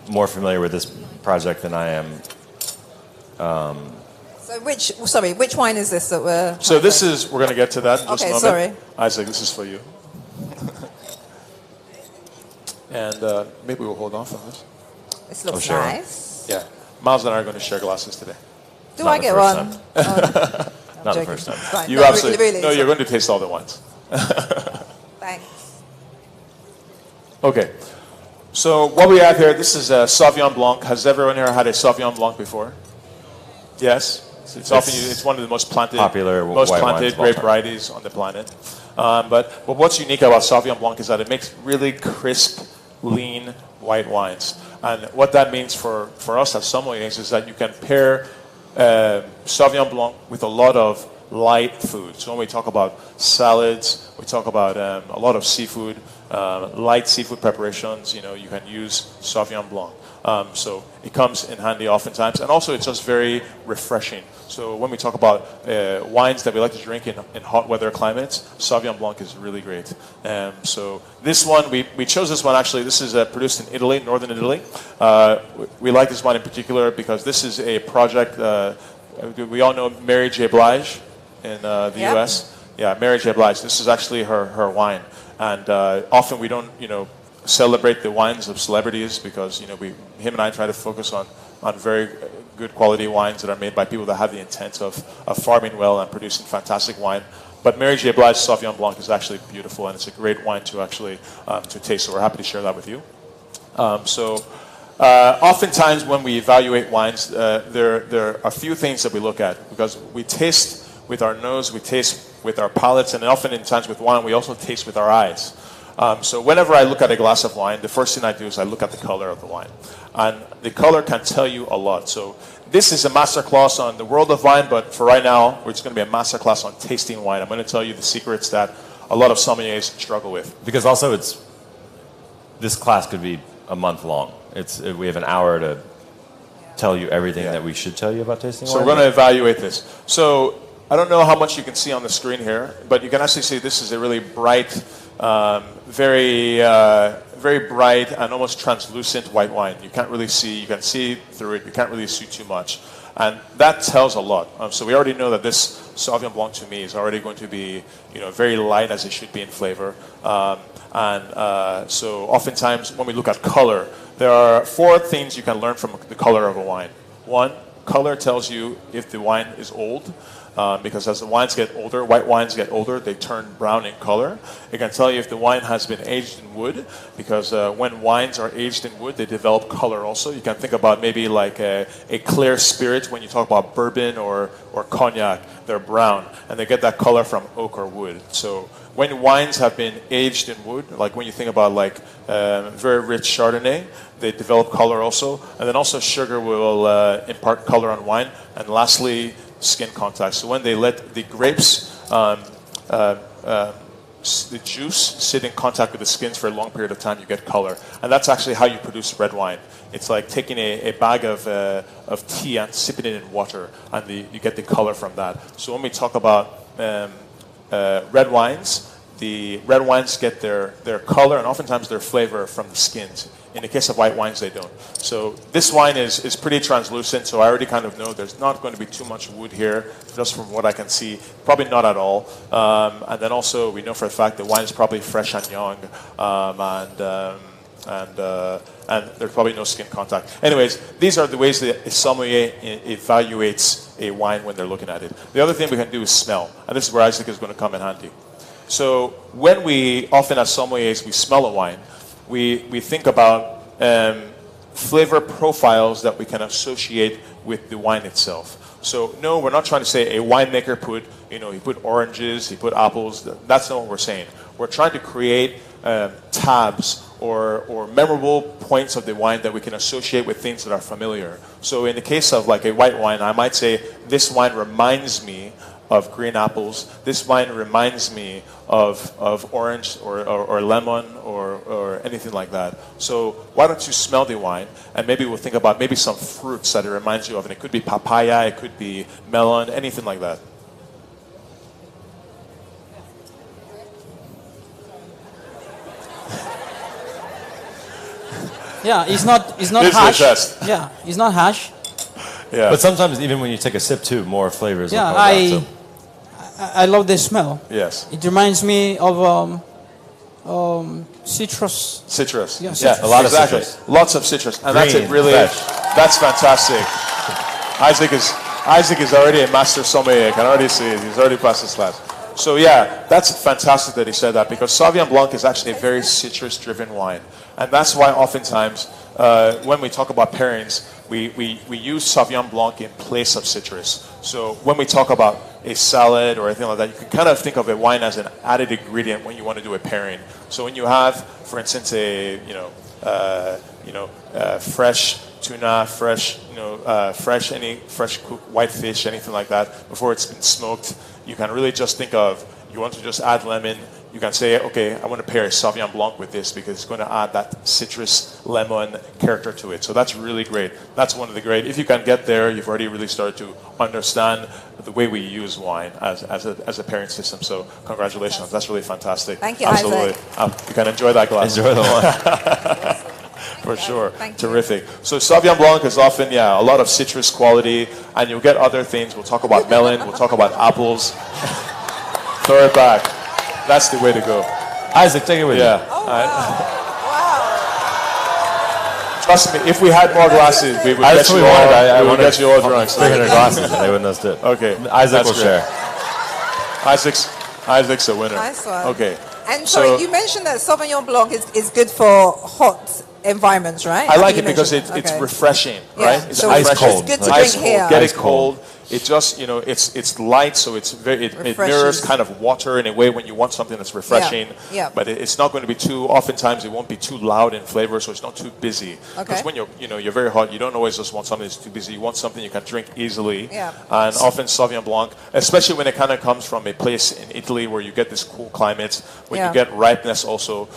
more familiar with this project than I am. So which wine is this that we're? So this is, we're going to get to that in just a Okay, moment. sorry. Isaac, this is for you. And maybe we'll hold off on this. This looks sure. nice. Yeah. Miles and I are going to share glasses today. Do I get one? Oh, Not the joking. first time. It's fine. You No, absolutely, really, no, it's you're fine. going to taste all the wines. Thanks. Okay. So what we have here, this is a Sauvignon Blanc. Has everyone here had a Sauvignon Blanc before? Yes. It's one of the most planted, popular most white planted wines of all grape time. varieties on the planet. But what's unique about Sauvignon Blanc is that it makes really crisp, lean white wines. And what that means for us as sommeliers is that you can pair Sauvignon Blanc with a lot of light food. So when we talk about salads, we talk about a lot of seafood, light seafood preparations, you can use Sauvignon Blanc. So it comes in handy oftentimes. And also it's just very refreshing. So when we talk about wines that we like to drink in hot weather climates, Sauvignon Blanc is really great. So this one, we chose this one actually. This is produced in Italy, northern Italy. We like this one in particular because this is a project, we all know Mary J. Blige in the U.S. Yeah, Mary J. Blige. This is actually her wine. And often we don't, celebrate the wines of celebrities because, him and I try to focus on very good quality wines that are made by people that have the intent of farming well and producing fantastic wine. But Mary J. Blige's Sauvignon Blanc is actually beautiful, and it's a great wine to actually to taste. So we're happy to share that with you. Oftentimes when we evaluate wines, there are a few things that we look at because we taste with our nose, we taste with our palates, and oftentimes with wine we also taste with our eyes. So whenever I look at a glass of wine, the first thing I do is I look at the color of the wine. And the color can tell you a lot. So this is a masterclass on the world of wine, but for right now, it's going to be a masterclass on tasting wine. I'm going to tell you the secrets that a lot of sommeliers struggle with. Because also this class could be a month long. We have an hour to tell you everything that we should tell you about tasting wine. So we're going to evaluate this. So I don't know how much you can see on the screen here, but you can actually see this is a really bright, very bright and almost translucent white wine. You can't really see, you can see through it, you can't really see too much. And that tells a lot. So we already know that this Sauvignon Blanc to me is already going to be, very light as it should be in flavor. So oftentimes when we look at color, there are 4 things you can learn from the color of a wine. 1, color tells you if the wine is old. because as the wines get older, white wines get older, they turn brown in color. It can tell you if the wine has been aged in wood, because when wines are aged in wood, they develop color also. You can think about maybe like a clear spirit. When you talk about bourbon or cognac, they're brown, and they get that color from oak or wood. So when wines have been aged in wood, like when you think about like very rich Chardonnay, they develop color also. And then also sugar will impart color on wine. And lastly, skin contact. So when they let the grapes, the juice sit in contact with the skins for a long period of time, you get color. And that's actually how you produce red wine. It's like taking a bag of tea and sipping it in water, and you get the color from that. So when we talk about red wines, the red wines get their color and oftentimes their flavor from the skins. In the case of white wines, they don't. So this wine is pretty translucent, so I already kind of know there's not going to be too much wood here, just from what I can see. Probably not at all. And then also, we know for a fact that wine is probably fresh and young, and there's probably no skin contact. Anyways, these are the ways that a sommelier evaluates a wine when they're looking at it. The other thing we can do is smell, and this is where Isaac is going to come in handy. So when we, often as sommeliers, we smell a wine, we think about flavor profiles that we can associate with the wine itself. So no, we're not trying to say a winemaker he put oranges, he put apples. That's not what we're saying. We're trying to create tabs or memorable points of the wine that we can associate with things that are familiar. So in the case of like a white wine, I might say this wine reminds me of green apples. This wine reminds me of orange or lemon or anything like that. So why don't you smell the wine, and maybe we'll think about maybe some fruits that it reminds you of, and it could be papaya, it could be melon, anything like that. Yeah, it's not This harsh. is the Yeah, it's not harsh. Yeah. But sometimes even when you take a sip too, more flavors will Yeah, come out. So. I love the smell. Yes. It reminds me of citrus. Citrus. Yeah, Yeah, citrus. a lot of Exactly. citrus. Lots of citrus. And that's Green, it really. fresh. That's fantastic. Isaac is already a master sommelier. I can already see it. He's already passed his class. So yeah, that's fantastic that he said that, because Sauvignon Blanc is actually a very citrus-driven wine. And that's why oftentimes when we talk about pairings, we use Sauvignon Blanc in place of citrus. So when we talk about a salad or anything like that, you can kind of think of a wine as an added ingredient when you want to do a pairing. So when you have, for instance, fresh tuna, fresh cooked white fish, anything like that, before it's been smoked, you can really just think of, you want to just add lemon. You can say, okay, I want to pair a Sauvignon Blanc with this because it's going to add that citrus lemon character to it. So that's really great. That's one of the great. If you can get there, you've already really started to understand the way we use wine as a pairing system. So congratulations. That's really fantastic. Thank you, Absolutely. Isaac. You can enjoy that glass. Enjoy the wine. For sure. Terrific. So Sauvignon Blanc is often, a lot of citrus quality, and you'll get other things. We'll talk about melon. We'll talk about apples. Throw it back. That's the way to go. Isaac, take it with you. Oh, Trust me, if we had more glasses, we would get you all, get you all drunk. 300 glasses, and they wouldn't know it. Okay. Isaac will share. Isaac's a winner. Nice one. Okay. And sorry, you mentioned that Sauvignon Blanc is good for hot environments, right? I like it because it's refreshing, right? Yeah. It's So ice it's cold. good to drink here. Get it cold. It just, it's light, so it mirrors kind of water in a way when you want something that's refreshing. Yeah. But it's not going to be too. Oftentimes, it won't be too loud in flavor, so it's not too busy. Because when you're very hot, you don't always just want something that's too busy. You want something you can drink easily. Yeah. And often Sauvignon Blanc, especially when it kind of comes from a place in Italy where you get this cool climate, when you get ripeness also.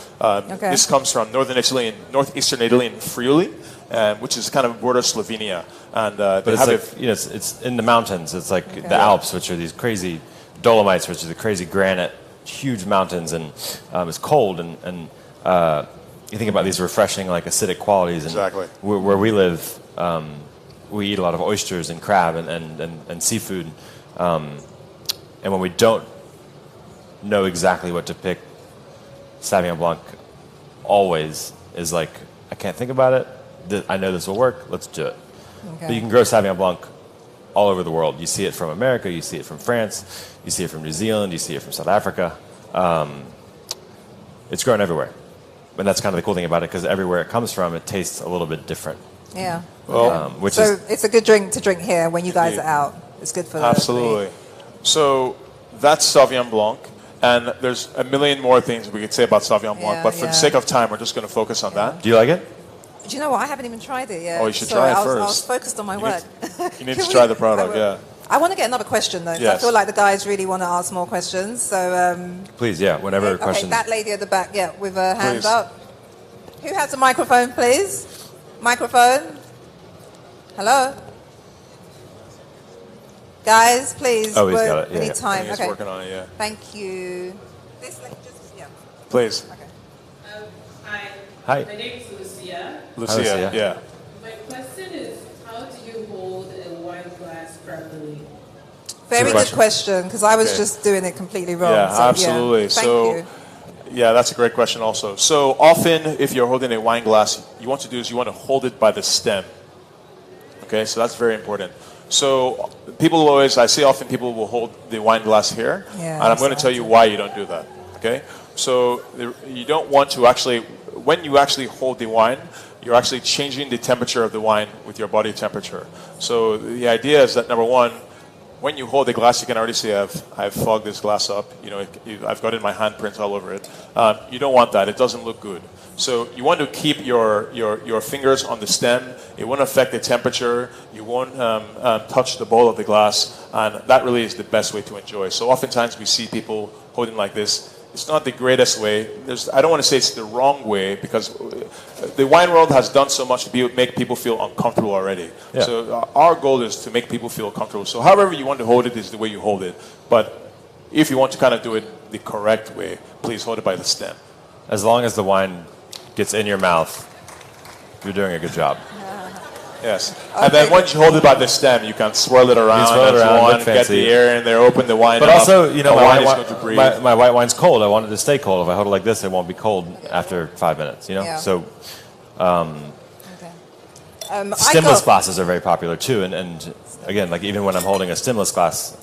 This comes from northeastern Italy in Friuli. Which is kind of border Slovenia, and but it's in the mountains. It's like the Alps, which are these crazy Dolomites, which are the crazy granite, huge mountains, and it's cold. And you think about these refreshing, like acidic qualities. And exactly. Where we live, we eat a lot of oysters and crab and seafood, and when we don't know exactly what to pick, Sauvignon Blanc always is like, I can't think about it. I know this will work. Let's do it. Okay. But you can grow Sauvignon Blanc all over the world. You see it from America, you see it from France, you see it from New Zealand, you see it from South Africa. It's grown everywhere. And that's kind of the cool thing about it, because everywhere it comes from, it tastes a little bit different. Yeah. It's a good drink to drink here when you guys are out. It's good for absolutely. So that's Sauvignon Blanc, and there's a million more things we could say about Sauvignon Blanc, but for the sake of time, we're just going to focus on that. Do you like it? Do you know what? I haven't even tried it yet. Oh, you should try it first. I was focused on my work. You need to try the product, yeah. I want to get another question though. 'Cause I feel like the guys really want to ask more questions. So. Please, yeah. Whenever a question. Okay, that lady at the back, yeah, with her hands Please. up. Who has a microphone, please? Microphone. Hello. Guys, please. Oh, he's got it. We need time. He's Okay. working on it, yeah. Thank you. This lady yeah. Please. Hi. Hi. My name is Lucia. Lucia, yeah. My question is, how do you hold a wine glass properly? Very good question, because I was just doing it completely wrong. Yeah, so, absolutely. Yeah. Thank so, you. yeah, that's a great question also. So often, if you're holding a wine glass, you want to do is you want to hold it by the stem. Okay, so that's very important. So people always, I see often people will hold the wine glass here, Yeah, and I'm going to tell you why you don't do that. Okay, so you don't want to actually, when you actually hold the wine, you're actually changing the temperature of the wine with your body temperature. So the idea is that number one, when you hold the glass, you can already see I've fogged this glass up. You know, I've got in my handprints all over it. You don't want that. It doesn't look good. So you want to keep your fingers on the stem. It won't affect the temperature. You won't touch the bowl of the glass, and that really is the best way to enjoy. So oftentimes we see people holding like this. It's not the greatest way. I don't want to say it's the wrong way, because the wine world has done so much to make people feel uncomfortable already. Yeah. So our goal is to make people feel comfortable. So however you want to hold it is the way you hold it. But if you want to kind of do it the correct way, please hold it by the stem. As long as the wine gets in your mouth, you're doing a good job. Yes. And then once you hold it by the stem, you can swirl it around, get the air in there, open the wine but up. also, you know, my my white wine's cold. I want it to stay cold. If I hold it like this, it won't be cold after 5 minutes, you know? Yeah. So, stemless glasses are very popular too. And again, like even when I'm holding a stemless glass,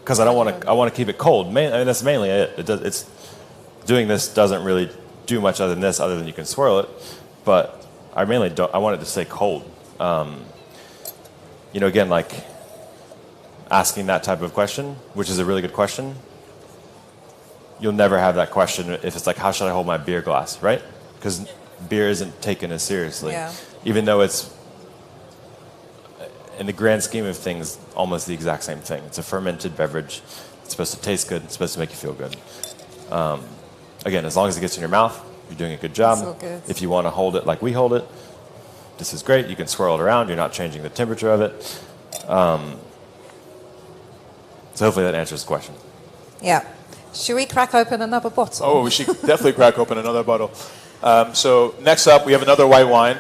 because I want to keep it cold. I mean, that's mainly it. It's doing this doesn't really do much other than this, other than you can swirl it. But I mainly don't. I want it to stay cold. You know, again, like asking that type of question, which is a really good question. You'll never have that question if it's like, how should I hold my beer glass, right? Because beer isn't taken as seriously, even though it's, in the grand scheme of things, almost the exact same thing. It's a fermented beverage. It's supposed to taste good. It's supposed to make you feel good. Again, as long as it gets in your mouth, you're doing a good job. So good. If you want to hold it like we hold it, this is great. You can swirl it around. You're not changing the temperature of it. So hopefully that answers the question. Yeah. Should we crack open another bottle? Oh, we should definitely crack open another bottle. So next up, we have another white wine.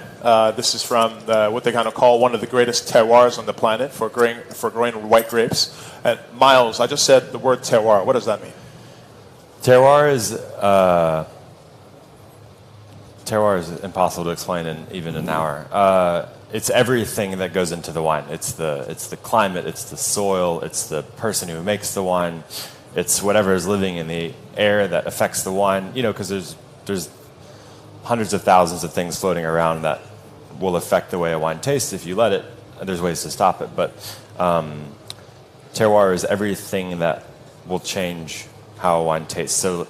This is from what they kind of call one of the greatest terroirs on the planet for growing white grapes. And Miles, I just said the word terroir. What does that mean? Terroir is impossible to explain in even an hour. It's everything that goes into the wine. It's the climate, it's the soil, it's the person who makes the wine, it's whatever is living in the air that affects the wine. You know, because there's hundreds of thousands of things floating around that will affect the way a wine tastes if you let it. And there's ways to stop it, but terroir is everything that will change how a wine tastes. So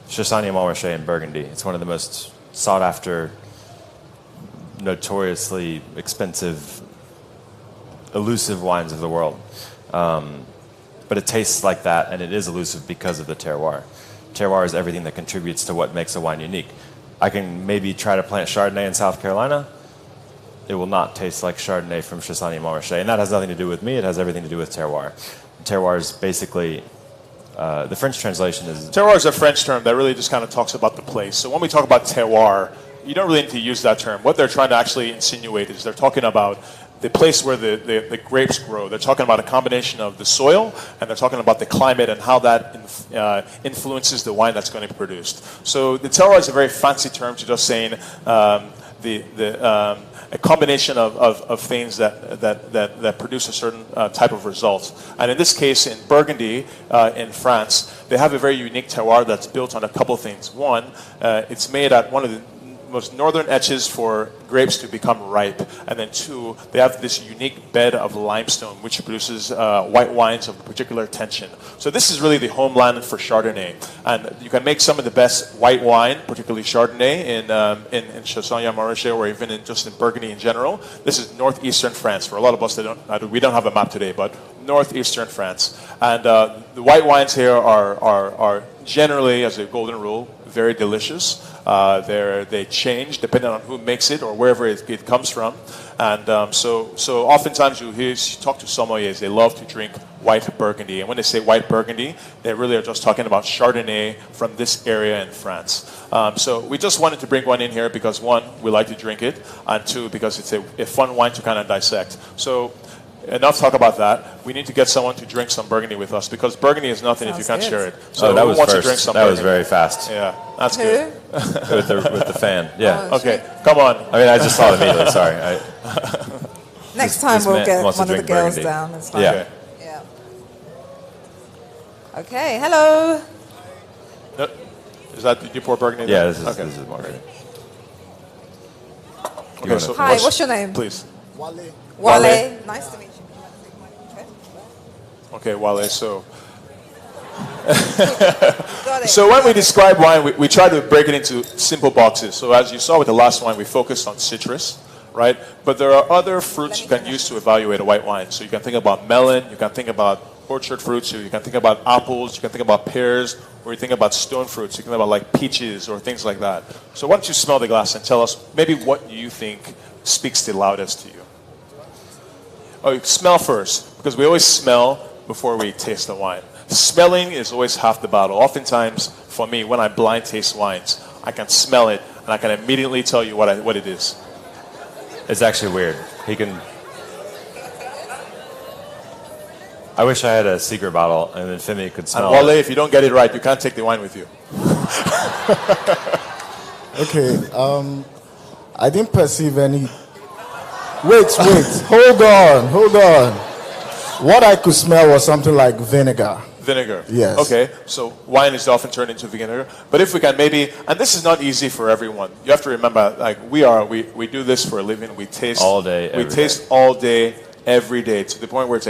Chassagne-Montrachet in Burgundy, it's one of the most sought after, notoriously expensive, elusive wines of the world. But it tastes like that, and it is elusive because of the terroir. Terroir is everything that contributes to what makes a wine unique. I can maybe try to plant Chardonnay in South Carolina. It will not taste like Chardonnay from Chassagne-Montrachet, and that has nothing to do with me. It has everything to do with terroir. Terroir is basically, the French translation is... Terroir is a French term that really just kind of talks about the place. So when we talk about terroir, you don't really need to use that term. What they're trying to actually insinuate is they're talking about the place where the grapes grow. They're talking about a combination of the soil, and they're talking about the climate and how that influences the wine that's going to be produced. So the terroir is a very fancy term to just saying the a combination of things that produce a certain type of result. And in this case, in Burgundy, in France, they have a very unique terroir that's built on a couple things. One, it's made at one of the most northern edges for grapes to become ripe. And then two, they have this unique bed of limestone, which produces white wines of a particular tension. So this is really the homeland for Chardonnay. And you can make some of the best white wine, particularly Chardonnay, in Chassagne-Montrachet, or even just in Burgundy in general. This is northeastern France. For a lot of us, we don't have a map today, but northeastern France. And the white wines here are generally, as a golden rule, very delicious. They change depending on who makes it or wherever it comes from. And so oftentimes you talk to sommeliers, they love to drink white Burgundy. And when they say white Burgundy, they really are just talking about Chardonnay from this area in France. So we just wanted to bring one in here because, one, we like to drink it, and two, because it's a fun wine to kind of dissect. So enough talk about that. We need to get someone to drink some Burgundy with us, because Burgundy is nothing if you can't share it. So that was wants first. To drink some that Burgundy? was very fast. Yeah, that's good. with the fan. Yeah. Okay, come on. I mean, I just saw it immediately. Sorry. Next time we'll get one of the girls Burgundy. down. It's fine. Yeah. Yeah. Okay. Hello. No, is that did you pour Burgundy? Yeah, there? this is Burgundy. Okay, so Hi. What's your name? Please. Wale. Nice to meet you. Okay, Wale. So when we describe wine, we try to break it into simple boxes. So as you saw with the last wine, we focused on citrus, right? But there are other fruits you can use to evaluate a white wine. So you can think about melon, you can think about orchard fruits, you can think about apples, you can think about pears, or you think about stone fruits. You can think about like peaches or things like that. So why don't you smell the glass and tell us maybe what you think speaks the loudest to you? Oh, you smell first, because we always smell before we taste the wine. Smelling is always half the battle. Oftentimes, for me, when I blind taste wines, I can smell it and I can immediately tell you what it is. It's actually weird. He can. I wish I had a secret bottle and then Femi could smell And Wale, it. if you don't get it right, you can't take the wine with you. Okay. I didn't perceive any. Wait. Hold on. What I could smell was something like vinegar. Vinegar. Yes. Okay, so wine is often turned into vinegar. But if we can maybe, and this is not easy for everyone. You have to remember, like we do this for a living. We taste all day. We taste all day, every day, to the point where it's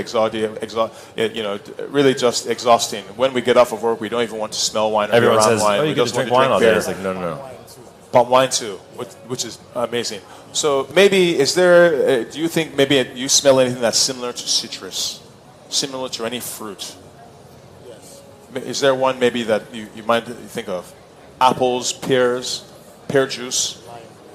really just exhausting. When we get off of work, we don't even want to smell wine. Or Everyone around says, wine. "Oh, you We get just to drink want wine all day." beer. It's like, no. Palm wine too, which is amazing. So maybe do you think maybe you smell anything that's similar to citrus, similar to any fruit? Yes. Is there one maybe that you might think of? Apples, pears, pear juice,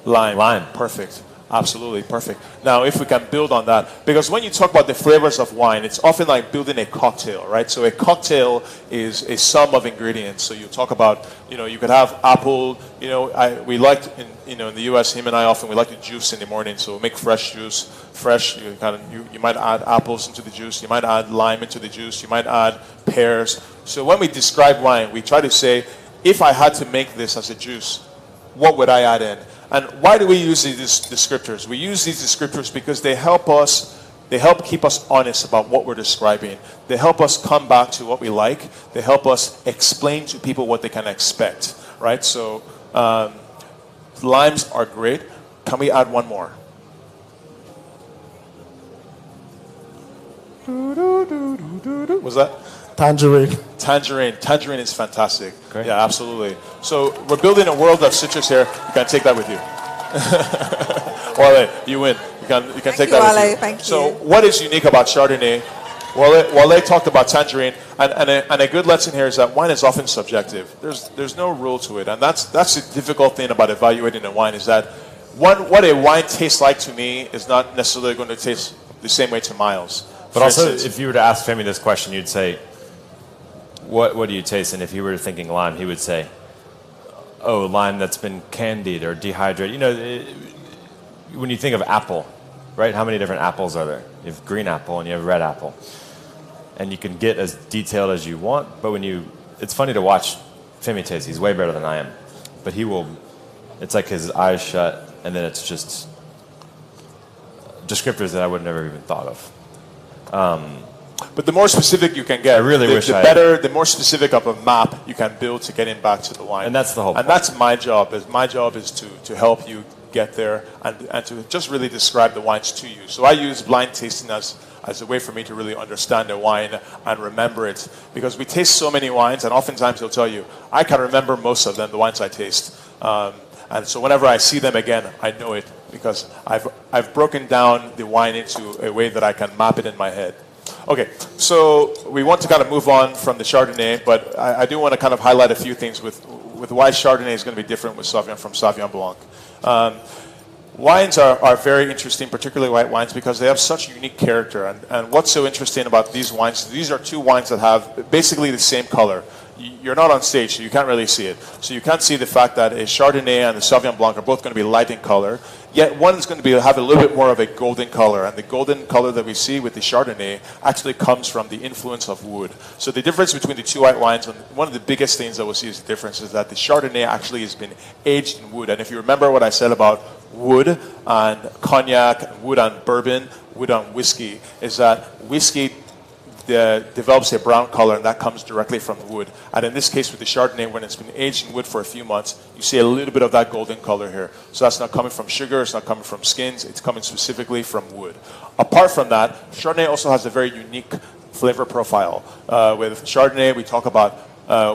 lime. Perfect. Absolutely perfect. Now, if we can build on that, because when you talk about the flavors of wine, it's often like building a cocktail, right? So a cocktail is a sum of ingredients. So you talk about, you could have apple. We like in the U.S. him and I often we like to juice in the morning. So make fresh juice. Fresh. You might add apples into the juice. You might add lime into the juice. You might add pears. So when we describe wine, we try to say, if I had to make this as a juice, what would I add in? And why do we use these descriptors? We use these descriptors because they help keep us honest about what we're describing. They help us come back to what we like. They help us explain to people what they can expect, right? So limes are great. Can we add one more? Was that? Tangerine. Tangerine is fantastic. Great. Yeah, absolutely. So we're building a world of citrus here. You can take that with you. Wale, you win. You can take that with you. Thank you. So what is unique about Chardonnay? Wale talked about tangerine, and a good lesson here is that wine is often subjective. There's no rule to it, and that's the difficult thing about evaluating a wine is that what a wine tastes like to me is not necessarily going to taste the same way to Miles. But also, if you were to ask Femi this question, you'd say, What do you taste? And if he were thinking lime, he would say, oh, lime that's been candied or dehydrated. When you think of apple, right? How many different apples are there? You have green apple and you have red apple. And you can get as detailed as you want, but it's funny to watch Femi taste. He's way better than I am. But it's like his eyes shut and then it's just descriptors that I would have never even thought of. But the more specific you can get, the more specific of a map you can build to getting back to the wine. And that's the whole point. And that's my job. My job is to help you get there and to just really describe the wines to you. So I use blind tasting as a way for me to really understand the wine and remember it. Because we taste so many wines, and oftentimes they'll tell you, I can remember most of them, the wines I taste. And so whenever I see them again, I know it because I've broken down the wine into a way that I can map it in my head. Okay, so we want to kind of move on from the Chardonnay, but I do want to kind of highlight a few things with why Chardonnay is going to be different with Sauvignon from Sauvignon Blanc. Wines are very interesting, particularly white wines, because they have such unique character. And what's so interesting about these wines, these are two wines that have basically the same color. You're not on stage, so you can't really see it. So you can't see the fact that a Chardonnay and the Sauvignon Blanc are both going to be light in color, yet one is going to have a little bit more of a golden color. And the golden color that we see with the Chardonnay actually comes from the influence of wood. So the difference between the two white wines, and one of the biggest things that we'll see is the difference, is that the Chardonnay actually has been aged in wood. And if you remember what I said about wood and cognac, wood and bourbon, wood and whiskey, is that whiskey develops a brown color, and that comes directly from wood. And in this case with the Chardonnay, when it's been aged in wood for a few months, you see a little bit of that golden color here. So that's not coming from sugar, it's not coming from skins, it's coming specifically from wood. Apart from that, Chardonnay also has a very unique flavor profile. With Chardonnay, we talk about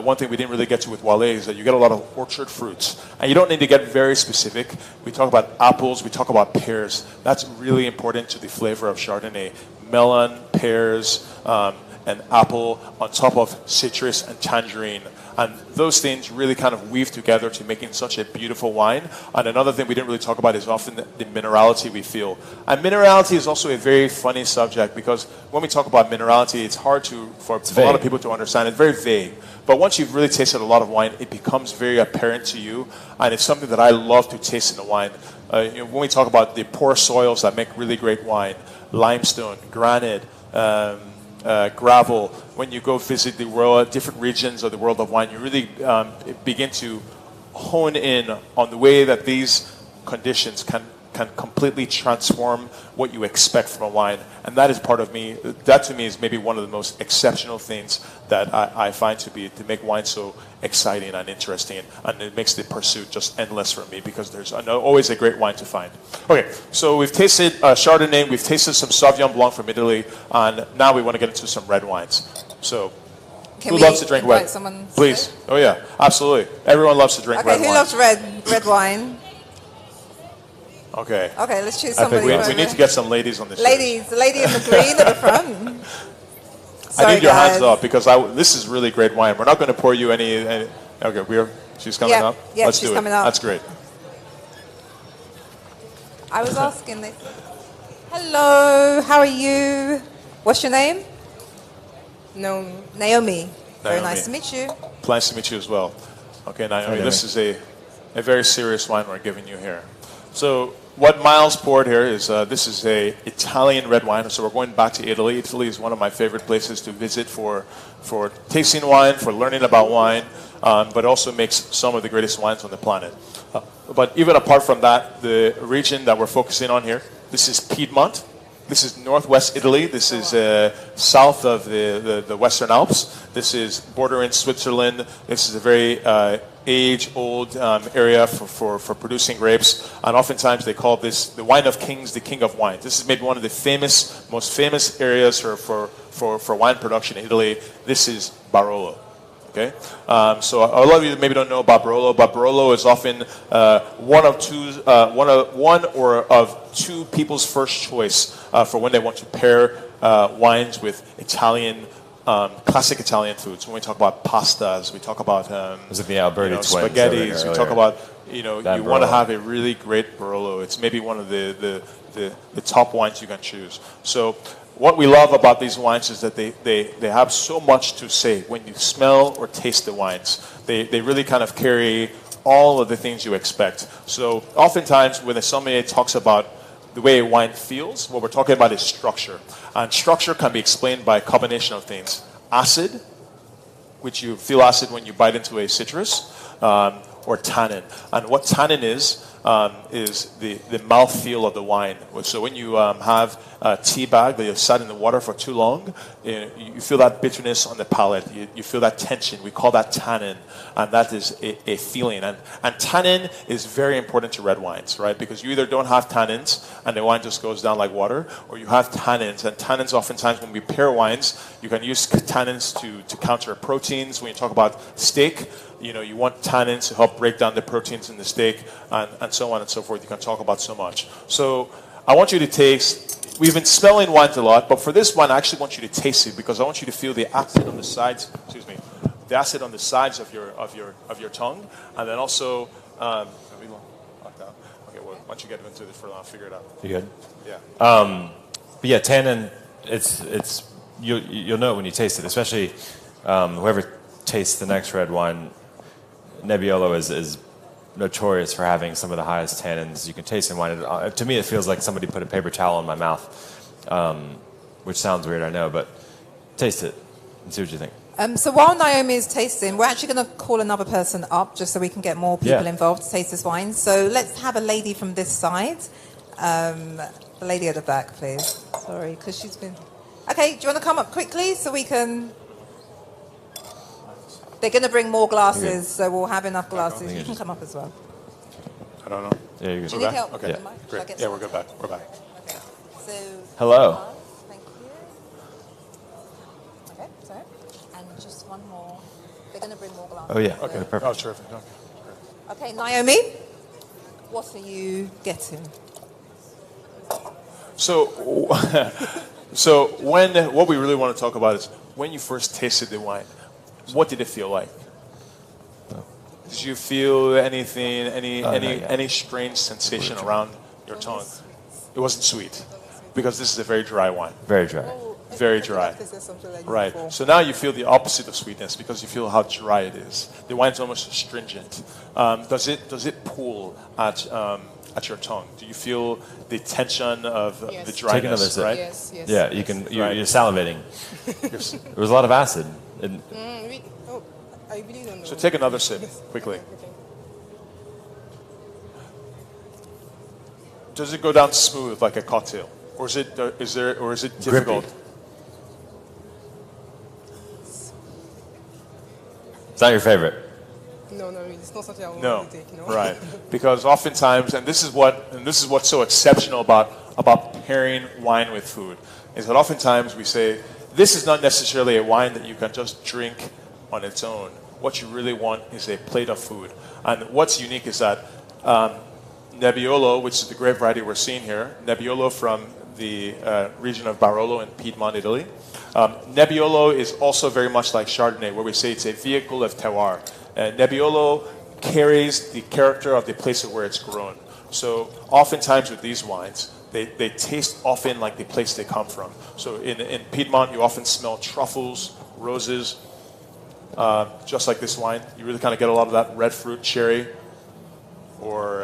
one thing we didn't really get to with Wale is that you get a lot of orchard fruits. And you don't need to get very specific. We talk about apples, we talk about pears. That's really important to the flavor of Chardonnay. Melon, pears, and apple on top of citrus and tangerine. And those things really kind of weave together to making such a beautiful wine. And another thing we didn't really talk about is often the minerality we feel. And minerality is also a very funny subject because when we talk about minerality, it's hard for a lot of people to understand. It's very vague. But once you've really tasted a lot of wine, it becomes very apparent to you. And it's something that I love to taste in a wine. When we talk about the poor soils that make really great wine, limestone, granite, gravel. When you go visit the world, different regions of the world of wine, you really begin to hone in on the way that these conditions can completely transform what you expect from a wine. And that is part of me. That to me is maybe one of the most exceptional things that I find to make wine so exciting and interesting. And it makes the pursuit just endless for me because there's always a great wine to find. Okay, so we've tasted Chardonnay, we've tasted some Sauvignon Blanc from Italy, and now we want to get into some red wines. So who loves to drink red? Please. Oh yeah, absolutely. Everyone loves to drink red wine. Okay, who loves red wine? Okay. Okay, let's choose somebody. We need to get some ladies on this. Ladies, the lady in the green at the front. Sorry, I need your hands up because this is really great wine. We're not going to pour you any okay, she's coming up? Yeah, Let's she's do it. coming up. That's great. I was asking this. Hello, how are you? What's your name? Naomi. Very nice to meet you. Nice to meet you as well. Okay, Naomi, this is a very serious wine we're giving you here. So what Miles poured here is this is a Italian red wine. So we're going back to Italy. Italy is one of my favorite places to visit for tasting wine, for learning about wine, but also makes some of the greatest wines on the planet. But even apart from that, the region that we're focusing on here, this is Piedmont. This is northwest Italy. This is south of the Western Alps. This is bordering Switzerland. This is a very age-old area for producing grapes. And oftentimes they call this the wine of kings, the king of wines. This is maybe one of the most famous areas for wine production in Italy. This is Barolo. Okay, so a lot of you maybe don't know about Barolo, but Barolo is often one of two people's first choice for when they want to pair wines with Italian, classic Italian foods. When we talk about pastas, we talk about is it the Alberti spaghettis. We talk about you want to have a really great Barolo. It's maybe one of the top wines you can choose. So what we love about these wines is that they have so much to say when you smell or taste the wines. They really kind of carry all of the things you expect. So oftentimes when a sommelier talks about the way a wine feels, what we're talking about is structure. And structure can be explained by a combination of things. Acid, which you feel acid when you bite into a citrus, or tannin. And what tannin is is the mouthfeel of the wine. So when you have a tea bag that you've sat in the water for too long, you feel that bitterness on the palate. You feel that tension. We call that tannin, and that is a feeling. And tannin is very important to red wines, right? Because you either don't have tannins and the wine just goes down like water, or you have tannins. And tannins, oftentimes when we pair wines, you can use tannins to counter proteins. When you talk about steak, you want tannins to help break down the proteins in the steak, and so on and so forth. You can talk about so much. So I want you to taste. We've been smelling wines a lot, but for this one, I actually want you to taste it because I want you to feel the acid on the sides. Excuse me, the acid on the sides of your tongue, and then also. Okay, well, once you get into it further, I'll figure it out. You good? Yeah. But yeah, tannin. It's you'll know it when you taste it, especially whoever tastes the next red wine. Nebbiolo is notorious for having some of the highest tannins you can taste in wine. To me, it feels like somebody put a paper towel in my mouth, which sounds weird, I know, but taste it and see what you think. So while Naomi is tasting, we're actually going to call another person up just so we can get more people involved to taste this wine. So let's have a lady from this side. The lady at the back, please. Sorry, because she's been... Okay, do you want to come up quickly so we can... They're going to bring more glasses, so we'll have enough glasses. You can come up as well. I don't know. Yeah, you're good. Do you need help with Okay, the mic? great. Yeah, we're good back. We're back. Okay. So, hello. Thank you. Okay, sorry. And just one more. They're going to bring more glasses. Oh, yeah. Okay, perfect. Oh, terrific. Okay, Naomi, what are you getting? So what we really want to talk about is when you first tasted the wine. What did it feel like? Did you feel anything, any strange sensation around your tongue? It wasn't sweet, because this is a very dry wine. Very dry. Very dry. Right. So now you feel the opposite of sweetness because you feel how dry it is. The wine's almost astringent. Does it pull at your tongue? Do you feel the tension of the dryness? Take another sip. Right? Yes. Yeah, you can. You're salivating. There was a lot of acid. I really don't know. So take another sip quickly. Does it go down smooth like a cocktail, or is it difficult? Grippy. It's not your favorite. No, it's not something I want to take. No. Right? Because oftentimes, and this is what's so exceptional about pairing wine with food, is that oftentimes we say this is not necessarily a wine that you can just drink on its own. What you really want is a plate of food. And what's unique is that Nebbiolo, which is the grape variety we're seeing here, Nebbiolo from the region of Barolo in Piedmont, Italy. Nebbiolo is also very much like Chardonnay, where we say it's a vehicle of terroir. Nebbiolo carries the character of the place where it's grown. So oftentimes with these wines, they taste often like the place they come from. So in Piedmont, you often smell truffles, roses, just like this wine. You really kind of get a lot of that red fruit, cherry, or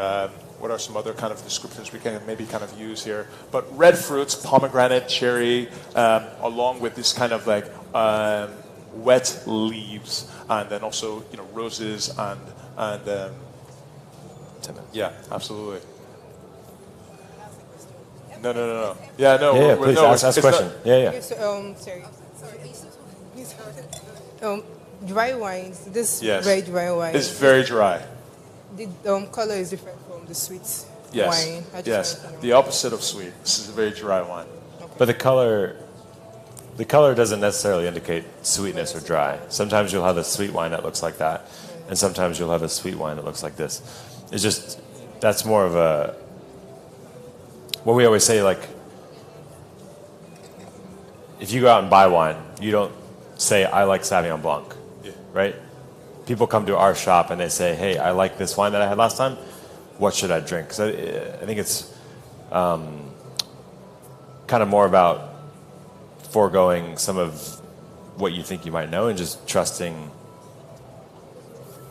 what are some other kind of descriptors we can maybe kind of use here? But red fruits, pomegranate, cherry, along with this kind of like wet leaves, and then also roses and yeah, absolutely. No. Yeah, no. Yeah, please ask a question. Yeah. Sorry. Dry wines. This very dry wine. It's very dry. The color is different from the sweet wine. Yes. The opposite of sweet. This is a very dry wine. Okay. But the color doesn't necessarily indicate sweetness or dry. Sometimes you'll have a sweet wine that looks like that, and sometimes you'll have a sweet wine that looks like this. It's just that's more of a what we always say, like if you go out and buy wine, you don't say I like Sauvignon Blanc, right? People come to our shop and they say, hey, I like this wine that I had last time. What should I drink? So I think it's kind of more about foregoing some of what you think you might know and just trusting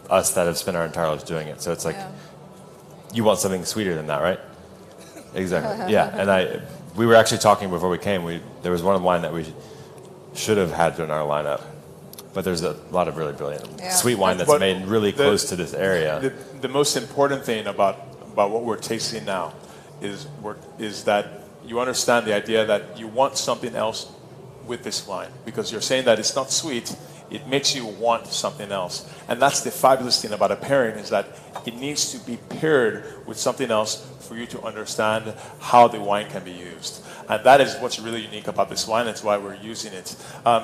us that have spent our entire lives doing it. So it's like you want something sweeter than that, right? Exactly. Yeah. And we were actually talking before we came. There was one wine that we should have had in our lineup. But there's a lot of really brilliant sweet wine that's made really close to this area. The most important thing about about what we're tasting now is that you understand the idea that you want something else with this wine, because you're saying that it's not sweet, it makes you want something else. And that's the fabulous thing about a pairing, is that it needs to be paired with something else for you to understand how the wine can be used. And that is what's really unique about this wine. That's why we're using it.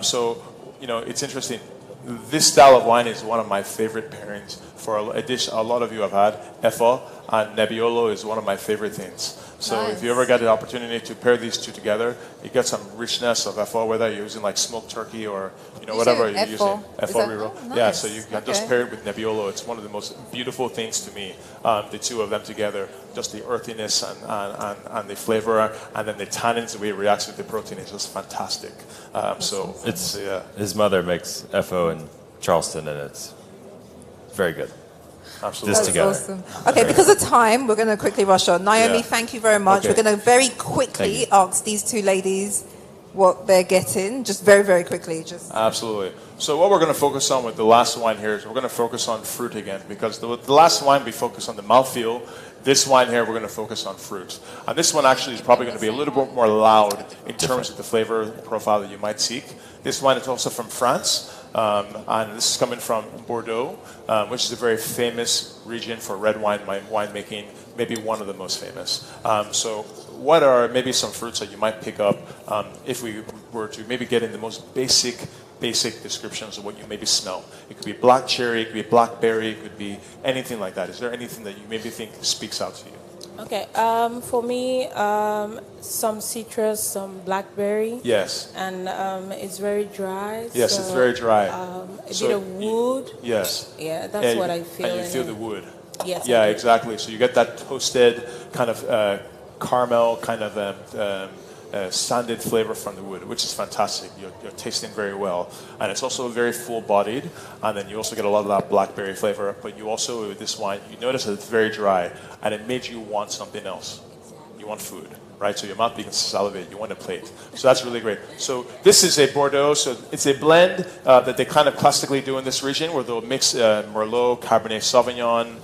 So, it's interesting. This style of wine is one of my favorite pairings for a dish a lot of you have had. Efo and Nebbiolo is one of my favorite things. So if you ever get the opportunity to pair these two together, you get some richness of Efo, whether you're using like smoked turkey or whatever you're using. Efo reroll. Oh, nice. Yeah, so you can just pair it with Nebbiolo. It's one of the most beautiful things to me, the two of them together. Just the earthiness and the flavor, and then the tannins, the way it reacts with the protein is just fantastic. So it's his mother makes Efo in Charleston, and it's very good. Absolutely. This together. Awesome. Okay, because of time, we're going to quickly rush on. Naomi, thank you very much. Okay. We're going to very quickly ask these two ladies what they're getting, just very, very quickly. Absolutely. So what we're going to focus on with the last wine here is we're going to focus on fruit again, because the last wine we focused on the mouthfeel. This wine here, we're going to focus on fruit. And this one actually is probably going to be a little bit more loud in terms of the flavor profile that you might seek. This wine is also from France, and this is coming from Bordeaux, which is a very famous region for red wine winemaking, maybe one of the most famous. So what are maybe some fruits that you might pick up if we were to maybe get in the most basic descriptions of what you maybe smell? It could be black cherry, it could be blackberry, it could be anything like that. Is there anything that you maybe think speaks out to you? Okay, for me, some citrus, some blackberry. Yes. And it's very dry. Yes, so, it's very dry. A bit of wood. Yes. Yeah, that's what I feel. And you feel the wood. Yes. Yeah, exactly. So you get that toasted kind of caramel, kind of sanded flavor from the wood, which is fantastic. You're tasting very well. And it's also very full-bodied. And then you also get a lot of that blackberry flavor. But you also, with this wine, you notice that it's very dry. And it made you want something else. You want food, right? So your mouth begins to salivate. You want a plate. So that's really great. So this is a Bordeaux. So it's a blend that they kind of classically do in this region, where they'll mix Merlot, Cabernet Sauvignon,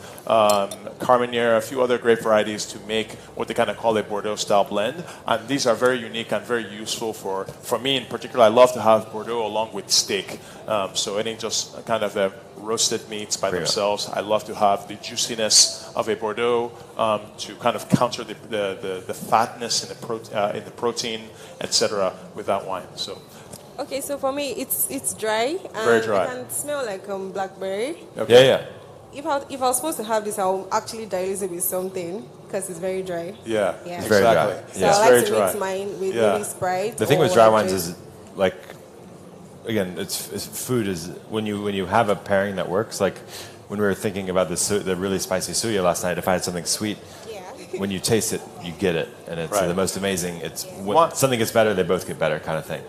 Carmenere, a few other grape varieties to make what they kind of call a Bordeaux-style blend. And these are very unique and very useful for me in particular. I love to have Bordeaux along with steak. So any just kind of roasted meats by themselves. I love to have the juiciness of a Bordeaux to kind of counter the fatness in the protein, etc. with that wine. So. Okay, so for me, it's dry. Very dry. It can smell like blackberry. Okay. Yeah. If I was supposed to have this, I'll actually dilute it with something because it's very dry. Yeah, It's very exactly. dry. So Yeah. I like very to dry. mix mine with maybe Sprite. The thing or with dry whatever wines it is, like, again, it's food is when you have a pairing that works. Like when we were thinking about the really spicy suya last night, if I had something sweet, when you taste it, you get it, and it's Right. the most amazing. It's when something gets better, they both get better, kind of thing.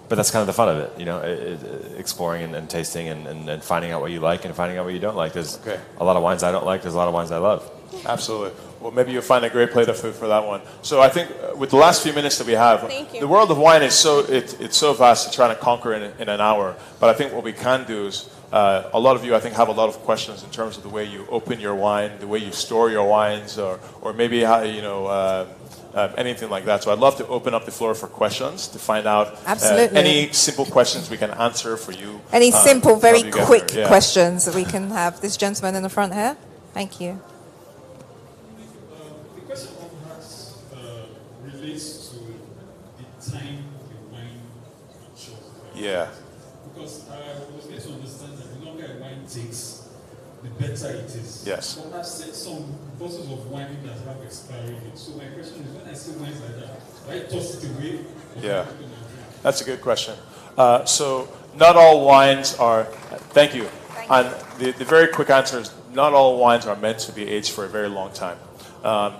But that's kind of the fun of it, exploring and tasting and finding out what you like and finding out what you don't like. There's a lot of wines I don't like. There's a lot of wines I love. Absolutely. Well, maybe you'll find a great plate of food for that one. So I think with the last few minutes that we have, the world of wine is it's so vast to try to conquer in an hour. But I think what we can do is, a lot of you, I think, have a lot of questions in terms of the way you open your wine, the way you store your wines, or maybe how, anything like that. So I'd love to open up the floor for questions to find out any simple questions we can answer for you. Any simple, very quick Yeah. questions that we can have. This gentleman in the front here. Thank you. The question perhaps relates to the time the wine matures. Yeah. Because I was going to understand that the longer a wine takes, the better it is. Yes. But I've seen some bottles of wine that have expiry date. So my question is, when I see wines like that, do I toss it away? Yeah. That's a good question. So not all wines are, thank you. And the very quick answer is not all wines are meant to be aged for a very long time.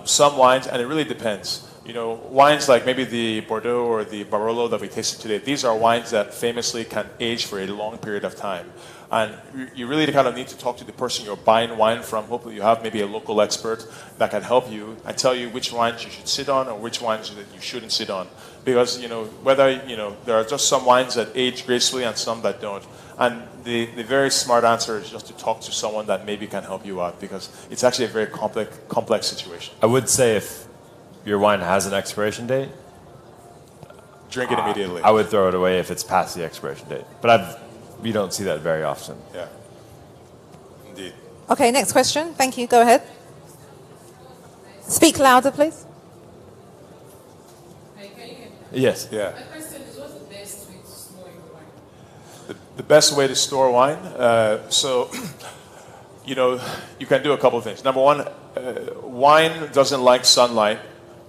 Some wines, and it really depends. You know, wines like maybe the Bordeaux or the Barolo that we tasted today, these are wines that famously can age for a long period of time. And you really kind of need to talk to the person you're buying wine from. Hopefully you have maybe a local expert that can help you and tell you which wines you should sit on or which wines that you shouldn't sit on. Because, you know, whether, you know, there are just some wines that age gracefully and some that don't. And the very smart answer is just to talk to someone that maybe can help you out, because it's actually a very complex situation. I would say if your wine has an expiration date, drink it immediately. I would throw it away if it's past the expiration date. But you don't see that very often. Yeah, indeed. Okay, next question. Thank you. Go ahead. Speak louder, please. Yes. Yeah. My question is, what's the best way to store your wine? The best way to store wine? So, you know, you can do a couple of things. Number one, wine doesn't like sunlight.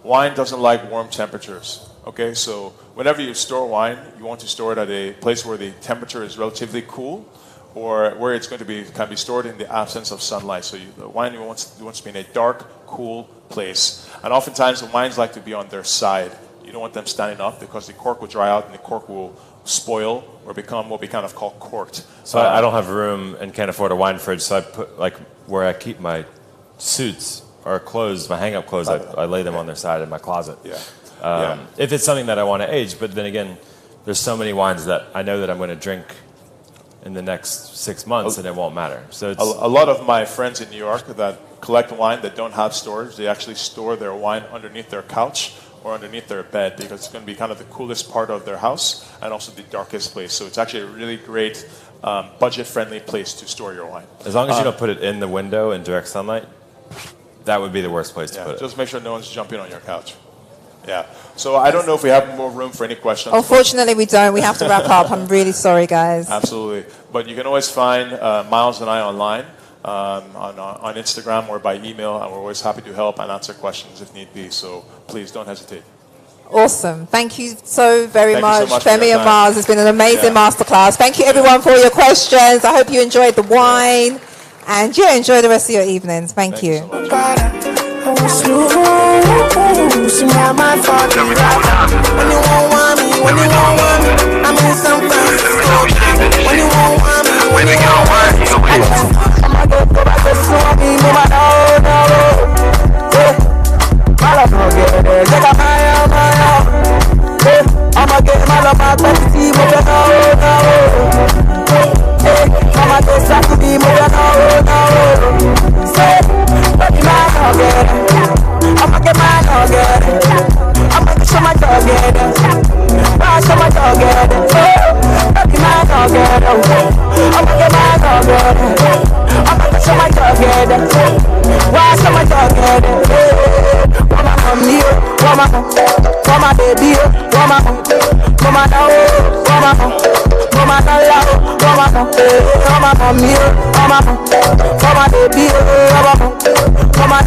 Wine doesn't like warm temperatures. Okay, so whenever you store wine, you want to store it at a place where the temperature is relatively cool, or where it's going to be can be stored in the absence of sunlight. So the wine wants to be in a dark, cool place. And oftentimes the wines like to be on their side. You don't want them standing up, because the cork will dry out and the cork will spoil or become what we kind of call corked. So I don't have room and can't afford a wine fridge, so I put, like, where I keep my suits or clothes, my hang-up clothes, I lay them on their side in my closet. Yeah. If it's something that I want to age, but then again, there's so many wines that I know that I'm going to drink in the next 6 months, and it won't matter. So it's a lot of my friends in New York that collect wine that don't have storage, they actually store their wine underneath their couch or underneath their bed, because it's going to be kind of the coolest part of their house and also the darkest place. So it's actually a really great budget-friendly place to store your wine. As long as you don't put it in the window in direct sunlight, that would be the worst place to put it. Just make sure no one's jumping on your couch. Yeah. So I don't know if we have more room for any questions. Unfortunately, we don't. We have to wrap up. I'm really sorry, guys. Absolutely. But you can always find Miles and I online on Instagram or by email, and we're always happy to help and answer questions if need be. So please don't hesitate. Awesome. Thank you so very much, much Femi and Miles. It's been an amazing masterclass. Thank you, everyone, for your questions. I hope you enjoyed the wine. And enjoy the rest of your evenings. Thank you. I'ma get my love, my bestie, move it I'ma get stuck to be moving Say, let me my dog get it. I'ma get my dog get it. I'ma show my dog get it. I'ma show my dog get it. Let me my dog get it. I'ma get my dog get it. I'ma show my dog get it. Why show my dog get it? Mama come here, mama baby, mama no, mama love, mama come here, mama baby, mama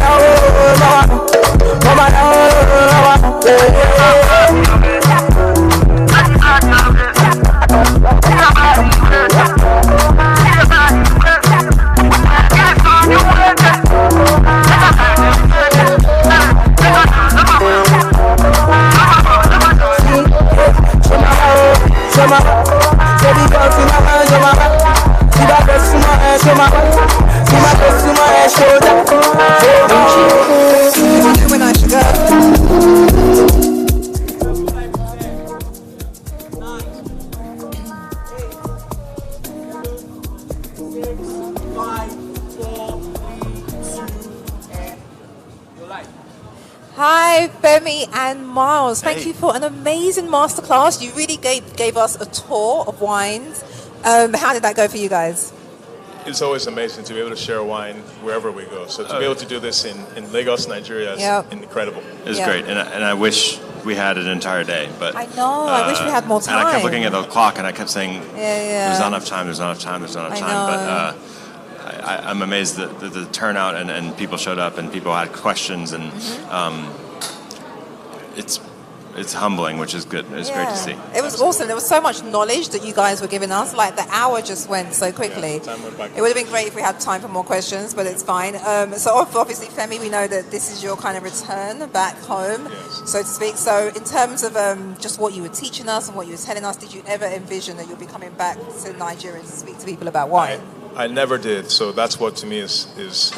When I should go. Hi, Femi and Miles. Thank you for an amazing masterclass. You really gave us a tour of wines. How did that go for you guys? It's always amazing to be able to share wine wherever we go. So to be able to do this in Lagos, Nigeria is incredible. It's great, and I wish we had an entire day. But I know, I wish we had more time. And I kept looking at the clock, and I kept saying, there's not enough time, there's not enough time, there's not enough time. But I'm amazed that the turnout and people showed up and people had questions, and it's it's humbling, which is good. It's great to see. It was awesome. There was so much knowledge that you guys were giving us. Like the hour just went so quickly. It would have been great if we had time for more questions, but it's fine. So obviously, Femi, we know that this is your kind of return back home, so to speak. So in terms of just what you were teaching us and what you were telling us, did you ever envision that you'll be coming back to Nigeria to speak to people about wine? I never did. So that's what to me is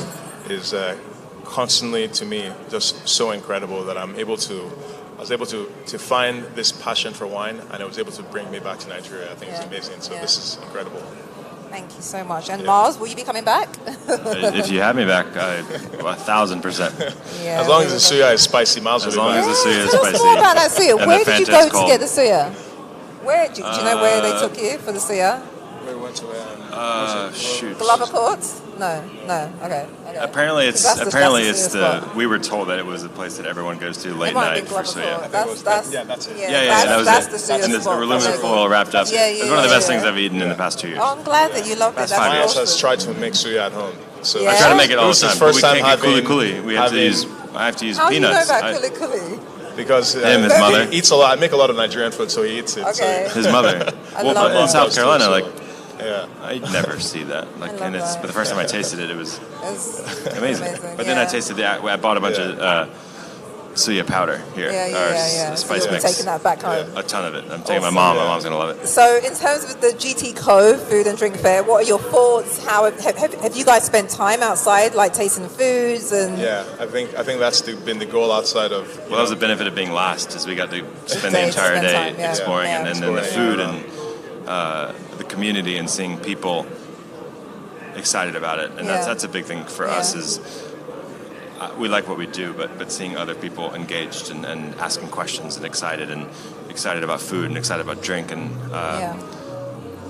constantly to me just so incredible that I was able to find this passion for wine, and it was able to bring me back to Nigeria. I think it's amazing. So this is incredible. Thank you so much. And Mars, will you be coming back? If you have me back, 1,000%. As long as the suya is spicy, Mars will be back. As long as the suya is Tell spicy. us more about that suya. And Where the did you Fanta's go to get the suya? Where do you know where they took you for the suya? We went to shoot. Glover Court? No. Okay. Apparently, That's the we were told that it was a place that everyone goes to late It might night be for Glover suya. Court. That's it. That was that's it. the suya And it's spot. aluminum foil wrapped up. It's one of the best things I've eaten in the past 2 years. Oh, I'm glad that you loved it. That's My house awesome. has tried to make suya at home. So I try to make it all was the his time, but first we time can't get having- kuli-kuli. I have to use How do you know peanuts. about kuli-kuli? Because Him, his mother. he eats a lot. I make a lot of Nigerian food, so he eats it. Okay. So. His mother. Well, love in it. South Carolina, like, yeah. I never see that. Like, love and it's, that. but the first time I tasted it, it was It's amazing. But then I tasted I bought a bunch of suya powder here. Yeah. So Spice you'll be mix. taking that back home. A ton of it. I'm taking Awesome. my mom. My mom's gonna love it. So, in terms of the GTCO Food and Drink Fair, what are your thoughts? How have you guys spent time outside, like tasting foods and? Yeah, I think that's been the goal outside of. Well, that was the benefit of being last, is we got to spend the Day to entire spend day time, yeah. exploring, Yeah. and then the food and the community and seeing people excited about it, and that's a big thing for us. Is we like what we do, but seeing other people engaged and asking questions and excited about food and excited about drink and.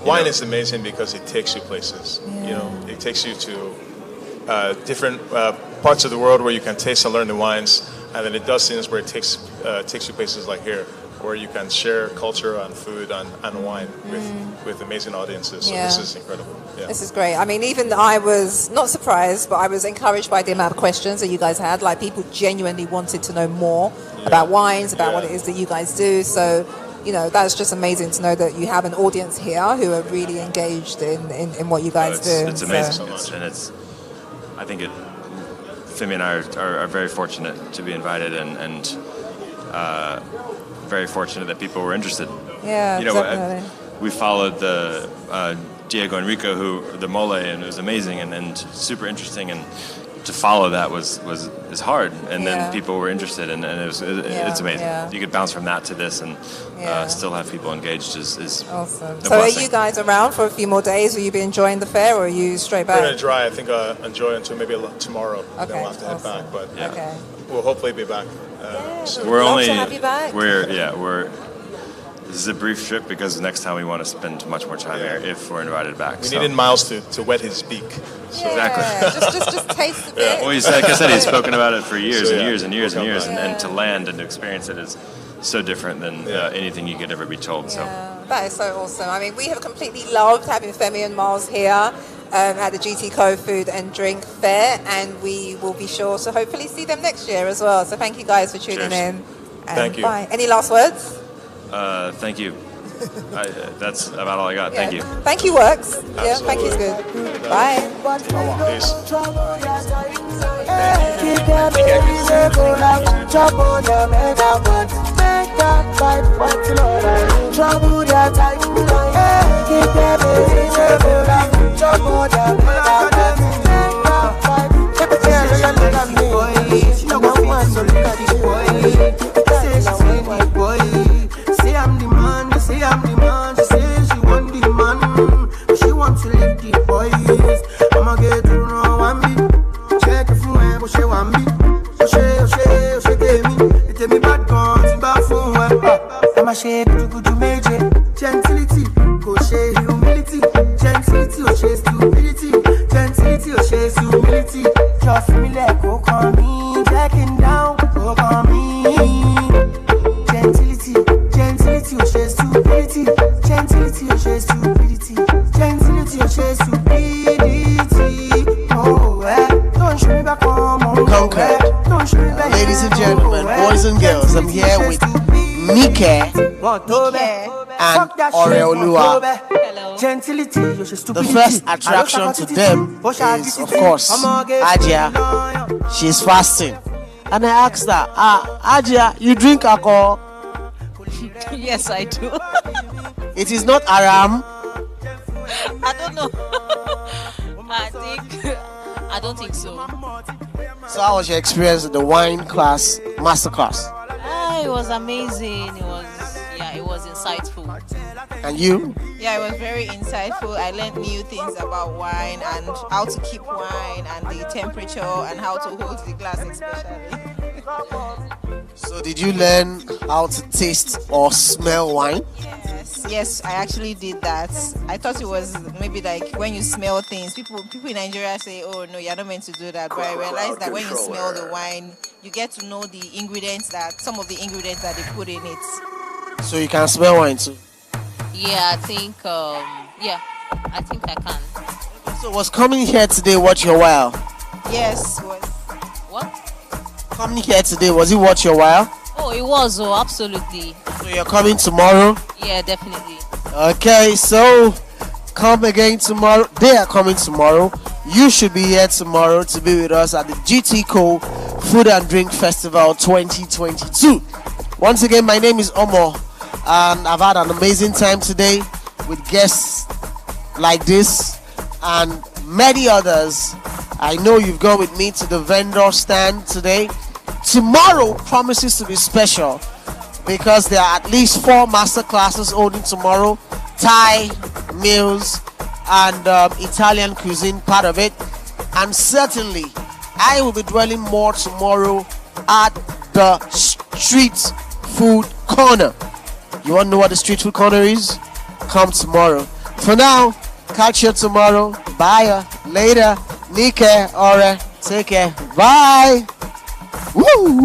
Wine is amazing because it takes you places. You know, it takes you to different parts of the world where you can taste and learn the wines, and then it does things where it takes you places like here, where you can share culture and food and wine with amazing audiences. So this is incredible. Yeah. This is great. I mean, even I was not surprised, but I was encouraged by the amount of questions that you guys had. Like, people genuinely wanted to know more about wines, about what it is that you guys do. So, you know, that's just amazing to know that you have an audience here who are really engaged in what you guys do. It's amazing, and I think Femi and I are very fortunate to be invited, and very fortunate that people were interested. Yeah, you know, definitely. We followed the Diego Enrico, the mole, and it was amazing and super interesting, and to follow that was hard, and then people were interested, and it's amazing. Yeah. You could bounce from that to this, and still have people engaged is awesome. a So, are blessing. you guys around for a few more days? Will you be enjoying the fair, or are you straight We're back? gonna try. I think enjoy until maybe tomorrow. Okay, Then we'll have to head back, but Okay. we'll hopefully be back. Soon. We're Love only to have you back. This is a brief trip because next time we want to spend much more time here if we're invited back. We needed Miles to wet his beak. So. Exactly. just taste a bit. Well, like I said, he's spoken about it for years So, and yeah, years and years and we'll years, come and to land and to experience it is so different than anything you could ever be told. So. That is so awesome. I mean, we have completely loved having Femi and Miles here at the GTCO Food and Drink Fair, and we will be sure to hopefully see them next year as well. So thank you guys for tuning in. And Thank you. Bye. Any last words? Thank you. That's about all I got. Thank you. Thank you works. Yeah, thank you's good. Bye. Say I'm the man, say I'm the man. She says she want the man, but she wants to live the boys. I'ma get to know one be. Check if you ain't, but she want me. She tell me bad guns, bad phone. I'ma share good major. Gentility, go share humility. Gentility, or share stupidity. Gentility, or share humility. Just feel me like go call me, jacking down, go call me. Gentility, or share stupidity. Gentility, or share stupidity. Gentility, or share stupidity. Oh, don't show me back home. Conquered. Ladies and gentlemen, boys and girls, I'm here with Nike and Oreolua. The first attraction to them is, of course, Ajia. She's fasting. And I asked her, Ajia, you drink alcohol? Yes, I do. It is not haram. I don't know. I don't think so. So how was your experience at the wine class, masterclass? It was amazing. It was insightful. And you? Yeah, it was very insightful. I learned new things about wine and how to keep wine and the temperature and how to hold the glass especially. So did you learn how to taste or smell wine? Yes, I actually did that. I thought it was maybe like when you smell things. People in Nigeria say, oh no, you're not meant to do that. But I realized that when you smell the wine, you get to know the ingredients some of the ingredients that they put in it. So you can smell wine too? Yeah, I think I can. So was coming here today worth your while? Yes. What? Coming here today, was it worth your while? Oh, it was, absolutely. So you're coming tomorrow? Yeah, definitely. Okay, so come again tomorrow. They are coming tomorrow. You should be here tomorrow to be with us at the GTCO Food and Drink Festival 2022. Once again, my name is Omo, and I've had an amazing time today with guests like this and many others. I know you've gone with me to the vendor stand today. Tomorrow promises to be special because there are at least 4 masterclasses holding tomorrow. Thai meals and Italian cuisine part of it. And certainly, I will be dwelling more tomorrow at the street food corner. You want to know what the street food corner is? Come tomorrow. For now, catch you tomorrow. Bye. Later. Nike, Ore. Take care. Bye. Woo!